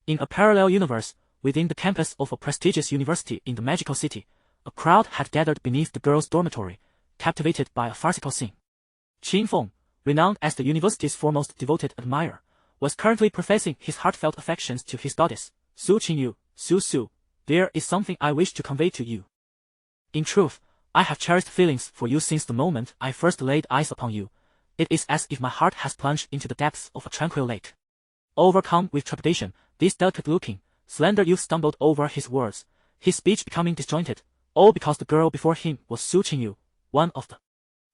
In a parallel universe, within the campus of a prestigious university in the magical city, a crowd had gathered beneath the girls' dormitory, captivated by a farcical scene. Qin Feng, renowned as the university's foremost devoted admirer, was currently professing his heartfelt affections to his goddess, Su Qinyu. Su, there is something I wish to convey to you. In truth, I have cherished feelings for you since the moment I first laid eyes upon you. It is as if my heart has plunged into the depths of a tranquil lake. Overcome with trepidation, this delicate-looking, slender youth stumbled over his words, his speech becoming disjointed, all because the girl before him was Su Qinyu, one of the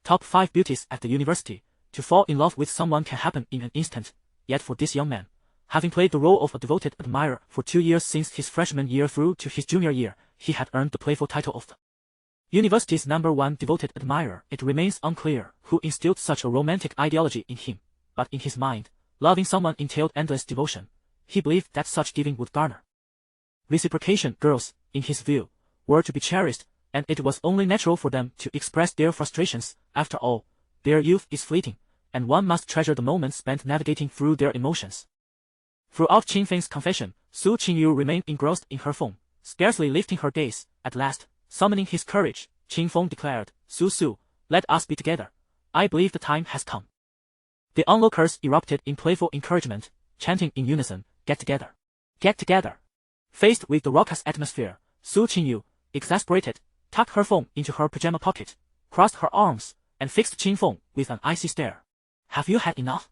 top 5 beauties at the university. To fall in love with someone can happen in an instant, yet for this young man, having played the role of a devoted admirer for 2 years since his freshman year through to his junior year, he had earned the playful title of the university's #1 devoted admirer. It remains unclear who instilled such a romantic ideology in him, but in his mind, loving someone entailed endless devotion. He believed that such giving would garner reciprocation. Girls, in his view, were to be cherished, and it was only natural for them to express their frustrations. After all, their youth is fleeting, and one must treasure the moments spent navigating through their emotions. Throughout Qin Feng's confession, Su Qinyu remained engrossed in her phone, scarcely lifting her gaze. At last, summoning his courage, Qin Feng declared, Su, let us be together. I believe the time has come. The onlookers erupted in playful encouragement, chanting in unison, get together. Get together. Faced with the raucous atmosphere, Su Qinyu, exasperated, tucked her phone into her pajama pocket, crossed her arms, and fixed Qin Feng with an icy stare. Have you had enough?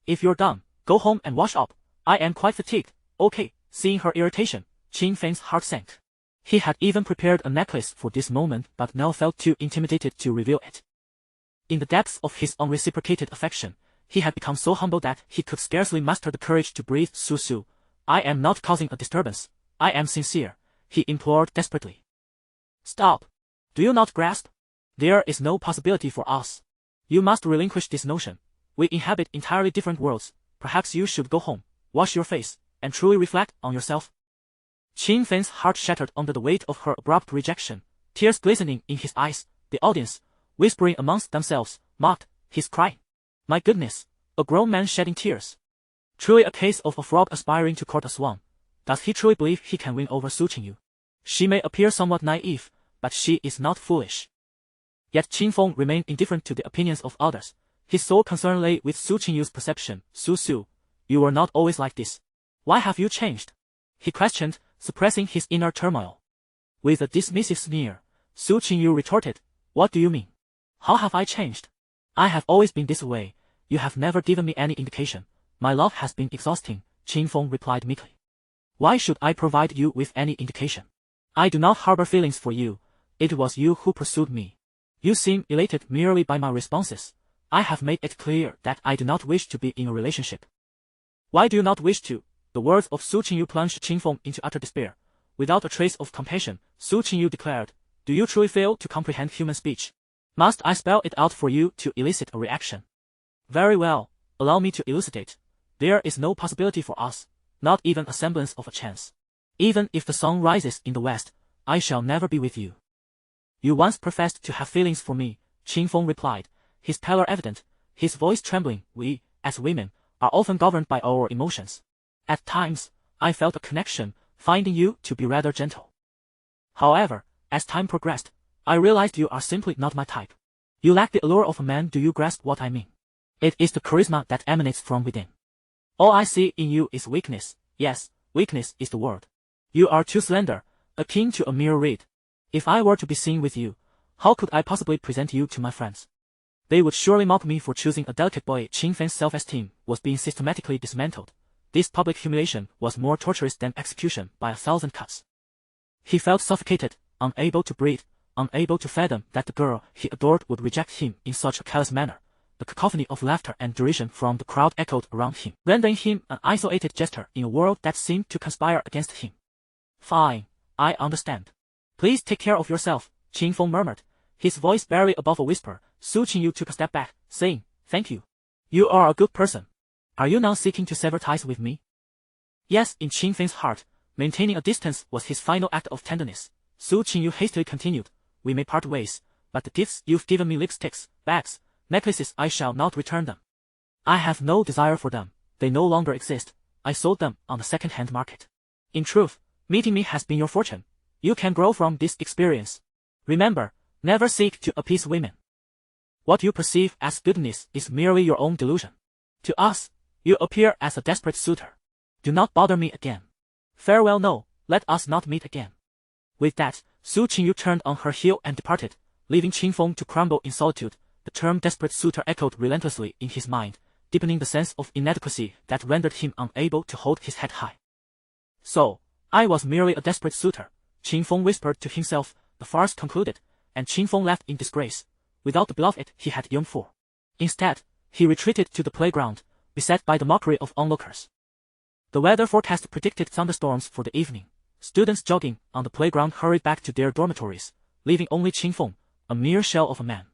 If you're done, go home and wash up. I am quite fatigued. Okay. Seeing her irritation, Qin Feng's heart sank. He had even prepared a necklace for this moment but now felt too intimidated to reveal it. In the depths of his unreciprocated affection, he had become so humble that he could scarcely muster the courage to breathe. Su, I am not causing a disturbance. I am sincere, he implored desperately. Stop. Do you not grasp? There is no possibility for us. You must relinquish this notion. We inhabit entirely different worlds. Perhaps you should go home, wash your face, and truly reflect on yourself. Qin Feng's heart shattered under the weight of her abrupt rejection, tears glistening in his eyes. The audience, whispering amongst themselves, mocked his cry. My goodness, a grown man shedding tears. Truly a case of a frog aspiring to court a swan. Does he truly believe he can win over Su Qinyu? She may appear somewhat naive, but she is not foolish. Yet Qin Feng remained indifferent to the opinions of others. His sole concern lay with Su Qinyu's perception. Su, you were not always like this. Why have you changed? He questioned, suppressing his inner turmoil. With a dismissive sneer, Su Qinyu retorted, What do you mean? How have I changed? I have always been this way. You have never given me any indication. My love has been exhausting, Qin Feng replied meekly. Why should I provide you with any indication? I do not harbor feelings for you. It was you who pursued me. You seem elated merely by my responses. I have made it clear that I do not wish to be in a relationship. Why do you not wish to? The words of Su Qinyu plunged Qin Feng into utter despair. Without a trace of compassion, Su Qinyu declared, Do you truly fail to comprehend human speech? Must I spell it out for you to elicit a reaction? Very well, allow me to elucidate. There is no possibility for us, not even a semblance of a chance. Even if the sun rises in the west, I shall never be with you. You once professed to have feelings for me, Qin Feng replied, his pallor evident, his voice trembling. We, as women, are often governed by our emotions. At times, I felt a connection, finding you to be rather gentle. However, as time progressed, I realized you are simply not my type. You lack the allure of a man. Do you grasp what I mean? It is the charisma that emanates from within. All I see in you is weakness. Yes, weakness is the word. You are too slender, akin to a mere reed. If I were to be seen with you, how could I possibly present you to my friends? They would surely mock me for choosing a delicate boy. Qin Feng's self-esteem was being systematically dismantled. This public humiliation was more torturous than execution by 1,000 cuts. He felt suffocated, unable to breathe, unable to fathom that the girl he adored would reject him in such a callous manner. The cacophony of laughter and derision from the crowd echoed around him, rendering him an isolated jester in a world that seemed to conspire against him. Fine, I understand. Please take care of yourself, Qin Feng murmured, his voice barely above a whisper. Su Qinyu took a step back, saying, Thank you. You are a good person. Are you now seeking to sever ties with me? Yes, in Qin Feng's heart, maintaining a distance was his final act of tenderness. Su Qinyu hastily continued, We may part ways, but the gifts you've given me, lipsticks, bags, necklaces, I shall not return them. I have no desire for them. They no longer exist. I sold them on the second-hand market. In truth, meeting me has been your fortune. You can grow from this experience. Remember, never seek to appease women. What you perceive as goodness is merely your own delusion. To us, you appear as a desperate suitor. Do not bother me again. Farewell, no, let us not meet again. With that, Su Qingyu turned on her heel and departed, leaving Qin Feng to crumble in solitude. The term desperate suitor echoed relentlessly in his mind, deepening the sense of inadequacy that rendered him unable to hold his head high. So, I was merely a desperate suitor, Qin Feng whispered to himself. The farce concluded, and Qin Feng left in disgrace, without the beloved he had yearned for. Instead, he retreated to the playground, beset by the mockery of onlookers. The weather forecast predicted thunderstorms for the evening. Students jogging on the playground hurried back to their dormitories, leaving only Qin Feng, a mere shell of a man.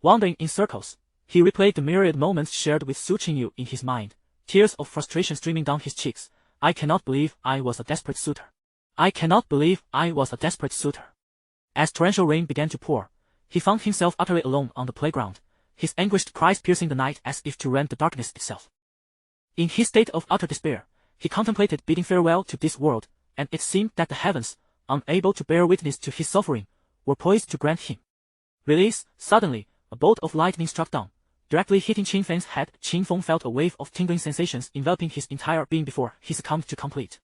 Wandering in circles, he replayed the myriad moments shared with Su Qingyu in his mind, tears of frustration streaming down his cheeks. I cannot believe I was a desperate suitor. I cannot believe I was a desperate suitor. As torrential rain began to pour, he found himself utterly alone on the playground, his anguished cries piercing the night as if to rend the darkness itself. In his state of utter despair, he contemplated bidding farewell to this world, and it seemed that the heavens, unable to bear witness to his suffering, were poised to grant him release. Suddenly, a bolt of lightning struck down, directly hitting Qin Feng's head. Qin Feng felt a wave of tingling sensations enveloping his entire being before he succumbed to complete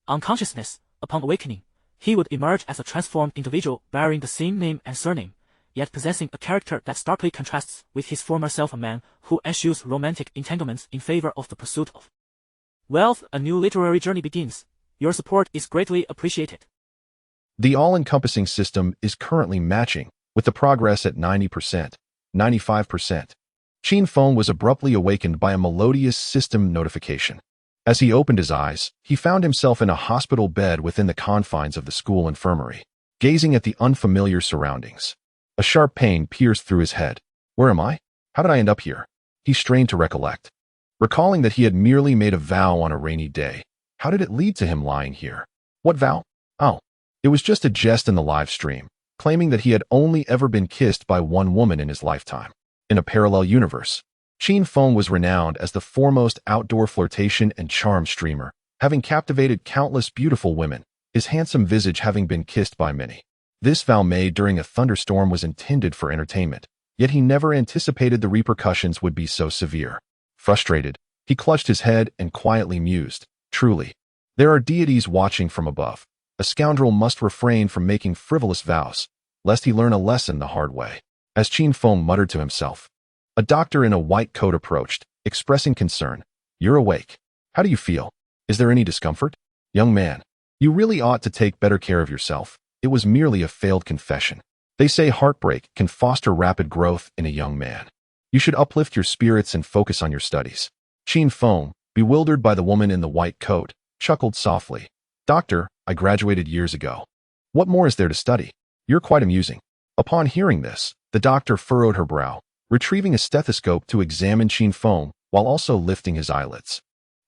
unconsciousness. Upon awakening, he would emerge as a transformed individual bearing the same name and surname, yet possessing a character that starkly contrasts with his former self, a man who eschews romantic entanglements in favor of the pursuit of wealth. A new literary journey begins. Your support is greatly appreciated. The all-encompassing system is currently matching, with the progress at 90%, 95%. Qin Feng was abruptly awakened by a melodious system notification. As he opened his eyes, he found himself in a hospital bed within the confines of the school infirmary, gazing at the unfamiliar surroundings. A sharp pain pierced through his head. Where am I? How did I end up here? He strained to recollect. Recalling that he had merely made a vow on a rainy day, how did it lead to him lying here? What vow? Oh, it was just a jest in the live stream, claiming that he had only ever been kissed by one woman in his lifetime. In a parallel universe, Qin Feng was renowned as the foremost outdoor flirtation and charm streamer, having captivated countless beautiful women, his handsome visage having been kissed by many. This vow made during a thunderstorm was intended for entertainment, yet he never anticipated the repercussions would be so severe. Frustrated, he clutched his head and quietly mused, truly, there are deities watching from above. A scoundrel must refrain from making frivolous vows, lest he learn a lesson the hard way. As Qin Feng muttered to himself, a doctor in a white coat approached, expressing concern. You're awake. How do you feel? Is there any discomfort? Young man, you really ought to take better care of yourself. It was merely a failed confession. They say heartbreak can foster rapid growth in a young man. You should uplift your spirits and focus on your studies. Qin Feng, bewildered by the woman in the white coat, chuckled softly. Doctor, I graduated years ago. What more is there to study? You're quite amusing. Upon hearing this, the doctor furrowed her brow, retrieving a stethoscope to examine Qin Feng while also lifting his eyelids.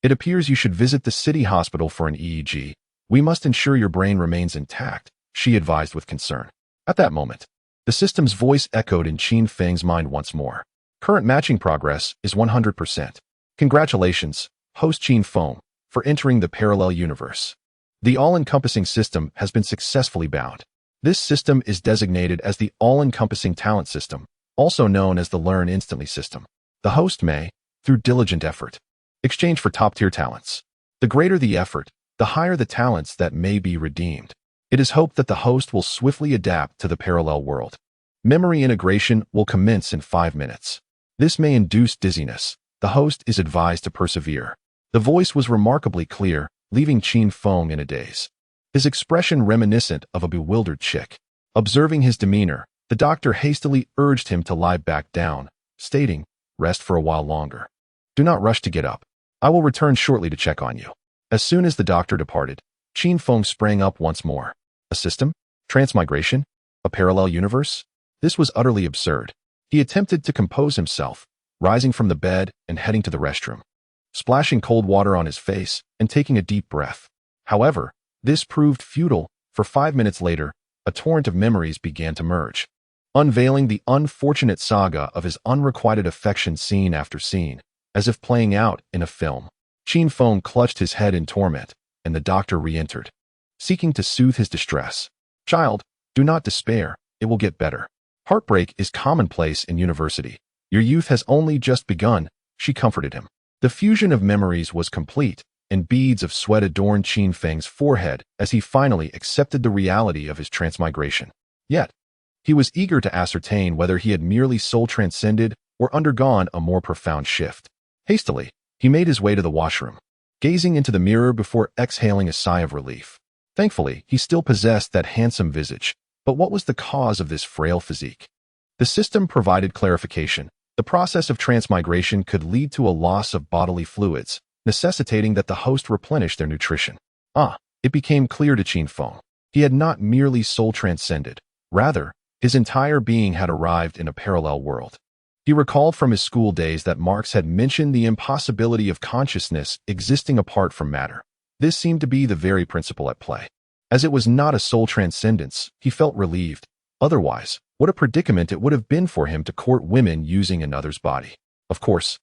It appears you should visit the city hospital for an EEG. We must ensure your brain remains intact, she advised with concern. At that moment, the system's voice echoed in Qin Feng's mind once more. Current matching progress is 100%. Congratulations, host Qin Feng, for entering the parallel universe. The all-encompassing system has been successfully bound. This system is designated as the all-encompassing talent system, also known as the Learn Instantly system. The host may, through diligent effort, exchange for top-tier talents. The greater the effort, the higher the talents that may be redeemed. It is hoped that the host will swiftly adapt to the parallel world. Memory integration will commence in 5 minutes. This may induce dizziness. The host is advised to persevere. The voice was remarkably clear, leaving Qin Feng in a daze. His expression reminiscent of a bewildered chick. Observing his demeanor, the doctor hastily urged him to lie back down, stating, rest for a while longer. Do not rush to get up. I will return shortly to check on you. As soon as the doctor departed, Qin Feng sprang up once more. A system? Transmigration? A parallel universe? This was utterly absurd. He attempted to compose himself, rising from the bed and heading to the restroom, splashing cold water on his face and taking a deep breath. However, this proved futile, for 5 minutes later, a torrent of memories began to merge, unveiling the unfortunate saga of his unrequited affection scene after scene, as if playing out in a film. Qin Feng clutched his head in torment, and the doctor re-entered, seeking to soothe his distress. Child, do not despair, it will get better. Heartbreak is commonplace in university. Your youth has only just begun, she comforted him. The fusion of memories was complete, and beads of sweat adorned Qin Feng's forehead as he finally accepted the reality of his transmigration. Yet, he was eager to ascertain whether he had merely soul-transcended or undergone a more profound shift. Hastily, he made his way to the washroom, gazing into the mirror before exhaling a sigh of relief. Thankfully, he still possessed that handsome visage, but what was the cause of this frail physique? The system provided clarification. The process of transmigration could lead to a loss of bodily fluids, necessitating that the host replenish their nutrition. It became clear to Qin Feng. He had not merely soul-transcended. Rather, his entire being had arrived in a parallel world. He recalled from his school days that Marx had mentioned the impossibility of consciousness existing apart from matter. This seemed to be the very principle at play. As it was not a soul transcendence, he felt relieved. Otherwise, what a predicament it would have been for him to court women using another's body. Of course,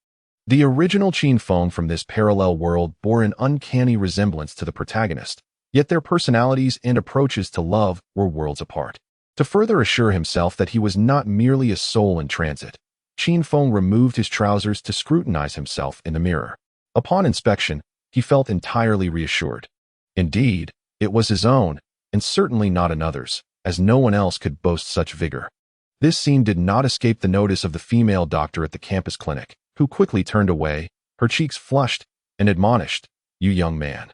the original Qin Feng from this parallel world bore an uncanny resemblance to the protagonist, yet their personalities and approaches to love were worlds apart. To further assure himself that he was not merely a soul in transit, Qin Feng removed his trousers to scrutinize himself in the mirror. Upon inspection, he felt entirely reassured. Indeed, it was his own, and certainly not another's, as no one else could boast such vigor. This scene did not escape the notice of the female doctor at the campus clinic, who quickly turned away, her cheeks flushed, and admonished, "You young man.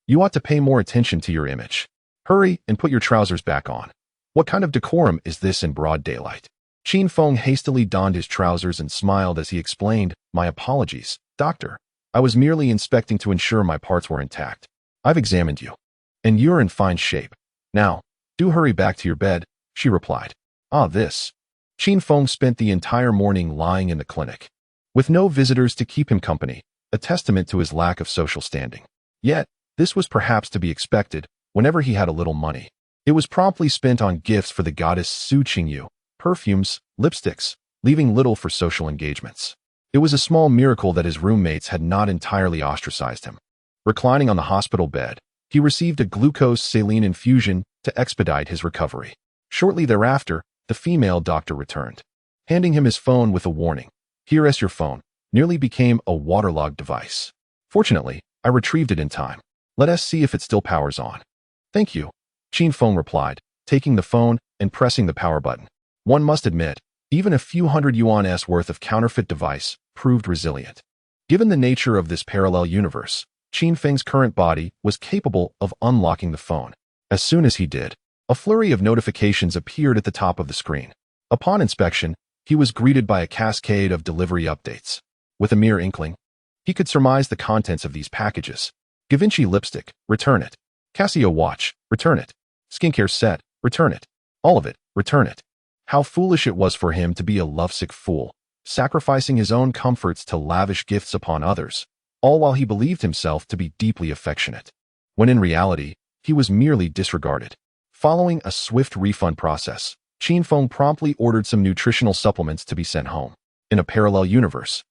You ought to pay more attention to your image. Hurry and put your trousers back on. What kind of decorum is this in broad daylight?" Qin Feng hastily donned his trousers and smiled as he explained, "My apologies, doctor. I was merely inspecting to ensure my parts were intact. I've examined you, and you're in fine shape. Now, do hurry back to your bed," she replied. Qin Feng spent the entire morning lying in the clinic, with no visitors to keep him company, a testament to his lack of social standing. Yet, this was perhaps to be expected whenever he had a little money. It was promptly spent on gifts for the goddess Su Qingyu, perfumes, lipsticks, leaving little for social engagements. It was a small miracle that his roommates had not entirely ostracized him. Reclining on the hospital bed, he received a glucose saline infusion to expedite his recovery. Shortly thereafter, the female doctor returned, handing him his phone with a warning. "Here is your phone," nearly became a waterlogged device. "Fortunately, I retrieved it in time. Let us see if it still powers on." "Thank you," Qin Feng replied, taking the phone and pressing the power button. One must admit, even a few hundred yuan's worth of counterfeit device proved resilient. Given the nature of this parallel universe, Qin Feng's current body was capable of unlocking the phone. As soon as he did, a flurry of notifications appeared at the top of the screen. Upon inspection, he was greeted by a cascade of delivery updates. With a mere inkling, he could surmise the contents of these packages. Givenchy lipstick, return it. Casio watch, return it. Skincare set, return it. All of it, return it. How foolish it was for him to be a lovesick fool, sacrificing his own comforts to lavish gifts upon others, all while he believed himself to be deeply affectionate, when in reality, he was merely disregarded. Following a swift refund process, Qin Feng promptly ordered some nutritional supplements to be sent home. In a parallel universe,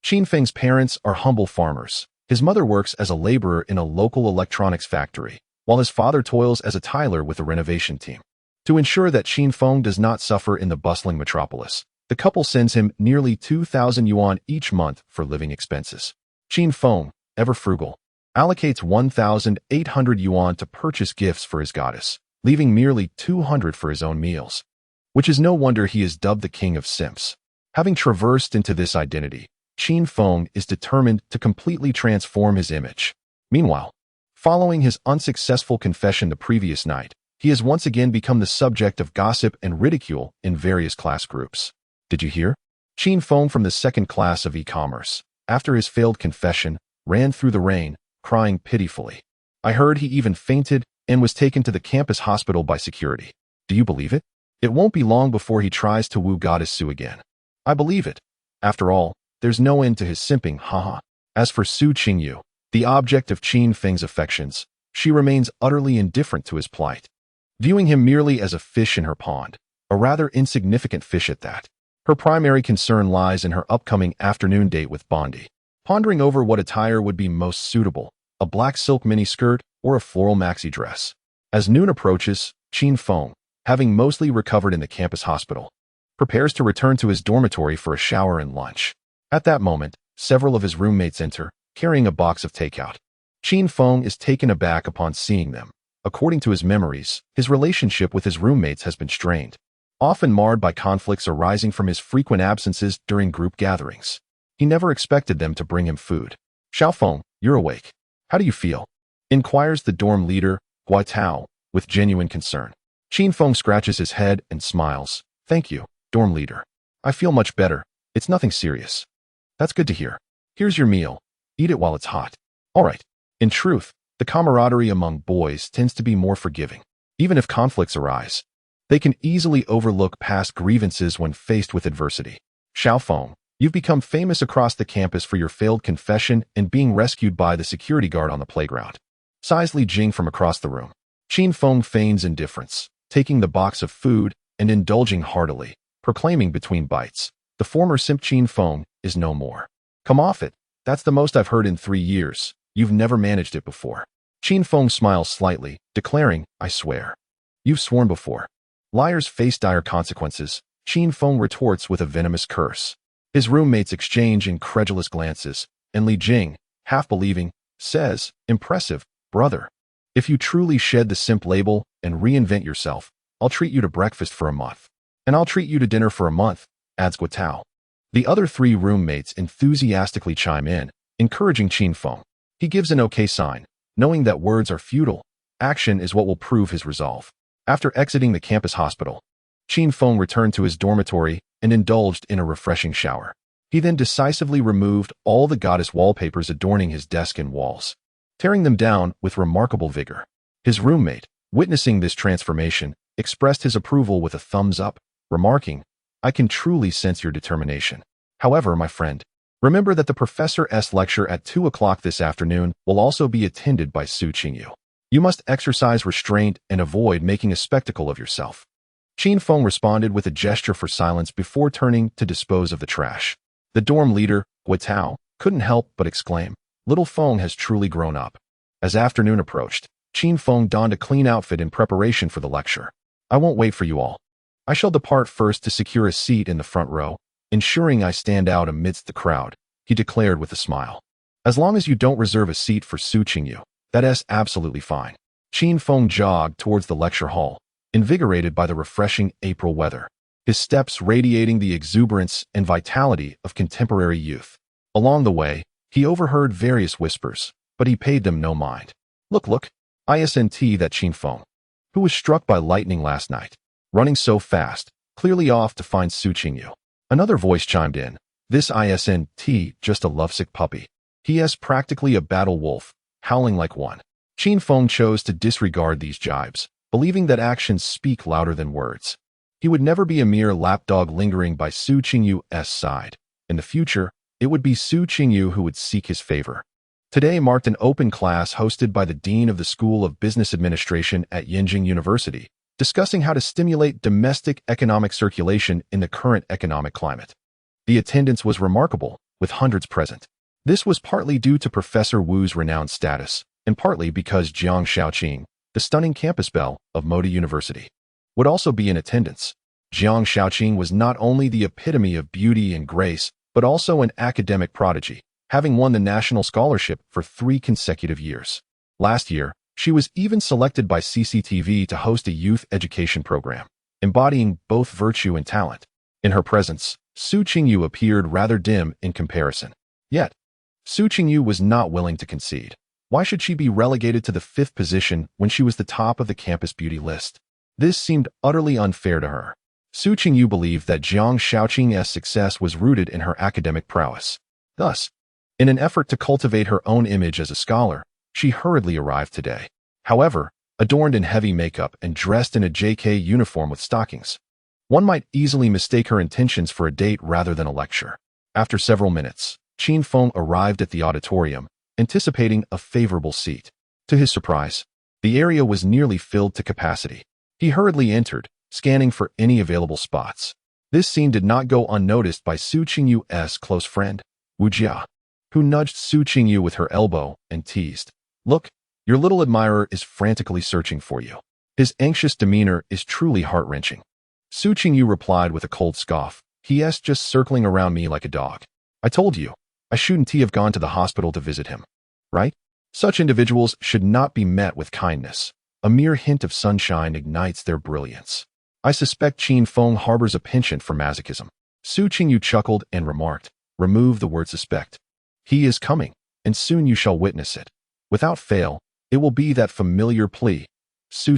Qin Feng's parents are humble farmers. His mother works as a laborer in a local electronics factory, while his father toils as a tiler with a renovation team. To ensure that Qin Feng does not suffer in the bustling metropolis, the couple sends him nearly 2,000 yuan each month for living expenses. Qin Feng, ever frugal, allocates 1,800 yuan to purchase gifts for his goddess, leaving merely 200 for his own meals. Which is no wonder he is dubbed the king of simps. Having traversed into this identity, Qin Feng is determined to completely transform his image. Meanwhile, following his unsuccessful confession the previous night, he has once again become the subject of gossip and ridicule in various class groups. Did you hear? Qin Feng from the second class of e-commerce, after his failed confession, ran through the rain, crying pitifully. I heard he even fainted and was taken to the campus hospital by security. Do you believe it? It won't be long before he tries to woo Goddess Su again. I believe it. After all, there's no end to his simping, haha. As for Su Qingyu, the object of Qin Feng's affections, she remains utterly indifferent to his plight, viewing him merely as a fish in her pond, a rather insignificant fish at that. Her primary concern lies in her upcoming afternoon date with Bondi. pondering over what attire would be most suitable, a black silk miniskirt or a floral maxi dress. As noon approaches, Qin Feng, having mostly recovered in the campus hospital, prepares to return to his dormitory for a shower and lunch. At that moment, several of his roommates enter, carrying a box of takeout. Qin Feng is taken aback upon seeing them. According to his memories, his relationship with his roommates has been strained, often marred by conflicts arising from his frequent absences during group gatherings. He never expected them to bring him food. "Xiaofeng, you're awake. How do you feel?" inquires the dorm leader, Waaahhh, with genuine concern. Qin Feng scratches his head and smiles. "Thank you, dorm leader. I feel much better. It's nothing serious." "That's good to hear. Here's your meal. Eat it while it's hot." "All right." In truth, the camaraderie among boys tends to be more forgiving. Even if conflicts arise, they can easily overlook past grievances when faced with adversity. "Xiaofeng, you've become famous across the campus for your failed confession and being rescued by the security guard on the playground," sighs Li Jing from across the room. Qin Feng feigns indifference, taking the box of food and indulging heartily, proclaiming between bites, "The former simp Qin Feng is no more. Come off it. That's the most I've heard in 3 years. You've never managed it before." Qin Feng smiles slightly, declaring, "I swear." "You've sworn before." Liars face dire consequences, Qin Feng retorts with a venomous curse. His roommates exchange incredulous glances, and Li Jing, half believing, says, "Impressive, brother. If you truly shed the simp label and reinvent yourself, I'll treat you to breakfast for a month. And I'll treat you to dinner for a month," adds Guotao. The other 3 roommates enthusiastically chime in, encouraging Qin Feng. He gives an okay sign, knowing that words are futile. Action is what will prove his resolve. After exiting the campus hospital, Qin Feng returned to his dormitory and indulged in a refreshing shower. He then decisively removed all the goddess wallpapers adorning his desk and walls, tearing them down with remarkable vigor. His roommate, witnessing this transformation, expressed his approval with a thumbs up, remarking, "I can truly sense your determination. However, my friend, remember that the professor's lecture at 2 o'clock this afternoon will also be attended by Su Qingyu. You must exercise restraint and avoid making a spectacle of yourself." Qin Feng responded with a gesture for silence before turning to dispose of the trash. The dorm leader, Guotao, couldn't help but exclaim, "Little Feng has truly grown up." As afternoon approached, Qin Feng donned a clean outfit in preparation for the lecture. "I won't wait for you all. I shall depart first to secure a seat in the front row, ensuring I stand out amidst the crowd," he declared with a smile. "As long as you don't reserve a seat for Su Qingyu, that's absolutely fine." Qin Feng jogged towards the lecture hall, invigorated by the refreshing April weather, his steps radiating the exuberance and vitality of contemporary youth. Along the way, he overheard various whispers, but he paid them no mind. Look, isn't that Qin Feng, who was struck by lightning last night, running so fast, clearly off to find Su Qingyu." Another voice chimed in, "This isn't just a lovesick puppy. He is practically a battle wolf, howling like one." Qin Feng chose to disregard these jibes, believing that actions speak louder than words. He would never be a mere lapdog lingering by Su Qingyu's side. In the future, it would be Su Qingyu who would seek his favor. Today marked an open class hosted by the Dean of the School of Business Administration at Yenjing University, discussing how to stimulate domestic economic circulation in the current economic climate. The attendance was remarkable, with hundreds present. This was partly due to Professor Wu's renowned status, and partly because Jiang Shaoqing, the stunning campus belle of Moda University, would also be in attendance. Jiang Shaoqing was not only the epitome of beauty and grace, but also an academic prodigy, having won the national scholarship for 3 consecutive years. Last year, she was even selected by CCTV to host a youth education program, embodying both virtue and talent. In her presence, Su Qingyu appeared rather dim in comparison. Yet, Su Qingyu was not willing to concede. Why should she be relegated to the 5th position when she was the top of the campus beauty list? This seemed utterly unfair to her. Su Qingyu believed that Jiang Shaoqing's success was rooted in her academic prowess. Thus, in an effort to cultivate her own image as a scholar, she hurriedly arrived today. However, adorned in heavy makeup and dressed in a JK uniform with stockings, one might easily mistake her intentions for a date rather than a lecture. After several minutes, Qin Feng arrived at the auditorium, anticipating a favorable seat. To his surprise, the area was nearly filled to capacity. He hurriedly entered, scanning for any available spots. This scene did not go unnoticed by Su Qingyu's close friend, Wu Jia, who nudged Su Qingyu with her elbow and teased. Look, your little admirer is frantically searching for you. His anxious demeanor is truly heart-wrenching. Su Qingyu replied with a cold scoff. He's just circling around me like a dog. I told you, I shouldn't have gone to the hospital to visit him. Right? Such individuals should not be met with kindness. A mere hint of sunshine ignites their brilliance. I suspect Qin Feng harbors a penchant for masochism. Su Qingyu chuckled and remarked, remove the word suspect. He is coming, and soon you shall witness it. Without fail, it will be that familiar plea. Su,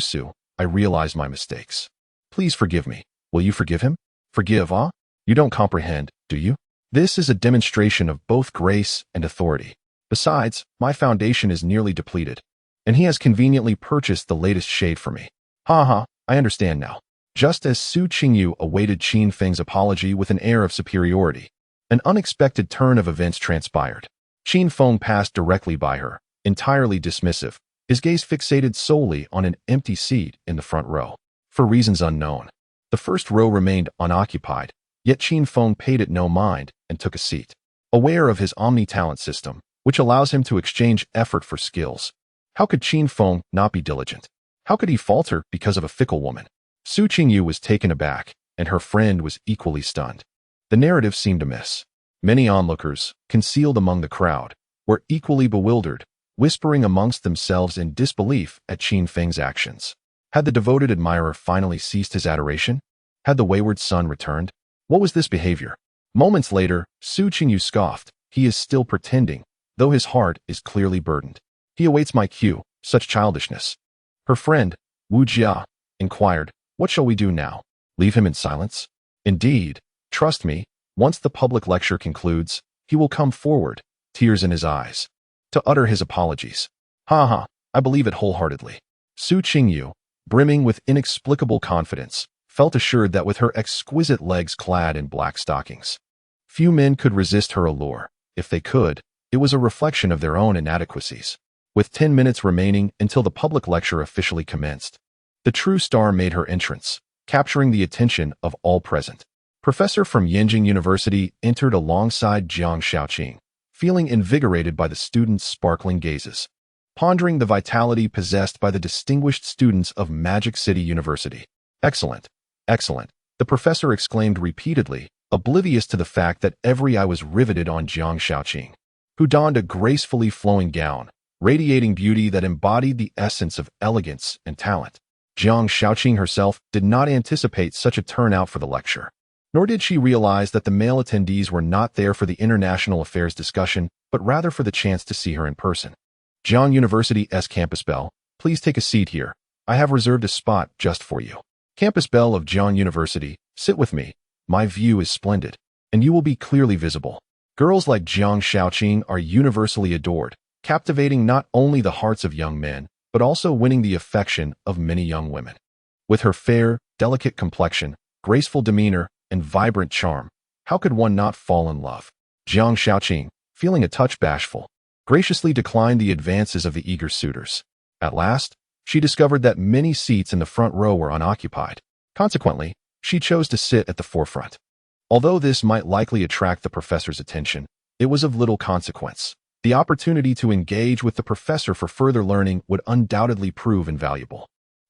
I realize my mistakes. Please forgive me. Will you forgive him? Forgive, ah? You don't comprehend, do you? This is a demonstration of both grace and authority. Besides, my foundation is nearly depleted, and he has conveniently purchased the latest shade for me. Ha, I understand now. Just as Su Qingyu awaited Qin Feng's apology with an air of superiority, an unexpected turn of events transpired. Qin Feng passed directly by her, entirely dismissive, his gaze fixated solely on an empty seat in the front row. For reasons unknown, the first row remained unoccupied, yet Qin Feng paid it no mind and took a seat. Aware of his omni-talent system, which allows him to exchange effort for skills, how could Qin Feng not be diligent? How could he falter because of a fickle woman? Su Qingyu was taken aback, and her friend was equally stunned. The narrative seemed amiss. Many onlookers, concealed among the crowd, were equally bewildered, whispering amongst themselves in disbelief at Qin Feng's actions. Had the devoted admirer finally ceased his adoration? Had the wayward son returned? What was this behavior? Moments later, Su Qingyu scoffed. He is still pretending, though his heart is clearly burdened. He awaits my cue, such childishness. Her friend, Wu Jia, inquired, what shall we do now? Leave him in silence? Indeed, trust me, once the public lecture concludes, he will come forward, tears in his eyes, to utter his apologies. Ha, I believe it wholeheartedly. Su Qingyu, brimming with inexplicable confidence, felt assured that with her exquisite legs clad in black stockings, few men could resist her allure. If they could, it was a reflection of their own inadequacies. With 10 minutes remaining until the public lecture officially commenced, the true star made her entrance, capturing the attention of all present. Professor from Yenjing University entered alongside Jiang Shaoqing, feeling invigorated by the students' sparkling gazes, pondering the vitality possessed by the distinguished students of Magic City University. Excellent, excellent, the professor exclaimed repeatedly, oblivious to the fact that every eye was riveted on Jiang Shaoqing, who donned a gracefully flowing gown, radiating beauty that embodied the essence of elegance and talent. Jiang Shaoqing herself did not anticipate such a turnout for the lecture, nor did she realize that the male attendees were not there for the international affairs discussion, but rather for the chance to see her in person. Jiang University's campus bell, please take a seat here. I have reserved a spot just for you. Campus bell of Jiang University, sit with me. My view is splendid, and you will be clearly visible. Girls like Jiang Shaoqing are universally adored, captivating not only the hearts of young men, but also winning the affection of many young women. With her fair, delicate complexion, graceful demeanor, and vibrant charm, how could one not fall in love? Jiang Shaoqing, feeling a touch bashful, graciously declined the advances of the eager suitors. At last, she discovered that many seats in the front row were unoccupied. Consequently, she chose to sit at the forefront. Although this might likely attract the professor's attention, it was of little consequence. The opportunity to engage with the professor for further learning would undoubtedly prove invaluable.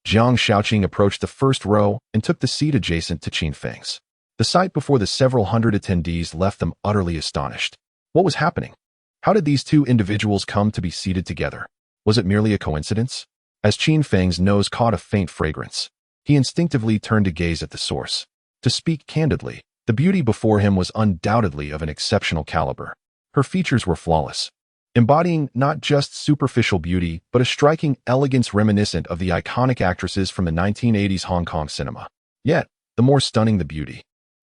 Jiang Shaoqing approached the first row and took the seat adjacent to Qin Feng's. The sight before the several hundred attendees left them utterly astonished. What was happening? How did these two individuals come to be seated together? Was it merely a coincidence? As Qin Feng's nose caught a faint fragrance, he instinctively turned to gaze at the source. To speak candidly, the beauty before him was undoubtedly of an exceptional caliber. Her features were flawless, embodying not just superficial beauty, but a striking elegance reminiscent of the iconic actresses from the 1980s Hong Kong cinema. Yet, the more stunning the beauty,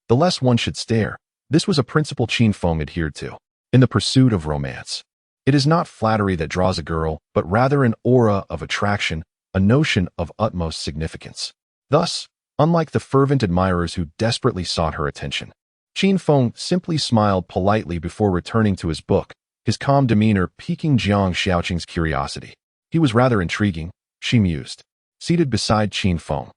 the less one should stare. This was a principle Qin Feng adhered to. In the pursuit of romance, it is not flattery that draws a girl, but rather an aura of attraction, a notion of utmost significance. Thus, unlike the fervent admirers who desperately sought her attention, Qin Feng simply smiled politely before returning to his book, his calm demeanor piquing Jiang Shaoqing's curiosity. He was rather intriguing, she mused. Seated beside Qin Feng,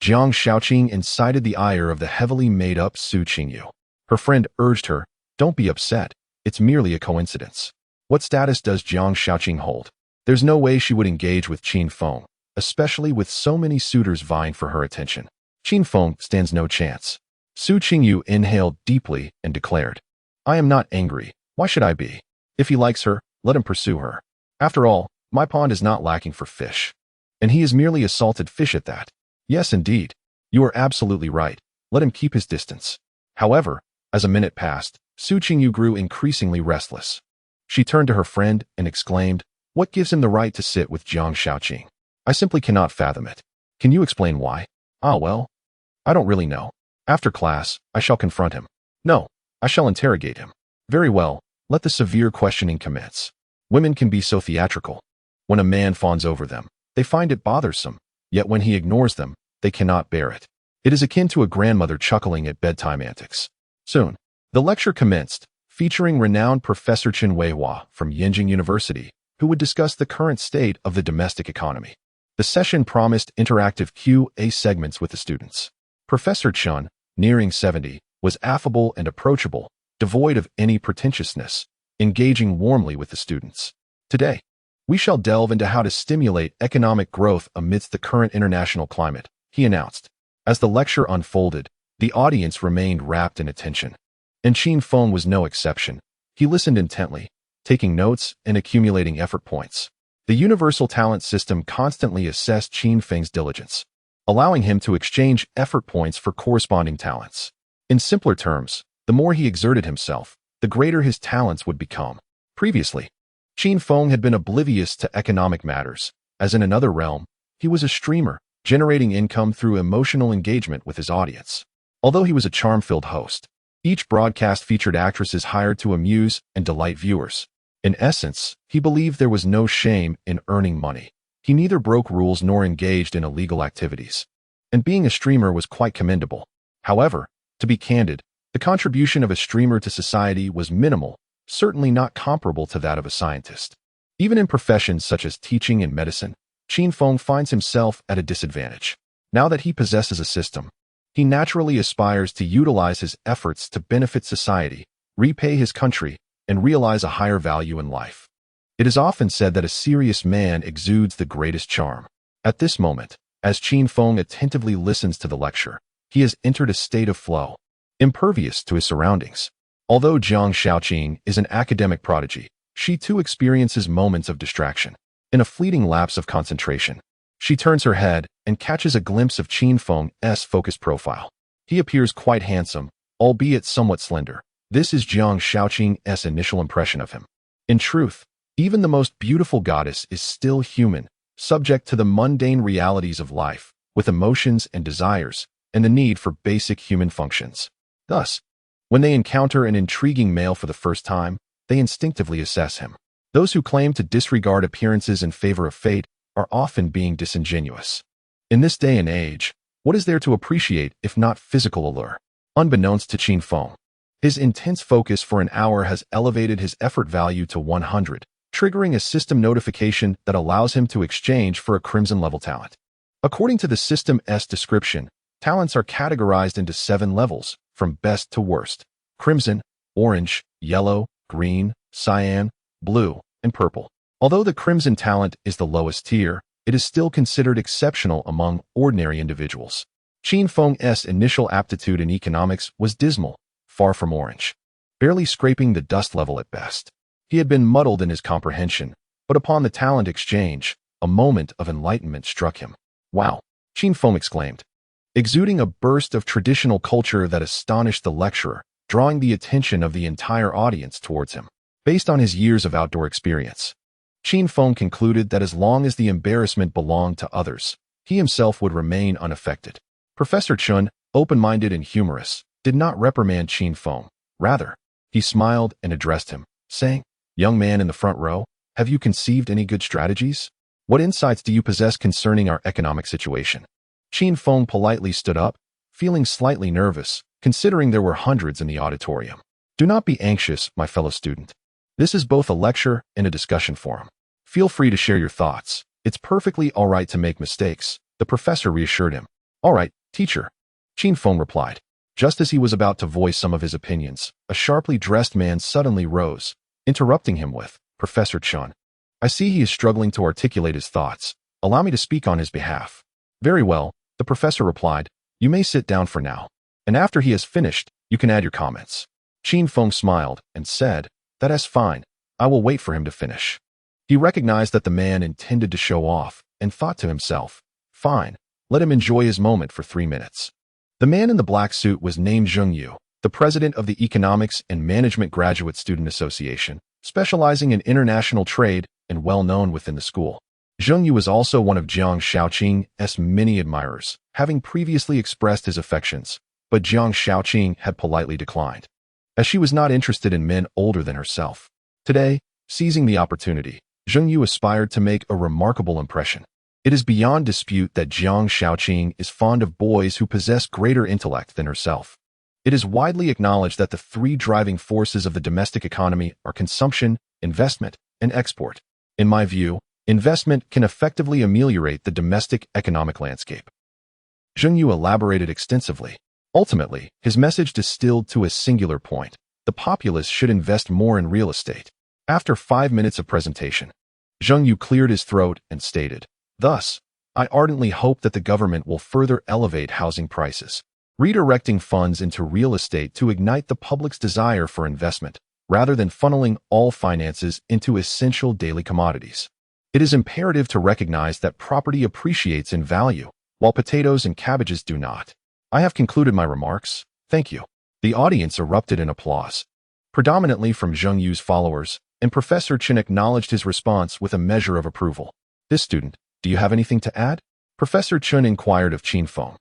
Jiang Shaoqing incited the ire of the heavily made-up Su Qingyu. Her friend urged her, don't be upset. It's merely a coincidence. What status does Jiang Shaoqing hold? There's no way she would engage with Qin Feng, especially with so many suitors vying for her attention. Qin Feng stands no chance. Su Qingyu inhaled deeply and declared, I am not angry. Why should I be? If he likes her, let him pursue her. After all, my pond is not lacking for fish. And he is merely a salted fish at that. Yes, indeed. You are absolutely right. Let him keep his distance. However, as a minute passed, Su Qingyu grew increasingly restless. She turned to her friend and exclaimed, What gives him the right to sit with Jiang Shaoqing? I simply cannot fathom it. Can you explain why? Ah, well, I don't really know. After class, I shall confront him. No, I shall interrogate him. Very well, let the severe questioning commence. Women can be so theatrical. When a man fawns over them, they find it bothersome, yet when he ignores them, they cannot bear it. It is akin to a grandmother chuckling at bedtime antics. Soon, the lecture commenced, featuring renowned Professor Waaahhh from Yenjing University, who would discuss the current state of the domestic economy. The session promised interactive Q&A segments with the students. Professor Chun, nearing 70, was affable and approachable, devoid of any pretentiousness, engaging warmly with the students. Today, we shall delve into how to stimulate economic growth amidst the current international climate, he announced. As the lecture unfolded, the audience remained wrapped in attention. And Qin Feng was no exception. He listened intently, taking notes and accumulating effort points. The universal talent system constantly assessed Qin Feng's diligence, allowing him to exchange effort points for corresponding talents. In simpler terms, the more he exerted himself, the greater his talents would become. Previously, Qin Feng had been oblivious to economic matters. As in another realm, he was a streamer, generating income through emotional engagement with his audience. Although he was a charm-filled host, each broadcast featured actresses hired to amuse and delight viewers. In essence, he believed there was no shame in earning money. He neither broke rules nor engaged in illegal activities. And being a streamer was quite commendable. However, to be candid, the contribution of a streamer to society was minimal, certainly not comparable to that of a scientist. Even in professions such as teaching and medicine, Qin Feng finds himself at a disadvantage. Now that he possesses a system, he naturally aspires to utilize his efforts to benefit society, repay his country, and realize a higher value in life. It is often said that a serious man exudes the greatest charm. At this moment, as Qin Feng attentively listens to the lecture, he has entered a state of flow, impervious to his surroundings. Although Jiang Shaoqing is an academic prodigy, she too experiences moments of distraction. In a fleeting lapse of concentration, she turns her head and catches a glimpse of Qin Feng's focused profile. He appears quite handsome, albeit somewhat slender. This is Jiang Shaoqing's initial impression of him. In truth, even the most beautiful goddess is still human, subject to the mundane realities of life, with emotions and desires, and the need for basic human functions. Thus, when they encounter an intriguing male for the first time, they instinctively assess him. Those who claim to disregard appearances in favor of fate are often being disingenuous. In this day and age, what is there to appreciate if not physical allure? Unbeknownst to Qin Feng, his intense focus for an hour has elevated his effort value to 100, triggering a system notification that allows him to exchange for a crimson-level talent. According to the system's description, talents are categorized into 7 levels, from best to worst: crimson, orange, yellow, green, cyan, blue, and purple. Although the crimson talent is the lowest tier, it is still considered exceptional among ordinary individuals. Qin Feng's initial aptitude in economics was dismal, far from orange, barely scraping the dust level at best. He had been muddled in his comprehension, but upon the talent exchange, a moment of enlightenment struck him. Wow, Qin Feng exclaimed, exuding a burst of traditional culture that astonished the lecturer, drawing the attention of the entire audience towards him. Based on his years of outdoor experience, Qin Feng concluded that as long as the embarrassment belonged to others, he himself would remain unaffected. Professor Chun, open-minded and humorous, did not reprimand Qin Feng. Rather, he smiled and addressed him, saying, "Young man in the front row, have you conceived any good strategies? What insights do you possess concerning our economic situation?" Qin Feng politely stood up, feeling slightly nervous, considering there were hundreds in the auditorium. "Do not be anxious, my fellow student. This is both a lecture and a discussion forum. Feel free to share your thoughts. It's perfectly all right to make mistakes," the professor reassured him. "All right, teacher," Qin Feng replied. Just as he was about to voice some of his opinions, a sharply dressed man suddenly rose, interrupting him with, "Professor Chun, I see he is struggling to articulate his thoughts. Allow me to speak on his behalf." "Very well," the professor replied. "You may sit down for now. And after he has finished, you can add your comments." Qin Feng smiled and said, "That is fine. I will wait for him to finish." He recognized that the man intended to show off and thought to himself, "Fine, let him enjoy his moment for 3 minutes." The man in the black suit was named Zheng Yu, the president of the Economics and Management Graduate Student Association, specializing in international trade and well-known within the school. Zheng Yu was also one of Jiang Shaoqing's many admirers, having previously expressed his affections, but Jiang Shaoqing had politely declined, as she was not interested in men older than herself. Today, seizing the opportunity, Zheng Yu aspired to make a remarkable impression. It is beyond dispute that Jiang Shaoqing is fond of boys who possess greater intellect than herself. It is widely acknowledged that the 3 driving forces of the domestic economy are consumption, investment, and export. In my view, investment can effectively ameliorate the domestic economic landscape. Zheng Yu elaborated extensively. Ultimately, his message distilled to a singular point: the populace should invest more in real estate. After 5 minutes of presentation, Zheng Yu cleared his throat and stated, "Thus, I ardently hope that the government will further elevate housing prices, redirecting funds into real estate to ignite the public's desire for investment, rather than funneling all finances into essential daily commodities. It is imperative to recognize that property appreciates in value, while potatoes and cabbages do not. I have concluded my remarks. Thank you." The audience erupted in applause, predominantly from Zheng Yu's followers, and Professor Chen acknowledged his response with a measure of approval. "This student, do you have anything to add?" Professor Chen inquired of Qin Feng.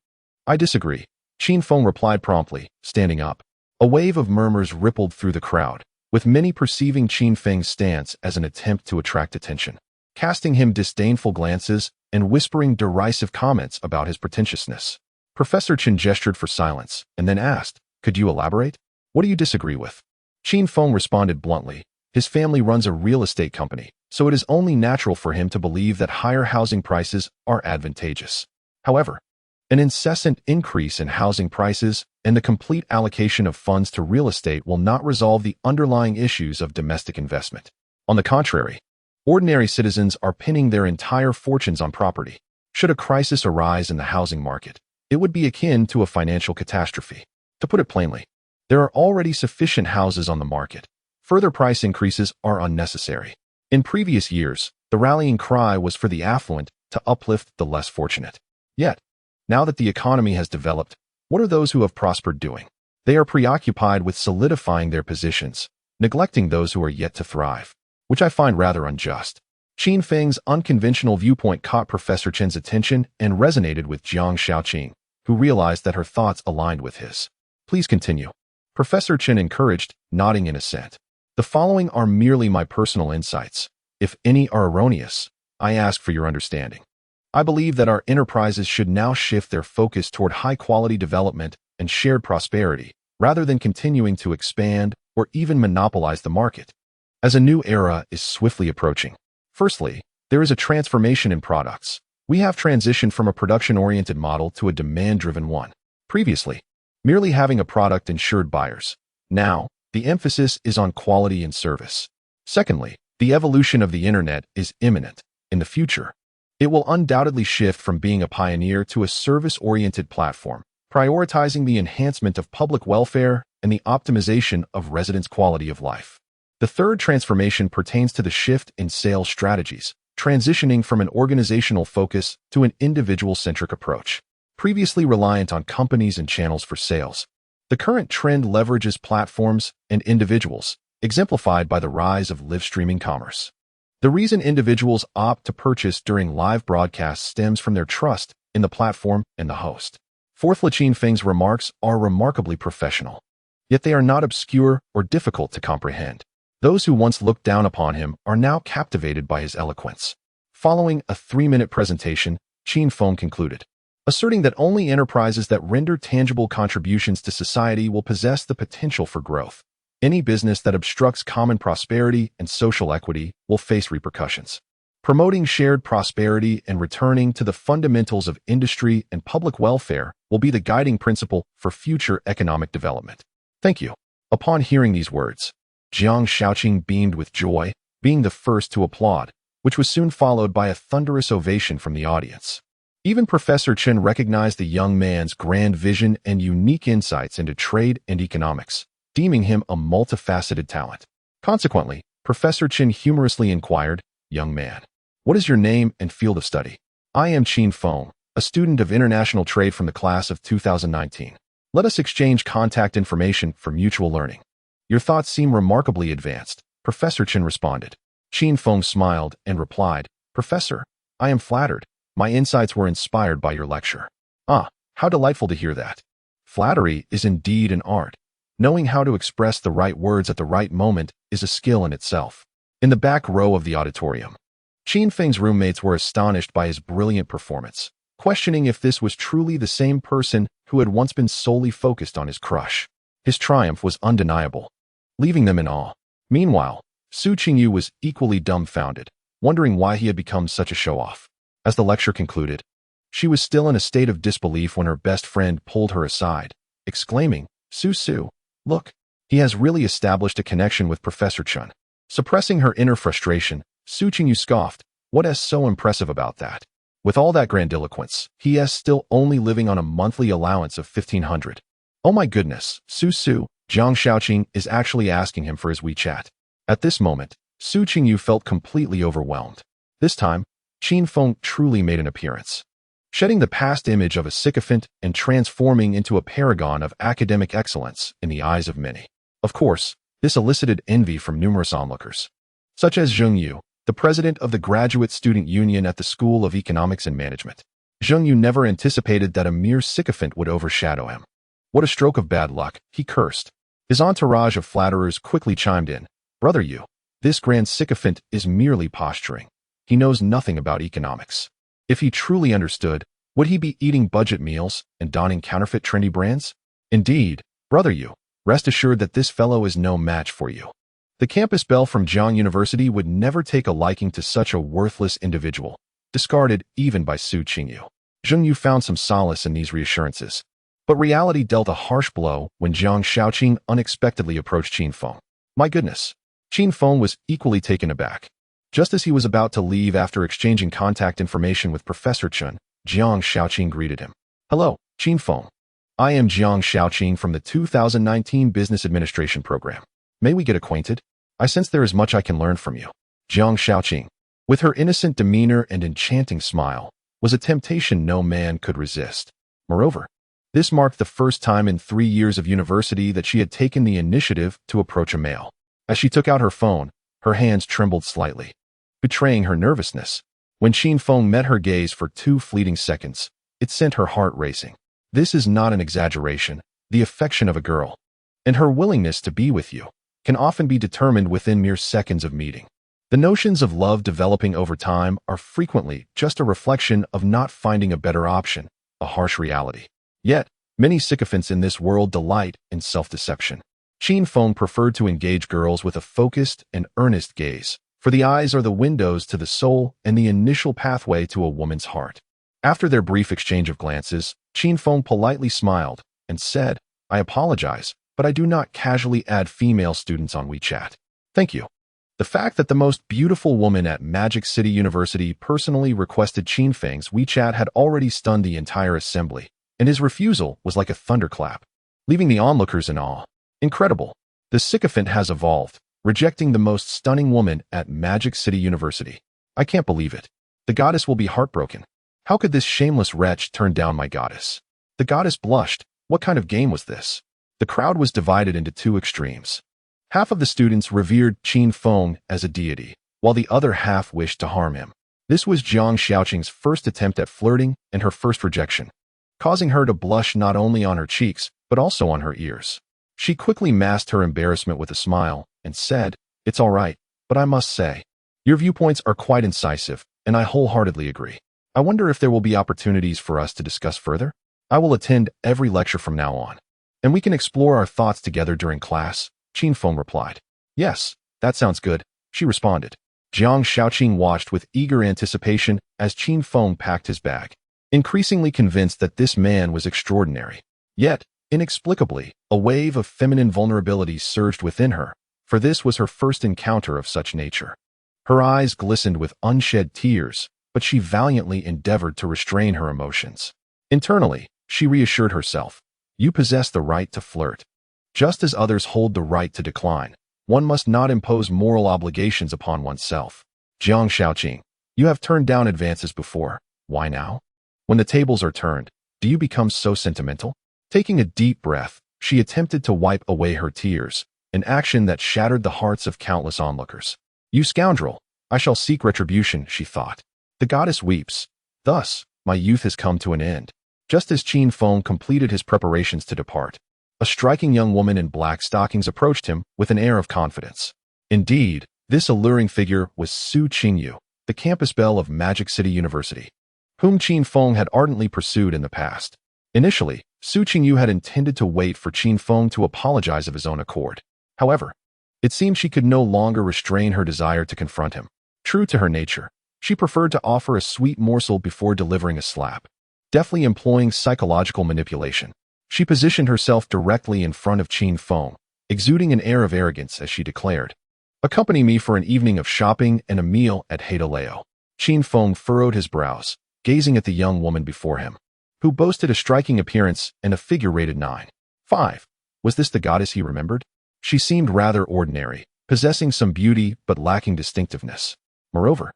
"I disagree," Qin Feng replied promptly, standing up. A wave of murmurs rippled through the crowd, with many perceiving Qin Feng's stance as an attempt to attract attention, casting him disdainful glances and whispering derisive comments about his pretentiousness. Professor Chen gestured for silence and then asked, "Could you elaborate? What do you disagree with?" Qin Feng responded bluntly, "His family runs a real estate company, so it is only natural for him to believe that higher housing prices are advantageous. However, an incessant increase in housing prices and the complete allocation of funds to real estate will not resolve the underlying issues of domestic investment. On the contrary, ordinary citizens are pinning their entire fortunes on property. Should a crisis arise in the housing market, it would be akin to a financial catastrophe. To put it plainly, there are already sufficient houses on the market. Further price increases are unnecessary. In previous years, the rallying cry was for the affluent to uplift the less fortunate. Yet, now that the economy has developed, what are those who have prospered doing? They are preoccupied with solidifying their positions, neglecting those who are yet to thrive, which I find rather unjust." Qin Feng's unconventional viewpoint caught Professor Chen's attention and resonated with Jiang Shaoqing, who realized that her thoughts aligned with his. "Please continue," Professor Chen encouraged, nodding in assent. "The following are merely my personal insights. If any are erroneous, I ask for your understanding. I believe that our enterprises should now shift their focus toward high-quality development and shared prosperity, rather than continuing to expand or even monopolize the market, as a new era is swiftly approaching. Firstly, there is a transformation in products. We have transitioned from a production-oriented model to a demand-driven one. Previously, merely having a product ensured buyers. Now, the emphasis is on quality and service. Secondly, the evolution of the internet is imminent. In the future, it will undoubtedly shift from being a pioneer to a service-oriented platform, prioritizing the enhancement of public welfare and the optimization of residents' quality of life. The third transformation pertains to the shift in sales strategies, transitioning from an organizational focus to an individual-centric approach. Previously reliant on companies and channels for sales, the current trend leverages platforms and individuals, exemplified by the rise of live streaming commerce. The reason individuals opt to purchase during live broadcasts stems from their trust in the platform and the host. Fourthly, Qin Feng's remarks are remarkably professional, yet they are not obscure or difficult to comprehend. Those who once looked down upon him are now captivated by his eloquence. Following a 3-minute presentation, Qin Feng concluded, asserting that only enterprises that render tangible contributions to society will possess the potential for growth. Any business that obstructs common prosperity and social equity will face repercussions. Promoting shared prosperity and returning to the fundamentals of industry and public welfare will be the guiding principle for future economic development. Thank you. Upon hearing these words, Jiang Shaoqing beamed with joy, being the first to applaud, which was soon followed by a thunderous ovation from the audience. Even Professor Chen recognized the young man's grand vision and unique insights into trade and economics, deeming him a multifaceted talent. Consequently, Professor Chen humorously inquired, "Young man, what is your name and field of study?" "I am Qin Feng, a student of international trade from the class of 2019. Let us exchange contact information for mutual learning." "Your thoughts seem remarkably advanced," Professor Chen responded. Qin Feng smiled and replied, "Professor, I am flattered. My insights were inspired by your lecture." "Ah, how delightful to hear that. Flattery is indeed an art. Knowing how to express the right words at the right moment is a skill in itself." In the back row of the auditorium, Qin Feng's roommates were astonished by his brilliant performance, questioning if this was truly the same person who had once been solely focused on his crush. His triumph was undeniable, leaving them in awe. Meanwhile, Su Qingyu was equally dumbfounded, wondering why he had become such a show-off. As the lecture concluded, she was still in a state of disbelief when her best friend pulled her aside, exclaiming, Su, look, he has really established a connection with Professor Chen." Suppressing her inner frustration, Su Qingyu scoffed, "What is so impressive about that? With all that grandiloquence, he is still only living on a monthly allowance of 1,500. Oh my goodness, Su, Jiang Shaoqing is actually asking him for his WeChat." At this moment, Su Qingyu felt completely overwhelmed. This time, Qin Feng truly made an appearance, shedding the past image of a sycophant and transforming into a paragon of academic excellence in the eyes of many. Of course, this elicited envy from numerous onlookers, such as Zheng Yu, the president of the Graduate Student Union at the School of Economics and Management. Zheng Yu never anticipated that a mere sycophant would overshadow him. "What a stroke of bad luck," he cursed. His entourage of flatterers quickly chimed in, "Brother Yu, this grand sycophant is merely posturing. He knows nothing about economics. If he truly understood, would he be eating budget meals and donning counterfeit trendy brands? Indeed, Brother Yu, rest assured that this fellow is no match for you." The campus belle from Jiang University would never take a liking to such a worthless individual, discarded even by Su Qingyu. Zheng Yu found some solace in these reassurances, but reality dealt a harsh blow when Jiang Shaoqing unexpectedly approached Qin Feng. My goodness, Qin Feng was equally taken aback. Just as he was about to leave after exchanging contact information with Professor Chen, Jiang Shaoqing greeted him. "Hello, Qin Feng. I am Jiang Shaoqing from the 2019 Business Administration program. May we get acquainted? I sense there is much I can learn from you." Jiang Shaoqing, with her innocent demeanor and enchanting smile, was a temptation no man could resist. Moreover, this marked the first time in 3 years of university that she had taken the initiative to approach a male. As she took out her phone, her hands trembled slightly, betraying her nervousness. When Qin Feng met her gaze for 2 fleeting seconds, it sent her heart racing. This is not an exaggeration. The affection of a girl, and her willingness to be with you, can often be determined within mere seconds of meeting. The notions of love developing over time are frequently just a reflection of not finding a better option, a harsh reality. Yet, many sycophants in this world delight in self-deception. Qin Feng preferred to engage girls with a focused and earnest gaze, for the eyes are the windows to the soul and the initial pathway to a woman's heart. After their brief exchange of glances, Qin Feng politely smiled and said, "I apologize, but I do not casually add female students on WeChat." "Thank you." The fact that the most beautiful woman at Magic City University personally requested Qin Feng's WeChat had already stunned the entire assembly, and his refusal was like a thunderclap, leaving the onlookers in awe. Incredible. The sycophant has evolved, rejecting the most stunning woman at Magic City University. I can't believe it. The goddess will be heartbroken. How could this shameless wretch turn down my goddess? The goddess blushed. What kind of game was this? The crowd was divided into 2 extremes. Half of the students revered Qin Feng as a deity, while the other half wished to harm him. This was Jiang Shaoqing's first attempt at flirting and her first rejection, causing her to blush not only on her cheeks, but also on her ears. She quickly masked her embarrassment with a smile and said, "It's all right, but I must say, your viewpoints are quite incisive, and I wholeheartedly agree. I wonder if there will be opportunities for us to discuss further? I will attend every lecture from now on, and we can explore our thoughts together during class." Qin Feng replied. "Yes, that sounds good," she responded. Jiang Shaoqing watched with eager anticipation as Qin Feng packed his bag, increasingly convinced that this man was extraordinary. Yet, inexplicably, a wave of feminine vulnerability surged within her, for this was her first encounter of such nature. Her eyes glistened with unshed tears, but she valiantly endeavored to restrain her emotions. Internally, she reassured herself, "You possess the right to flirt. Just as others hold the right to decline, one must not impose moral obligations upon oneself. Jiang Shaoqing, you have turned down advances before. Why now? When the tables are turned, do you become so sentimental?" Taking a deep breath, she attempted to wipe away her tears, an action that shattered the hearts of countless onlookers. "You scoundrel, I shall seek retribution," she thought. The goddess weeps. Thus, my youth has come to an end. Just as Qin Feng completed his preparations to depart, a striking young woman in black stockings approached him with an air of confidence. Indeed, this alluring figure was Su Qingyu, the campus belle of Magic City University, whom Qin Feng had ardently pursued in the past. Initially, Su Qingyu had intended to wait for Qin Feng to apologize of his own accord. However, it seemed she could no longer restrain her desire to confront him. True to her nature, she preferred to offer a sweet morsel before delivering a slap. Deftly employing psychological manipulation, she positioned herself directly in front of Qin Feng, exuding an air of arrogance as she declared, "Accompany me for an evening of shopping and a meal at Hysterically." Qin Feng furrowed his brows, gazing at the young woman before him, who boasted a striking appearance and a figure rated 9'5". Was this the goddess he remembered? She seemed rather ordinary, possessing some beauty but lacking distinctiveness. Moreover,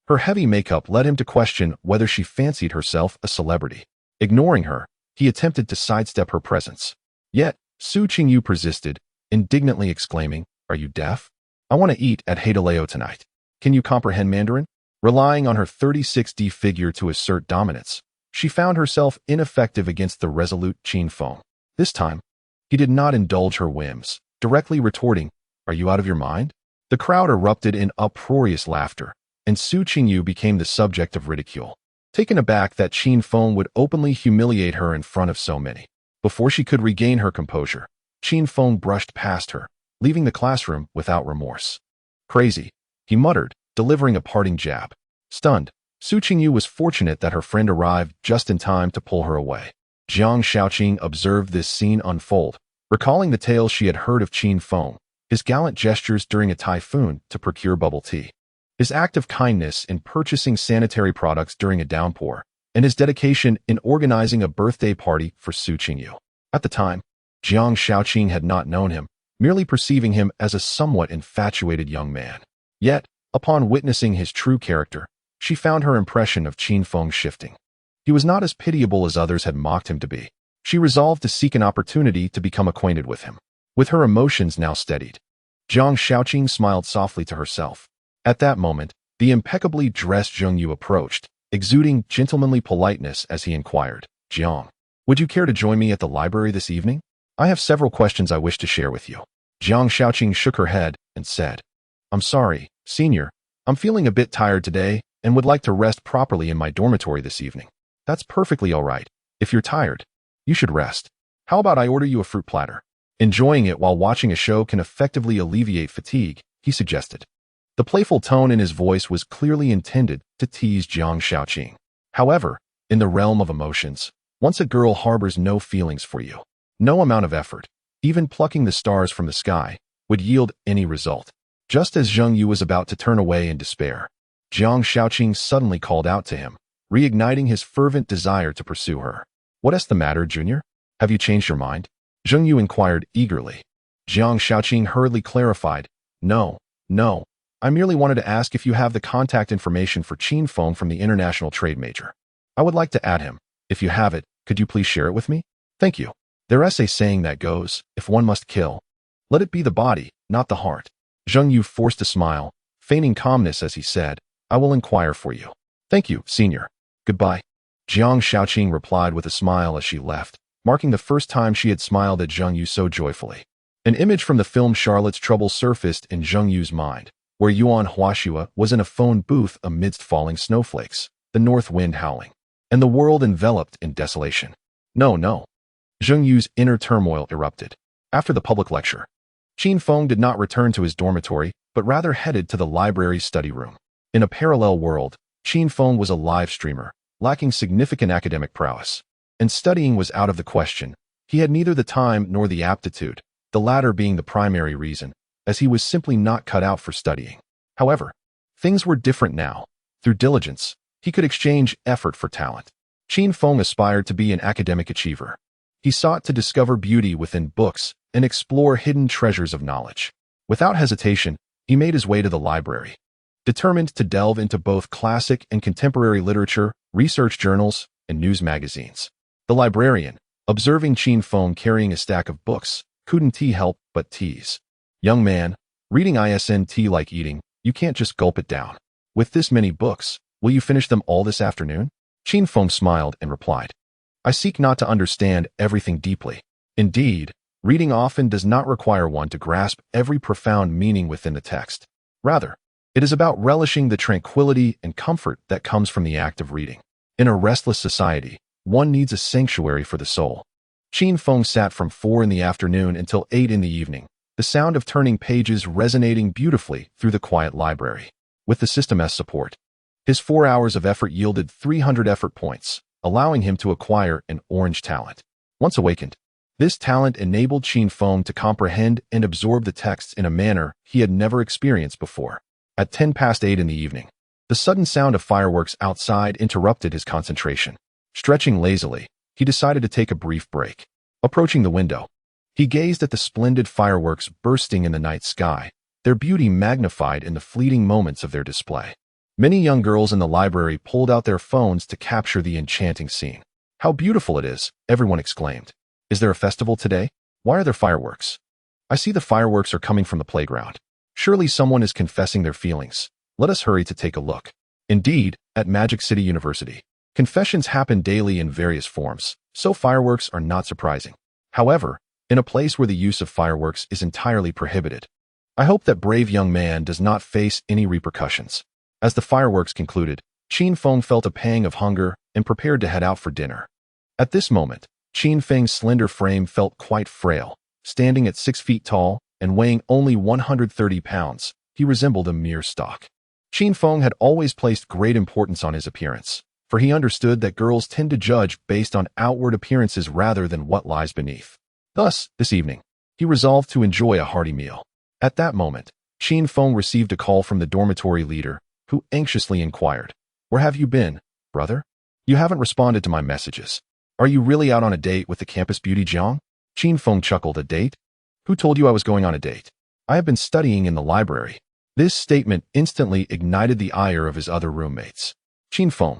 her heavy makeup led him to question whether she fancied herself a celebrity. Ignoring her, he attempted to sidestep her presence. Yet, Su Qingyu persisted, indignantly exclaiming, "Are you deaf? I want to eat at Hysterically tonight. Can you comprehend Mandarin?" Relying on her 36D figure to assert dominance, she found herself ineffective against the resolute Qin Feng. This time, he did not indulge her whims, directly retorting, "Are you out of your mind?" The crowd erupted in uproarious laughter, and Su Qingyu became the subject of ridicule. Taken aback that Qin Feng would openly humiliate her in front of so many. Before she could regain her composure, Qin Feng brushed past her, leaving the classroom without remorse. "Crazy," he muttered, delivering a parting jab. Stunned, Su Qingyu was fortunate that her friend arrived just in time to pull her away. Jiang Shaoqing observed this scene unfold, recalling the tales she had heard of Qin Feng, his gallant gestures during a typhoon to procure bubble tea, his act of kindness in purchasing sanitary products during a downpour, and his dedication in organizing a birthday party for Su Qingyu. At the time, Jiang Shaoqing had not known him, merely perceiving him as a somewhat infatuated young man. Yet, upon witnessing his true character, she found her impression of Qin Feng shifting. He was not as pitiable as others had mocked him to be. She resolved to seek an opportunity to become acquainted with him. With her emotions now steadied, Jiang Shaoqing smiled softly to herself. At that moment, the impeccably dressed Zhengyu approached, exuding gentlemanly politeness as he inquired, "Jiang, would you care to join me at the library this evening? I have several questions I wish to share with you." Jiang Shaoqing shook her head and said, "I'm sorry, senior. I'm feeling a bit tired today and would like to rest properly in my dormitory this evening." "That's perfectly all right. If you're tired, you should rest. How about I order you a fruit platter? Enjoying it while watching a show can effectively alleviate fatigue," he suggested. The playful tone in his voice was clearly intended to tease Jiang Shaoqing. However, in the realm of emotions, once a girl harbors no feelings for you, no amount of effort, even plucking the stars from the sky, would yield any result. Just as Zhengyu was about to turn away in despair, Jiang Shaoqing suddenly called out to him, reigniting his fervent desire to pursue her. "What's the matter, Junior? Have you changed your mind?" Zhengyu inquired eagerly. Jiang Shaoqing hurriedly clarified, No, I merely wanted to ask if you have the contact information for Qin Feng from the international trade major. I would like to add him. If you have it, could you please share it with me? Thank you. There's a saying that goes, if one must kill, let it be the body, not the heart. Zhengyu forced a smile, feigning calmness as he said, "I will inquire for you." "Thank you, senior. Goodbye." Jiang Shaoqing replied with a smile as she left, marking the first time she had smiled at Zhengyu so joyfully. An image from the film Charlotte's Trouble surfaced in Zhengyu's mind, where Yuan Huaxue was in a phone booth amidst falling snowflakes, the north wind howling, and the world enveloped in desolation. No. Zhengyu's inner turmoil erupted. After the public lecture, Qin Feng did not return to his dormitory, but rather headed to the library's study room. In a parallel world, Qin Feng was a live streamer, lacking significant academic prowess. And studying was out of the question. He had neither the time nor the aptitude, the latter being the primary reason, as he was simply not cut out for studying. However, things were different now. Through diligence, he could exchange effort for talent. Qin Feng aspired to be an academic achiever. He sought to discover beauty within books and explore hidden treasures of knowledge. Without hesitation, he made his way to the library. Determined to delve into both classic and contemporary literature, research journals, and news magazines. The librarian, observing Qin Feng carrying a stack of books, couldn't help but tease. "Young man, reading isn't like eating, you can't just gulp it down. With this many books, will you finish them all this afternoon?" Qin Feng smiled and replied, "I seek not to understand everything deeply. Indeed, reading often does not require one to grasp every profound meaning within the text. Rather, it is about relishing the tranquility and comfort that comes from the act of reading. In a restless society, one needs a sanctuary for the soul." Qin Feng sat from 4 in the afternoon until 8 in the evening, the sound of turning pages resonating beautifully through the quiet library. With the system's support, his 4 hours of effort yielded 300 effort points, allowing him to acquire an orange talent. Once awakened, this talent enabled Qin Feng to comprehend and absorb the texts in a manner he had never experienced before. At 10 past 8 in the evening, the sudden sound of fireworks outside interrupted his concentration. Stretching lazily, he decided to take a brief break. Approaching the window, he gazed at the splendid fireworks bursting in the night sky, their beauty magnified in the fleeting moments of their display. Many young girls in the library pulled out their phones to capture the enchanting scene. "How beautiful it is," everyone exclaimed. "Is there a festival today? Why are there fireworks? I see the fireworks are coming from the playground. Surely someone is confessing their feelings. Let us hurry to take a look." Indeed, at Magic City University, confessions happen daily in various forms, so fireworks are not surprising. However, in a place where the use of fireworks is entirely prohibited, I hope that brave young man does not face any repercussions. As the fireworks concluded, Qin Feng felt a pang of hunger and prepared to head out for dinner. At this moment, Qin Feng's slender frame felt quite frail. Standing at 6 feet tall and weighing only 130 pounds, he resembled a mere stock. Qin Feng had always placed great importance on his appearance, for he understood that girls tend to judge based on outward appearances rather than what lies beneath. Thus, this evening, he resolved to enjoy a hearty meal. At that moment, Qin Feng received a call from the dormitory leader, who anxiously inquired, "Where have you been, brother? You haven't responded to my messages. Are you really out on a date with the campus beauty Jiang?" Qin Feng chuckled. "A date? Who told you I was going on a date? I have been studying in the library." This statement instantly ignited the ire of his other roommates. "Qin Feng,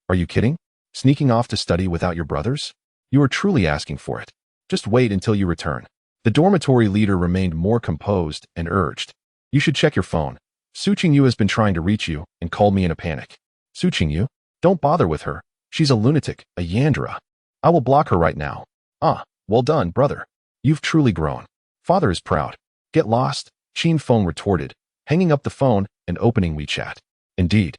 are you kidding? Sneaking off to study without your brothers? You are truly asking for it. Just wait until you return." The dormitory leader remained more composed and urged, "You should check your phone. Su Qingyu has been trying to reach you and called me in a panic." "Su Qingyu? Don't bother with her. She's a lunatic, a Yandra. I will block her right now." "Ah, well done, brother. You've truly grown. Father is proud." "Get lost," Qin Feng retorted, hanging up the phone and opening WeChat. Indeed,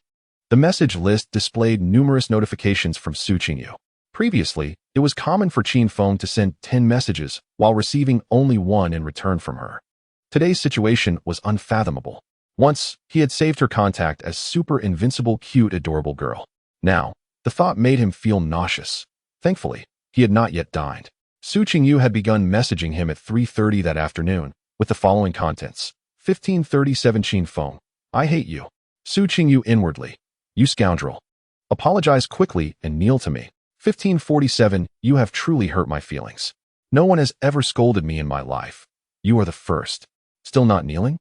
the message list displayed numerous notifications from Su Qingyu. Previously, it was common for Qin Feng to send 10 messages while receiving only 1 in return from her. Today's situation was unfathomable. Once, he had saved her contact as super invincible, cute, adorable girl. Now, the thought made him feel nauseous. Thankfully, he had not yet dined. Su Qingyu had begun messaging him at 3:30 that afternoon with the following contents. 15:37 Qin Feng, I hate you. Su Qingyu inwardly, you scoundrel. Apologize quickly and kneel to me. 15:47 You have truly hurt my feelings. No one has ever scolded me in my life. You are the first. Still not kneeling?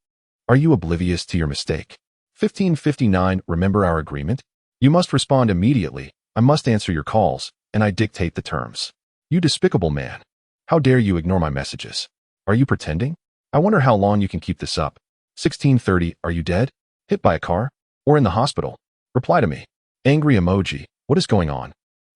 Are you oblivious to your mistake? 15:59 Remember our agreement? You must respond immediately. I must answer your calls, and I dictate the terms. You despicable man. How dare you ignore my messages? Are you pretending? I wonder how long you can keep this up. 16:30 Are you dead? Hit by a car? Or in the hospital? Reply to me. Angry emoji. What is going on?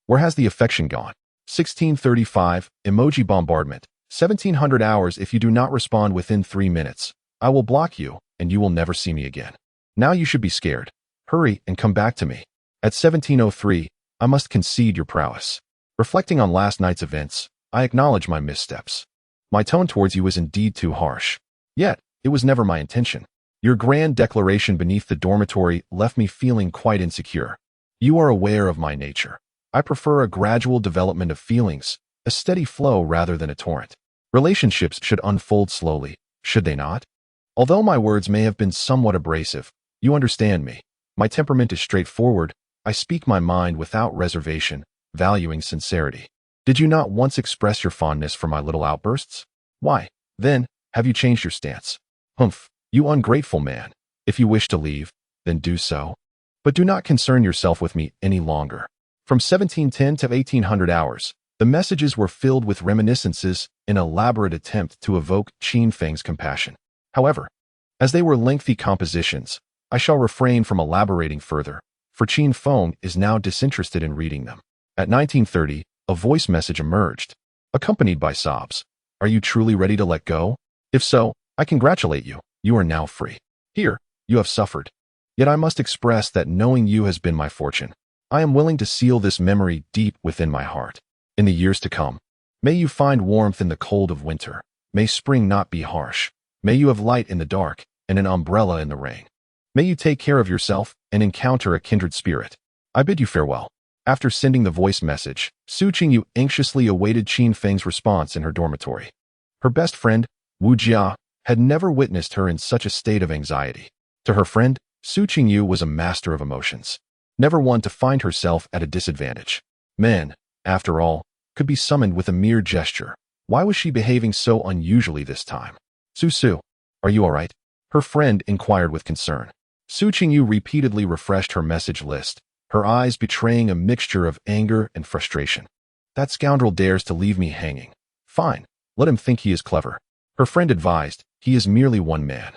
Where has the affection gone? 16:35 Emoji bombardment. 1700 hours If you do not respond within 3 minutes, I will block you, and you will never see me again. Now you should be scared. Hurry and come back to me. At 17:03, I must concede your prowess. Reflecting on last night's events, I acknowledge my missteps. My tone towards you is indeed too harsh. Yet, it was never my intention. Your grand declaration beneath the dormitory left me feeling quite insecure. You are aware of my nature. I prefer a gradual development of feelings, a steady flow rather than a torrent. Relationships should unfold slowly, should they not? Although my words may have been somewhat abrasive, you understand me. My temperament is straightforward. I speak my mind without reservation, valuing sincerity. Did you not once express your fondness for my little outbursts? Why, then, have you changed your stance? Humph, you ungrateful man. If you wish to leave, then do so. But do not concern yourself with me any longer. From 1710 to 1800 hours, the messages were filled with reminiscences, an elaborate attempt to evoke Qin Feng's compassion. However, as they were lengthy compositions, I shall refrain from elaborating further, for Qin Feng is now disinterested in reading them. At 1930, a voice message emerged, accompanied by sobs. Are you truly ready to let go? If so, I congratulate you. You are now free. Here, you have suffered. Yet I must express that knowing you has been my fortune. I am willing to seal this memory deep within my heart. In the years to come, may you find warmth in the cold of winter. May spring not be harsh. May you have light in the dark and an umbrella in the rain. May you take care of yourself and encounter a kindred spirit. I bid you farewell. After sending the voice message, Su Qingyu anxiously awaited Qin Feng's response in her dormitory. Her best friend, Wu Jia, had never witnessed her in such a state of anxiety. To her friend, Su Qingyu was a master of emotions, never one to find herself at a disadvantage. Men, after all, could be summoned with a mere gesture. Why was she behaving so unusually this time? Su, are you all right? Her friend inquired with concern. Su Qingyu repeatedly refreshed her message list, her eyes betraying a mixture of anger and frustration. That scoundrel dares to leave me hanging. Fine, let him think he is clever. Her friend advised, he is merely one man.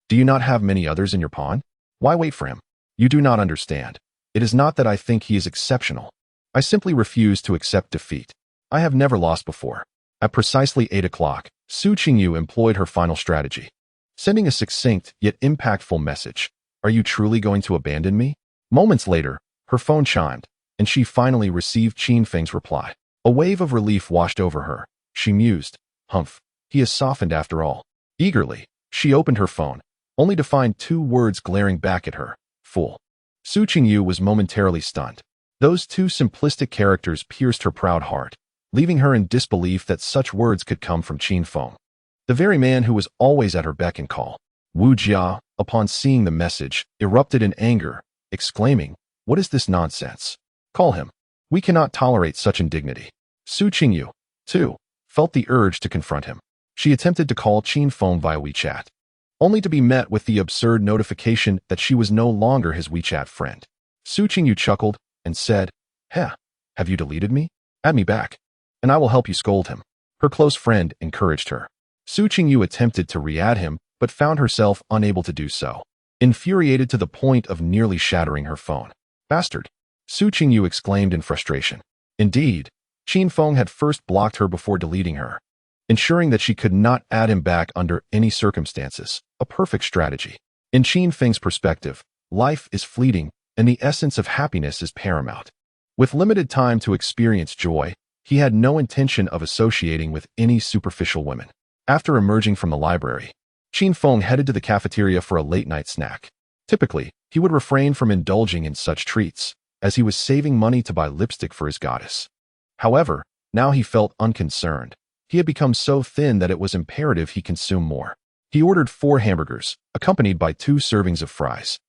Do you not have many others in your pawn? Why wait for him? You do not understand. It is not that I think he is exceptional. I simply refuse to accept defeat. I have never lost before. At precisely 8 o'clock, Su Qingyu employed her final strategy, sending a succinct yet impactful message. Are you truly going to abandon me? Moments later, her phone chimed, and she finally received Qin Feng's reply. A wave of relief washed over her. She mused, humph, he has softened after all. Eagerly, she opened her phone, only to find 2 words glaring back at her. Fool. Su Qingyu was momentarily stunned. Those 2 simplistic characters pierced her proud heart, leaving her in disbelief that such words could come from Qin Feng, the very man who was always at her beck and call. Wu Jia, upon seeing the message, erupted in anger, exclaiming, what is this nonsense? Call him. We cannot tolerate such indignity. Su Qingyu, too, felt the urge to confront him. She attempted to call Qin Feng via WeChat, only to be met with the absurd notification that she was no longer his WeChat friend. Su Qingyu chuckled and said, Heh, have you deleted me? Add me back, and I will help you scold him. Her close friend encouraged her. Su Qingyu attempted to re-add him, but found herself unable to do so, infuriated to the point of nearly shattering her phone. Bastard! Su Qingyu exclaimed in frustration. Indeed, Qin Feng had first blocked her before deleting her, ensuring that she could not add him back under any circumstances, a perfect strategy. In Qin Feng's perspective, life is fleeting, and the essence of happiness is paramount. With limited time to experience joy, he had no intention of associating with any superficial women. After emerging from the library, Qin Feng headed to the cafeteria for a late-night snack. Typically, he would refrain from indulging in such treats, as he was saving money to buy lipstick for his goddess. However, now he felt unconcerned. He had become so thin that it was imperative he consume more. He ordered 4 hamburgers, accompanied by 2 servings of fries,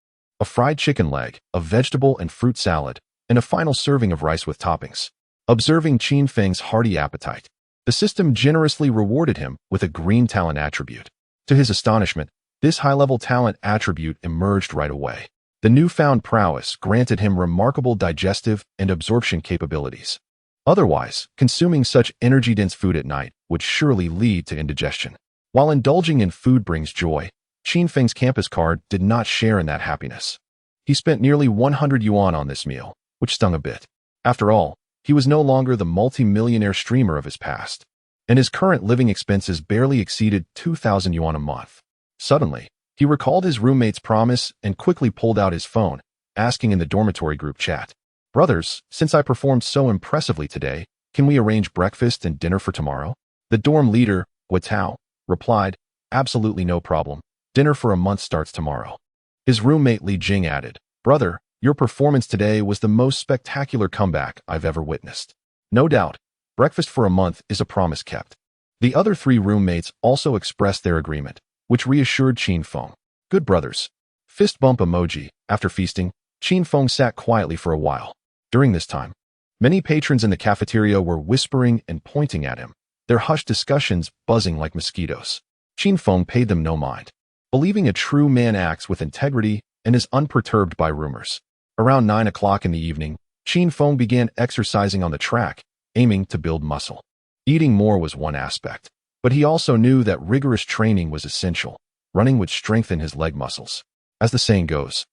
a fried chicken leg, a vegetable and fruit salad, and a final serving of rice with toppings. Observing Qin Feng's hearty appetite, the system generously rewarded him with a green talent attribute. To his astonishment, this high-level talent attribute emerged right away. The newfound prowess granted him remarkable digestive and absorption capabilities. Otherwise, consuming such energy-dense food at night would surely lead to indigestion. While indulging in food brings joy, Qin Feng's campus card did not share in that happiness. He spent nearly 100 yuan on this meal, which stung a bit. After all, he was no longer the multi-millionaire streamer of his past, and his current living expenses barely exceeded 2,000 yuan a month. Suddenly, he recalled his roommate's promise and quickly pulled out his phone, asking in the dormitory group chat, Brothers, since I performed so impressively today, can we arrange breakfast and dinner for tomorrow? The dorm leader, Watao, replied, Absolutely no problem. Dinner for a month starts tomorrow. His roommate Li Jing added, "Brother, your performance today was the most spectacular comeback I've ever witnessed." No doubt, breakfast for a month is a promise kept. The other three roommates also expressed their agreement, which reassured Qin Feng. Good brothers. Fist bump emoji. After feasting, Qin Feng sat quietly for a while. During this time, many patrons in the cafeteria were whispering and pointing at him, their hushed discussions buzzing like mosquitoes. Qin Feng paid them no mind, believing a true man acts with integrity and is unperturbed by rumors. Around 9 o'clock in the evening, Qin Feng began exercising on the track, aiming to build muscle. Eating more was one aspect, but he also knew that rigorous training was essential. Running would strengthen his leg muscles. As the saying goes,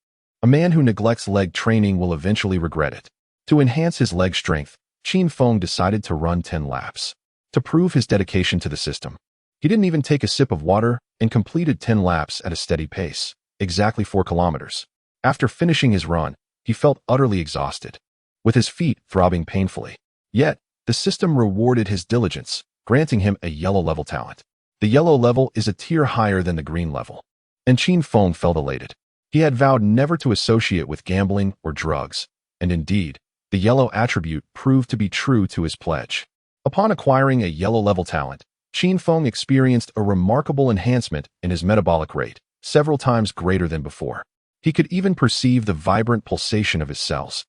a man who neglects leg training will eventually regret it. To enhance his leg strength, Qin Feng decided to run 10 laps. To prove his dedication to the system, he didn't even take a sip of water and completed 10 laps at a steady pace, exactly 4 kilometers. After finishing his run, he felt utterly exhausted, with his feet throbbing painfully. Yet, the system rewarded his diligence, granting him a yellow level talent. The yellow level is a tier higher than the green level, and Qin Feng felt elated. He had vowed never to associate with gambling or drugs, and indeed, the yellow attribute proved to be true to his pledge. Upon acquiring a yellow level talent, Qin Feng experienced a remarkable enhancement in his metabolic rate, several times greater than before. He could even perceive the vibrant pulsation of his cells,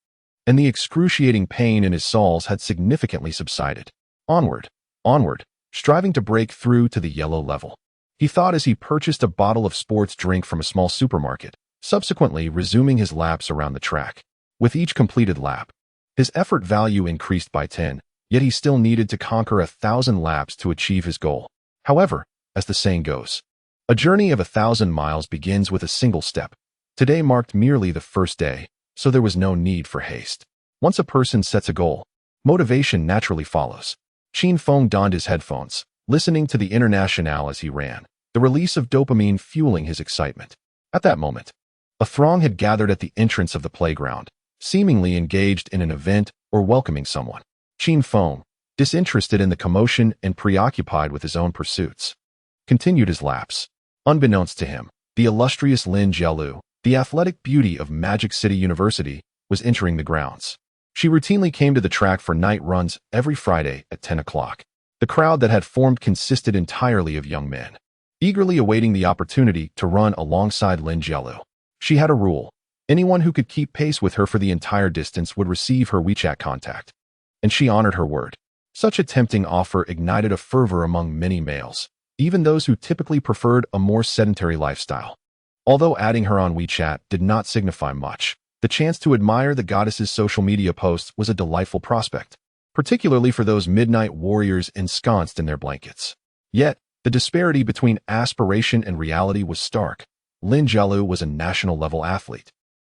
and the excruciating pain in his soles had significantly subsided. Onward, striving to break through to the yellow level, he thought as he purchased a bottle of sports drink from a small supermarket, subsequently resuming his laps around the track. With each completed lap, his effort value increased by 10, yet he still needed to conquer 1,000 laps to achieve his goal. However, as the saying goes, a journey of 1,000 miles begins with a single step. Today marked merely the first day, so there was no need for haste. Once a person sets a goal, motivation naturally follows. Qin Feng donned his headphones, listening to the Internationale as he ran, the release of dopamine fueling his excitement. At that moment, a throng had gathered at the entrance of the playground, seemingly engaged in an event or welcoming someone. Qin Feng, disinterested in the commotion and preoccupied with his own pursuits, continued his laps. Unbeknownst to him, the illustrious Lin Jielu, the athletic beauty of Magic City University, was entering the grounds. She routinely came to the track for night runs every Friday at 10 o'clock. The crowd that had formed consisted entirely of young men, eagerly awaiting the opportunity to run alongside Lin Jielu. She had a rule: anyone who could keep pace with her for the entire distance would receive her WeChat contact. And she honored her word. Such a tempting offer ignited a fervor among many males, even those who typically preferred a more sedentary lifestyle. Although adding her on WeChat did not signify much, the chance to admire the goddess's social media posts was a delightful prospect, particularly for those midnight warriors ensconced in their blankets. Yet, the disparity between aspiration and reality was stark. Lin Jielu was a national-level athlete,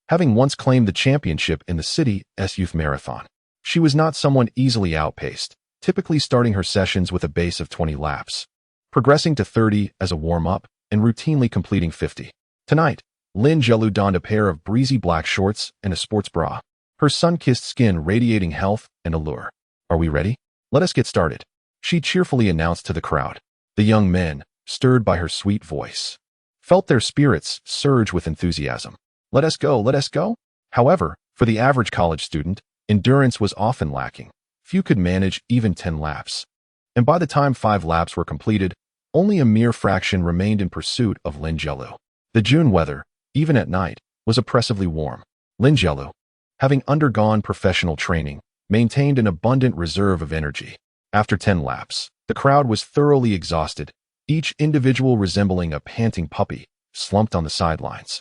having once claimed the championship in the city's youth marathon. She was not someone easily outpaced, typically starting her sessions with a base of 20 laps, progressing to 30 as a warm-up, and routinely completing 50. Tonight, Lin Jielu donned a pair of breezy black shorts and a sports bra, her sun-kissed skin radiating health and allure. "Are we ready? Let us get started," she cheerfully announced to the crowd. The young men, stirred by her sweet voice, felt their spirits surge with enthusiasm. Let us go, let us go." However, for the average college student, endurance was often lacking. Few could manage even 10 laps. And by the time 5 laps were completed, only a mere fraction remained in pursuit of Lin Jielu. The June weather, even at night, was oppressively warm. Lin Jielu, having undergone professional training, maintained an abundant reserve of energy. After 10 laps, the crowd was thoroughly exhausted, each individual resembling a panting puppy, slumped on the sidelines,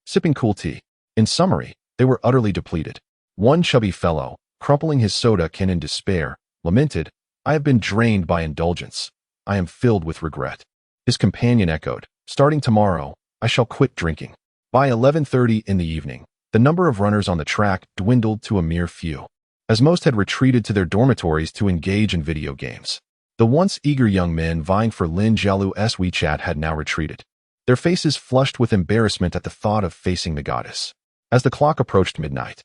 sipping cool tea. In summary, they were utterly depleted. One chubby fellow, crumpling his soda can in despair, lamented, "I have been drained by indulgence. I am filled with regret." His companion echoed, "Starting tomorrow, I shall quit drinking." By 11:30 in the evening, the number of runners on the track dwindled to a mere few, as most had retreated to their dormitories to engage in video games. The once eager young men vying for Lin Jialu's WeChat had now retreated, their faces flushed with embarrassment at the thought of facing the goddess. As the clock approached midnight,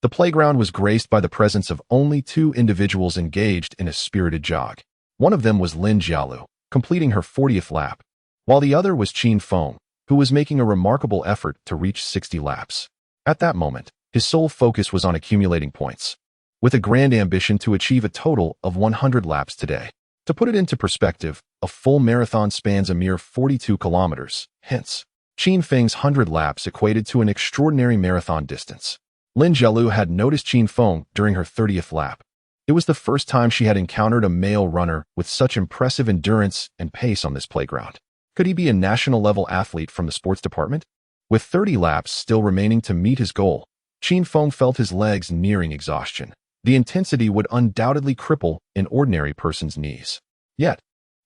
the playground was graced by the presence of only 2 individuals engaged in a spirited jog. One of them was Lin Jielu, completing her 40th lap, while the other was Qin Feng, who was making a remarkable effort to reach 60 laps. At that moment, his sole focus was on accumulating points, with a grand ambition to achieve a total of 100 laps today. To put it into perspective, a full marathon spans a mere 42 kilometers, hence, Qin Feng's 100 laps equated to an extraordinary marathon distance. Lin Jielu had noticed Qin Feng during her 30th lap. It was the first time she had encountered a male runner with such impressive endurance and pace on this playground. Could he be a national-level athlete from the sports department? With 30 laps still remaining to meet his goal, Qin Feng felt his legs nearing exhaustion. The intensity would undoubtedly cripple an ordinary person's knees. Yet,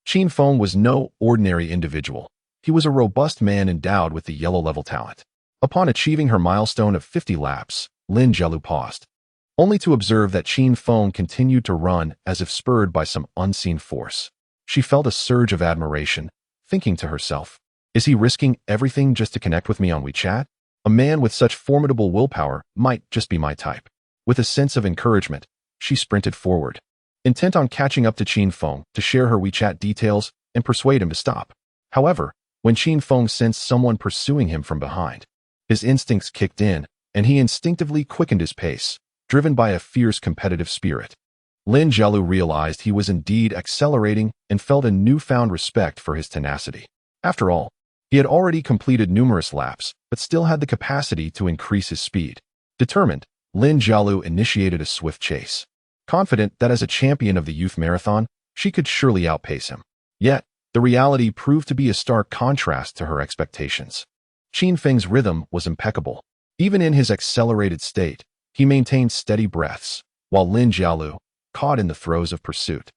Qin Feng was no ordinary individual. He was a robust man endowed with the yellow-level talent. Upon achieving her milestone of 50 laps, Lin Jielu paused, only to observe that Qin Feng continued to run as if spurred by some unseen force. She felt a surge of admiration, thinking to herself, is he risking everything just to connect with me on WeChat? A man with such formidable willpower might just be my type. With a sense of encouragement, she sprinted forward, intent on catching up to Qin Feng to share her WeChat details and persuade him to stop. However, when Qin Feng sensed someone pursuing him from behind, his instincts kicked in, and he instinctively quickened his pace, driven by a fierce competitive spirit. Lin Jielu realized he was indeed accelerating and felt a newfound respect for his tenacity. After all, he had already completed numerous laps, but still had the capacity to increase his speed. Determined, Lin Jielu initiated a swift chase, confident that as a champion of the youth marathon, she could surely outpace him. Yet, the reality proved to be a stark contrast to her expectations. Qin Feng's rhythm was impeccable. Even in his accelerated state, he maintained steady breaths, while Lin Jielu, caught in the throes of pursuit,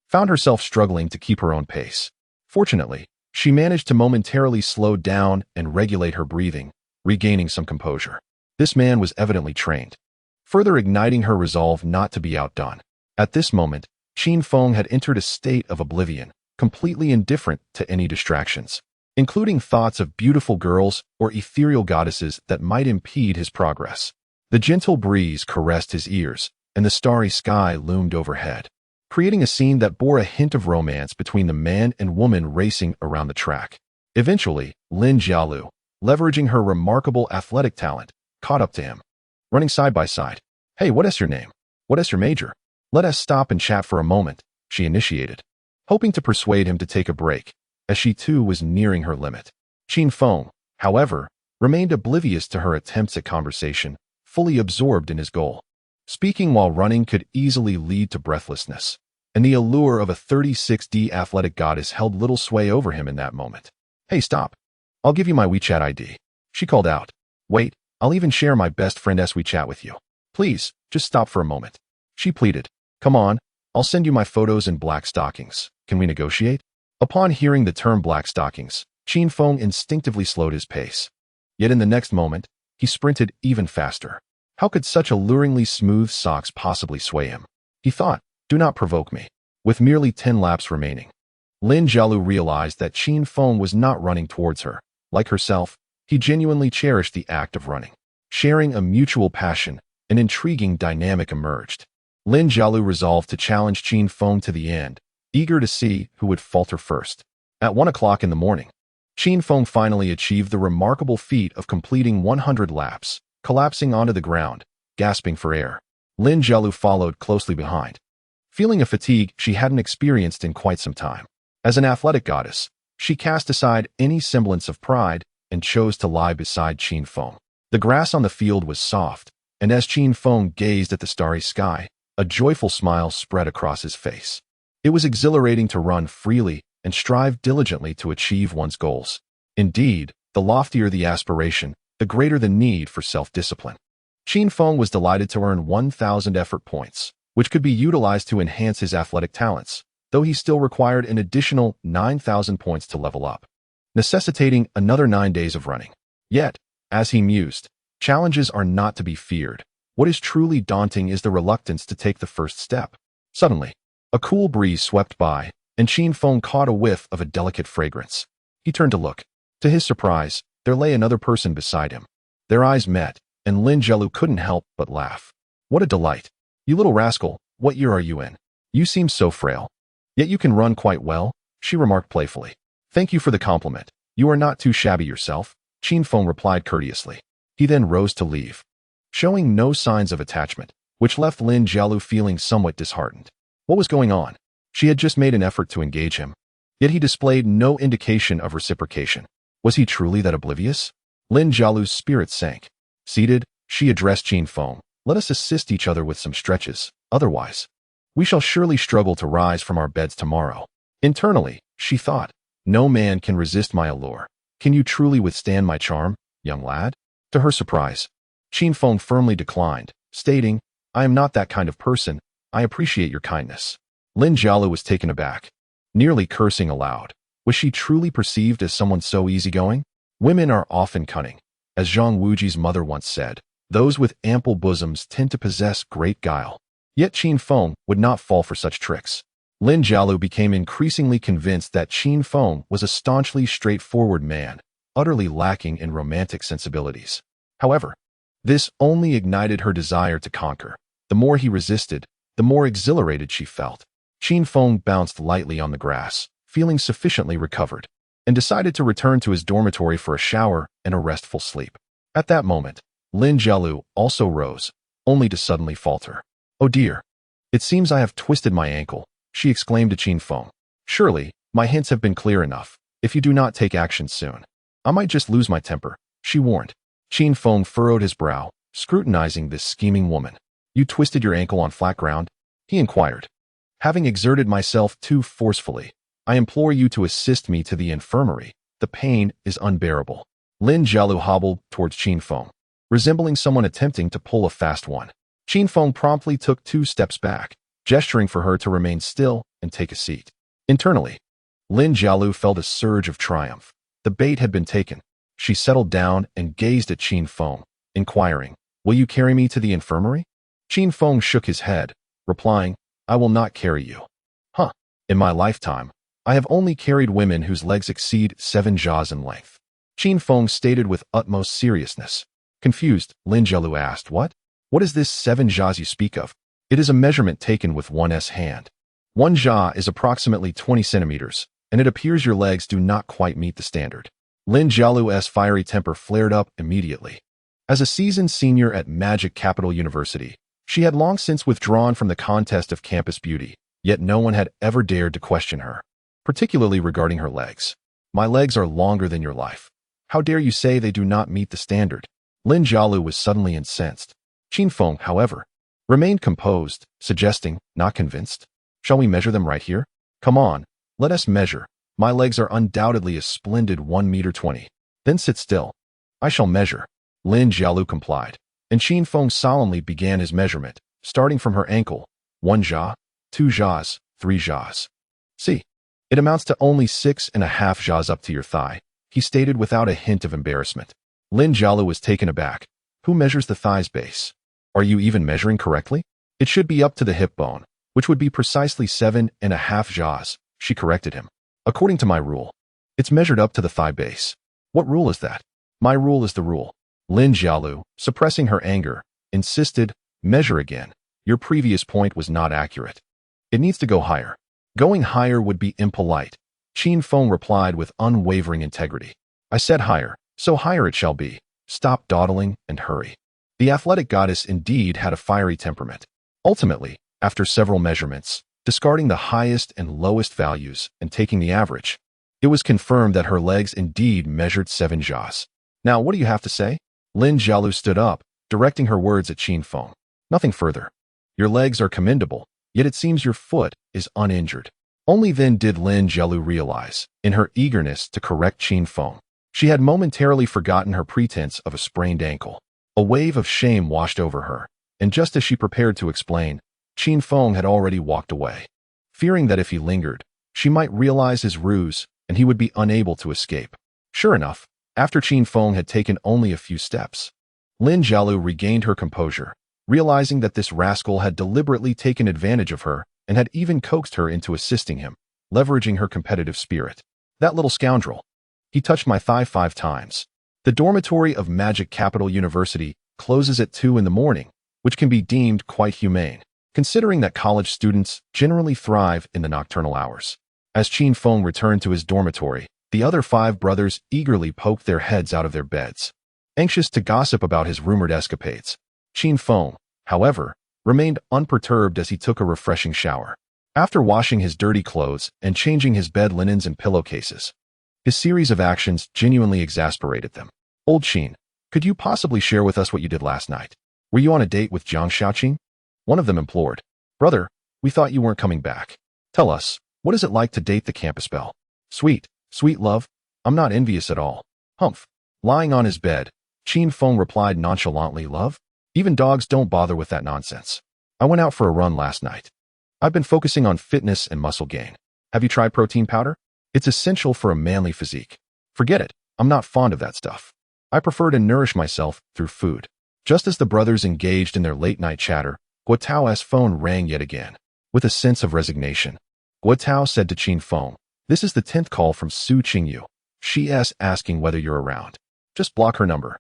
found herself struggling to keep her own pace. Fortunately, she managed to momentarily slow down and regulate her breathing, regaining some composure. This man was evidently trained, further igniting her resolve not to be outdone. At this moment, Qin Feng had entered a state of oblivion, completely indifferent to any distractions, including thoughts of beautiful girls or ethereal goddesses that might impede his progress. The gentle breeze caressed his ears, and the starry sky loomed overhead, creating a scene that bore a hint of romance between the man and woman racing around the track. Eventually, Lin Jielu, leveraging her remarkable athletic talent, caught up to him, running side by side. Hey, what is your name? What is your major? Let us stop and chat for a moment, she initiated, hoping to persuade him to take a break, as she too was nearing her limit. Qin Feng, however, remained oblivious to her attempts at conversation, fully absorbed in his goal. Speaking while running could easily lead to breathlessness, and the allure of a 36D athletic goddess held little sway over him in that moment. Hey, stop. I'll give you my WeChat ID, she called out. Wait, I'll even share my best friend's WeChat with you. Please, just stop for a moment, she pleaded. Come on, I'll send you my photos in black stockings. Can we negotiate? Upon hearing the term black stockings, Qin Feng instinctively slowed his pace. Yet in the next moment, he sprinted even faster. How could such alluringly smooth socks possibly sway him? He thought, do not provoke me. With merely 10 laps remaining, Lin Jielu realized that Qin Feng was not running towards her. Like herself, he genuinely cherished the act of running. Sharing a mutual passion, an intriguing dynamic emerged. Lin Jielu resolved to challenge Qin Feng to the end, eager to see who would falter first. At 1 o'clock in the morning, Qin Feng finally achieved the remarkable feat of completing 100 laps, collapsing onto the ground, gasping for air. Lin Jielu followed closely behind, feeling a fatigue she hadn't experienced in quite some time. As an athletic goddess, she cast aside any semblance of pride and chose to lie beside Qin Feng. The grass on the field was soft, and as Qin Feng gazed at the starry sky, a joyful smile spread across his face. It was exhilarating to run freely and strive diligently to achieve one's goals. Indeed, the loftier the aspiration, the greater the need for self-discipline. Qin Feng was delighted to earn 1,000 effort points, which could be utilized to enhance his athletic talents, though he still required an additional 9,000 points to level up, necessitating another 9 days of running. Yet, as he mused, challenges are not to be feared. What is truly daunting is the reluctance to take the first step. Suddenly, a cool breeze swept by, and Qin Feng caught a whiff of a delicate fragrance. He turned to look. To his surprise, there lay another person beside him. Their eyes met, and Lin Jielu couldn't help but laugh. What a delight. You little rascal, what year are you in? You seem so frail. Yet you can run quite well, she remarked playfully. Thank you for the compliment. You are not too shabby yourself, Qin Feng replied courteously. He then rose to leave, showing no signs of attachment, which left Lin Jialu feeling somewhat disheartened. What was going on? She had just made an effort to engage him, yet he displayed no indication of reciprocation. Was he truly that oblivious? Lin Jialu's spirit sank. Seated, she addressed Qin Feng. Let us assist each other with some stretches, otherwise, we shall surely struggle to rise from our beds tomorrow. Internally, she thought, no man can resist my allure. Can you truly withstand my charm, young lad? To her surprise, Qin Feng firmly declined, stating, I am not that kind of person. I appreciate your kindness. Lin Jialu was taken aback, nearly cursing aloud. Was she truly perceived as someone so easygoing? Women are often cunning. As Zhang Wuji's mother once said, those with ample bosoms tend to possess great guile. Yet Qin Feng would not fall for such tricks. Lin Jialu became increasingly convinced that Qin Feng was a staunchly straightforward man, utterly lacking in romantic sensibilities. However, this only ignited her desire to conquer. The more he resisted, the more exhilarated she felt. Qin Feng bounced lightly on the grass, feeling sufficiently recovered, and decided to return to his dormitory for a shower and a restful sleep. At that moment, Lin Jialu also rose, only to suddenly falter. Oh dear! It seems I have twisted my ankle, she exclaimed to Qin Feng. Surely, my hints have been clear enough. If you do not take action soon, I might just lose my temper, she warned. Qin Feng furrowed his brow, scrutinizing this scheming woman. You twisted your ankle on flat ground? He inquired. Having exerted myself too forcefully, I implore you to assist me to the infirmary. The pain is unbearable. Lin Jialu hobbled towards Qin Feng, resembling someone attempting to pull a fast one. Qin Feng promptly took 2 steps back, gesturing for her to remain still and take a seat. Internally, Lin Jialu felt a surge of triumph. The bait had been taken. She settled down and gazed at Qin Feng, inquiring, Will you carry me to the infirmary? Qin Feng shook his head, replying, I will not carry you. Huh. In my lifetime, I have only carried women whose legs exceed 7 jaws in length. Qin Feng stated with utmost seriousness. Confused, Lin Jialu asked, What? What is this 7 jaws you speak of? It is a measurement taken with one's hand. 1 jaw is approximately 20 centimeters, and it appears your legs do not quite meet the standard. Lin Jialu's fiery temper flared up immediately. As a seasoned senior at Magic Capital University, she had long since withdrawn from the contest of campus beauty, yet no one had ever dared to question her, particularly regarding her legs. My legs are longer than your life. How dare you say they do not meet the standard? Lin Jialu was suddenly incensed. Qin Feng, however, remained composed, suggesting, not convinced. Shall we measure them right here? Come on, let us measure. My legs are undoubtedly a splendid 1 meter 20. Then sit still. I shall measure. Lin Jialu complied, and Qin Feng solemnly began his measurement, starting from her ankle. 1 jaw, 2 jaws, 3 jaws. See, it amounts to only 6.5 jaws up to your thigh, he stated without a hint of embarrassment. Lin Jialu was taken aback. Who measures the thigh's base? Are you even measuring correctly? It should be up to the hip bone, which would be precisely 7.5 jaws, she corrected him. According to my rule, it's measured up to the thigh base. What rule is that? My rule is the rule. Lin Jialu, suppressing her anger, insisted, measure again. Your previous point was not accurate. It needs to go higher. Going higher would be impolite. Qin Feng replied with unwavering integrity. I said higher, so higher it shall be. Stop dawdling and hurry. The athletic goddess indeed had a fiery temperament. Ultimately, after several measurements, discarding the highest and lowest values and taking the average, it was confirmed that her legs indeed measured 7 jaws. Now, what do you have to say? Lin Jialu stood up, directing her words at Qin Feng. Nothing further. Your legs are commendable, yet it seems your foot is uninjured. Only then did Lin Jialu realize, in her eagerness to correct Qin Feng, she had momentarily forgotten her pretense of a sprained ankle. A wave of shame washed over her, and just as she prepared to explain, Qin Feng had already walked away. Fearing that if he lingered, she might realize his ruse and he would be unable to escape. Sure enough, after Qin Feng had taken only a few steps, Lin Jialu regained her composure, realizing that this rascal had deliberately taken advantage of her and had even coaxed her into assisting him, leveraging her competitive spirit. That little scoundrel. He touched my thigh 5 times. The dormitory of Magic Capital University closes at 2 in the morning, which can be deemed quite humane, considering that college students generally thrive in the nocturnal hours. As Qin Feng returned to his dormitory, The other 5 brothers eagerly poked their heads out of their beds, anxious to gossip about his rumored escapades. Qin Feng, however, remained unperturbed as he took a refreshing shower. After washing his dirty clothes and changing his bed linens and pillowcases, his series of actions genuinely exasperated them. Old Qin, could you possibly share with us what you did last night? Were you on a date with Jiang Shaoqing? One of them implored. Brother, we thought you weren't coming back. Tell us, what is it like to date the campus belle? Sweet, sweet love, I'm not envious at all. Humph. Lying on his bed, Qin Feng replied nonchalantly, love? Even dogs don't bother with that nonsense. I went out for a run last night. I've been focusing on fitness and muscle gain. Have you tried protein powder? It's essential for a manly physique. Forget it, I'm not fond of that stuff. I prefer to nourish myself through food. Just as the brothers engaged in their late-night chatter, Guotao's phone rang yet again. With a sense of resignation, Guotao said to Qin Feng, this is the 10th call from Su Qingyu. She's asking whether you're around. Just block her number.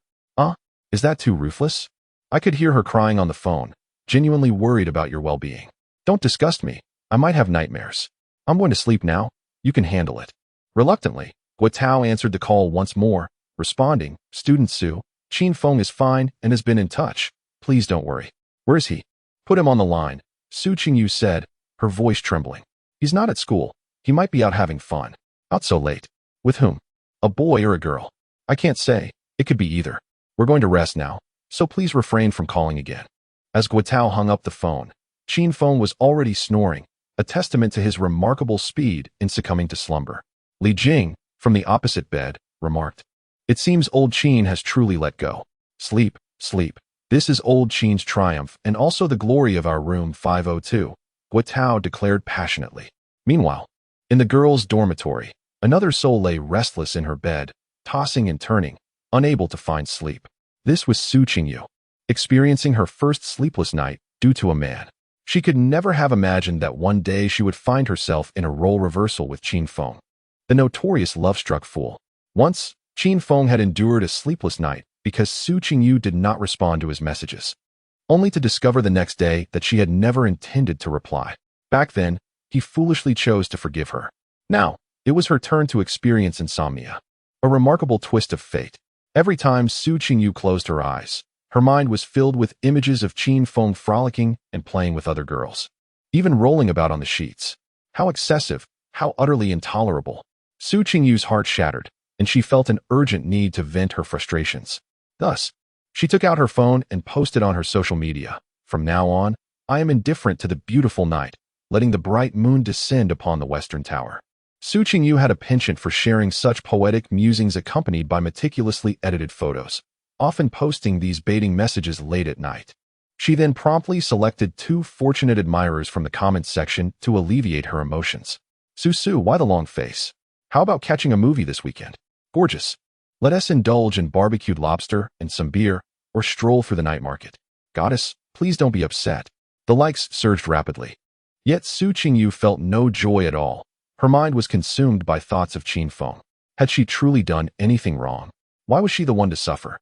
Is that too ruthless? I could hear her crying on the phone, genuinely worried about your well-being. Don't disgust me. I might have nightmares. I'm going to sleep now. You can handle it. Reluctantly, Guotao answered the call once more, responding, Student Su, Qin Feng is fine and has been in touch. Please don't worry. Where is he? Put him on the line, Su Qingyu said, her voice trembling. He's not at school. He might be out having fun. Out so late. With whom? A boy or a girl? I can't say. It could be either. We're going to rest now, so please refrain from calling again. As Guotao hung up the phone, Qin Feng was already snoring, a testament to his remarkable speed in succumbing to slumber. Li Jing, from the opposite bed, remarked, it seems old Qin has truly let go. Sleep, sleep. This is old Qin's triumph and also the glory of our room 502, Guotao declared passionately. Meanwhile, in the girls' dormitory, another soul lay restless in her bed, tossing and turning, unable to find sleep. This was Su Qingyu, experiencing her first sleepless night due to a man. She could never have imagined that one day she would find herself in a role reversal with Qin Feng, the notorious love-struck fool. Once, Qin Feng had endured a sleepless night because Su Qingyu did not respond to his messages, only to discover the next day that she had never intended to reply. Back then, he foolishly chose to forgive her. Now, it was her turn to experience insomnia. A remarkable twist of fate. Every time Su Qingyu closed her eyes, her mind was filled with images of Qin Feng frolicking and playing with other girls, even rolling about on the sheets. How excessive, how utterly intolerable. Su Qingyu's heart shattered, and she felt an urgent need to vent her frustrations. Thus, she took out her phone and posted on her social media, from now on, I am indifferent to the beautiful night, letting the bright moon descend upon the western tower. Su Qingyu had a penchant for sharing such poetic musings accompanied by meticulously edited photos, often posting these baiting messages late at night. She then promptly selected 2 fortunate admirers from the comments section to alleviate her emotions. Su, why the long face? How about catching a movie this weekend? Gorgeous. Let us indulge in barbecued lobster and some beer, or stroll through the night market. Goddess, please don't be upset. The likes surged rapidly. Yet Su Qingyu felt no joy at all. Her mind was consumed by thoughts of Qin Feng. Had she truly done anything wrong? Why was she the one to suffer?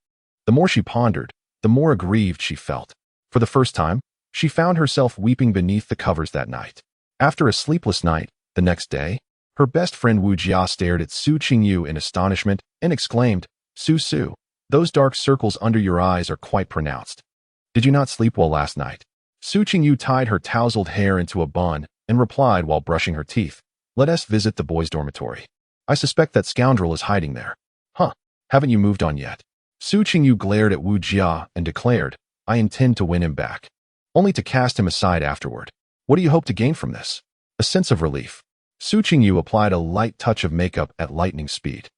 The more she pondered, the more aggrieved she felt. For the first time, she found herself weeping beneath the covers that night. After a sleepless night, the next day, her best friend Wu Jia stared at Su Qingyu in astonishment and exclaimed, Su, those dark circles under your eyes are quite pronounced. Did you not sleep well last night? Su Qingyu tied her tousled hair into a bun and replied while brushing her teeth, let us visit the boys' dormitory. I suspect that scoundrel is hiding there. Huh, haven't you moved on yet? Su Qingyu glared at Wu Jia and declared, I intend to win him back, only to cast him aside afterward. What do you hope to gain from this? A sense of relief. Su Qingyu applied a light touch of makeup at lightning speed,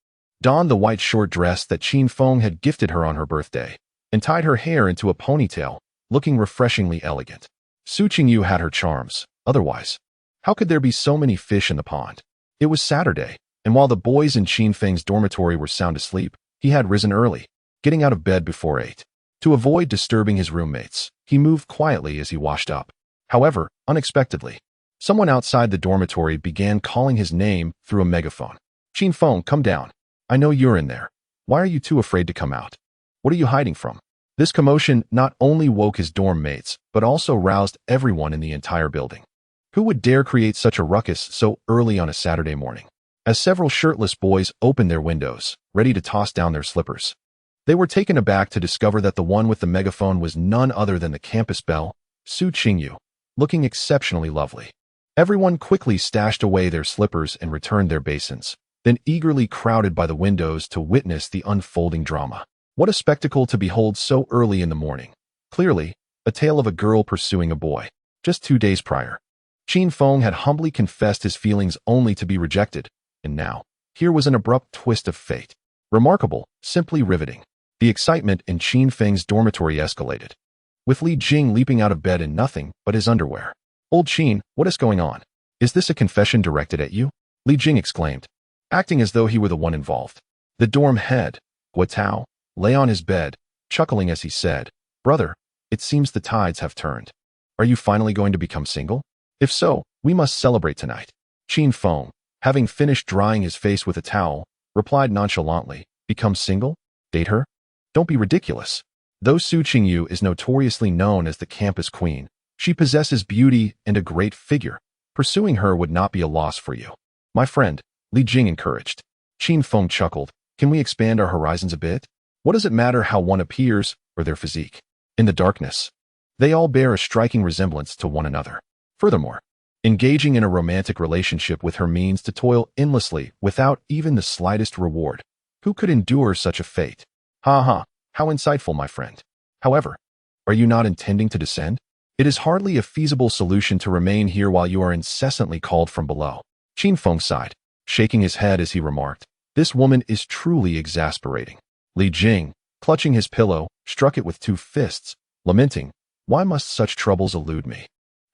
donned the white short dress that Qin Feng had gifted her on her birthday, and tied her hair into a ponytail, looking refreshingly elegant. Su Qingyu had her charms. Otherwise, how could there be so many fish in the pond? It was Saturday, and while the boys in Qin Feng's dormitory were sound asleep, he had risen early, getting out of bed before 8. To avoid disturbing his roommates, he moved quietly as he washed up. However, unexpectedly, someone outside the dormitory began calling his name through a megaphone. Qin Feng, come down. I know you're in there. Why are you too afraid to come out? What are you hiding from? This commotion not only woke his dorm mates, but also roused everyone in the entire building. Who would dare create such a ruckus so early on a Saturday morning? as several shirtless boys opened their windows, ready to toss down their slippers. They were taken aback to discover that the one with the megaphone was none other than the campus belle, Su Qingyu, looking exceptionally lovely. Everyone quickly stashed away their slippers and returned their basins, then eagerly crowded by the windows to witness the unfolding drama. What a spectacle to behold so early in the morning. Clearly, a tale of a girl pursuing a boy. Just 2 days prior, Qin Feng had humbly confessed his feelings only to be rejected, and now, here was an abrupt twist of fate. Remarkable, simply riveting. The excitement in Qin Feng's dormitory escalated, with Li Jing leaping out of bed in nothing but his underwear. "Old Qin, what is going on? Is this a confession directed at you?" Li Jing exclaimed, acting as though he were the one involved. The dorm head, Guotao, lay on his bed, chuckling as he said, "Brother, it seems the tides have turned. Are you finally going to become single? If so, we must celebrate tonight." Qin Feng, having finished drying his face with a towel, replied nonchalantly, "Become single? Date her? Don't be ridiculous. Though Su Qingyu is notoriously known as the campus queen, she possesses beauty and a great figure. Pursuing her would not be a loss for you, my friend," Li Jing encouraged. Qin Feng chuckled, "Can we expand our horizons a bit? What does it matter how one appears or their physique? In the darkness, they all bear a striking resemblance to one another. Furthermore, engaging in a romantic relationship with her means to toil endlessly without even the slightest reward. Who could endure such a fate? Ha ha, how insightful, my friend. However, are you not intending to descend? It is hardly a feasible solution to remain here while you are incessantly called from below." Qin Feng sighed, shaking his head as he remarked, "This woman is truly exasperating." Li Jing, clutching his pillow, struck it with 2 fists, lamenting, "Why must such troubles elude me?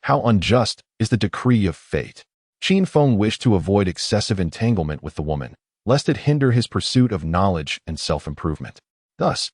How unjust is the decree of fate." Qin Feng wished to avoid excessive entanglement with the woman, lest it hinder his pursuit of knowledge and self-improvement. Thus,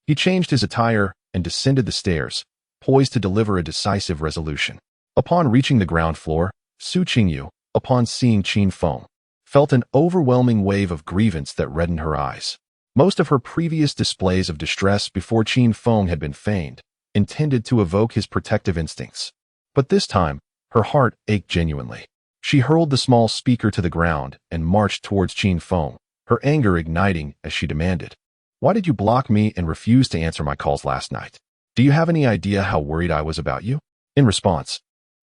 he changed his attire and descended the stairs, poised to deliver a decisive resolution. Upon reaching the ground floor, Su Qingyu, upon seeing Qin Feng, felt an overwhelming wave of grievance that reddened her eyes. Most of her previous displays of distress before Qin Feng had been feigned, intended to evoke his protective instincts. But this time, her heart ached genuinely. She hurled the small speaker to the ground and marched towards Qin Feng, her anger igniting as she demanded, "Why did you block me and refuse to answer my calls last night? Do you have any idea how worried I was about you?" In response,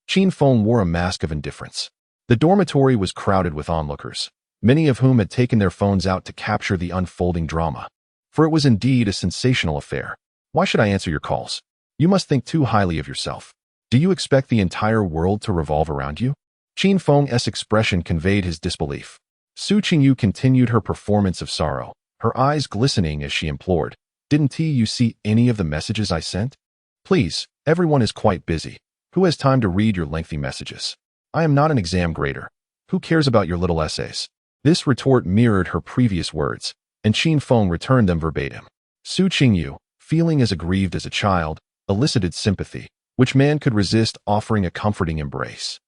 Qin Feng wore a mask of indifference. The dormitory was crowded with onlookers, many of whom had taken their phones out to capture the unfolding drama. For it was indeed a sensational affair. "Why should I answer your calls? You must think too highly of yourself. Do you expect the entire world to revolve around you?" Qin Feng's expression conveyed his disbelief. Su Qingyu continued her performance of sorrow, her eyes glistening as she implored, "Didn't you see any of the messages I sent? Please, everyone is quite busy. Who has time to read your lengthy messages? I am not an exam grader. Who cares about your little essays?" This retort mirrored her previous words, and Qin Feng returned them verbatim. Su Qingyu, feeling as aggrieved as a child, elicited sympathy, which man could resist offering a comforting embrace.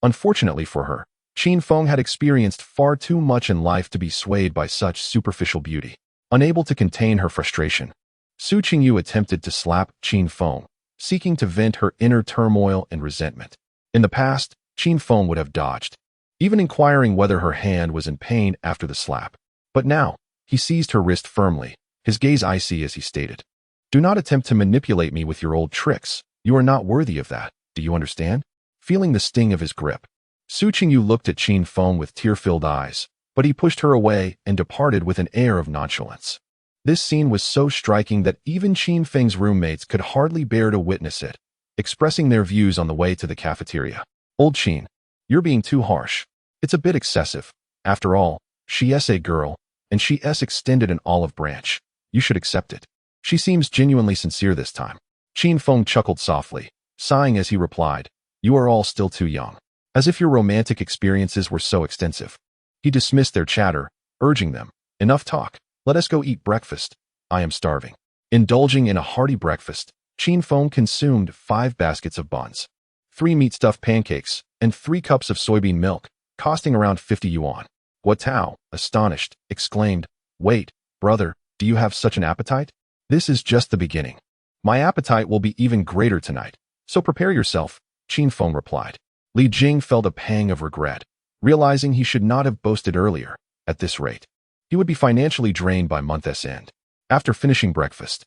Unfortunately for her, Qin Feng had experienced far too much in life to be swayed by such superficial beauty. Unable to contain her frustration, Su Qingyu attempted to slap Qin Feng, seeking to vent her inner turmoil and resentment. In the past, Qin Feng would have dodged, even inquiring whether her hand was in pain after the slap. But now, he seized her wrist firmly, his gaze icy as he stated, "Do not attempt to manipulate me with your old tricks. You are not worthy of that. Do you understand?" Feeling the sting of his grip, Su Qingyu looked at Qin Feng with tear-filled eyes, but he pushed her away and departed with an air of nonchalance. This scene was so striking that even Qin Feng's roommates could hardly bear to witness it, expressing their views on the way to the cafeteria. "Old Qin, you're being too harsh. It's a bit excessive. After all, she's a girl, and she's extended an olive branch. You should accept it." She seems genuinely sincere this time. Qin Feng chuckled softly, sighing as he replied, "You are all still too young. As if your romantic experiences were so extensive." He dismissed their chatter, urging them, "Enough talk. Let us go eat breakfast. I am starving." Indulging in a hearty breakfast, Qin Feng consumed 5 baskets of buns, 3 meat-stuffed pancakes, and 3 cups of soybean milk, costing around 50 yuan. Guotao, astonished, exclaimed, "Wait, brother, do you have such an appetite? This is just the beginning. My appetite will be even greater tonight, so prepare yourself," Qin Feng replied. Li Jing felt a pang of regret, realizing he should not have boasted earlier. At this rate, he would be financially drained by month's end. After finishing breakfast,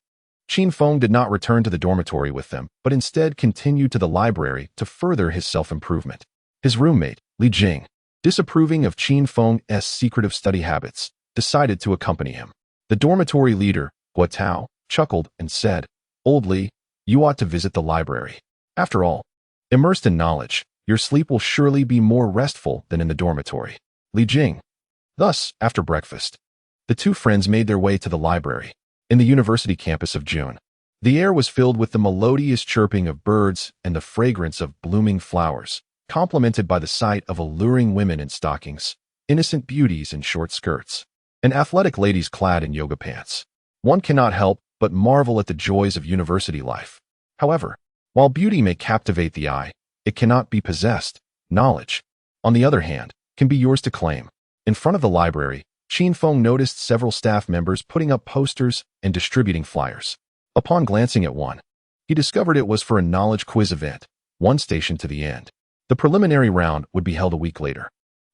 Qin Feng did not return to the dormitory with them, but instead continued to the library to further his self-improvement. His roommate, Li Jing, disapproving of Qin Feng's secretive study habits, decided to accompany him. The dormitory leader, Hua Tao, chuckled and said, "Old Li, you ought to visit the library. After all, immersed in knowledge, your sleep will surely be more restful than in the dormitory." Li Jing. Thus, after breakfast, the two friends made their way to the library. In the university campus of June, the air was filled with the melodious chirping of birds and the fragrance of blooming flowers, complemented by the sight of alluring women in stockings, innocent beauties in short skirts, and athletic ladies clad in yoga pants. One cannot help but marvel at the joys of university life. However, while beauty may captivate the eye, it cannot be possessed. Knowledge, on the other hand, can be yours to claim. In front of the library, Qin Feng noticed several staff members putting up posters and distributing flyers. Upon glancing at one, he discovered it was for a knowledge quiz event, one station to the end. The preliminary round would be held a week later,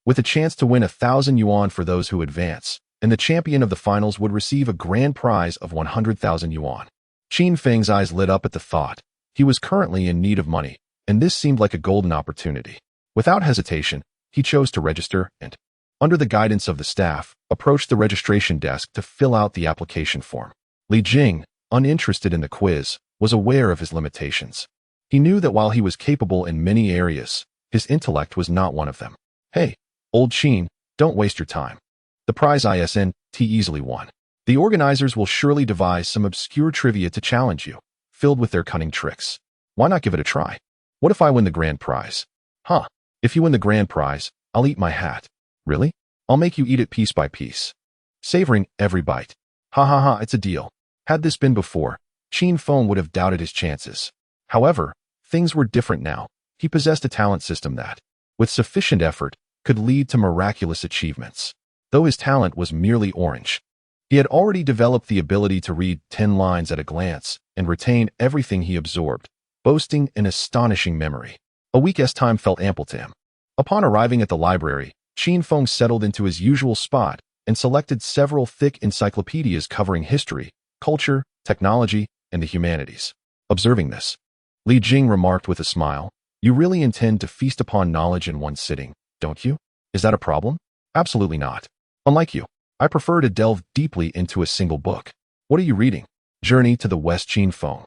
with a chance to win 1,000 yuan for those who advance, and the champion of the finals would receive a grand prize of 100,000 yuan. Qin Feng's eyes lit up at the thought. He was currently in need of money, and this seemed like a golden opportunity. Without hesitation, he chose to register and, under the guidance of the staff, approached the registration desk to fill out the application form. Li Jing, uninterested in the quiz, was aware of his limitations. He knew that while he was capable in many areas, his intellect was not one of them. "Hey, old Qin, don't waste your time. The prize isn't easily won. The organizers will surely devise some obscure trivia to challenge you, filled with their cunning tricks. Why not give it a try? What if I win the grand prize?" "Huh, if you win the grand prize, I'll eat my hat." "Really? I'll make you eat it piece by piece, savoring every bite." "Ha ha ha, it's a deal." Had this been before, Qin Feng would have doubted his chances. However, things were different now. He possessed a talent system that, with sufficient effort, could lead to miraculous achievements. Though his talent was merely orange, he had already developed the ability to read 10 lines at a glance and retain everything he absorbed, boasting an astonishing memory. A week's time felt ample to him. Upon arriving at the library, Qin Feng settled into his usual spot and selected several thick encyclopedias covering history, culture, technology, and the humanities. Observing this, Li Jing remarked with a smile, "You really intend to feast upon knowledge in one sitting, don't you? Is that a problem?" "Absolutely not. Unlike you, I prefer to delve deeply into a single book." "What are you reading?" "Journey to the West." Qin Feng.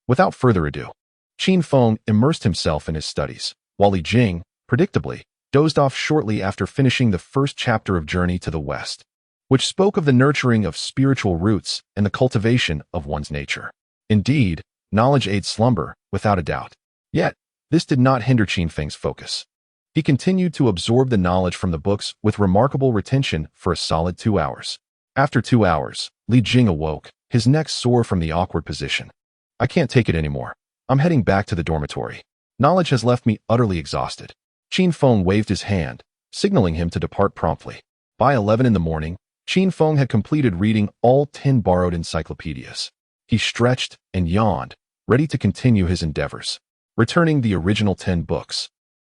Without further ado, Qin Feng immersed himself in his studies, while Li Jing, predictably, dozed off shortly after finishing the first chapter of Journey to the West, which spoke of the nurturing of spiritual roots and the cultivation of one's nature. Indeed, knowledge aids slumber, without a doubt. Yet, this did not hinder Qin Feng's focus. He continued to absorb the knowledge from the books with remarkable retention for a solid 2 hours. After 2 hours, Li Jing awoke, his neck sore from the awkward position. "I can't take it anymore. I'm heading back to the dormitory. Knowledge has left me utterly exhausted." Qin Feng waved his hand, signaling him to depart promptly. By 11 in the morning, Qin Feng had completed reading all 10 borrowed encyclopedias. He stretched and yawned, ready to continue his endeavors. Returning the original 10 books,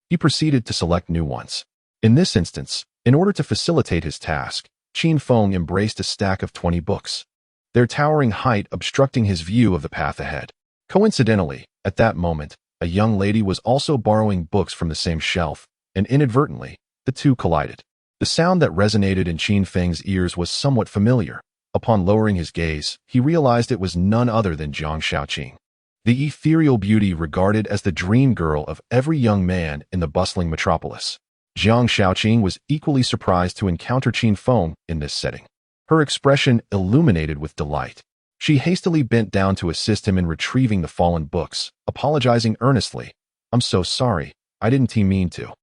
he proceeded to select new ones. In this instance, in order to facilitate his task, Qin Feng embraced a stack of 20 books, their towering height obstructing his view of the path ahead. Coincidentally, at that moment, a young lady was also borrowing books from the same shelf, and inadvertently, the two collided. The sound that resonated in Qin Feng's ears was somewhat familiar. Upon lowering his gaze, he realized it was none other than Jiang Shaoqing, the ethereal beauty regarded as the dream girl of every young man in the bustling metropolis. Jiang Shaoqing was equally surprised to encounter Qin Feng in this setting. Her expression illuminated with delight. She hastily bent down to assist him in retrieving the fallen books, apologizing earnestly. "I'm so sorry. I didn't mean to.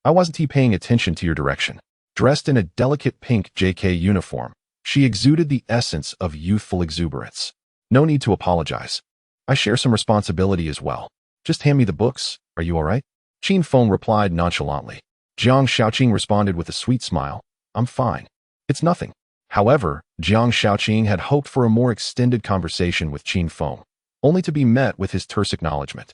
I wasn't paying attention to your direction." Dressed in a delicate pink JK uniform, she exuded the essence of youthful exuberance. "No need to apologize. I share some responsibility as well. Just hand me the books. Are you all right?" Qin Feng replied nonchalantly. Jiang Shaoqing responded with a sweet smile. "I'm fine. It's nothing." However, Jiang Shaoqing had hoped for a more extended conversation with Qin Feng, only to be met with his terse acknowledgement.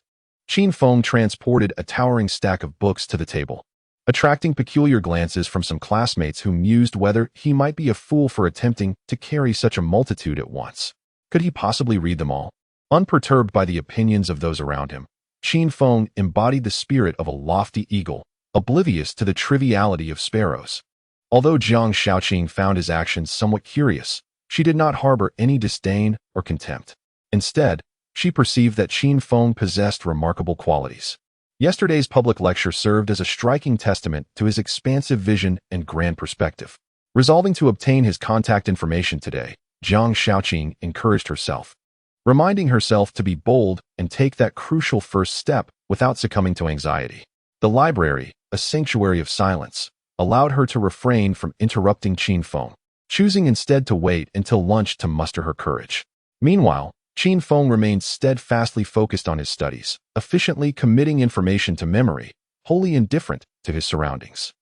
Qin Feng transported a towering stack of books to the table. attracting peculiar glances from some classmates who mused whether he might be a fool for attempting to carry such a multitude at once. Could he possibly read them all? Unperturbed by the opinions of those around him, Qin Feng embodied the spirit of a lofty eagle, oblivious to the triviality of sparrows. Although Jiang Shaoqing found his actions somewhat curious, she did not harbor any disdain or contempt. Instead, she perceived that Qin Feng possessed remarkable qualities. Yesterday's public lecture served as a striking testament to his expansive vision and grand perspective. Resolving to obtain his contact information today, Jiang Shaoqing encouraged herself, reminding herself to be bold and take that crucial first step without succumbing to anxiety. The library, a sanctuary of silence, allowed her to refrain from interrupting Qin Feng, choosing instead to wait until lunch to muster her courage. Meanwhile, Qin Feng remained steadfastly focused on his studies, efficiently committing information to memory, wholly indifferent to his surroundings.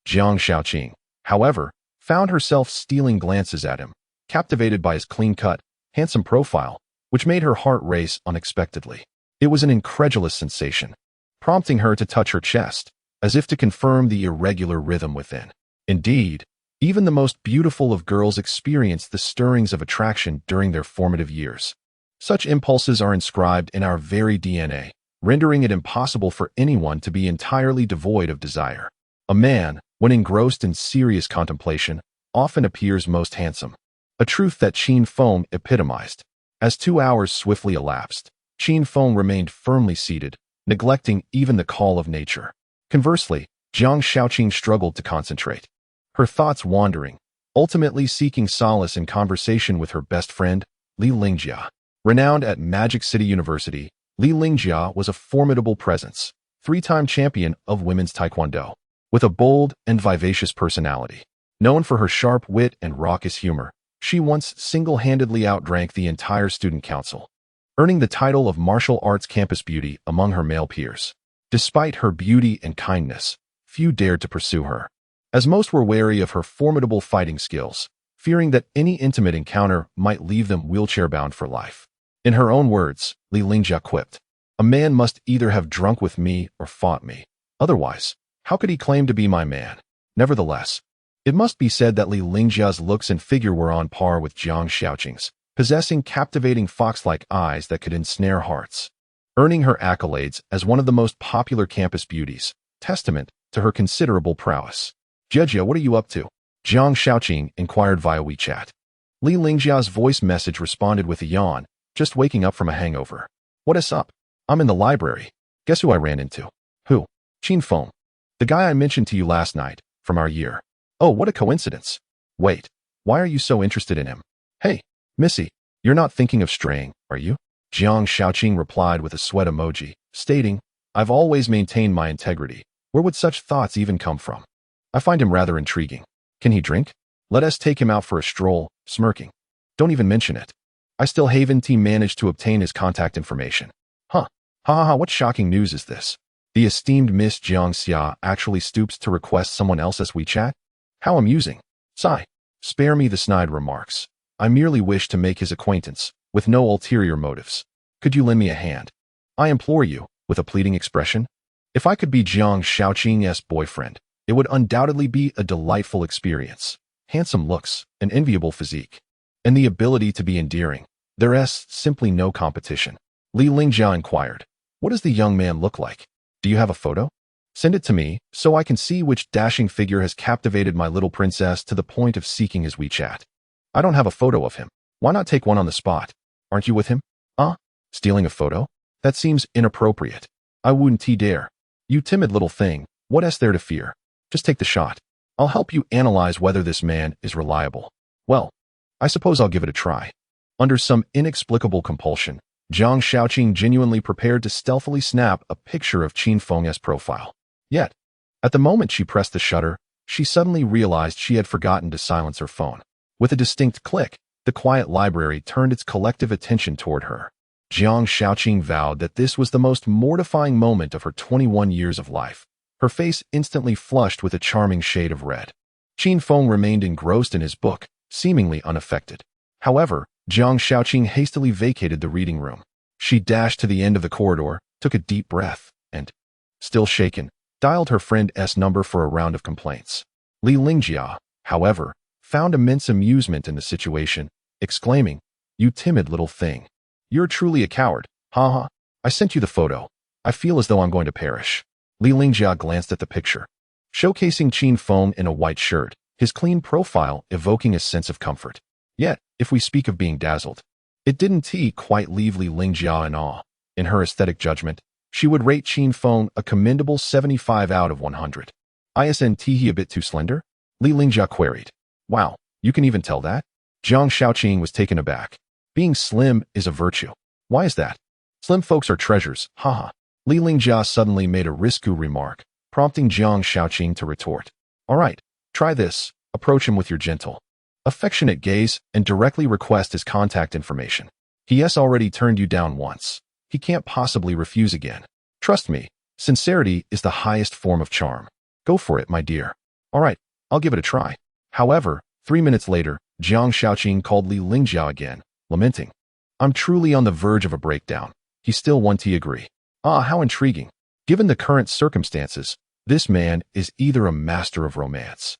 Jiang Shaoqing, however, found herself stealing glances at him, captivated by his clean-cut, handsome profile, which made her heart race unexpectedly. It was an incredulous sensation, prompting her to touch her chest, as if to confirm the irregular rhythm within. Indeed, even the most beautiful of girls experience the stirrings of attraction during their formative years. Such impulses are inscribed in our very DNA, rendering it impossible for anyone to be entirely devoid of desire. A man, when engrossed in serious contemplation, often appears most handsome, a truth that Qin Feng epitomized. As 2 hours swiftly elapsed, Qin Feng remained firmly seated, neglecting even the call of nature. Conversely, Jiang Shaoqing struggled to concentrate, her thoughts wandering, ultimately seeking solace in conversation with her best friend, Li Lingjia. Renowned at Magic City University, Li Lingjia was a formidable presence, 3-time champion of women's taekwondo. With a bold and vivacious personality, known for her sharp wit and raucous humor, she once single-handedly outdrank the entire student council, earning the title of martial arts campus beauty among her male peers. Despite her beauty and kindness, few dared to pursue her, as most were wary of her formidable fighting skills, fearing that any intimate encounter might leave them wheelchair-bound for life. In her own words, Li Lingjia quipped, "A man must either have drunk with me or fought me. Otherwise, how could he claim to be my man?" Nevertheless, it must be said that Li Lingjia's looks and figure were on par with Jiang Shaoqing's, possessing captivating fox-like eyes that could ensnare hearts, earning her accolades as one of the most popular campus beauties, testament to her considerable prowess. "Jejia, what are you up to?" Jiang Shaoqing inquired via WeChat. Li Lingjia's voice message responded with a yawn, "Just waking up from a hangover." "What is up?" "I'm in the library. Guess who I ran into?" "Who?" "Qin Feng. The guy I mentioned to you last night, from our year." "Oh, what a coincidence. Wait, why are you so interested in him?" "Hey, Missy, you're not thinking of straying, are you?" Jiang Shaoqing replied with a sweat emoji, stating, "I've always maintained my integrity. Where would such thoughts even come from? I find him rather intriguing. Can he drink? Let us take him out for a stroll," smirking. "Don't even mention it. I still haven't managed to obtain his contact information." "Huh. Ha ha ha, what shocking news is this? The esteemed Miss Jiang Xia actually stoops to request someone else's WeChat? How amusing." Sigh. "Spare me the snide remarks. I merely wish to make his acquaintance, with no ulterior motives. Could you lend me a hand? I implore you," with a pleading expression. "If I could be Jiang Shaoqing's boyfriend, it would undoubtedly be a delightful experience. Handsome looks, an enviable physique, and the ability to be endearing. There's simply no competition." Li Lingjia inquired, "What does the young man look like? Do you have a photo? Send it to me, so I can see which dashing figure has captivated my little princess to the point of seeking his WeChat." "I don't have a photo of him. Why not take one on the spot? Aren't you with him?" Stealing a photo? That seems inappropriate. I wouldn't dare. You timid little thing, what is there to fear? Just take the shot. I'll help you analyze whether this man is reliable." "Well, I suppose I'll give it a try." Under some inexplicable compulsion, Jiang Shaoqing genuinely prepared to stealthily snap a picture of Qin Feng's profile. Yet, at the moment she pressed the shutter, she suddenly realized she had forgotten to silence her phone. With a distinct click, the quiet library turned its collective attention toward her. Jiang Shaoqing vowed that this was the most mortifying moment of her 21 years of life. Her face instantly flushed with a charming shade of red. Qin Feng remained engrossed in his book, seemingly unaffected. However, Jiang Shaoqing hastily vacated the reading room. She dashed to the end of the corridor, took a deep breath, and, still shaken, dialed her friend's number for a round of complaints. Li Lingjia, however, found immense amusement in the situation, exclaiming, "You timid little thing. You're truly a coward, haha. I sent you the photo. I feel as though I'm going to perish." Li Lingjia glanced at the picture, showcasing Qin Feng in a white shirt, his clean profile evoking a sense of comfort. Yet, if we speak of being dazzled, it didn't quite leave Li Lingjia in awe. In her aesthetic judgment, she would rate Qin Feng a commendable 75 out of 100. Isn't he a bit too slender? Li Lingjia queried. Wow, you can even tell that? Jiang Shaoqing was taken aback. Being slim is a virtue. Why is that? Slim folks are treasures, haha. Li Lingjia suddenly made a risque remark, prompting Jiang Shaoqing to retort. Alright, try this. Approach him with your gentle, affectionate gaze and directly request his contact information. He has already turned you down once. He can't possibly refuse again. Trust me, sincerity is the highest form of charm. Go for it, my dear. Alright, I'll give it a try. However, 3 minutes later, Jiang Shaoqing called Li Lingjia again, lamenting. I'm truly on the verge of a breakdown. He still won't agree. Ah, how intriguing. Given the current circumstances, this man is either a master of romance,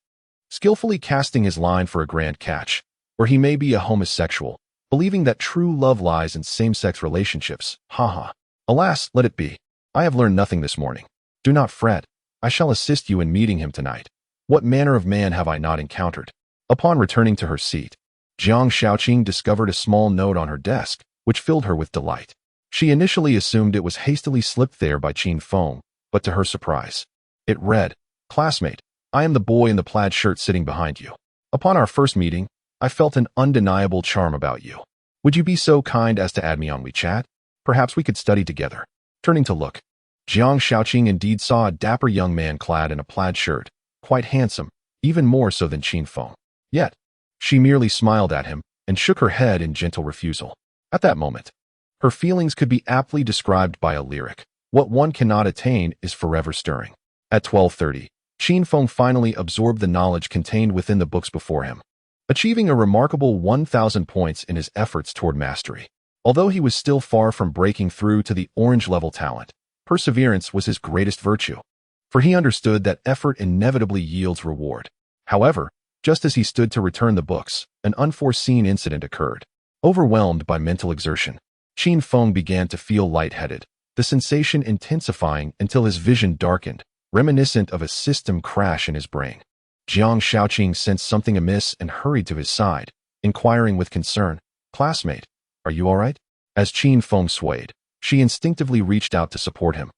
skillfully casting his line for a grand catch, or he may be a homosexual, believing that true love lies in same-sex relationships. Haha. Alas, let it be. I have learned nothing this morning. Do not fret. I shall assist you in meeting him tonight. What manner of man have I not encountered? Upon returning to her seat, Jiang Shaoqing discovered a small note on her desk, which filled her with delight. She initially assumed it was hastily slipped there by Qin Feng, but to her surprise, it read, Classmate, I am the boy in the plaid shirt sitting behind you. Upon our first meeting, I felt an undeniable charm about you. Would you be so kind as to add me on WeChat? Perhaps we could study together. Turning to look, Jiang Shaoqing indeed saw a dapper young man clad in a plaid shirt, quite handsome, even more so than Qin Feng. Yet, she merely smiled at him and shook her head in gentle refusal. At that moment, her feelings could be aptly described by a lyric. What one cannot attain is forever stirring. At 12:30, Qin Feng finally absorbed the knowledge contained within the books before him, achieving a remarkable 1,000 points in his efforts toward mastery. Although he was still far from breaking through to the orange-level talent, perseverance was his greatest virtue, for he understood that effort inevitably yields reward. However, just as he stood to return the books, an unforeseen incident occurred. Overwhelmed by mental exertion, Qin Feng began to feel lightheaded, the sensation intensifying until his vision darkened, reminiscent of a system crash in his brain. Jiang Shaoqing sensed something amiss and hurried to his side, inquiring with concern, Classmate, are you all right? As Qin Feng swayed, she instinctively reached out to support him.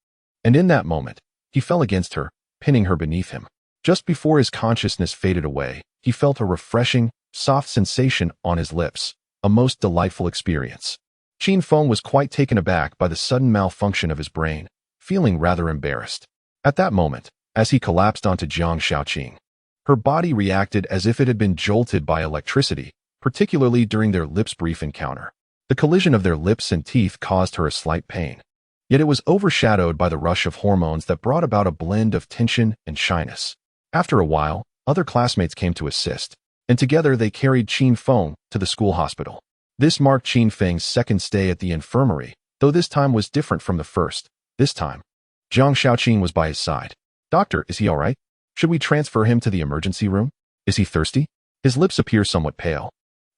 And in that moment, he fell against her, pinning her beneath him. Just before his consciousness faded away, he felt a refreshing, soft sensation on his lips, a most delightful experience. Qin Feng was quite taken aback by the sudden malfunction of his brain, feeling rather embarrassed. At that moment, as he collapsed onto Jiang Shaoqing, her body reacted as if it had been jolted by electricity, particularly during their lips' brief encounter. The collision of their lips and teeth caused her a slight pain, yet it was overshadowed by the rush of hormones that brought about a blend of tension and shyness. After a while, other classmates came to assist, and together they carried Qin Feng to the school hospital. This marked Qin Feng's second stay at the infirmary, though this time was different from the first. This time, Jiang Shaoqing was by his side. Doctor, is he all right? Should we transfer him to the emergency room? Is he thirsty? His lips appear somewhat pale.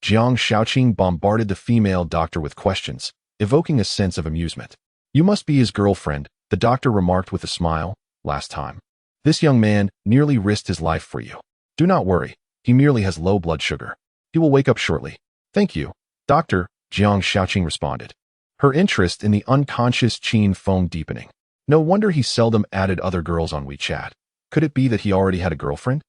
Jiang Shaoqing bombarded the female doctor with questions, evoking a sense of amusement. You must be his girlfriend, the doctor remarked with a smile. Last time, this young man nearly risked his life for you. Do not worry, he merely has low blood sugar. He will wake up shortly. Thank you, Doctor, Jiang Shaoqing responded, her interest in the unconscious Qin Feng deepening. No wonder he seldom added other girls on WeChat. Could it be that he already had a girlfriend?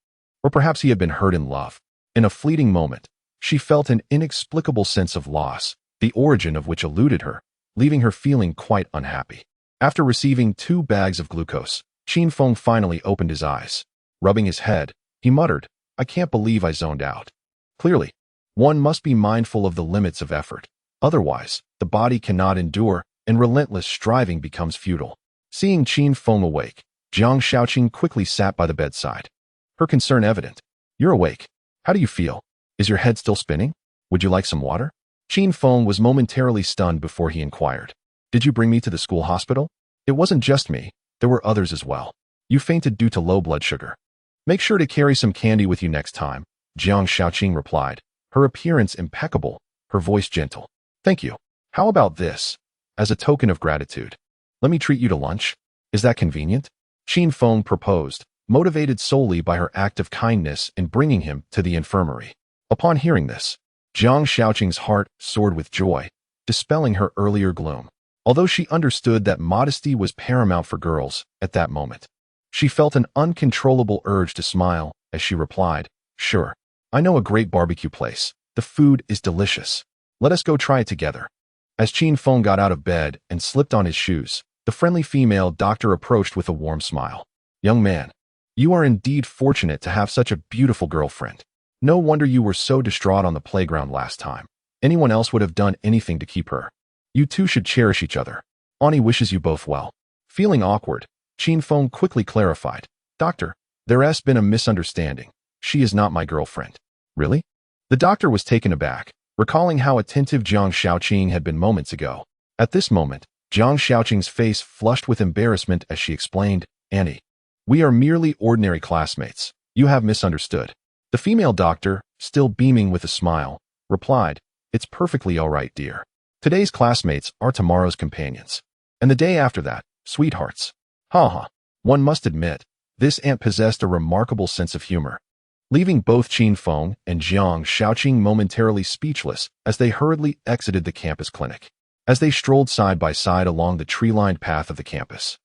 Or perhaps he had been hurt in love. In a fleeting moment, she felt an inexplicable sense of loss, the origin of which eluded her, leaving her feeling quite unhappy. After receiving 2 bags of glucose, Qin Feng finally opened his eyes. Rubbing his head, he muttered, I can't believe I zoned out. Clearly, one must be mindful of the limits of effort. Otherwise, the body cannot endure, and relentless striving becomes futile. Seeing Qin Feng awake, Jiang Shaoqing quickly sat by the bedside, her concern evident. You're awake. How do you feel? Is your head still spinning? Would you like some water? Qin Feng was momentarily stunned before he inquired. Did you bring me to the school hospital? It wasn't just me, there were others as well. You fainted due to low blood sugar. Make sure to carry some candy with you next time, Jiang Shaoqing replied, her appearance impeccable, her voice gentle. Thank you. How about this? As a token of gratitude, let me treat you to lunch. Is that convenient? Qin Feng proposed, motivated solely by her act of kindness in bringing him to the infirmary. Upon hearing this, Jiang Shaoqing's heart soared with joy, dispelling her earlier gloom. Although she understood that modesty was paramount for girls at that moment, she felt an uncontrollable urge to smile as she replied, Sure, I know a great barbecue place. The food is delicious. Let us go try it together. As Qin Feng got out of bed and slipped on his shoes, the friendly female doctor approached with a warm smile. Young man, you are indeed fortunate to have such a beautiful girlfriend. No wonder you were so distraught on the playground last time. Anyone else would have done anything to keep her. You two should cherish each other. Ani wishes you both well. Feeling awkward, Qin Feng quickly clarified. Doctor, there has been a misunderstanding. She is not my girlfriend. Really? The doctor was taken aback, recalling how attentive Jiang Shaoqing had been moments ago. At this moment, Jiang Shaoqing's face flushed with embarrassment as she explained, Annie, we are merely ordinary classmates. You have misunderstood. The female doctor, still beaming with a smile, replied, It's perfectly all right, dear. Today's classmates are tomorrow's companions. And the day after that, sweethearts. Ha. One must admit, this aunt possessed a remarkable sense of humor. Leaving both Qin Feng and Jiang Shaoqing momentarily speechless as they hurriedly exited the campus clinic. As they strolled side by side along the tree-lined path of the campus,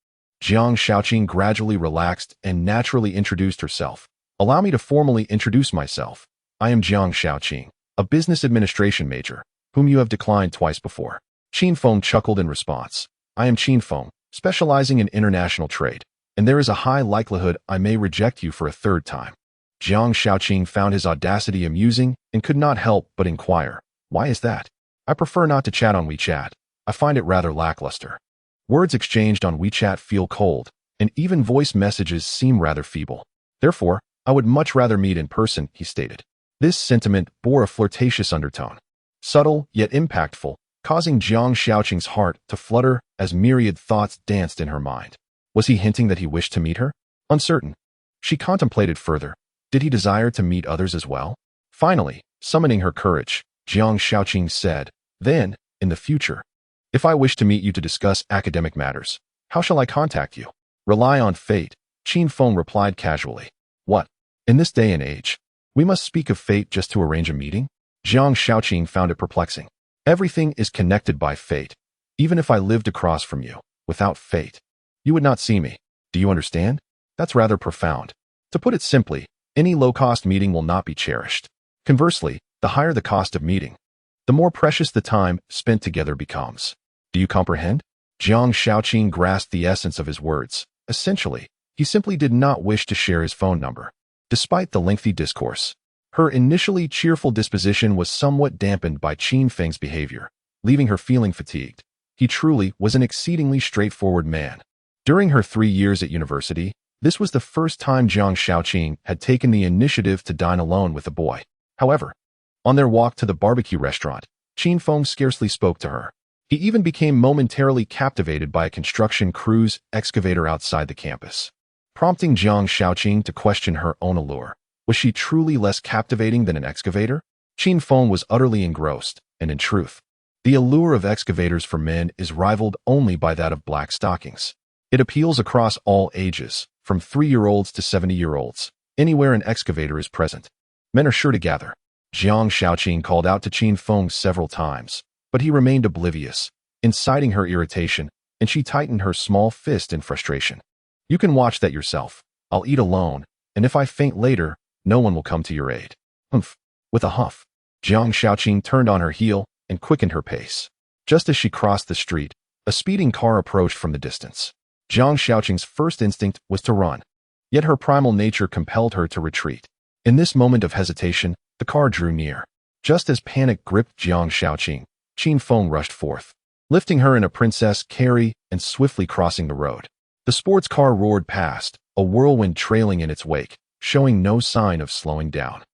Jiang Shaoqing gradually relaxed and naturally introduced herself. Allow me to formally introduce myself. I am Jiang Shaoqing, a business administration major, whom you have declined twice before. Qin Feng chuckled in response. I am Qin Feng, specializing in international trade, and there is a high likelihood I may reject you for a third time. Jiang Shaoqing found his audacity amusing and could not help but inquire, Why is that? I prefer not to chat on WeChat. I find it rather lackluster. Words exchanged on WeChat feel cold, and even voice messages seem rather feeble. Therefore, I would much rather meet in person, he stated. This sentiment bore a flirtatious undertone, subtle yet impactful, causing Jiang Shaoqing's heart to flutter as myriad thoughts danced in her mind. Was he hinting that he wished to meet her? Uncertain. She contemplated further. Did he desire to meet others as well? Finally, summoning her courage, Jiang Shaoqing said, Then, in the future, if I wish to meet you to discuss academic matters, how shall I contact you? Rely on fate, Qin Feng replied casually. What? In this day and age, we must speak of fate just to arrange a meeting? Jiang Shaoqing found it perplexing. Everything is connected by fate. Even if I lived across from you, without fate, you would not see me. Do you understand? That's rather profound. To put it simply, any low-cost meeting will not be cherished. Conversely, the higher the cost of meeting, the more precious the time spent together becomes. Do you comprehend? Jiang Shaoqing grasped the essence of his words. Essentially, he simply did not wish to share his phone number. Despite the lengthy discourse, her initially cheerful disposition was somewhat dampened by Qin Feng's behavior, leaving her feeling fatigued. He truly was an exceedingly straightforward man. During her 3 years at university, this was the first time Jiang Shaoqing had taken the initiative to dine alone with a boy. However, on their walk to the barbecue restaurant, Qin Feng scarcely spoke to her. He even became momentarily captivated by a construction crew's excavator outside the campus, prompting Jiang Shaoqing to question her own allure. Was she truly less captivating than an excavator? Qin Feng was utterly engrossed, and in truth, the allure of excavators for men is rivaled only by that of black stockings. It appeals across all ages, from 3-year-olds to 70-year-olds. Anywhere an excavator is present, men are sure to gather. Jiang Shaoqing called out to Qin Feng several times, but he remained oblivious, inciting her irritation, and she tightened her small fist in frustration. You can watch that yourself. I'll eat alone, and if I faint later, no one will come to your aid. Humph. With a huff, Jiang Shaoqing turned on her heel and quickened her pace. Just as she crossed the street, a speeding car approached from the distance. Jiang Shaoqing's first instinct was to run, yet her primal nature compelled her to retreat. In this moment of hesitation, the car drew near. Just as panic gripped Jiang Shaoqing, Qin Feng rushed forth, lifting her in a princess carry and swiftly crossing the road. The sports car roared past, a whirlwind trailing in its wake, showing no sign of slowing down.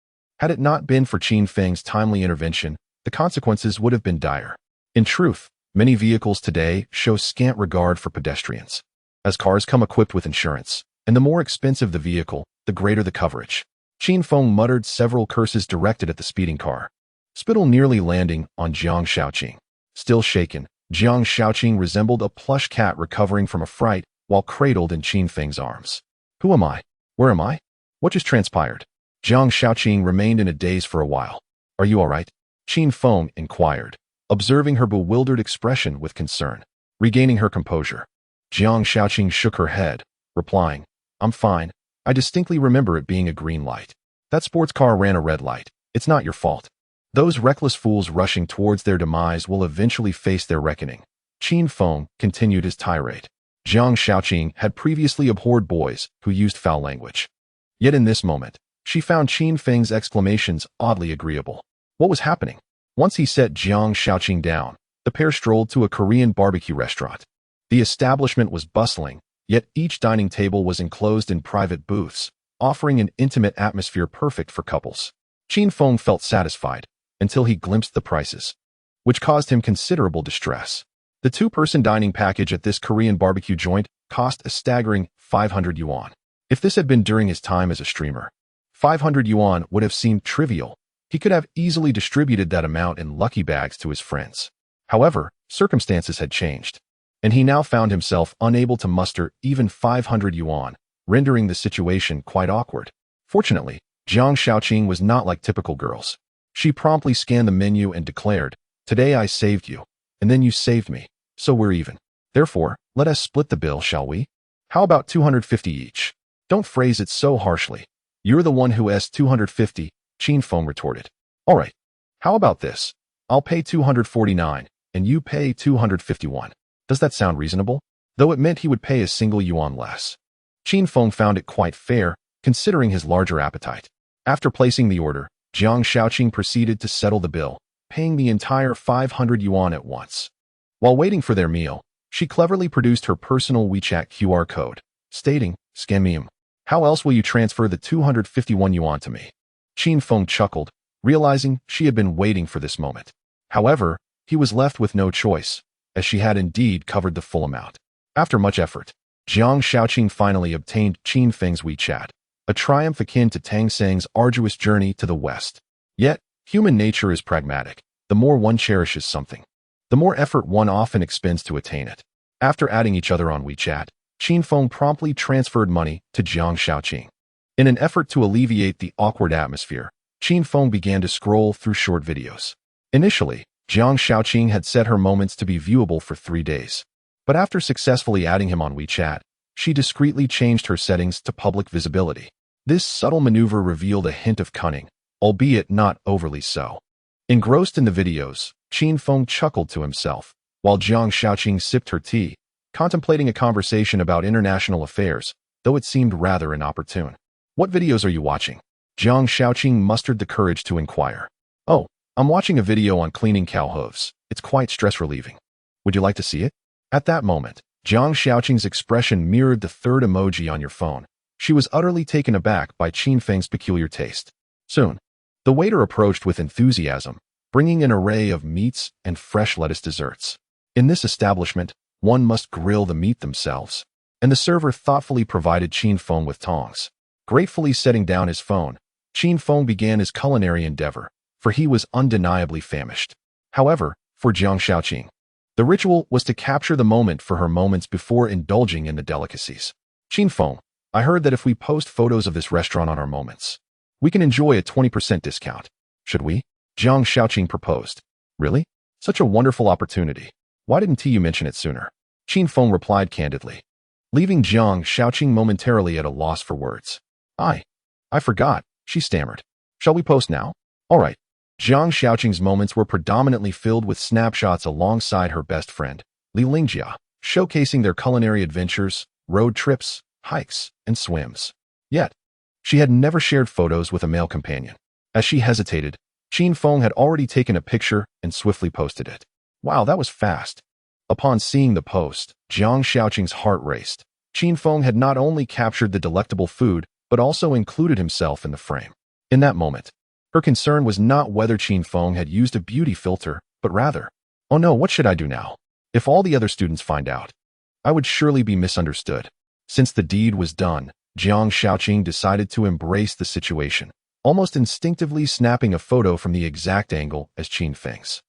Had it not been for Qin Feng's timely intervention, the consequences would have been dire. In truth, many vehicles today show scant regard for pedestrians. As cars come equipped with insurance, And the more expensive the vehicle, the greater the coverage. Qin Feng muttered several curses directed at the speeding car, spittle nearly landing on Jiang Shaoqing. Still shaken, Jiang Shaoqing resembled a plush cat recovering from a fright while cradled in Qin Feng's arms. Who am I? Where am I? What just transpired? Jiang Shaoqing remained in a daze for a while. Are you all right? Qin Feng inquired, observing her bewildered expression with concern. Regaining her composure, Jiang Shaoqing shook her head, replying, I'm fine. I distinctly remember it being a green light. That sports car ran a red light. It's not your fault. Those reckless fools rushing towards their demise will eventually face their reckoning. Qin Feng continued his tirade. Jiang Shaoqing had previously abhorred boys who used foul language. Yet in this moment, she found Qin Feng's exclamations oddly agreeable. What was happening? Once he set Jiang Shaoqing down, the pair strolled to a Korean barbecue restaurant. The establishment was bustling, yet each dining table was enclosed in private booths, offering an intimate atmosphere perfect for couples. Qin Feng felt satisfied until he glimpsed the prices, which caused him considerable distress. The two-person dining package at this Korean barbecue joint cost a staggering 500 yuan. If this had been during his time as a streamer, 500 yuan would have seemed trivial. He could have easily distributed that amount in lucky bags to his friends. However, circumstances had changed, and he now found himself unable to muster even 500 yuan, rendering the situation quite awkward. Fortunately, Jiang Shaoqing was not like typical girls. She promptly scanned the menu and declared, Today I saved you, and then you saved me, so we're even. Therefore, let us split the bill, shall we? How about 250 each? Don't phrase it so harshly. You're the one who asked 250, Qin Feng retorted. All right. How about this? I'll pay 249, and you pay 251. Does that sound reasonable? Though it meant he would pay a single yuan less. Qin Feng found it quite fair, considering his larger appetite. After placing the order, Jiang Shaoqing proceeded to settle the bill, paying the entire 500 yuan at once. While waiting for their meal, she cleverly produced her personal WeChat QR code, stating, Scan me. How else will you transfer the 251 yuan to me? Qin Feng chuckled, realizing she had been waiting for this moment. However, he was left with no choice, as she had indeed covered the full amount. After much effort, Jiang Shaoqing finally obtained Qin Feng's WeChat, a triumph akin to Tang Sang's arduous journey to the west. Yet, human nature is pragmatic. The more one cherishes something, the more effort one often expends to attain it. After adding each other on WeChat, Qin Feng promptly transferred money to Jiang Shaoqing. In an effort to alleviate the awkward atmosphere, Qin Feng began to scroll through short videos. Initially, Jiang Shaoqing had set her moments to be viewable for 3 days. But after successfully adding him on WeChat, she discreetly changed her settings to public visibility. This subtle maneuver revealed a hint of cunning, albeit not overly so. Engrossed in the videos, Qin Feng chuckled to himself, while Jiang Shaoqing sipped her tea, contemplating a conversation about international affairs, though it seemed rather inopportune. What videos are you watching? Jiang Shaoqing mustered the courage to inquire. Oh, I'm watching a video on cleaning cow hooves. It's quite stress-relieving. Would you like to see it? At that moment, Jiang Shaoqing's expression mirrored the third emoji on your phone. She was utterly taken aback by Qin Feng's peculiar taste. Soon, the waiter approached with enthusiasm, bringing an array of meats and fresh lettuce desserts. In this establishment, one must grill the meat themselves, and the server thoughtfully provided Qin Feng with tongs. Gratefully setting down his phone, Qin Feng began his culinary endeavor, for he was undeniably famished. However, for Jiang Shaoqing, the ritual was to capture the moment for her moments before indulging in the delicacies. Qin Feng, I heard that if we post photos of this restaurant on our moments, we can enjoy a 20% discount. Should we? Jiang Shaoqing proposed. Really? Such a wonderful opportunity. Why didn't you mention it sooner? Qin Feng replied candidly, leaving Jiang Shaoqing momentarily at a loss for words. I forgot, she stammered. Shall we post now? All right. Jiang Shaoqing's moments were predominantly filled with snapshots alongside her best friend, Li Lingjia, showcasing their culinary adventures, road trips, hikes, and swims. Yet, she had never shared photos with a male companion. As she hesitated, Qin Feng had already taken a picture and swiftly posted it. Wow, that was fast. Upon seeing the post, Jiang Shaoqing's heart raced. Qin Feng had not only captured the delectable food, but also included himself in the frame. In that moment, her concern was not whether Qin Feng had used a beauty filter, but rather, oh no, what should I do now? If all the other students find out, I would surely be misunderstood. Since the deed was done, Jiang Shaoqing decided to embrace the situation, almost instinctively snapping a photo from the exact angle as Qin Feng's.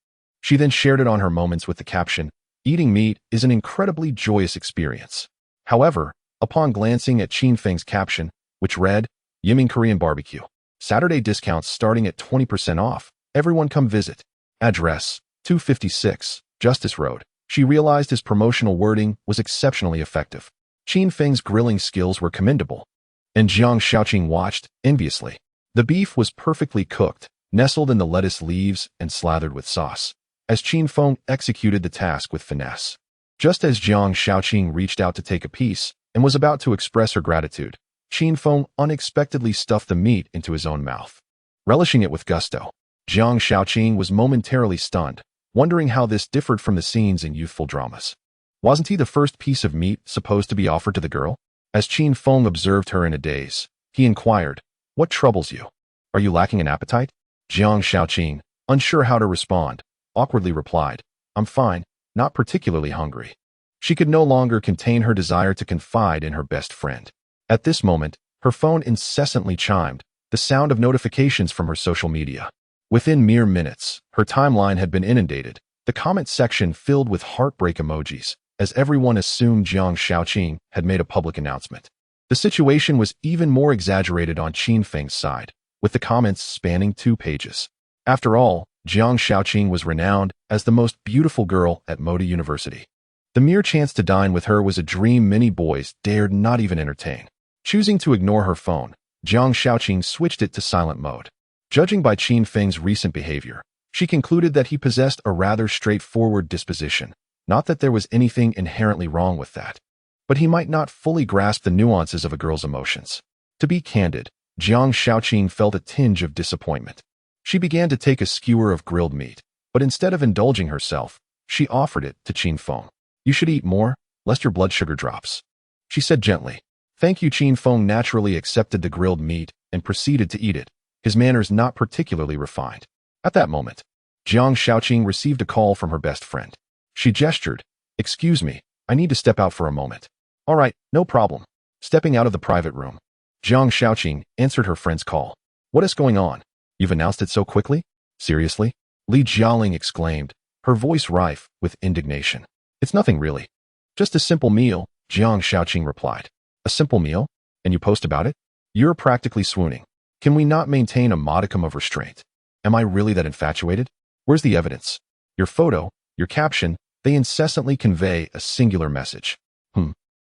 She then shared it on her moments with the caption, "Eating meat is an incredibly joyous experience." However, upon glancing at Qin Feng's caption, which read, "Yiming Korean barbecue. Saturday discounts starting at 20% off. Everyone come visit. Address, 256, Justice Road," she realized his promotional wording was exceptionally effective. Qin Feng's grilling skills were commendable, and Jiang Shaoqing watched enviously. The beef was perfectly cooked, nestled in the lettuce leaves and slathered with sauce, as Qin Feng executed the task with finesse. Just as Jiang Shaoqing reached out to take a piece and was about to express her gratitude, Qin Feng unexpectedly stuffed the meat into his own mouth. Relishing it with gusto, Jiang Shaoqing was momentarily stunned, wondering how this differed from the scenes in youthful dramas. Wasn't he the first piece of meat supposed to be offered to the girl? As Qin Feng observed her in a daze, he inquired, "What troubles you? Are you lacking an appetite?" Jiang Shaoqing, unsure how to respond, awkwardly replied, "I'm fine, not particularly hungry." She could no longer contain her desire to confide in her best friend. At this moment, her phone incessantly chimed, the sound of notifications from her social media. Within mere minutes, her timeline had been inundated, the comment section filled with heartbreak emojis, as everyone assumed Jiang Shaoqing had made a public announcement. The situation was even more exaggerated on Qin Feng's side, with the comments spanning 2 pages. After all, Jiang Shaoqing was renowned as the most beautiful girl at Moda University. The mere chance to dine with her was a dream many boys dared not even entertain. Choosing to ignore her phone, Jiang Shaoqing switched it to silent mode. Judging by Qin Feng's recent behavior, she concluded that he possessed a rather straightforward disposition, not that there was anything inherently wrong with that. But he might not fully grasp the nuances of a girl's emotions. To be candid, Jiang Shaoqing felt a tinge of disappointment. She began to take a skewer of grilled meat, but instead of indulging herself, she offered it to Qin Feng. "You should eat more, lest your blood sugar drops," she said gently. "Thank you." Qin Feng naturally accepted the grilled meat and proceeded to eat it, his manners not particularly refined. At that moment, Jiang Shaoqing received a call from her best friend. She gestured, "Excuse me, I need to step out for a moment." "All right, no problem." Stepping out of the private room, Jiang Shaoqing answered her friend's call. "What is going on? You've announced it so quickly? Seriously?" Li Jialing exclaimed, her voice rife with indignation. "It's nothing really. Just a simple meal," Jiang Shaoqing replied. "A simple meal? And you post about it? You're practically swooning. Can we not maintain a modicum of restraint? Am I really that infatuated? Where's the evidence? Your photo, your caption, they incessantly convey a singular message.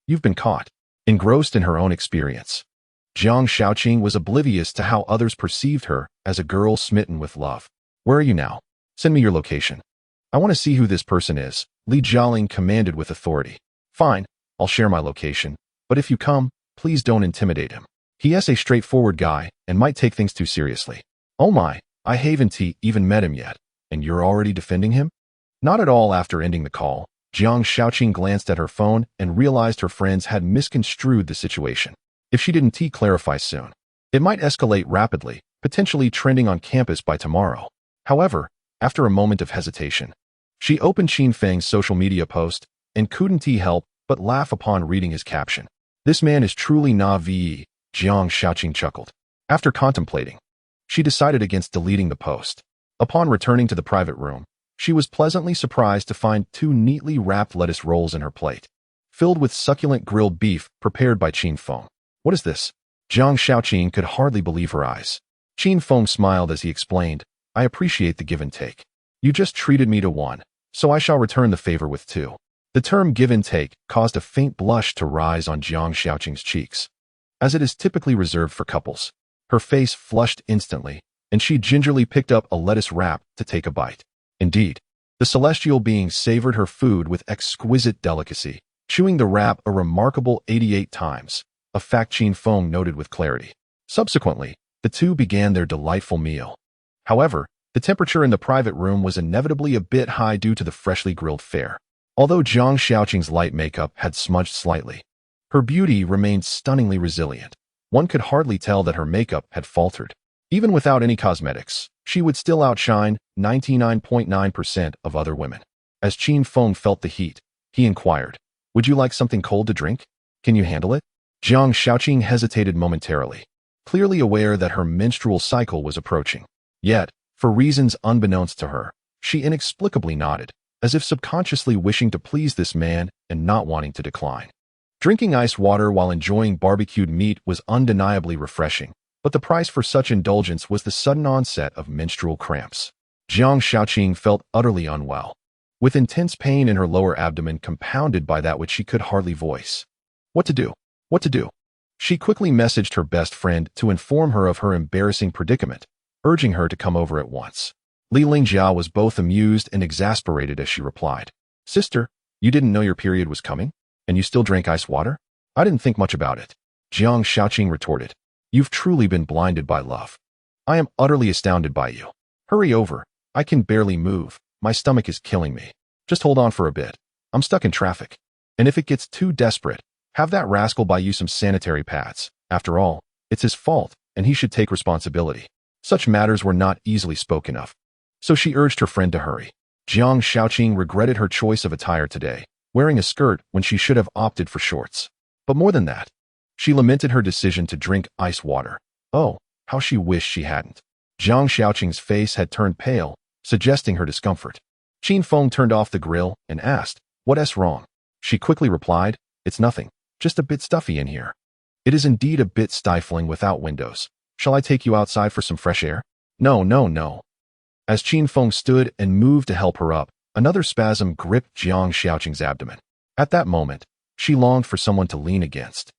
You've been caught." Engrossed in her own experience, Jiang Shaoqing was oblivious to how others perceived her as a girl smitten with love. "Where are you now? Send me your location. I want to see who this person is," Li Jialing commanded with authority. "Fine, I'll share my location, but if you come, please don't intimidate him. He is a straightforward guy and might take things too seriously." "Oh my, I haven't even met him yet, and you're already defending him?" Not at all. After ending the call, Jiang Shaoqing glanced at her phone and realized her friends had misconstrued the situation. If she didn't clarify soon, it might escalate rapidly, potentially trending on campus by tomorrow. However, after a moment of hesitation, she opened Qin Feng's social media post and couldn't help but laugh upon reading his caption. "This man is truly naive," Jiang Shaoqing chuckled. After contemplating, she decided against deleting the post. Upon returning to the private room, she was pleasantly surprised to find 2 neatly wrapped lettuce rolls in her plate, filled with succulent grilled beef prepared by Qin Feng. "What is this?" Jiang Shaoqing could hardly believe her eyes. Qin Feng smiled as he explained, "I appreciate the give and take. You just treated me to 1, so I shall return the favor with 2. The term give and take caused a faint blush to rise on Jiang Shaoqing's cheeks. As it is typically reserved for couples, her face flushed instantly, and she gingerly picked up a lettuce wrap to take a bite. Indeed, the celestial being savored her food with exquisite delicacy, chewing the wrap a remarkable 88 times, a fact Qin Feng noted with clarity. Subsequently, the two began their delightful meal. However, the temperature in the private room was inevitably a bit high due to the freshly grilled fare. Although Jiang Shaoqing's light makeup had smudged slightly, her beauty remained stunningly resilient. One could hardly tell that her makeup had faltered. Even without any cosmetics, she would still outshine 99.9% of other women. As Qin Feng felt the heat, he inquired, "Would you like something cold to drink?" Can you handle it? Jiang Shaoqing hesitated momentarily, clearly aware that her menstrual cycle was approaching. Yet, for reasons unbeknownst to her, she inexplicably nodded, as if subconsciously wishing to please this man and not wanting to decline. Drinking ice water while enjoying barbecued meat was undeniably refreshing, but the price for such indulgence was the sudden onset of menstrual cramps. Jiang Shaoqing felt utterly unwell, with intense pain in her lower abdomen compounded by that which she could hardly voice. What to do? What to do? She quickly messaged her best friend to inform her of her embarrassing predicament, urging her to come over at once. Li Lingjia was both amused and exasperated as she replied, "Sister, you didn't know your period was coming? And you still drank ice water? I didn't think much about it." Jiang Shaoqing retorted, "You've truly been blinded by love. I am utterly astounded by you. Hurry over. I can barely move. My stomach is killing me. Just hold on for a bit. I'm stuck in traffic. And if it gets too desperate, have that rascal buy you some sanitary pads. After all, it's his fault, and he should take responsibility." Such matters were not easily spoken of, so she urged her friend to hurry. Jiang Shaoqing regretted her choice of attire today, wearing a skirt when she should have opted for shorts. But more than that, she lamented her decision to drink ice water. Oh, how she wished she hadn't. Jiang Shaoqing's face had turned pale, suggesting her discomfort. Qin Feng turned off the grill and asked, "What's wrong?" She quickly replied, "It's nothing, just a bit stuffy in here." "It is indeed a bit stifling without windows. Shall I take you outside for some fresh air?" "No, no, no." As Qin Feng stood and moved to help her up, another spasm gripped Jiang Shaoqing's abdomen. At that moment, she longed for someone to lean against,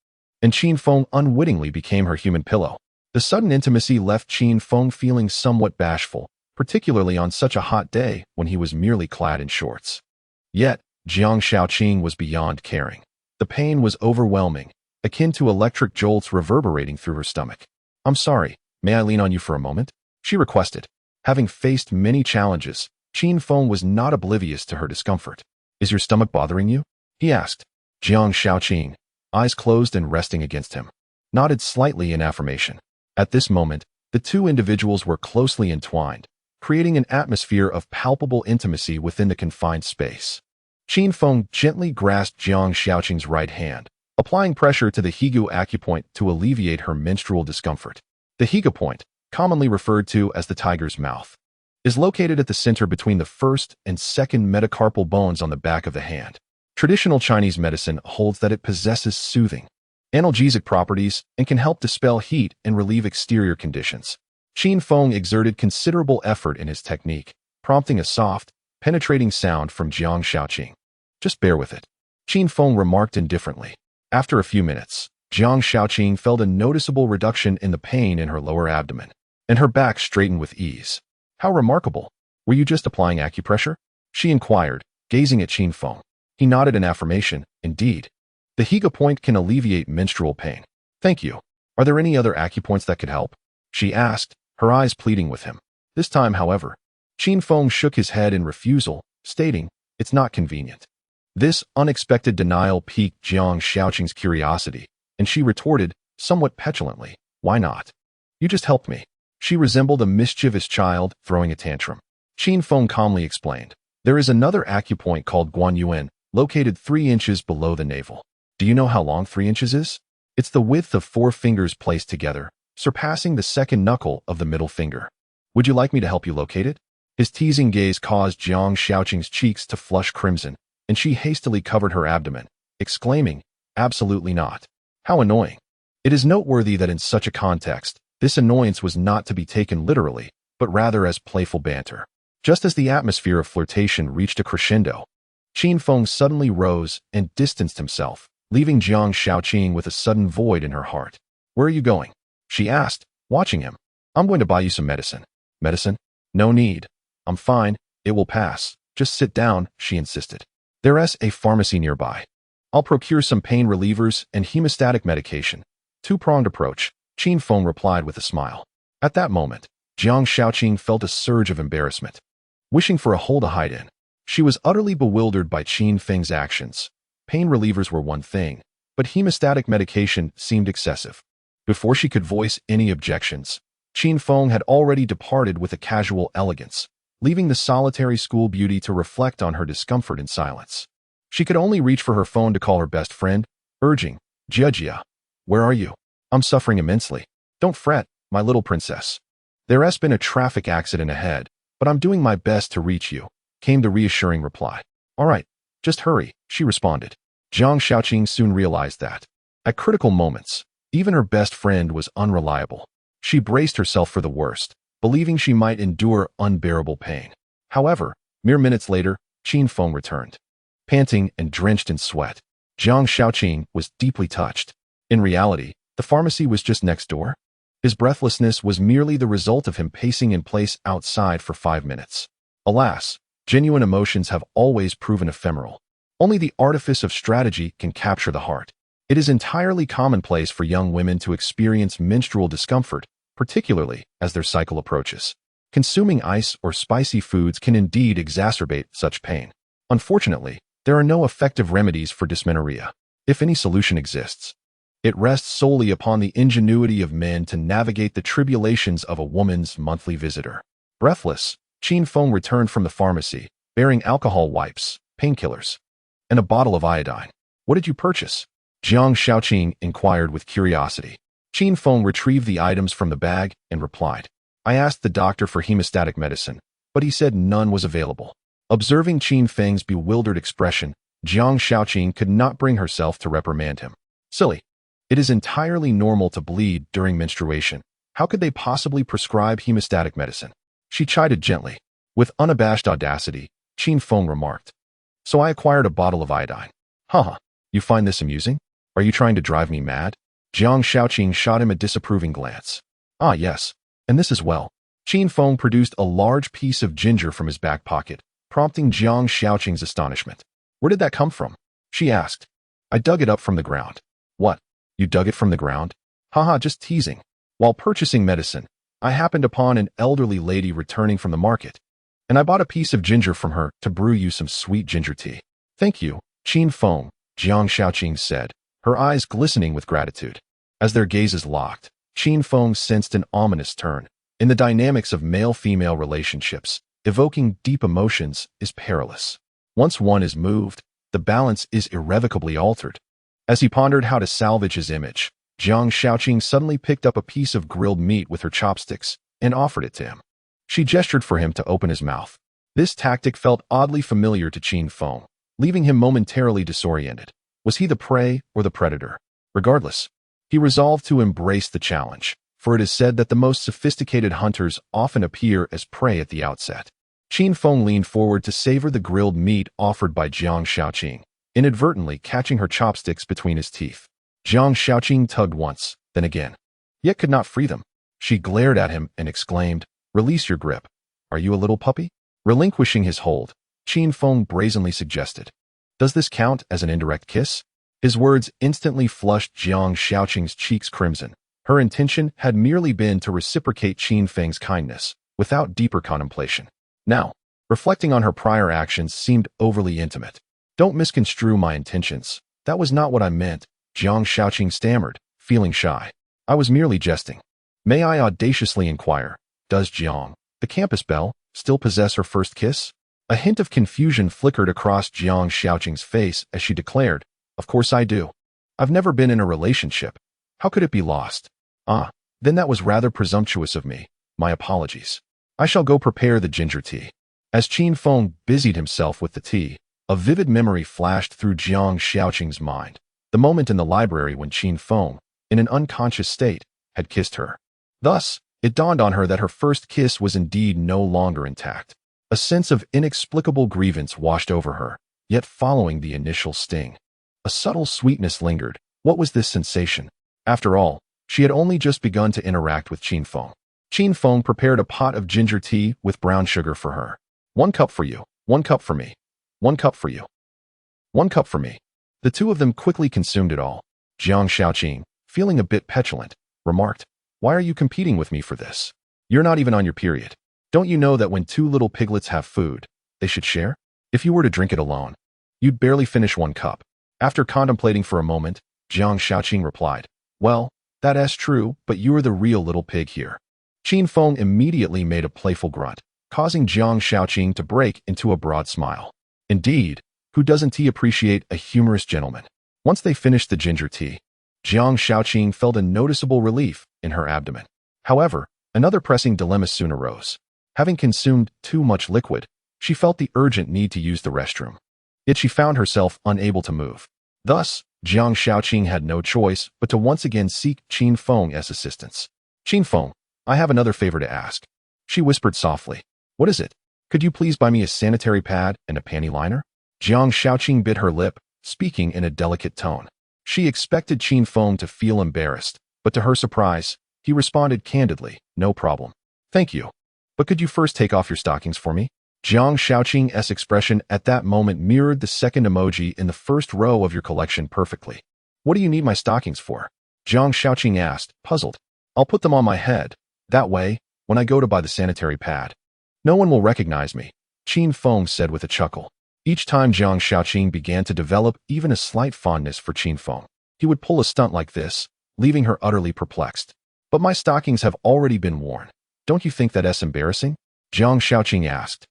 and Qin Feng unwittingly became her human pillow. The sudden intimacy left Qin Feng feeling somewhat bashful, particularly on such a hot day when he was merely clad in shorts. Yet, Jiang Shaoqing was beyond caring. The pain was overwhelming, akin to electric jolts reverberating through her stomach. "I'm sorry, may I lean on you for a moment?" she requested. Having faced many challenges, Qin Feng was not oblivious to her discomfort. "Is your stomach bothering you?" he asked. Jiang Shaoqing, eyes closed and resting against him, nodded slightly in affirmation. At this moment, the two individuals were closely entwined, creating an atmosphere of palpable intimacy within the confined space. Qin Feng gently grasped Jiang Shaoqing's right hand, applying pressure to the Higu acupoint to alleviate her menstrual discomfort. The Higu point, commonly referred to as the tiger's mouth, is located at the center between the first and second metacarpal bones on the back of the hand. Traditional Chinese medicine holds that it possesses soothing, analgesic properties and can help dispel heat and relieve exterior conditions. Qin Feng exerted considerable effort in his technique, prompting a soft, penetrating sound from Jiang Shaoqing. "Just bear with it," Qin Feng remarked indifferently. After a few minutes, Jiang Shaoqing felt a noticeable reduction in the pain in her lower abdomen, and her back straightened with ease. "How remarkable. Were you just applying acupressure?" she inquired, gazing at Qin Feng. He nodded in affirmation. "Indeed. The Higa point can alleviate menstrual pain." "Thank you. Are there any other acupoints that could help?" she asked, her eyes pleading with him. This time, however, Qin Feng shook his head in refusal, stating, "It's not convenient." This unexpected denial piqued Jiang Shaoqing's curiosity, and she retorted, somewhat petulantly, "Why not? You just helped me." She resembled a mischievous child throwing a tantrum. Qin Feng calmly explained, "There is another acupoint called Guanyuan, located 3 inches below the navel. Do you know how long 3 inches is? It's the width of 4 fingers placed together, surpassing the second knuckle of the middle finger. Would you like me to help you locate it?" His teasing gaze caused Jiang Shaoqing's cheeks to flush crimson, and she hastily covered her abdomen, exclaiming, "Absolutely not. How annoying." It is noteworthy that in such a context, this annoyance was not to be taken literally, but rather as playful banter. Just as the atmosphere of flirtation reached a crescendo, Qin Feng suddenly rose and distanced himself, leaving Jiang Shaoqing with a sudden void in her heart. "Where are you going?" she asked, watching him. "I'm going to buy you some medicine." "Medicine? No need. I'm fine. It will pass. Just sit down," she insisted. "There's a pharmacy nearby. I'll procure some pain relievers and hemostatic medication." "Two-pronged approach," Qin Feng replied with a smile. At that moment, Jiang Shaoqing felt a surge of embarrassment. Wishing for a hole to hide in, she was utterly bewildered by Qin Feng's actions. Pain relievers were one thing, but hemostatic medication seemed excessive. Before she could voice any objections, Qin Feng had already departed with a casual elegance, leaving the solitary school beauty to reflect on her discomfort in silence. She could only reach for her phone to call her best friend, urging, Jia, where are you? I'm suffering immensely. Don't fret, my little princess. There has been a traffic accident ahead, but I'm doing my best to reach you, came the reassuring reply. All right, just hurry, she responded. Jiang Shaoqing soon realized that. At critical moments, even her best friend was unreliable. She braced herself for the worst, believing she might endure unbearable pain. However, mere minutes later, Qin Feng returned. Panting and drenched in sweat, Jiang Shaoqing was deeply touched. In reality, the pharmacy was just next door. His breathlessness was merely the result of him pacing in place outside for 5 minutes. Alas, genuine emotions have always proven ephemeral. Only the artifice of strategy can capture the heart. It is entirely commonplace for young women to experience menstrual discomfort, particularly as their cycle approaches. Consuming ice or spicy foods can indeed exacerbate such pain. Unfortunately, there are no effective remedies for dysmenorrhea. If any solution exists, it rests solely upon the ingenuity of men to navigate the tribulations of a woman's monthly visitor. Breathless, Qin Feng returned from the pharmacy, bearing alcohol wipes, painkillers, and a bottle of iodine. What did you purchase? Jiang Shaoqing inquired with curiosity. Qin Feng retrieved the items from the bag and replied, I asked the doctor for hemostatic medicine, but he said none was available. Observing Qin Feng's bewildered expression, Jiang Shaoqing could not bring herself to reprimand him. Silly. It is entirely normal to bleed during menstruation. How could they possibly prescribe hemostatic medicine? She chided gently. With unabashed audacity, Qin Feng remarked, So I acquired a bottle of iodine. Haha, you find this amusing? Are you trying to drive me mad? Jiang Shaoqing shot him a disapproving glance. Ah yes, and this as well. Qin Feng produced a large piece of ginger from his back pocket, prompting Jiang Shaoqing's astonishment. Where did that come from? She asked. I dug it up from the ground. What? You dug it from the ground? Haha, just teasing. While purchasing medicine, I happened upon an elderly lady returning from the market, and I bought a piece of ginger from her to brew you some sweet ginger tea. Thank you, Qin Feng, Jiang Shaoqing said, her eyes glistening with gratitude. As their gazes locked, Qin Feng sensed an ominous turn. In the dynamics of male-female relationships, evoking deep emotions is perilous. Once one is moved, the balance is irrevocably altered. As he pondered how to salvage his image, Jiang Shaoqing suddenly picked up a piece of grilled meat with her chopsticks and offered it to him. She gestured for him to open his mouth. This tactic felt oddly familiar to Qin Feng, leaving him momentarily disoriented. Was he the prey or the predator? Regardless, he resolved to embrace the challenge, for it is said that the most sophisticated hunters often appear as prey at the outset. Qin Feng leaned forward to savor the grilled meat offered by Jiang Shaoqing, inadvertently catching her chopsticks between his teeth. Jiang Shaoqing tugged once, then again, yet could not free them. She glared at him and exclaimed, Release your grip. Are you a little puppy? Relinquishing his hold, Qin Feng brazenly suggested, Does this count as an indirect kiss? His words instantly flushed Jiang Shaoqing's cheeks crimson. Her intention had merely been to reciprocate Qin Feng's kindness, without deeper contemplation. Now, reflecting on her prior actions seemed overly intimate. Don't misconstrue my intentions. That was not what I meant, Jiang Shaoqing stammered, feeling shy. I was merely jesting. May I audaciously inquire, does Jiang, the campus belle, still possess her first kiss? A hint of confusion flickered across Jiang Shaoqing's face as she declared, Of course I do. I've never been in a relationship. How could it be lost? Ah, then that was rather presumptuous of me. My apologies. I shall go prepare the ginger tea. As Qin Feng busied himself with the tea, a vivid memory flashed through Jiang Shaoqing's mind. The moment in the library when Qin Feng, in an unconscious state, had kissed her. Thus, it dawned on her that her first kiss was indeed no longer intact. A sense of inexplicable grievance washed over her, yet following the initial sting, a subtle sweetness lingered. What was this sensation? After all, she had only just begun to interact with Qin Feng. Qin Feng prepared a pot of ginger tea with brown sugar for her. 1 cup for you, 1 cup for me, 1 cup for you, 1 cup for me. The two of them quickly consumed it all. Jiang Shaoqing, feeling a bit petulant, remarked, Why are you competing with me for this? You're not even on your period. Don't you know that when 2 little piglets have food, they should share? If you were to drink it alone, you'd barely finish 1 cup. After contemplating for a moment, Jiang Shaoqing replied, Well, that's true, but you're the real little pig here. Qin Feng immediately made a playful grunt, causing Jiang Shaoqing to break into a broad smile. Indeed, who doesn't appreciate a humorous gentleman? Once they finished the ginger tea, Jiang Shaoqing felt a noticeable relief in her abdomen. However, another pressing dilemma soon arose. Having consumed too much liquid, she felt the urgent need to use the restroom. Yet she found herself unable to move. Thus, Jiang Shaoqing had no choice but to once again seek Qin Feng's assistance. "Qin Feng, I have another favor to ask," she whispered softly. "What is it? Could you please buy me a sanitary pad and a panty liner?" Jiang Shaoqing bit her lip, speaking in a delicate tone. She expected Qin Feng to feel embarrassed, but to her surprise, he responded candidly, "No problem. Thank you. But could you first take off your stockings for me?" Jiang Shaoqing's expression at that moment mirrored the second emoji in the first row of your collection perfectly. "What do you need my stockings for?" Jiang Shaoqing asked, puzzled. "I'll put them on my head. That way, when I go to buy the sanitary pad, no one will recognize me," Qin Feng said with a chuckle. Each time Jiang Shaoqing began to develop even a slight fondness for Qin Feng, he would pull a stunt like this, leaving her utterly perplexed. "But my stockings have already been worn. Don't you think that's embarrassing?" Jiang Shaoqing asked,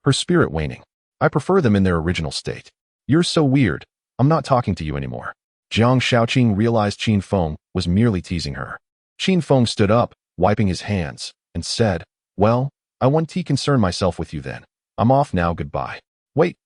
her spirit waning. "I prefer them in their original state." "You're so weird. I'm not talking to you anymore." Jiang Shaoqing realized Qin Feng was merely teasing her. Qin Feng stood up, wiping his hands, and said, "Well, I won't concern myself with you then. I'm off now, goodbye." Wait.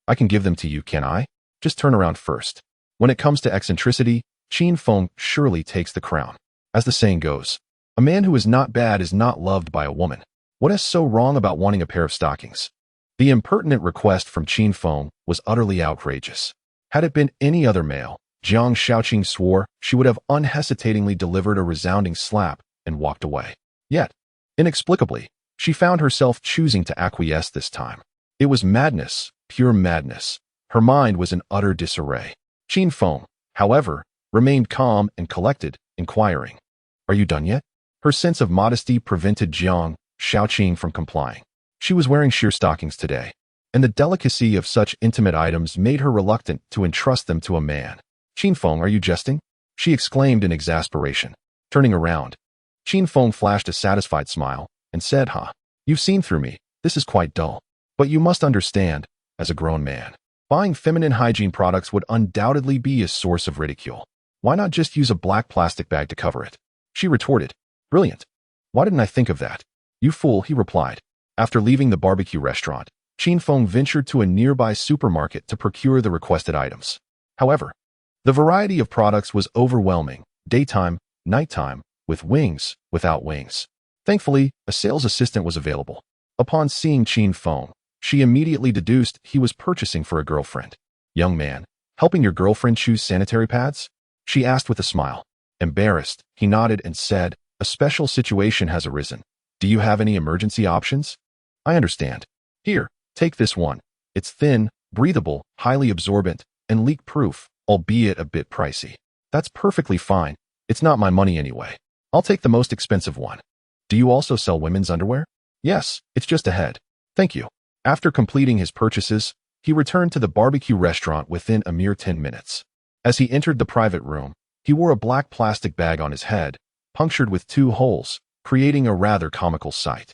I can give them to you, can I? Just turn around first." When it comes to eccentricity, Qin Feng surely takes the crown. As the saying goes, a man who is not bad is not loved by a woman. What is so wrong about wanting a pair of stockings? The impertinent request from Qin Feng was utterly outrageous. Had it been any other male, Jiang Shaoqing swore she would have unhesitatingly delivered a resounding slap and walked away. Yet, inexplicably, she found herself choosing to acquiesce this time. It was madness, pure madness. Her mind was in utter disarray. Qin Feng, however, remained calm and collected, inquiring, "Are you done yet?" Her sense of modesty prevented Jiang Shaoqing from complying. She was wearing sheer stockings today, and the delicacy of such intimate items made her reluctant to entrust them to a man. "Qin Feng, are you jesting?" she exclaimed in exasperation. Turning around, Qin Feng flashed a satisfied smile and said, "You've seen through me. This is quite dull. But you must understand, as a grown man, buying feminine hygiene products would undoubtedly be a source of ridicule. Why not just use a black plastic bag to cover it?" She retorted. "Brilliant. Why didn't I think of that?" "You fool," he replied. After leaving the barbecue restaurant, Qin Feng ventured to a nearby supermarket to procure the requested items. However, the variety of products was overwhelming: daytime, nighttime, with wings, without wings. Thankfully, a sales assistant was available. Upon seeing Qin Feng, she immediately deduced he was purchasing for a girlfriend. "Young man, helping your girlfriend choose sanitary pads?" she asked with a smile. Embarrassed, he nodded and said, "A special situation has arisen. Do you have any emergency options?" "I understand. Here, take this one. It's thin, breathable, highly absorbent, and leak-proof, albeit a bit pricey." "That's perfectly fine. It's not my money anyway. I'll take the most expensive one." "Do you also sell women's underwear?" "Yes, it's just ahead. Thank you." After completing his purchases, he returned to the barbecue restaurant within a mere 10 minutes. As he entered the private room, he wore a black plastic bag on his head, punctured with 2 holes, creating a rather comical sight.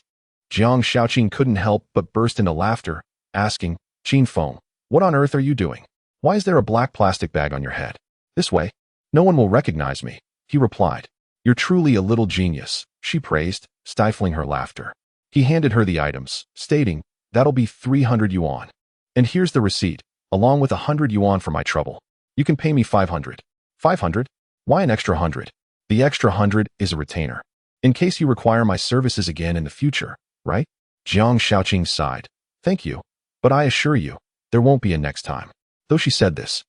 Jiang Shaoqing couldn't help but burst into laughter, asking, "Qin Feng, what on earth are you doing? Why is there a black plastic bag on your head?" "This way, no one will recognize me," he replied. "You're truly a little genius," she praised, stifling her laughter. He handed her the items, stating, "That'll be 300 yuan. And here's the receipt, along with 100 yuan for my trouble. You can pay me 500. 500? Why an extra 100? The extra 100 is a retainer. In case you require my services again in the future, right?" Jiang Shaoqing sighed. "Thank you, but I assure you, there won't be a next time." Though she said this,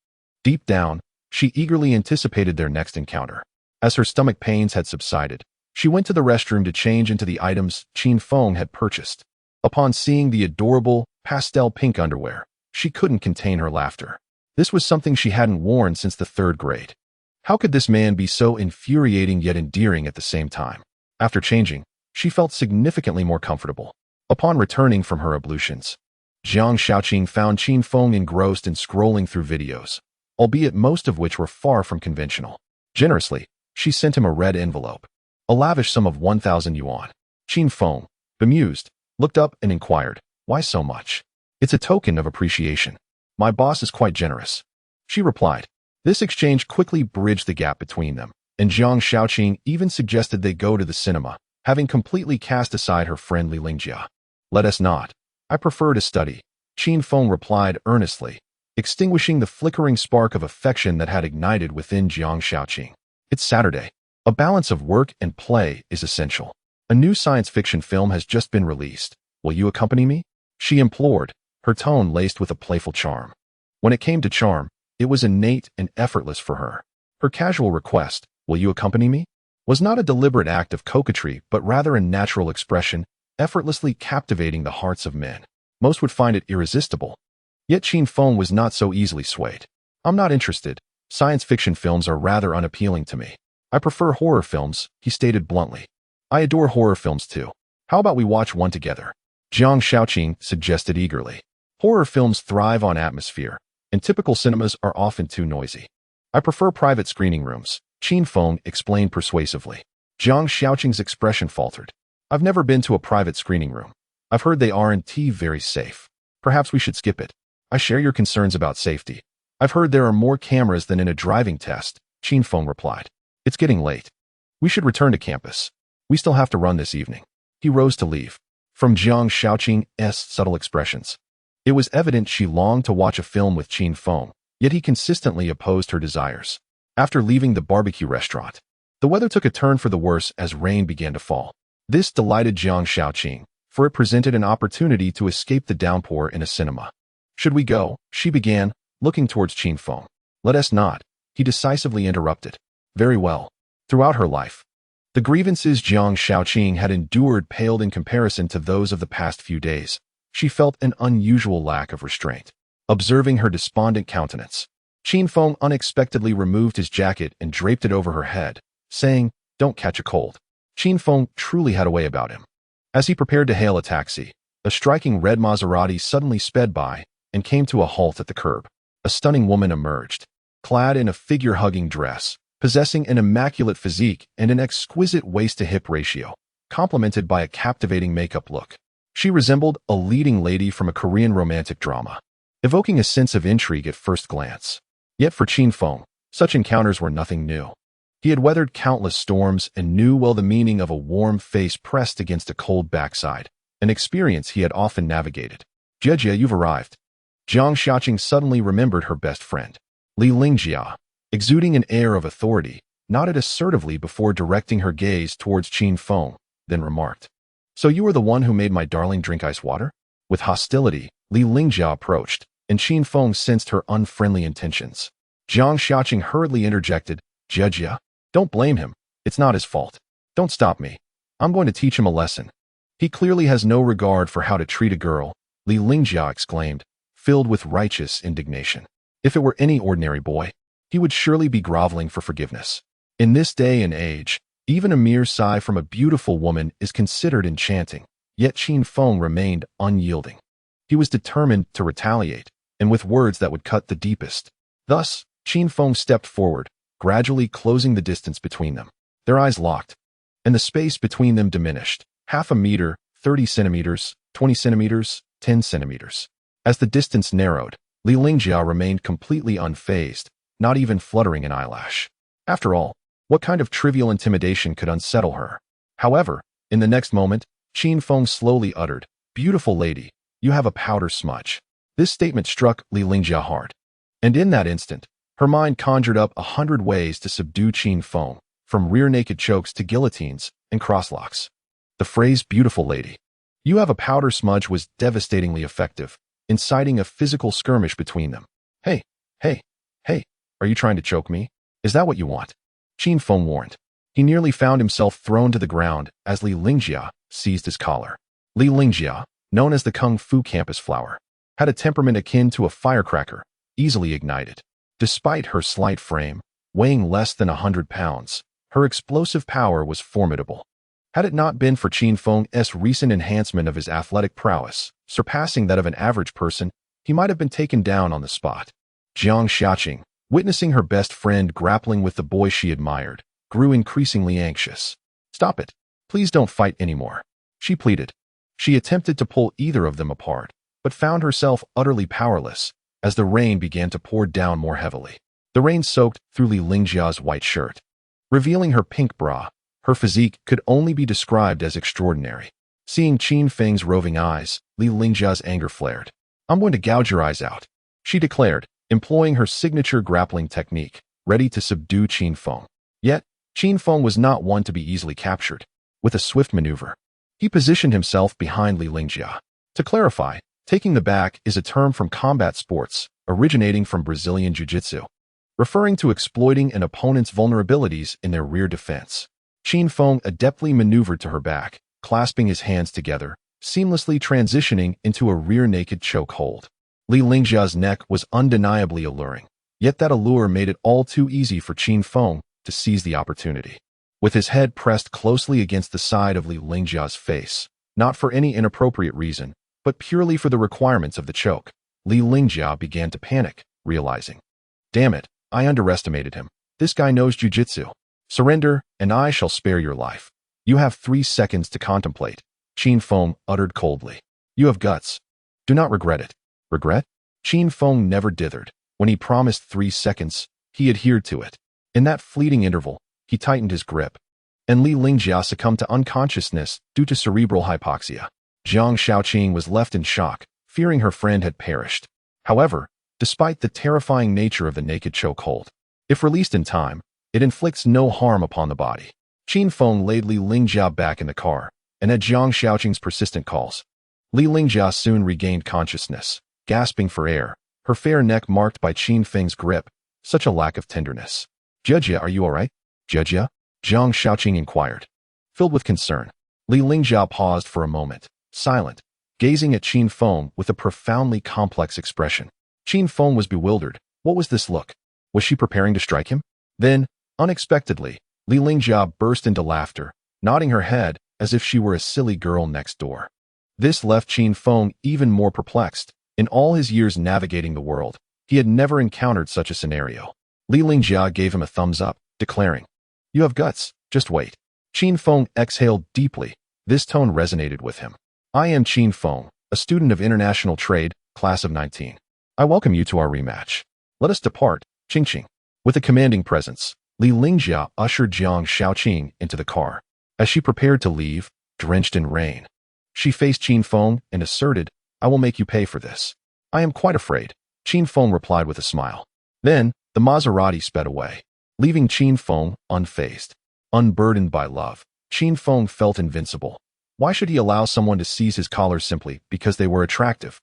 deep down, she eagerly anticipated their next encounter. As her stomach pains had subsided, she went to the restroom to change into the items Qin Feng had purchased. Upon seeing the adorable, pastel pink underwear, she couldn't contain her laughter. This was something she hadn't worn since the 3rd grade. How could this man be so infuriating yet endearing at the same time? After changing, she felt significantly more comfortable. Upon returning from her ablutions, Jiang Shaoqing found Qin Feng engrossed in scrolling through videos, albeit most of which were far from conventional. Generously, she sent him a red envelope, a lavish sum of 1,000 yuan. Qin Feng, bemused, looked up and inquired, "Why so much?" "It's a token of appreciation. My boss is quite generous," she replied. This exchange quickly bridged the gap between them, and Jiang Shaoqing even suggested they go to the cinema, having completely cast aside her friend Li Lingjia. Let us not. I prefer to study, Qin Feng replied earnestly, extinguishing the flickering spark of affection that had ignited within Jiang Shaoqing. It's Saturday. A balance of work and play is essential. A new science fiction film has just been released. Will you accompany me? She implored, her tone laced with a playful charm. When it came to charm, it was innate and effortless for her. Her casual request, will you accompany me, was not a deliberate act of coquetry but rather a natural expression, effortlessly captivating the hearts of men. Most would find it irresistible. Yet Qin Feng was not so easily swayed. I'm not interested. Science fiction films are rather unappealing to me. I prefer horror films, he stated bluntly. I adore horror films too. How about we watch one together? Jiang Shaoqing suggested eagerly. Horror films thrive on atmosphere, and typical cinemas are often too noisy. I prefer private screening rooms, Qin Feng explained persuasively. Jiang Shaoqing's expression faltered. I've never been to a private screening room. I've heard they aren't very safe. Perhaps we should skip it. I share your concerns about safety. I've heard there are more cameras than in a driving test, Qin Feng replied. It's getting late. We should return to campus. We still have to run this evening. He rose to leave. From Jiang Shaoqing's subtle expressions, it was evident she longed to watch a film with Qin Feng, yet he consistently opposed her desires. After leaving the barbecue restaurant, the weather took a turn for the worse as rain began to fall. This delighted Jiang Shaoqing, for it presented an opportunity to escape the downpour in a cinema. Should we go? She began, looking towards Qin Feng. Let us not, he decisively interrupted. Very well. Throughout her life, the grievances Jiang Shaoqing had endured paled in comparison to those of the past few days. She felt an unusual lack of restraint. Observing her despondent countenance, Qin Feng unexpectedly removed his jacket and draped it over her head, saying, Don't catch a cold. Qin Feng truly had a way about him. As he prepared to hail a taxi, a striking red Maserati suddenly sped by and came to a halt at the curb. A stunning woman emerged, clad in a figure-hugging dress, possessing an immaculate physique and an exquisite waist-to-hip ratio, complemented by a captivating makeup look. She resembled a leading lady from a Korean romantic drama, evoking a sense of intrigue at first glance. Yet for Qin Feng, such encounters were nothing new. He had weathered countless storms and knew well the meaning of a warm face pressed against a cold backside, an experience he had often navigated. Jia, you've arrived. Jiang Shaoqing suddenly remembered her best friend. Li Lingjia, exuding an air of authority, nodded assertively before directing her gaze towards Qin Feng, then remarked, So you were the one who made my darling drink ice water? With hostility, Li Lingjia approached, and Qin Feng sensed her unfriendly intentions. Jiang Shaoqing hurriedly interjected, Jia, don't blame him. It's not his fault. Don't stop me. I'm going to teach him a lesson. He clearly has no regard for how to treat a girl, Li Lingjia exclaimed, filled with righteous indignation. If it were any ordinary boy, he would surely be groveling for forgiveness. In this day and age, even a mere sigh from a beautiful woman is considered enchanting, yet Qin Feng remained unyielding. He was determined to retaliate, and with words that would cut the deepest. Thus, Qin Feng stepped forward, gradually closing the distance between them. Their eyes locked, and the space between them diminished. Half a meter, 30 centimeters, 20 centimeters, 10 centimeters. As the distance narrowed, Li Lingjia remained completely unfazed, not even fluttering an eyelash. After all, what kind of trivial intimidation could unsettle her? However, in the next moment, Qin Feng slowly uttered, Beautiful lady, you have a powder smudge. This statement struck Li Lingjia hard. And in that instant, her mind conjured up 100 ways to subdue Qin Feng, from rear-naked chokes to guillotines and crosslocks. The phrase beautiful lady, you have a powder smudge was devastatingly effective, inciting a physical skirmish between them. Hey, are you trying to choke me? Is that what you want? Qin Feng warned. He nearly found himself thrown to the ground as Li Lingjia seized his collar. Li Lingjia, known as the Kung Fu campus flower, had a temperament akin to a firecracker, easily ignited. Despite her slight frame, weighing less than 100 pounds, her explosive power was formidable. Had it not been for Qin Feng's recent enhancement of his athletic prowess, surpassing that of an average person, he might have been taken down on the spot. Jiang Shaoqing, witnessing her best friend grappling with the boy she admired, grew increasingly anxious. Stop it. Please don't fight anymore, she pleaded. She attempted to pull either of them apart, but found herself utterly powerless as the rain began to pour down more heavily. The rain soaked through Li Lingjia's white shirt, revealing her pink bra. Her physique could only be described as extraordinary. Seeing Qin Feng's roving eyes, Li Lingjia's anger flared. "I'm going to gouge your eyes out," she declared, employing her signature grappling technique, ready to subdue Qin Feng. Yet, Qin Feng was not one to be easily captured. With a swift maneuver, he positioned himself behind Li Lingjia. To clarify, taking the back is a term from combat sports, originating from Brazilian Jiu-Jitsu, referring to exploiting an opponent's vulnerabilities in their rear defense. Qin Feng adeptly maneuvered to her back, clasping his hands together, seamlessly transitioning into a rear-naked choke hold. Li Lingjia's neck was undeniably alluring, yet that allure made it all too easy for Qin Feng to seize the opportunity. With his head pressed closely against the side of Li Lingjia's face, not for any inappropriate reason, but purely for the requirements of the choke, Li Lingjia began to panic, realizing, "Damn it, I underestimated him. This guy knows jujitsu. Surrender, and I shall spare your life." "You have 3 seconds to contemplate," Qin Feng uttered coldly. "You have guts. Do not regret it." Regret? Qin Feng never dithered. When he promised 3 seconds, he adhered to it. In that fleeting interval, he tightened his grip, and Li Lingjia succumbed to unconsciousness due to cerebral hypoxia. Zhang Shaoqing was left in shock, fearing her friend had perished. However, despite the terrifying nature of the naked chokehold, if released in time, it inflicts no harm upon the body. Qin Feng laid Li Lingjia back in the car, and at Zhang Shaoqing's persistent calls, Li Lingjia soon regained consciousness, gasping for air, her fair neck marked by Qin Feng's grip. Such a lack of tenderness. "Jia, are you all right?" "Jia?" Zhang Shaoqing inquired. Filled with concern, Li Lingjia paused for a moment, silent, gazing at Qin Feng with a profoundly complex expression. Qin Feng was bewildered. What was this look? Was she preparing to strike him? Then, unexpectedly, Li Lingjia burst into laughter, nodding her head as if she were a silly girl next door. This left Qin Feng even more perplexed. In all his years navigating the world, he had never encountered such a scenario. Li Lingjia gave him a thumbs up, declaring, "You have guts, just wait." Qin Feng exhaled deeply. This tone resonated with him. "I am Qin Feng, a student of international trade, class of 19. I welcome you to our rematch. Let us depart, Qing." With a commanding presence, Li Lingjia ushered Zhang Shaoqing into the car. As she prepared to leave, drenched in rain, she faced Qin Feng and asserted, "I will make you pay for this." "I am quite afraid," Qin Feng replied with a smile. Then, the Maserati sped away, leaving Qin Feng unfazed. Unburdened by love, Qin Feng felt invincible. Why should he allow someone to seize his collar simply because they were attractive?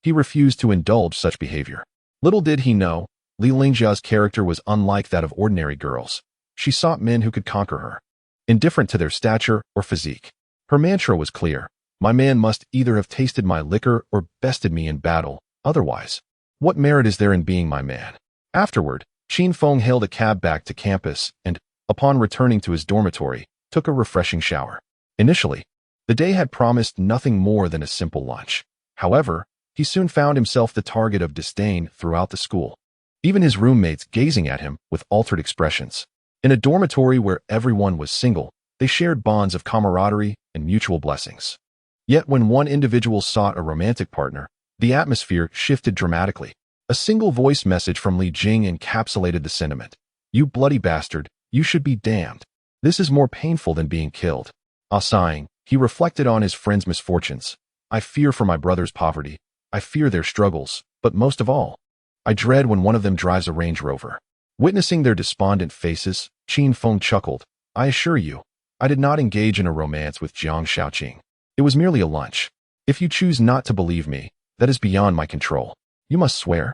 He refused to indulge such behavior. Little did he know, Li Lingjia's character was unlike that of ordinary girls. She sought men who could conquer her, indifferent to their stature or physique. Her mantra was clear: "My man must either have tasted my liquor or bested me in battle, otherwise, what merit is there in being my man?" Afterward, Qin Feng hailed a cab back to campus and, upon returning to his dormitory, took a refreshing shower. Initially, the day had promised nothing more than a simple lunch. However, he soon found himself the target of disdain throughout the school, even his roommates gazing at him with altered expressions. In a dormitory where everyone was single, they shared bonds of camaraderie and mutual blessings. Yet when one individual sought a romantic partner, the atmosphere shifted dramatically. A single voice message from Li Jing encapsulated the sentiment. "You bloody bastard, you should be damned. This is more painful than being killed." Sighing, he reflected on his friend's misfortunes. "I fear for my brother's poverty. I fear their struggles, but most of all, I dread when one of them drives a Range Rover." Witnessing their despondent faces, Qin Feng chuckled. "I assure you, I did not engage in a romance with Zhang Shaoqing. It was merely a lunch. If you choose not to believe me, that is beyond my control. You must swear."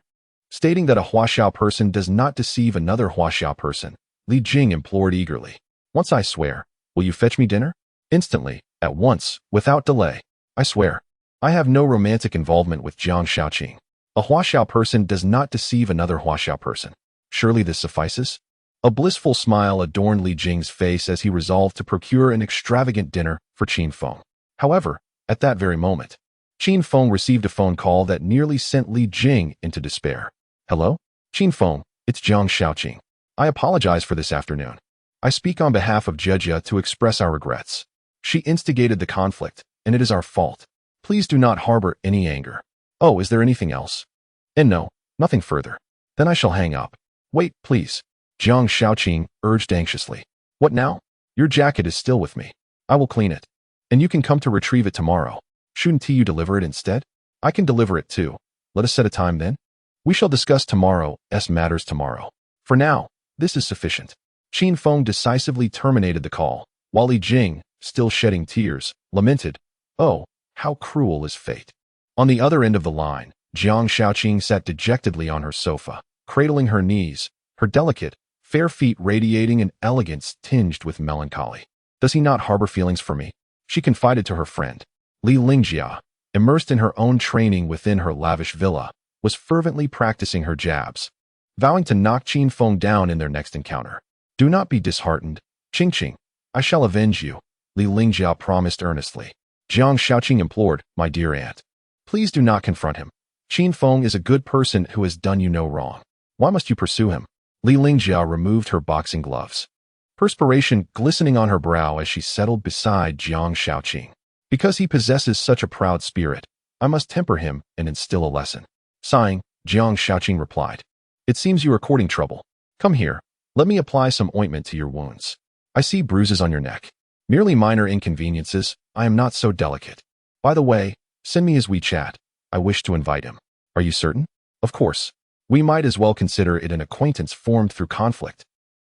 Stating that a Huaxiao person does not deceive another Huaxiao person, Li Jing implored eagerly. "Once I swear, will you fetch me dinner?" "Instantly, at once, without delay. I swear. I have no romantic involvement with Zhang Shaoqing. A Huaxiao person does not deceive another Huaxiao person. Surely this suffices?" A blissful smile adorned Li Jing's face as he resolved to procure an extravagant dinner for Qin Feng. However, at that very moment, Qin Feng received a phone call that nearly sent Li Jing into despair. "Hello? Qin Feng, it's Zhang Shaoqing. I apologize for this afternoon. I speak on behalf of Jia to express our regrets. She instigated the conflict, and it is our fault. Please do not harbor any anger." "Oh, is there anything else?" "And no, nothing further." "Then I shall hang up." Wait, please. Jiang Shaoqing urged anxiously. What now? Your jacket is still with me. I will clean it. And you can come to retrieve it tomorrow. Shouldn't you deliver it instead? I can deliver it too. Let us set a time then. We shall discuss tomorrow's matters tomorrow. For now, this is sufficient. Qin Feng decisively terminated the call, while Li Jing, still shedding tears, lamented, "Oh, how cruel is fate." On the other end of the line, Jiang Shaoqing sat dejectedly on her sofa, cradling her knees, her delicate, fair feet radiating an elegance tinged with melancholy. Does he not harbor feelings for me? She confided to her friend. Li Lingjia, immersed in her own training within her lavish villa, was fervently practicing her jabs, vowing to knock Qin Feng down in their next encounter. Do not be disheartened, Qingqing. I shall avenge you, Li Lingjia promised earnestly. Jiang Shaoqing implored, my dear aunt. Please do not confront him. Qin Feng is a good person who has done you no wrong. Why must you pursue him? Li Lingjia removed her boxing gloves, perspiration glistening on her brow as she settled beside Jiang Shaoqing. Because he possesses such a proud spirit, I must temper him and instill a lesson. Sighing, Jiang Shaoqing replied, It seems you are courting trouble. Come here, let me apply some ointment to your wounds. I see bruises on your neck. Merely minor inconveniences, I am not so delicate. By the way, send me his WeChat. I wish to invite him. Are you certain? Of course. We might as well consider it an acquaintance formed through conflict.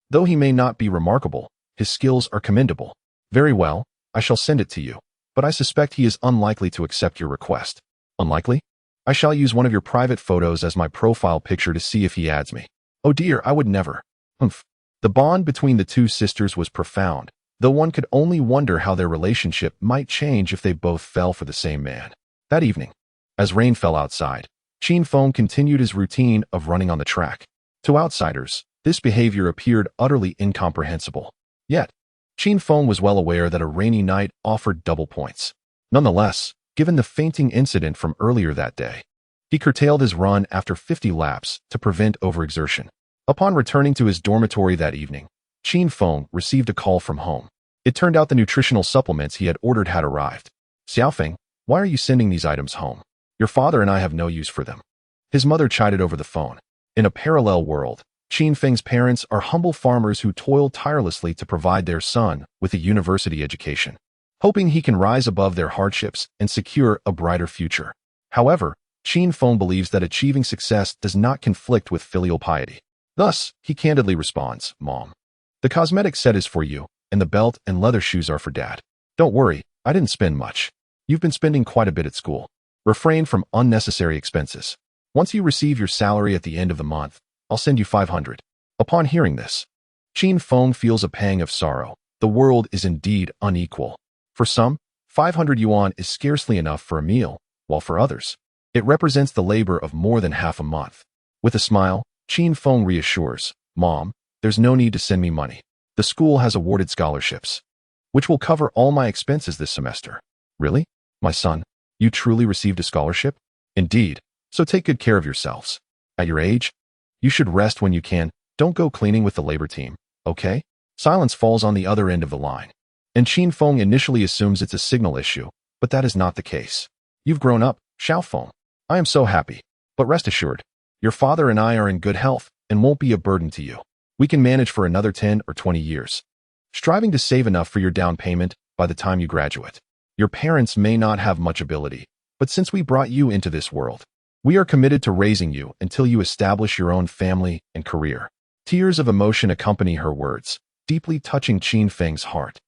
Though he may not be remarkable, his skills are commendable. Very well, I shall send it to you, but I suspect he is unlikely to accept your request. Unlikely? I shall use one of your private photos as my profile picture to see if he adds me. Oh dear, I would never. Humph. The bond between the two sisters was profound, though one could only wonder how their relationship might change if they both fell for the same man. That evening, as rain fell outside, Qin Feng continued his routine of running on the track. To outsiders, this behavior appeared utterly incomprehensible. Yet, Qin Feng was well aware that a rainy night offered double points. Nonetheless, given the fainting incident from earlier that day, he curtailed his run after 50 laps to prevent overexertion. Upon returning to his dormitory that evening, Qin Feng received a call from home. It turned out the nutritional supplements he had ordered had arrived. Xiaofeng, why are you sending these items home? Your father and I have no use for them. His mother chided over the phone. In a parallel world, Qin Feng's parents are humble farmers who toil tirelessly to provide their son with a university education, hoping he can rise above their hardships and secure a brighter future. However, Qin Feng believes that achieving success does not conflict with filial piety. Thus, he candidly responds, Mom, the cosmetic set is for you, and the belt and leather shoes are for Dad. Don't worry, I didn't spend much. You've been spending quite a bit at school. Refrain from unnecessary expenses. Once you receive your salary at the end of the month, I'll send you 500. Upon hearing this, Qin Feng feels a pang of sorrow. The world is indeed unequal. For some, 500 yuan is scarcely enough for a meal, while for others, it represents the labor of more than half a month. With a smile, Qin Feng reassures, Mom, there's no need to send me money. The school has awarded scholarships, which will cover all my expenses this semester. Really? My son, you truly received a scholarship? Indeed, so take good care of yourselves. At your age, you should rest when you can. Don't go cleaning with the labor team, okay? Silence falls on the other end of the line, and Qin Feng initially assumes it's a signal issue, but that is not the case. You've grown up, Xiaofeng. I am so happy, but rest assured, your father and I are in good health and won't be a burden to you. We can manage for another 10 or 20 years, striving to save enough for your down payment by the time you graduate. Your parents may not have much ability, but since we brought you into this world, we are committed to raising you until you establish your own family and career. Tears of emotion accompany her words, deeply touching Qin Feng's heart.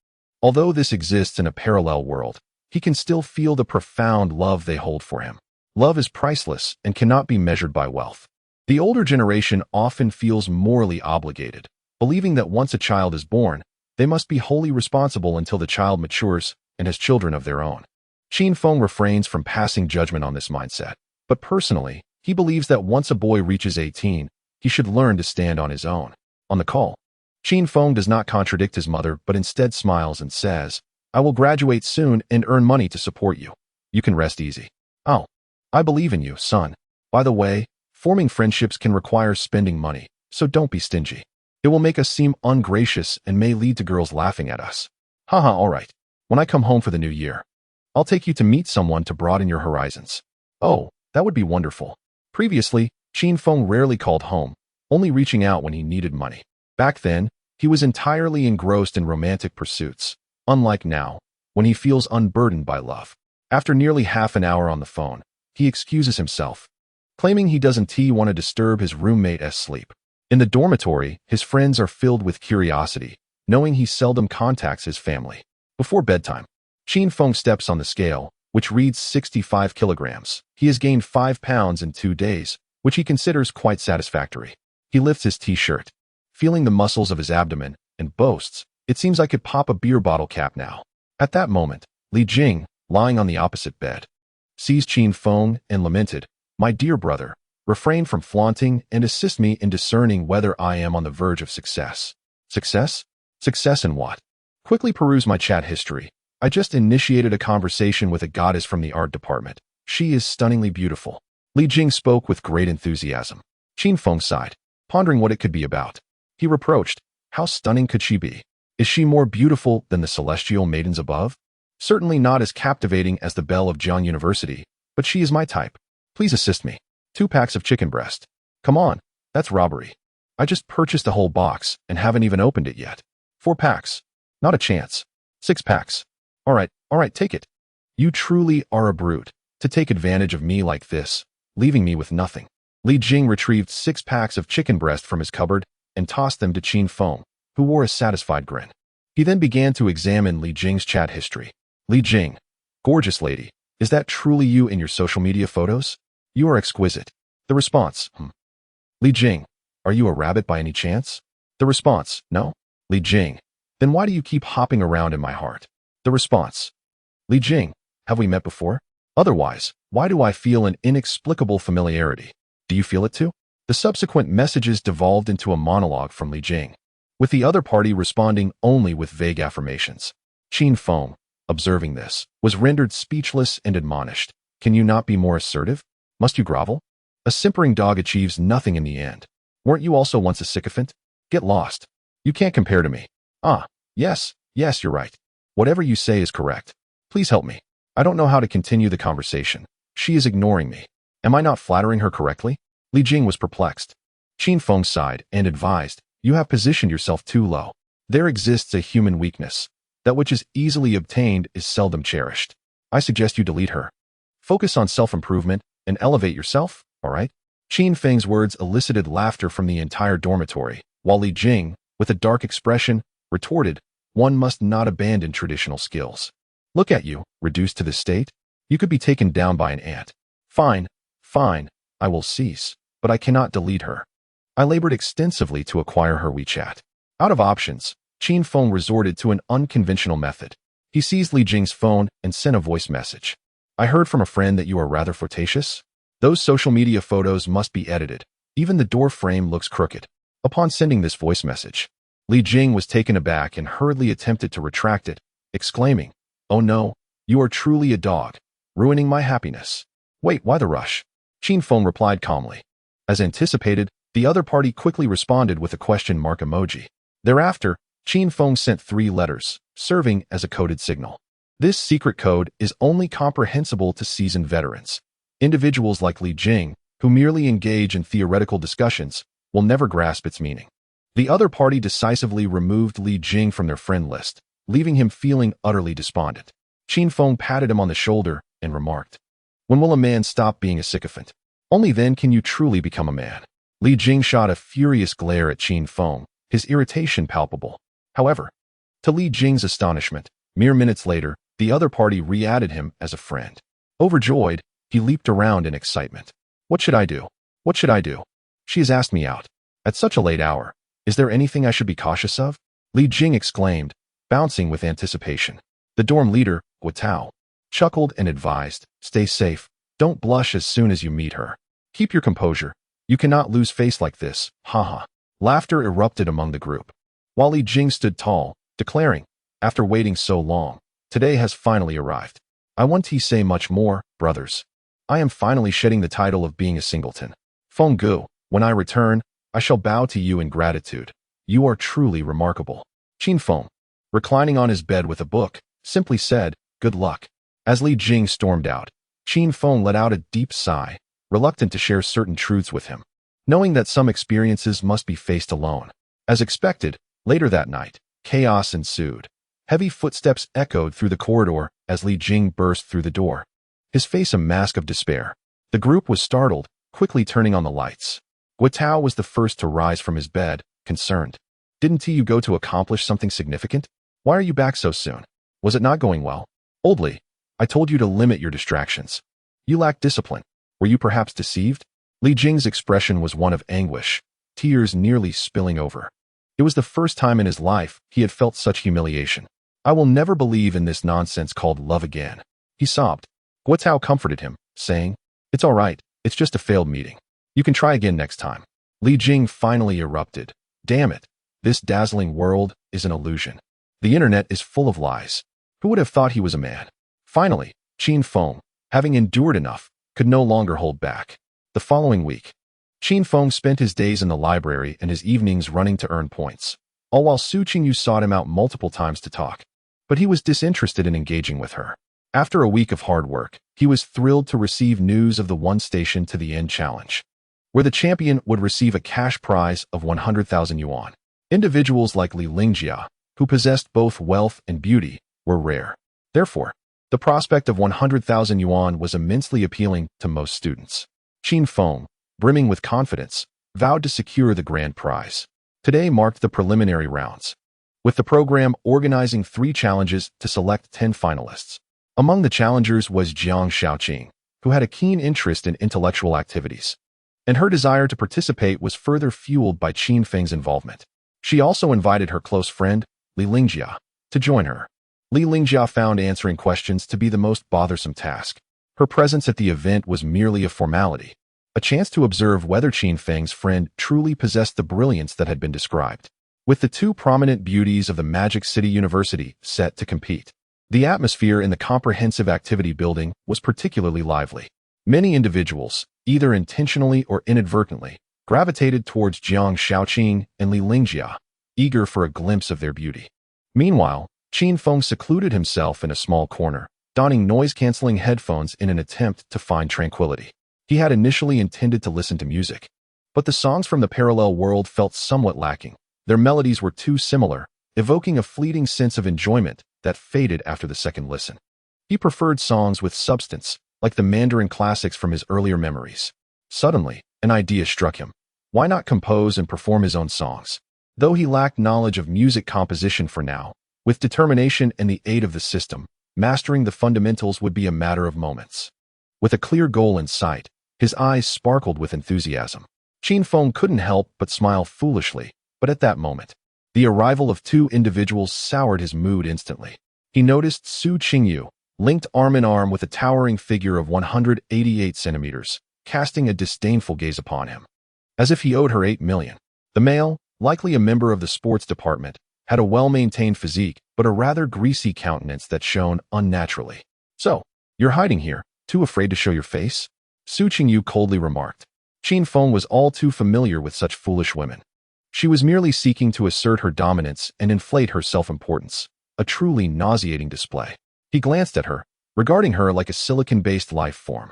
Although this exists in a parallel world, he can still feel the profound love they hold for him. Love is priceless and cannot be measured by wealth. The older generation often feels morally obligated, believing that once a child is born, they must be wholly responsible until the child matures and has children of their own. Qin Feng refrains from passing judgment on this mindset, but personally, he believes that once a boy reaches 18, he should learn to stand on his own. On the call, Qin Feng does not contradict his mother but instead smiles and says, I will graduate soon and earn money to support you. You can rest easy. Oh, I believe in you, son. By the way, forming friendships can require spending money, so don't be stingy. It will make us seem ungracious and may lead to girls laughing at us. Haha, all right. When I come home for the new year, I'll take you to meet someone to broaden your horizons. Oh, that would be wonderful. Previously, Qin Feng rarely called home, only reaching out when he needed money. Back then, he was entirely engrossed in romantic pursuits, unlike now, when he feels unburdened by love. After nearly half an hour on the phone, he excuses himself, claiming he doesn't want to disturb his roommate's sleep. In the dormitory, his friends are filled with curiosity, knowing he seldom contacts his family. Before bedtime, Qin Feng steps on the scale, which reads 65 kilograms. He has gained 5 pounds in 2 days, which he considers quite satisfactory. He lifts his t-shirt, feeling the muscles of his abdomen, and boasts, "It seems I could pop a beer bottle cap now." At that moment, Li Jing, lying on the opposite bed, sees Qin Feng and lamented, "My dear brother, refrain from flaunting and assist me in discerning whether I am on the verge of success." Success? Success in what? Quickly peruse my chat history. I just initiated a conversation with a goddess from the art department. She is stunningly beautiful. Li Jing spoke with great enthusiasm. Qin Feng sighed, pondering what it could be about. He reproached, "How stunning could she be? Is she more beautiful than the celestial maidens above? Certainly not as captivating as the belle of Jiang University, but she is my type. Please assist me. 2 packs of chicken breast. Come on, that's robbery. I just purchased a whole box and haven't even opened it yet. 4 packs. Not a chance. 6 packs. All right, take it. You truly are a brute, to take advantage of me like this, leaving me with nothing." Li Jing retrieved 6 packs of chicken breast from his cupboard and tossed them to Qin Feng, who wore a satisfied grin. He then began to examine Li Jing's chat history. "Li Jing, gorgeous lady, is that truly you in your social media photos? You are exquisite." The response, "Li Jing, are you a rabbit by any chance?" The response, "No." "Li Jing, then why do you keep hopping around in my heart?" The response, "Li Jing, have we met before? Otherwise, why do I feel an inexplicable familiarity? Do you feel it too?" The subsequent messages devolved into a monologue from Li Jing, with the other party responding only with vague affirmations. Qin Feng, observing this, was rendered speechless and admonished. "Can you not be more assertive? Must you grovel? A simpering dog achieves nothing in the end. Weren't you also once a sycophant? Get lost. You can't compare to me." "Ah, yes, you're right. Whatever you say is correct. Please help me. I don't know how to continue the conversation. She is ignoring me. Am I not flattering her correctly?" Li Jing was perplexed. Qin Feng sighed and advised, "You have positioned yourself too low. There exists a human weakness. That which is easily obtained is seldom cherished. I suggest you delete her. Focus on self-improvement and elevate yourself, all right?" Qin Feng's words elicited laughter from the entire dormitory, while Li Jing, with a dark expression, retorted, "One must not abandon traditional skills. Look at you, reduced to this state. You could be taken down by an ant." Fine, I will cease, but I cannot delete her. I labored extensively to acquire her WeChat. Out of options, Qin Feng resorted to an unconventional method. He seized Li Jing's phone and sent a voice message. "I heard from a friend that you are rather flirtatious. Those social media photos must be edited. Even the door frame looks crooked." Upon sending this voice message, Li Jing was taken aback and hurriedly attempted to retract it, exclaiming, "Oh no, you are truly a dog, ruining my happiness." "Wait, why the rush?" Qin Feng replied calmly. As anticipated, the other party quickly responded with a question mark emoji. Thereafter, Qin Feng sent 3 letters, serving as a coded signal. This secret code is only comprehensible to seasoned veterans. Individuals like Li Jing, who merely engage in theoretical discussions, will never grasp its meaning. The other party decisively removed Li Jing from their friend list, leaving him feeling utterly despondent. Qin Feng patted him on the shoulder and remarked, "When will a man stop being a sycophant? Only then can you truly become a man." Li Jing shot a furious glare at Qin Feng, his irritation palpable. However, to Li Jing's astonishment, mere minutes later, the other party re-added him as a friend. Overjoyed, he leaped around in excitement. "What should I do? What should I do? She has asked me out. At such a late hour. Is there anything I should be cautious of?" Li Jing exclaimed, bouncing with anticipation. The dorm leader, Guo, chuckled and advised, "Stay safe. Don't blush as soon as you meet her. Keep your composure. You cannot lose face like this, haha." Laughter erupted among the group, while Li Jing stood tall, declaring, "After waiting so long, today has finally arrived. I want to say much more, brothers. I am finally shedding the title of being a singleton. Feng Gu, when I return, I shall bow to you in gratitude. You are truly remarkable." Qin Feng, reclining on his bed with a book, simply said, "Good luck." As Li Jing stormed out, Qin Feng let out a deep sigh, reluctant to share certain truths with him. knowing that some experiences must be faced alone. As expected, later that night, chaos ensued. Heavy footsteps echoed through the corridor as Li Jing burst through the door, his face a mask of despair. The group was startled, quickly turning on the lights. Guo was the first to rise from his bed, concerned. Didn't you go to accomplish something significant? Why are you back so soon? Was it not going well? Old Li, I told you to limit your distractions. You lack discipline. Were you perhaps deceived? Li Jing's expression was one of anguish, tears nearly spilling over. It was the first time in his life he had felt such humiliation. I will never believe in this nonsense called love again. He sobbed. Guo comforted him, saying, It's all right, it's just a failed meeting. You can try again next time. Li Jing finally erupted. Damn it, this dazzling world is an illusion. The internet is full of lies. Who would have thought he was a man? Finally, Qin Feng, having endured enough, could no longer hold back. The following week, Qin Feng spent his days in the library and his evenings running to earn points, all while Su Qingyu sought him out multiple times to talk. But he was disinterested in engaging with her. After a week of hard work, he was thrilled to receive news of the One Station to the End challenge, where the champion would receive a cash prize of 100,000 yuan. Individuals like Li Lingjia, who possessed both wealth and beauty, were rare. Therefore, the prospect of 100,000 yuan was immensely appealing to most students. Qin Feng, brimming with confidence, vowed to secure the grand prize. Today marked the preliminary rounds, with the program organizing 3 challenges to select 10 finalists. Among the challengers was Jiang Shaoqing, who had a keen interest in intellectual activities, and her desire to participate was further fueled by Qin Feng's involvement. She also invited her close friend, Li Lingjia, to join her. Li Lingjia found answering questions to be the most bothersome task. Her presence at the event was merely a formality, a chance to observe whether Qin Feng's friend truly possessed the brilliance that had been described. With the 2 prominent beauties of the Magic City University set to compete, the atmosphere in the comprehensive activity building was particularly lively. Many individuals, either intentionally or inadvertently, gravitated towards Jiang Shaoqing and Li Lingjia, eager for a glimpse of their beauty. Meanwhile, Qin Feng secluded himself in a small corner, donning noise-canceling headphones in an attempt to find tranquility. He had initially intended to listen to music, but the songs from the parallel world felt somewhat lacking. Their melodies were too similar, evoking a fleeting sense of enjoyment that faded after the second listen. He preferred songs with substance, like the Mandarin classics from his earlier memories. Suddenly, an idea struck him. Why not compose and perform his own songs? Though he lacked knowledge of music composition for now, with determination and the aid of the system, mastering the fundamentals would be a matter of moments. With a clear goal in sight, his eyes sparkled with enthusiasm. Qin Feng couldn't help but smile foolishly, but at that moment, the arrival of 2 individuals soured his mood instantly. He noticed Su Qingyu, linked arm in arm with a towering figure of 188 centimeters, casting a disdainful gaze upon him, as if he owed her 8 million. The male, likely a member of the sports department, had a well-maintained physique but a rather greasy countenance that shone unnaturally. So, you're hiding here, too afraid to show your face? Su Qingyu coldly remarked. Qin Feng was all too familiar with such foolish women. She was merely seeking to assert her dominance and inflate her self-importance, a truly nauseating display. He glanced at her, regarding her like a silicon-based life form.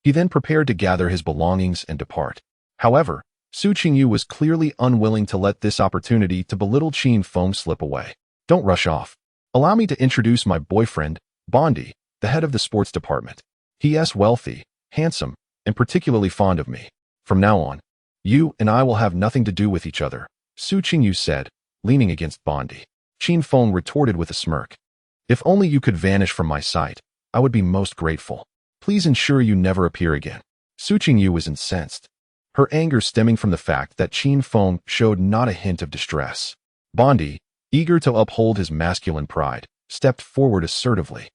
He then prepared to gather his belongings and depart. However, Su Qingyu was clearly unwilling to let this opportunity to belittle Qin Feng slip away. Don't rush off. Allow me to introduce my boyfriend, Bondi, the head of the sports department. He is wealthy, handsome, and particularly fond of me. From now on, you and I will have nothing to do with each other, Su Qingyu said, leaning against Bondi. Qin Feng retorted with a smirk. If only you could vanish from my sight, I would be most grateful. Please ensure you never appear again. Su Qingyu was incensed, her anger stemming from the fact that Qin Feng showed not a hint of distress. Bondi, eager to uphold his masculine pride, stepped forward assertively.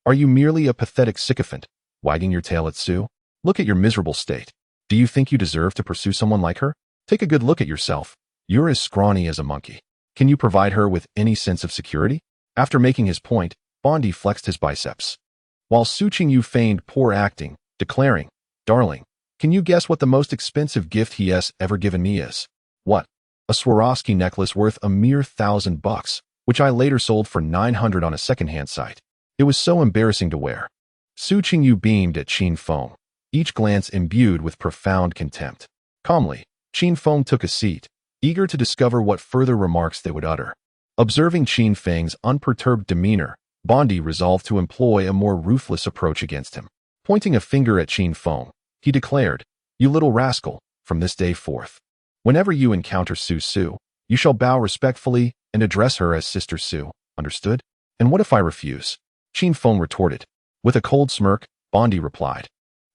Are you merely a pathetic sycophant, wagging your tail at Su? Look at your miserable state. Do you think you deserve to pursue someone like her? Take a good look at yourself. You're as scrawny as a monkey. Can you provide her with any sense of security? After making his point, Bondi flexed his biceps, while Su Qingyu feigned poor acting, declaring, Darling, can you guess what the most expensive gift he has ever given me is? What? A Swarovski necklace worth a mere $1,000, which I later sold for 900 on a second-hand site. It was so embarrassing to wear. Su Qingyu beamed at Qin Feng, each glance imbued with profound contempt. Calmly, Qin Feng took a seat, eager to discover what further remarks they would utter. Observing Qin Feng's unperturbed demeanor, Bondi resolved to employ a more ruthless approach against him. Pointing a finger at Qin Feng, he declared, "You little rascal, from this day forth, whenever you encounter Su, you shall bow respectfully and address her as Sister Su, understood? And what if I refuse?" Qin Feng retorted. With a cold smirk, Bondi replied,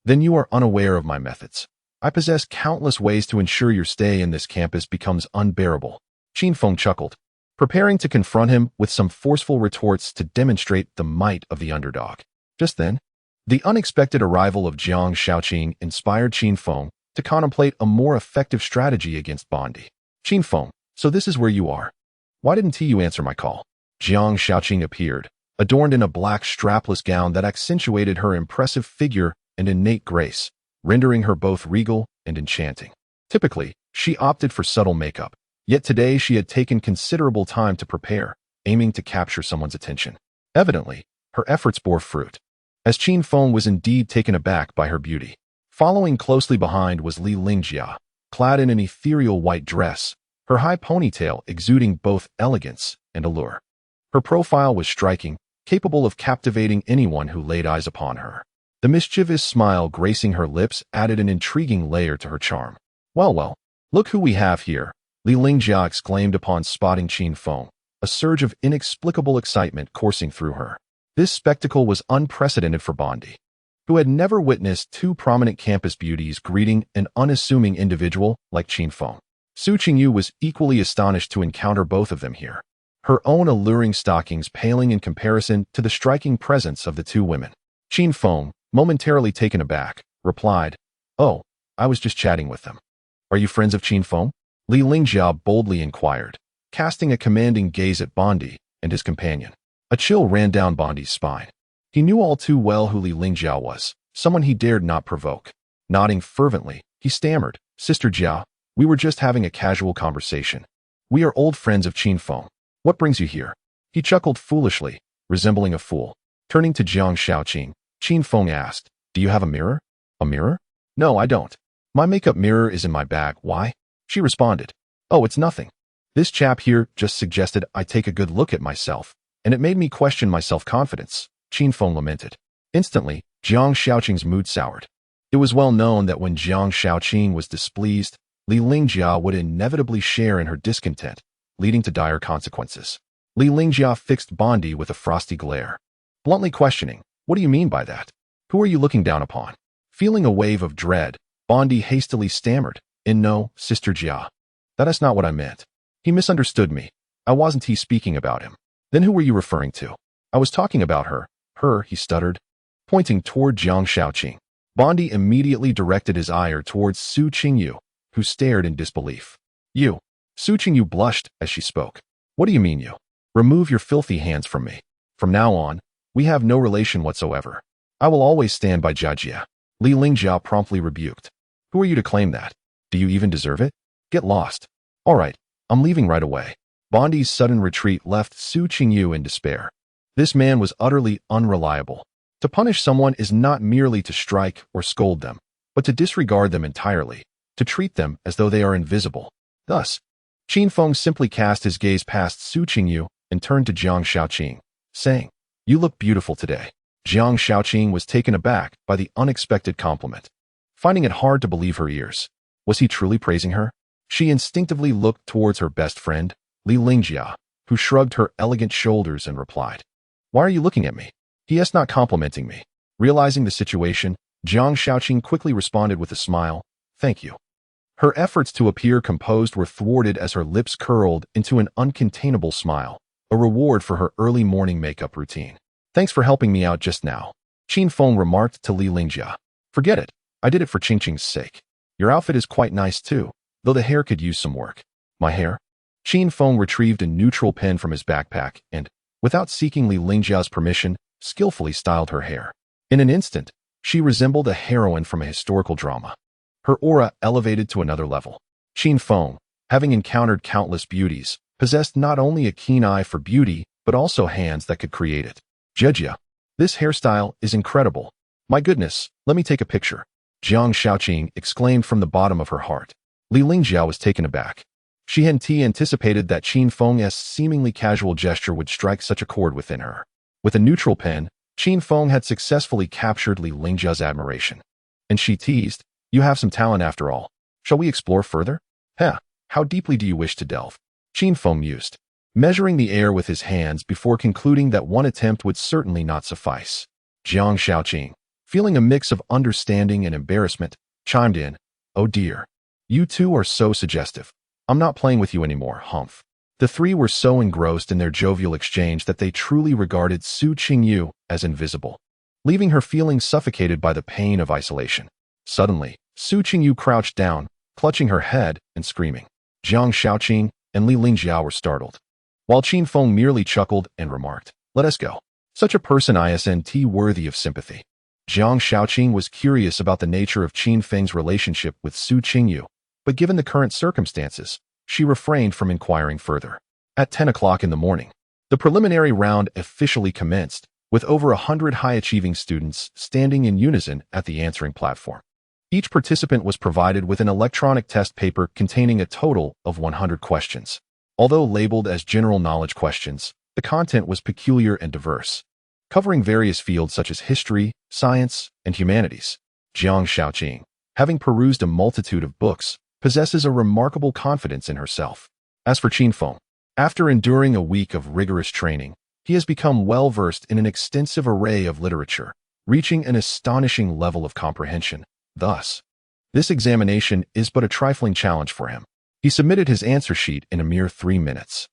"Then you are unaware of my methods. I possess countless ways to ensure your stay in this campus becomes unbearable." Qin Feng chuckled, preparing to confront him with some forceful retorts to demonstrate the might of the underdog. Just then, the unexpected arrival of Jiang Shaoqing inspired Qin Feng to contemplate a more effective strategy against Bondi. "Qin Feng, so this is where you are. Why didn't you answer my call?" Jiang Shaoqing appeared, adorned in a black strapless gown that accentuated her impressive figure and innate grace, rendering her both regal and enchanting. Typically, she opted for subtle makeup, yet today she had taken considerable time to prepare, aiming to capture someone's attention. Evidently, her efforts bore fruit, as Qin Feng was indeed taken aback by her beauty. Following closely behind was Li Lingjia, clad in an ethereal white dress, her high ponytail exuding both elegance and allure. Her profile was striking, capable of captivating anyone who laid eyes upon her. The mischievous smile gracing her lips added an intriguing layer to her charm. Well, look who we have here," Li Lingjia exclaimed upon spotting Qin Feng, a surge of inexplicable excitement coursing through her. This spectacle was unprecedented for Bondi, who had never witnessed two prominent campus beauties greeting an unassuming individual like Qin Feng. Su Qingyu was equally astonished to encounter both of them here, her own alluring stockings paling in comparison to the striking presence of the two women. Qin Feng, momentarily taken aback, replied, "Oh, I was just chatting with them." "Are you friends of Qin Feng?" Li Lingjia boldly inquired, casting a commanding gaze at Bondi and his companion. A chill ran down Bondi's spine. He knew all too well who Li Lingjia was, someone he dared not provoke. Nodding fervently, he stammered, "Sister Jia, we were just having a casual conversation. We are old friends of Qin Feng. What brings you here?" He chuckled foolishly, resembling a fool. Turning to Jiang Shaoqing, Qin Feng asked, "Do you have a mirror?" "A mirror? No, I don't. My makeup mirror is in my bag. Why?" She responded, "Oh, it's nothing. This chap here just suggested I take a good look at myself, and it made me question my self-confidence," Qin Feng lamented. Instantly, Jiang Shaoqing's mood soured. It was well known that when Jiang Shaoqing was displeased, Li Lingjia would inevitably share in her discontent, leading to dire consequences. Li Lingjia fixed Bondi with a frosty glare, bluntly questioning, "What do you mean by that? Who are you looking down upon?" Feeling a wave of dread, Bondi hastily stammered, "No, Sister Jia. That is not what I meant. He misunderstood me. I wasn't speaking about him." "Then who were you referring to?" "I was talking about her," he stuttered, pointing toward Jiang Shaoqing. Bondi immediately directed his ire towards Su Qingyu, who stared in disbelief. "You?" Su Qingyu blushed as she spoke. "What do you mean you? Remove your filthy hands from me. From now on, we have no relation whatsoever. I will always stand by Jia." Li Lingjia promptly rebuked. "Who are you to claim that? Do you even deserve it? Get lost." "All right, I'm leaving right away." Bondi's sudden retreat left Su Qingyu in despair. This man was utterly unreliable. To punish someone is not merely to strike or scold them, but to disregard them entirely, to treat them as though they are invisible. Thus, Qin Feng simply cast his gaze past Su Qingyu and turned to Jiang Shaoqing, saying, "You look beautiful today." Jiang Shaoqing was taken aback by the unexpected compliment, finding it hard to believe her ears. Was he truly praising her? She instinctively looked towards her best friend, Li Lingjia, who shrugged her elegant shoulders and replied, "Why are you looking at me? He is not complimenting me." Realizing the situation, Jiang Shaoqing quickly responded with a smile, "Thank you." Her efforts to appear composed were thwarted as her lips curled into an uncontainable smile, a reward for her early morning makeup routine. "Thanks for helping me out just now," Qin Feng remarked to Li Lingjia. "Forget it. I did it for Qingqing's sake. Your outfit is quite nice too, though the hair could use some work." "My hair?" Qin Feng retrieved a neutral pen from his backpack and, without seeking Li Lingjia's permission, skillfully styled her hair. In an instant, she resembled a heroine from a historical drama. Her aura elevated to another level. Qin Feng, having encountered countless beauties, possessed not only a keen eye for beauty, but also hands that could create it. "Jia, this hairstyle is incredible. My goodness, let me take a picture," Jiang Shaoqing exclaimed from the bottom of her heart. Li Lingjiao was taken aback. She hadn't anticipated that Qin Feng's seemingly casual gesture would strike such a chord within her. With a neutral pen, Qin Feng had successfully captured Li Lingjiao's admiration. And she teased, "You have some talent after all. Shall we explore further? How deeply do you wish to delve?" Qin Feng mused, measuring the air with his hands before concluding that one attempt would certainly not suffice. Jiang Shaoqing, feeling a mix of understanding and embarrassment, chimed in, "Oh dear. You two are so suggestive. I'm not playing with you anymore, humph." The three were so engrossed in their jovial exchange that they truly regarded Su Qingyu as invisible, leaving her feeling suffocated by the pain of isolation. Suddenly, Su Qingyu crouched down, clutching her head and screaming. Jiang Shaoqing and Li Lingjiao were startled, while Qin Feng merely chuckled and remarked, "Let us go." Such a person isn't worthy of sympathy. Jiang Shaoqing was curious about the nature of Qin Feng's relationship with Su Qingyu, but given the current circumstances, she refrained from inquiring further. At 10 o'clock in the morning, the preliminary round officially commenced, with over 100 high-achieving students standing in unison at the answering platform. Each participant was provided with an electronic test paper containing a total of 100 questions. Although labeled as general knowledge questions, the content was peculiar and diverse, covering various fields such as history, science, and humanities. Jiang Shaoqing, having perused a multitude of books, possesses a remarkable confidence in herself. As for Qin Feng, after enduring a week of rigorous training, he has become well-versed in an extensive array of literature, reaching an astonishing level of comprehension. Thus, this examination is but a trifling challenge for him. He submitted his answer sheet in a mere 3 minutes,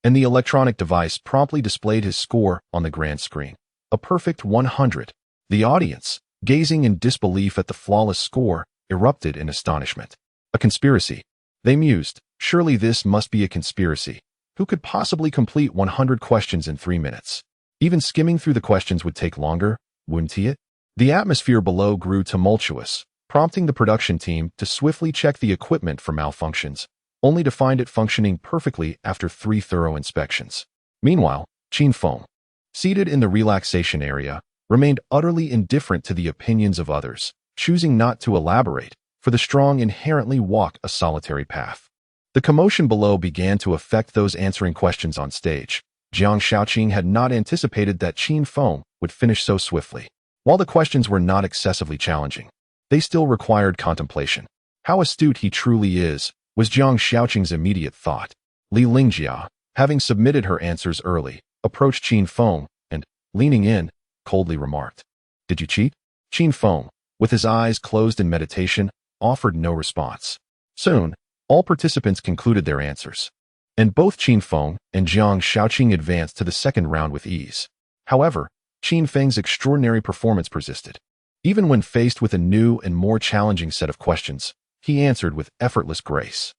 and the electronic device promptly displayed his score on the grand screen. A perfect 100. The audience, gazing in disbelief at the flawless score, erupted in astonishment. A conspiracy. They mused, surely this must be a conspiracy. Who could possibly complete 100 questions in 3 minutes? Even skimming through the questions would take longer, wouldn't it? The atmosphere below grew tumultuous, prompting the production team to swiftly check the equipment for malfunctions, only to find it functioning perfectly after 3 thorough inspections. Meanwhile, Qin Feng, seated in the relaxation area, remained utterly indifferent to the opinions of others, choosing not to elaborate, for the strong inherently walk a solitary path. The commotion below began to affect those answering questions on stage. Jiang Shaoqing had not anticipated that Qin Feng would finish so swiftly. While the questions were not excessively challenging, they still required contemplation. How astute he truly is, was Jiang Shaoqing's immediate thought. Li Lingjiao, having submitted her answers early, approached Qin Feng and, leaning in, coldly remarked, "Did you cheat?" Qin Feng, with his eyes closed in meditation, offered no response. Soon, all participants concluded their answers, and both Qin Feng and Jiang Shaoqing advanced to the second round with ease. However, Qin Feng's extraordinary performance persisted. Even when faced with a new and more challenging set of questions, he answered with effortless grace.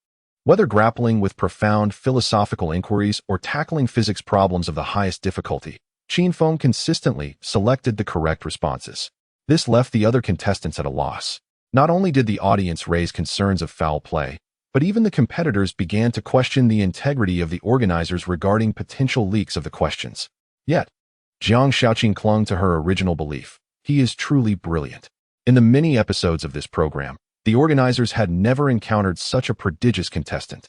Whether grappling with profound philosophical inquiries or tackling physics problems of the highest difficulty, Qin Feng consistently selected the correct responses. This left the other contestants at a loss. Not only did the audience raise concerns of foul play, but even the competitors began to question the integrity of the organizers regarding potential leaks of the questions. Yet, Jiang Shaoqing clung to her original belief. He is truly brilliant. In the many episodes of this program, the organizers had never encountered such a prodigious contestant,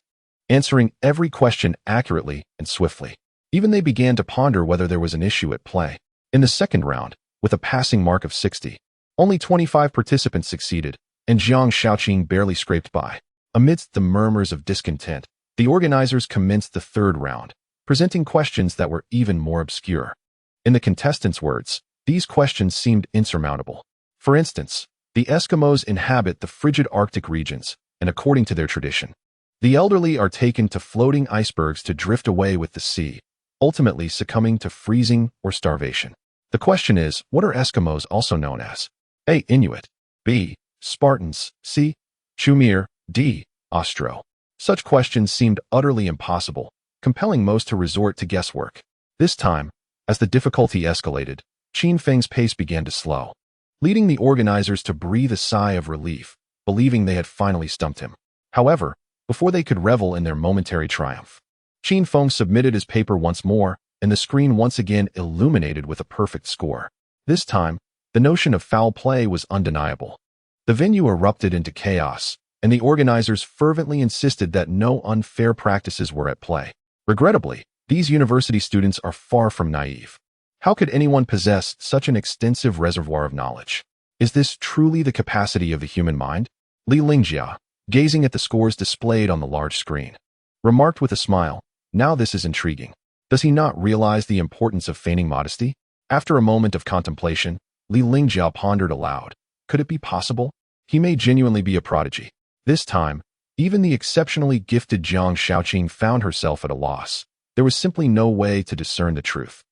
answering every question accurately and swiftly. Even they began to ponder whether there was an issue at play. In the second round, with a passing mark of 60, only 25 participants succeeded, and Jiang Shaoqing barely scraped by. Amidst the murmurs of discontent, the organizers commenced the third round, presenting questions that were even more obscure. In the contestants' words, these questions seemed insurmountable. For instance, the Eskimos inhabit the frigid Arctic regions, and according to their tradition, the elderly are taken to floating icebergs to drift away with the sea, ultimately succumbing to freezing or starvation. The question is, what are Eskimos also known as? A. Inuit. B. Spartans. C. Chumir. D. Austro. Such questions seemed utterly impossible, compelling most to resort to guesswork. This time, as the difficulty escalated, Qin Feng's pace began to slow, leading the organizers to breathe a sigh of relief, believing they had finally stumped him. However, before they could revel in their momentary triumph, Qin Feng submitted his paper once more, and the screen once again illuminated with a perfect score. This time, the notion of foul play was undeniable. The venue erupted into chaos, and the organizers fervently insisted that no unfair practices were at play. Regrettably, these university students are far from naive. How could anyone possess such an extensive reservoir of knowledge? Is this truly the capacity of the human mind? Li Lingjia, gazing at the scores displayed on the large screen, remarked with a smile, "Now this is intriguing. Does he not realize the importance of feigning modesty?" After a moment of contemplation, Li Lingjia pondered aloud. Could it be possible? He may genuinely be a prodigy. This time, even the exceptionally gifted Jiang Shaoqing found herself at a loss. There was simply no way to discern the truth.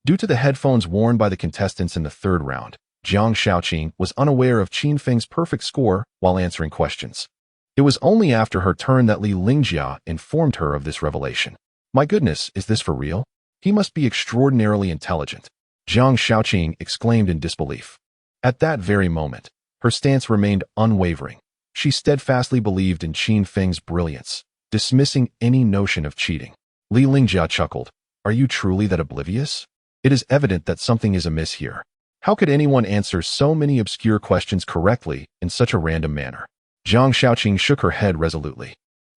Due to the headphones worn by the contestants in the third round, Jiang Shaoqing was unaware of Qin Feng's perfect score while answering questions. It was only after her turn that Li Lingjia informed her of this revelation. "My goodness, is this for real? He must be extraordinarily intelligent," Jiang Shaoqing exclaimed in disbelief. At that very moment, her stance remained unwavering. She steadfastly believed in Qin Feng's brilliance, dismissing any notion of cheating. Li Lingjia chuckled. "Are you truly that oblivious? It is evident that something is amiss here. How could anyone answer so many obscure questions correctly in such a random manner?" Jiang Shaoqing shook her head resolutely.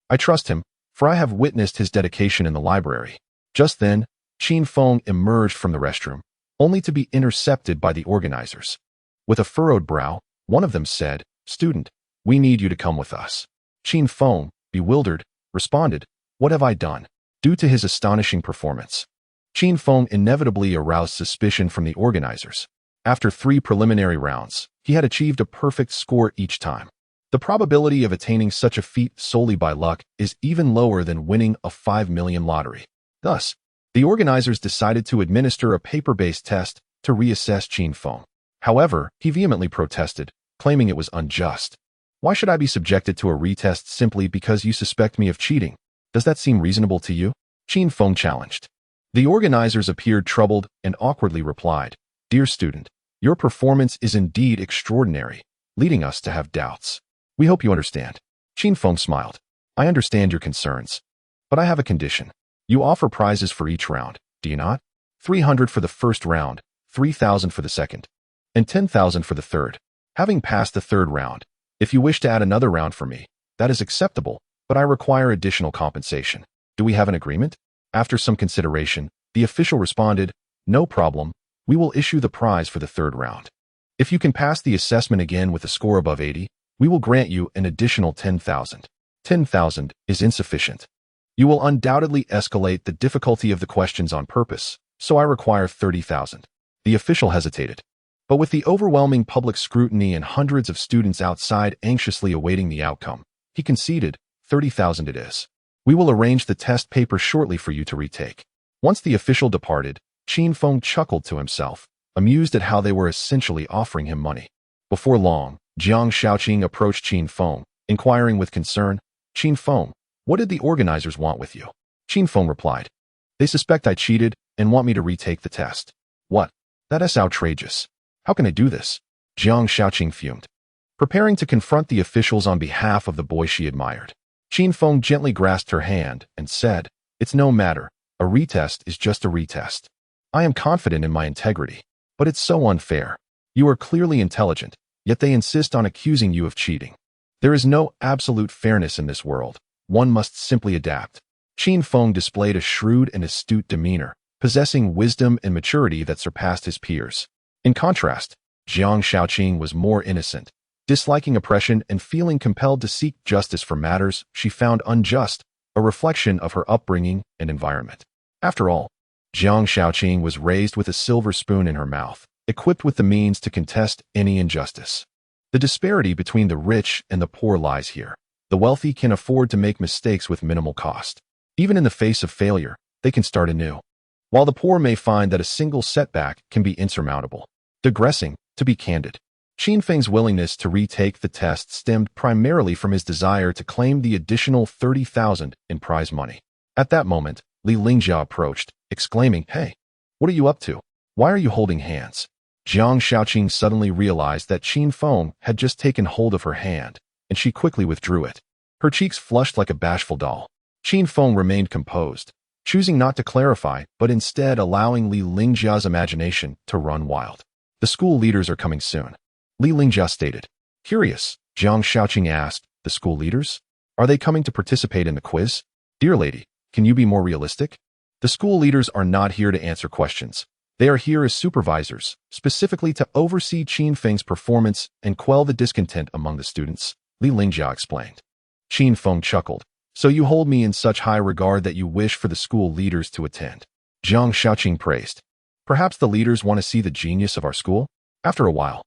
"I trust him, for I have witnessed his dedication in the library." Just then, Qin Feng emerged from the restroom, only to be intercepted by the organizers. With a furrowed brow, one of them said, "Student, we need you to come with us." Qin Feng, bewildered, responded, "What have I done?" Due to his astonishing performance, Qin Feng inevitably aroused suspicion from the organizers. After 3 preliminary rounds, he had achieved a perfect score each time. The probability of attaining such a feat solely by luck is even lower than winning a 5 million lottery. Thus, the organizers decided to administer a paper-based test to reassess Qin Feng. However, he vehemently protested, claiming it was unjust. "Why should I be subjected to a retest simply because you suspect me of cheating? Does that seem reasonable to you?" Qin Feng challenged. The organizers appeared troubled and awkwardly replied, "Dear student, your performance is indeed extraordinary, leading us to have doubts. We hope you understand." Qin Feng smiled. "I understand your concerns, but I have a condition. You offer prizes for each round, do you not? 300 for the first round, 3,000 for the second, and 10,000 for the third. Having passed the third round, if you wish to add another round for me, that is acceptable, but I require additional compensation. Do we have an agreement?" After some consideration, the official responded, "No problem, we will issue the prize for the third round. If you can pass the assessment again with a score above 80, we will grant you an additional 10,000. 10,000 is insufficient. You will undoubtedly escalate the difficulty of the questions on purpose, so I require 30,000. The official hesitated. But with the overwhelming public scrutiny and hundreds of students outside anxiously awaiting the outcome, he conceded, 30,000 it is. We will arrange the test paper shortly for you to retake." Once the official departed, Qin Feng chuckled to himself, amused at how they were essentially offering him money. Before long, Jiang Shaoqing approached Qin Feng, inquiring with concern, "Qin Feng, what did the organizers want with you?" Qin Feng replied, "They suspect I cheated and want me to retake the test." "What? That is outrageous. How can I do this?" Jiang Shaoqing fumed. Preparing to confront the officials on behalf of the boy she admired, Qin Feng gently grasped her hand and said, "It's no matter. A retest is just a retest. I am confident in my integrity, but it's so unfair. You are clearly intelligent, yet they insist on accusing you of cheating. There is no absolute fairness in this world. One must simply adapt." Qin Feng displayed a shrewd and astute demeanor, possessing wisdom and maturity that surpassed his peers. In contrast, Jiang Shaoqing was more innocent, disliking oppression and feeling compelled to seek justice for matters she found unjust, a reflection of her upbringing and environment. After all, Jiang Shaoqing was raised with a silver spoon in her mouth, equipped with the means to contest any injustice. The disparity between the rich and the poor lies here. The wealthy can afford to make mistakes with minimal cost. Even in the face of failure, they can start anew, while the poor may find that a single setback can be insurmountable. Digressing, to be candid, Qin Feng's willingness to retake the test stemmed primarily from his desire to claim the additional 30,000 in prize money. At that moment, Li Lingjia approached, exclaiming, "Hey, what are you up to? Why are you holding hands?" Jiang Shaoqing suddenly realized that Qin Feng had just taken hold of her hand, and she quickly withdrew it. Her cheeks flushed like a bashful doll. Qin Feng remained composed, choosing not to clarify, but instead allowing Li Lingjia's imagination to run wild. "The school leaders are coming soon," Li Lingjia stated. Curious, Jiang Shaoqing asked, The school leaders? Are they coming to participate in the quiz? Dear lady, can you be more realistic? The school leaders are not here to answer questions. They are here as supervisors, specifically to oversee Qin Feng's performance and quell the discontent among the students, Li Lingjia explained. Qin Feng chuckled. So you hold me in such high regard that you wish for the school leaders to attend. Jiang Shaoqing praised. Perhaps the leaders want to see the genius of our school? After a while,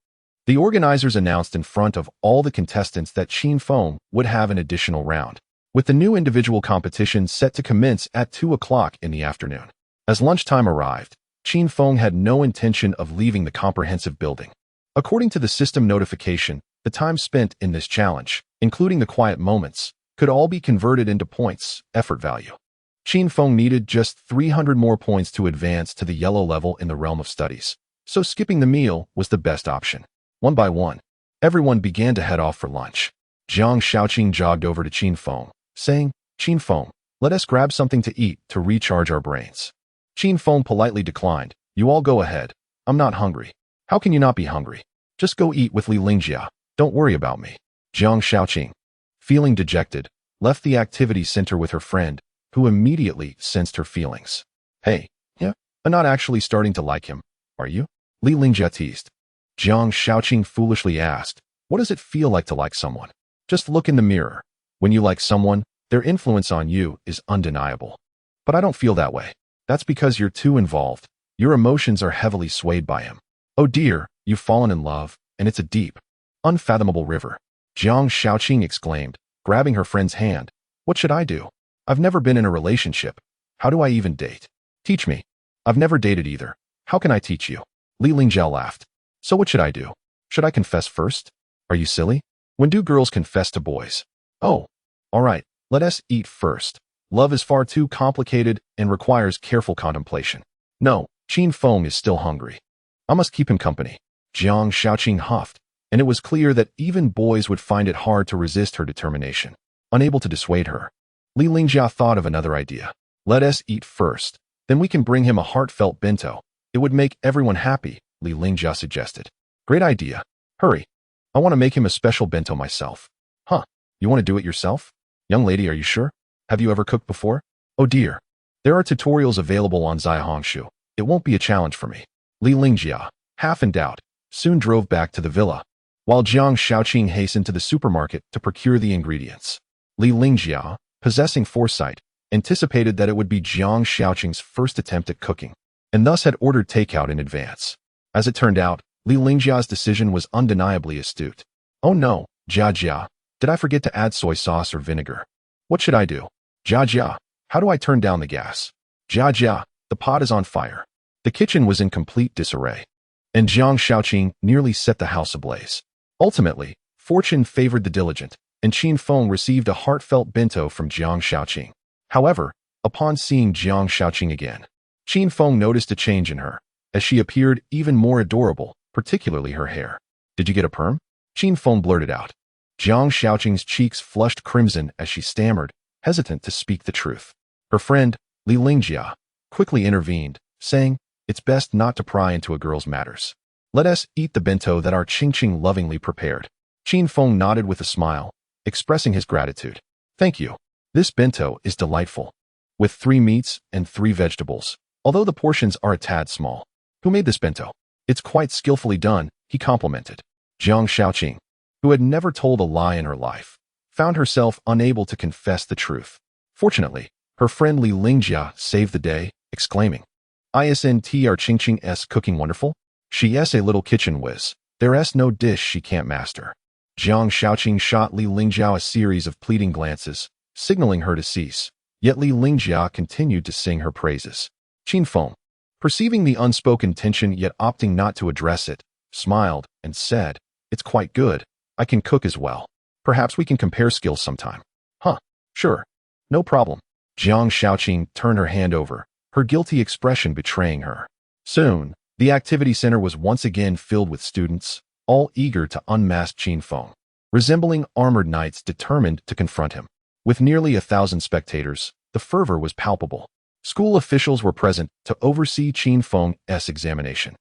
the organizers announced in front of all the contestants that Qin Feng would have an additional round, with the new individual competition set to commence at 2 o'clock in the afternoon. As lunchtime arrived, Qin Feng had no intention of leaving the comprehensive building. According to the system notification, the time spent in this challenge, including the quiet moments, could all be converted into points, effort value. Qin Feng needed just 300 more points to advance to the yellow level in the realm of studies, so skipping the meal was the best option. One by one, everyone began to head off for lunch. Jiang Shaoqing jogged over to Qin Feng, saying, Qin Feng, let us grab something to eat to recharge our brains. Qin Feng politely declined. You all go ahead. I'm not hungry. How can you not be hungry? Just go eat with Li Lingjia. Don't worry about me. Jiang Shaoqing, feeling dejected, left the activity center with her friend, who immediately sensed her feelings. Hey, yeah, I'm not actually starting to like him, are you? Li Lingjia teased. Jiang Shaoqing foolishly asked, what does it feel like to like someone? Just look in the mirror. When you like someone, their influence on you is undeniable. But I don't feel that way. That's because you're too involved. Your emotions are heavily swayed by him. Oh dear, you've fallen in love, and it's a deep, unfathomable river. Jiang Shaoqing exclaimed, grabbing her friend's hand. What should I do? I've never been in a relationship. How do I even date? Teach me. I've never dated either. How can I teach you? Li Lingjia laughed. So what should I do? Should I confess first? Are you silly? When do girls confess to boys? Oh, all right, let us eat first. Love is far too complicated and requires careful contemplation. No, Qin Feng is still hungry. I must keep him company. Jiang Shaoqing huffed, and it was clear that even boys would find it hard to resist her determination. Unable to dissuade her, Li Lingjia thought of another idea. Let us eat first, then we can bring him a heartfelt bento. It would make everyone happy, Li Lingjia suggested. Great idea. Hurry. I want to make him a special bento myself. Huh, you want to do it yourself? Young lady, are you sure? Have you ever cooked before? Oh dear. There are tutorials available on Zaihongshu. It won't be a challenge for me. Li Lingjia, half in doubt, soon drove back to the villa, while Jiang Shaoqing hastened to the supermarket to procure the ingredients. Li Lingjia, possessing foresight, anticipated that it would be Jiang Shaoqing's first attempt at cooking, and thus had ordered takeout in advance. As it turned out, Li Lingjia's decision was undeniably astute. Oh no, Jia, did I forget to add soy sauce or vinegar? What should I do? Jia, how do I turn down the gas? Jia, the pot is on fire. The kitchen was in complete disarray, and Jiang Shaoqing nearly set the house ablaze. Ultimately, fortune favored the diligent, and Qin Feng received a heartfelt bento from Jiang Shaoqing. However, upon seeing Jiang Shaoqing again, Qin Feng noticed a change in her, as she appeared even more adorable, particularly her hair. Did you get a perm? Qin Feng blurted out. Jiang Shaoqing's cheeks flushed crimson as she stammered, hesitant to speak the truth. Her friend, Li Lingjia, quickly intervened, saying, it's best not to pry into a girl's matters. Let us eat the bento that our Qingqing lovingly prepared. Qin Feng nodded with a smile, expressing his gratitude. Thank you. This bento is delightful, with 3 meats and 3 vegetables, although the portions are a tad small. Who made this bento? It's quite skillfully done, he complimented. Jiang Shaoqing, who had never told a lie in her life, found herself unable to confess the truth. Fortunately, her friend Li Lingjia saved the day, exclaiming, Isn't our Qingqing's cooking wonderful? She's a little kitchen whiz. There's no dish she can't master. Jiang Shaoqing shot Li Lingjia a series of pleading glances, signaling her to cease, yet Li Lingjia continued to sing her praises. Qin Feng, perceiving the unspoken tension yet opting not to address it, smiled and said, it's quite good. I can cook as well. Perhaps we can compare skills sometime. Huh, sure. No problem. Jiang Shaoqing turned her hand over, her guilty expression betraying her. Soon, the activity center was once again filled with students, all eager to unmask Qin Feng, resembling armored knights determined to confront him. With nearly 1,000 spectators, the fervor was palpable. School officials were present to oversee Qin Feng's examination,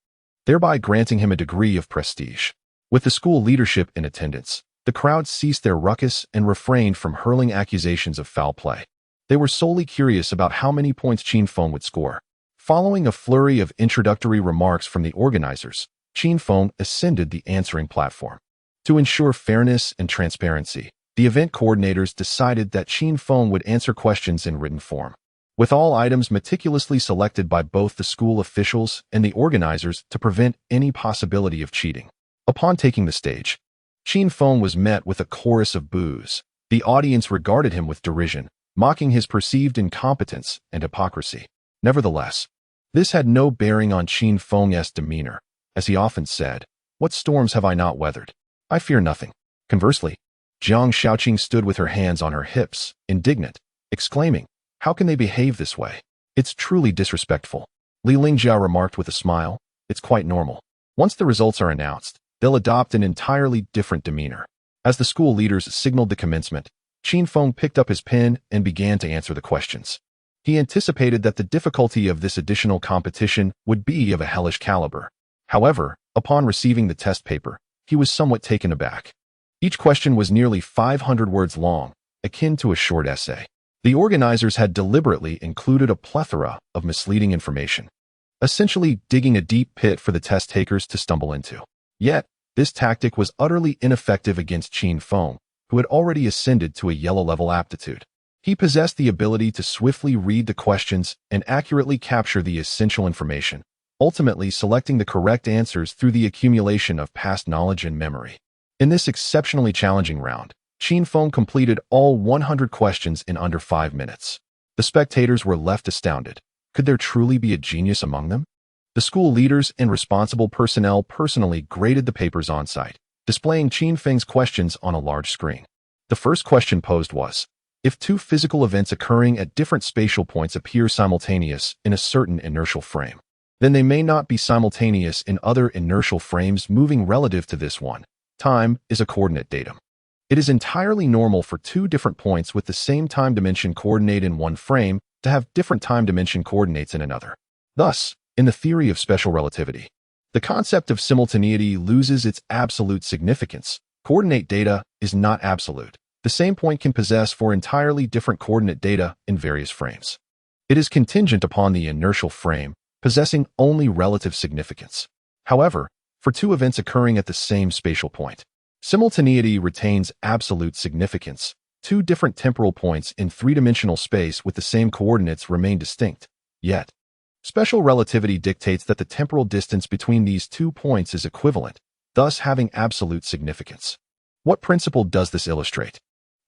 thereby granting him a degree of prestige. With the school leadership in attendance, The crowd ceased their ruckus and refrained from hurling accusations of foul play. They were solely curious about how many points Qin Feng would score. Following a flurry of introductory remarks from the organizers, Qin Feng ascended the answering platform. To ensure fairness and transparency, the event coordinators decided that Qin Feng would answer questions in written form, with all items meticulously selected by both the school officials and the organizers to prevent any possibility of cheating. Upon taking the stage, Qin Feng was met with a chorus of boos. The audience regarded him with derision, mocking his perceived incompetence and hypocrisy. Nevertheless, this had no bearing on Qin Feng's demeanor. As he often said, "What storms have I not weathered? I fear nothing." Conversely, Jiang Shaoqing stood with her hands on her hips, indignant, exclaiming, "How can they behave this way? It's truly disrespectful." Li Lingjia remarked with a smile, "It's quite normal. Once the results are announced, they'll adopt an entirely different demeanor." As the school leaders signaled the commencement, Qin Feng picked up his pen and began to answer the questions. He anticipated that the difficulty of this additional competition would be of a hellish caliber. However, upon receiving the test paper, he was somewhat taken aback. Each question was nearly 500 words long, akin to a short essay. The organizers had deliberately included a plethora of misleading information, essentially digging a deep pit for the test takers to stumble into. Yet, this tactic was utterly ineffective against Qin Feng, who had already ascended to a yellow-level aptitude. He possessed the ability to swiftly read the questions and accurately capture the essential information, ultimately selecting the correct answers through the accumulation of past knowledge and memory. In this exceptionally challenging round, Qin Feng completed all 100 questions in under 5 minutes. The spectators were left astounded. Could there truly be a genius among them? The school leaders and responsible personnel personally graded the papers on site, displaying Qin Feng's questions on a large screen. The first question posed was, if two physical events occurring at different spatial points appear simultaneous in a certain inertial frame, then they may not be simultaneous in other inertial frames moving relative to this one. Time is a coordinate datum. It is entirely normal for two different points with the same time dimension coordinate in one frame to have different time dimension coordinates in another. Thus, in the theory of special relativity, the concept of simultaneity loses its absolute significance. Coordinate data is not absolute. The same point can possess four entirely different coordinate data in various frames. It is contingent upon the inertial frame, possessing only relative significance. However, for two events occurring at the same spatial point, simultaneity retains absolute significance. Two different temporal points in three-dimensional space with the same coordinates remain distinct. Yet, special relativity dictates that the temporal distance between these 2 points is equivalent, thus having absolute significance. What principle does this illustrate?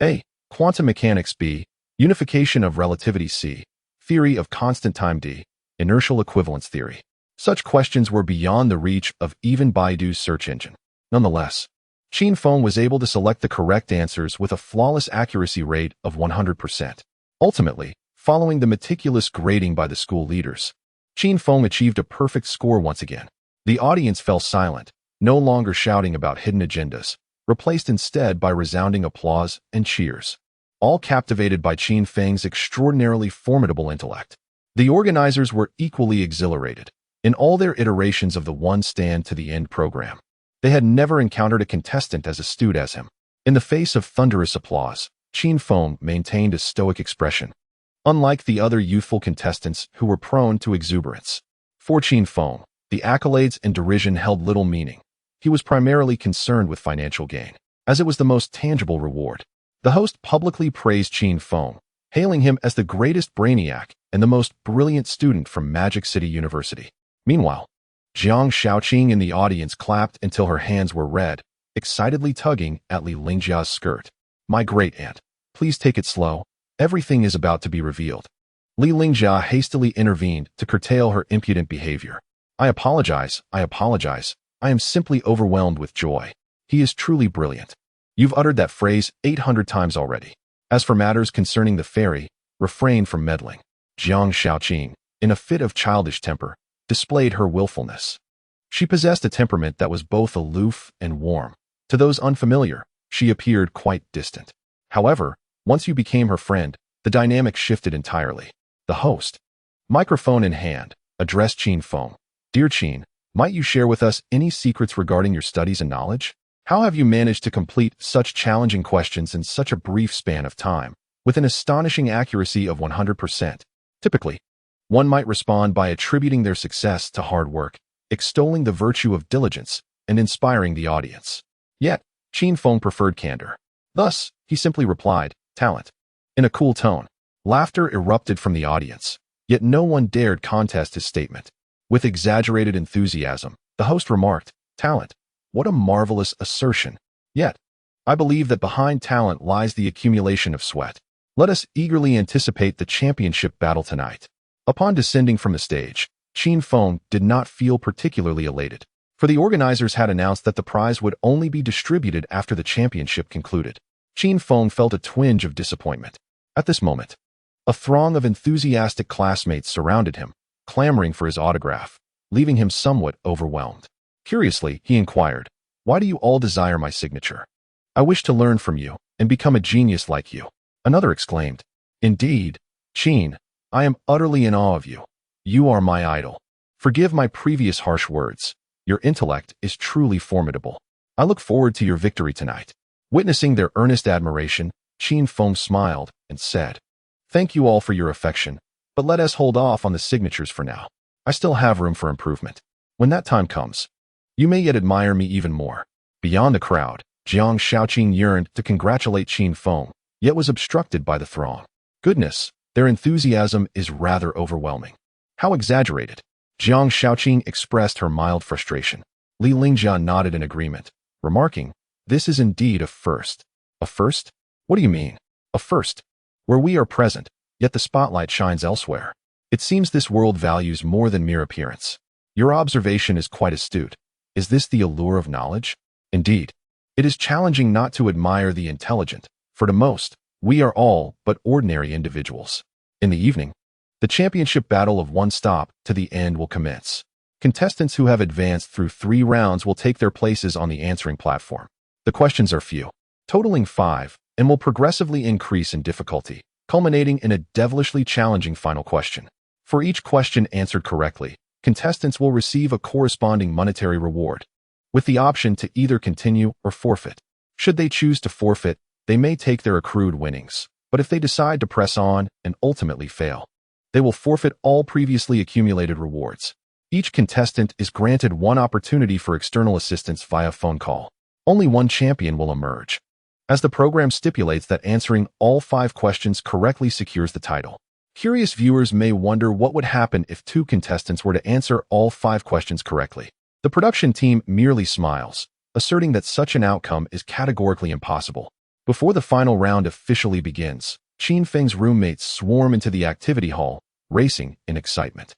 A. Quantum mechanics. B. Unification of relativity. C. Theory of constant time. D. Inertial equivalence theory. Such questions were beyond the reach of even Baidu's search engine. Nonetheless, Qin Feng was able to select the correct answers with a flawless accuracy rate of 100%. Ultimately, following the meticulous grading by the school leaders, Qin Feng achieved a perfect score once again. The audience fell silent, no longer shouting about hidden agendas, replaced instead by resounding applause and cheers, all captivated by Qin Feng's extraordinarily formidable intellect. The organizers were equally exhilarated in all their iterations of the one stand to the end program. They had never encountered a contestant as astute as him. In the face of thunderous applause, Qin Feng maintained a stoic expression, unlike the other youthful contestants who were prone to exuberance. For Qin Feng, the accolades and derision held little meaning. He was primarily concerned with financial gain, as it was the most tangible reward. The host publicly praised Qin Feng, hailing him as the greatest brainiac and the most brilliant student from Magic City University. Meanwhile, Jiang Shaoqing in the audience clapped until her hands were red, excitedly tugging at Li Lingjia's skirt. "My great aunt, please take it slow. Everything is about to be revealed." Li Lingjia hastily intervened to curtail her impudent behavior. I apologize. I am simply overwhelmed with joy. He is truly brilliant. You've uttered that phrase 800 times already. As for matters concerning the fairy, refrain from meddling." Jiang Shaoqing, in a fit of childish temper, displayed her willfulness. She possessed a temperament that was both aloof and warm. To those unfamiliar, she appeared quite distant. However, once you became her friend, the dynamic shifted entirely. The host, microphone in hand, addressed Qin Feng. "Dear Qin, might you share with us any secrets regarding your studies and knowledge? How have you managed to complete such challenging questions in such a brief span of time, with an astonishing accuracy of 100%? Typically, one might respond by attributing their success to hard work, extolling the virtue of diligence, and inspiring the audience. Yet, Qin Feng preferred candor. Thus, he simply replied, talent. In a cool tone, laughter erupted from the audience, yet no one dared contest his statement. With exaggerated enthusiasm, the host remarked, talent. What a marvelous assertion. Yet, I believe that behind talent lies the accumulation of sweat. Let us eagerly anticipate the championship battle tonight. Upon descending from the stage, Qin Feng did not feel particularly elated, for the organizers had announced that the prize would only be distributed after the championship concluded. Qin Feng felt a twinge of disappointment. At this moment, a throng of enthusiastic classmates surrounded him, clamoring for his autograph, leaving him somewhat overwhelmed. Curiously, he inquired, "Why do you all desire my signature?" "I wish to learn from you and become a genius like you." Another exclaimed, "Indeed, Qin, I am utterly in awe of you. You are my idol. Forgive my previous harsh words. Your intellect is truly formidable. I look forward to your victory tonight." Witnessing their earnest admiration, Qin Feng smiled and said, "Thank you all for your affection, but let us hold off on the signatures for now. I still have room for improvement. When that time comes, you may yet admire me even more." Beyond the crowd, Jiang Shaoqing yearned to congratulate Qin Feng, yet was obstructed by the throng. Goodness, their enthusiasm is rather overwhelming. How exaggerated. Jiang Shaoqing expressed her mild frustration. Li Lingjian nodded in agreement, remarking, "This is indeed a first." "A first? What do you mean?" "A first, where we are present, yet the spotlight shines elsewhere. It seems this world values more than mere appearance. Your observation is quite astute. Is this the allure of knowledge? Indeed, it is challenging not to admire the intelligent, for to most, we are all but ordinary individuals." In the evening, the championship battle of one stop to the end will commence. Contestants who have advanced through 3 rounds will take their places on the answering platform. The questions are few, totaling 5, and will progressively increase in difficulty, culminating in a devilishly challenging final question. For each question answered correctly, contestants will receive a corresponding monetary reward, with the option to either continue or forfeit. Should they choose to forfeit, they may take their accrued winnings, but if they decide to press on and ultimately fail, they will forfeit all previously accumulated rewards. Each contestant is granted one opportunity for external assistance via phone call. Only one champion will emerge, as the program stipulates that answering all 5 questions correctly secures the title. Curious viewers may wonder what would happen if 2 contestants were to answer all 5 questions correctly. The production team merely smiles, asserting that such an outcome is categorically impossible. Before the final round officially begins, Qin Feng's roommates swarm into the activity hall, racing in excitement.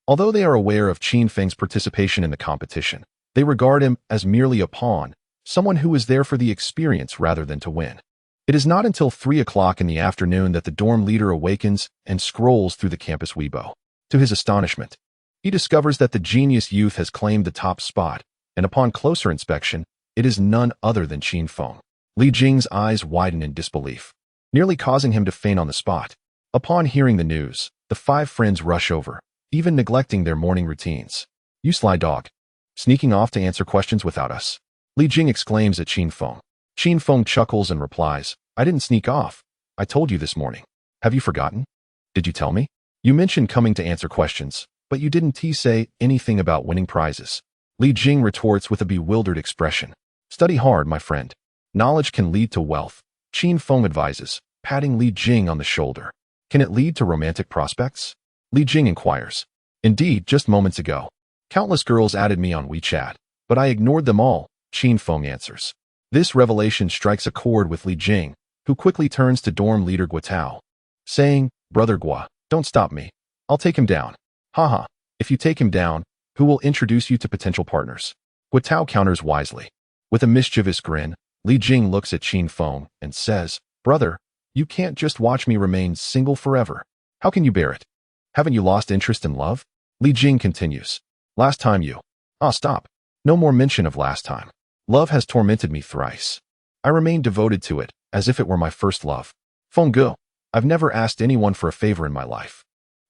Although they are aware of Qin Feng's participation in the competition, they regard him as merely a pawn, someone who is there for the experience rather than to win. It is not until 3 o'clock in the afternoon that the dorm leader awakens and scrolls through the campus Weibo. To his astonishment, he discovers that the genius youth has claimed the top spot, and upon closer inspection, it is none other than Qin Feng. Li Jing's eyes widen in disbelief, nearly causing him to faint on the spot. Upon hearing the news, the 5 friends rush over, even neglecting their morning routines. "You sly dog, sneaking off to answer questions without us," Li Jing exclaims at Qin Feng. Qin Feng chuckles and replies, "I didn't sneak off. I told you this morning. Have you forgotten? Did you tell me? You mentioned coming to answer questions, but you didn't say anything about winning prizes." Li Jing retorts with a bewildered expression. "Study hard, my friend. Knowledge can lead to wealth," Qin Feng advises, patting Li Jing on the shoulder. "Can it lead to romantic prospects?" Li Jing inquires. "Indeed, just moments ago, countless girls added me on WeChat, but I ignored them all," Qin Feng answers. This revelation strikes a chord with Li Jing, who quickly turns to dorm leader Guotao, saying, "Brother Gua, don't stop me. I'll take him down." "Haha, if you take him down, who will introduce you to potential partners?" Guotao counters wisely. With a mischievous grin, Li Jing looks at Qin Feng and says, "Brother, you can't just watch me remain single forever. How can you bear it? Haven't you lost interest in love?" Li Jing continues, "Last time you..." "Ah, stop. No more mention of last time. Love has tormented me thrice. I remain devoted to it, as if it were my first love. Feng Ge, I've never asked anyone for a favor in my life.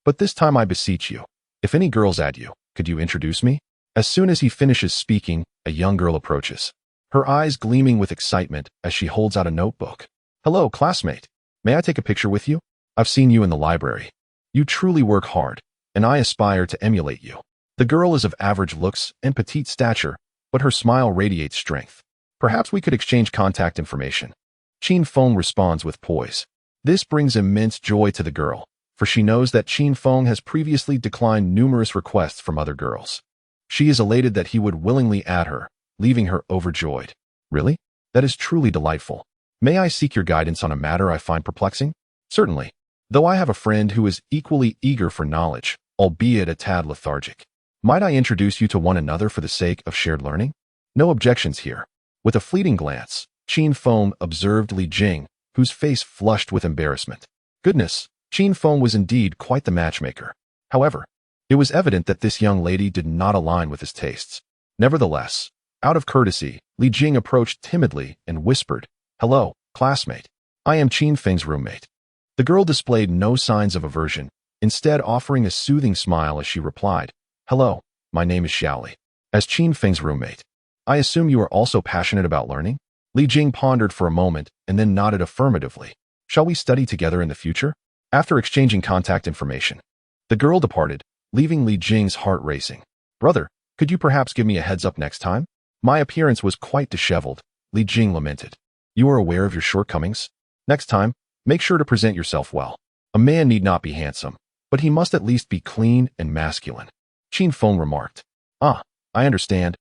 But this time I beseech you, if any girls add you, could you introduce me?" As soon as he finishes speaking, a young girl approaches. her eyes gleaming with excitement as she holds out a notebook. "Hello, classmate. May I take a picture with you? I've seen you in the library. You truly work hard, and I aspire to emulate you." The girl is of average looks and petite stature, but her smile radiates strength. "Perhaps we could exchange contact information." Qin Feng responds with poise. This brings immense joy to the girl, for she knows that Qin Feng has previously declined numerous requests from other girls. She is elated that he would willingly add her, leaving her overjoyed. "Really? That is truly delightful. May I seek your guidance on a matter I find perplexing?" "Certainly. Though I have a friend who is equally eager for knowledge, albeit a tad lethargic. Might I introduce you to one another for the sake of shared learning?" "No objections here." With a fleeting glance, Qin Feng observed Li Jing, whose face flushed with embarrassment. Goodness, Qin Feng was indeed quite the matchmaker. However, it was evident that this young lady did not align with his tastes. Nevertheless, out of courtesy, Li Jing approached timidly and whispered, "Hello, classmate. I am Qin Feng's roommate." The girl displayed no signs of aversion, instead offering a soothing smile as she replied, "Hello, my name is Xiaoli. As Qin Feng's roommate, I assume you are also passionate about learning?" Li Jing pondered for a moment and then nodded affirmatively. "Shall we study together in the future?" After exchanging contact information, the girl departed, leaving Li Jing's heart racing. "Brother, could you perhaps give me a heads up next time? My appearance was quite disheveled," Li Jing lamented. "You are aware of your shortcomings? Next time, make sure to present yourself well. A man need not be handsome, but he must at least be clean and masculine." Qin Feng remarked. "Ah, I understand.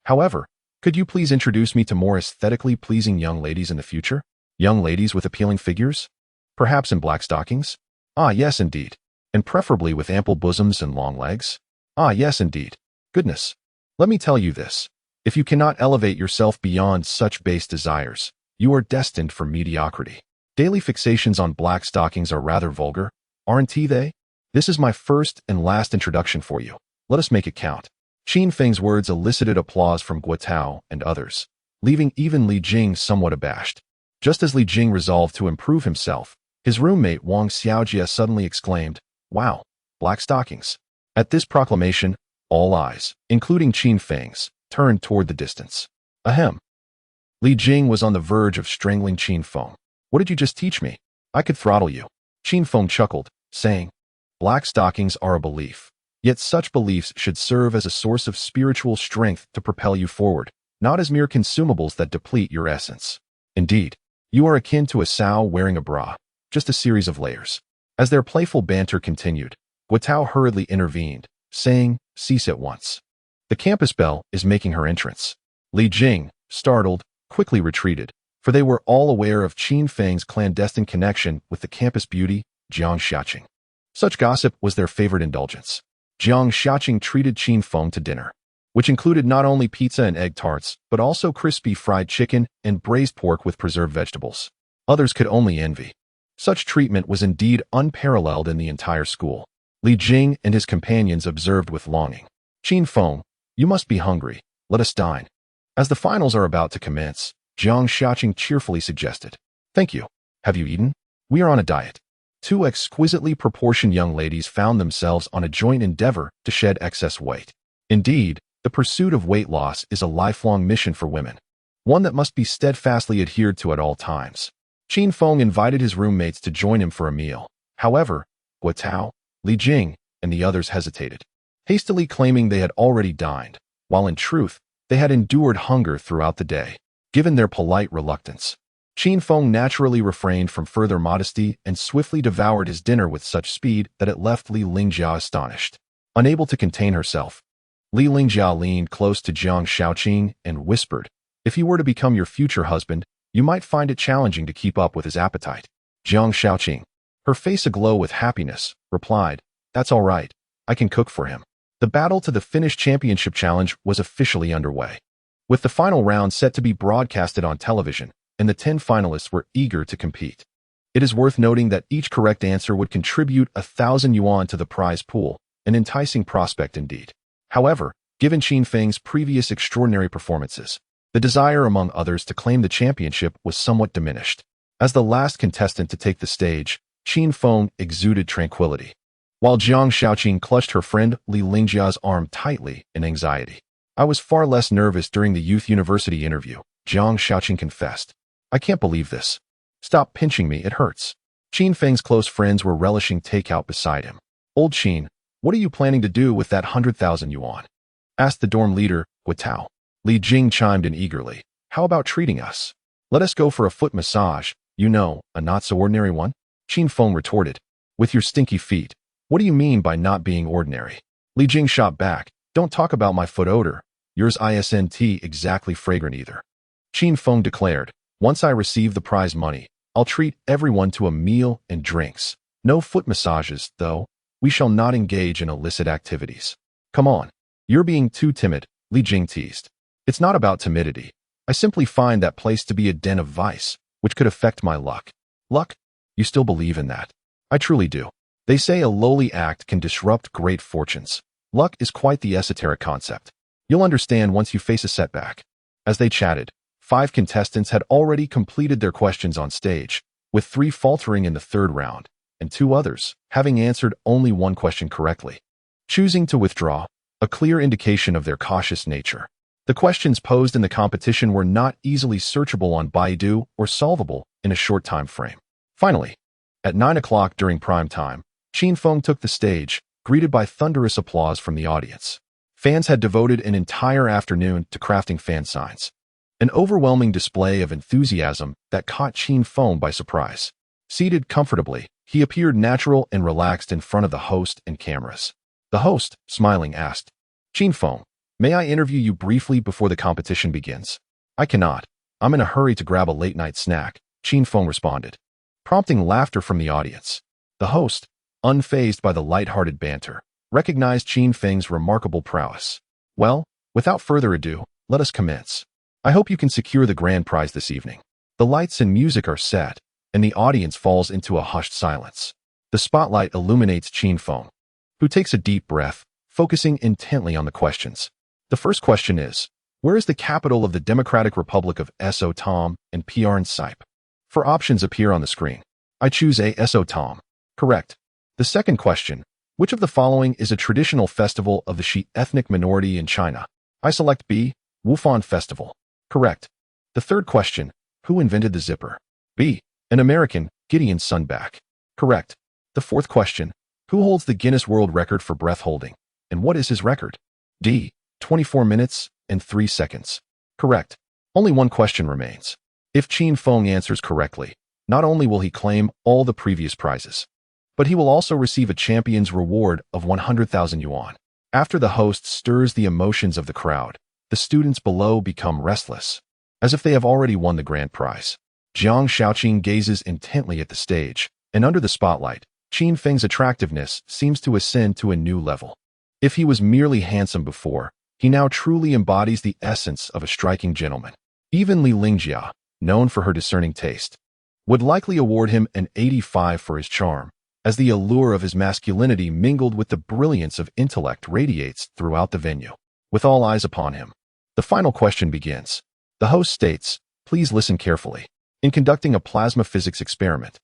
However, could you please introduce me to more aesthetically pleasing young ladies in the future? Young ladies with appealing figures? Perhaps in black stockings? Ah, yes, indeed. And preferably with ample bosoms and long legs? Ah, yes, indeed. Goodness. Let me tell you this. If you cannot elevate yourself beyond such base desires, you are destined for mediocrity. Daily fixations on black stockings are rather vulgar, aren't they? This is my first and last introduction for you. Let us make it count." Qin Feng's words elicited applause from Guotao and others, leaving even Li Jing somewhat abashed. Just as Li Jing resolved to improve himself, his roommate Wang Xiaojie suddenly exclaimed, "Wow, black stockings." At this proclamation, all eyes, including Qin Feng's, turned toward the distance. Ahem. Li Jing was on the verge of strangling Qin Feng. "What did you just teach me? I could throttle you." Qin Feng chuckled, saying, "Black stockings are a belief. Yet such beliefs should serve as a source of spiritual strength to propel you forward, not as mere consumables that deplete your essence. Indeed, you are akin to a sow wearing a bra, just a series of layers." As their playful banter continued, Guotao hurriedly intervened, saying, "Cease at once. The campus belle is making her entrance." Li Jing, startled, quickly retreated, for they were all aware of Qin Feng's clandestine connection with the campus beauty, Jiang Xiaqing. Such gossip was their favorite indulgence. Jiang Xiaqing treated Qin Feng to dinner, which included not only pizza and egg tarts, but also crispy fried chicken and braised pork with preserved vegetables. Others could only envy. Such treatment was indeed unparalleled in the entire school. Li Jing and his companions observed with longing. "Qin Feng, you must be hungry. Let us dine." As the finals are about to commence, Jiang Xiaqing cheerfully suggested, "Thank you. Have you eaten? We are on a diet." Two exquisitely proportioned young ladies found themselves on a joint endeavor to shed excess weight. Indeed, the pursuit of weight loss is a lifelong mission for women, one that must be steadfastly adhered to at all times. Qin Feng invited his roommates to join him for a meal. However, Guotao, Li Jing, and the others hesitated, hastily claiming they had already dined, while in truth, they had endured hunger throughout the day. Given their polite reluctance, Qin Feng naturally refrained from further modesty and swiftly devoured his dinner with such speed that it left Li Lingjia astonished. Unable to contain herself, Li Lingjia leaned close to Jiang Xiaoqing and whispered, "If he were to become your future husband, you might find it challenging to keep up with his appetite." Jiang Xiaoqing, her face aglow with happiness, replied, "That's all right. I can cook for him." The battle to the Finnish Championship Challenge was officially underway, with the final round set to be broadcasted on television, and the 10 finalists were eager to compete. It is worth noting that each correct answer would contribute 1,000 yuan to the prize pool, an enticing prospect indeed. However, given Qin Feng's previous extraordinary performances, the desire among others to claim the championship was somewhat diminished. As the last contestant to take the stage, Qin Feng exuded tranquility, while Jiang Xiaoqing clutched her friend Li Lingjia's arm tightly in anxiety. I was far less nervous during the youth university interview, Jiang Shaoqing confessed. I can't believe this. Stop pinching me, it hurts. Qin Feng's close friends were relishing takeout beside him. Old Qin, what are you planning to do with that 100,000 yuan? Asked the dorm leader, Tao. Li Jing chimed in eagerly. How about treating us? Let us go for a foot massage, you know, a not-so-ordinary one? Qin Feng retorted. With your stinky feet. What do you mean by not being ordinary? Li Jing shot back. Don't talk about my foot odor. Yours isn't exactly fragrant either. Qin Feng declared. Once I receive the prize money, I'll treat everyone to a meal and drinks. No foot massages, though. We shall not engage in illicit activities. Come on. You're being too timid, Li Jing teased. It's not about timidity. I simply find that place to be a den of vice, which could affect my luck. Luck? You still believe in that? I truly do. They say a lowly act can disrupt great fortunes. Luck is quite the esoteric concept. You'll understand once you face a setback. As they chatted, 5 contestants had already completed their questions on stage, with 3 faltering in the 3rd round, and 2 others having answered only 1 question correctly. Choosing to withdraw, a clear indication of their cautious nature. The questions posed in the competition were not easily searchable on Baidu or solvable in a short time frame. Finally, at 9 o'clock during prime time, Qin Feng took the stage, greeted by thunderous applause from the audience. Fans had devoted an entire afternoon to crafting fan signs. An overwhelming display of enthusiasm that caught Qin Feng by surprise. Seated comfortably, he appeared natural and relaxed in front of the host and cameras. The host, smiling, asked, Qin Feng, may I interview you briefly before the competition begins? I cannot. I'm in a hurry to grab a late-night snack, Qin Feng responded, prompting laughter from the audience. The host, unfazed by the light-hearted banter, recognized Qin Feng's remarkable prowess. Well, without further ado, let us commence. I hope you can secure the grand prize this evening. The lights and music are set, and the audience falls into a hushed silence. The spotlight illuminates Qin Feng, who takes a deep breath, focusing intently on the questions. The first question is, where is the capital of the Democratic Republic of So Tom and Prn Sipe? 4 options appear on the screen. I choose A. So Tom. Correct. The second question, which of the following is a traditional festival of the Shi ethnic minority in China? I select B. Wufan Festival. Correct. The third question, who invented the zipper? B. An American, Gideon Sunback. Correct. The fourth question, who holds the Guinness World Record for breath holding, and what is his record? D. 24 minutes and 3 seconds. Correct. Only 1 question remains. If Qin Feng answers correctly, not only will he claim all the previous prizes, but he will also receive a champion's reward of 100,000 yuan. After the host stirs the emotions of the crowd, the students below become restless, as if they have already won the grand prize. Jiang Shaoqing gazes intently at the stage, and under the spotlight, Qin Feng's attractiveness seems to ascend to a new level. If he was merely handsome before, he now truly embodies the essence of a striking gentleman. Even Li Lingjia, known for her discerning taste, would likely award him an 85 for his charm, as the allure of his masculinity mingled with the brilliance of intellect radiates throughout the venue. With all eyes upon him, the final question begins. The host states, please listen carefully. In conducting a plasma physics experiment,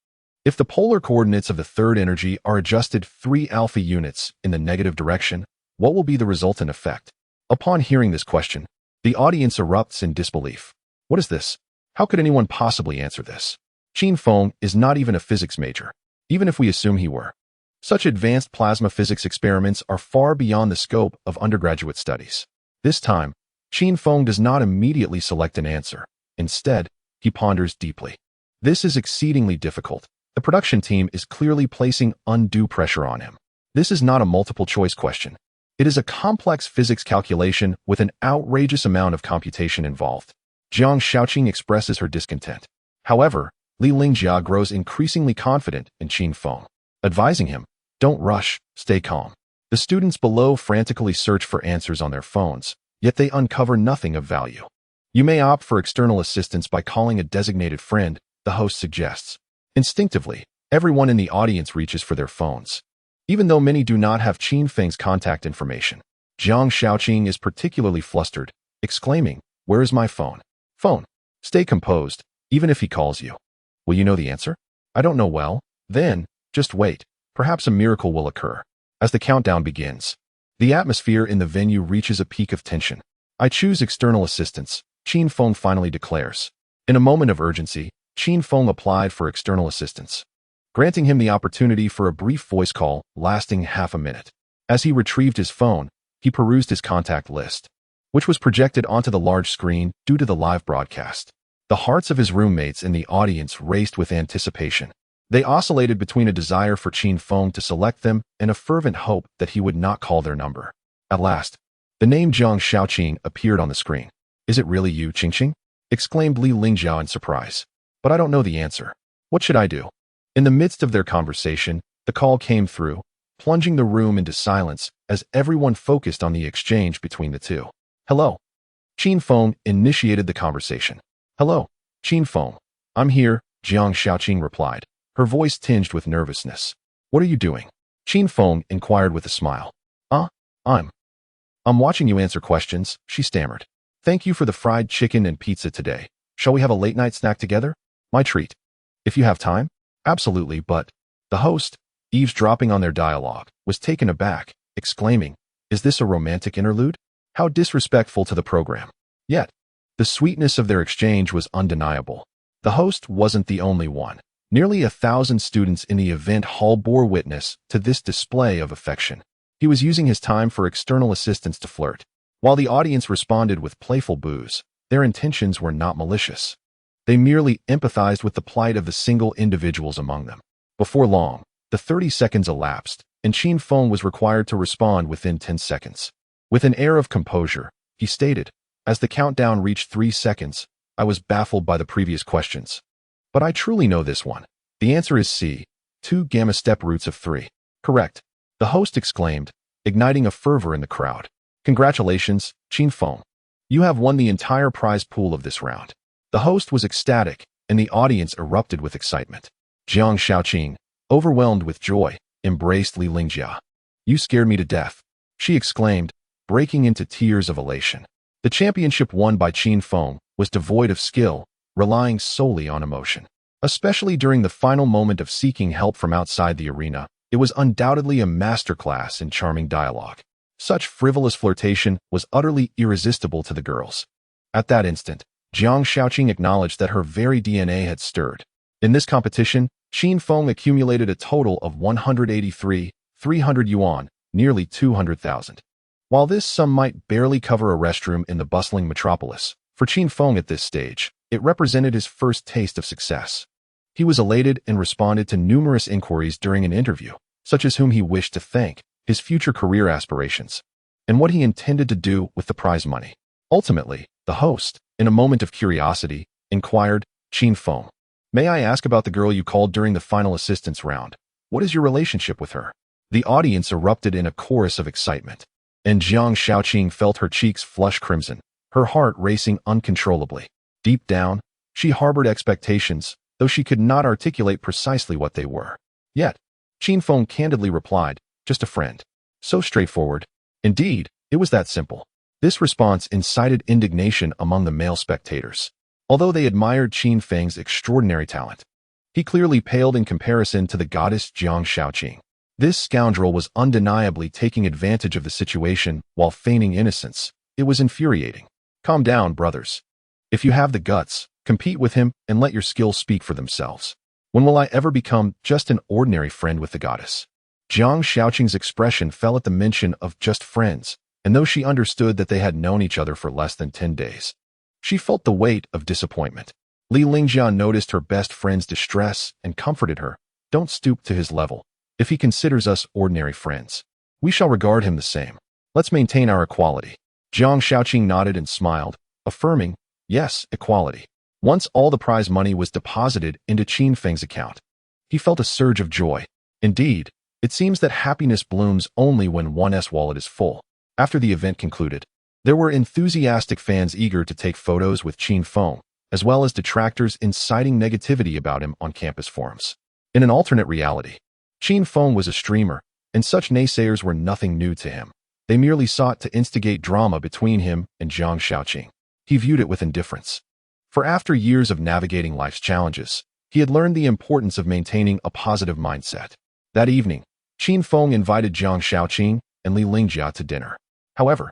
if the polar coordinates of the third energy are adjusted 3 alpha units in the negative direction, what will be the resultant effect? Upon hearing this question, the audience erupts in disbelief. What is this? How could anyone possibly answer this? Qin Feng is not even a physics major, even if we assume he were. Such advanced plasma physics experiments are far beyond the scope of undergraduate studies. This time, Qin Feng does not immediately select an answer. Instead, he ponders deeply. This is exceedingly difficult. The production team is clearly placing undue pressure on him. This is not a multiple-choice question. It is a complex physics calculation with an outrageous amount of computation involved. Jiang Shaoqing expresses her discontent. However, Li Lingjia grows increasingly confident in Qin Feng, advising him, don't rush, stay calm. The students below frantically search for answers on their phones, yet they uncover nothing of value. You may opt for external assistance by calling a designated friend, the host suggests. Instinctively, everyone in the audience reaches for their phones. Even though many do not have Qin Feng's contact information, Jiang Shaoqing is particularly flustered, exclaiming, where is my phone? Phone. Stay composed, even if he calls you. Will you know the answer? I don't know well. Then, just wait. Perhaps a miracle will occur. As the countdown begins, the atmosphere in the venue reaches a peak of tension. I choose external assistance, Qin Feng finally declares. In a moment of urgency, Qin Feng applied for external assistance, granting him the opportunity for a brief voice call lasting half a minute. As he retrieved his phone, he perused his contact list, which was projected onto the large screen due to the live broadcast. The hearts of his roommates in the audience raced with anticipation. They oscillated between a desire for Qin Feng to select them and a fervent hope that he would not call their number. At last, the name Jiang Shaoqing appeared on the screen. "Is it really you, Qingqing?" exclaimed Li Lingjiao in surprise. "But I don't know the answer. What should I do?" In the midst of their conversation, the call came through, plunging the room into silence as everyone focused on the exchange between the two. "Hello." Qin Feng initiated the conversation. "Hello, Qin Feng. I'm here," Jiang Shaoqing replied, her voice tinged with nervousness. "What are you doing?" Qin Feng inquired with a smile. I'm watching you answer questions," she stammered. "Thank you for the fried chicken and pizza today. Shall we have a late-night snack together? My treat. If you have time?" "Absolutely, but..." The host, eavesdropping on their dialogue, was taken aback, exclaiming, "Is this a romantic interlude? How disrespectful to the program." Yet, the sweetness of their exchange was undeniable. The host wasn't the only one. Nearly 1,000 students in the event hall bore witness to this display of affection. He was using his time for external assistance to flirt. While the audience responded with playful boos, their intentions were not malicious. They merely empathized with the plight of the single individuals among them. Before long, the 30 seconds elapsed, and Qin Feng was required to respond within 10 seconds. With an air of composure, he stated, "As the countdown reached 3 seconds, I was baffled by the previous questions. But I truly know this one. The answer is C, 2 gamma step roots of 3. Correct," the host exclaimed, igniting a fervor in the crowd. "Congratulations, Qin Feng. You have won the entire prize pool of this round." The host was ecstatic, and the audience erupted with excitement. Jiang Shaoqing, overwhelmed with joy, embraced Li Lingjiao. "You scared me to death," she exclaimed, breaking into tears of elation. The championship won by Qin Feng was devoid of skill, relying solely on emotion. Especially during the final moment of seeking help from outside the arena, it was undoubtedly a masterclass in charming dialogue. Such frivolous flirtation was utterly irresistible to the girls. At that instant, Jiang Shaoqing acknowledged that her very DNA had stirred. In this competition, Qin Feng accumulated a total of 183,300 yuan, nearly 200,000. While this sum might barely cover a restroom in the bustling metropolis, for Qin Feng at this stage, it represented his first taste of success. He was elated and responded to numerous inquiries during an interview, such as whom he wished to thank, his future career aspirations, and what he intended to do with the prize money. Ultimately, the host, in a moment of curiosity, inquired, "Qin Feng, may I ask about the girl you called during the final assistance round? What is your relationship with her?" The audience erupted in a chorus of excitement, and Jiang Shaoqing felt her cheeks flush crimson, her heart racing uncontrollably. Deep down, she harbored expectations, though she could not articulate precisely what they were. Yet, Qin Feng candidly replied, "Just a friend." So straightforward. Indeed, it was that simple. This response incited indignation among the male spectators. Although they admired Qin Feng's extraordinary talent, he clearly paled in comparison to the goddess Jiang Shaoqing. This scoundrel was undeniably taking advantage of the situation while feigning innocence. It was infuriating. "Calm down, brothers. If you have the guts, compete with him and let your skills speak for themselves. When will I ever become just an ordinary friend with the goddess?" Jiang Shaoqing's expression fell at the mention of just friends, and though she understood that they had known each other for less than 10 days, she felt the weight of disappointment. Li Lingjiao noticed her best friend's distress and comforted her. "Don't stoop to his level. If he considers us ordinary friends, we shall regard him the same. Let's maintain our equality." Jiang Shaoqing nodded and smiled, affirming, "Yes, equality." Once all the prize money was deposited into Qin Feng's account, he felt a surge of joy. Indeed, it seems that happiness blooms only when one's wallet is full. After the event concluded, there were enthusiastic fans eager to take photos with Qin Feng, as well as detractors inciting negativity about him on campus forums. In an alternate reality, Qin Feng was a streamer, and such naysayers were nothing new to him. They merely sought to instigate drama between him and Jiang Shaoqing. He viewed it with indifference. For after years of navigating life's challenges, he had learned the importance of maintaining a positive mindset. That evening, Qin Feng invited Jiang Shaoqing and Li Lingjiao to dinner. However,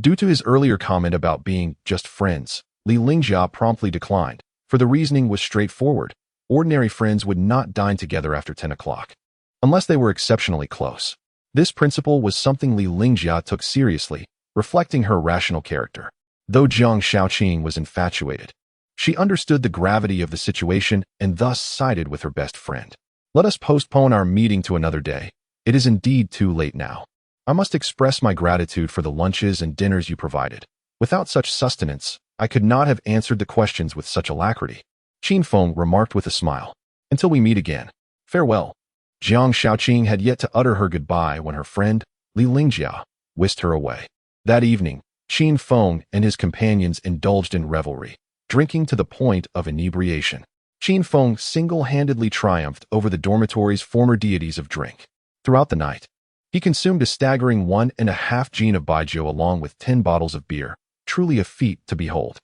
Due to his earlier comment about being just friends, Li Lingjia promptly declined, for the reasoning was straightforward. Ordinary friends would not dine together after 10 o'clock, unless they were exceptionally close. This principle was something Li Lingjia took seriously, reflecting her rational character. Though Jiang Shaoqing was infatuated, she understood the gravity of the situation and thus sided with her best friend. Let us postpone our meeting to another day. It is indeed too late now. I must express my gratitude for the lunches and dinners you provided. Without such sustenance, I could not have answered the questions with such alacrity. Qin Feng remarked with a smile. Until we meet again. Farewell. Jiang Shaoqing had yet to utter her goodbye when her friend, Li Lingjia, whisked her away. That evening, Qin Feng and his companions indulged in revelry, drinking to the point of inebriation. Qin Feng single-handedly triumphed over the dormitory's former deities of drink. Throughout the night, he consumed a staggering 1.5 gin of baijiu along with 10 bottles of beer, truly a feat to behold.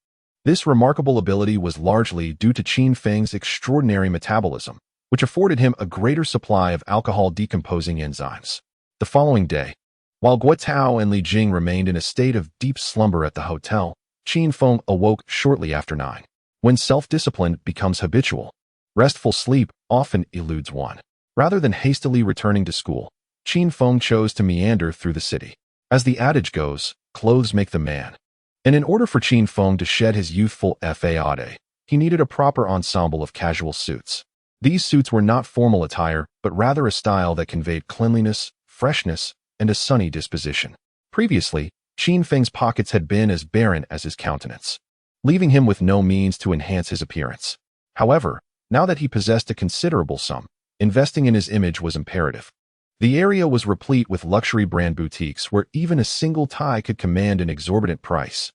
This remarkable ability was largely due to Qin Feng's extraordinary metabolism, which afforded him a greater supply of alcohol-decomposing enzymes. The following day, while Guotao and Li Jing remained in a state of deep slumber at the hotel, Qin Feng awoke shortly after 9. When self-discipline becomes habitual, restful sleep often eludes one. Rather than hastily returning to school, Qin Feng chose to meander through the city. As the adage goes, clothes make the man. And in order for Qin Feng to shed his youthful fade, he needed a proper ensemble of casual suits. These suits were not formal attire, but rather a style that conveyed cleanliness, freshness, and a sunny disposition. Previously, Qin Feng's pockets had been as barren as his countenance, leaving him with no means to enhance his appearance. However, now that he possessed a considerable sum, investing in his image was imperative. The area was replete with luxury brand boutiques where even a single tie could command an exorbitant price,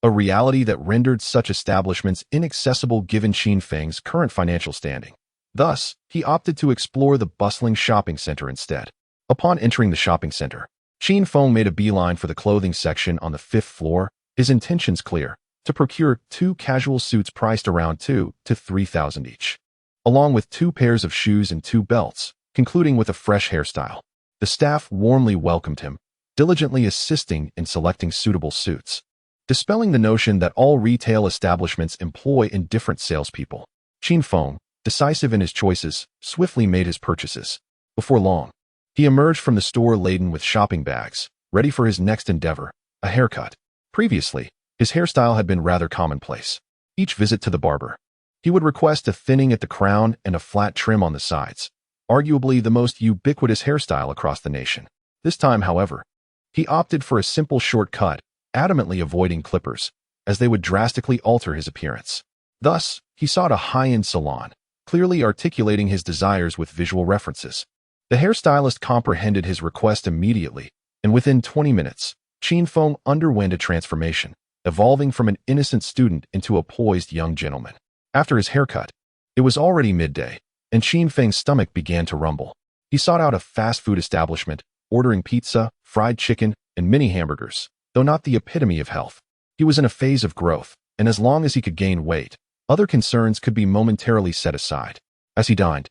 a reality that rendered such establishments inaccessible given Qin Feng's current financial standing. Thus, he opted to explore the bustling shopping center instead. Upon entering the shopping center, Qin Feng made a beeline for the clothing section on the 5th floor, his intentions clear: to procure 2 casual suits priced around 2,000 to 3,000 each, along with 2 pairs of shoes and 2 belts, concluding with a fresh hairstyle. The staff warmly welcomed him, diligently assisting in selecting suitable suits, dispelling the notion that all retail establishments employ indifferent salespeople. Qin Feng, decisive in his choices, swiftly made his purchases. Before long, he emerged from the store laden with shopping bags, ready for his next endeavor, a haircut. Previously, his hairstyle had been rather commonplace. Each visit to the barber, he would request a thinning at the crown and a flat trim on the sides, arguably the most ubiquitous hairstyle across the nation. This time, however, he opted for a simple short cut, adamantly avoiding clippers, as they would drastically alter his appearance. Thus, he sought a high-end salon, clearly articulating his desires with visual references. The hairstylist comprehended his request immediately, and within 20 minutes, Qin Feng underwent a transformation, evolving from an innocent student into a poised young gentleman. After his haircut, it was already midday, and Qin Feng's stomach began to rumble. He sought out a fast food establishment, ordering pizza, fried chicken, and mini hamburgers. Though not the epitome of health, he was in a phase of growth, and as long as he could gain weight, other concerns could be momentarily set aside. As he dined,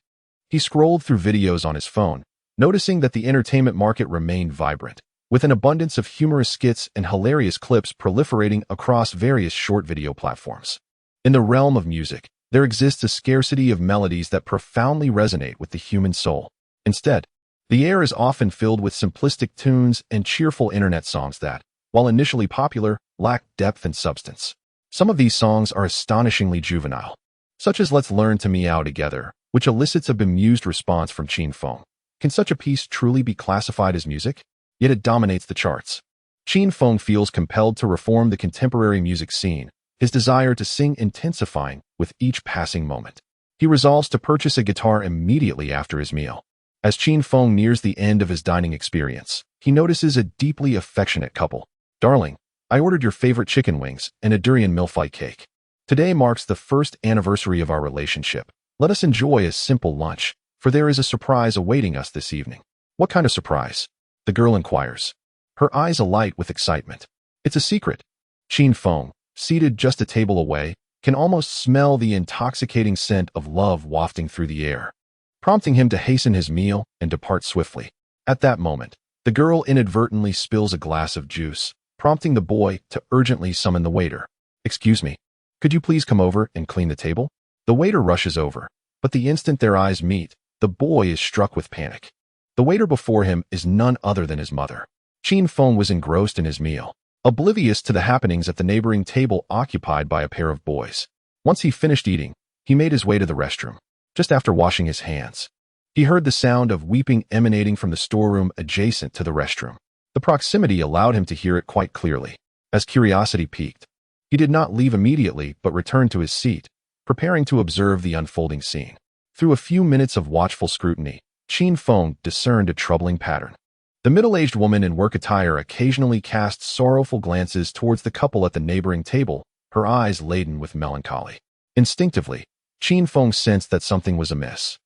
he scrolled through videos on his phone, noticing that the entertainment market remained vibrant, with an abundance of humorous skits and hilarious clips proliferating across various short video platforms. In the realm of music, there exists a scarcity of melodies that profoundly resonate with the human soul. Instead, the air is often filled with simplistic tunes and cheerful internet songs that, while initially popular, lack depth and substance. Some of these songs are astonishingly juvenile, such as Let's Learn to Meow Together, which elicits a bemused response from Qin Feng. Can such a piece truly be classified as music? Yet it dominates the charts. Qin Feng feels compelled to reform the contemporary music scene, his desire to sing intensifying with each passing moment. He resolves to purchase a guitar immediately after his meal. As Qin Feng nears the end of his dining experience, he notices a deeply affectionate couple. "Darling, I ordered your favorite chicken wings and a durian millefeuille cake. Today marks the first anniversary of our relationship. Let us enjoy a simple lunch, for there is a surprise awaiting us this evening." "What kind of surprise?" the girl inquires, her eyes alight with excitement. "It's a secret." Qin Feng, seated just a table away, can almost smell the intoxicating scent of love wafting through the air, prompting him to hasten his meal and depart swiftly. At that moment, the girl inadvertently spills a glass of juice, prompting the boy to urgently summon the waiter. "Excuse me, could you please come over and clean the table?" The waiter rushes over, but the instant their eyes meet, the boy is struck with panic. The waiter before him is none other than his mother. Qin Feng was engrossed in his meal, oblivious to the happenings at the neighboring table occupied by a pair of boys. Once he finished eating, he made his way to the restroom. Just after washing his hands, he heard the sound of weeping emanating from the storeroom adjacent to the restroom. The proximity allowed him to hear it quite clearly. As curiosity piqued, he did not leave immediately but returned to his seat, preparing to observe the unfolding scene. Through a few minutes of watchful scrutiny, Qin Feng discerned a troubling pattern. The middle-aged woman in work attire occasionally cast sorrowful glances towards the couple at the neighboring table, her eyes laden with melancholy. Instinctively, Qin Feng sensed that something was amiss.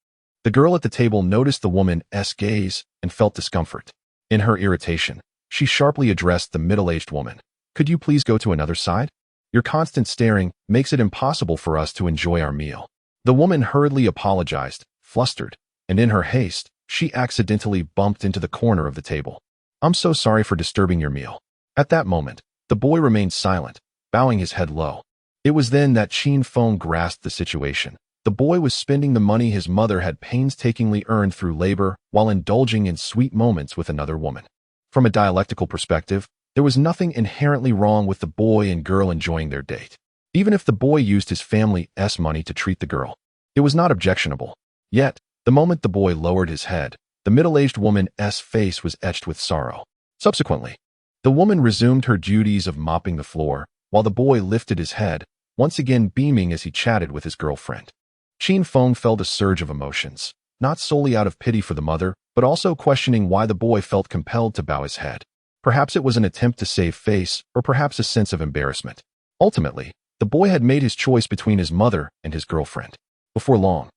The girl at the table noticed the woman's gaze and felt discomfort. In her irritation, she sharply addressed the middle-aged woman. "Could you please go to another side? Your constant staring makes it impossible for us to enjoy our meal." The woman hurriedly apologized, flustered, and in her haste, she accidentally bumped into the corner of the table. "I'm so sorry for disturbing your meal." At that moment, the boy remained silent, bowing his head low. It was then that Qin Feng grasped the situation. The boy was spending the money his mother had painstakingly earned through labor while indulging in sweet moments with another woman. From a dialectical perspective, there was nothing inherently wrong with the boy and girl enjoying their date. Even if the boy used his family's money to treat the girl, it was not objectionable. Yet, the moment the boy lowered his head, the middle-aged woman's face was etched with sorrow. Subsequently, the woman resumed her duties of mopping the floor, while the boy lifted his head, once again beaming as he chatted with his girlfriend. Qin Feng felt a surge of emotions, not solely out of pity for the mother, but also questioning why the boy felt compelled to bow his head. Perhaps it was an attempt to save face, or perhaps a sense of embarrassment. Ultimately, the boy had made his choice between his mother and his girlfriend. Before long,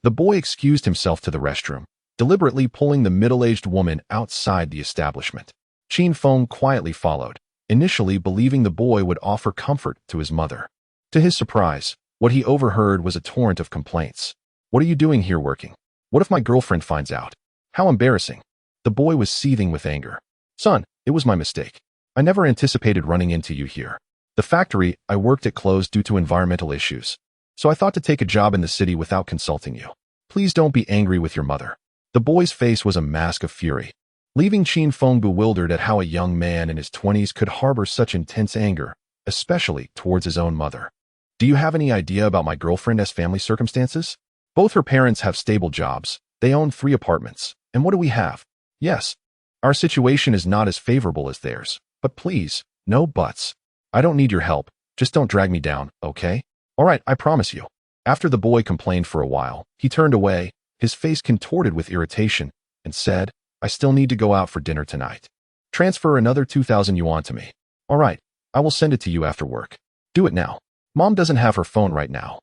the boy excused himself to the restroom, deliberately pulling the middle-aged woman outside the establishment. Qin Feng quietly followed, initially believing the boy would offer comfort to his mother. To his surprise, what he overheard was a torrent of complaints. "What are you doing here working? What if my girlfriend finds out? How embarrassing." The boy was seething with anger. "Son, it was my mistake. I never anticipated running into you here. The factory I worked at closed due to environmental issues, so I thought to take a job in the city without consulting you. Please don't be angry with your mother." The boy's face was a mask of fury, leaving Qin Feng bewildered at how a young man in his 20s could harbor such intense anger, especially towards his own mother. "Do you have any idea about my girlfriend's family circumstances? Both her parents have stable jobs, they own 3 apartments, and what do we have? Yes, our situation is not as favorable as theirs, but please, no buts. I don't need your help, just don't drag me down, okay? All right, I promise you." After the boy complained for a while, he turned away, his face contorted with irritation, and said, "I still need to go out for dinner tonight. Transfer another 2,000 yuan to me. All right, I will send it to you after work. Do it now. Mom doesn't have her phone right now.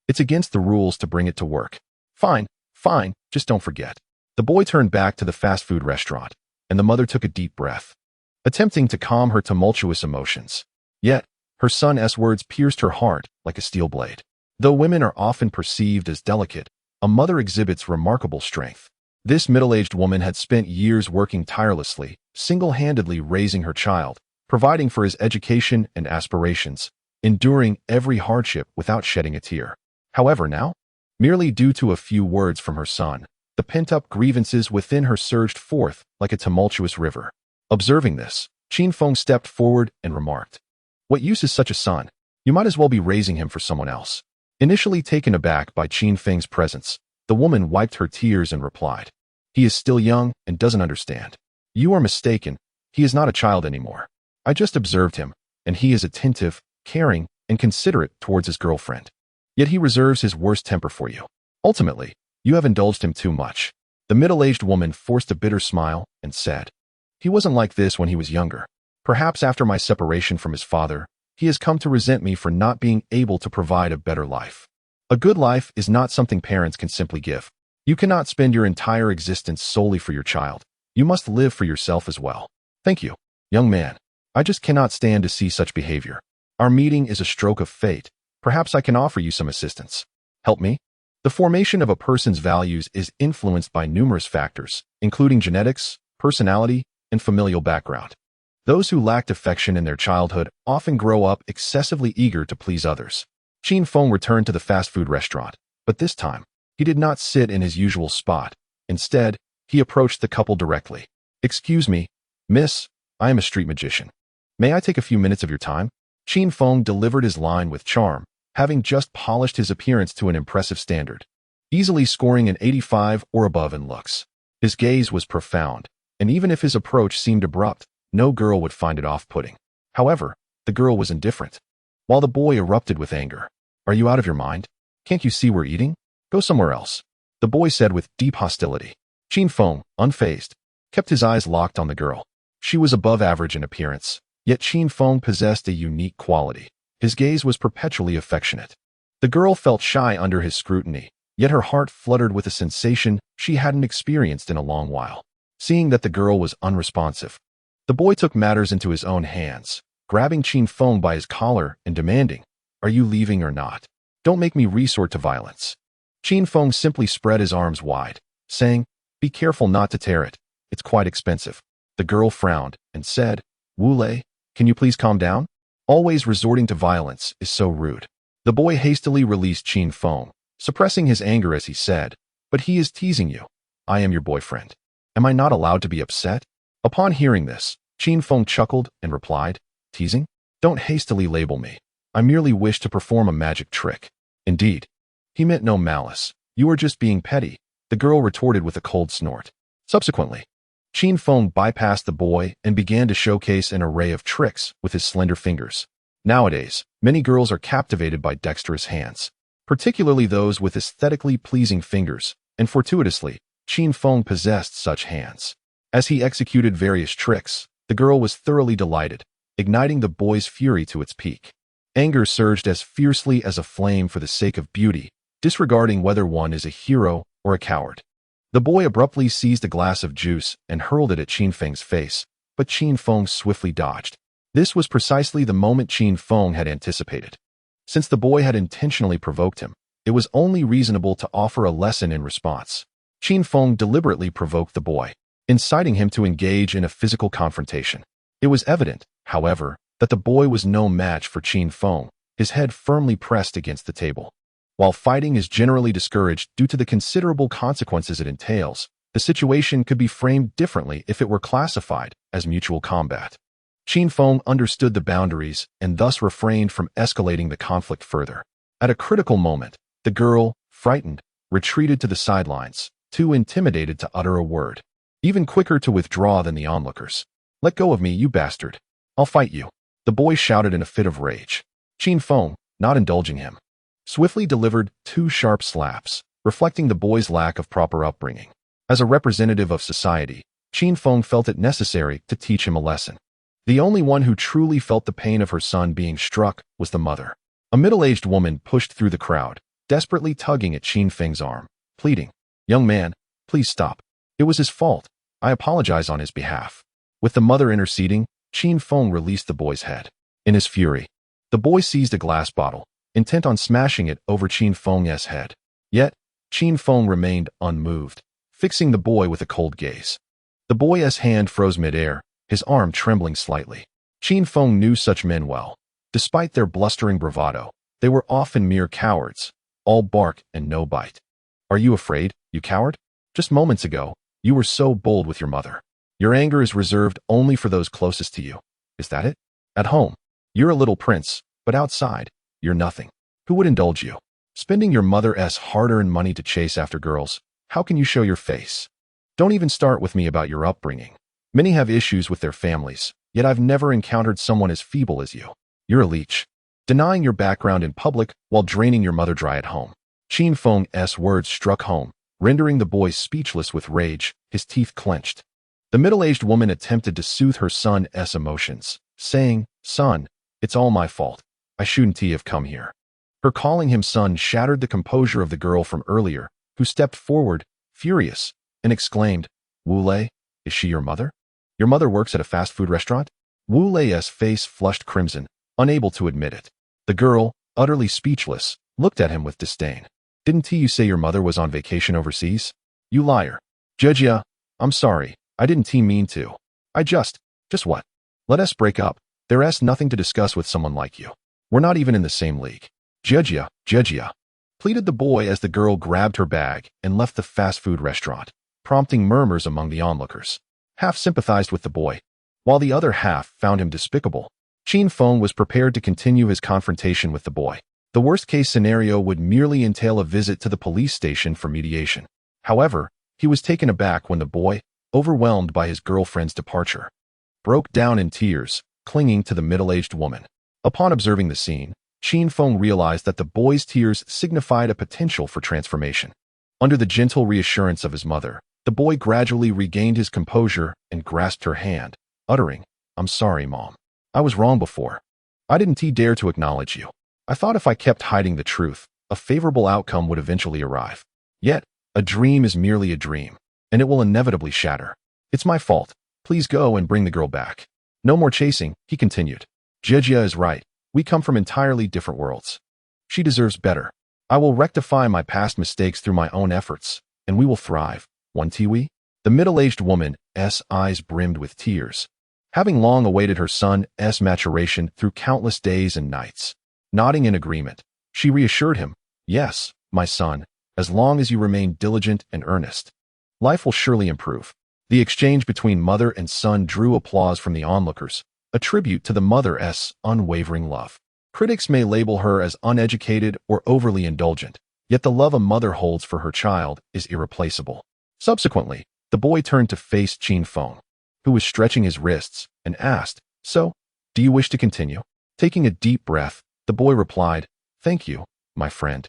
It's against the rules to bring it to work." Fine, just don't forget." The boy turned back to the fast food restaurant, and the mother took a deep breath, attempting to calm her tumultuous emotions. Yet, her son's words pierced her heart like a steel blade. Though women are often perceived as delicate, a mother exhibits remarkable strength. This middle-aged woman had spent years working tirelessly, single-handedly raising her child, providing for his education and aspirations, enduring every hardship without shedding a tear. However, now, merely due to a few words from her son, the pent-up grievances within her surged forth like a tumultuous river. Observing this, Qin Feng stepped forward and remarked, "What use is such a son? You might as well be raising him for someone else." Initially taken aback by Qin Feng's presence, the woman wiped her tears and replied, "He is still young and doesn't understand. You are mistaken, he is not a child anymore. I just observed him, and he is attentive, caring, and considerate towards his girlfriend. Yet he reserves his worst temper for you. Ultimately, you have indulged him too much." The middle-aged woman forced a bitter smile and said, "He wasn't like this when he was younger. Perhaps after my separation from his father, he has come to resent me for not being able to provide a better life. A good life is not something parents can simply give. You cannot spend your entire existence solely for your child. You must live for yourself as well. Thank you, young man. I just cannot stand to see such behavior. Our meeting is a stroke of fate. Perhaps I can offer you some assistance. Help me?" The formation of a person's values is influenced by numerous factors, including genetics, personality, and familial background. Those who lacked affection in their childhood often grow up excessively eager to please others. Qin Feng returned to the fast food restaurant, but this time, he did not sit in his usual spot. Instead, he approached the couple directly. "Excuse me, miss, I am a street magician. May I take a few minutes of your time?" Qin Feng delivered his line with charm, having just polished his appearance to an impressive standard, easily scoring an 85 or above in looks. His gaze was profound, and even if his approach seemed abrupt, no girl would find it off-putting. However, the girl was indifferent, while the boy erupted with anger. "Are you out of your mind? Can't you see we're eating? Go somewhere else," the boy said with deep hostility. Qin Feng, unfazed, kept his eyes locked on the girl. She was above average in appearance, yet Qin Feng possessed a unique quality. His gaze was perpetually affectionate. The girl felt shy under his scrutiny, yet her heart fluttered with a sensation she hadn't experienced in a long while. Seeing that the girl was unresponsive, the boy took matters into his own hands, grabbing Qin Feng by his collar and demanding, "Are you leaving or not? Don't make me resort to violence." Qin Feng simply spread his arms wide, saying, "Be careful not to tear it. It's quite expensive." The girl frowned and said, "Wu-Lei, can you please calm down? Always resorting to violence is so rude." The boy hastily released Qin Feng, suppressing his anger as he said, "But he is teasing you. I am your boyfriend. Am I not allowed to be upset?" Upon hearing this, Qin Feng chuckled and replied, "Teasing? Don't hastily label me. I merely wish to perform a magic trick." "Indeed. He meant no malice. You are just being petty," the girl retorted with a cold snort. Subsequently, Qin Feng bypassed the boy and began to showcase an array of tricks with his slender fingers. Nowadays, many girls are captivated by dexterous hands, particularly those with aesthetically pleasing fingers, and fortuitously, Qin Feng possessed such hands. As he executed various tricks, the girl was thoroughly delighted, igniting the boy's fury to its peak. Anger surged as fiercely as a flame for the sake of beauty, disregarding whether one is a hero or a coward. The boy abruptly seized a glass of juice and hurled it at Qin Feng's face, but Qin Feng swiftly dodged. This was precisely the moment Qin Feng had anticipated. Since the boy had intentionally provoked him, it was only reasonable to offer a lesson in response. Qin Feng deliberately provoked the boy, inciting him to engage in a physical confrontation. It was evident, however, that the boy was no match for Qin Feng, his head firmly pressed against the table. While fighting is generally discouraged due to the considerable consequences it entails, the situation could be framed differently if it were classified as mutual combat. Qin Feng understood the boundaries and thus refrained from escalating the conflict further. At a critical moment, the girl, frightened, retreated to the sidelines, too intimidated to utter a word. Even quicker to withdraw than the onlookers. "Let go of me, you bastard. I'll fight you," the boy shouted in a fit of rage. Qin Feng, not indulging him, swiftly delivered 2 sharp slaps, reflecting the boy's lack of proper upbringing. As a representative of society, Qin Feng felt it necessary to teach him a lesson. The only one who truly felt the pain of her son being struck was the mother. A middle-aged woman pushed through the crowd, desperately tugging at Qin Feng's arm, pleading, "Young man, please stop. It was his fault. I apologize on his behalf." With the mother interceding, Qin Feng released the boy's head. In his fury, the boy seized a glass bottle, intent on smashing it over Qin Feng's head. Yet, Qin Feng remained unmoved, fixing the boy with a cold gaze. The boy's hand froze midair, his arm trembling slightly. Qin Feng knew such men well. Despite their blustering bravado, they were often mere cowards, all bark and no bite. "Are you afraid, you coward? Just moments ago, you were so bold with your mother. Your anger is reserved only for those closest to you. Is that it? At home, you're a little prince, but outside, you're nothing. Who would indulge you? Spending your mother's hard-earned money to chase after girls, how can you show your face? Don't even start with me about your upbringing. Many have issues with their families, yet I've never encountered someone as feeble as you. You're a leech, denying your background in public while draining your mother dry at home." Qin Feng's words struck home, rendering the boy speechless with rage, his teeth clenched. The middle-aged woman attempted to soothe her son's emotions, saying, "Son, it's all my fault. I shouldn't have come here." Her calling him son shattered the composure of the girl from earlier, who stepped forward, furious, and exclaimed, "Wu-Lei, is she your mother? Your mother works at a fast food restaurant?" Wu-Lei's face flushed crimson, unable to admit it. The girl, utterly speechless, looked at him with disdain. "Didn't you say your mother was on vacation overseas? You liar." "Jejia, I'm sorry, I didn't mean to. I just what?" Let us break up. There's nothing to discuss with someone like you. We're not even in the same league. Jejia, pleaded the boy as the girl grabbed her bag and left the fast food restaurant, prompting murmurs among the onlookers. Half sympathized with the boy, while the other half found him despicable. Qin Feng was prepared to continue his confrontation with the boy. The worst-case scenario would merely entail a visit to the police station for mediation. However, he was taken aback when the boy, overwhelmed by his girlfriend's departure, broke down in tears, clinging to the middle-aged woman. Upon observing the scene, Qin Feng realized that the boy's tears signified a potential for transformation. Under the gentle reassurance of his mother, the boy gradually regained his composure and grasped her hand, uttering, "I'm sorry, Mom. I was wrong before. I didn't dare to acknowledge you. I thought if I kept hiding the truth, a favorable outcome would eventually arrive. Yet, a dream is merely a dream, and it will inevitably shatter. It's my fault. Please go and bring the girl back. No more chasing," he continued. "Jejia is right. We come from entirely different worlds. She deserves better. I will rectify my past mistakes through my own efforts, and we will thrive. Won't we?" The middle-aged woman's eyes brimmed with tears, having long awaited her son's maturation through countless days and nights. Nodding in agreement, she reassured him, "Yes, my son, as long as you remain diligent and earnest, life will surely improve." The exchange between mother and son drew applause from the onlookers, a tribute to the mother's unwavering love. Critics may label her as uneducated or overly indulgent, yet the love a mother holds for her child is irreplaceable. Subsequently, the boy turned to face Qin Feng, who was stretching his wrists, and asked, "So, do you wish to continue?" Taking a deep breath, the boy replied, "Thank you, my friend,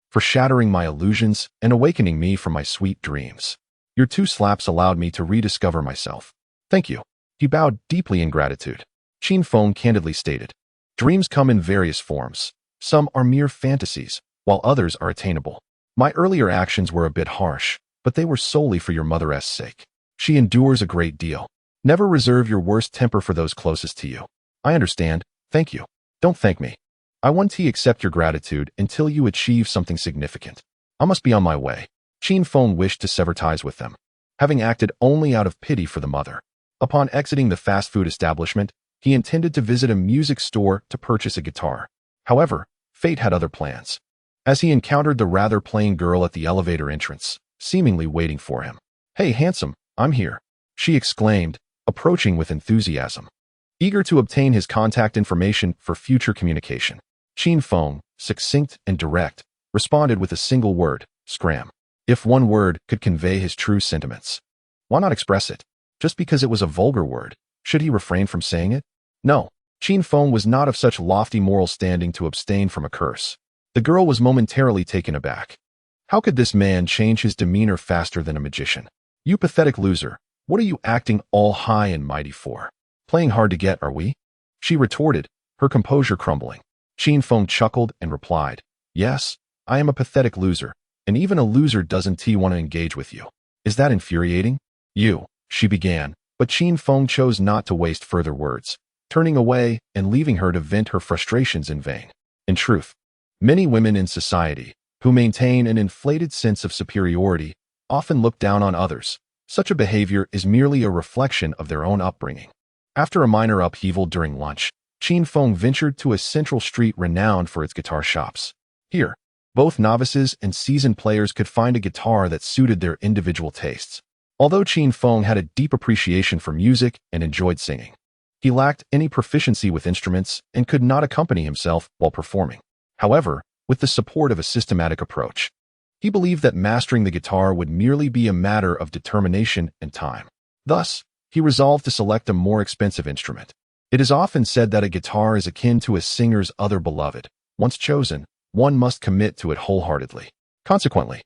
for shattering my illusions and awakening me from my sweet dreams. Your 2 slaps allowed me to rediscover myself. Thank you." He bowed deeply in gratitude. Qin Feng candidly stated, "Dreams come in various forms. Some are mere fantasies, while others are attainable. My earlier actions were a bit harsh, but they were solely for your mother's sake. She endures a great deal. Never reserve your worst temper for those closest to you. I understand. Thank you. Don't thank me. I won't accept your gratitude until you achieve something significant. I must be on my way." Qin Feng wished to sever ties with them, having acted only out of pity for the mother. Upon exiting the fast food establishment, he intended to visit a music store to purchase a guitar. However, fate had other plans, as he encountered the rather plain girl at the elevator entrance, seemingly waiting for him. "Hey, handsome, I'm here," she exclaimed, approaching with enthusiasm. Eager to obtain his contact information for future communication, Qin Feng, succinct and direct, responded with a single word, "Scram." If one word could convey his true sentiments, why not express it? Just because it was a vulgar word, should he refrain from saying it? No, Qin Feng was not of such lofty moral standing to abstain from a curse. The girl was momentarily taken aback. How could this man change his demeanor faster than a magician? "You pathetic loser, what are you acting all high and mighty for? Playing hard to get, are we?" she retorted, her composure crumbling. Qin Feng chuckled and replied, "Yes, I am a pathetic loser, and even a loser doesn't want to engage with you. Is that infuriating?" She began, but Qin Feng chose not to waste further words, turning away and leaving her to vent her frustrations in vain. In truth, many women in society, who maintain an inflated sense of superiority, often look down on others. Such a behavior is merely a reflection of their own upbringing. After a minor upheaval during lunch, Qin Feng ventured to a central street renowned for its guitar shops. Here, both novices and seasoned players could find a guitar that suited their individual tastes. Although Qin Feng had a deep appreciation for music and enjoyed singing, he lacked any proficiency with instruments and could not accompany himself while performing. However, with the support of a systematic approach, he believed that mastering the guitar would merely be a matter of determination and time. Thus, he resolved to select a more expensive instrument. It is often said that a guitar is akin to a singer's other beloved. Once chosen, one must commit to it wholeheartedly. Consequently,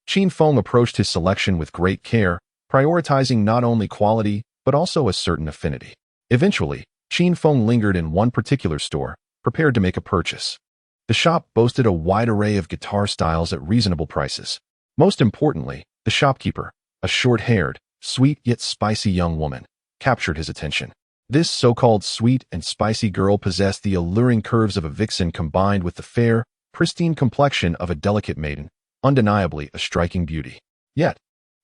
Qin Feng approached his selection with great care, prioritizing not only quality, but also a certain affinity. Eventually, Qin Feng lingered in one particular store, prepared to make a purchase. The shop boasted a wide array of guitar styles at reasonable prices. Most importantly, the shopkeeper, a short-haired, sweet yet spicy young woman, captured his attention. This so-called sweet and spicy girl possessed the alluring curves of a vixen combined with the fair, pristine complexion of a delicate maiden, undeniably a striking beauty. Yet,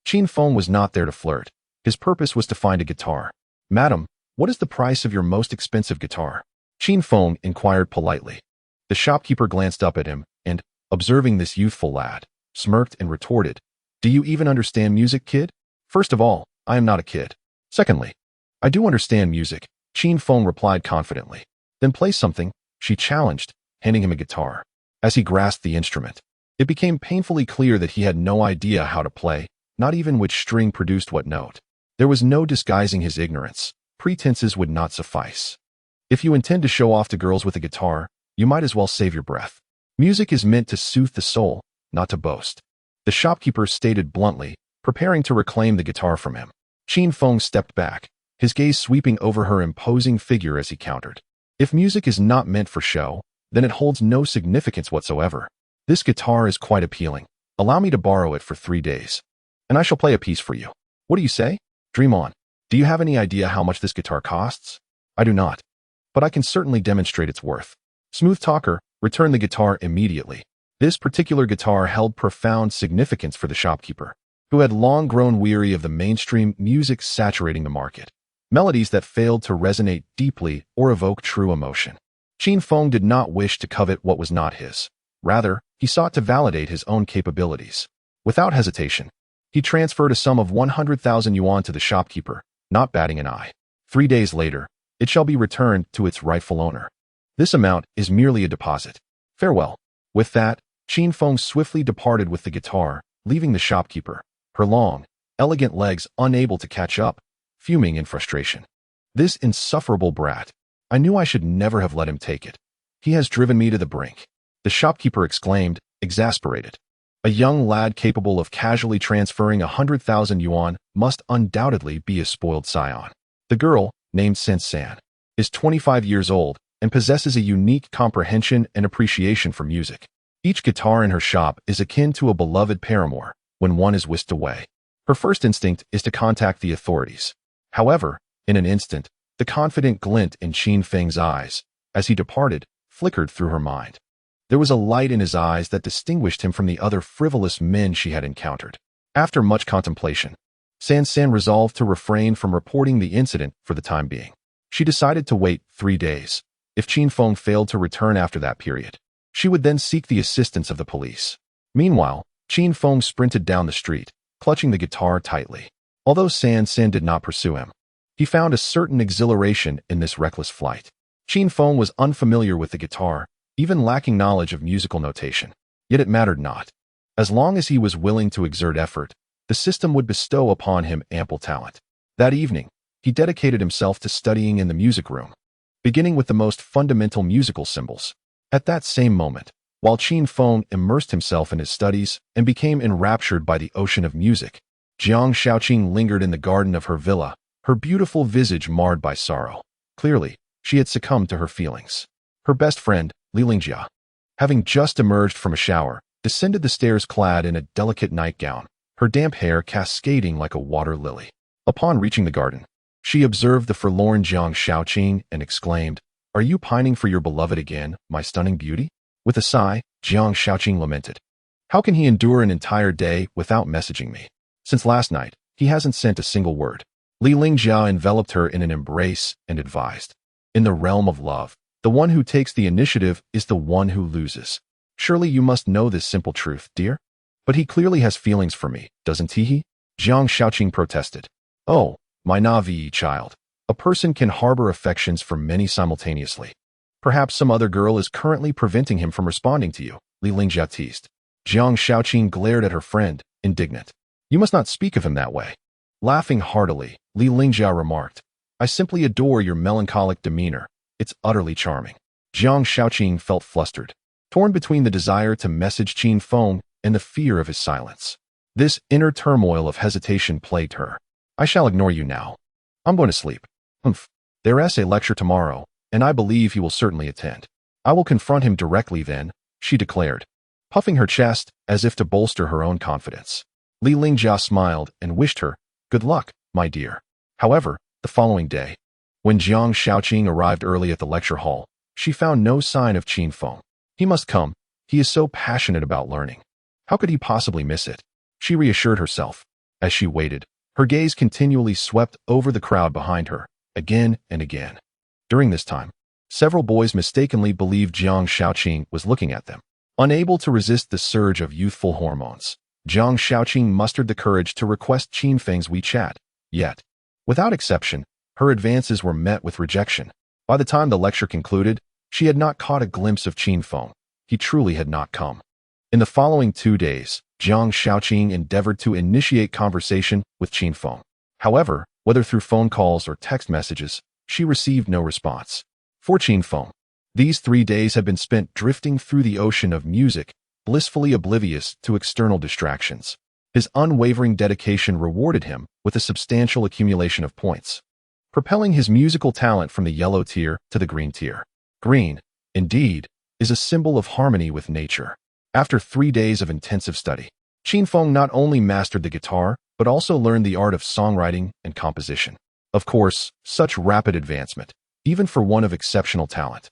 Qin Feng was not there to flirt. His purpose was to find a guitar. "Madam, What is the price of your most expensive guitar? Qin Feng inquired politely. The shopkeeper glanced up at him and, observing this youthful lad, smirked and retorted, "Do you even understand music, kid? First of all, I am not a kid. Secondly, I do understand music," Qin Feng replied confidently. "Then play something," she challenged, handing him a guitar. As he grasped the instrument, it became painfully clear that he had no idea how to play, not even which string produced what note. There was no disguising his ignorance. Pretenses would not suffice. If you intend to show off to girls with a guitar, you might as well save your breath. Music is meant to soothe the soul, not to boast. The shopkeeper stated bluntly, preparing to reclaim the guitar from him. Qin Feng stepped back, his gaze sweeping over her imposing figure as he countered. If music is not meant for show, then it holds no significance whatsoever. This guitar is quite appealing. Allow me to borrow it for 3 days, and I shall play a piece for you. What do you say? Dream on. Do you have any idea how much this guitar costs? I do not, but I can certainly demonstrate its worth. Smooth talker, return the guitar immediately. This particular guitar held profound significance for the shopkeeper, who had long grown weary of the mainstream music saturating the market. Melodies that failed to resonate deeply or evoke true emotion. Qin Feng did not wish to covet what was not his. Rather, he sought to validate his own capabilities. Without hesitation, he transferred a sum of 100,000 yuan to the shopkeeper, not batting an eye. 3 days later, it shall be returned to its rightful owner. This amount is merely a deposit. Farewell. With that, Qin Feng swiftly departed with the guitar, leaving the shopkeeper, her long, elegant legs unable to catch up, fuming in frustration. This insufferable brat. I knew I should never have let him take it. He has driven me to the brink. The shopkeeper exclaimed, exasperated. A young lad capable of casually transferring 100,000 yuan must undoubtedly be a spoiled scion. The girl, named San, is 25 years old and possesses a unique comprehension and appreciation for music. Each guitar in her shop is akin to a beloved paramour when one is whisked away. Her first instinct is to contact the authorities. However, in an instant, the confident glint in Qin Feng's eyes, as he departed, flickered through her mind. There was a light in his eyes that distinguished him from the other frivolous men she had encountered. After much contemplation, San resolved to refrain from reporting the incident for the time being. She decided to wait 3 days. If Qin Feng failed to return after that period, she would then seek the assistance of the police. Meanwhile, Qin Feng sprinted down the street, clutching the guitar tightly. Although San did not pursue him, he found a certain exhilaration in this reckless flight. Qin Feng was unfamiliar with the guitar, even lacking knowledge of musical notation. Yet it mattered not. As long as he was willing to exert effort, the system would bestow upon him ample talent. That evening, he dedicated himself to studying in the music room, beginning with the most fundamental musical symbols. At that same moment, while Qin Feng immersed himself in his studies and became enraptured by the ocean of music, Jiang Shaoqing lingered in the garden of her villa, her beautiful visage marred by sorrow. Clearly, she had succumbed to her feelings. Her best friend, Li Lingjia, having just emerged from a shower, descended the stairs clad in a delicate nightgown, her damp hair cascading like a water lily. Upon reaching the garden, she observed the forlorn Jiang Shaoqing and exclaimed, "Are you pining for your beloved again, my stunning beauty?" With a sigh, Jiang Shaoqing lamented, "How can he endure an entire day without messaging me? Since last night, he hasn't sent a single word." Li Lingjia enveloped her in an embrace and advised, "In the realm of love, the one who takes the initiative is the one who loses. Surely you must know this simple truth, dear? But he clearly has feelings for me, doesn't he?" Jiang Shaoqing protested. "Oh, my naive child. A person can harbor affections for many simultaneously. Perhaps some other girl is currently preventing him from responding to you," Li Lingjia teased. Jiang Shaoqing glared at her friend, indignant. "You must not speak of him that way." Laughing heartily, Li Lingjia remarked, "I simply adore your melancholic demeanor. It's utterly charming." Jiang Shaoqing felt flustered, torn between the desire to message Qin Feng and the fear of his silence. This inner turmoil of hesitation plagued her. "I shall ignore you now. I'm going to sleep." "Humph. There's a lecture tomorrow, and I believe he will certainly attend. I will confront him directly then," she declared, puffing her chest as if to bolster her own confidence. Li Lingjia smiled and wished her, "Good luck, my dear." However, the following day, when Jiang Shaoqing arrived early at the lecture hall, she found no sign of Qin Feng. He must come. He is so passionate about learning. How could he possibly miss it? She reassured herself. As she waited, her gaze continually swept over the crowd behind her, again and again. During this time, several boys mistakenly believed Jiang Shaoqing was looking at them. Unable to resist the surge of youthful hormones, Jiang Shaoqing mustered the courage to request Qin Feng's WeChat. Yet, without exception, her advances were met with rejection. By the time the lecture concluded, she had not caught a glimpse of Qin Feng. He truly had not come. In the following 2 days, Jiang Shaoqing endeavored to initiate conversation with Qin Feng. However, whether through phone calls or text messages, she received no response. For Qin Feng, these 3 days had been spent drifting through the ocean of music, blissfully oblivious to external distractions. His unwavering dedication rewarded him with a substantial accumulation of points, propelling his musical talent from the yellow tier to the green tier. Green, indeed, is a symbol of harmony with nature. After 3 days of intensive study, Qin Feng not only mastered the guitar, but also learned the art of songwriting and composition. Of course, such rapid advancement, even for one of exceptional talent,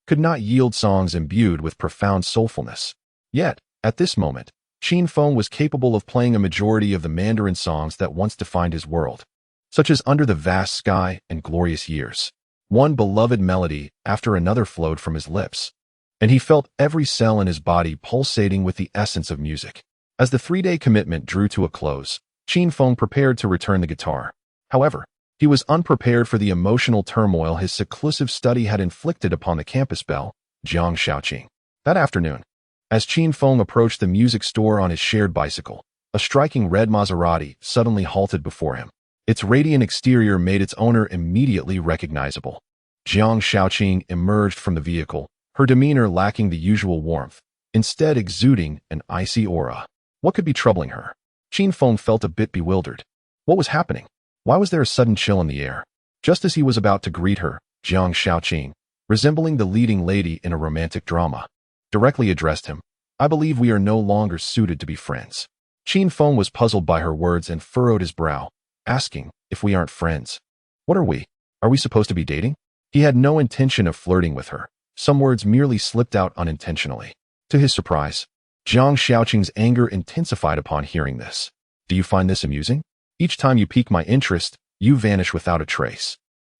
could not yield songs imbued with profound soulfulness. Yet, at this moment, Qin Feng was capable of playing a majority of the Mandarin songs that once defined his world, such as Under the Vast Sky and Glorious Years. One beloved melody after another flowed from his lips, and he felt every cell in his body pulsating with the essence of music. As the 3-day commitment drew to a close, Qin Feng prepared to return the guitar. However, he was unprepared for the emotional turmoil his seclusive study had inflicted upon the campus belle, Jiang Shaoqing. That afternoon, as Qin Feng approached the music store on his shared bicycle, a striking red Maserati suddenly halted before him. Its radiant exterior made its owner immediately recognizable. Jiang Shaoqing emerged from the vehicle, her demeanor lacking the usual warmth, instead exuding an icy aura. What could be troubling her? Qin Feng felt a bit bewildered. What was happening? Why was there a sudden chill in the air? Just as he was about to greet her, Jiang Shaoqing, resembling the leading lady in a romantic drama, directly addressed him. I believe we are no longer suited to be friends. Qin Feng was puzzled by her words and furrowed his brow, asking if we aren't friends. What are we? Are we supposed to be dating? He had no intention of flirting with her. Some words merely slipped out unintentionally. To his surprise, Jiang Shaoqing's anger intensified upon hearing this. Do you find this amusing? Each time you pique my interest, you vanish without a trace.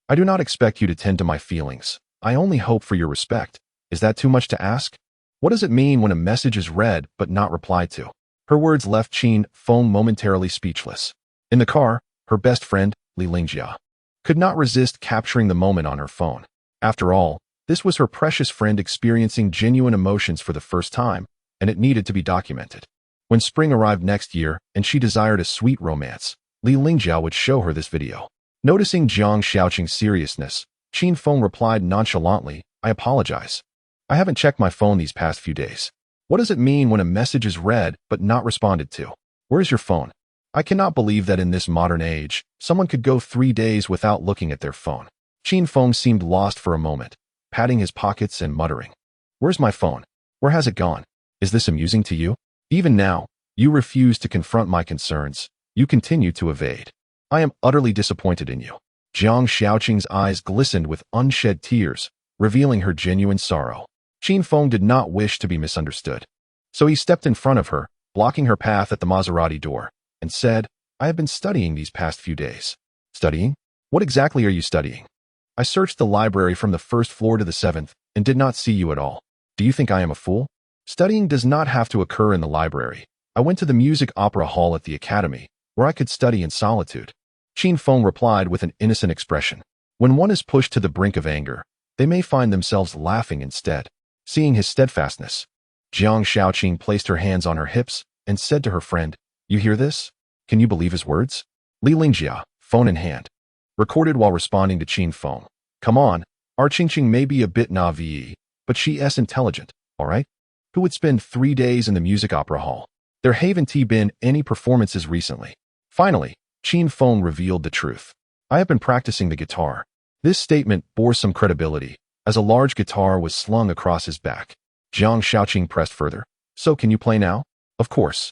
I do not expect you to tend to my feelings. I only hope for your respect. Is that too much to ask? What does it mean when a message is read but not replied to? Her words left Qin Feng momentarily speechless. In the car, her best friend, Li Lingjia, could not resist capturing the moment on her phone. After all, this was her precious friend experiencing genuine emotions for the first time, and it needed to be documented. When spring arrived next year and she desired a sweet romance, Li Lingjia would show her this video. Noticing Jiang Shaoqing's seriousness, Qin Feng replied nonchalantly, I apologize. I haven't checked my phone these past few days. What does it mean when a message is read but not responded to? Where's your phone? I cannot believe that in this modern age, someone could go 3 days without looking at their phone. Qin Feng seemed lost for a moment, patting his pockets and muttering. Where's my phone? Where has it gone? Is this amusing to you? Even now, you refuse to confront my concerns. You continue to evade. I am utterly disappointed in you. Jiang Shaoqing's eyes glistened with unshed tears, revealing her genuine sorrow. Qin Feng did not wish to be misunderstood, so he stepped in front of her, blocking her path at the Maserati door, and said, I have been studying these past few days. Studying? What exactly are you studying? I searched the library from the 1st floor to the 7th and did not see you at all. Do you think I am a fool? Studying does not have to occur in the library. I went to the music opera hall at the academy, where I could study in solitude. Qin Feng replied with an innocent expression. When one is pushed to the brink of anger, they may find themselves laughing instead. Seeing his steadfastness, Jiang Shaoqing placed her hands on her hips and said to her friend, You hear this? Can you believe his words? Li Lingjia, phone in hand, recorded while responding to Qin Feng. Come on, our Qingqing may be a bit naive, but she is intelligent, all right? Who would spend 3 days in the music opera hall? There haven't been any performances recently. Finally, Qin Feng revealed the truth. I have been practicing the guitar. This statement bore some credibility, as a large guitar was slung across his back. Jiang Shaoqing pressed further. So can you play now? Of course.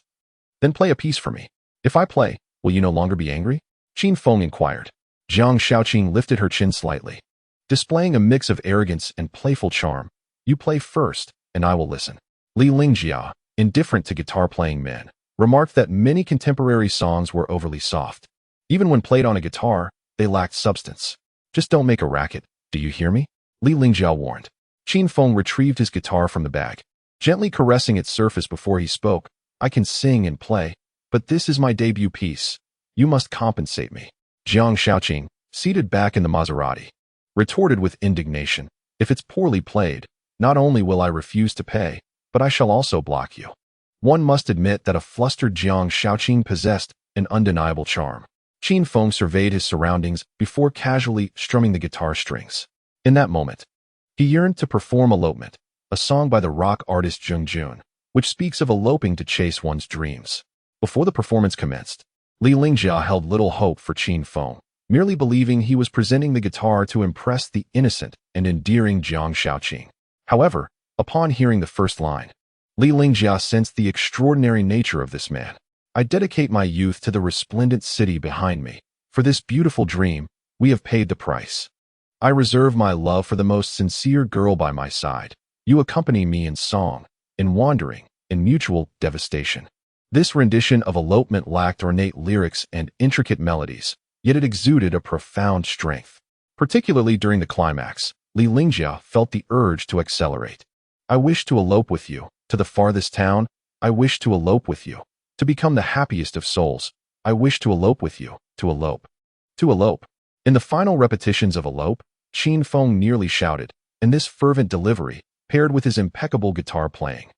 Then play a piece for me. If I play, will you no longer be angry? Qin Feng inquired. Jiang Shaoqing lifted her chin slightly, displaying a mix of arrogance and playful charm. You play first, and I will listen. Li Lingjia, indifferent to guitar-playing men, remarked that many contemporary songs were overly soft. Even when played on a guitar, they lacked substance. Just don't make a racket, do you hear me? Li Lingjiao warned. Qin Feng retrieved his guitar from the bag, gently caressing its surface before he spoke. I can sing and play, but this is my debut piece. You must compensate me. Jiang Shaoqing, seated back in the Maserati, retorted with indignation. If it's poorly played, not only will I refuse to pay, but I shall also block you. One must admit that a flustered Jiang Shaoqing possessed an undeniable charm. Qin Feng surveyed his surroundings before casually strumming the guitar strings. In that moment, he yearned to perform Elopement, a song by the rock artist Zheng Jun, which speaks of eloping to chase one's dreams. Before the performance commenced, Li Lingjia held little hope for Qin Feng, merely believing he was presenting the guitar to impress the innocent and endearing Jiang Shaoqing. However, upon hearing the first line, Li Lingjia sensed the extraordinary nature of this man. I dedicate my youth to the resplendent city behind me. For this beautiful dream, we have paid the price. I reserve my love for the most sincere girl by my side. You accompany me in song, in wandering, in mutual devastation. This rendition of Elopement lacked ornate lyrics and intricate melodies, yet it exuded a profound strength. Particularly during the climax, Li Lingjia felt the urge to accelerate. I wish to elope with you, to the farthest town. I wish to elope with you, to become the happiest of souls. I wish to elope with you, to elope. To elope. In the final repetitions of elope, Qin Feng nearly shouted, and this fervent delivery, paired with his impeccable guitar playing,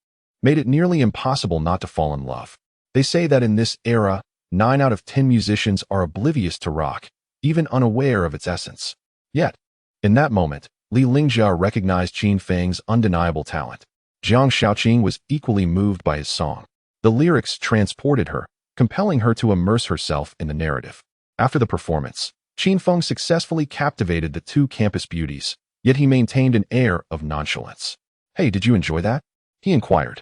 made it nearly impossible not to fall in love. They say that in this era, 9 out of 10 musicians are oblivious to rock, even unaware of its essence. Yet, in that moment, Li Lingjia recognized Qin Feng's undeniable talent. Jiang Shaoqing was equally moved by his song. The lyrics transported her, compelling her to immerse herself in the narrative. After the performance, Qin Feng successfully captivated the two campus beauties, yet he maintained an air of nonchalance. Hey, did you enjoy that? He inquired.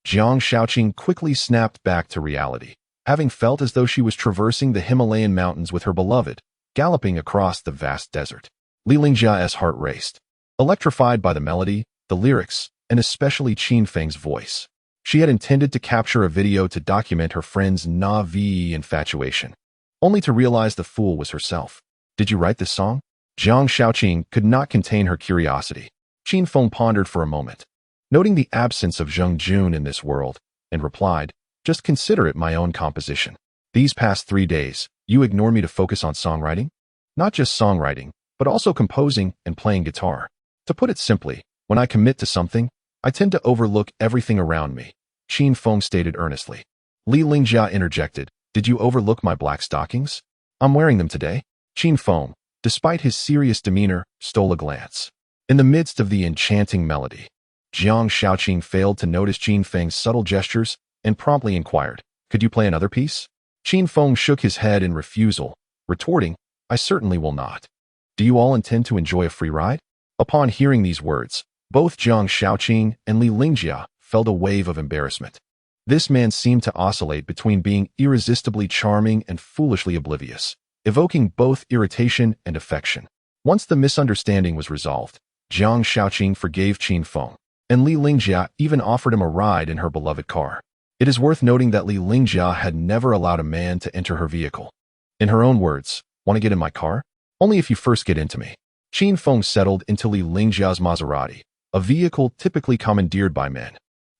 Jiang Shaoqing quickly snapped back to reality, having felt as though she was traversing the Himalayan mountains with her beloved, galloping across the vast desert. Li Lingjia's heart raced, electrified by the melody, the lyrics, and especially Qin Feng's voice. She had intended to capture a video to document her friend's Na'vi infatuation, only to realize the fool was herself. Did you write this song? Jiang Shaoqing could not contain her curiosity. Qin Feng pondered for a moment, noting the absence of Zheng Jun in this world, and replied, just consider it my own composition. These past 3 days, you ignore me to focus on songwriting? Not just songwriting, but also composing and playing guitar. To put it simply, when I commit to something, I tend to overlook everything around me, Qin Feng stated earnestly. Li Lingjia interjected, did you overlook my black stockings? I'm wearing them today. Qin Feng, despite his serious demeanor, stole a glance. In the midst of the enchanting melody, Jiang Shaoqing failed to notice Qin Feng's subtle gestures and promptly inquired, could you play another piece? Qin Feng shook his head in refusal, retorting, I certainly will not. Do you all intend to enjoy a free ride? Upon hearing these words, both Jiang Shaoqing and Li Lingjia felt a wave of embarrassment. This man seemed to oscillate between being irresistibly charming and foolishly oblivious, evoking both irritation and affection. Once the misunderstanding was resolved, Jiang Shaoqing forgave Qin Feng, and Li Lingjia even offered him a ride in her beloved car. It is worth noting that Li Lingjia had never allowed a man to enter her vehicle. In her own words, want to get in my car? Only if you first get into me. Qin Feng settled into Li Lingjia's Maserati, a vehicle typically commandeered by men.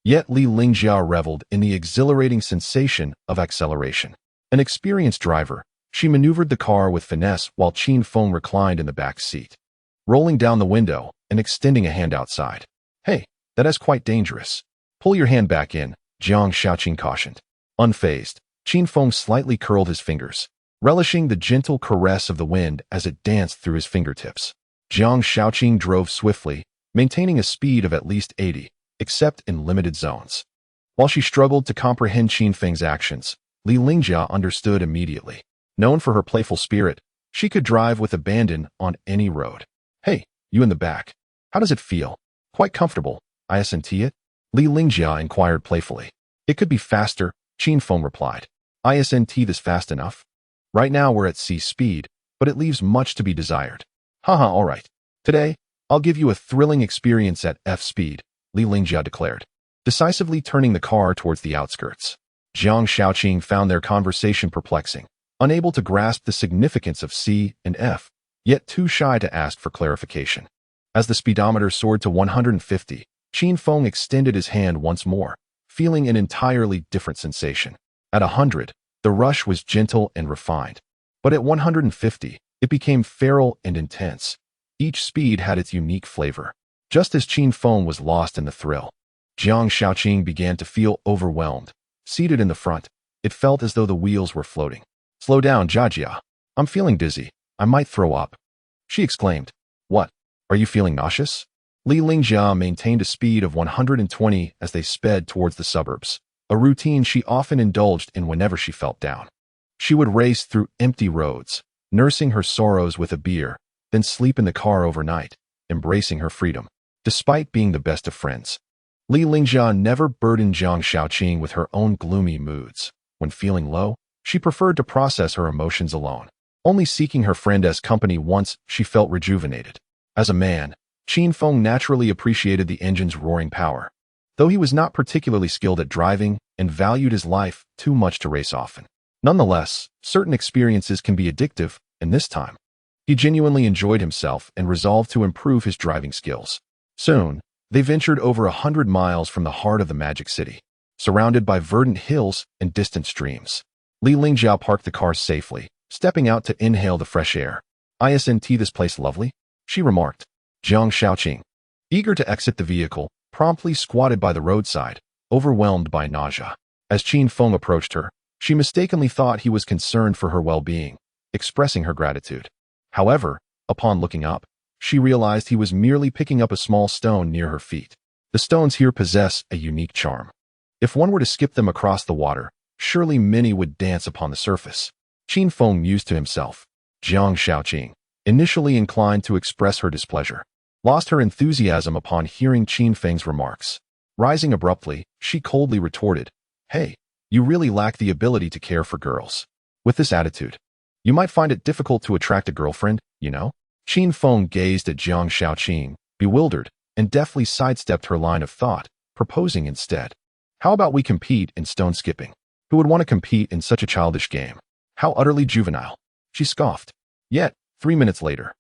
Yet Li Lingjia reveled in the exhilarating sensation of acceleration. An experienced driver, she maneuvered the car with finesse while Qin Feng reclined in the back seat, rolling down the window and extending a hand outside. Hey, that is quite dangerous. Pull your hand back in, Jiang Shaoqing cautioned. Unfazed, Qin Feng slightly curled his fingers, relishing the gentle caress of the wind as it danced through his fingertips. Jiang Shaoqing drove swiftly, maintaining a speed of at least 80, except in limited zones. While she struggled to comprehend Qin Feng's actions, Li Lingjia understood immediately. Known for her playful spirit, she could drive with abandon on any road. Hey, you in the back. How does it feel? Quite comfortable, isn't it? Li Lingjia inquired playfully. It could be faster, Qin Feng replied. Isn't this fast enough? Right now we're at C speed, but it leaves much to be desired. Haha, alright. Today, I'll give you a thrilling experience at F speed, Li Lingjia declared, decisively turning the car towards the outskirts. Jiang Shaoqing found their conversation perplexing. Unable to grasp the significance of C and F, yet too shy to ask for clarification. As the speedometer soared to 150, Qin Feng extended his hand once more, feeling an entirely different sensation. At 100, the rush was gentle and refined. But at 150, it became feral and intense. Each speed had its unique flavor. Just as Qin Feng was lost in the thrill, Jiang Shaoqing began to feel overwhelmed. Seated in the front, it felt as though the wheels were floating. "Slow down, Jiajia. I'm feeling dizzy. I might throw up," she exclaimed. "What? Are you feeling nauseous?" Li Lingjia maintained a speed of 120 as they sped towards the suburbs, a routine she often indulged in whenever she felt down. She would race through empty roads, nursing her sorrows with a beer, then sleep in the car overnight, embracing her freedom. Despite being the best of friends, Li Lingjia never burdened Jiang Shaoqing with her own gloomy moods. When feeling low, she preferred to process her emotions alone, only seeking her friend as company once she felt rejuvenated. As a man, Qin Feng naturally appreciated the engine's roaring power, though he was not particularly skilled at driving and valued his life too much to race often. Nonetheless, certain experiences can be addictive, and this time, he genuinely enjoyed himself and resolved to improve his driving skills. Soon, they ventured over 100 miles from the heart of the Magic City, surrounded by verdant hills and distant streams. Li Lingjia parked the car safely, stepping out to inhale the fresh air. "Isn't this place lovely?" she remarked. Jiang Shaoqing, eager to exit the vehicle, promptly squatted by the roadside, overwhelmed by nausea. As Qin Feng approached her, she mistakenly thought he was concerned for her well-being, expressing her gratitude. However, upon looking up, she realized he was merely picking up a small stone near her feet. The stones here possess a unique charm. If one were to skip them across the water, surely many would dance upon the surface. Qin Feng mused to himself. Jiang Shaoqing, initially inclined to express her displeasure, lost her enthusiasm upon hearing Qin Feng's remarks. Rising abruptly, she coldly retorted, "Hey, you really lack the ability to care for girls. With this attitude, you might find it difficult to attract a girlfriend, you know?" Qin Feng gazed at Jiang Shaoqing, bewildered, and deftly sidestepped her line of thought, proposing instead, "How about we compete in stone skipping? Who would want to compete in such a childish game? How utterly juvenile." She scoffed. Yet, 3 minutes later,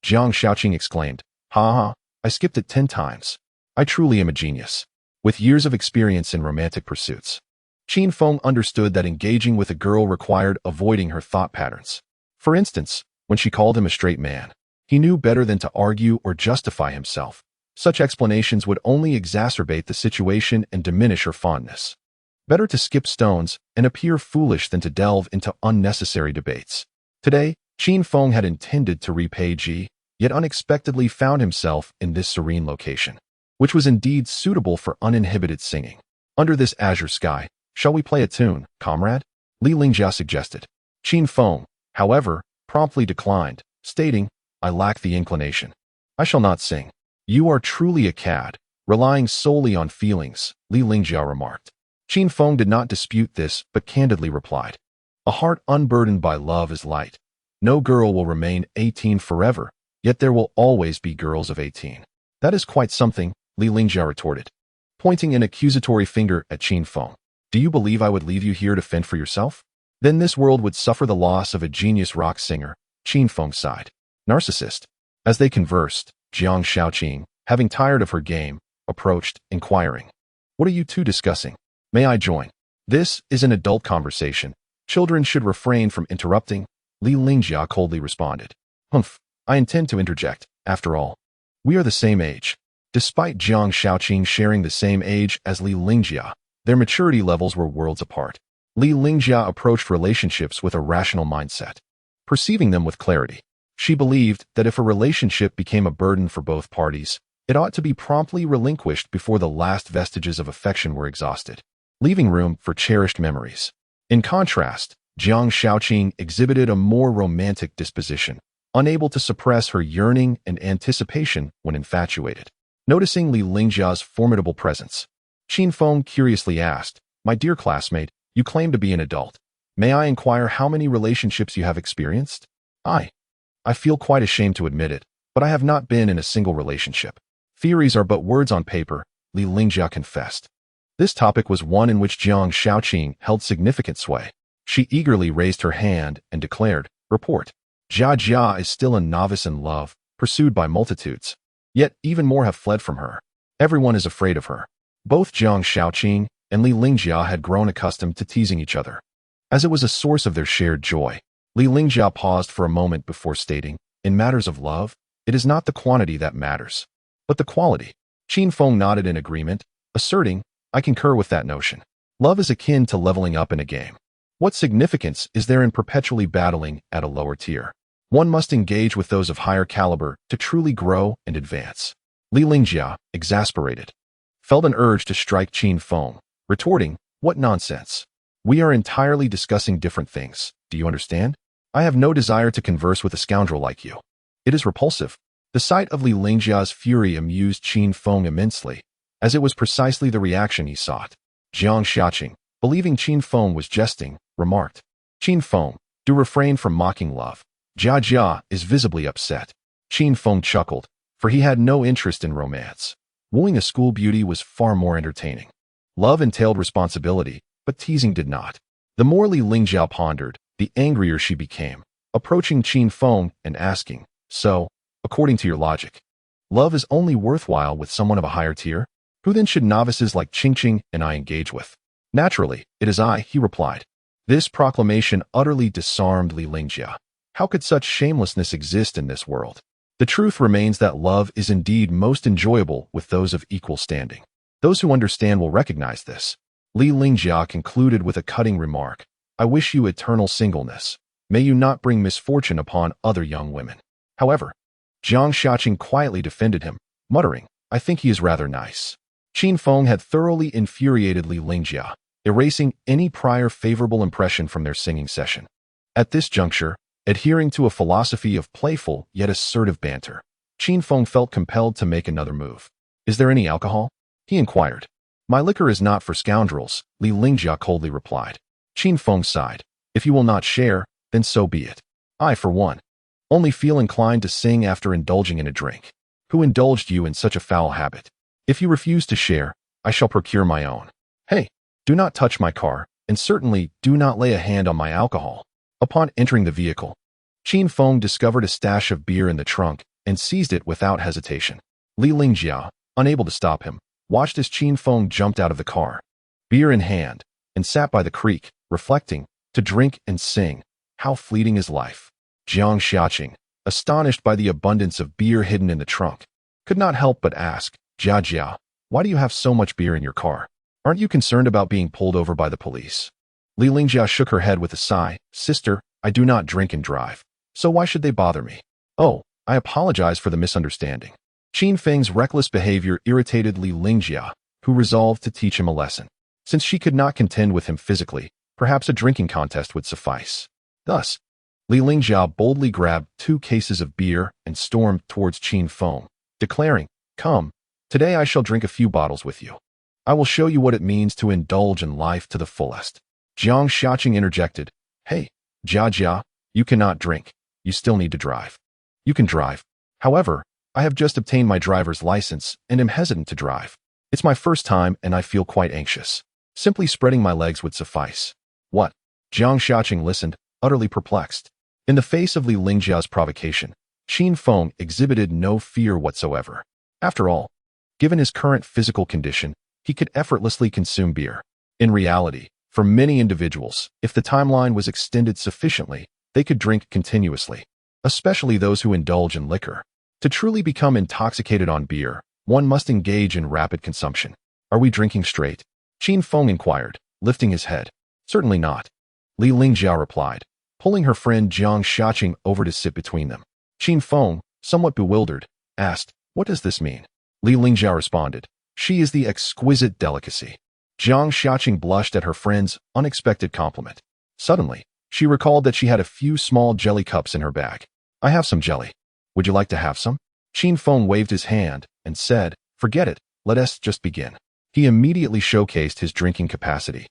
Jiang Shaoqing exclaimed, "Ha ha, I skipped it 10 times. I truly am a genius." With years of experience in romantic pursuits, Qin Feng understood that engaging with a girl required avoiding her thought patterns. For instance, when she called him a straight man, he knew better than to argue or justify himself. Such explanations would only exacerbate the situation and diminish her fondness. Better to skip stones and appear foolish than to delve into unnecessary debates. Today, Qin Feng had intended to repay Ji, yet unexpectedly found himself in this serene location, which was indeed suitable for uninhibited singing. "Under this azure sky, shall we play a tune, comrade?" Li Lingjia suggested. Qin Feng, however, promptly declined, stating, "I lack the inclination. I shall not sing." "You are truly a cad, relying solely on feelings," Li Lingjia remarked. Qin Feng did not dispute this, but candidly replied, "A heart unburdened by love is light. No girl will remain 18 forever, yet there will always be girls of 18. "That is quite something," Li Lingjia retorted, pointing an accusatory finger at Qin Feng. "Do you believe I would leave you here to fend for yourself? Then this world would suffer the loss of a genius rock singer," Qin Feng sighed. "Narcissist." As they conversed, Jiang Shaoqing, having tired of her game, approached, inquiring, "What are you two discussing? May I join?" "This is an adult conversation. Children should refrain from interrupting," Li Lingjia coldly responded. "Humph, I intend to interject. After all, we are the same age." Despite Jiang Shaoqing sharing the same age as Li Lingjia, their maturity levels were worlds apart. Li Lingjia approached relationships with a rational mindset, perceiving them with clarity. She believed that if a relationship became a burden for both parties, it ought to be promptly relinquished before the last vestiges of affection were exhausted, leaving room for cherished memories. In contrast, Jiang Shaoqing exhibited a more romantic disposition, unable to suppress her yearning and anticipation when infatuated. Noticing Li Lingjia's formidable presence, Qin Feng curiously asked, "My dear classmate, you claim to be an adult. May I inquire how many relationships you have experienced?" I feel quite ashamed to admit it, but I have not been in a single relationship. Theories are but words on paper," Li Lingjia confessed. This topic was one in which Jiang Shaoqing held significant sway. She eagerly raised her hand and declared, "Report." Jia is still a novice in love, pursued by multitudes. Yet even more have fled from her. Everyone is afraid of her. Both Jiang Shaoqing and Li Lingjia had grown accustomed to teasing each other, as it was a source of their shared joy. Li Lingjia paused for a moment before stating, in matters of love, it is not the quantity that matters, but the quality. Qin Feng nodded in agreement, asserting, I concur with that notion. Love is akin to leveling up in a game. What significance is there in perpetually battling at a lower tier? One must engage with those of higher caliber to truly grow and advance. Li Lingjia, exasperated, felt an urge to strike Qin Feng, retorting, what nonsense. We are entirely discussing different things, do you understand? I have no desire to converse with a scoundrel like you. It is repulsive. The sight of Li Lingjia's fury amused Qin Feng immensely, as it was precisely the reaction he sought. Jiang Xiaqing, believing Qin Feng was jesting, remarked, Qin Feng, do refrain from mocking love. Jia is visibly upset. Qin Feng chuckled, for he had no interest in romance. Wooing a school beauty was far more entertaining. Love entailed responsibility, but teasing did not. The more Li Lingjia pondered, the angrier she became, approaching Qin Feng and asking, so, according to your logic, love is only worthwhile with someone of a higher tier? Who then should novices like Qingqing and I engage with? Naturally, it is I, he replied. This proclamation utterly disarmed Li Lingjia. How could such shamelessness exist in this world? The truth remains that love is indeed most enjoyable with those of equal standing. Those who understand will recognize this. Li Lingjia concluded with a cutting remark. I wish you eternal singleness. May you not bring misfortune upon other young women. However, Jiang Xiaqing quietly defended him, muttering, I think he is rather nice. Qin Feng had thoroughly infuriated Li Lingjia, erasing any prior favorable impression from their singing session. At this juncture, adhering to a philosophy of playful yet assertive banter, Qin Feng felt compelled to make another move. Is there any alcohol? He inquired. My liquor is not for scoundrels, Li Lingjia coldly replied. Qin Feng sighed. If you will not share, then so be it. I, for one, only feel inclined to sing after indulging in a drink. Who indulged you in such a foul habit? If you refuse to share, I shall procure my own. Hey, do not touch my car, and certainly do not lay a hand on my alcohol. Upon entering the vehicle, Qin Feng discovered a stash of beer in the trunk and seized it without hesitation. Li Lingjia, unable to stop him, watched as Qin Feng jumped out of the car, beer in hand, and sat by the creek, reflecting, to drink and sing. How fleeting is life. Jiang Xiaqing, astonished by the abundance of beer hidden in the trunk, could not help but ask, Jia, why do you have so much beer in your car? Aren't you concerned about being pulled over by the police? Li Lingjia shook her head with a sigh. Sister, I do not drink and drive, so why should they bother me? Oh, I apologize for the misunderstanding. Qin Feng's reckless behavior irritated Li Lingjia, who resolved to teach him a lesson. Since she could not contend with him physically, perhaps a drinking contest would suffice. Thus, Li Lingjia boldly grabbed 2 cases of beer and stormed towards Qin Feng, declaring, Come, today I shall drink a few bottles with you. I will show you what it means to indulge in life to the fullest. Jiang Xiaqing interjected, Hey, Jia, you cannot drink. You still need to drive. You can drive. However, I have just obtained my driver's license and am hesitant to drive. It's my first time and I feel quite anxious. Simply spreading my legs would suffice. What? Jiang Xiaqing listened, utterly perplexed. In the face of Li Lingjia's provocation, Qin Feng exhibited no fear whatsoever. After all, given his current physical condition, he could effortlessly consume beer. In reality, for many individuals, if the timeline was extended sufficiently, they could drink continuously, especially those who indulge in liquor. To truly become intoxicated on beer, one must engage in rapid consumption. Are we drinking straight? Qin Feng inquired, lifting his head. Certainly not. Li Lingjia replied, pulling her friend Jiang Xiaqing over to sit between them. Qin Feng, somewhat bewildered, asked, What does this mean? Li Lingjia responded, She is the exquisite delicacy. Jiang Xiaqing blushed at her friend's unexpected compliment. Suddenly, she recalled that she had a few small jelly cups in her bag. I have some jelly. Would you like to have some? Qin Feng waved his hand and said, Forget it, let us just begin. He immediately showcased his drinking capacity,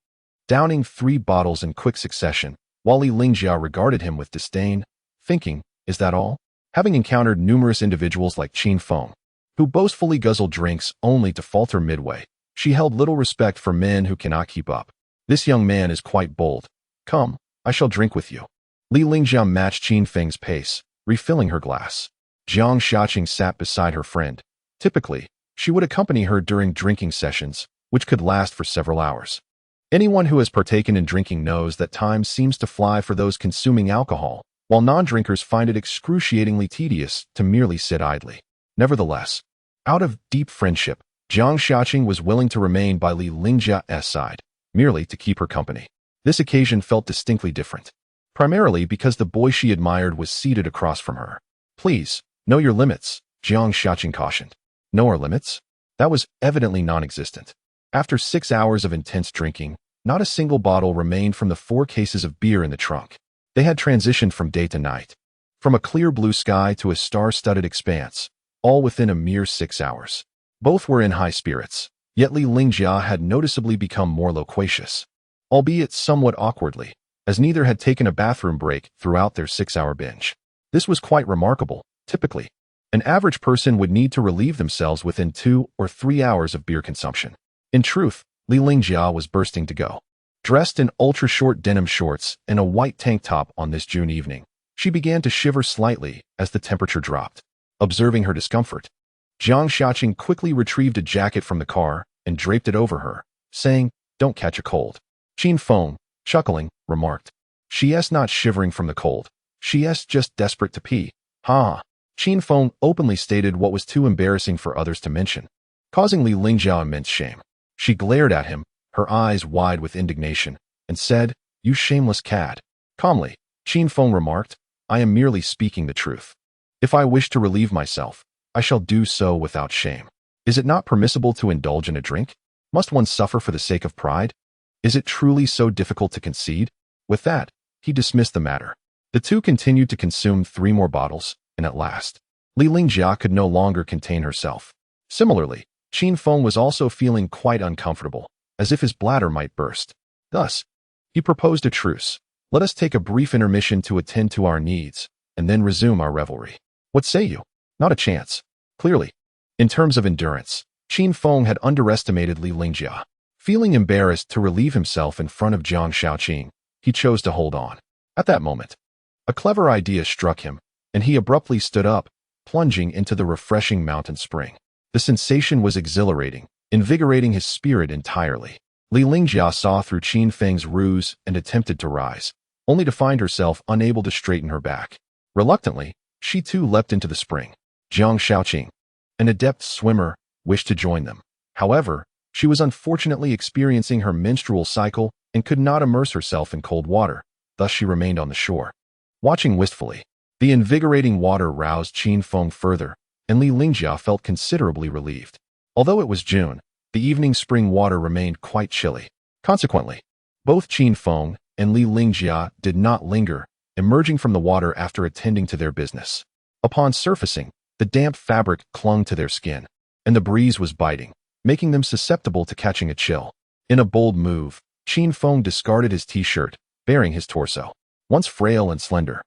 downing 3 bottles in quick succession, while Li Lingjia regarded him with disdain, thinking, Is that all? Having encountered numerous individuals like Qin Feng, who boastfully guzzle drinks only to falter midway, she held little respect for men who cannot keep up. This young man is quite bold. Come, I shall drink with you. Li Lingjia matched Qin Feng's pace, refilling her glass. Jiang Xiaoqing sat beside her friend. Typically, she would accompany her during drinking sessions, which could last for several hours. Anyone who has partaken in drinking knows that time seems to fly for those consuming alcohol, while non-drinkers find it excruciatingly tedious to merely sit idly. Nevertheless, out of deep friendship, Jiang Xiaoqing was willing to remain by Li Lingjia's side, merely to keep her company. This occasion felt distinctly different, primarily because the boy she admired was seated across from her. Please, know your limits, Jiang Xiaoqing cautioned. Know our limits? That was evidently non-existent. After 6 hours of intense drinking, not a single bottle remained from the 4 cases of beer in the trunk. They had transitioned from day to night, from a clear blue sky to a star-studded expanse, all within a mere 6 hours. Both were in high spirits, yet Li Lingjia had noticeably become more loquacious, albeit somewhat awkwardly, as neither had taken a bathroom break throughout their 6-hour binge. This was quite remarkable. Typically, an average person would need to relieve themselves within 2 or 3 hours of beer consumption. In truth, Li Lingjia was bursting to go. Dressed in ultra-short denim shorts and a white tank top on this June evening, she began to shiver slightly as the temperature dropped. Observing her discomfort, Jiang Xiaoqing quickly retrieved a jacket from the car and draped it over her, saying, "Don't catch a cold." Qin Feng, chuckling, remarked, "She's not shivering from the cold. She's just desperate to pee." Ha! Qin Feng openly stated what was too embarrassing for others to mention, causing Li Lingjia immense shame. She glared at him, her eyes wide with indignation, and said, "You shameless cad." Calmly, Qin Feng remarked, "I am merely speaking the truth. If I wish to relieve myself, I shall do so without shame. Is it not permissible to indulge in a drink? Must one suffer for the sake of pride? Is it truly so difficult to concede?" With that, he dismissed the matter. The two continued to consume 3 more bottles, and at last, Li Lingjia could no longer contain herself. Similarly, Qin Feng was also feeling quite uncomfortable, as if his bladder might burst. Thus, he proposed a truce. "Let us take a brief intermission to attend to our needs, and then resume our revelry. What say you?" Not a chance. Clearly, in terms of endurance, Qin Feng had underestimated Li Lingjia. Feeling embarrassed to relieve himself in front of Jiang Xiaoqing, he chose to hold on. At that moment, a clever idea struck him, and he abruptly stood up, plunging into the refreshing mountain spring. The sensation was exhilarating, invigorating his spirit entirely. Li Lingjia saw through Qin Feng's ruse and attempted to rise, only to find herself unable to straighten her back. Reluctantly, she too leapt into the spring. Jiang Xiaoqing, an adept swimmer, wished to join them. However, she was unfortunately experiencing her menstrual cycle and could not immerse herself in cold water, thus she remained on the shore. Watching wistfully, the invigorating water roused Qin Feng further, and Li Lingjia felt considerably relieved. Although it was June, the evening spring water remained quite chilly. Consequently, both Qin Feng and Li Lingjia did not linger, emerging from the water after attending to their business. Upon surfacing, the damp fabric clung to their skin, and the breeze was biting, making them susceptible to catching a chill. In a bold move, Qin Feng discarded his t-shirt, baring his torso. Once frail and slender,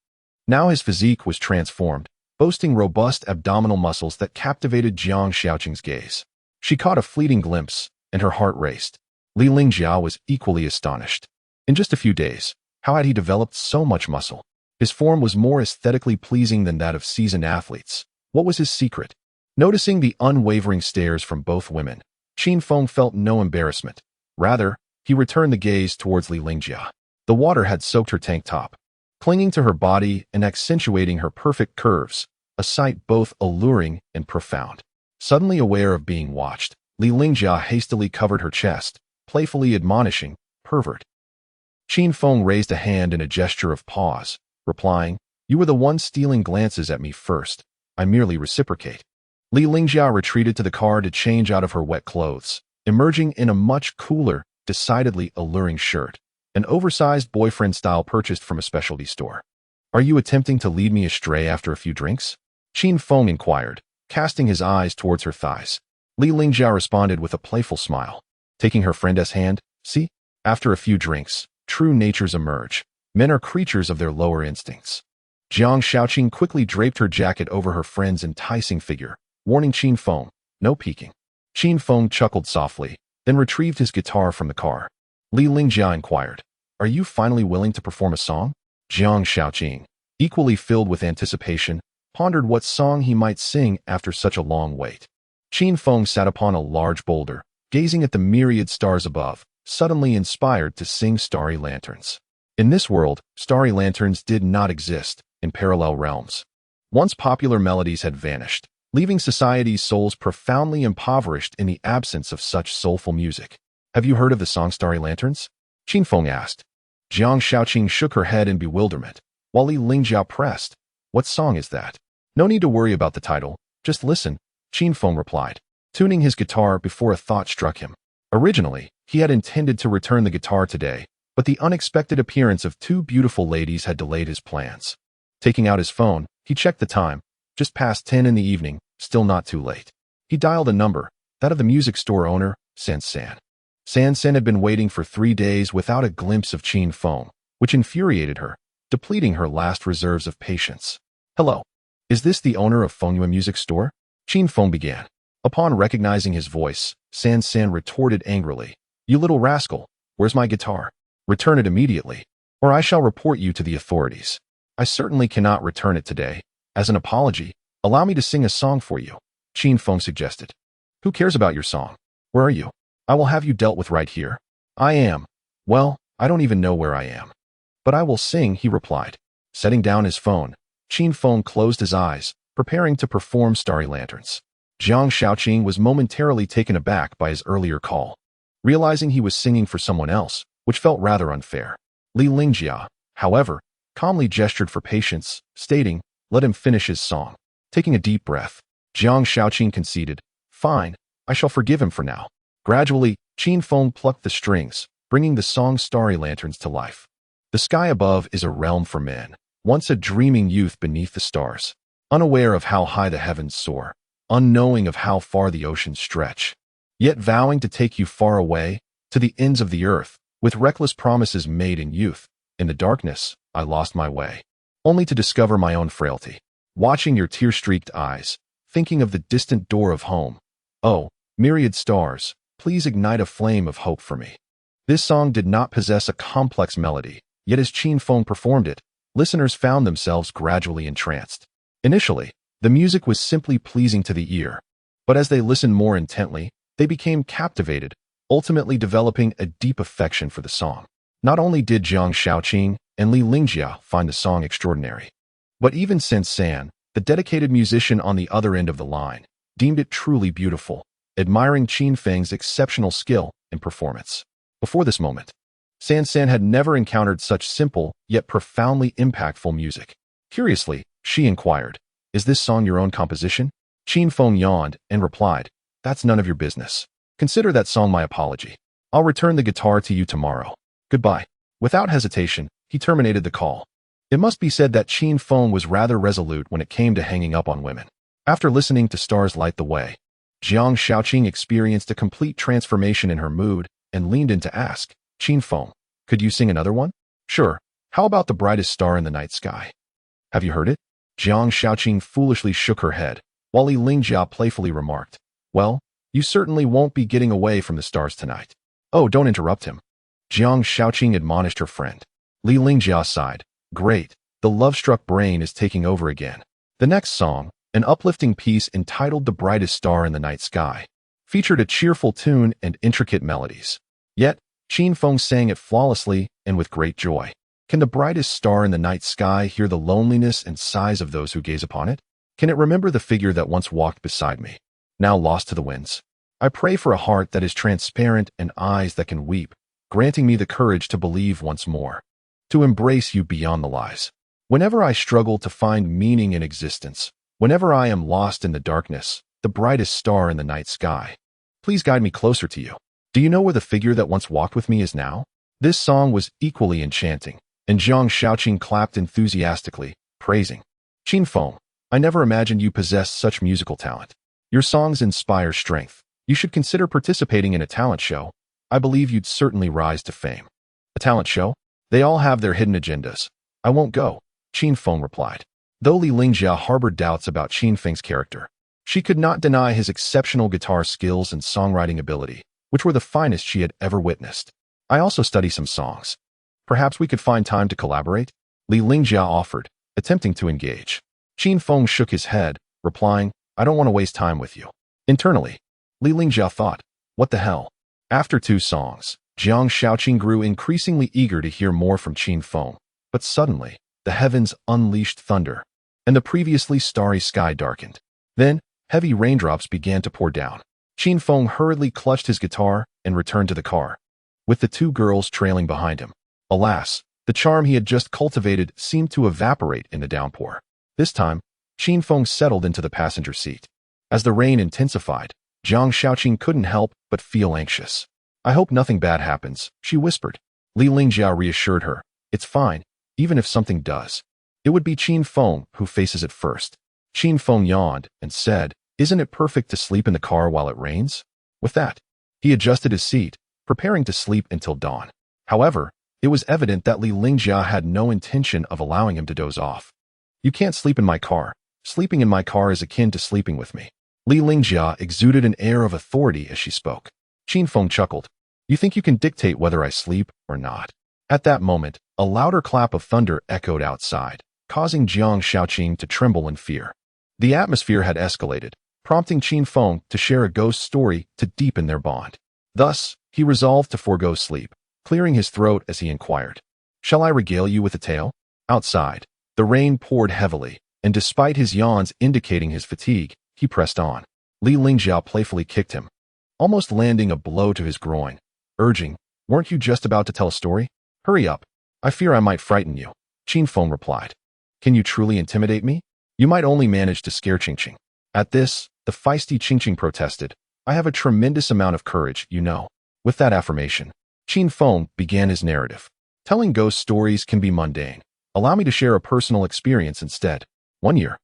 now his physique was transformed, boasting robust abdominal muscles that captivated Jiang Xiaoqing's gaze. She caught a fleeting glimpse, and her heart raced. Li Lingjia was equally astonished. In just a few days, how had he developed so much muscle? His form was more aesthetically pleasing than that of seasoned athletes. What was his secret? Noticing the unwavering stares from both women, Qin Feng felt no embarrassment. Rather, he returned the gaze towards Li Lingjia. The water had soaked her tank top, clinging to her body and accentuating her perfect curves, a sight both alluring and profound. Suddenly aware of being watched, Li Lingjia hastily covered her chest, playfully admonishing, "Pervert." Qin Feng raised a hand in a gesture of pause, replying, "You were the one stealing glances at me first. I merely reciprocate." Li Lingjia retreated to the car to change out of her wet clothes, emerging in a much cooler, decidedly alluring shirt, an oversized boyfriend-style purchased from a specialty store. "Are you attempting to lead me astray after a few drinks?" Qin Feng inquired, casting his eyes towards her thighs. Li Lingjia responded with a playful smile, taking her friend's hand. "See? After a few drinks, true natures emerge. Men are creatures of their lower instincts." Jiang Xiaoqing quickly draped her jacket over her friend's enticing figure, warning Qin Feng, "No peeking." Qin Feng chuckled softly, then retrieved his guitar from the car. Li Lingjia inquired, "Are you finally willing to perform a song?" Jiang Shaoqing, equally filled with anticipation, pondered what song he might sing after such a long wait. Qin Feng sat upon a large boulder, gazing at the myriad stars above, suddenly inspired to sing Starry Lanterns. In this world, starry lanterns did not exist in parallel realms. Once popular melodies had vanished, leaving society's souls profoundly impoverished in the absence of such soulful music. Have you heard of the song Starry Lanterns? Qin Feng asked. Jiang Shaoqing shook her head in bewilderment, while Li Lingjiao pressed, "What song is that?" "No need to worry about the title, just listen," Qin Feng replied, tuning his guitar before a thought struck him. Originally, he had intended to return the guitar today, but the unexpected appearance of two beautiful ladies had delayed his plans. Taking out his phone, he checked the time, just past 10 in the evening, still not too late. He dialed a number, that of the music store owner, San San. San San had been waiting for 3 days without a glimpse of Qin Feng, which infuriated her, depleting her last reserves of patience. "Hello. Is this the owner of Fengyue Music Store?" Qin Feng began. Upon recognizing his voice, San San retorted angrily, "You little rascal, where's my guitar? Return it immediately, or I shall report you to the authorities." "I certainly cannot return it today. As an apology, allow me to sing a song for you," Qin Feng suggested. "Who cares about your song? Where are you? I will have you dealt with right here." "I am. Well, I don't even know where I am. But I will sing," he replied. Setting down his phone, Qin Feng closed his eyes, preparing to perform Starry Lanterns. Jiang Shaoqing was momentarily taken aback by his earlier call, realizing he was singing for someone else, which felt rather unfair. Li Lingjia, however, calmly gestured for patience, stating, "Let him finish his song." Taking a deep breath, Jiang Shaoqing conceded, "Fine, I shall forgive him for now." Gradually, Qin Feng plucked the strings, bringing the song Starry Lanterns to life. The sky above is a realm for men, once a dreaming youth beneath the stars, unaware of how high the heavens soar, unknowing of how far the oceans stretch, yet vowing to take you far away, to the ends of the earth, with reckless promises made in youth. In the darkness, I lost my way, only to discover my own frailty. Watching your tear-streaked eyes, thinking of the distant door of home. Oh, myriad stars, please ignite a flame of hope for me. This song did not possess a complex melody, yet as Qin Feng performed it, listeners found themselves gradually entranced. Initially, the music was simply pleasing to the ear, but as they listened more intently, they became captivated, ultimately developing a deep affection for the song. Not only did Jiang Shaoqing and Li Lingjia find the song extraordinary, but even San San, the dedicated musician on the other end of the line, deemed it truly beautiful, admiring Qin Feng's exceptional skill and performance. Before this moment, San San had never encountered such simple yet profoundly impactful music. Curiously, she inquired, "Is this song your own composition?" Qin Feng yawned and replied, "That's none of your business. Consider that song my apology. I'll return the guitar to you tomorrow. Goodbye." Without hesitation, he terminated the call. It must be said that Qin Feng was rather resolute when it came to hanging up on women. After listening to Stars Light the Way, Jiang Shaoqing experienced a complete transformation in her mood and leaned in to ask, "Qin Feng, could you sing another one?" "Sure. How about The Brightest Star in the Night Sky?" "Have you heard it?" Jiang Shaoqing foolishly shook her head, while Li Lingjia playfully remarked, "Well, you certainly won't be getting away from the stars tonight." "Oh, don't interrupt him." Jiang Shaoqing admonished her friend. Li Lingjia sighed, "Great, the love-struck brain is taking over again." The next song, an uplifting piece entitled The Brightest Star in the Night Sky, featured a cheerful tune and intricate melodies. Yet, Qin Feng sang it flawlessly and with great joy. Can the brightest star in the night sky hear the loneliness and sighs of those who gaze upon it? Can it remember the figure that once walked beside me, now lost to the winds? I pray for a heart that is transparent and eyes that can weep, granting me the courage to believe once more, to embrace you beyond the lies. Whenever I struggle to find meaning in existence, whenever I am lost in the darkness, the brightest star in the night sky, please guide me closer to you. Do you know where the figure that once walked with me is now?" This song was equally enchanting, and Jiang Shaoqing clapped enthusiastically, praising, "Qin Feng, I never imagined you possessed such musical talent. Your songs inspire strength. You should consider participating in a talent show. I believe you'd certainly rise to fame." "A talent show? They all have their hidden agendas. I won't go," Qin Feng replied. Though Li Lingjia harbored doubts about Qin Feng's character, she could not deny his exceptional guitar skills and songwriting ability, which were the finest she had ever witnessed. "I also study some songs. Perhaps we could find time to collaborate?" Li Lingjia offered, attempting to engage. Qin Feng shook his head, replying, I don't want to waste time with you. Internally, Li Lingjia thought, what the hell? After 2 songs, Jiang Shaoqing grew increasingly eager to hear more from Qin Feng, but suddenly, the heavens unleashed thunder, and the previously starry sky darkened. Then, heavy raindrops began to pour down. Qin Feng hurriedly clutched his guitar and returned to the car, with the 2 girls trailing behind him. Alas, the charm he had just cultivated seemed to evaporate in the downpour. This time, Qin Feng settled into the passenger seat. As the rain intensified, Jiang Shaoqing couldn't help but feel anxious. I hope nothing bad happens, she whispered. Li Lingjia reassured her, it's fine, even if something does. It would be Qin Feng who faces it first. Qin Feng yawned and said, isn't it perfect to sleep in the car while it rains? With that, he adjusted his seat, preparing to sleep until dawn. However, it was evident that Li Lingjia had no intention of allowing him to doze off. You can't sleep in my car. Sleeping in my car is akin to sleeping with me. Li Lingjia exuded an air of authority as she spoke. Qin Feng chuckled. You think you can dictate whether I sleep or not? At that moment, a louder clap of thunder echoed outside, causing Jiang Shaoqing to tremble in fear. The atmosphere had escalated, prompting Qin Feng to share a ghost story to deepen their bond. Thus, he resolved to forego sleep, clearing his throat as he inquired, shall I regale you with a tale? Outside, the rain poured heavily, and despite his yawns indicating his fatigue, he pressed on. Li Lingjia playfully kicked him, almost landing a blow to his groin, urging, weren't you just about to tell a story? Hurry up. I fear I might frighten you. Qin Feng replied. Can you truly intimidate me? You might only manage to scare Qingqing. At this, the feisty Qingqing protested. I have a tremendous amount of courage, you know. With that affirmation, Qin Feng began his narrative. Telling ghost stories can be mundane. Allow me to share a personal experience instead. One year,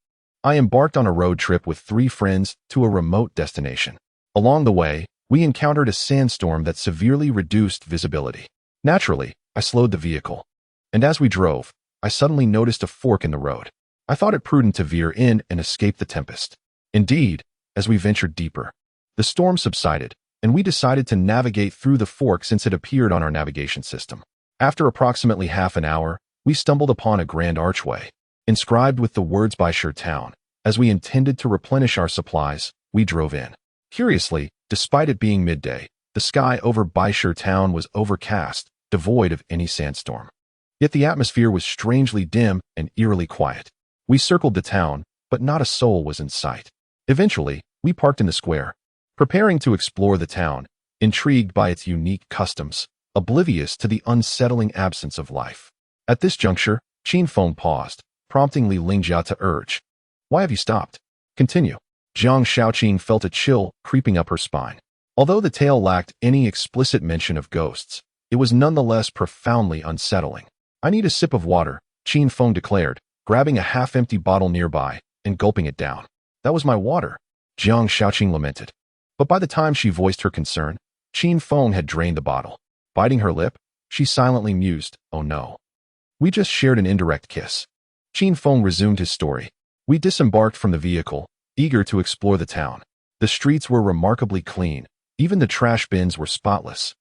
I embarked on a road trip with 3 friends to a remote destination. Along the way, we encountered a sandstorm that severely reduced visibility. Naturally, I slowed the vehicle, and as we drove, I suddenly noticed a fork in the road. I thought it prudent to veer in and escape the tempest. Indeed, as we ventured deeper, the storm subsided, and we decided to navigate through the fork since it appeared on our navigation system. After approximately half an hour, we stumbled upon a grand archway, inscribed with the words Baishi Town. As we intended to replenish our supplies, we drove in. Curiously, despite it being midday, the sky over Baishi Town was overcast, devoid of any sandstorm. Yet the atmosphere was strangely dim and eerily quiet. We circled the town, but not a soul was in sight. Eventually, we parked in the square, preparing to explore the town, intrigued by its unique customs, oblivious to the unsettling absence of life. At this juncture, Qin Feng paused, prompting Li Lingjia to urge, why have you stopped? Continue. Jiang Shaoqing felt a chill creeping up her spine. Although the tale lacked any explicit mention of ghosts, it was nonetheless profoundly unsettling. I need a sip of water, Qin Feng declared, grabbing a half-empty bottle nearby and gulping it down. That was my water, Jiang Shaoqing lamented. But by the time she voiced her concern, Qin Feng had drained the bottle. Biting her lip, she silently mused, oh no. We just shared an indirect kiss. Qin Feng resumed his story. We disembarked from the vehicle, eager to explore the town. The streets were remarkably clean. Even the trash bins were spotless,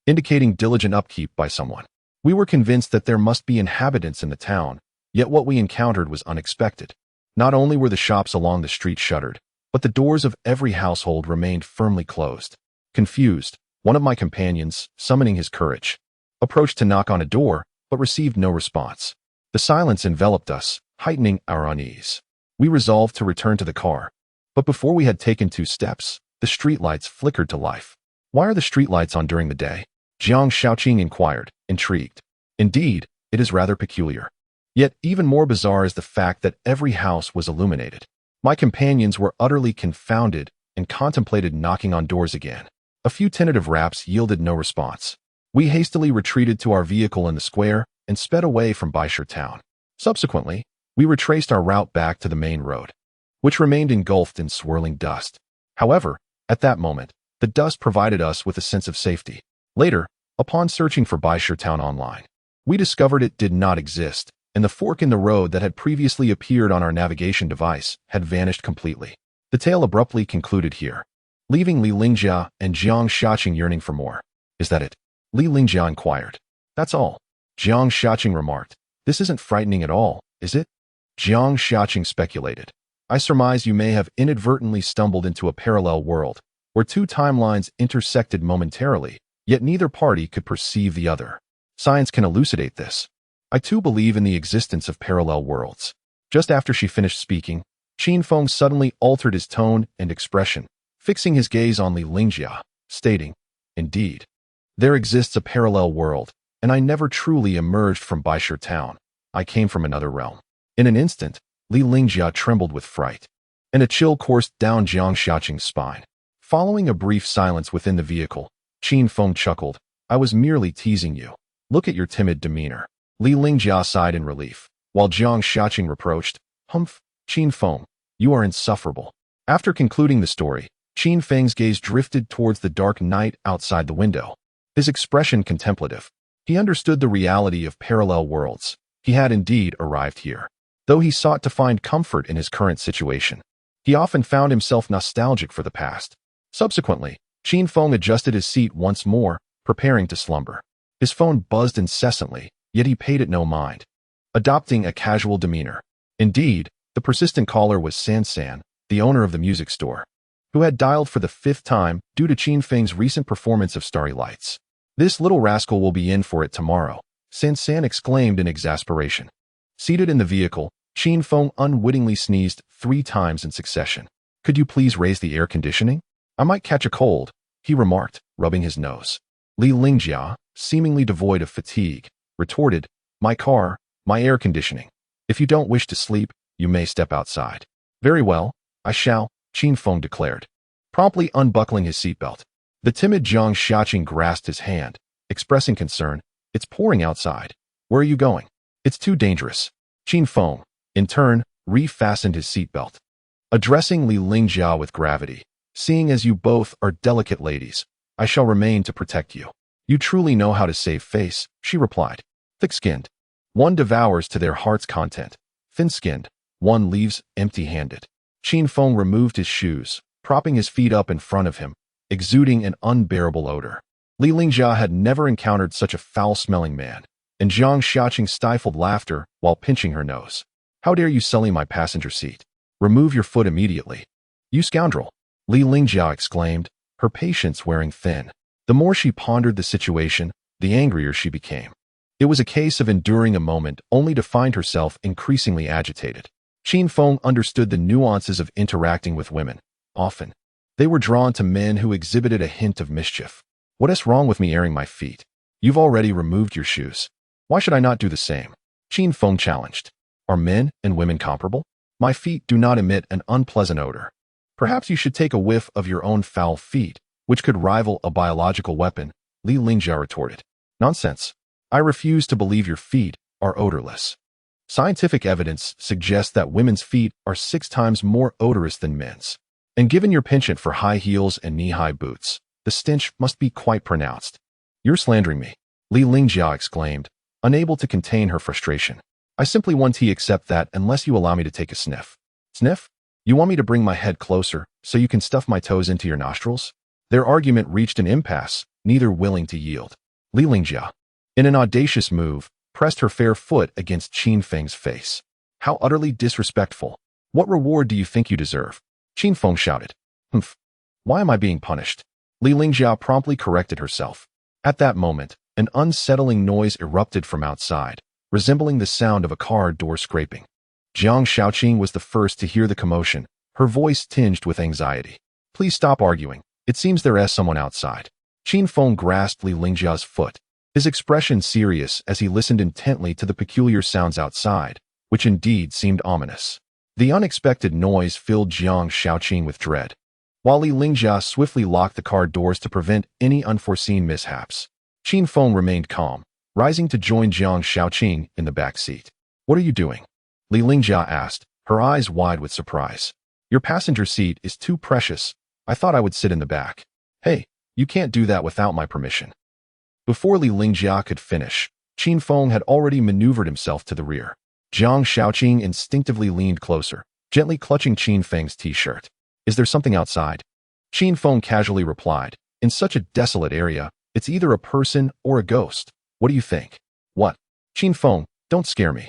indicating diligent upkeep by someone. We were convinced that there must be inhabitants in the town, yet what we encountered was unexpected. Not only were the shops along the street shuttered, but the doors of every household remained firmly closed. Confused, one of my companions, summoning his courage, approached to knock on a door, but received no response. The silence enveloped us, heightening our unease. We resolved to return to the car. But before we had taken 2 steps, the streetlights flickered to life. Why are the streetlights on during the day? Jiang Shaoqing inquired, intrigued. Indeed, it is rather peculiar. Yet even more bizarre is the fact that every house was illuminated. My companions were utterly confounded and contemplated knocking on doors again. A few tentative raps yielded no response. We hastily retreated to our vehicle in the square and sped away from Baishi Town. Subsequently, we retraced our route back to the main road, which remained engulfed in swirling dust. However, at that moment, the dust provided us with a sense of safety. Later, upon searching for Baishi Town online, we discovered it did not exist, and the fork in the road that had previously appeared on our navigation device had vanished completely. The tale abruptly concluded here, leaving Li Lingjia and Jiang Shaoqing yearning for more. Is that it? Li Lingjia inquired. That's all, Jiang Shaoqing remarked, This isn't frightening at all, is it? Jiang Xiaoqing speculated. I surmise you may have inadvertently stumbled into a parallel world, where two timelines intersected momentarily, yet neither party could perceive the other. Science can elucidate this. I too believe in the existence of parallel worlds. Just after she finished speaking, Qin Feng suddenly altered his tone and expression, fixing his gaze on Li Lingjia, stating, Indeed, there exists a parallel world, and I never truly emerged from Baisher town. I came from another realm. In an instant, Li Lingjia trembled with fright, and a chill coursed down Jiang Xiaoqing's spine. Following a brief silence within the vehicle, Qin Feng chuckled, I was merely teasing you. Look at your timid demeanor. Li Lingjia sighed in relief, while Jiang Xiaoqing reproached, Humph, Qin Feng, you are insufferable. After concluding the story, Qin Feng's gaze drifted towards the dark night outside the window, his expression contemplative. He understood the reality of parallel worlds. He had indeed arrived here. Though he sought to find comfort in his current situation, he often found himself nostalgic for the past. Subsequently, Qin Feng adjusted his seat once more, preparing to slumber. His phone buzzed incessantly, yet he paid it no mind, adopting a casual demeanor. Indeed, the persistent caller was San, the owner of the music store, who had dialed for the 5th time due to Qin Feng's recent performance of Starry Lights. This little rascal will be in for it tomorrow, San exclaimed in exasperation. Seated in the vehicle, Qin Feng unwittingly sneezed 3 times in succession. Could you please raise the air conditioning? I might catch a cold, he remarked, rubbing his nose. Li Lingjia, seemingly devoid of fatigue, retorted, My car, my air conditioning. If you don't wish to sleep, you may step outside. Very well, I shall, Qin Feng declared, promptly unbuckling his seatbelt. The timid Jiang Xiaoqing grasped his hand, expressing concern. It's pouring outside. Where are you going? It's too dangerous. Qin Feng, in turn, refastened his seatbelt. Addressing Li Lingjia with gravity, seeing as you both are delicate ladies, I shall remain to protect you. You truly know how to save face, she replied. Thick-skinned, one devours to their heart's content. Thin-skinned, one leaves empty-handed. Qin Feng removed his shoes, propping his feet up in front of him, exuding an unbearable odor. Li Lingjia had never encountered such a foul-smelling man, and Jiang Xiaoqing stifled laughter while pinching her nose. How dare you sully my passenger seat? Remove your foot immediately. You scoundrel! Li Lingjia exclaimed, her patience wearing thin. The more she pondered the situation, the angrier she became. It was a case of enduring a moment only to find herself increasingly agitated. Qin Feng understood the nuances of interacting with women. Often, they were drawn to men who exhibited a hint of mischief. What is wrong with me airing my feet? You've already removed your shoes. Why should I not do the same? Qin Feng challenged. Are men and women comparable? My feet do not emit an unpleasant odor. Perhaps you should take a whiff of your own foul feet, which could rival a biological weapon, Li Lingjia retorted. Nonsense. I refuse to believe your feet are odorless. Scientific evidence suggests that women's feet are 6 times more odorous than men's. And given your penchant for high heels and knee-high boots, the stench must be quite pronounced. You're slandering me, Li Lingjia exclaimed, unable to contain her frustration. I simply want to accept that unless you allow me to take a sniff. Sniff? You want me to bring my head closer so you can stuff my toes into your nostrils? Their argument reached an impasse, neither willing to yield. Li Lingjia, in an audacious move, pressed her fair foot against Qin Feng's face. How utterly disrespectful. What reward do you think you deserve? Qin Feng shouted. Humph. Why am I being punished? Li Lingjia promptly corrected herself. At that moment, an unsettling noise erupted from outside, resembling the sound of a car door scraping. Jiang Xiaoqing was the first to hear the commotion, her voice tinged with anxiety. Please stop arguing. It seems there is someone outside. Qin Feng grasped Li Lingjia's foot, his expression serious as he listened intently to the peculiar sounds outside, which indeed seemed ominous. The unexpected noise filled Jiang Xiaoqing with dread, while Li Lingjia swiftly locked the car doors to prevent any unforeseen mishaps. Qin Feng remained calm, rising to join Jiang Xiaoqing in the back seat. What are you doing? Li Lingjia asked, her eyes wide with surprise. Your passenger seat is too precious. I thought I would sit in the back. Hey, you can't do that without my permission. Before Li Lingjia could finish, Qin Feng had already maneuvered himself to the rear. Jiang Xiaoqing instinctively leaned closer, gently clutching Qin Feng's t-shirt. Is there something outside? Qin Feng casually replied, in such a desolate area, it's either a person or a ghost. What do you think? What? Qin Feng, Don't scare me.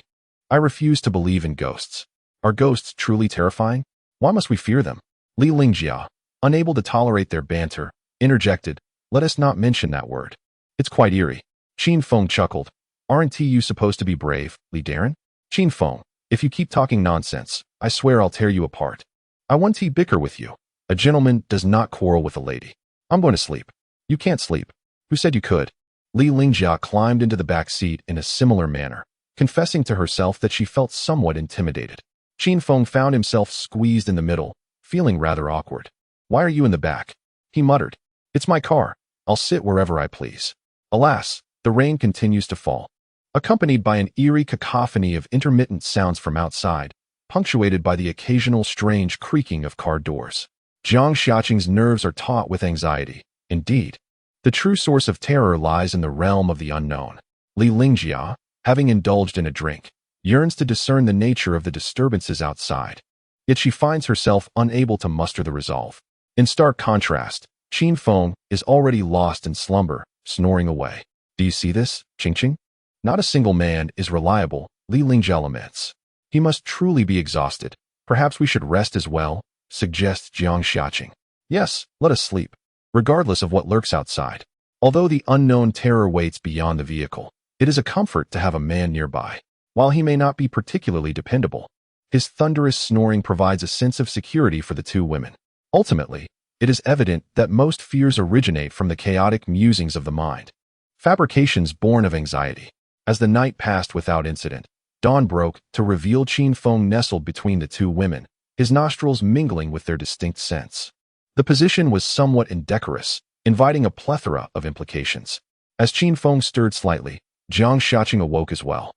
I refuse to believe in ghosts. Are ghosts truly terrifying? Why must we fear them? Li Lingjia, unable to tolerate their banter, interjected, let us not mention that word. It's quite eerie. Qin Feng chuckled. Aren't you supposed to be brave, Li Darren? Qin Feng, if you keep talking nonsense, I swear I'll tear you apart. I want to bicker with you. A gentleman does not quarrel with a lady. I'm going to sleep. You can't sleep. Who said you could? Li Lingjia climbed into the back seat in a similar manner, confessing to herself that she felt somewhat intimidated. Qin Feng found himself squeezed in the middle, feeling rather awkward. Why are you in the back? He muttered. It's my car. I'll sit wherever I please. Alas, the rain continues to fall, accompanied by an eerie cacophony of intermittent sounds from outside, punctuated by the occasional strange creaking of car doors. Jiang Xiaqing's nerves are taut with anxiety. Indeed, the true source of terror lies in the realm of the unknown. Li Lingjia, having indulged in a drink, yearns to discern the nature of the disturbances outside. Yet she finds herself unable to muster the resolve. In stark contrast, Qin Feng is already lost in slumber, snoring away. Do you see this, Qing? Not a single man is reliable, Li Lingjia laments. He must truly be exhausted. Perhaps we should rest as well, suggests Jiang Xiaqing. Yes, let us sleep, regardless of what lurks outside. Although the unknown terror waits beyond the vehicle, it is a comfort to have a man nearby. While he may not be particularly dependable, his thunderous snoring provides a sense of security for the two women. Ultimately, it is evident that most fears originate from the chaotic musings of the mind, fabrications born of anxiety. As the night passed without incident, dawn broke to reveal Qin Feng nestled between the two women, his nostrils mingling with their distinct scents. The position was somewhat indecorous, inviting a plethora of implications. As Qin Feng stirred slightly, Jiang Xiaqing awoke as well,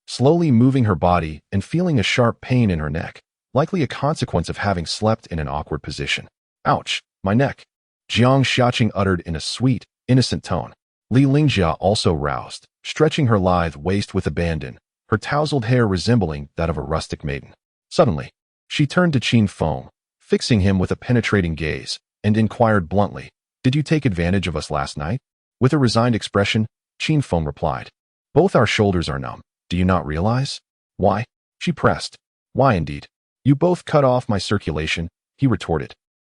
slowly moving her body and feeling a sharp pain in her neck, likely a consequence of having slept in an awkward position. Ouch, my neck, Jiang Xiaqing uttered in a sweet, innocent tone. Li Lingjia also roused, stretching her lithe waist with abandon, her tousled hair resembling that of a rustic maiden. Suddenly, she turned to Qin Feng, fixing him with a penetrating gaze, and inquired bluntly, "Did you take advantage of us last night?" With a resigned expression, Qin Feng replied, "Both our shoulders are numb. Do you not realize?" "Why?" she pressed. "Why indeed? You both cut off my circulation," he retorted.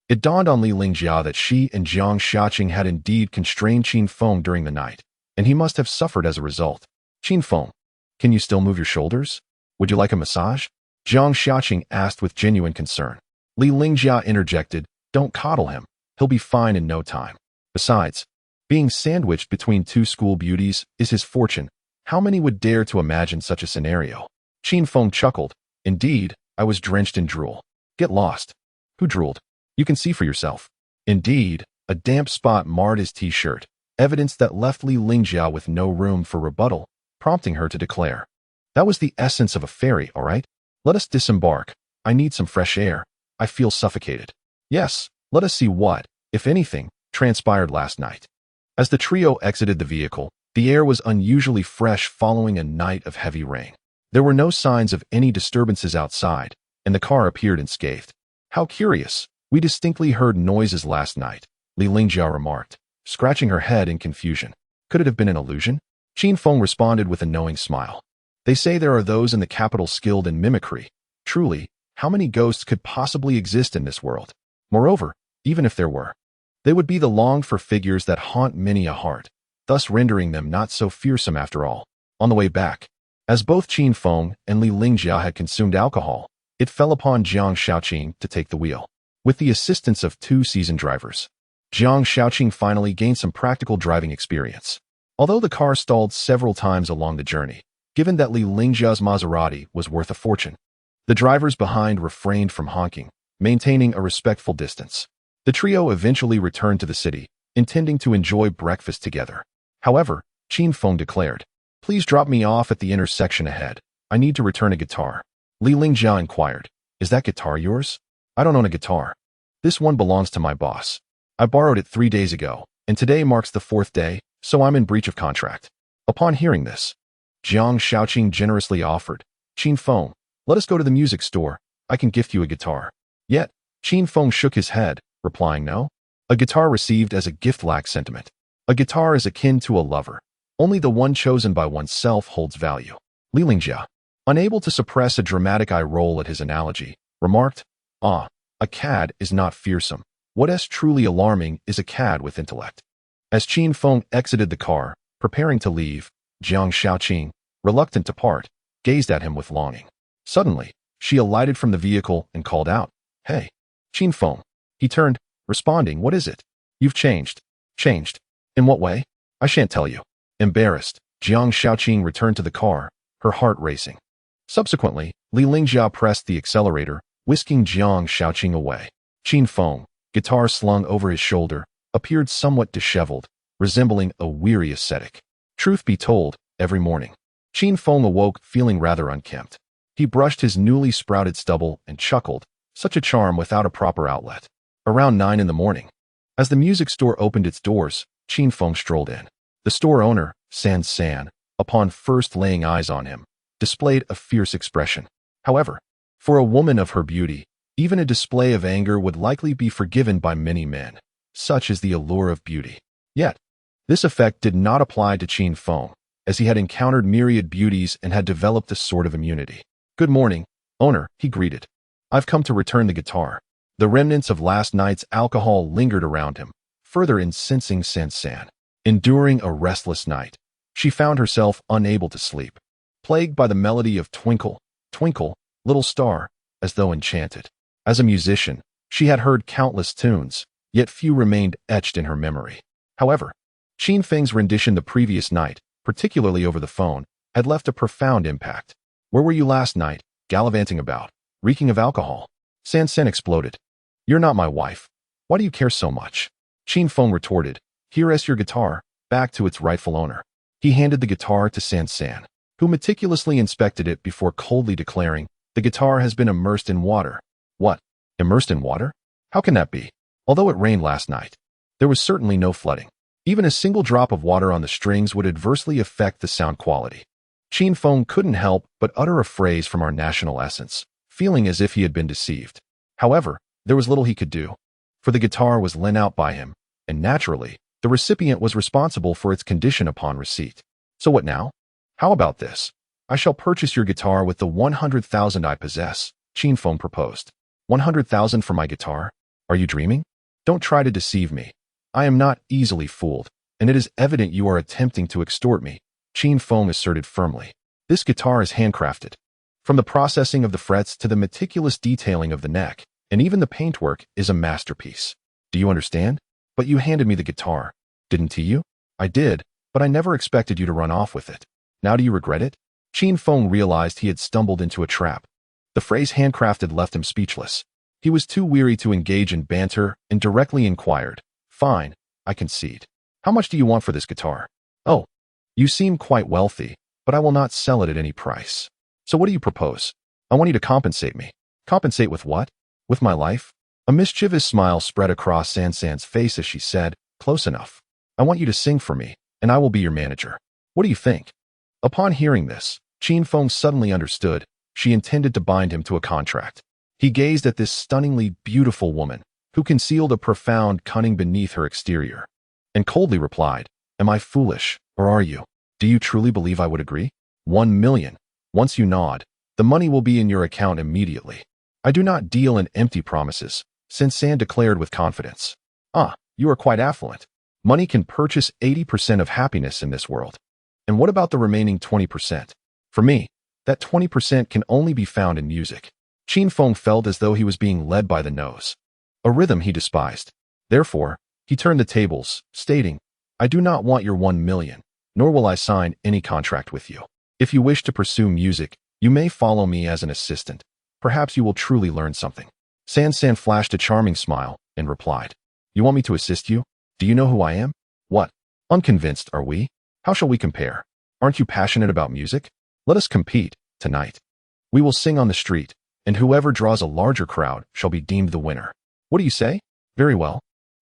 It dawned on Li Lingjia that she and Jiang Xiaqing had indeed constrained Qin Feng during the night, and he must have suffered as a result. "Qin Feng, can you still move your shoulders? Would you like a massage?" Jiang Xiaqing asked with genuine concern. Li Lingjia interjected, "Don't coddle him. He'll be fine in no time. Besides, being sandwiched between two school beauties is his fortune. How many would dare to imagine such a scenario?" Qin Feng chuckled. "Indeed, I was drenched in drool." "Get lost." "Who drooled?" "You can see for yourself." Indeed, a damp spot marred his t-shirt, evidence that left Li Lingjia with no room for rebuttal, prompting her to declare, "That was the essence of a fairy, all right? Let us disembark. I need some fresh air. I feel suffocated." "Yes, let us see what, if anything, transpired last night." As the trio exited the vehicle, the air was unusually fresh following a night of heavy rain. There were no signs of any disturbances outside, and the car appeared unscathed. "How curious. We distinctly heard noises last night," Li Lingjia remarked, scratching her head in confusion. "Could it have been an illusion?" Qin Feng responded with a knowing smile. "They say there are those in the capital skilled in mimicry. Truly, how many ghosts could possibly exist in this world? Moreover, even if there were, they would be the longed-for figures that haunt many a heart, thus rendering them not so fearsome after all." On the way back, as both Qin Feng and Li Lingjia had consumed alcohol, it fell upon Jiang Xiaqing to take the wheel. With the assistance of two seasoned drivers, Jiang Xiaqing finally gained some practical driving experience. Although the car stalled several times along the journey, given that Li Lingjia's Maserati was worth a fortune, the drivers behind refrained from honking, maintaining a respectful distance. The trio eventually returned to the city, intending to enjoy breakfast together. However, Qin Feng declared, "Please drop me off at the intersection ahead. I need to return a guitar." Li Lingjia inquired, "Is that guitar yours?" "I don't own a guitar. This one belongs to my boss. I borrowed it 3 days ago, and today marks the 4th day, so I'm in breach of contract." Upon hearing this, Jiang Xiaqing generously offered, "Qin Feng, let us go to the music store. I can gift you a guitar." Yet, Qin Feng shook his head, replying no. A guitar received as a gift lacks sentiment. A guitar is akin to a lover. Only the one chosen by oneself holds value. Li Lingjia, unable to suppress a dramatic eye roll at his analogy, remarked, "Ah, a cad is not fearsome. What is truly alarming is a cad with intellect." As Qin Feng exited the car, preparing to leave, Jiang Shaoqing, reluctant to part, gazed at him with longing. Suddenly, she alighted from the vehicle and called out, "Hey, Qin Feng." He turned, responding, "What is it? You've changed." "Changed? In what way?" "I shan't tell you." Embarrassed, Jiang Shaoqing returned to the car, her heart racing. Subsequently, Li Lingjia pressed the accelerator, whisking Jiang Shaoqing away. Qin Feng, guitar slung over his shoulder, appeared somewhat disheveled, resembling a weary ascetic. Truth be told, every morning, Qin Feng awoke feeling rather unkempt. He brushed his newly sprouted stubble and chuckled, such a charm without a proper outlet. Around 9 in the morning, as the music store opened its doors, Qin Feng strolled in. The store owner, San, upon first laying eyes on him, displayed a fierce expression. However, for a woman of her beauty, even a display of anger would likely be forgiven by many men. Such is the allure of beauty. Yet, this effect did not apply to Qin Feng, as he had encountered myriad beauties and had developed a sort of immunity. "Good morning, owner," he greeted. "I've come to return the guitar." The remnants of last night's alcohol lingered around him, further incensing San. Enduring a restless night, she found herself unable to sleep, plagued by the melody of "Twinkle, Twinkle, Little Star," as though enchanted. As a musician, she had heard countless tunes, yet few remained etched in her memory. However, Qin Feng's rendition the previous night, particularly over the phone, had left a profound impact. "Where were you last night, gallivanting about, reeking of alcohol?" San exploded. "You're not my wife. Why do you care so much?" Qin Feng retorted, "Here is your guitar, back to its rightful owner." He handed the guitar to San, who meticulously inspected it before coldly declaring, "The guitar has been immersed in water." "What? Immersed in water? How can that be? Although it rained last night, there was certainly no flooding. Even a single drop of water on the strings would adversely affect the sound quality." Qin Feng couldn't help but utter a phrase from our national essence, feeling as if he had been deceived. However, there was little he could do, for the guitar was lent out by him, and naturally, the recipient was responsible for its condition upon receipt. "So what now? How about this? I shall purchase your guitar with the 100,000 I possess," Qin Feng proposed. 100,000 for my guitar? Are you dreaming? Don't try to deceive me. I am not easily fooled, and it is evident you are attempting to extort me," Qin Feng asserted firmly. "This guitar is handcrafted. From the processing of the frets to the meticulous detailing of the neck, and even the paintwork is a masterpiece. Do you understand? But you handed me the guitar, didn't you?" "I did, but I never expected you to run off with it. Now do you regret it?" Qin Feng realized he had stumbled into a trap. The phrase handcrafted left him speechless. He was too weary to engage in banter and directly inquired, "Fine, I concede. How much do you want for this guitar?" "Oh, you seem quite wealthy, but I will not sell it at any price. So what do you propose?" "I want you to compensate me." "Compensate with what?" "With my life." A mischievous smile spread across San's face as she said, "Close enough. I want you to sing for me, and I will be your manager. What do you think?" Upon hearing this, Qin Feng suddenly understood. She intended to bind him to a contract. He gazed at this stunningly beautiful woman, who concealed a profound cunning beneath her exterior, and coldly replied, "Am I foolish, or are you? Do you truly believe I would agree? 1 million. Once you nod, the money will be in your account immediately. I do not deal in empty promises," San declared with confidence. "Ah, you are quite affluent. Money can purchase 80% of happiness in this world. And what about the remaining 20%? For me, that 20% can only be found in music." Qin Feng felt as though he was being led by the nose, a rhythm he despised. Therefore, he turned the tables, stating, "I do not want your 1 million, nor will I sign any contract with you. If you wish to pursue music, you may follow me as an assistant. Perhaps you will truly learn something." San flashed a charming smile and replied, "You want me to assist you? Do you know who I am? What? Unconvinced, are we? How shall we compare? Aren't you passionate about music? Let us compete, tonight. We will sing on the street, and whoever draws a larger crowd shall be deemed the winner. What do you say? Very well.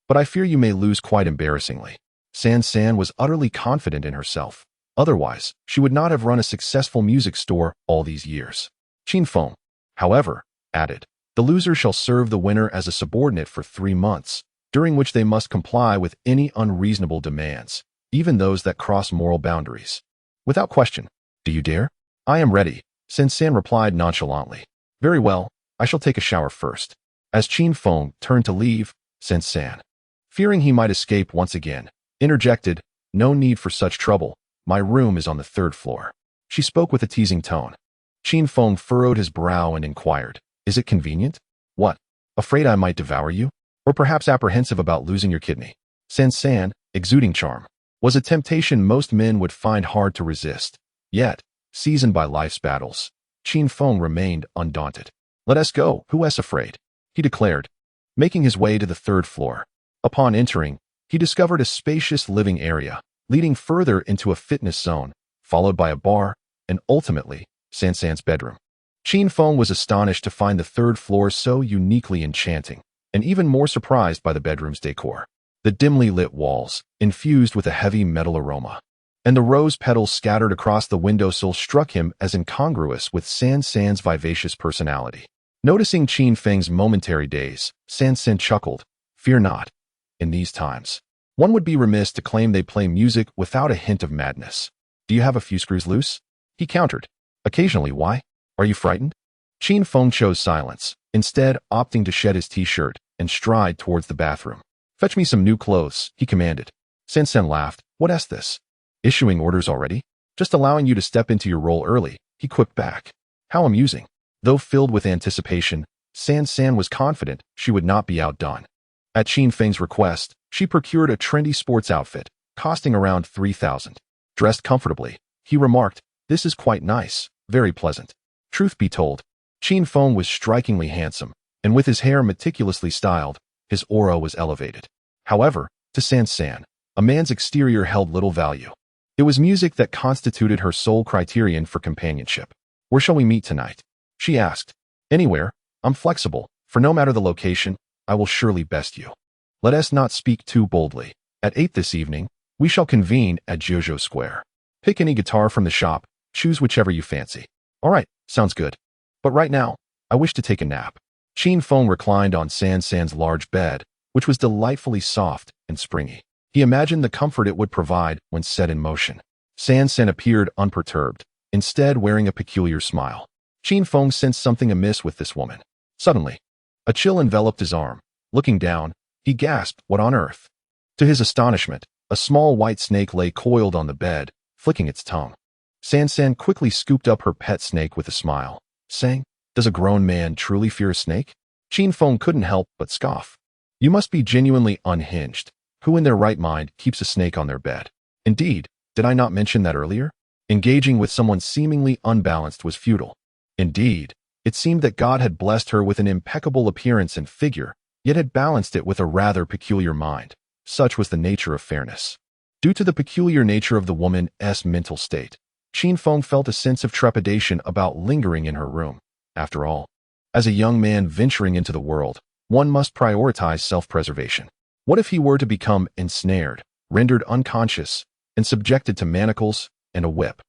But I fear you may lose quite embarrassingly." San was utterly confident in herself. Otherwise, she would not have run a successful music store all these years. Qin Feng, however, added, "The loser shall serve the winner as a subordinate for 3 months, during which they must comply with any unreasonable demands, even those that cross moral boundaries. Without question. Do you dare?" I am ready, Sen replied nonchalantly. Very well, I shall take a shower first. As Qin Feng turned to leave, Sen, fearing he might escape once again, interjected, no need for such trouble, my room is on the 3rd floor. She spoke with a teasing tone. Qin Feng furrowed his brow and inquired, is it convenient? What? Afraid I might devour you? Or perhaps apprehensive about losing your kidney? Sen, exuding charm, was a temptation most men would find hard to resist. Yet, seasoned by life's battles, Qin Feng remained undaunted. Let us go, who is afraid? He declared, making his way to the 3rd floor. Upon entering, he discovered a spacious living area, leading further into a fitness zone, followed by a bar, and ultimately, Sen's bedroom. Qin Feng was astonished to find the 3rd floor so uniquely enchanting, and even more surprised by the bedroom's decor. The dimly lit walls, infused with a heavy metal aroma, and the rose petals scattered across the windowsill struck him as incongruous with Sen's vivacious personality. Noticing Qin Feng's momentary daze, Sen chuckled, fear not. In these times, one would be remiss to claim they play music without a hint of madness. Do you have a few screws loose? He countered. Occasionally, why? Are you frightened? Qin Feng chose silence, instead opting to shed his t-shirt and stride towards the bathroom. Fetch me some new clothes, he commanded. Sen laughed. What is this? Issuing orders already? Just allowing you to step into your role early, he quipped back. How amusing. Though filled with anticipation, Sen was confident she would not be outdone. At Qin Feng's request, she procured a trendy sports outfit, costing around 3,000. Dressed comfortably, he remarked, this is quite nice, very pleasant. Truth be told, Qin Feng was strikingly handsome, and with his hair meticulously styled, his aura was elevated. However, to Sen, a man's exterior held little value. It was music that constituted her sole criterion for companionship. Where shall we meet tonight? She asked. Anywhere, I'm flexible, for no matter the location, I will surely best you. Let us not speak too boldly. At 8 this evening, we shall convene at Jojo Square. Pick any guitar from the shop, choose whichever you fancy. All right, sounds good. But right now, I wish to take a nap. Qin Feng reclined on Sen's large bed, which was delightfully soft and springy. He imagined the comfort it would provide when set in motion. Sen appeared unperturbed, instead wearing a peculiar smile. Qin Feng sensed something amiss with this woman. Suddenly, a chill enveloped his arm. Looking down, he gasped, what on earth? To his astonishment, a small white snake lay coiled on the bed, flicking its tongue. Sen quickly scooped up her pet snake with a smile, saying, does a grown man truly fear a snake? Qin Feng couldn't help but scoff. You must be genuinely unhinged. Who in their right mind keeps a snake on their bed? Indeed, did I not mention that earlier? Engaging with someone seemingly unbalanced was futile. Indeed, it seemed that God had blessed her with an impeccable appearance and figure, yet had balanced it with a rather peculiar mind. Such was the nature of fairness. Due to the peculiar nature of the woman's mental state, Qin Feng felt a sense of trepidation about lingering in her room. After all, as a young man venturing into the world, one must prioritize self-preservation. What if he were to become ensnared, rendered unconscious, and subjected to manacles and a whip?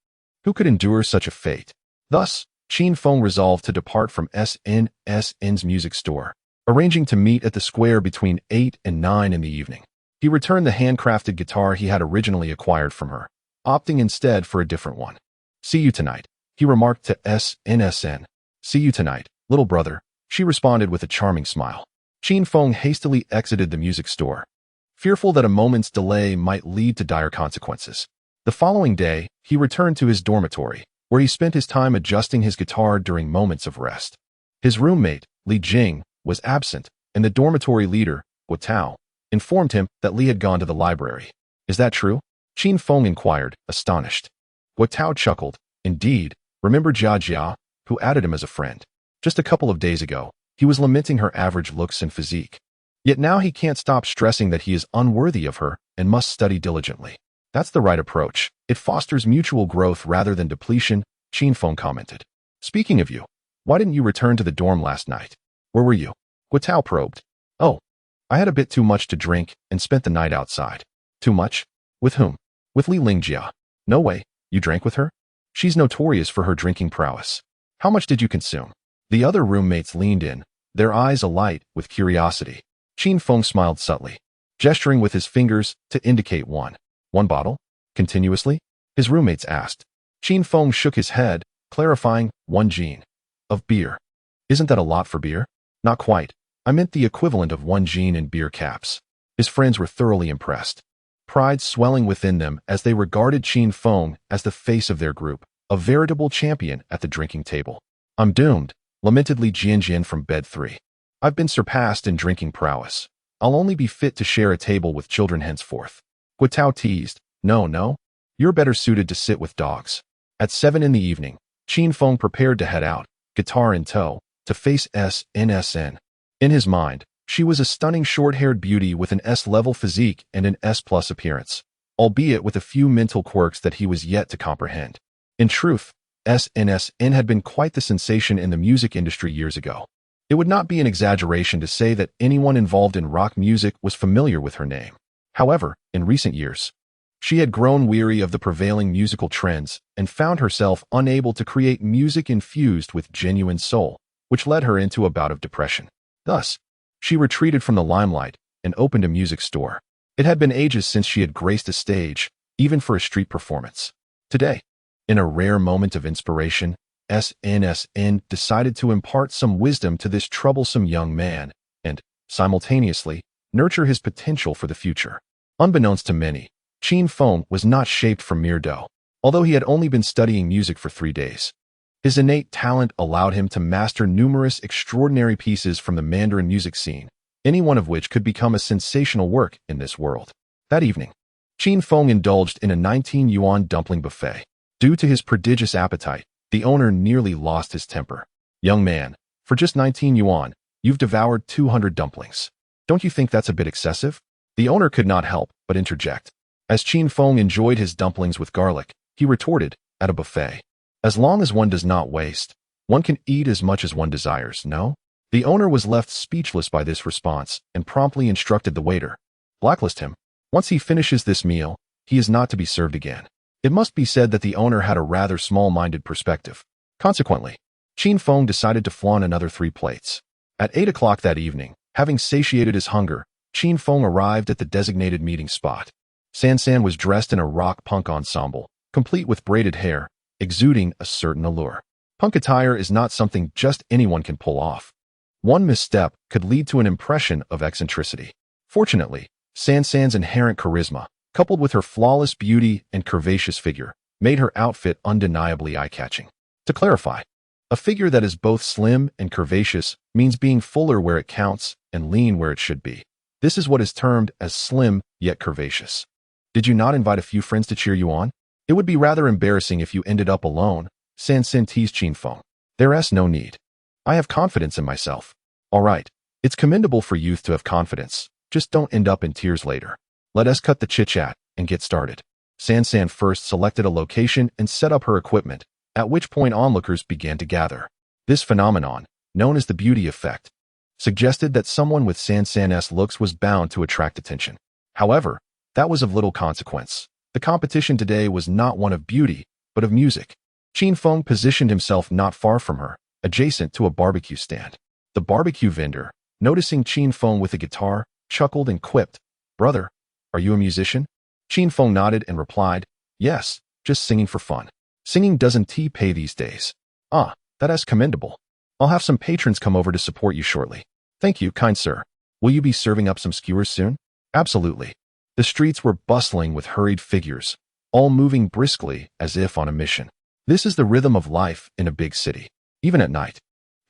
Who could endure such a fate? Thus, Qin Feng resolved to depart from Sen's music store, arranging to meet at the square between 8 and 9 in the evening. He returned the handcrafted guitar he had originally acquired from her, opting instead for a different one. See you tonight, he remarked to SN. See you tonight, little brother, she responded with a charming smile. Qin Feng hastily exited the music store, fearful that a moment's delay might lead to dire consequences. The following day, he returned to his dormitory, where he spent his time adjusting his guitar during moments of rest. His roommate, Li Jing, was absent, and the dormitory leader, Guotao, informed him that Li had gone to the library. Is that true? Qin Feng inquired, astonished. Guotao chuckled. Indeed, remember Jia, who added him as a friend. Just a couple of days ago, he was lamenting her average looks and physique. Yet now he can't stop stressing that he is unworthy of her and must study diligently. That's the right approach. It fosters mutual growth rather than depletion, Qin Feng commented. Speaking of you, why didn't you return to the dorm last night? Where were you? Guotao probed. Oh, I had a bit too much to drink and spent the night outside. Too much? With whom? With Li Lingjia. No way, you drank with her? She's notorious for her drinking prowess. How much did you consume? The other roommates leaned in, their eyes alight with curiosity. Qin Feng smiled subtly, gesturing with his fingers to indicate one. One bottle? Continuously? His roommates asked. Qin Feng shook his head, clarifying, 1 gene. Of beer. Isn't that a lot for beer? Not quite. I meant the equivalent of 1 gene in beer caps. His friends were thoroughly impressed. Pride swelling within them as they regarded Qin Feng as the face of their group, a veritable champion at the drinking table. I'm doomed, lamentedly Jian from bed 3. I've been surpassed in drinking prowess. I'll only be fit to share a table with children henceforth. Guitao teased, no. You're better suited to sit with dogs. At 7 in the evening, Qin Feng prepared to head out, guitar in tow, to face SNSN. In his mind, she was a stunning short-haired beauty with an S-level physique and an S-plus appearance, albeit with a few mental quirks that he was yet to comprehend. In truth, SNSN had been quite the sensation in the music industry years ago. It would not be an exaggeration to say that anyone involved in rock music was familiar with her name. However, in recent years, she had grown weary of the prevailing musical trends and found herself unable to create music infused with genuine soul, which led her into a bout of depression. Thus, she retreated from the limelight and opened a music store. It had been ages since she had graced a stage, even for a street performance. Today, in a rare moment of inspiration, SNSN decided to impart some wisdom to this troublesome young man and, simultaneously, nurture his potential for the future. Unbeknownst to many, Qin Feng was not shaped from mere dough, although he had only been studying music for 3 days. His innate talent allowed him to master numerous extraordinary pieces from the Mandarin music scene, any one of which could become a sensational work in this world. That evening, Qin Feng indulged in a 19 yuan dumpling buffet. Due to his prodigious appetite, the owner nearly lost his temper. Young man, for just 19 yuan, you've devoured 200 dumplings. Don't you think that's a bit excessive? The owner could not help but interject. As Qin Feng enjoyed his dumplings with garlic, he retorted, at a buffet. As long as one does not waste, one can eat as much as one desires, no? The owner was left speechless by this response and promptly instructed the waiter. Blacklist him. Once he finishes this meal, he is not to be served again. It must be said that the owner had a rather small-minded perspective. Consequently, Qin Feng decided to flaunt another 3 plates. At 8 o'clock that evening, having satiated his hunger, Qin Feng arrived at the designated meeting spot. San was dressed in a rock punk ensemble, complete with braided hair, exuding a certain allure. Punk attire is not something just anyone can pull off. One misstep could lead to an impression of eccentricity. Fortunately, San's inherent charisma, coupled with her flawless beauty and curvaceous figure, made her outfit undeniably eye-catching. To clarify, a figure that is both slim and curvaceous means being fuller where it counts and lean where it should be. This is what is termed as slim yet curvaceous. Did you not invite a few friends to cheer you on? It would be rather embarrassing if you ended up alone, San teased Qin Feng. There's no need. I have confidence in myself. All right, it's commendable for youth to have confidence, just don't end up in tears later. Let us cut the chit-chat and get started. San first selected a location and set up her equipment, at which point onlookers began to gather. This phenomenon, known as the beauty effect, suggested that someone with San's looks was bound to attract attention. However, that was of little consequence. The competition today was not one of beauty, but of music. Qin Feng positioned himself not far from her, adjacent to a barbecue stand. The barbecue vendor, noticing Qin Feng with a guitar, chuckled and quipped, "Brother, are you a musician?" Qin Feng nodded and replied, "Yes, just singing for fun. Singing doesn't pay these days." "Ah, that is commendable. I'll have some patrons come over to support you shortly." "Thank you, kind sir. Will you be serving up some skewers soon?" "Absolutely." The streets were bustling with hurried figures, all moving briskly as if on a mission. This is the rhythm of life in a big city. Even at night,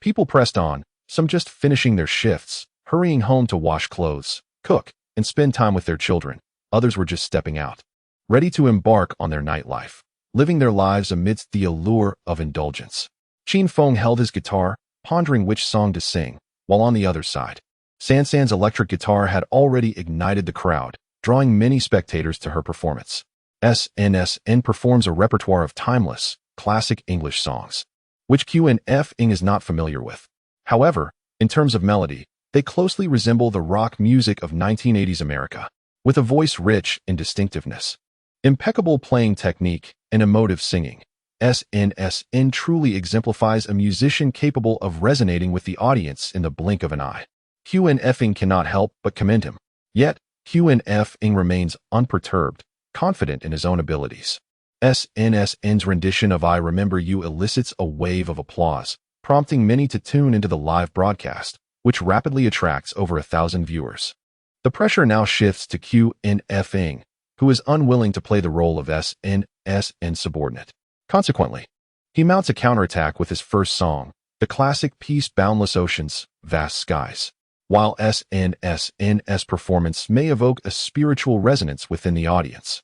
people pressed on, some just finishing their shifts, hurrying home to wash clothes, cook, and spend time with their children. Others were just stepping out, ready to embark on their nightlife, living their lives amidst the allure of indulgence. Qin Feng held his guitar, pondering which song to sing, while on the other side, San's electric guitar had already ignited the crowd, drawing many spectators to her performance. SNSN performs a repertoire of timeless, classic English songs, which Qin Feng is not familiar with. However, in terms of melody, they closely resemble the rock music of 1980s America, with a voice rich in distinctiveness, impeccable playing technique, and emotive singing. SNSN truly exemplifies a musician capable of resonating with the audience in the blink of an eye. Qin Feng cannot help but commend him. Yet, Qin Feng remains unperturbed, confident in his own abilities. SNSN's rendition of I Remember You elicits a wave of applause, prompting many to tune into the live broadcast, which rapidly attracts over 1,000 viewers. The pressure now shifts to Qin Feng, who is unwilling to play the role of SNSN subordinate. Consequently, he mounts a counterattack with his first song, the classic piece Boundless Oceans, Vast Skies. While SNSN's performance may evoke a spiritual resonance within the audience,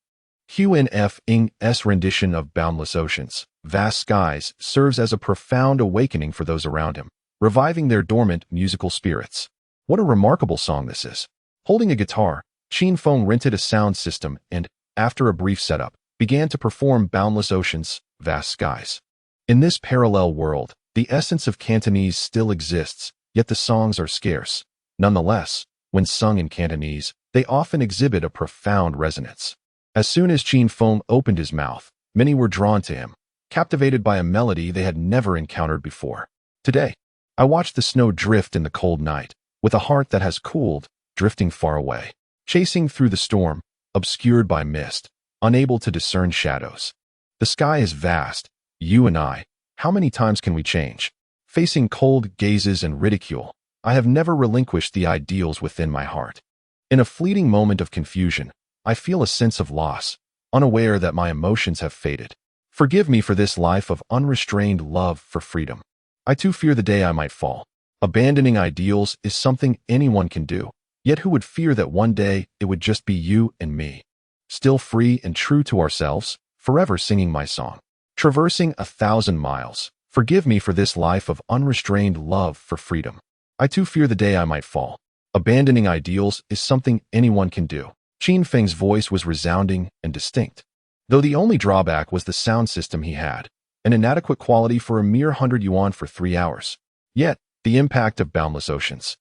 Qin Feng's rendition of Boundless Oceans, Vast Skies serves as a profound awakening for those around him, reviving their dormant musical spirits. What a remarkable song this is. Holding a guitar, Qin Feng rented a sound system and, after a brief setup, began to perform Boundless Oceans, Vast Skies. In this parallel world, the essence of Cantonese still exists, yet the songs are scarce. Nonetheless, when sung in Cantonese, they often exhibit a profound resonance. As soon as Qin Feng opened his mouth, many were drawn to him, captivated by a melody they had never encountered before. Today, I watched the snow drift in the cold night, with a heart that has cooled, drifting far away, chasing through the storm, obscured by mist, unable to discern shadows. The sky is vast. You and I, how many times can we change? Facing cold gazes and ridicule, I have never relinquished the ideals within my heart. In a fleeting moment of confusion, I feel a sense of loss, unaware that my emotions have faded. Forgive me for this life of unrestrained love for freedom. I too fear the day I might fall. Abandoning ideals is something anyone can do, yet who would fear that one day it would just be you and me? Still free and true to ourselves, forever singing my song. Traversing 1,000 miles, forgive me for this life of unrestrained love for freedom. I too fear the day I might fall. Abandoning ideals is something anyone can do. Qin Feng's voice was resounding and distinct, though the only drawback was the sound system he had, an inadequate quality for a mere 100 yuan for 3 hours. Yet, the impact of Boundless Oceans,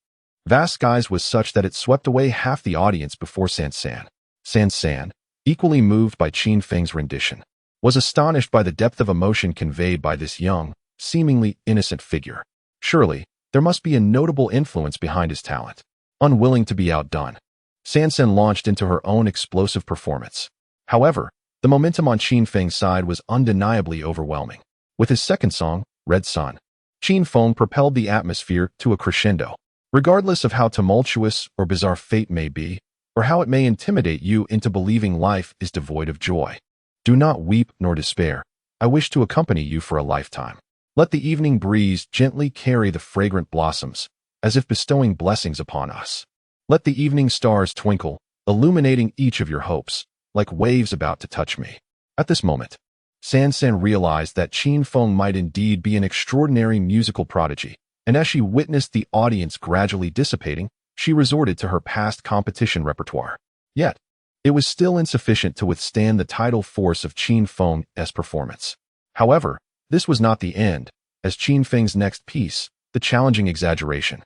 Vast Skies was such that it swept away half the audience before San. San, equally moved by Qin Feng's rendition, was astonished by the depth of emotion conveyed by this young, seemingly innocent figure. Surely, there must be a notable influence behind his talent. Unwilling to be outdone, San launched into her own explosive performance. However, the momentum on Qin Feng's side was undeniably overwhelming. With his second song, Red Sun, Qin Feng propelled the atmosphere to a crescendo. Regardless of how tumultuous or bizarre fate may be, or how it may intimidate you into believing life is devoid of joy, do not weep nor despair. I wish to accompany you for a lifetime. Let the evening breeze gently carry the fragrant blossoms, as if bestowing blessings upon us. Let the evening stars twinkle, illuminating each of your hopes, like waves about to touch me. At this moment, San realized that Qin Feng might indeed be an extraordinary musical prodigy, and as she witnessed the audience gradually dissipating, she resorted to her past competition repertoire. Yet, it was still insufficient to withstand the tidal force of Qin Feng's performance. However, this was not the end, as Qin Feng's next piece, the challenging exaggeration,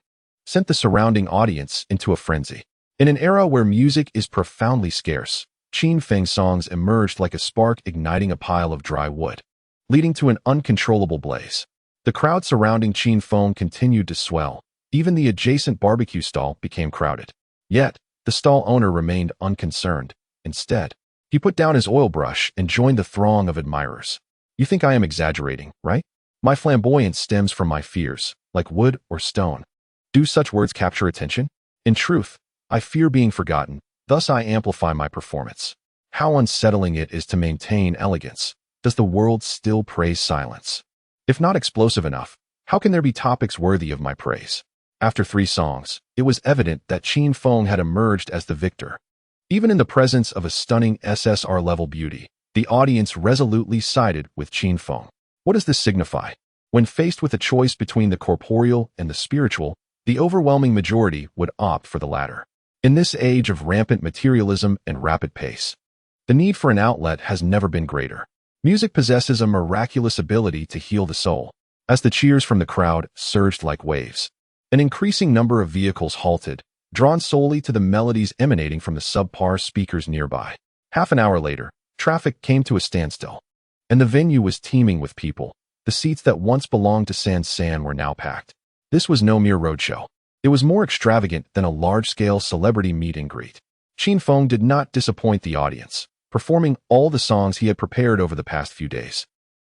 sent the surrounding audience into a frenzy. In an era where music is profoundly scarce, Qin Feng's songs emerged like a spark igniting a pile of dry wood, leading to an uncontrollable blaze. The crowd surrounding Qin Feng continued to swell. Even the adjacent barbecue stall became crowded. Yet, the stall owner remained unconcerned. Instead, he put down his oil brush and joined the throng of admirers. You think I am exaggerating, right? My flamboyance stems from my fears, like wood or stone. Do such words capture attention? In truth, I fear being forgotten, thus I amplify my performance. How unsettling it is to maintain elegance. Does the world still praise silence? If not explosive enough, how can there be topics worthy of my praise? After 3 songs, it was evident that Qin Feng had emerged as the victor. Even in the presence of a stunning SSR-level beauty, the audience resolutely sided with Qin Feng. What does this signify? When faced with a choice between the corporeal and the spiritual, the overwhelming majority would opt for the latter. In this age of rampant materialism and rapid pace, the need for an outlet has never been greater. Music possesses a miraculous ability to heal the soul. As the cheers from the crowd surged like waves, an increasing number of vehicles halted, drawn solely to the melodies emanating from the subpar speakers nearby. Half an hour later, traffic came to a standstill, and the venue was teeming with people. The seats that once belonged to San were now packed. This was no mere roadshow. It was more extravagant than a large-scale celebrity meet and greet. Qin Feng did not disappoint the audience, performing all the songs he had prepared over the past few days.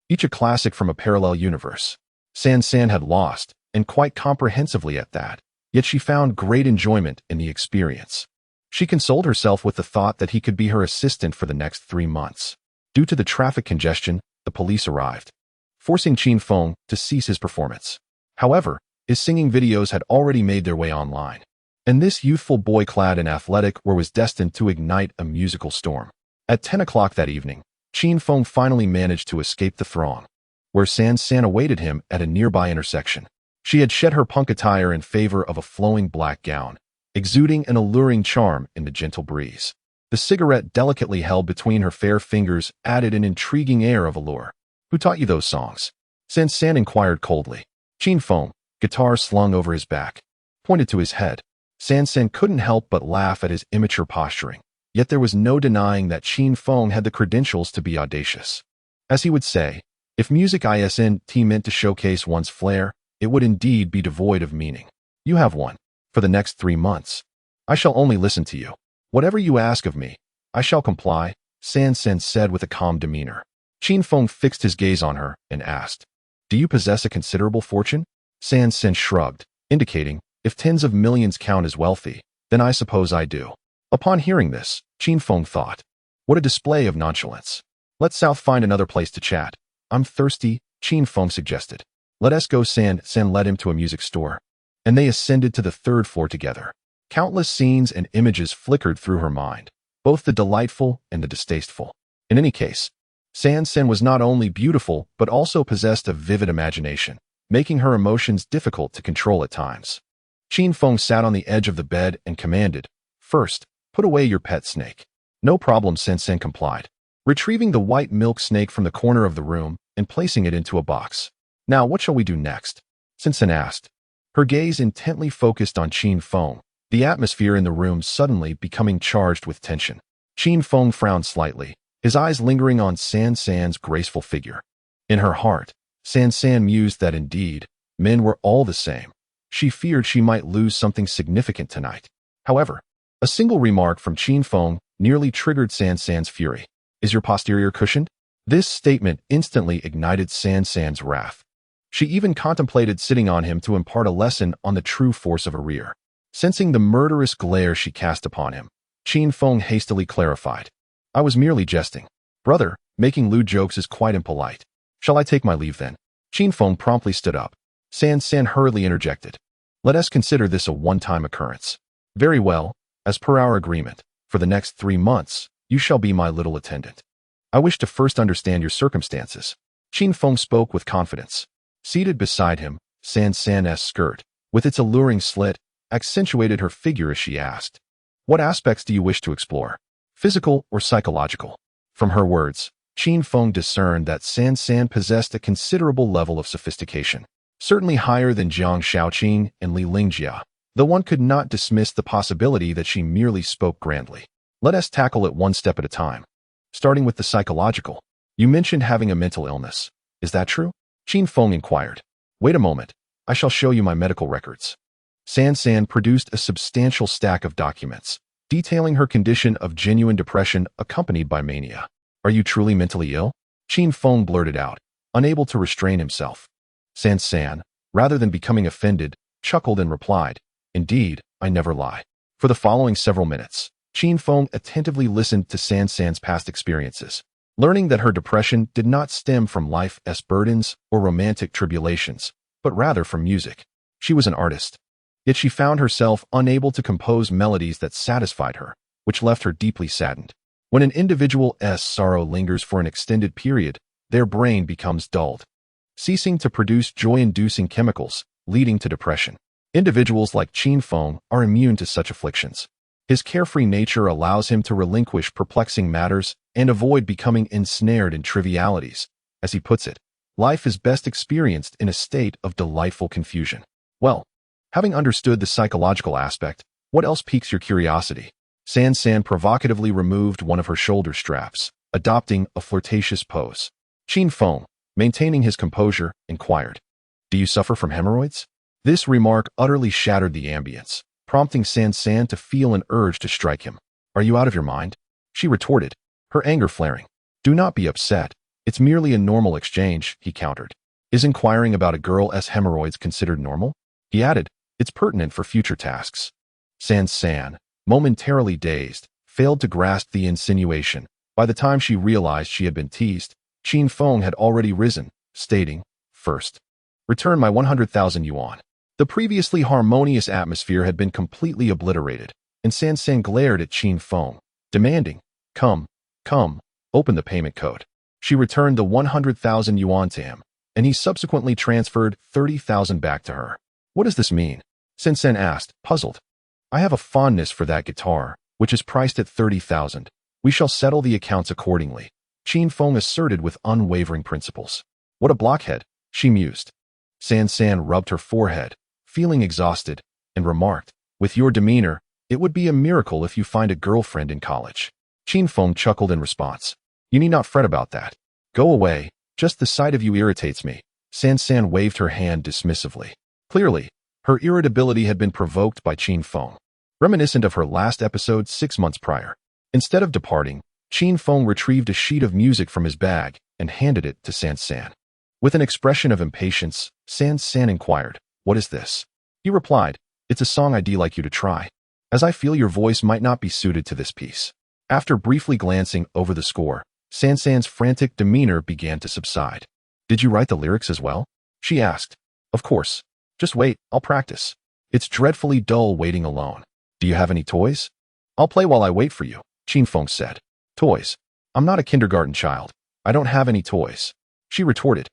Each a classic from a parallel universe. San had lost, and quite comprehensively at that, yet she found great enjoyment in the experience. She consoled herself with the thought that he could be her assistant for the next 3 months. Due to the traffic congestion, the police arrived, forcing Qin Feng to cease his performance. However, his singing videos had already made their way online, and this youthful boy clad in athletic wear was destined to ignite a musical storm. At 10 o'clock that evening, Qin Feng finally managed to escape the throng, where San awaited him at a nearby intersection. She had shed her punk attire in favor of a flowing black gown, exuding an alluring charm in the gentle breeze. The cigarette delicately held between her fair fingers added an intriguing air of allure. "Who taught you those songs?" San inquired coldly. Qin Feng, guitar slung over his back, pointed to his head. San couldn't help but laugh at his immature posturing, yet there was no denying that Qin Feng had the credentials to be audacious. As he would say, if music isn't meant to showcase one's flair, it would indeed be devoid of meaning. "You have one. For the next 3 months. I shall only listen to you. Whatever you ask of me, I shall comply," San said with a calm demeanor. Qin Feng fixed his gaze on her and asked, "Do you possess a considerable fortune?" San shrugged, indicating, "If tens of millions count as wealthy, then I suppose I do." Upon hearing this, Qin Feng thought, "What a display of nonchalance. Let's find another place to chat." "I'm thirsty," Qin Feng suggested. "Let us go." San led him to a music store, and they ascended to the 3rd floor together. Countless scenes and images flickered through her mind, both the delightful and the distasteful. In any case, San was not only beautiful but also possessed a vivid imagination, making her emotions difficult to control at times. Qin Feng sat on the edge of the bed and commanded, "First, put away your pet snake." "No problem," San complied, retrieving the white milk snake from the corner of the room and placing it into a box. "Now what shall we do next?" San asked, her gaze intently focused on Qin Feng, the atmosphere in the room suddenly becoming charged with tension. Qin Feng frowned slightly, his eyes lingering on San's graceful figure. In her heart, San mused that indeed, men were all the same. She feared she might lose something significant tonight. However, a single remark from Qin Feng nearly triggered San's fury. "Is your posterior cushioned?" This statement instantly ignited San's wrath. She even contemplated sitting on him to impart a lesson on the true force of a rear. Sensing the murderous glare she cast upon him, Qin Feng hastily clarified, "I was merely jesting. Brother, making lewd jokes is quite impolite. Shall I take my leave then?" Qin Feng promptly stood up. San hurriedly interjected, "Let us consider this a one-time occurrence." "Very well, as per our agreement, for the next 3 months, you shall be my little attendant. I wish to first understand your circumstances." Qin Feng spoke with confidence. Seated beside him, San's skirt, with its alluring slit, accentuated her figure as she asked, "What aspects do you wish to explore? Physical or psychological?" From her words, Qin Feng discerned that San possessed a considerable level of sophistication, certainly higher than Jiang Shaoqing and Li Lingjia, though one could not dismiss the possibility that she merely spoke grandly. "Let us tackle it one step at a time. Starting with the psychological. You mentioned having a mental illness. Is that true?" Qin Feng inquired. "Wait a moment. I shall show you my medical records." San produced a substantial stack of documents, detailing her condition of genuine depression accompanied by mania. "Are you truly mentally ill?" Qin Feng blurted out, unable to restrain himself. San, rather than becoming offended, chuckled and replied, "Indeed, I never lie." For the following several minutes, Qin Feng attentively listened to San's past experiences, learning that her depression did not stem from life's burdens or romantic tribulations, but rather from music. She was an artist, yet she found herself unable to compose melodies that satisfied her, which left her deeply saddened. When an individual's sorrow lingers for an extended period, their brain becomes dulled, ceasing to produce joy-inducing chemicals, leading to depression. Individuals like Qin Feng are immune to such afflictions. His carefree nature allows him to relinquish perplexing matters and avoid becoming ensnared in trivialities. As he puts it, life is best experienced in a state of delightful confusion. Well, having understood the psychological aspect, what else piques your curiosity? San provocatively removed one of her shoulder straps, adopting a flirtatious pose. Qin Feng, maintaining his composure, inquired, "Do you suffer from hemorrhoids?" This remark utterly shattered the ambience, prompting San to feel an urge to strike him. "Are you out of your mind?" She retorted, her anger flaring. Do not be upset. It's merely a normal exchange, he countered. Is inquiring about a girl's hemorrhoids considered normal? He added, it's pertinent for future tasks. San, momentarily dazed, failed to grasp the insinuation. By the time she realized she had been teased, Qin Feng had already risen, stating, first, return my 100,000 yuan. The previously harmonious atmosphere had been completely obliterated, and San glared at Qin Feng, demanding, come, open the payment code. She returned the 100,000 yuan to him, and he subsequently transferred 30,000 back to her. What does this mean? San asked, puzzled. I have a fondness for that guitar, which is priced at 30,000. We shall settle the accounts accordingly, Qin Feng asserted with unwavering principles. What a blockhead, she mused. San rubbed her forehead, feeling exhausted, and remarked, with your demeanor, it would be a miracle if you find a girlfriend in college. Qin Feng chuckled in response. You need not fret about that. Go away, just the sight of you irritates me. San waved her hand dismissively. Clearly, her irritability had been provoked by Qin Feng, reminiscent of her last episode 6 months prior. Instead of departing, Qin Feng retrieved a sheet of music from his bag and handed it to San. With an expression of impatience, San inquired, what is this? He replied, it's a song I'd like you to try, as I feel your voice might not be suited to this piece. After briefly glancing over the score, San's frantic demeanor began to subside. Did you write the lyrics as well? She asked. Of course. Just wait, I'll practice. It's dreadfully dull waiting alone. Do you have any toys? I'll play while I wait for you, Qin Feng said. Toys? I'm not a kindergarten child. I don't have any toys. She retorted.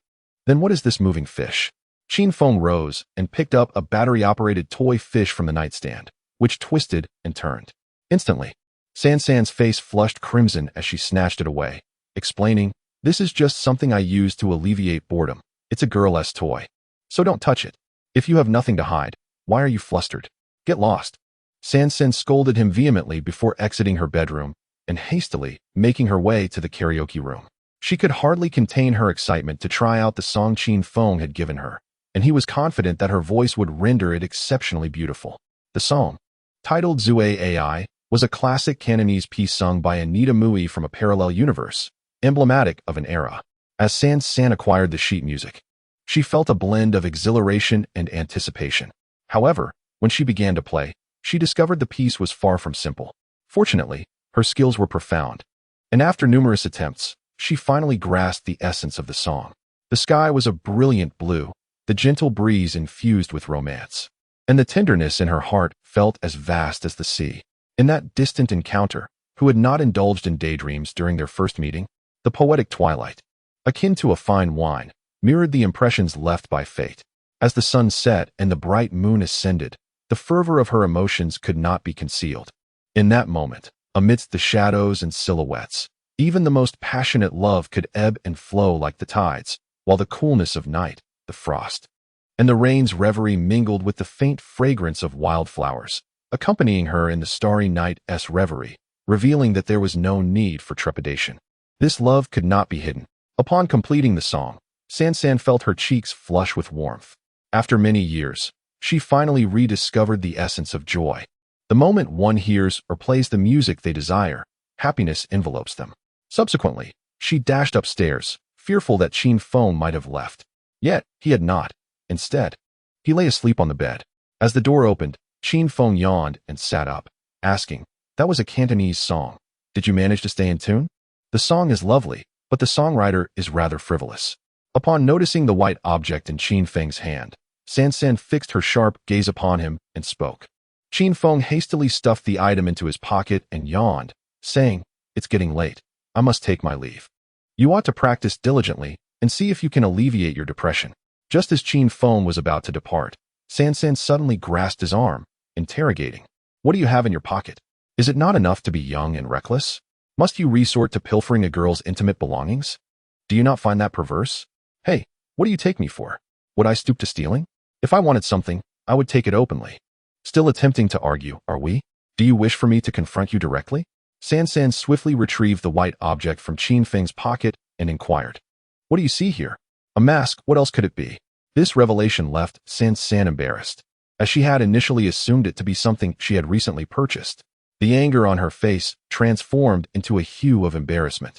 Then what is this moving fish? Qin Feng rose and picked up a battery-operated toy fish from the nightstand, which twisted and turned. Instantly, San's face flushed crimson as she snatched it away, explaining, this is just something I use to alleviate boredom. It's a girl's toy. So don't touch it. If you have nothing to hide, why are you flustered? Get lost. San scolded him vehemently before exiting her bedroom and hastily making her way to the karaoke room. She could hardly contain her excitement to try out the song Qin Feng had given her, and he was confident that her voice would render it exceptionally beautiful. The song, titled Zue Ai, was a classic Cantonese piece sung by Anita Mui from a parallel universe, emblematic of an era. As San acquired the sheet music, she felt a blend of exhilaration and anticipation. However, when she began to play, she discovered the piece was far from simple. Fortunately, her skills were profound, and after numerous attempts, she finally grasped the essence of the song. The sky was a brilliant blue, the gentle breeze infused with romance, and the tenderness in her heart felt as vast as the sea. In that distant encounter, who had not indulged in daydreams during their first meeting, the poetic twilight, akin to a fine wine, mirrored the impressions left by fate. As the sun set and the bright moon ascended, the fervor of her emotions could not be concealed. In that moment, amidst the shadows and silhouettes, even the most passionate love could ebb and flow like the tides, while the coolness of night, the frost, and the rain's reverie mingled with the faint fragrance of wildflowers, accompanying her in the starry night's reverie, revealing that there was no need for trepidation. This love could not be hidden. Upon completing the song, San felt her cheeks flush with warmth. After many years, she finally rediscovered the essence of joy. The moment one hears or plays the music they desire, happiness envelopes them. Subsequently, she dashed upstairs, fearful that Qin Feng might have left. Yet, he had not. Instead, he lay asleep on the bed. As the door opened, Qin Feng yawned and sat up, asking, that was a Cantonese song. Did you manage to stay in tune? The song is lovely, but the songwriter is rather frivolous. Upon noticing the white object in Qin Feng's hand, San fixed her sharp gaze upon him and spoke. Qin Feng hastily stuffed the item into his pocket and yawned, saying, it's getting late. I must take my leave. You ought to practice diligently and see if you can alleviate your depression. Just as Qin Feng was about to depart, San suddenly grasped his arm, interrogating. What do you have in your pocket? Is it not enough to be young and reckless? Must you resort to pilfering a girl's intimate belongings? Do you not find that perverse? Hey, what do you take me for? Would I stoop to stealing? If I wanted something, I would take it openly. Still attempting to argue, are we? Do you wish for me to confront you directly? San swiftly retrieved the white object from Qin Feng's pocket and inquired. What do you see here? A mask, what else could it be? This revelation left San embarrassed, as she had initially assumed it to be something she had recently purchased. The anger on her face transformed into a hue of embarrassment.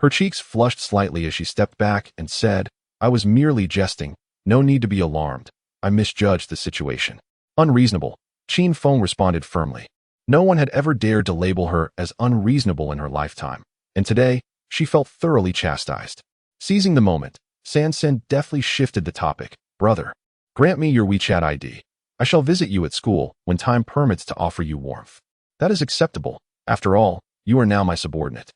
Her cheeks flushed slightly as she stepped back and said, "I was merely jesting. No need to be alarmed. I misjudged the situation." "Unreasonable," Qin Feng responded firmly. No one had ever dared to label her as unreasonable in her lifetime, and today she felt thoroughly chastised. Seizing the moment, Sansen deftly shifted the topic. "Brother, grant me your WeChat ID. I shall visit you at school when time permits to offer you warmth." "That is acceptable. After all, you are now my subordinate."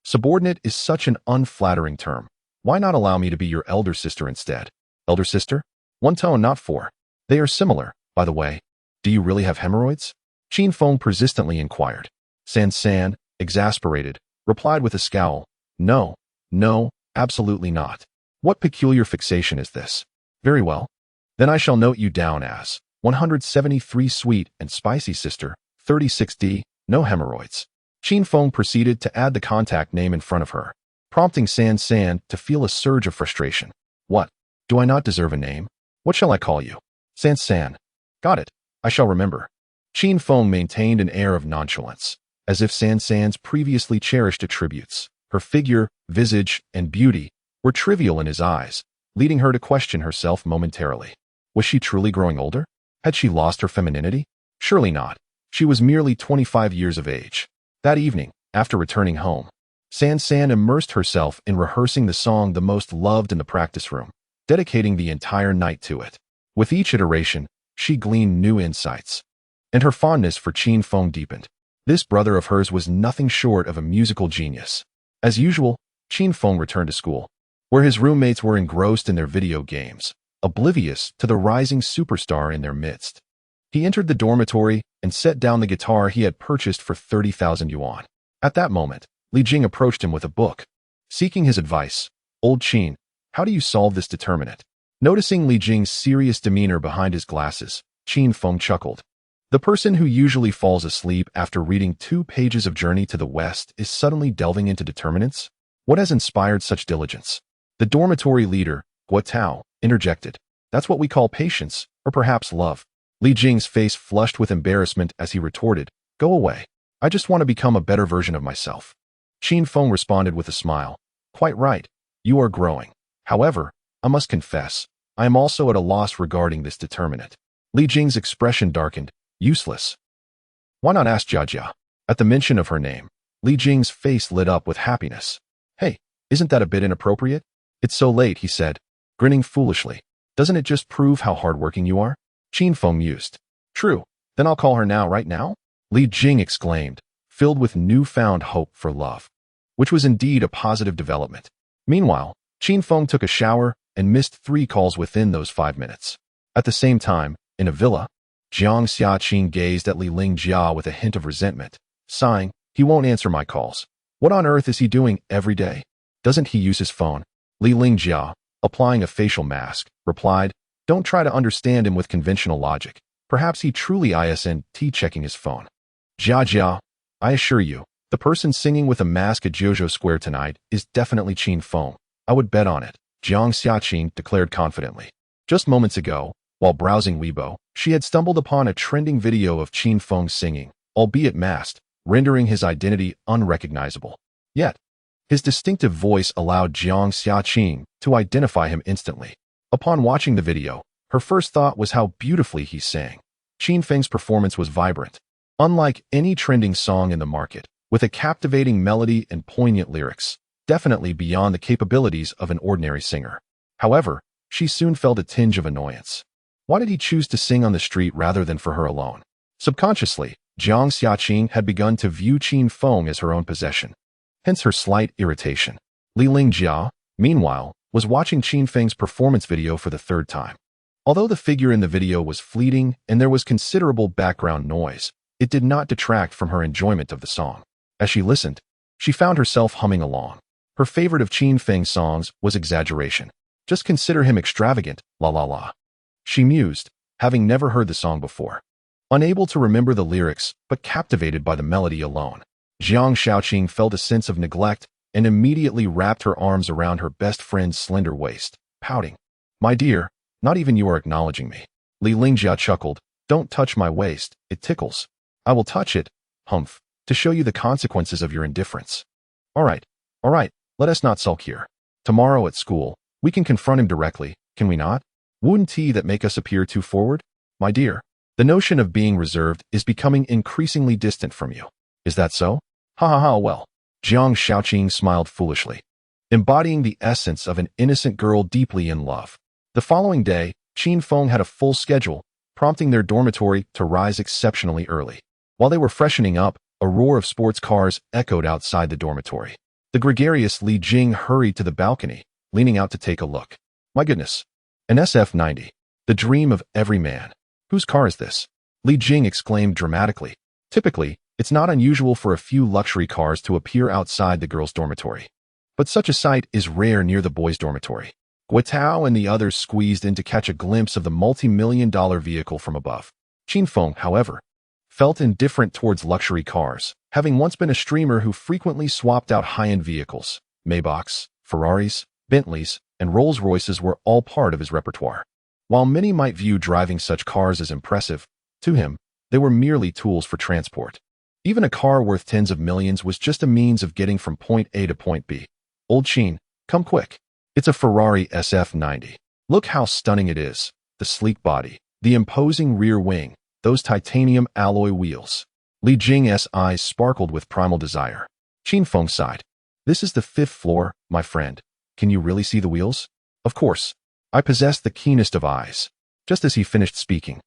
Subordinate is such an unflattering term. Why not allow me to be your elder sister instead? Elder sister? One tone, not four. They are similar, by the way. Do you really have hemorrhoids? Qin Feng persistently inquired. San, exasperated, replied with a scowl. No, absolutely not. What peculiar fixation is this? Very well. Then I shall note you down as 173 sweet and spicy sister, 36D, no hemorrhoids. Qin Feng proceeded to add the contact name in front of her, prompting San to feel a surge of frustration. "What? Do I not deserve a name? What shall I call you?" San. "Got it. I shall remember." Qin Feng maintained an air of nonchalance, as if San's previously cherished attributes, her figure, visage, and beauty, were trivial in his eyes, leading her to question herself momentarily. Was she truly growing older? Had she lost her femininity? Surely not. She was merely 25 years of age. That evening, after returning home, San immersed herself in rehearsing the song the most loved in the practice room, dedicating the entire night to it. With each iteration, she gleaned new insights, and her fondness for Qin Feng deepened. This brother of hers was nothing short of a musical genius. As usual, Qin Feng returned to school, where his roommates were engrossed in their video games, oblivious to the rising superstar in their midst. He entered the dormitory and set down the guitar he had purchased for 30,000 yuan. At that moment, Li Jing approached him with a book. Seeking his advice, "Old Qin, how do you solve this determinant?" Noticing Li Jing's serious demeanor behind his glasses, Qin Feng chuckled. The person who usually falls asleep after reading 2 pages of Journey to the West is suddenly delving into determinants? What has inspired such diligence? The dormitory leader, Guo, interjected. "That's what we call patience, or perhaps love." Li Jing's face flushed with embarrassment as he retorted, "Go away. I just want to become a better version of myself." Qin Feng responded with a smile. "Quite right. You are growing. However, I must confess, I am also at a loss regarding this determinant." Li Jing's expression darkened. "Useless. Why not ask Jia?" At the mention of her name, Li Jing's face lit up with happiness. "Hey, isn't that a bit inappropriate?" "It's so late," he said, grinning foolishly. "Doesn't it just prove how hardworking you are?" Qin Feng mused. "True. Then I'll call her now, right now?" Li Jing exclaimed, filled with newfound hope for love, which was indeed a positive development. Meanwhile, Qin Feng took a shower and missed 3 calls within those 5 minutes. At the same time, in a villa, Jiang Xiaqing gazed at Li Lingjia with a hint of resentment, sighing, "He won't answer my calls. What on earth is he doing every day? Doesn't he use his phone?" Li Lingjia, applying a facial mask, replied, "Don't try to understand him with conventional logic. Perhaps he truly isn't checking his phone." Jia, I assure you, the person singing with a mask at Jojo Square tonight is definitely Qin Feng. I would bet on it, Jiang Xiaqing declared confidently. Just moments ago, while browsing Weibo, she had stumbled upon a trending video of Qin Feng singing, albeit masked, rendering his identity unrecognizable. Yet, his distinctive voice allowed Jiang Xiaqing to identify him instantly. Upon watching the video, her first thought was how beautifully he sang. Qin Feng's performance was vibrant, unlike any trending song in the market, with a captivating melody and poignant lyrics, definitely beyond the capabilities of an ordinary singer. However, she soon felt a tinge of annoyance. Why did he choose to sing on the street rather than for her alone? Subconsciously, Jiang Xiaqing had begun to view Qin Feng as her own possession, hence her slight irritation. Li Lingjia, meanwhile, was watching Qin Feng's performance video for the 3rd time. Although the figure in the video was fleeting and there was considerable background noise, it did not detract from her enjoyment of the song. As she listened, she found herself humming along. Her favorite of Qin Feng's songs was Exaggeration. Just consider him extravagant, la la la. She mused, having never heard the song before. Unable to remember the lyrics, but captivated by the melody alone, Jiang Xiaqing felt a sense of neglect and immediately wrapped her arms around her best friend's slender waist, pouting. "My dear, not even you are acknowledging me." Li Lingjia chuckled. "Don't touch my waist, it tickles." "I will touch it, Humph, to show you the consequences of your indifference. All right, let us not sulk here. Tomorrow at school, we can confront him directly, can we not? Wouldn't that make us appear too forward? My dear, the notion of being reserved is becoming increasingly distant from you. Is that so? Ha ha ha, well. Jiang Shaoqing smiled foolishly, embodying the essence of an innocent girl deeply in love. The following day, Qin Feng had a full schedule, prompting their dormitory to rise exceptionally early. While they were freshening up, a roar of sports cars echoed outside the dormitory. The gregarious Li Jing hurried to the balcony, leaning out to take a look. My goodness, an SF-90, the dream of every man. Whose car is this? Li Jing exclaimed dramatically. Typically, it's not unusual for a few luxury cars to appear outside the girls' dormitory. But such a sight is rare near the boys' dormitory. Guitao and the others squeezed in to catch a glimpse of the multi-million-dollar vehicle from above. Qin Feng, however, felt indifferent towards luxury cars, having once been a streamer who frequently swapped out high-end vehicles. Maybachs, Ferraris, Bentleys, and Rolls-Royces were all part of his repertoire. While many might view driving such cars as impressive, to him, they were merely tools for transport. Even a car worth tens of millions was just a means of getting from point A to point B. Old Qin, come quick. It's a Ferrari SF-90. Look how stunning it is. The sleek body, the imposing rear wing, those titanium alloy wheels. Li Jing's eyes sparkled with primal desire. Qin Feng sighed. This is the 5th floor, my friend. Can you really see the wheels? Of course. I possess the keenest of eyes. Just as he finished speaking,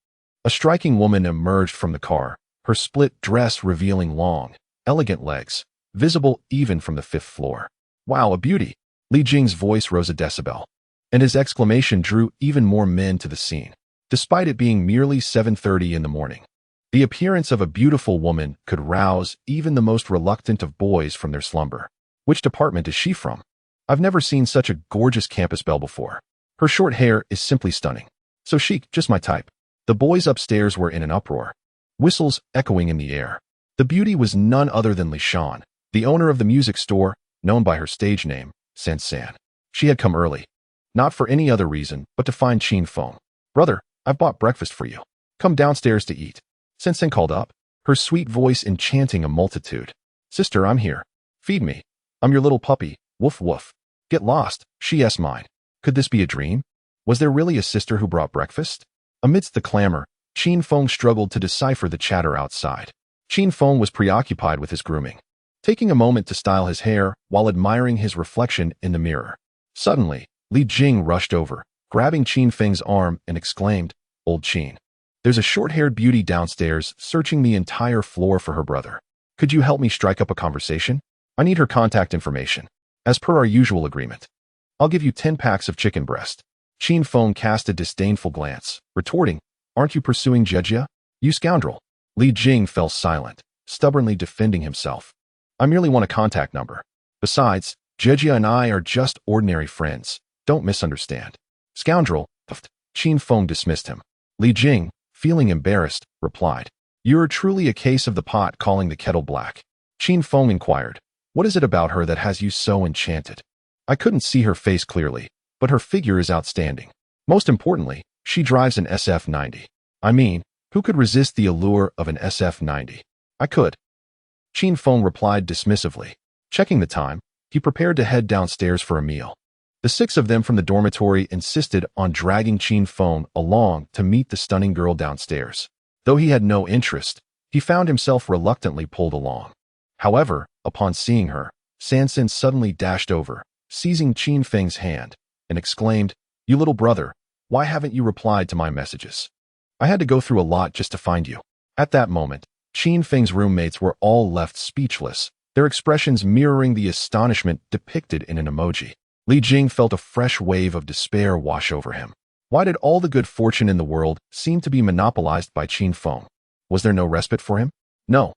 a striking woman emerged from the car, her split dress revealing long, elegant legs, visible even from the 5th floor. Wow, a beauty! Li Jing's voice rose a decibel, and his exclamation drew even more men to the scene. Despite it being merely 7:30 in the morning, the appearance of a beautiful woman could rouse even the most reluctant of boys from their slumber. Which department is she from? I've never seen such a gorgeous campus belle before. Her short hair is simply stunning. So chic, just my type. The boys upstairs were in an uproar, whistles echoing in the air. The beauty was none other than Li Shan, the owner of the music store, known by her stage name, San San. She had come early, not for any other reason but to find Qin Feng. Brother, I've bought breakfast for you. Come downstairs to eat. San San called up, her sweet voice enchanting a multitude. Sister, I'm here. Feed me. I'm your little puppy. Woof woof. Get lost. She's mine. Could this be a dream? Was there really a sister who brought breakfast? Amidst the clamor, Qin Feng struggled to decipher the chatter outside. Qin Feng was preoccupied with his grooming, taking a moment to style his hair while admiring his reflection in the mirror. Suddenly, Li Jing rushed over, grabbing Qin Feng's arm and exclaimed, Old Qin, there's a short-haired beauty downstairs searching the entire floor for her brother. Could you help me strike up a conversation? I need her contact information. As per our usual agreement, I'll give you 10 packs of chicken breast. Qin Feng cast a disdainful glance, retorting, Aren't you pursuing Jejia? You scoundrel. Li Jing fell silent, stubbornly defending himself. I merely want a contact number. Besides, Jejia and I are just ordinary friends. Don't misunderstand. Scoundrel, puffed. Qin Feng dismissed him. Li Jing, feeling embarrassed, replied, You're truly a case of the pot calling the kettle black. Qin Feng inquired, What is it about her that has you so enchanted? I couldn't see her face clearly, but her figure is outstanding. Most importantly, she drives an SF-90. I mean, who could resist the allure of an SF-90? I could. Qin Feng replied dismissively. Checking the time, he prepared to head downstairs for a meal. The 6 of them from the dormitory insisted on dragging Qin Feng along to meet the stunning girl downstairs. Though he had no interest, he found himself reluctantly pulled along. However, upon seeing her, San San suddenly dashed over, seizing Qin Feng's hand, and exclaimed, You little brother, why haven't you replied to my messages? I had to go through a lot just to find you. At that moment, Qin Feng's roommates were all left speechless, their expressions mirroring the astonishment depicted in an emoji. Li Jing felt a fresh wave of despair wash over him. Why did all the good fortune in the world seem to be monopolized by Qin Feng? Was there no respite for him? No.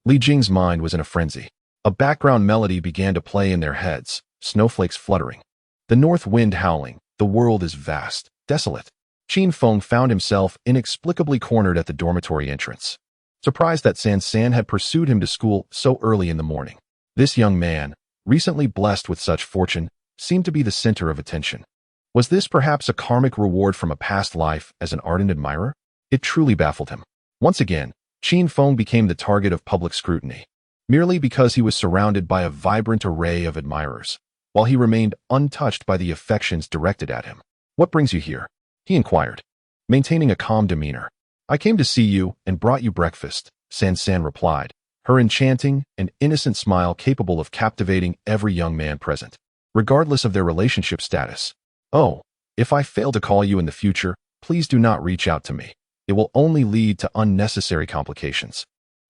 Li Jing's mind was in a frenzy. A background melody began to play in their heads, snowflakes fluttering. The north wind howling, the world is vast, desolate. Qin Feng found himself inexplicably cornered at the dormitory entrance, surprised that San San had pursued him to school so early in the morning. This young man, recently blessed with such fortune, seemed to be the center of attention. Was this perhaps a karmic reward from a past life as an ardent admirer? It truly baffled him. Once again, Qin Feng became the target of public scrutiny, merely because he was surrounded by a vibrant array of admirers, while he remained untouched by the affections directed at him. "What brings you here?" he inquired, maintaining a calm demeanor. "I came to see you and brought you breakfast," San replied, her enchanting and innocent smile capable of captivating every young man present, regardless of their relationship status. "Oh, if I fail to call you in the future, please do not reach out to me. It will only lead to unnecessary complications,"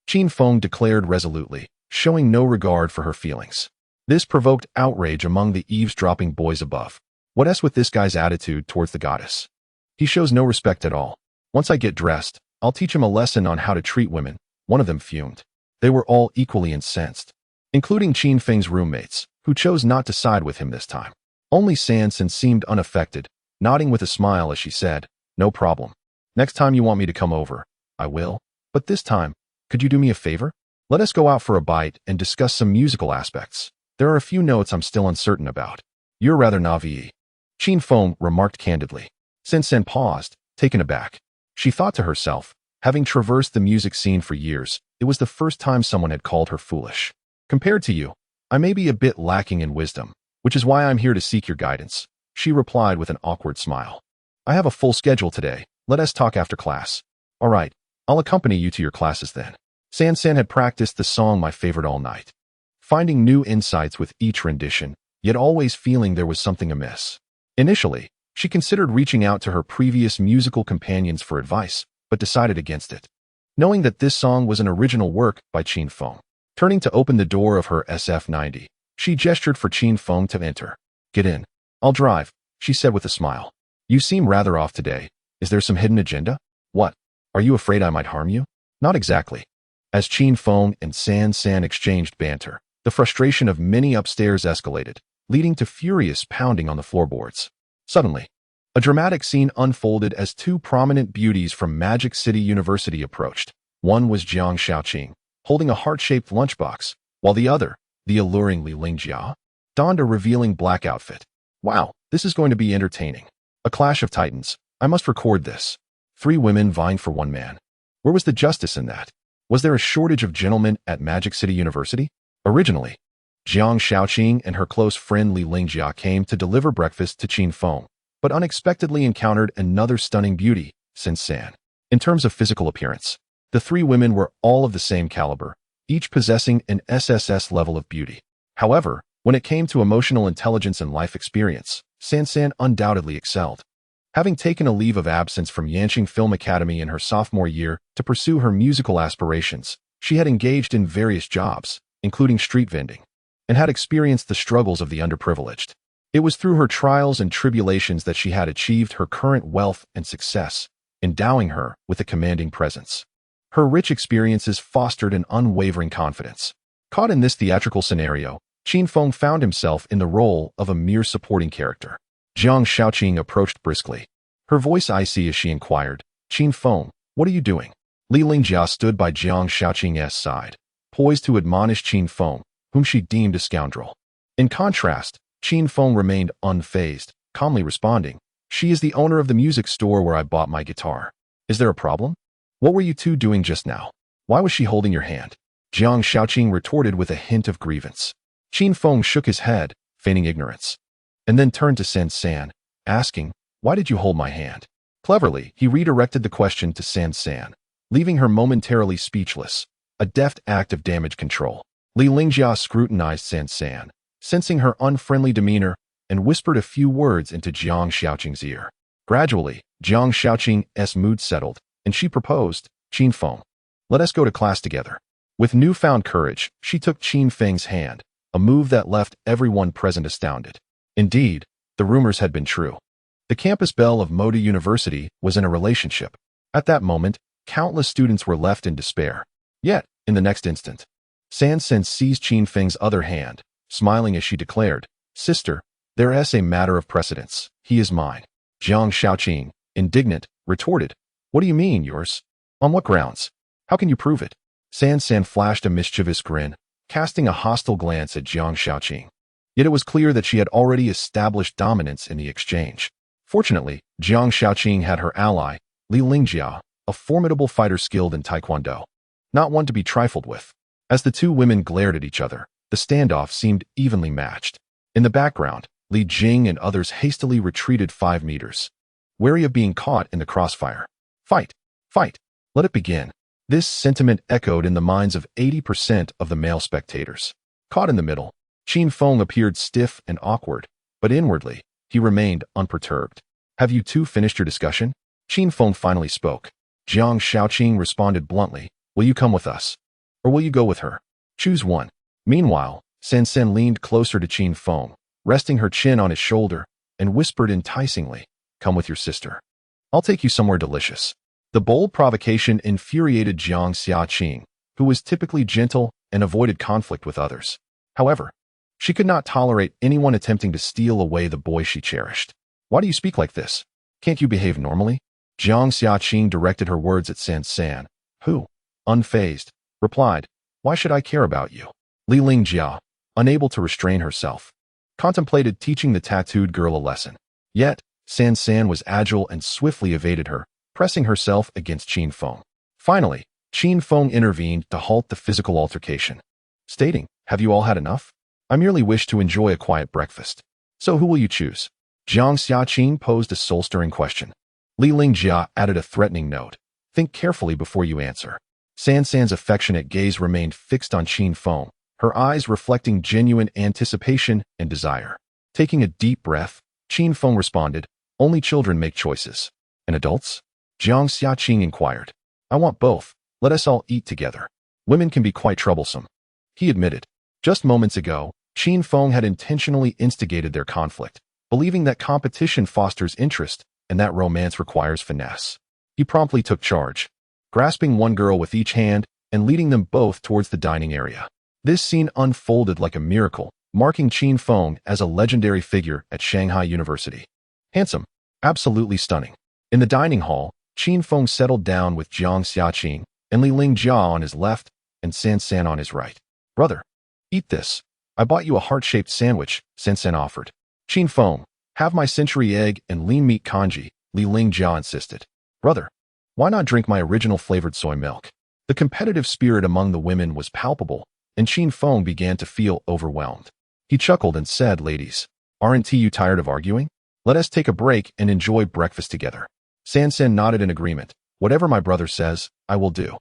Qin Feng declared resolutely, showing no regard for her feelings. This provoked outrage among the eavesdropping boys above. What's with this guy's attitude towards the goddess? He shows no respect at all. "Once I get dressed, I'll teach him a lesson on how to treat women," one of them fumed. They were all equally incensed, including Qin Feng's roommates, who chose not to side with him this time. Only San seemed unaffected, nodding with a smile as she said, "No problem. Next time you want me to come over, I will. But this time, could you do me a favor? Let us go out for a bite and discuss some musical aspects. There are a few notes I'm still uncertain about." "You're rather naive," Qin Feng remarked candidly. San paused, taken aback. She thought to herself, having traversed the music scene for years, it was the first time someone had called her foolish. "Compared to you, I may be a bit lacking in wisdom, which is why I'm here to seek your guidance," she replied with an awkward smile. "I have a full schedule today. Let us talk after class." "All right, I'll accompany you to your classes then." San had practiced the song My Favorite all night, finding new insights with each rendition, yet always feeling there was something amiss. Initially, she considered reaching out to her previous musical companions for advice, but decided against it, knowing that this song was an original work by Qin Feng. Turning to open the door of her SF-90, she gestured for Qin Feng to enter. "Get in. I'll drive," she said with a smile. "You seem rather off today. Is there some hidden agenda?" "What? Are you afraid I might harm you?" "Not exactly." As Qin Feng and San exchanged banter, the frustration of many upstairs escalated, leading to furious pounding on the floorboards. Suddenly, a dramatic scene unfolded as two prominent beauties from Magic City University approached. One was Jiang Shaoqing, holding a heart-shaped lunchbox, while the other, the alluring Li Lingjia, donned a revealing black outfit. "Wow, this is going to be entertaining. A clash of titans. I must record this." 3 women vying for 1 man. Where was the justice in that? Was there a shortage of gentlemen at Magic City University? Originally, Jiang Shaoqing and her close friend Li Lingjia came to deliver breakfast to Qin Feng, but unexpectedly encountered another stunning beauty, San. In terms of physical appearance, the 3 women were all of the same caliber, each possessing an SSS level of beauty. However, when it came to emotional intelligence and life experience, San undoubtedly excelled. Having taken a leave of absence from Yanqing Film Academy in her sophomore year to pursue her musical aspirations, she had engaged in various jobs, including street vending, and had experienced the struggles of the underprivileged. It was through her trials and tribulations that she had achieved her current wealth and success, endowing her with a commanding presence. Her rich experiences fostered an unwavering confidence. Caught in this theatrical scenario, Qin Feng found himself in the role of a mere supporting character. Jiang Shaoqing approached briskly, her voice icy as she inquired, "Qin Feng, what are you doing?" Li Lingjia stood by Jiang Shaoqing's side, poised to admonish Qin Feng, whom she deemed a scoundrel. In contrast, Qin Feng remained unfazed, calmly responding, "She is the owner of the music store where I bought my guitar. Is there a problem? What were you 2 doing just now? Why was she holding your hand?" Jiang Shaoqing retorted with a hint of grievance. Qin Feng shook his head, feigning ignorance, and then turned to San, asking, "Why did you hold my hand?" Cleverly, he redirected the question to San, leaving her momentarily speechless, a deft act of damage control. Li Lingjia scrutinized San, sensing her unfriendly demeanor, and whispered a few words into Jiang Shaoqing's ear. Gradually, Jiang Shaoqing's mood settled, and she proposed, "Qin Feng, let us go to class together." With newfound courage, she took Qin Feng's hand, a move that left everyone present astounded. Indeed, the rumors had been true. The campus belle of Moda University was in a relationship. At that moment, countless students were left in despair. Yet, in the next instant, San seized Qin Feng's other hand, smiling as she declared, "Sister, there is a matter of precedence. He is mine." Jiang Shaoqing, indignant, retorted, "What do you mean, yours? On what grounds? How can you prove it?" San flashed a mischievous grin, casting a hostile glance at Jiang Shaoqing. Yet it was clear that she had already established dominance in the exchange. Fortunately, Jiang Shaoqing had her ally, Li Lingjia, a formidable fighter skilled in Taekwondo. not one to be trifled with. As the two women glared at each other, the standoff seemed evenly matched. In the background, Li Jing and others hastily retreated 5 meters, wary of being caught in the crossfire. Fight! Fight! Let it begin. This sentiment echoed in the minds of 80% of the male spectators. Caught in the middle, Qin Feng appeared stiff and awkward, but inwardly, he remained unperturbed. Have you two finished your discussion? Qin Feng finally spoke. Jiang Shaoqing responded bluntly, will you come with us? Or will you go with her? Choose one. Meanwhile, San San leaned closer to Qin Feng, resting her chin on his shoulder, and whispered enticingly, come with your sister. I'll take you somewhere delicious. The bold provocation infuriated Jiang Xiaoqing, who was typically gentle and avoided conflict with others. However, she could not tolerate anyone attempting to steal away the boy she cherished. Why do you speak like this? Can't you behave normally? Jiang Xiaoqing directed her words at San San, who, unfazed, replied, why should I care about you? Li Lingjia, unable to restrain herself, contemplated teaching the tattooed girl a lesson. Yet, San San was agile and swiftly evaded her, pressing herself against Qin Feng. Finally, Qin Feng intervened to halt the physical altercation, stating, have you all had enough? I merely wish to enjoy a quiet breakfast. So who will you choose? Jiang Xiaoqing posed a soul-stirring question. Li Lingjia added a threatening note. Think carefully before you answer. San San's affectionate gaze remained fixed on Qin Feng, her eyes reflecting genuine anticipation and desire. Taking a deep breath, Qin Feng responded, only children make choices. And adults? Jiang Xiaoqing inquired. I want both. Let us all eat together. Women can be quite troublesome. He admitted. Just moments ago, Qin Feng had intentionally instigated their conflict, believing that competition fosters interest and that romance requires finesse. He promptly took charge, grasping one girl with each hand and leading them both towards the dining area. This scene unfolded like a miracle, marking Qin Feng as a legendary figure at Shanghai University. Handsome, absolutely stunning. In the dining hall, Qin Feng settled down with Jiang Xiaoqing and Li Lingjia on his left and San San on his right. Brother, eat this. I bought you a heart-shaped sandwich, San San offered. Qin Feng, have my century egg and lean meat congee, Li Lingjia insisted. Brother, why not drink my original flavored soy milk? The competitive spirit among the women was palpable, and Qin Feng began to feel overwhelmed. He chuckled and said, ladies, aren't you tired of arguing? Let us take a break and enjoy breakfast together. San San nodded in agreement. Whatever my brother says, I will do.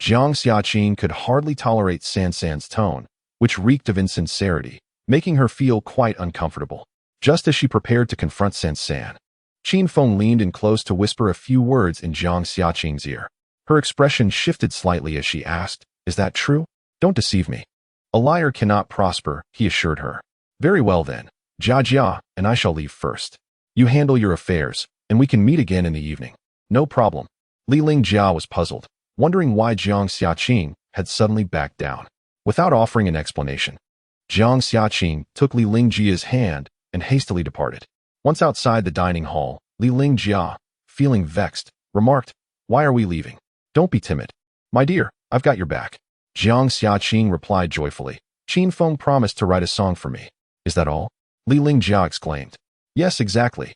Jiang Xiaoqing could hardly tolerate San San's tone, which reeked of insincerity, making her feel quite uncomfortable. Just as she prepared to confront San San, Qin Feng leaned in close to whisper a few words in Jiang Xiaoqing's ear. Her expression shifted slightly as she asked, is that true? Don't deceive me. A liar cannot prosper, he assured her. Very well then, Jia and I shall leave first. You handle your affairs, and we can meet again in the evening. No problem. Li Lingjia was puzzled, wondering why Jiang Xiaoqing had suddenly backed down. Without offering an explanation, Jiang Xiaoqing took Li Lingjia's hand and hastily departed. Once outside the dining hall, Li Lingjia, feeling vexed, remarked, why are we leaving? Don't be timid. My dear, I've got your back. Jiang Xiaoqing replied joyfully. Qin Feng promised to write a song for me. Is that all? Li Lingjia exclaimed. Yes, exactly.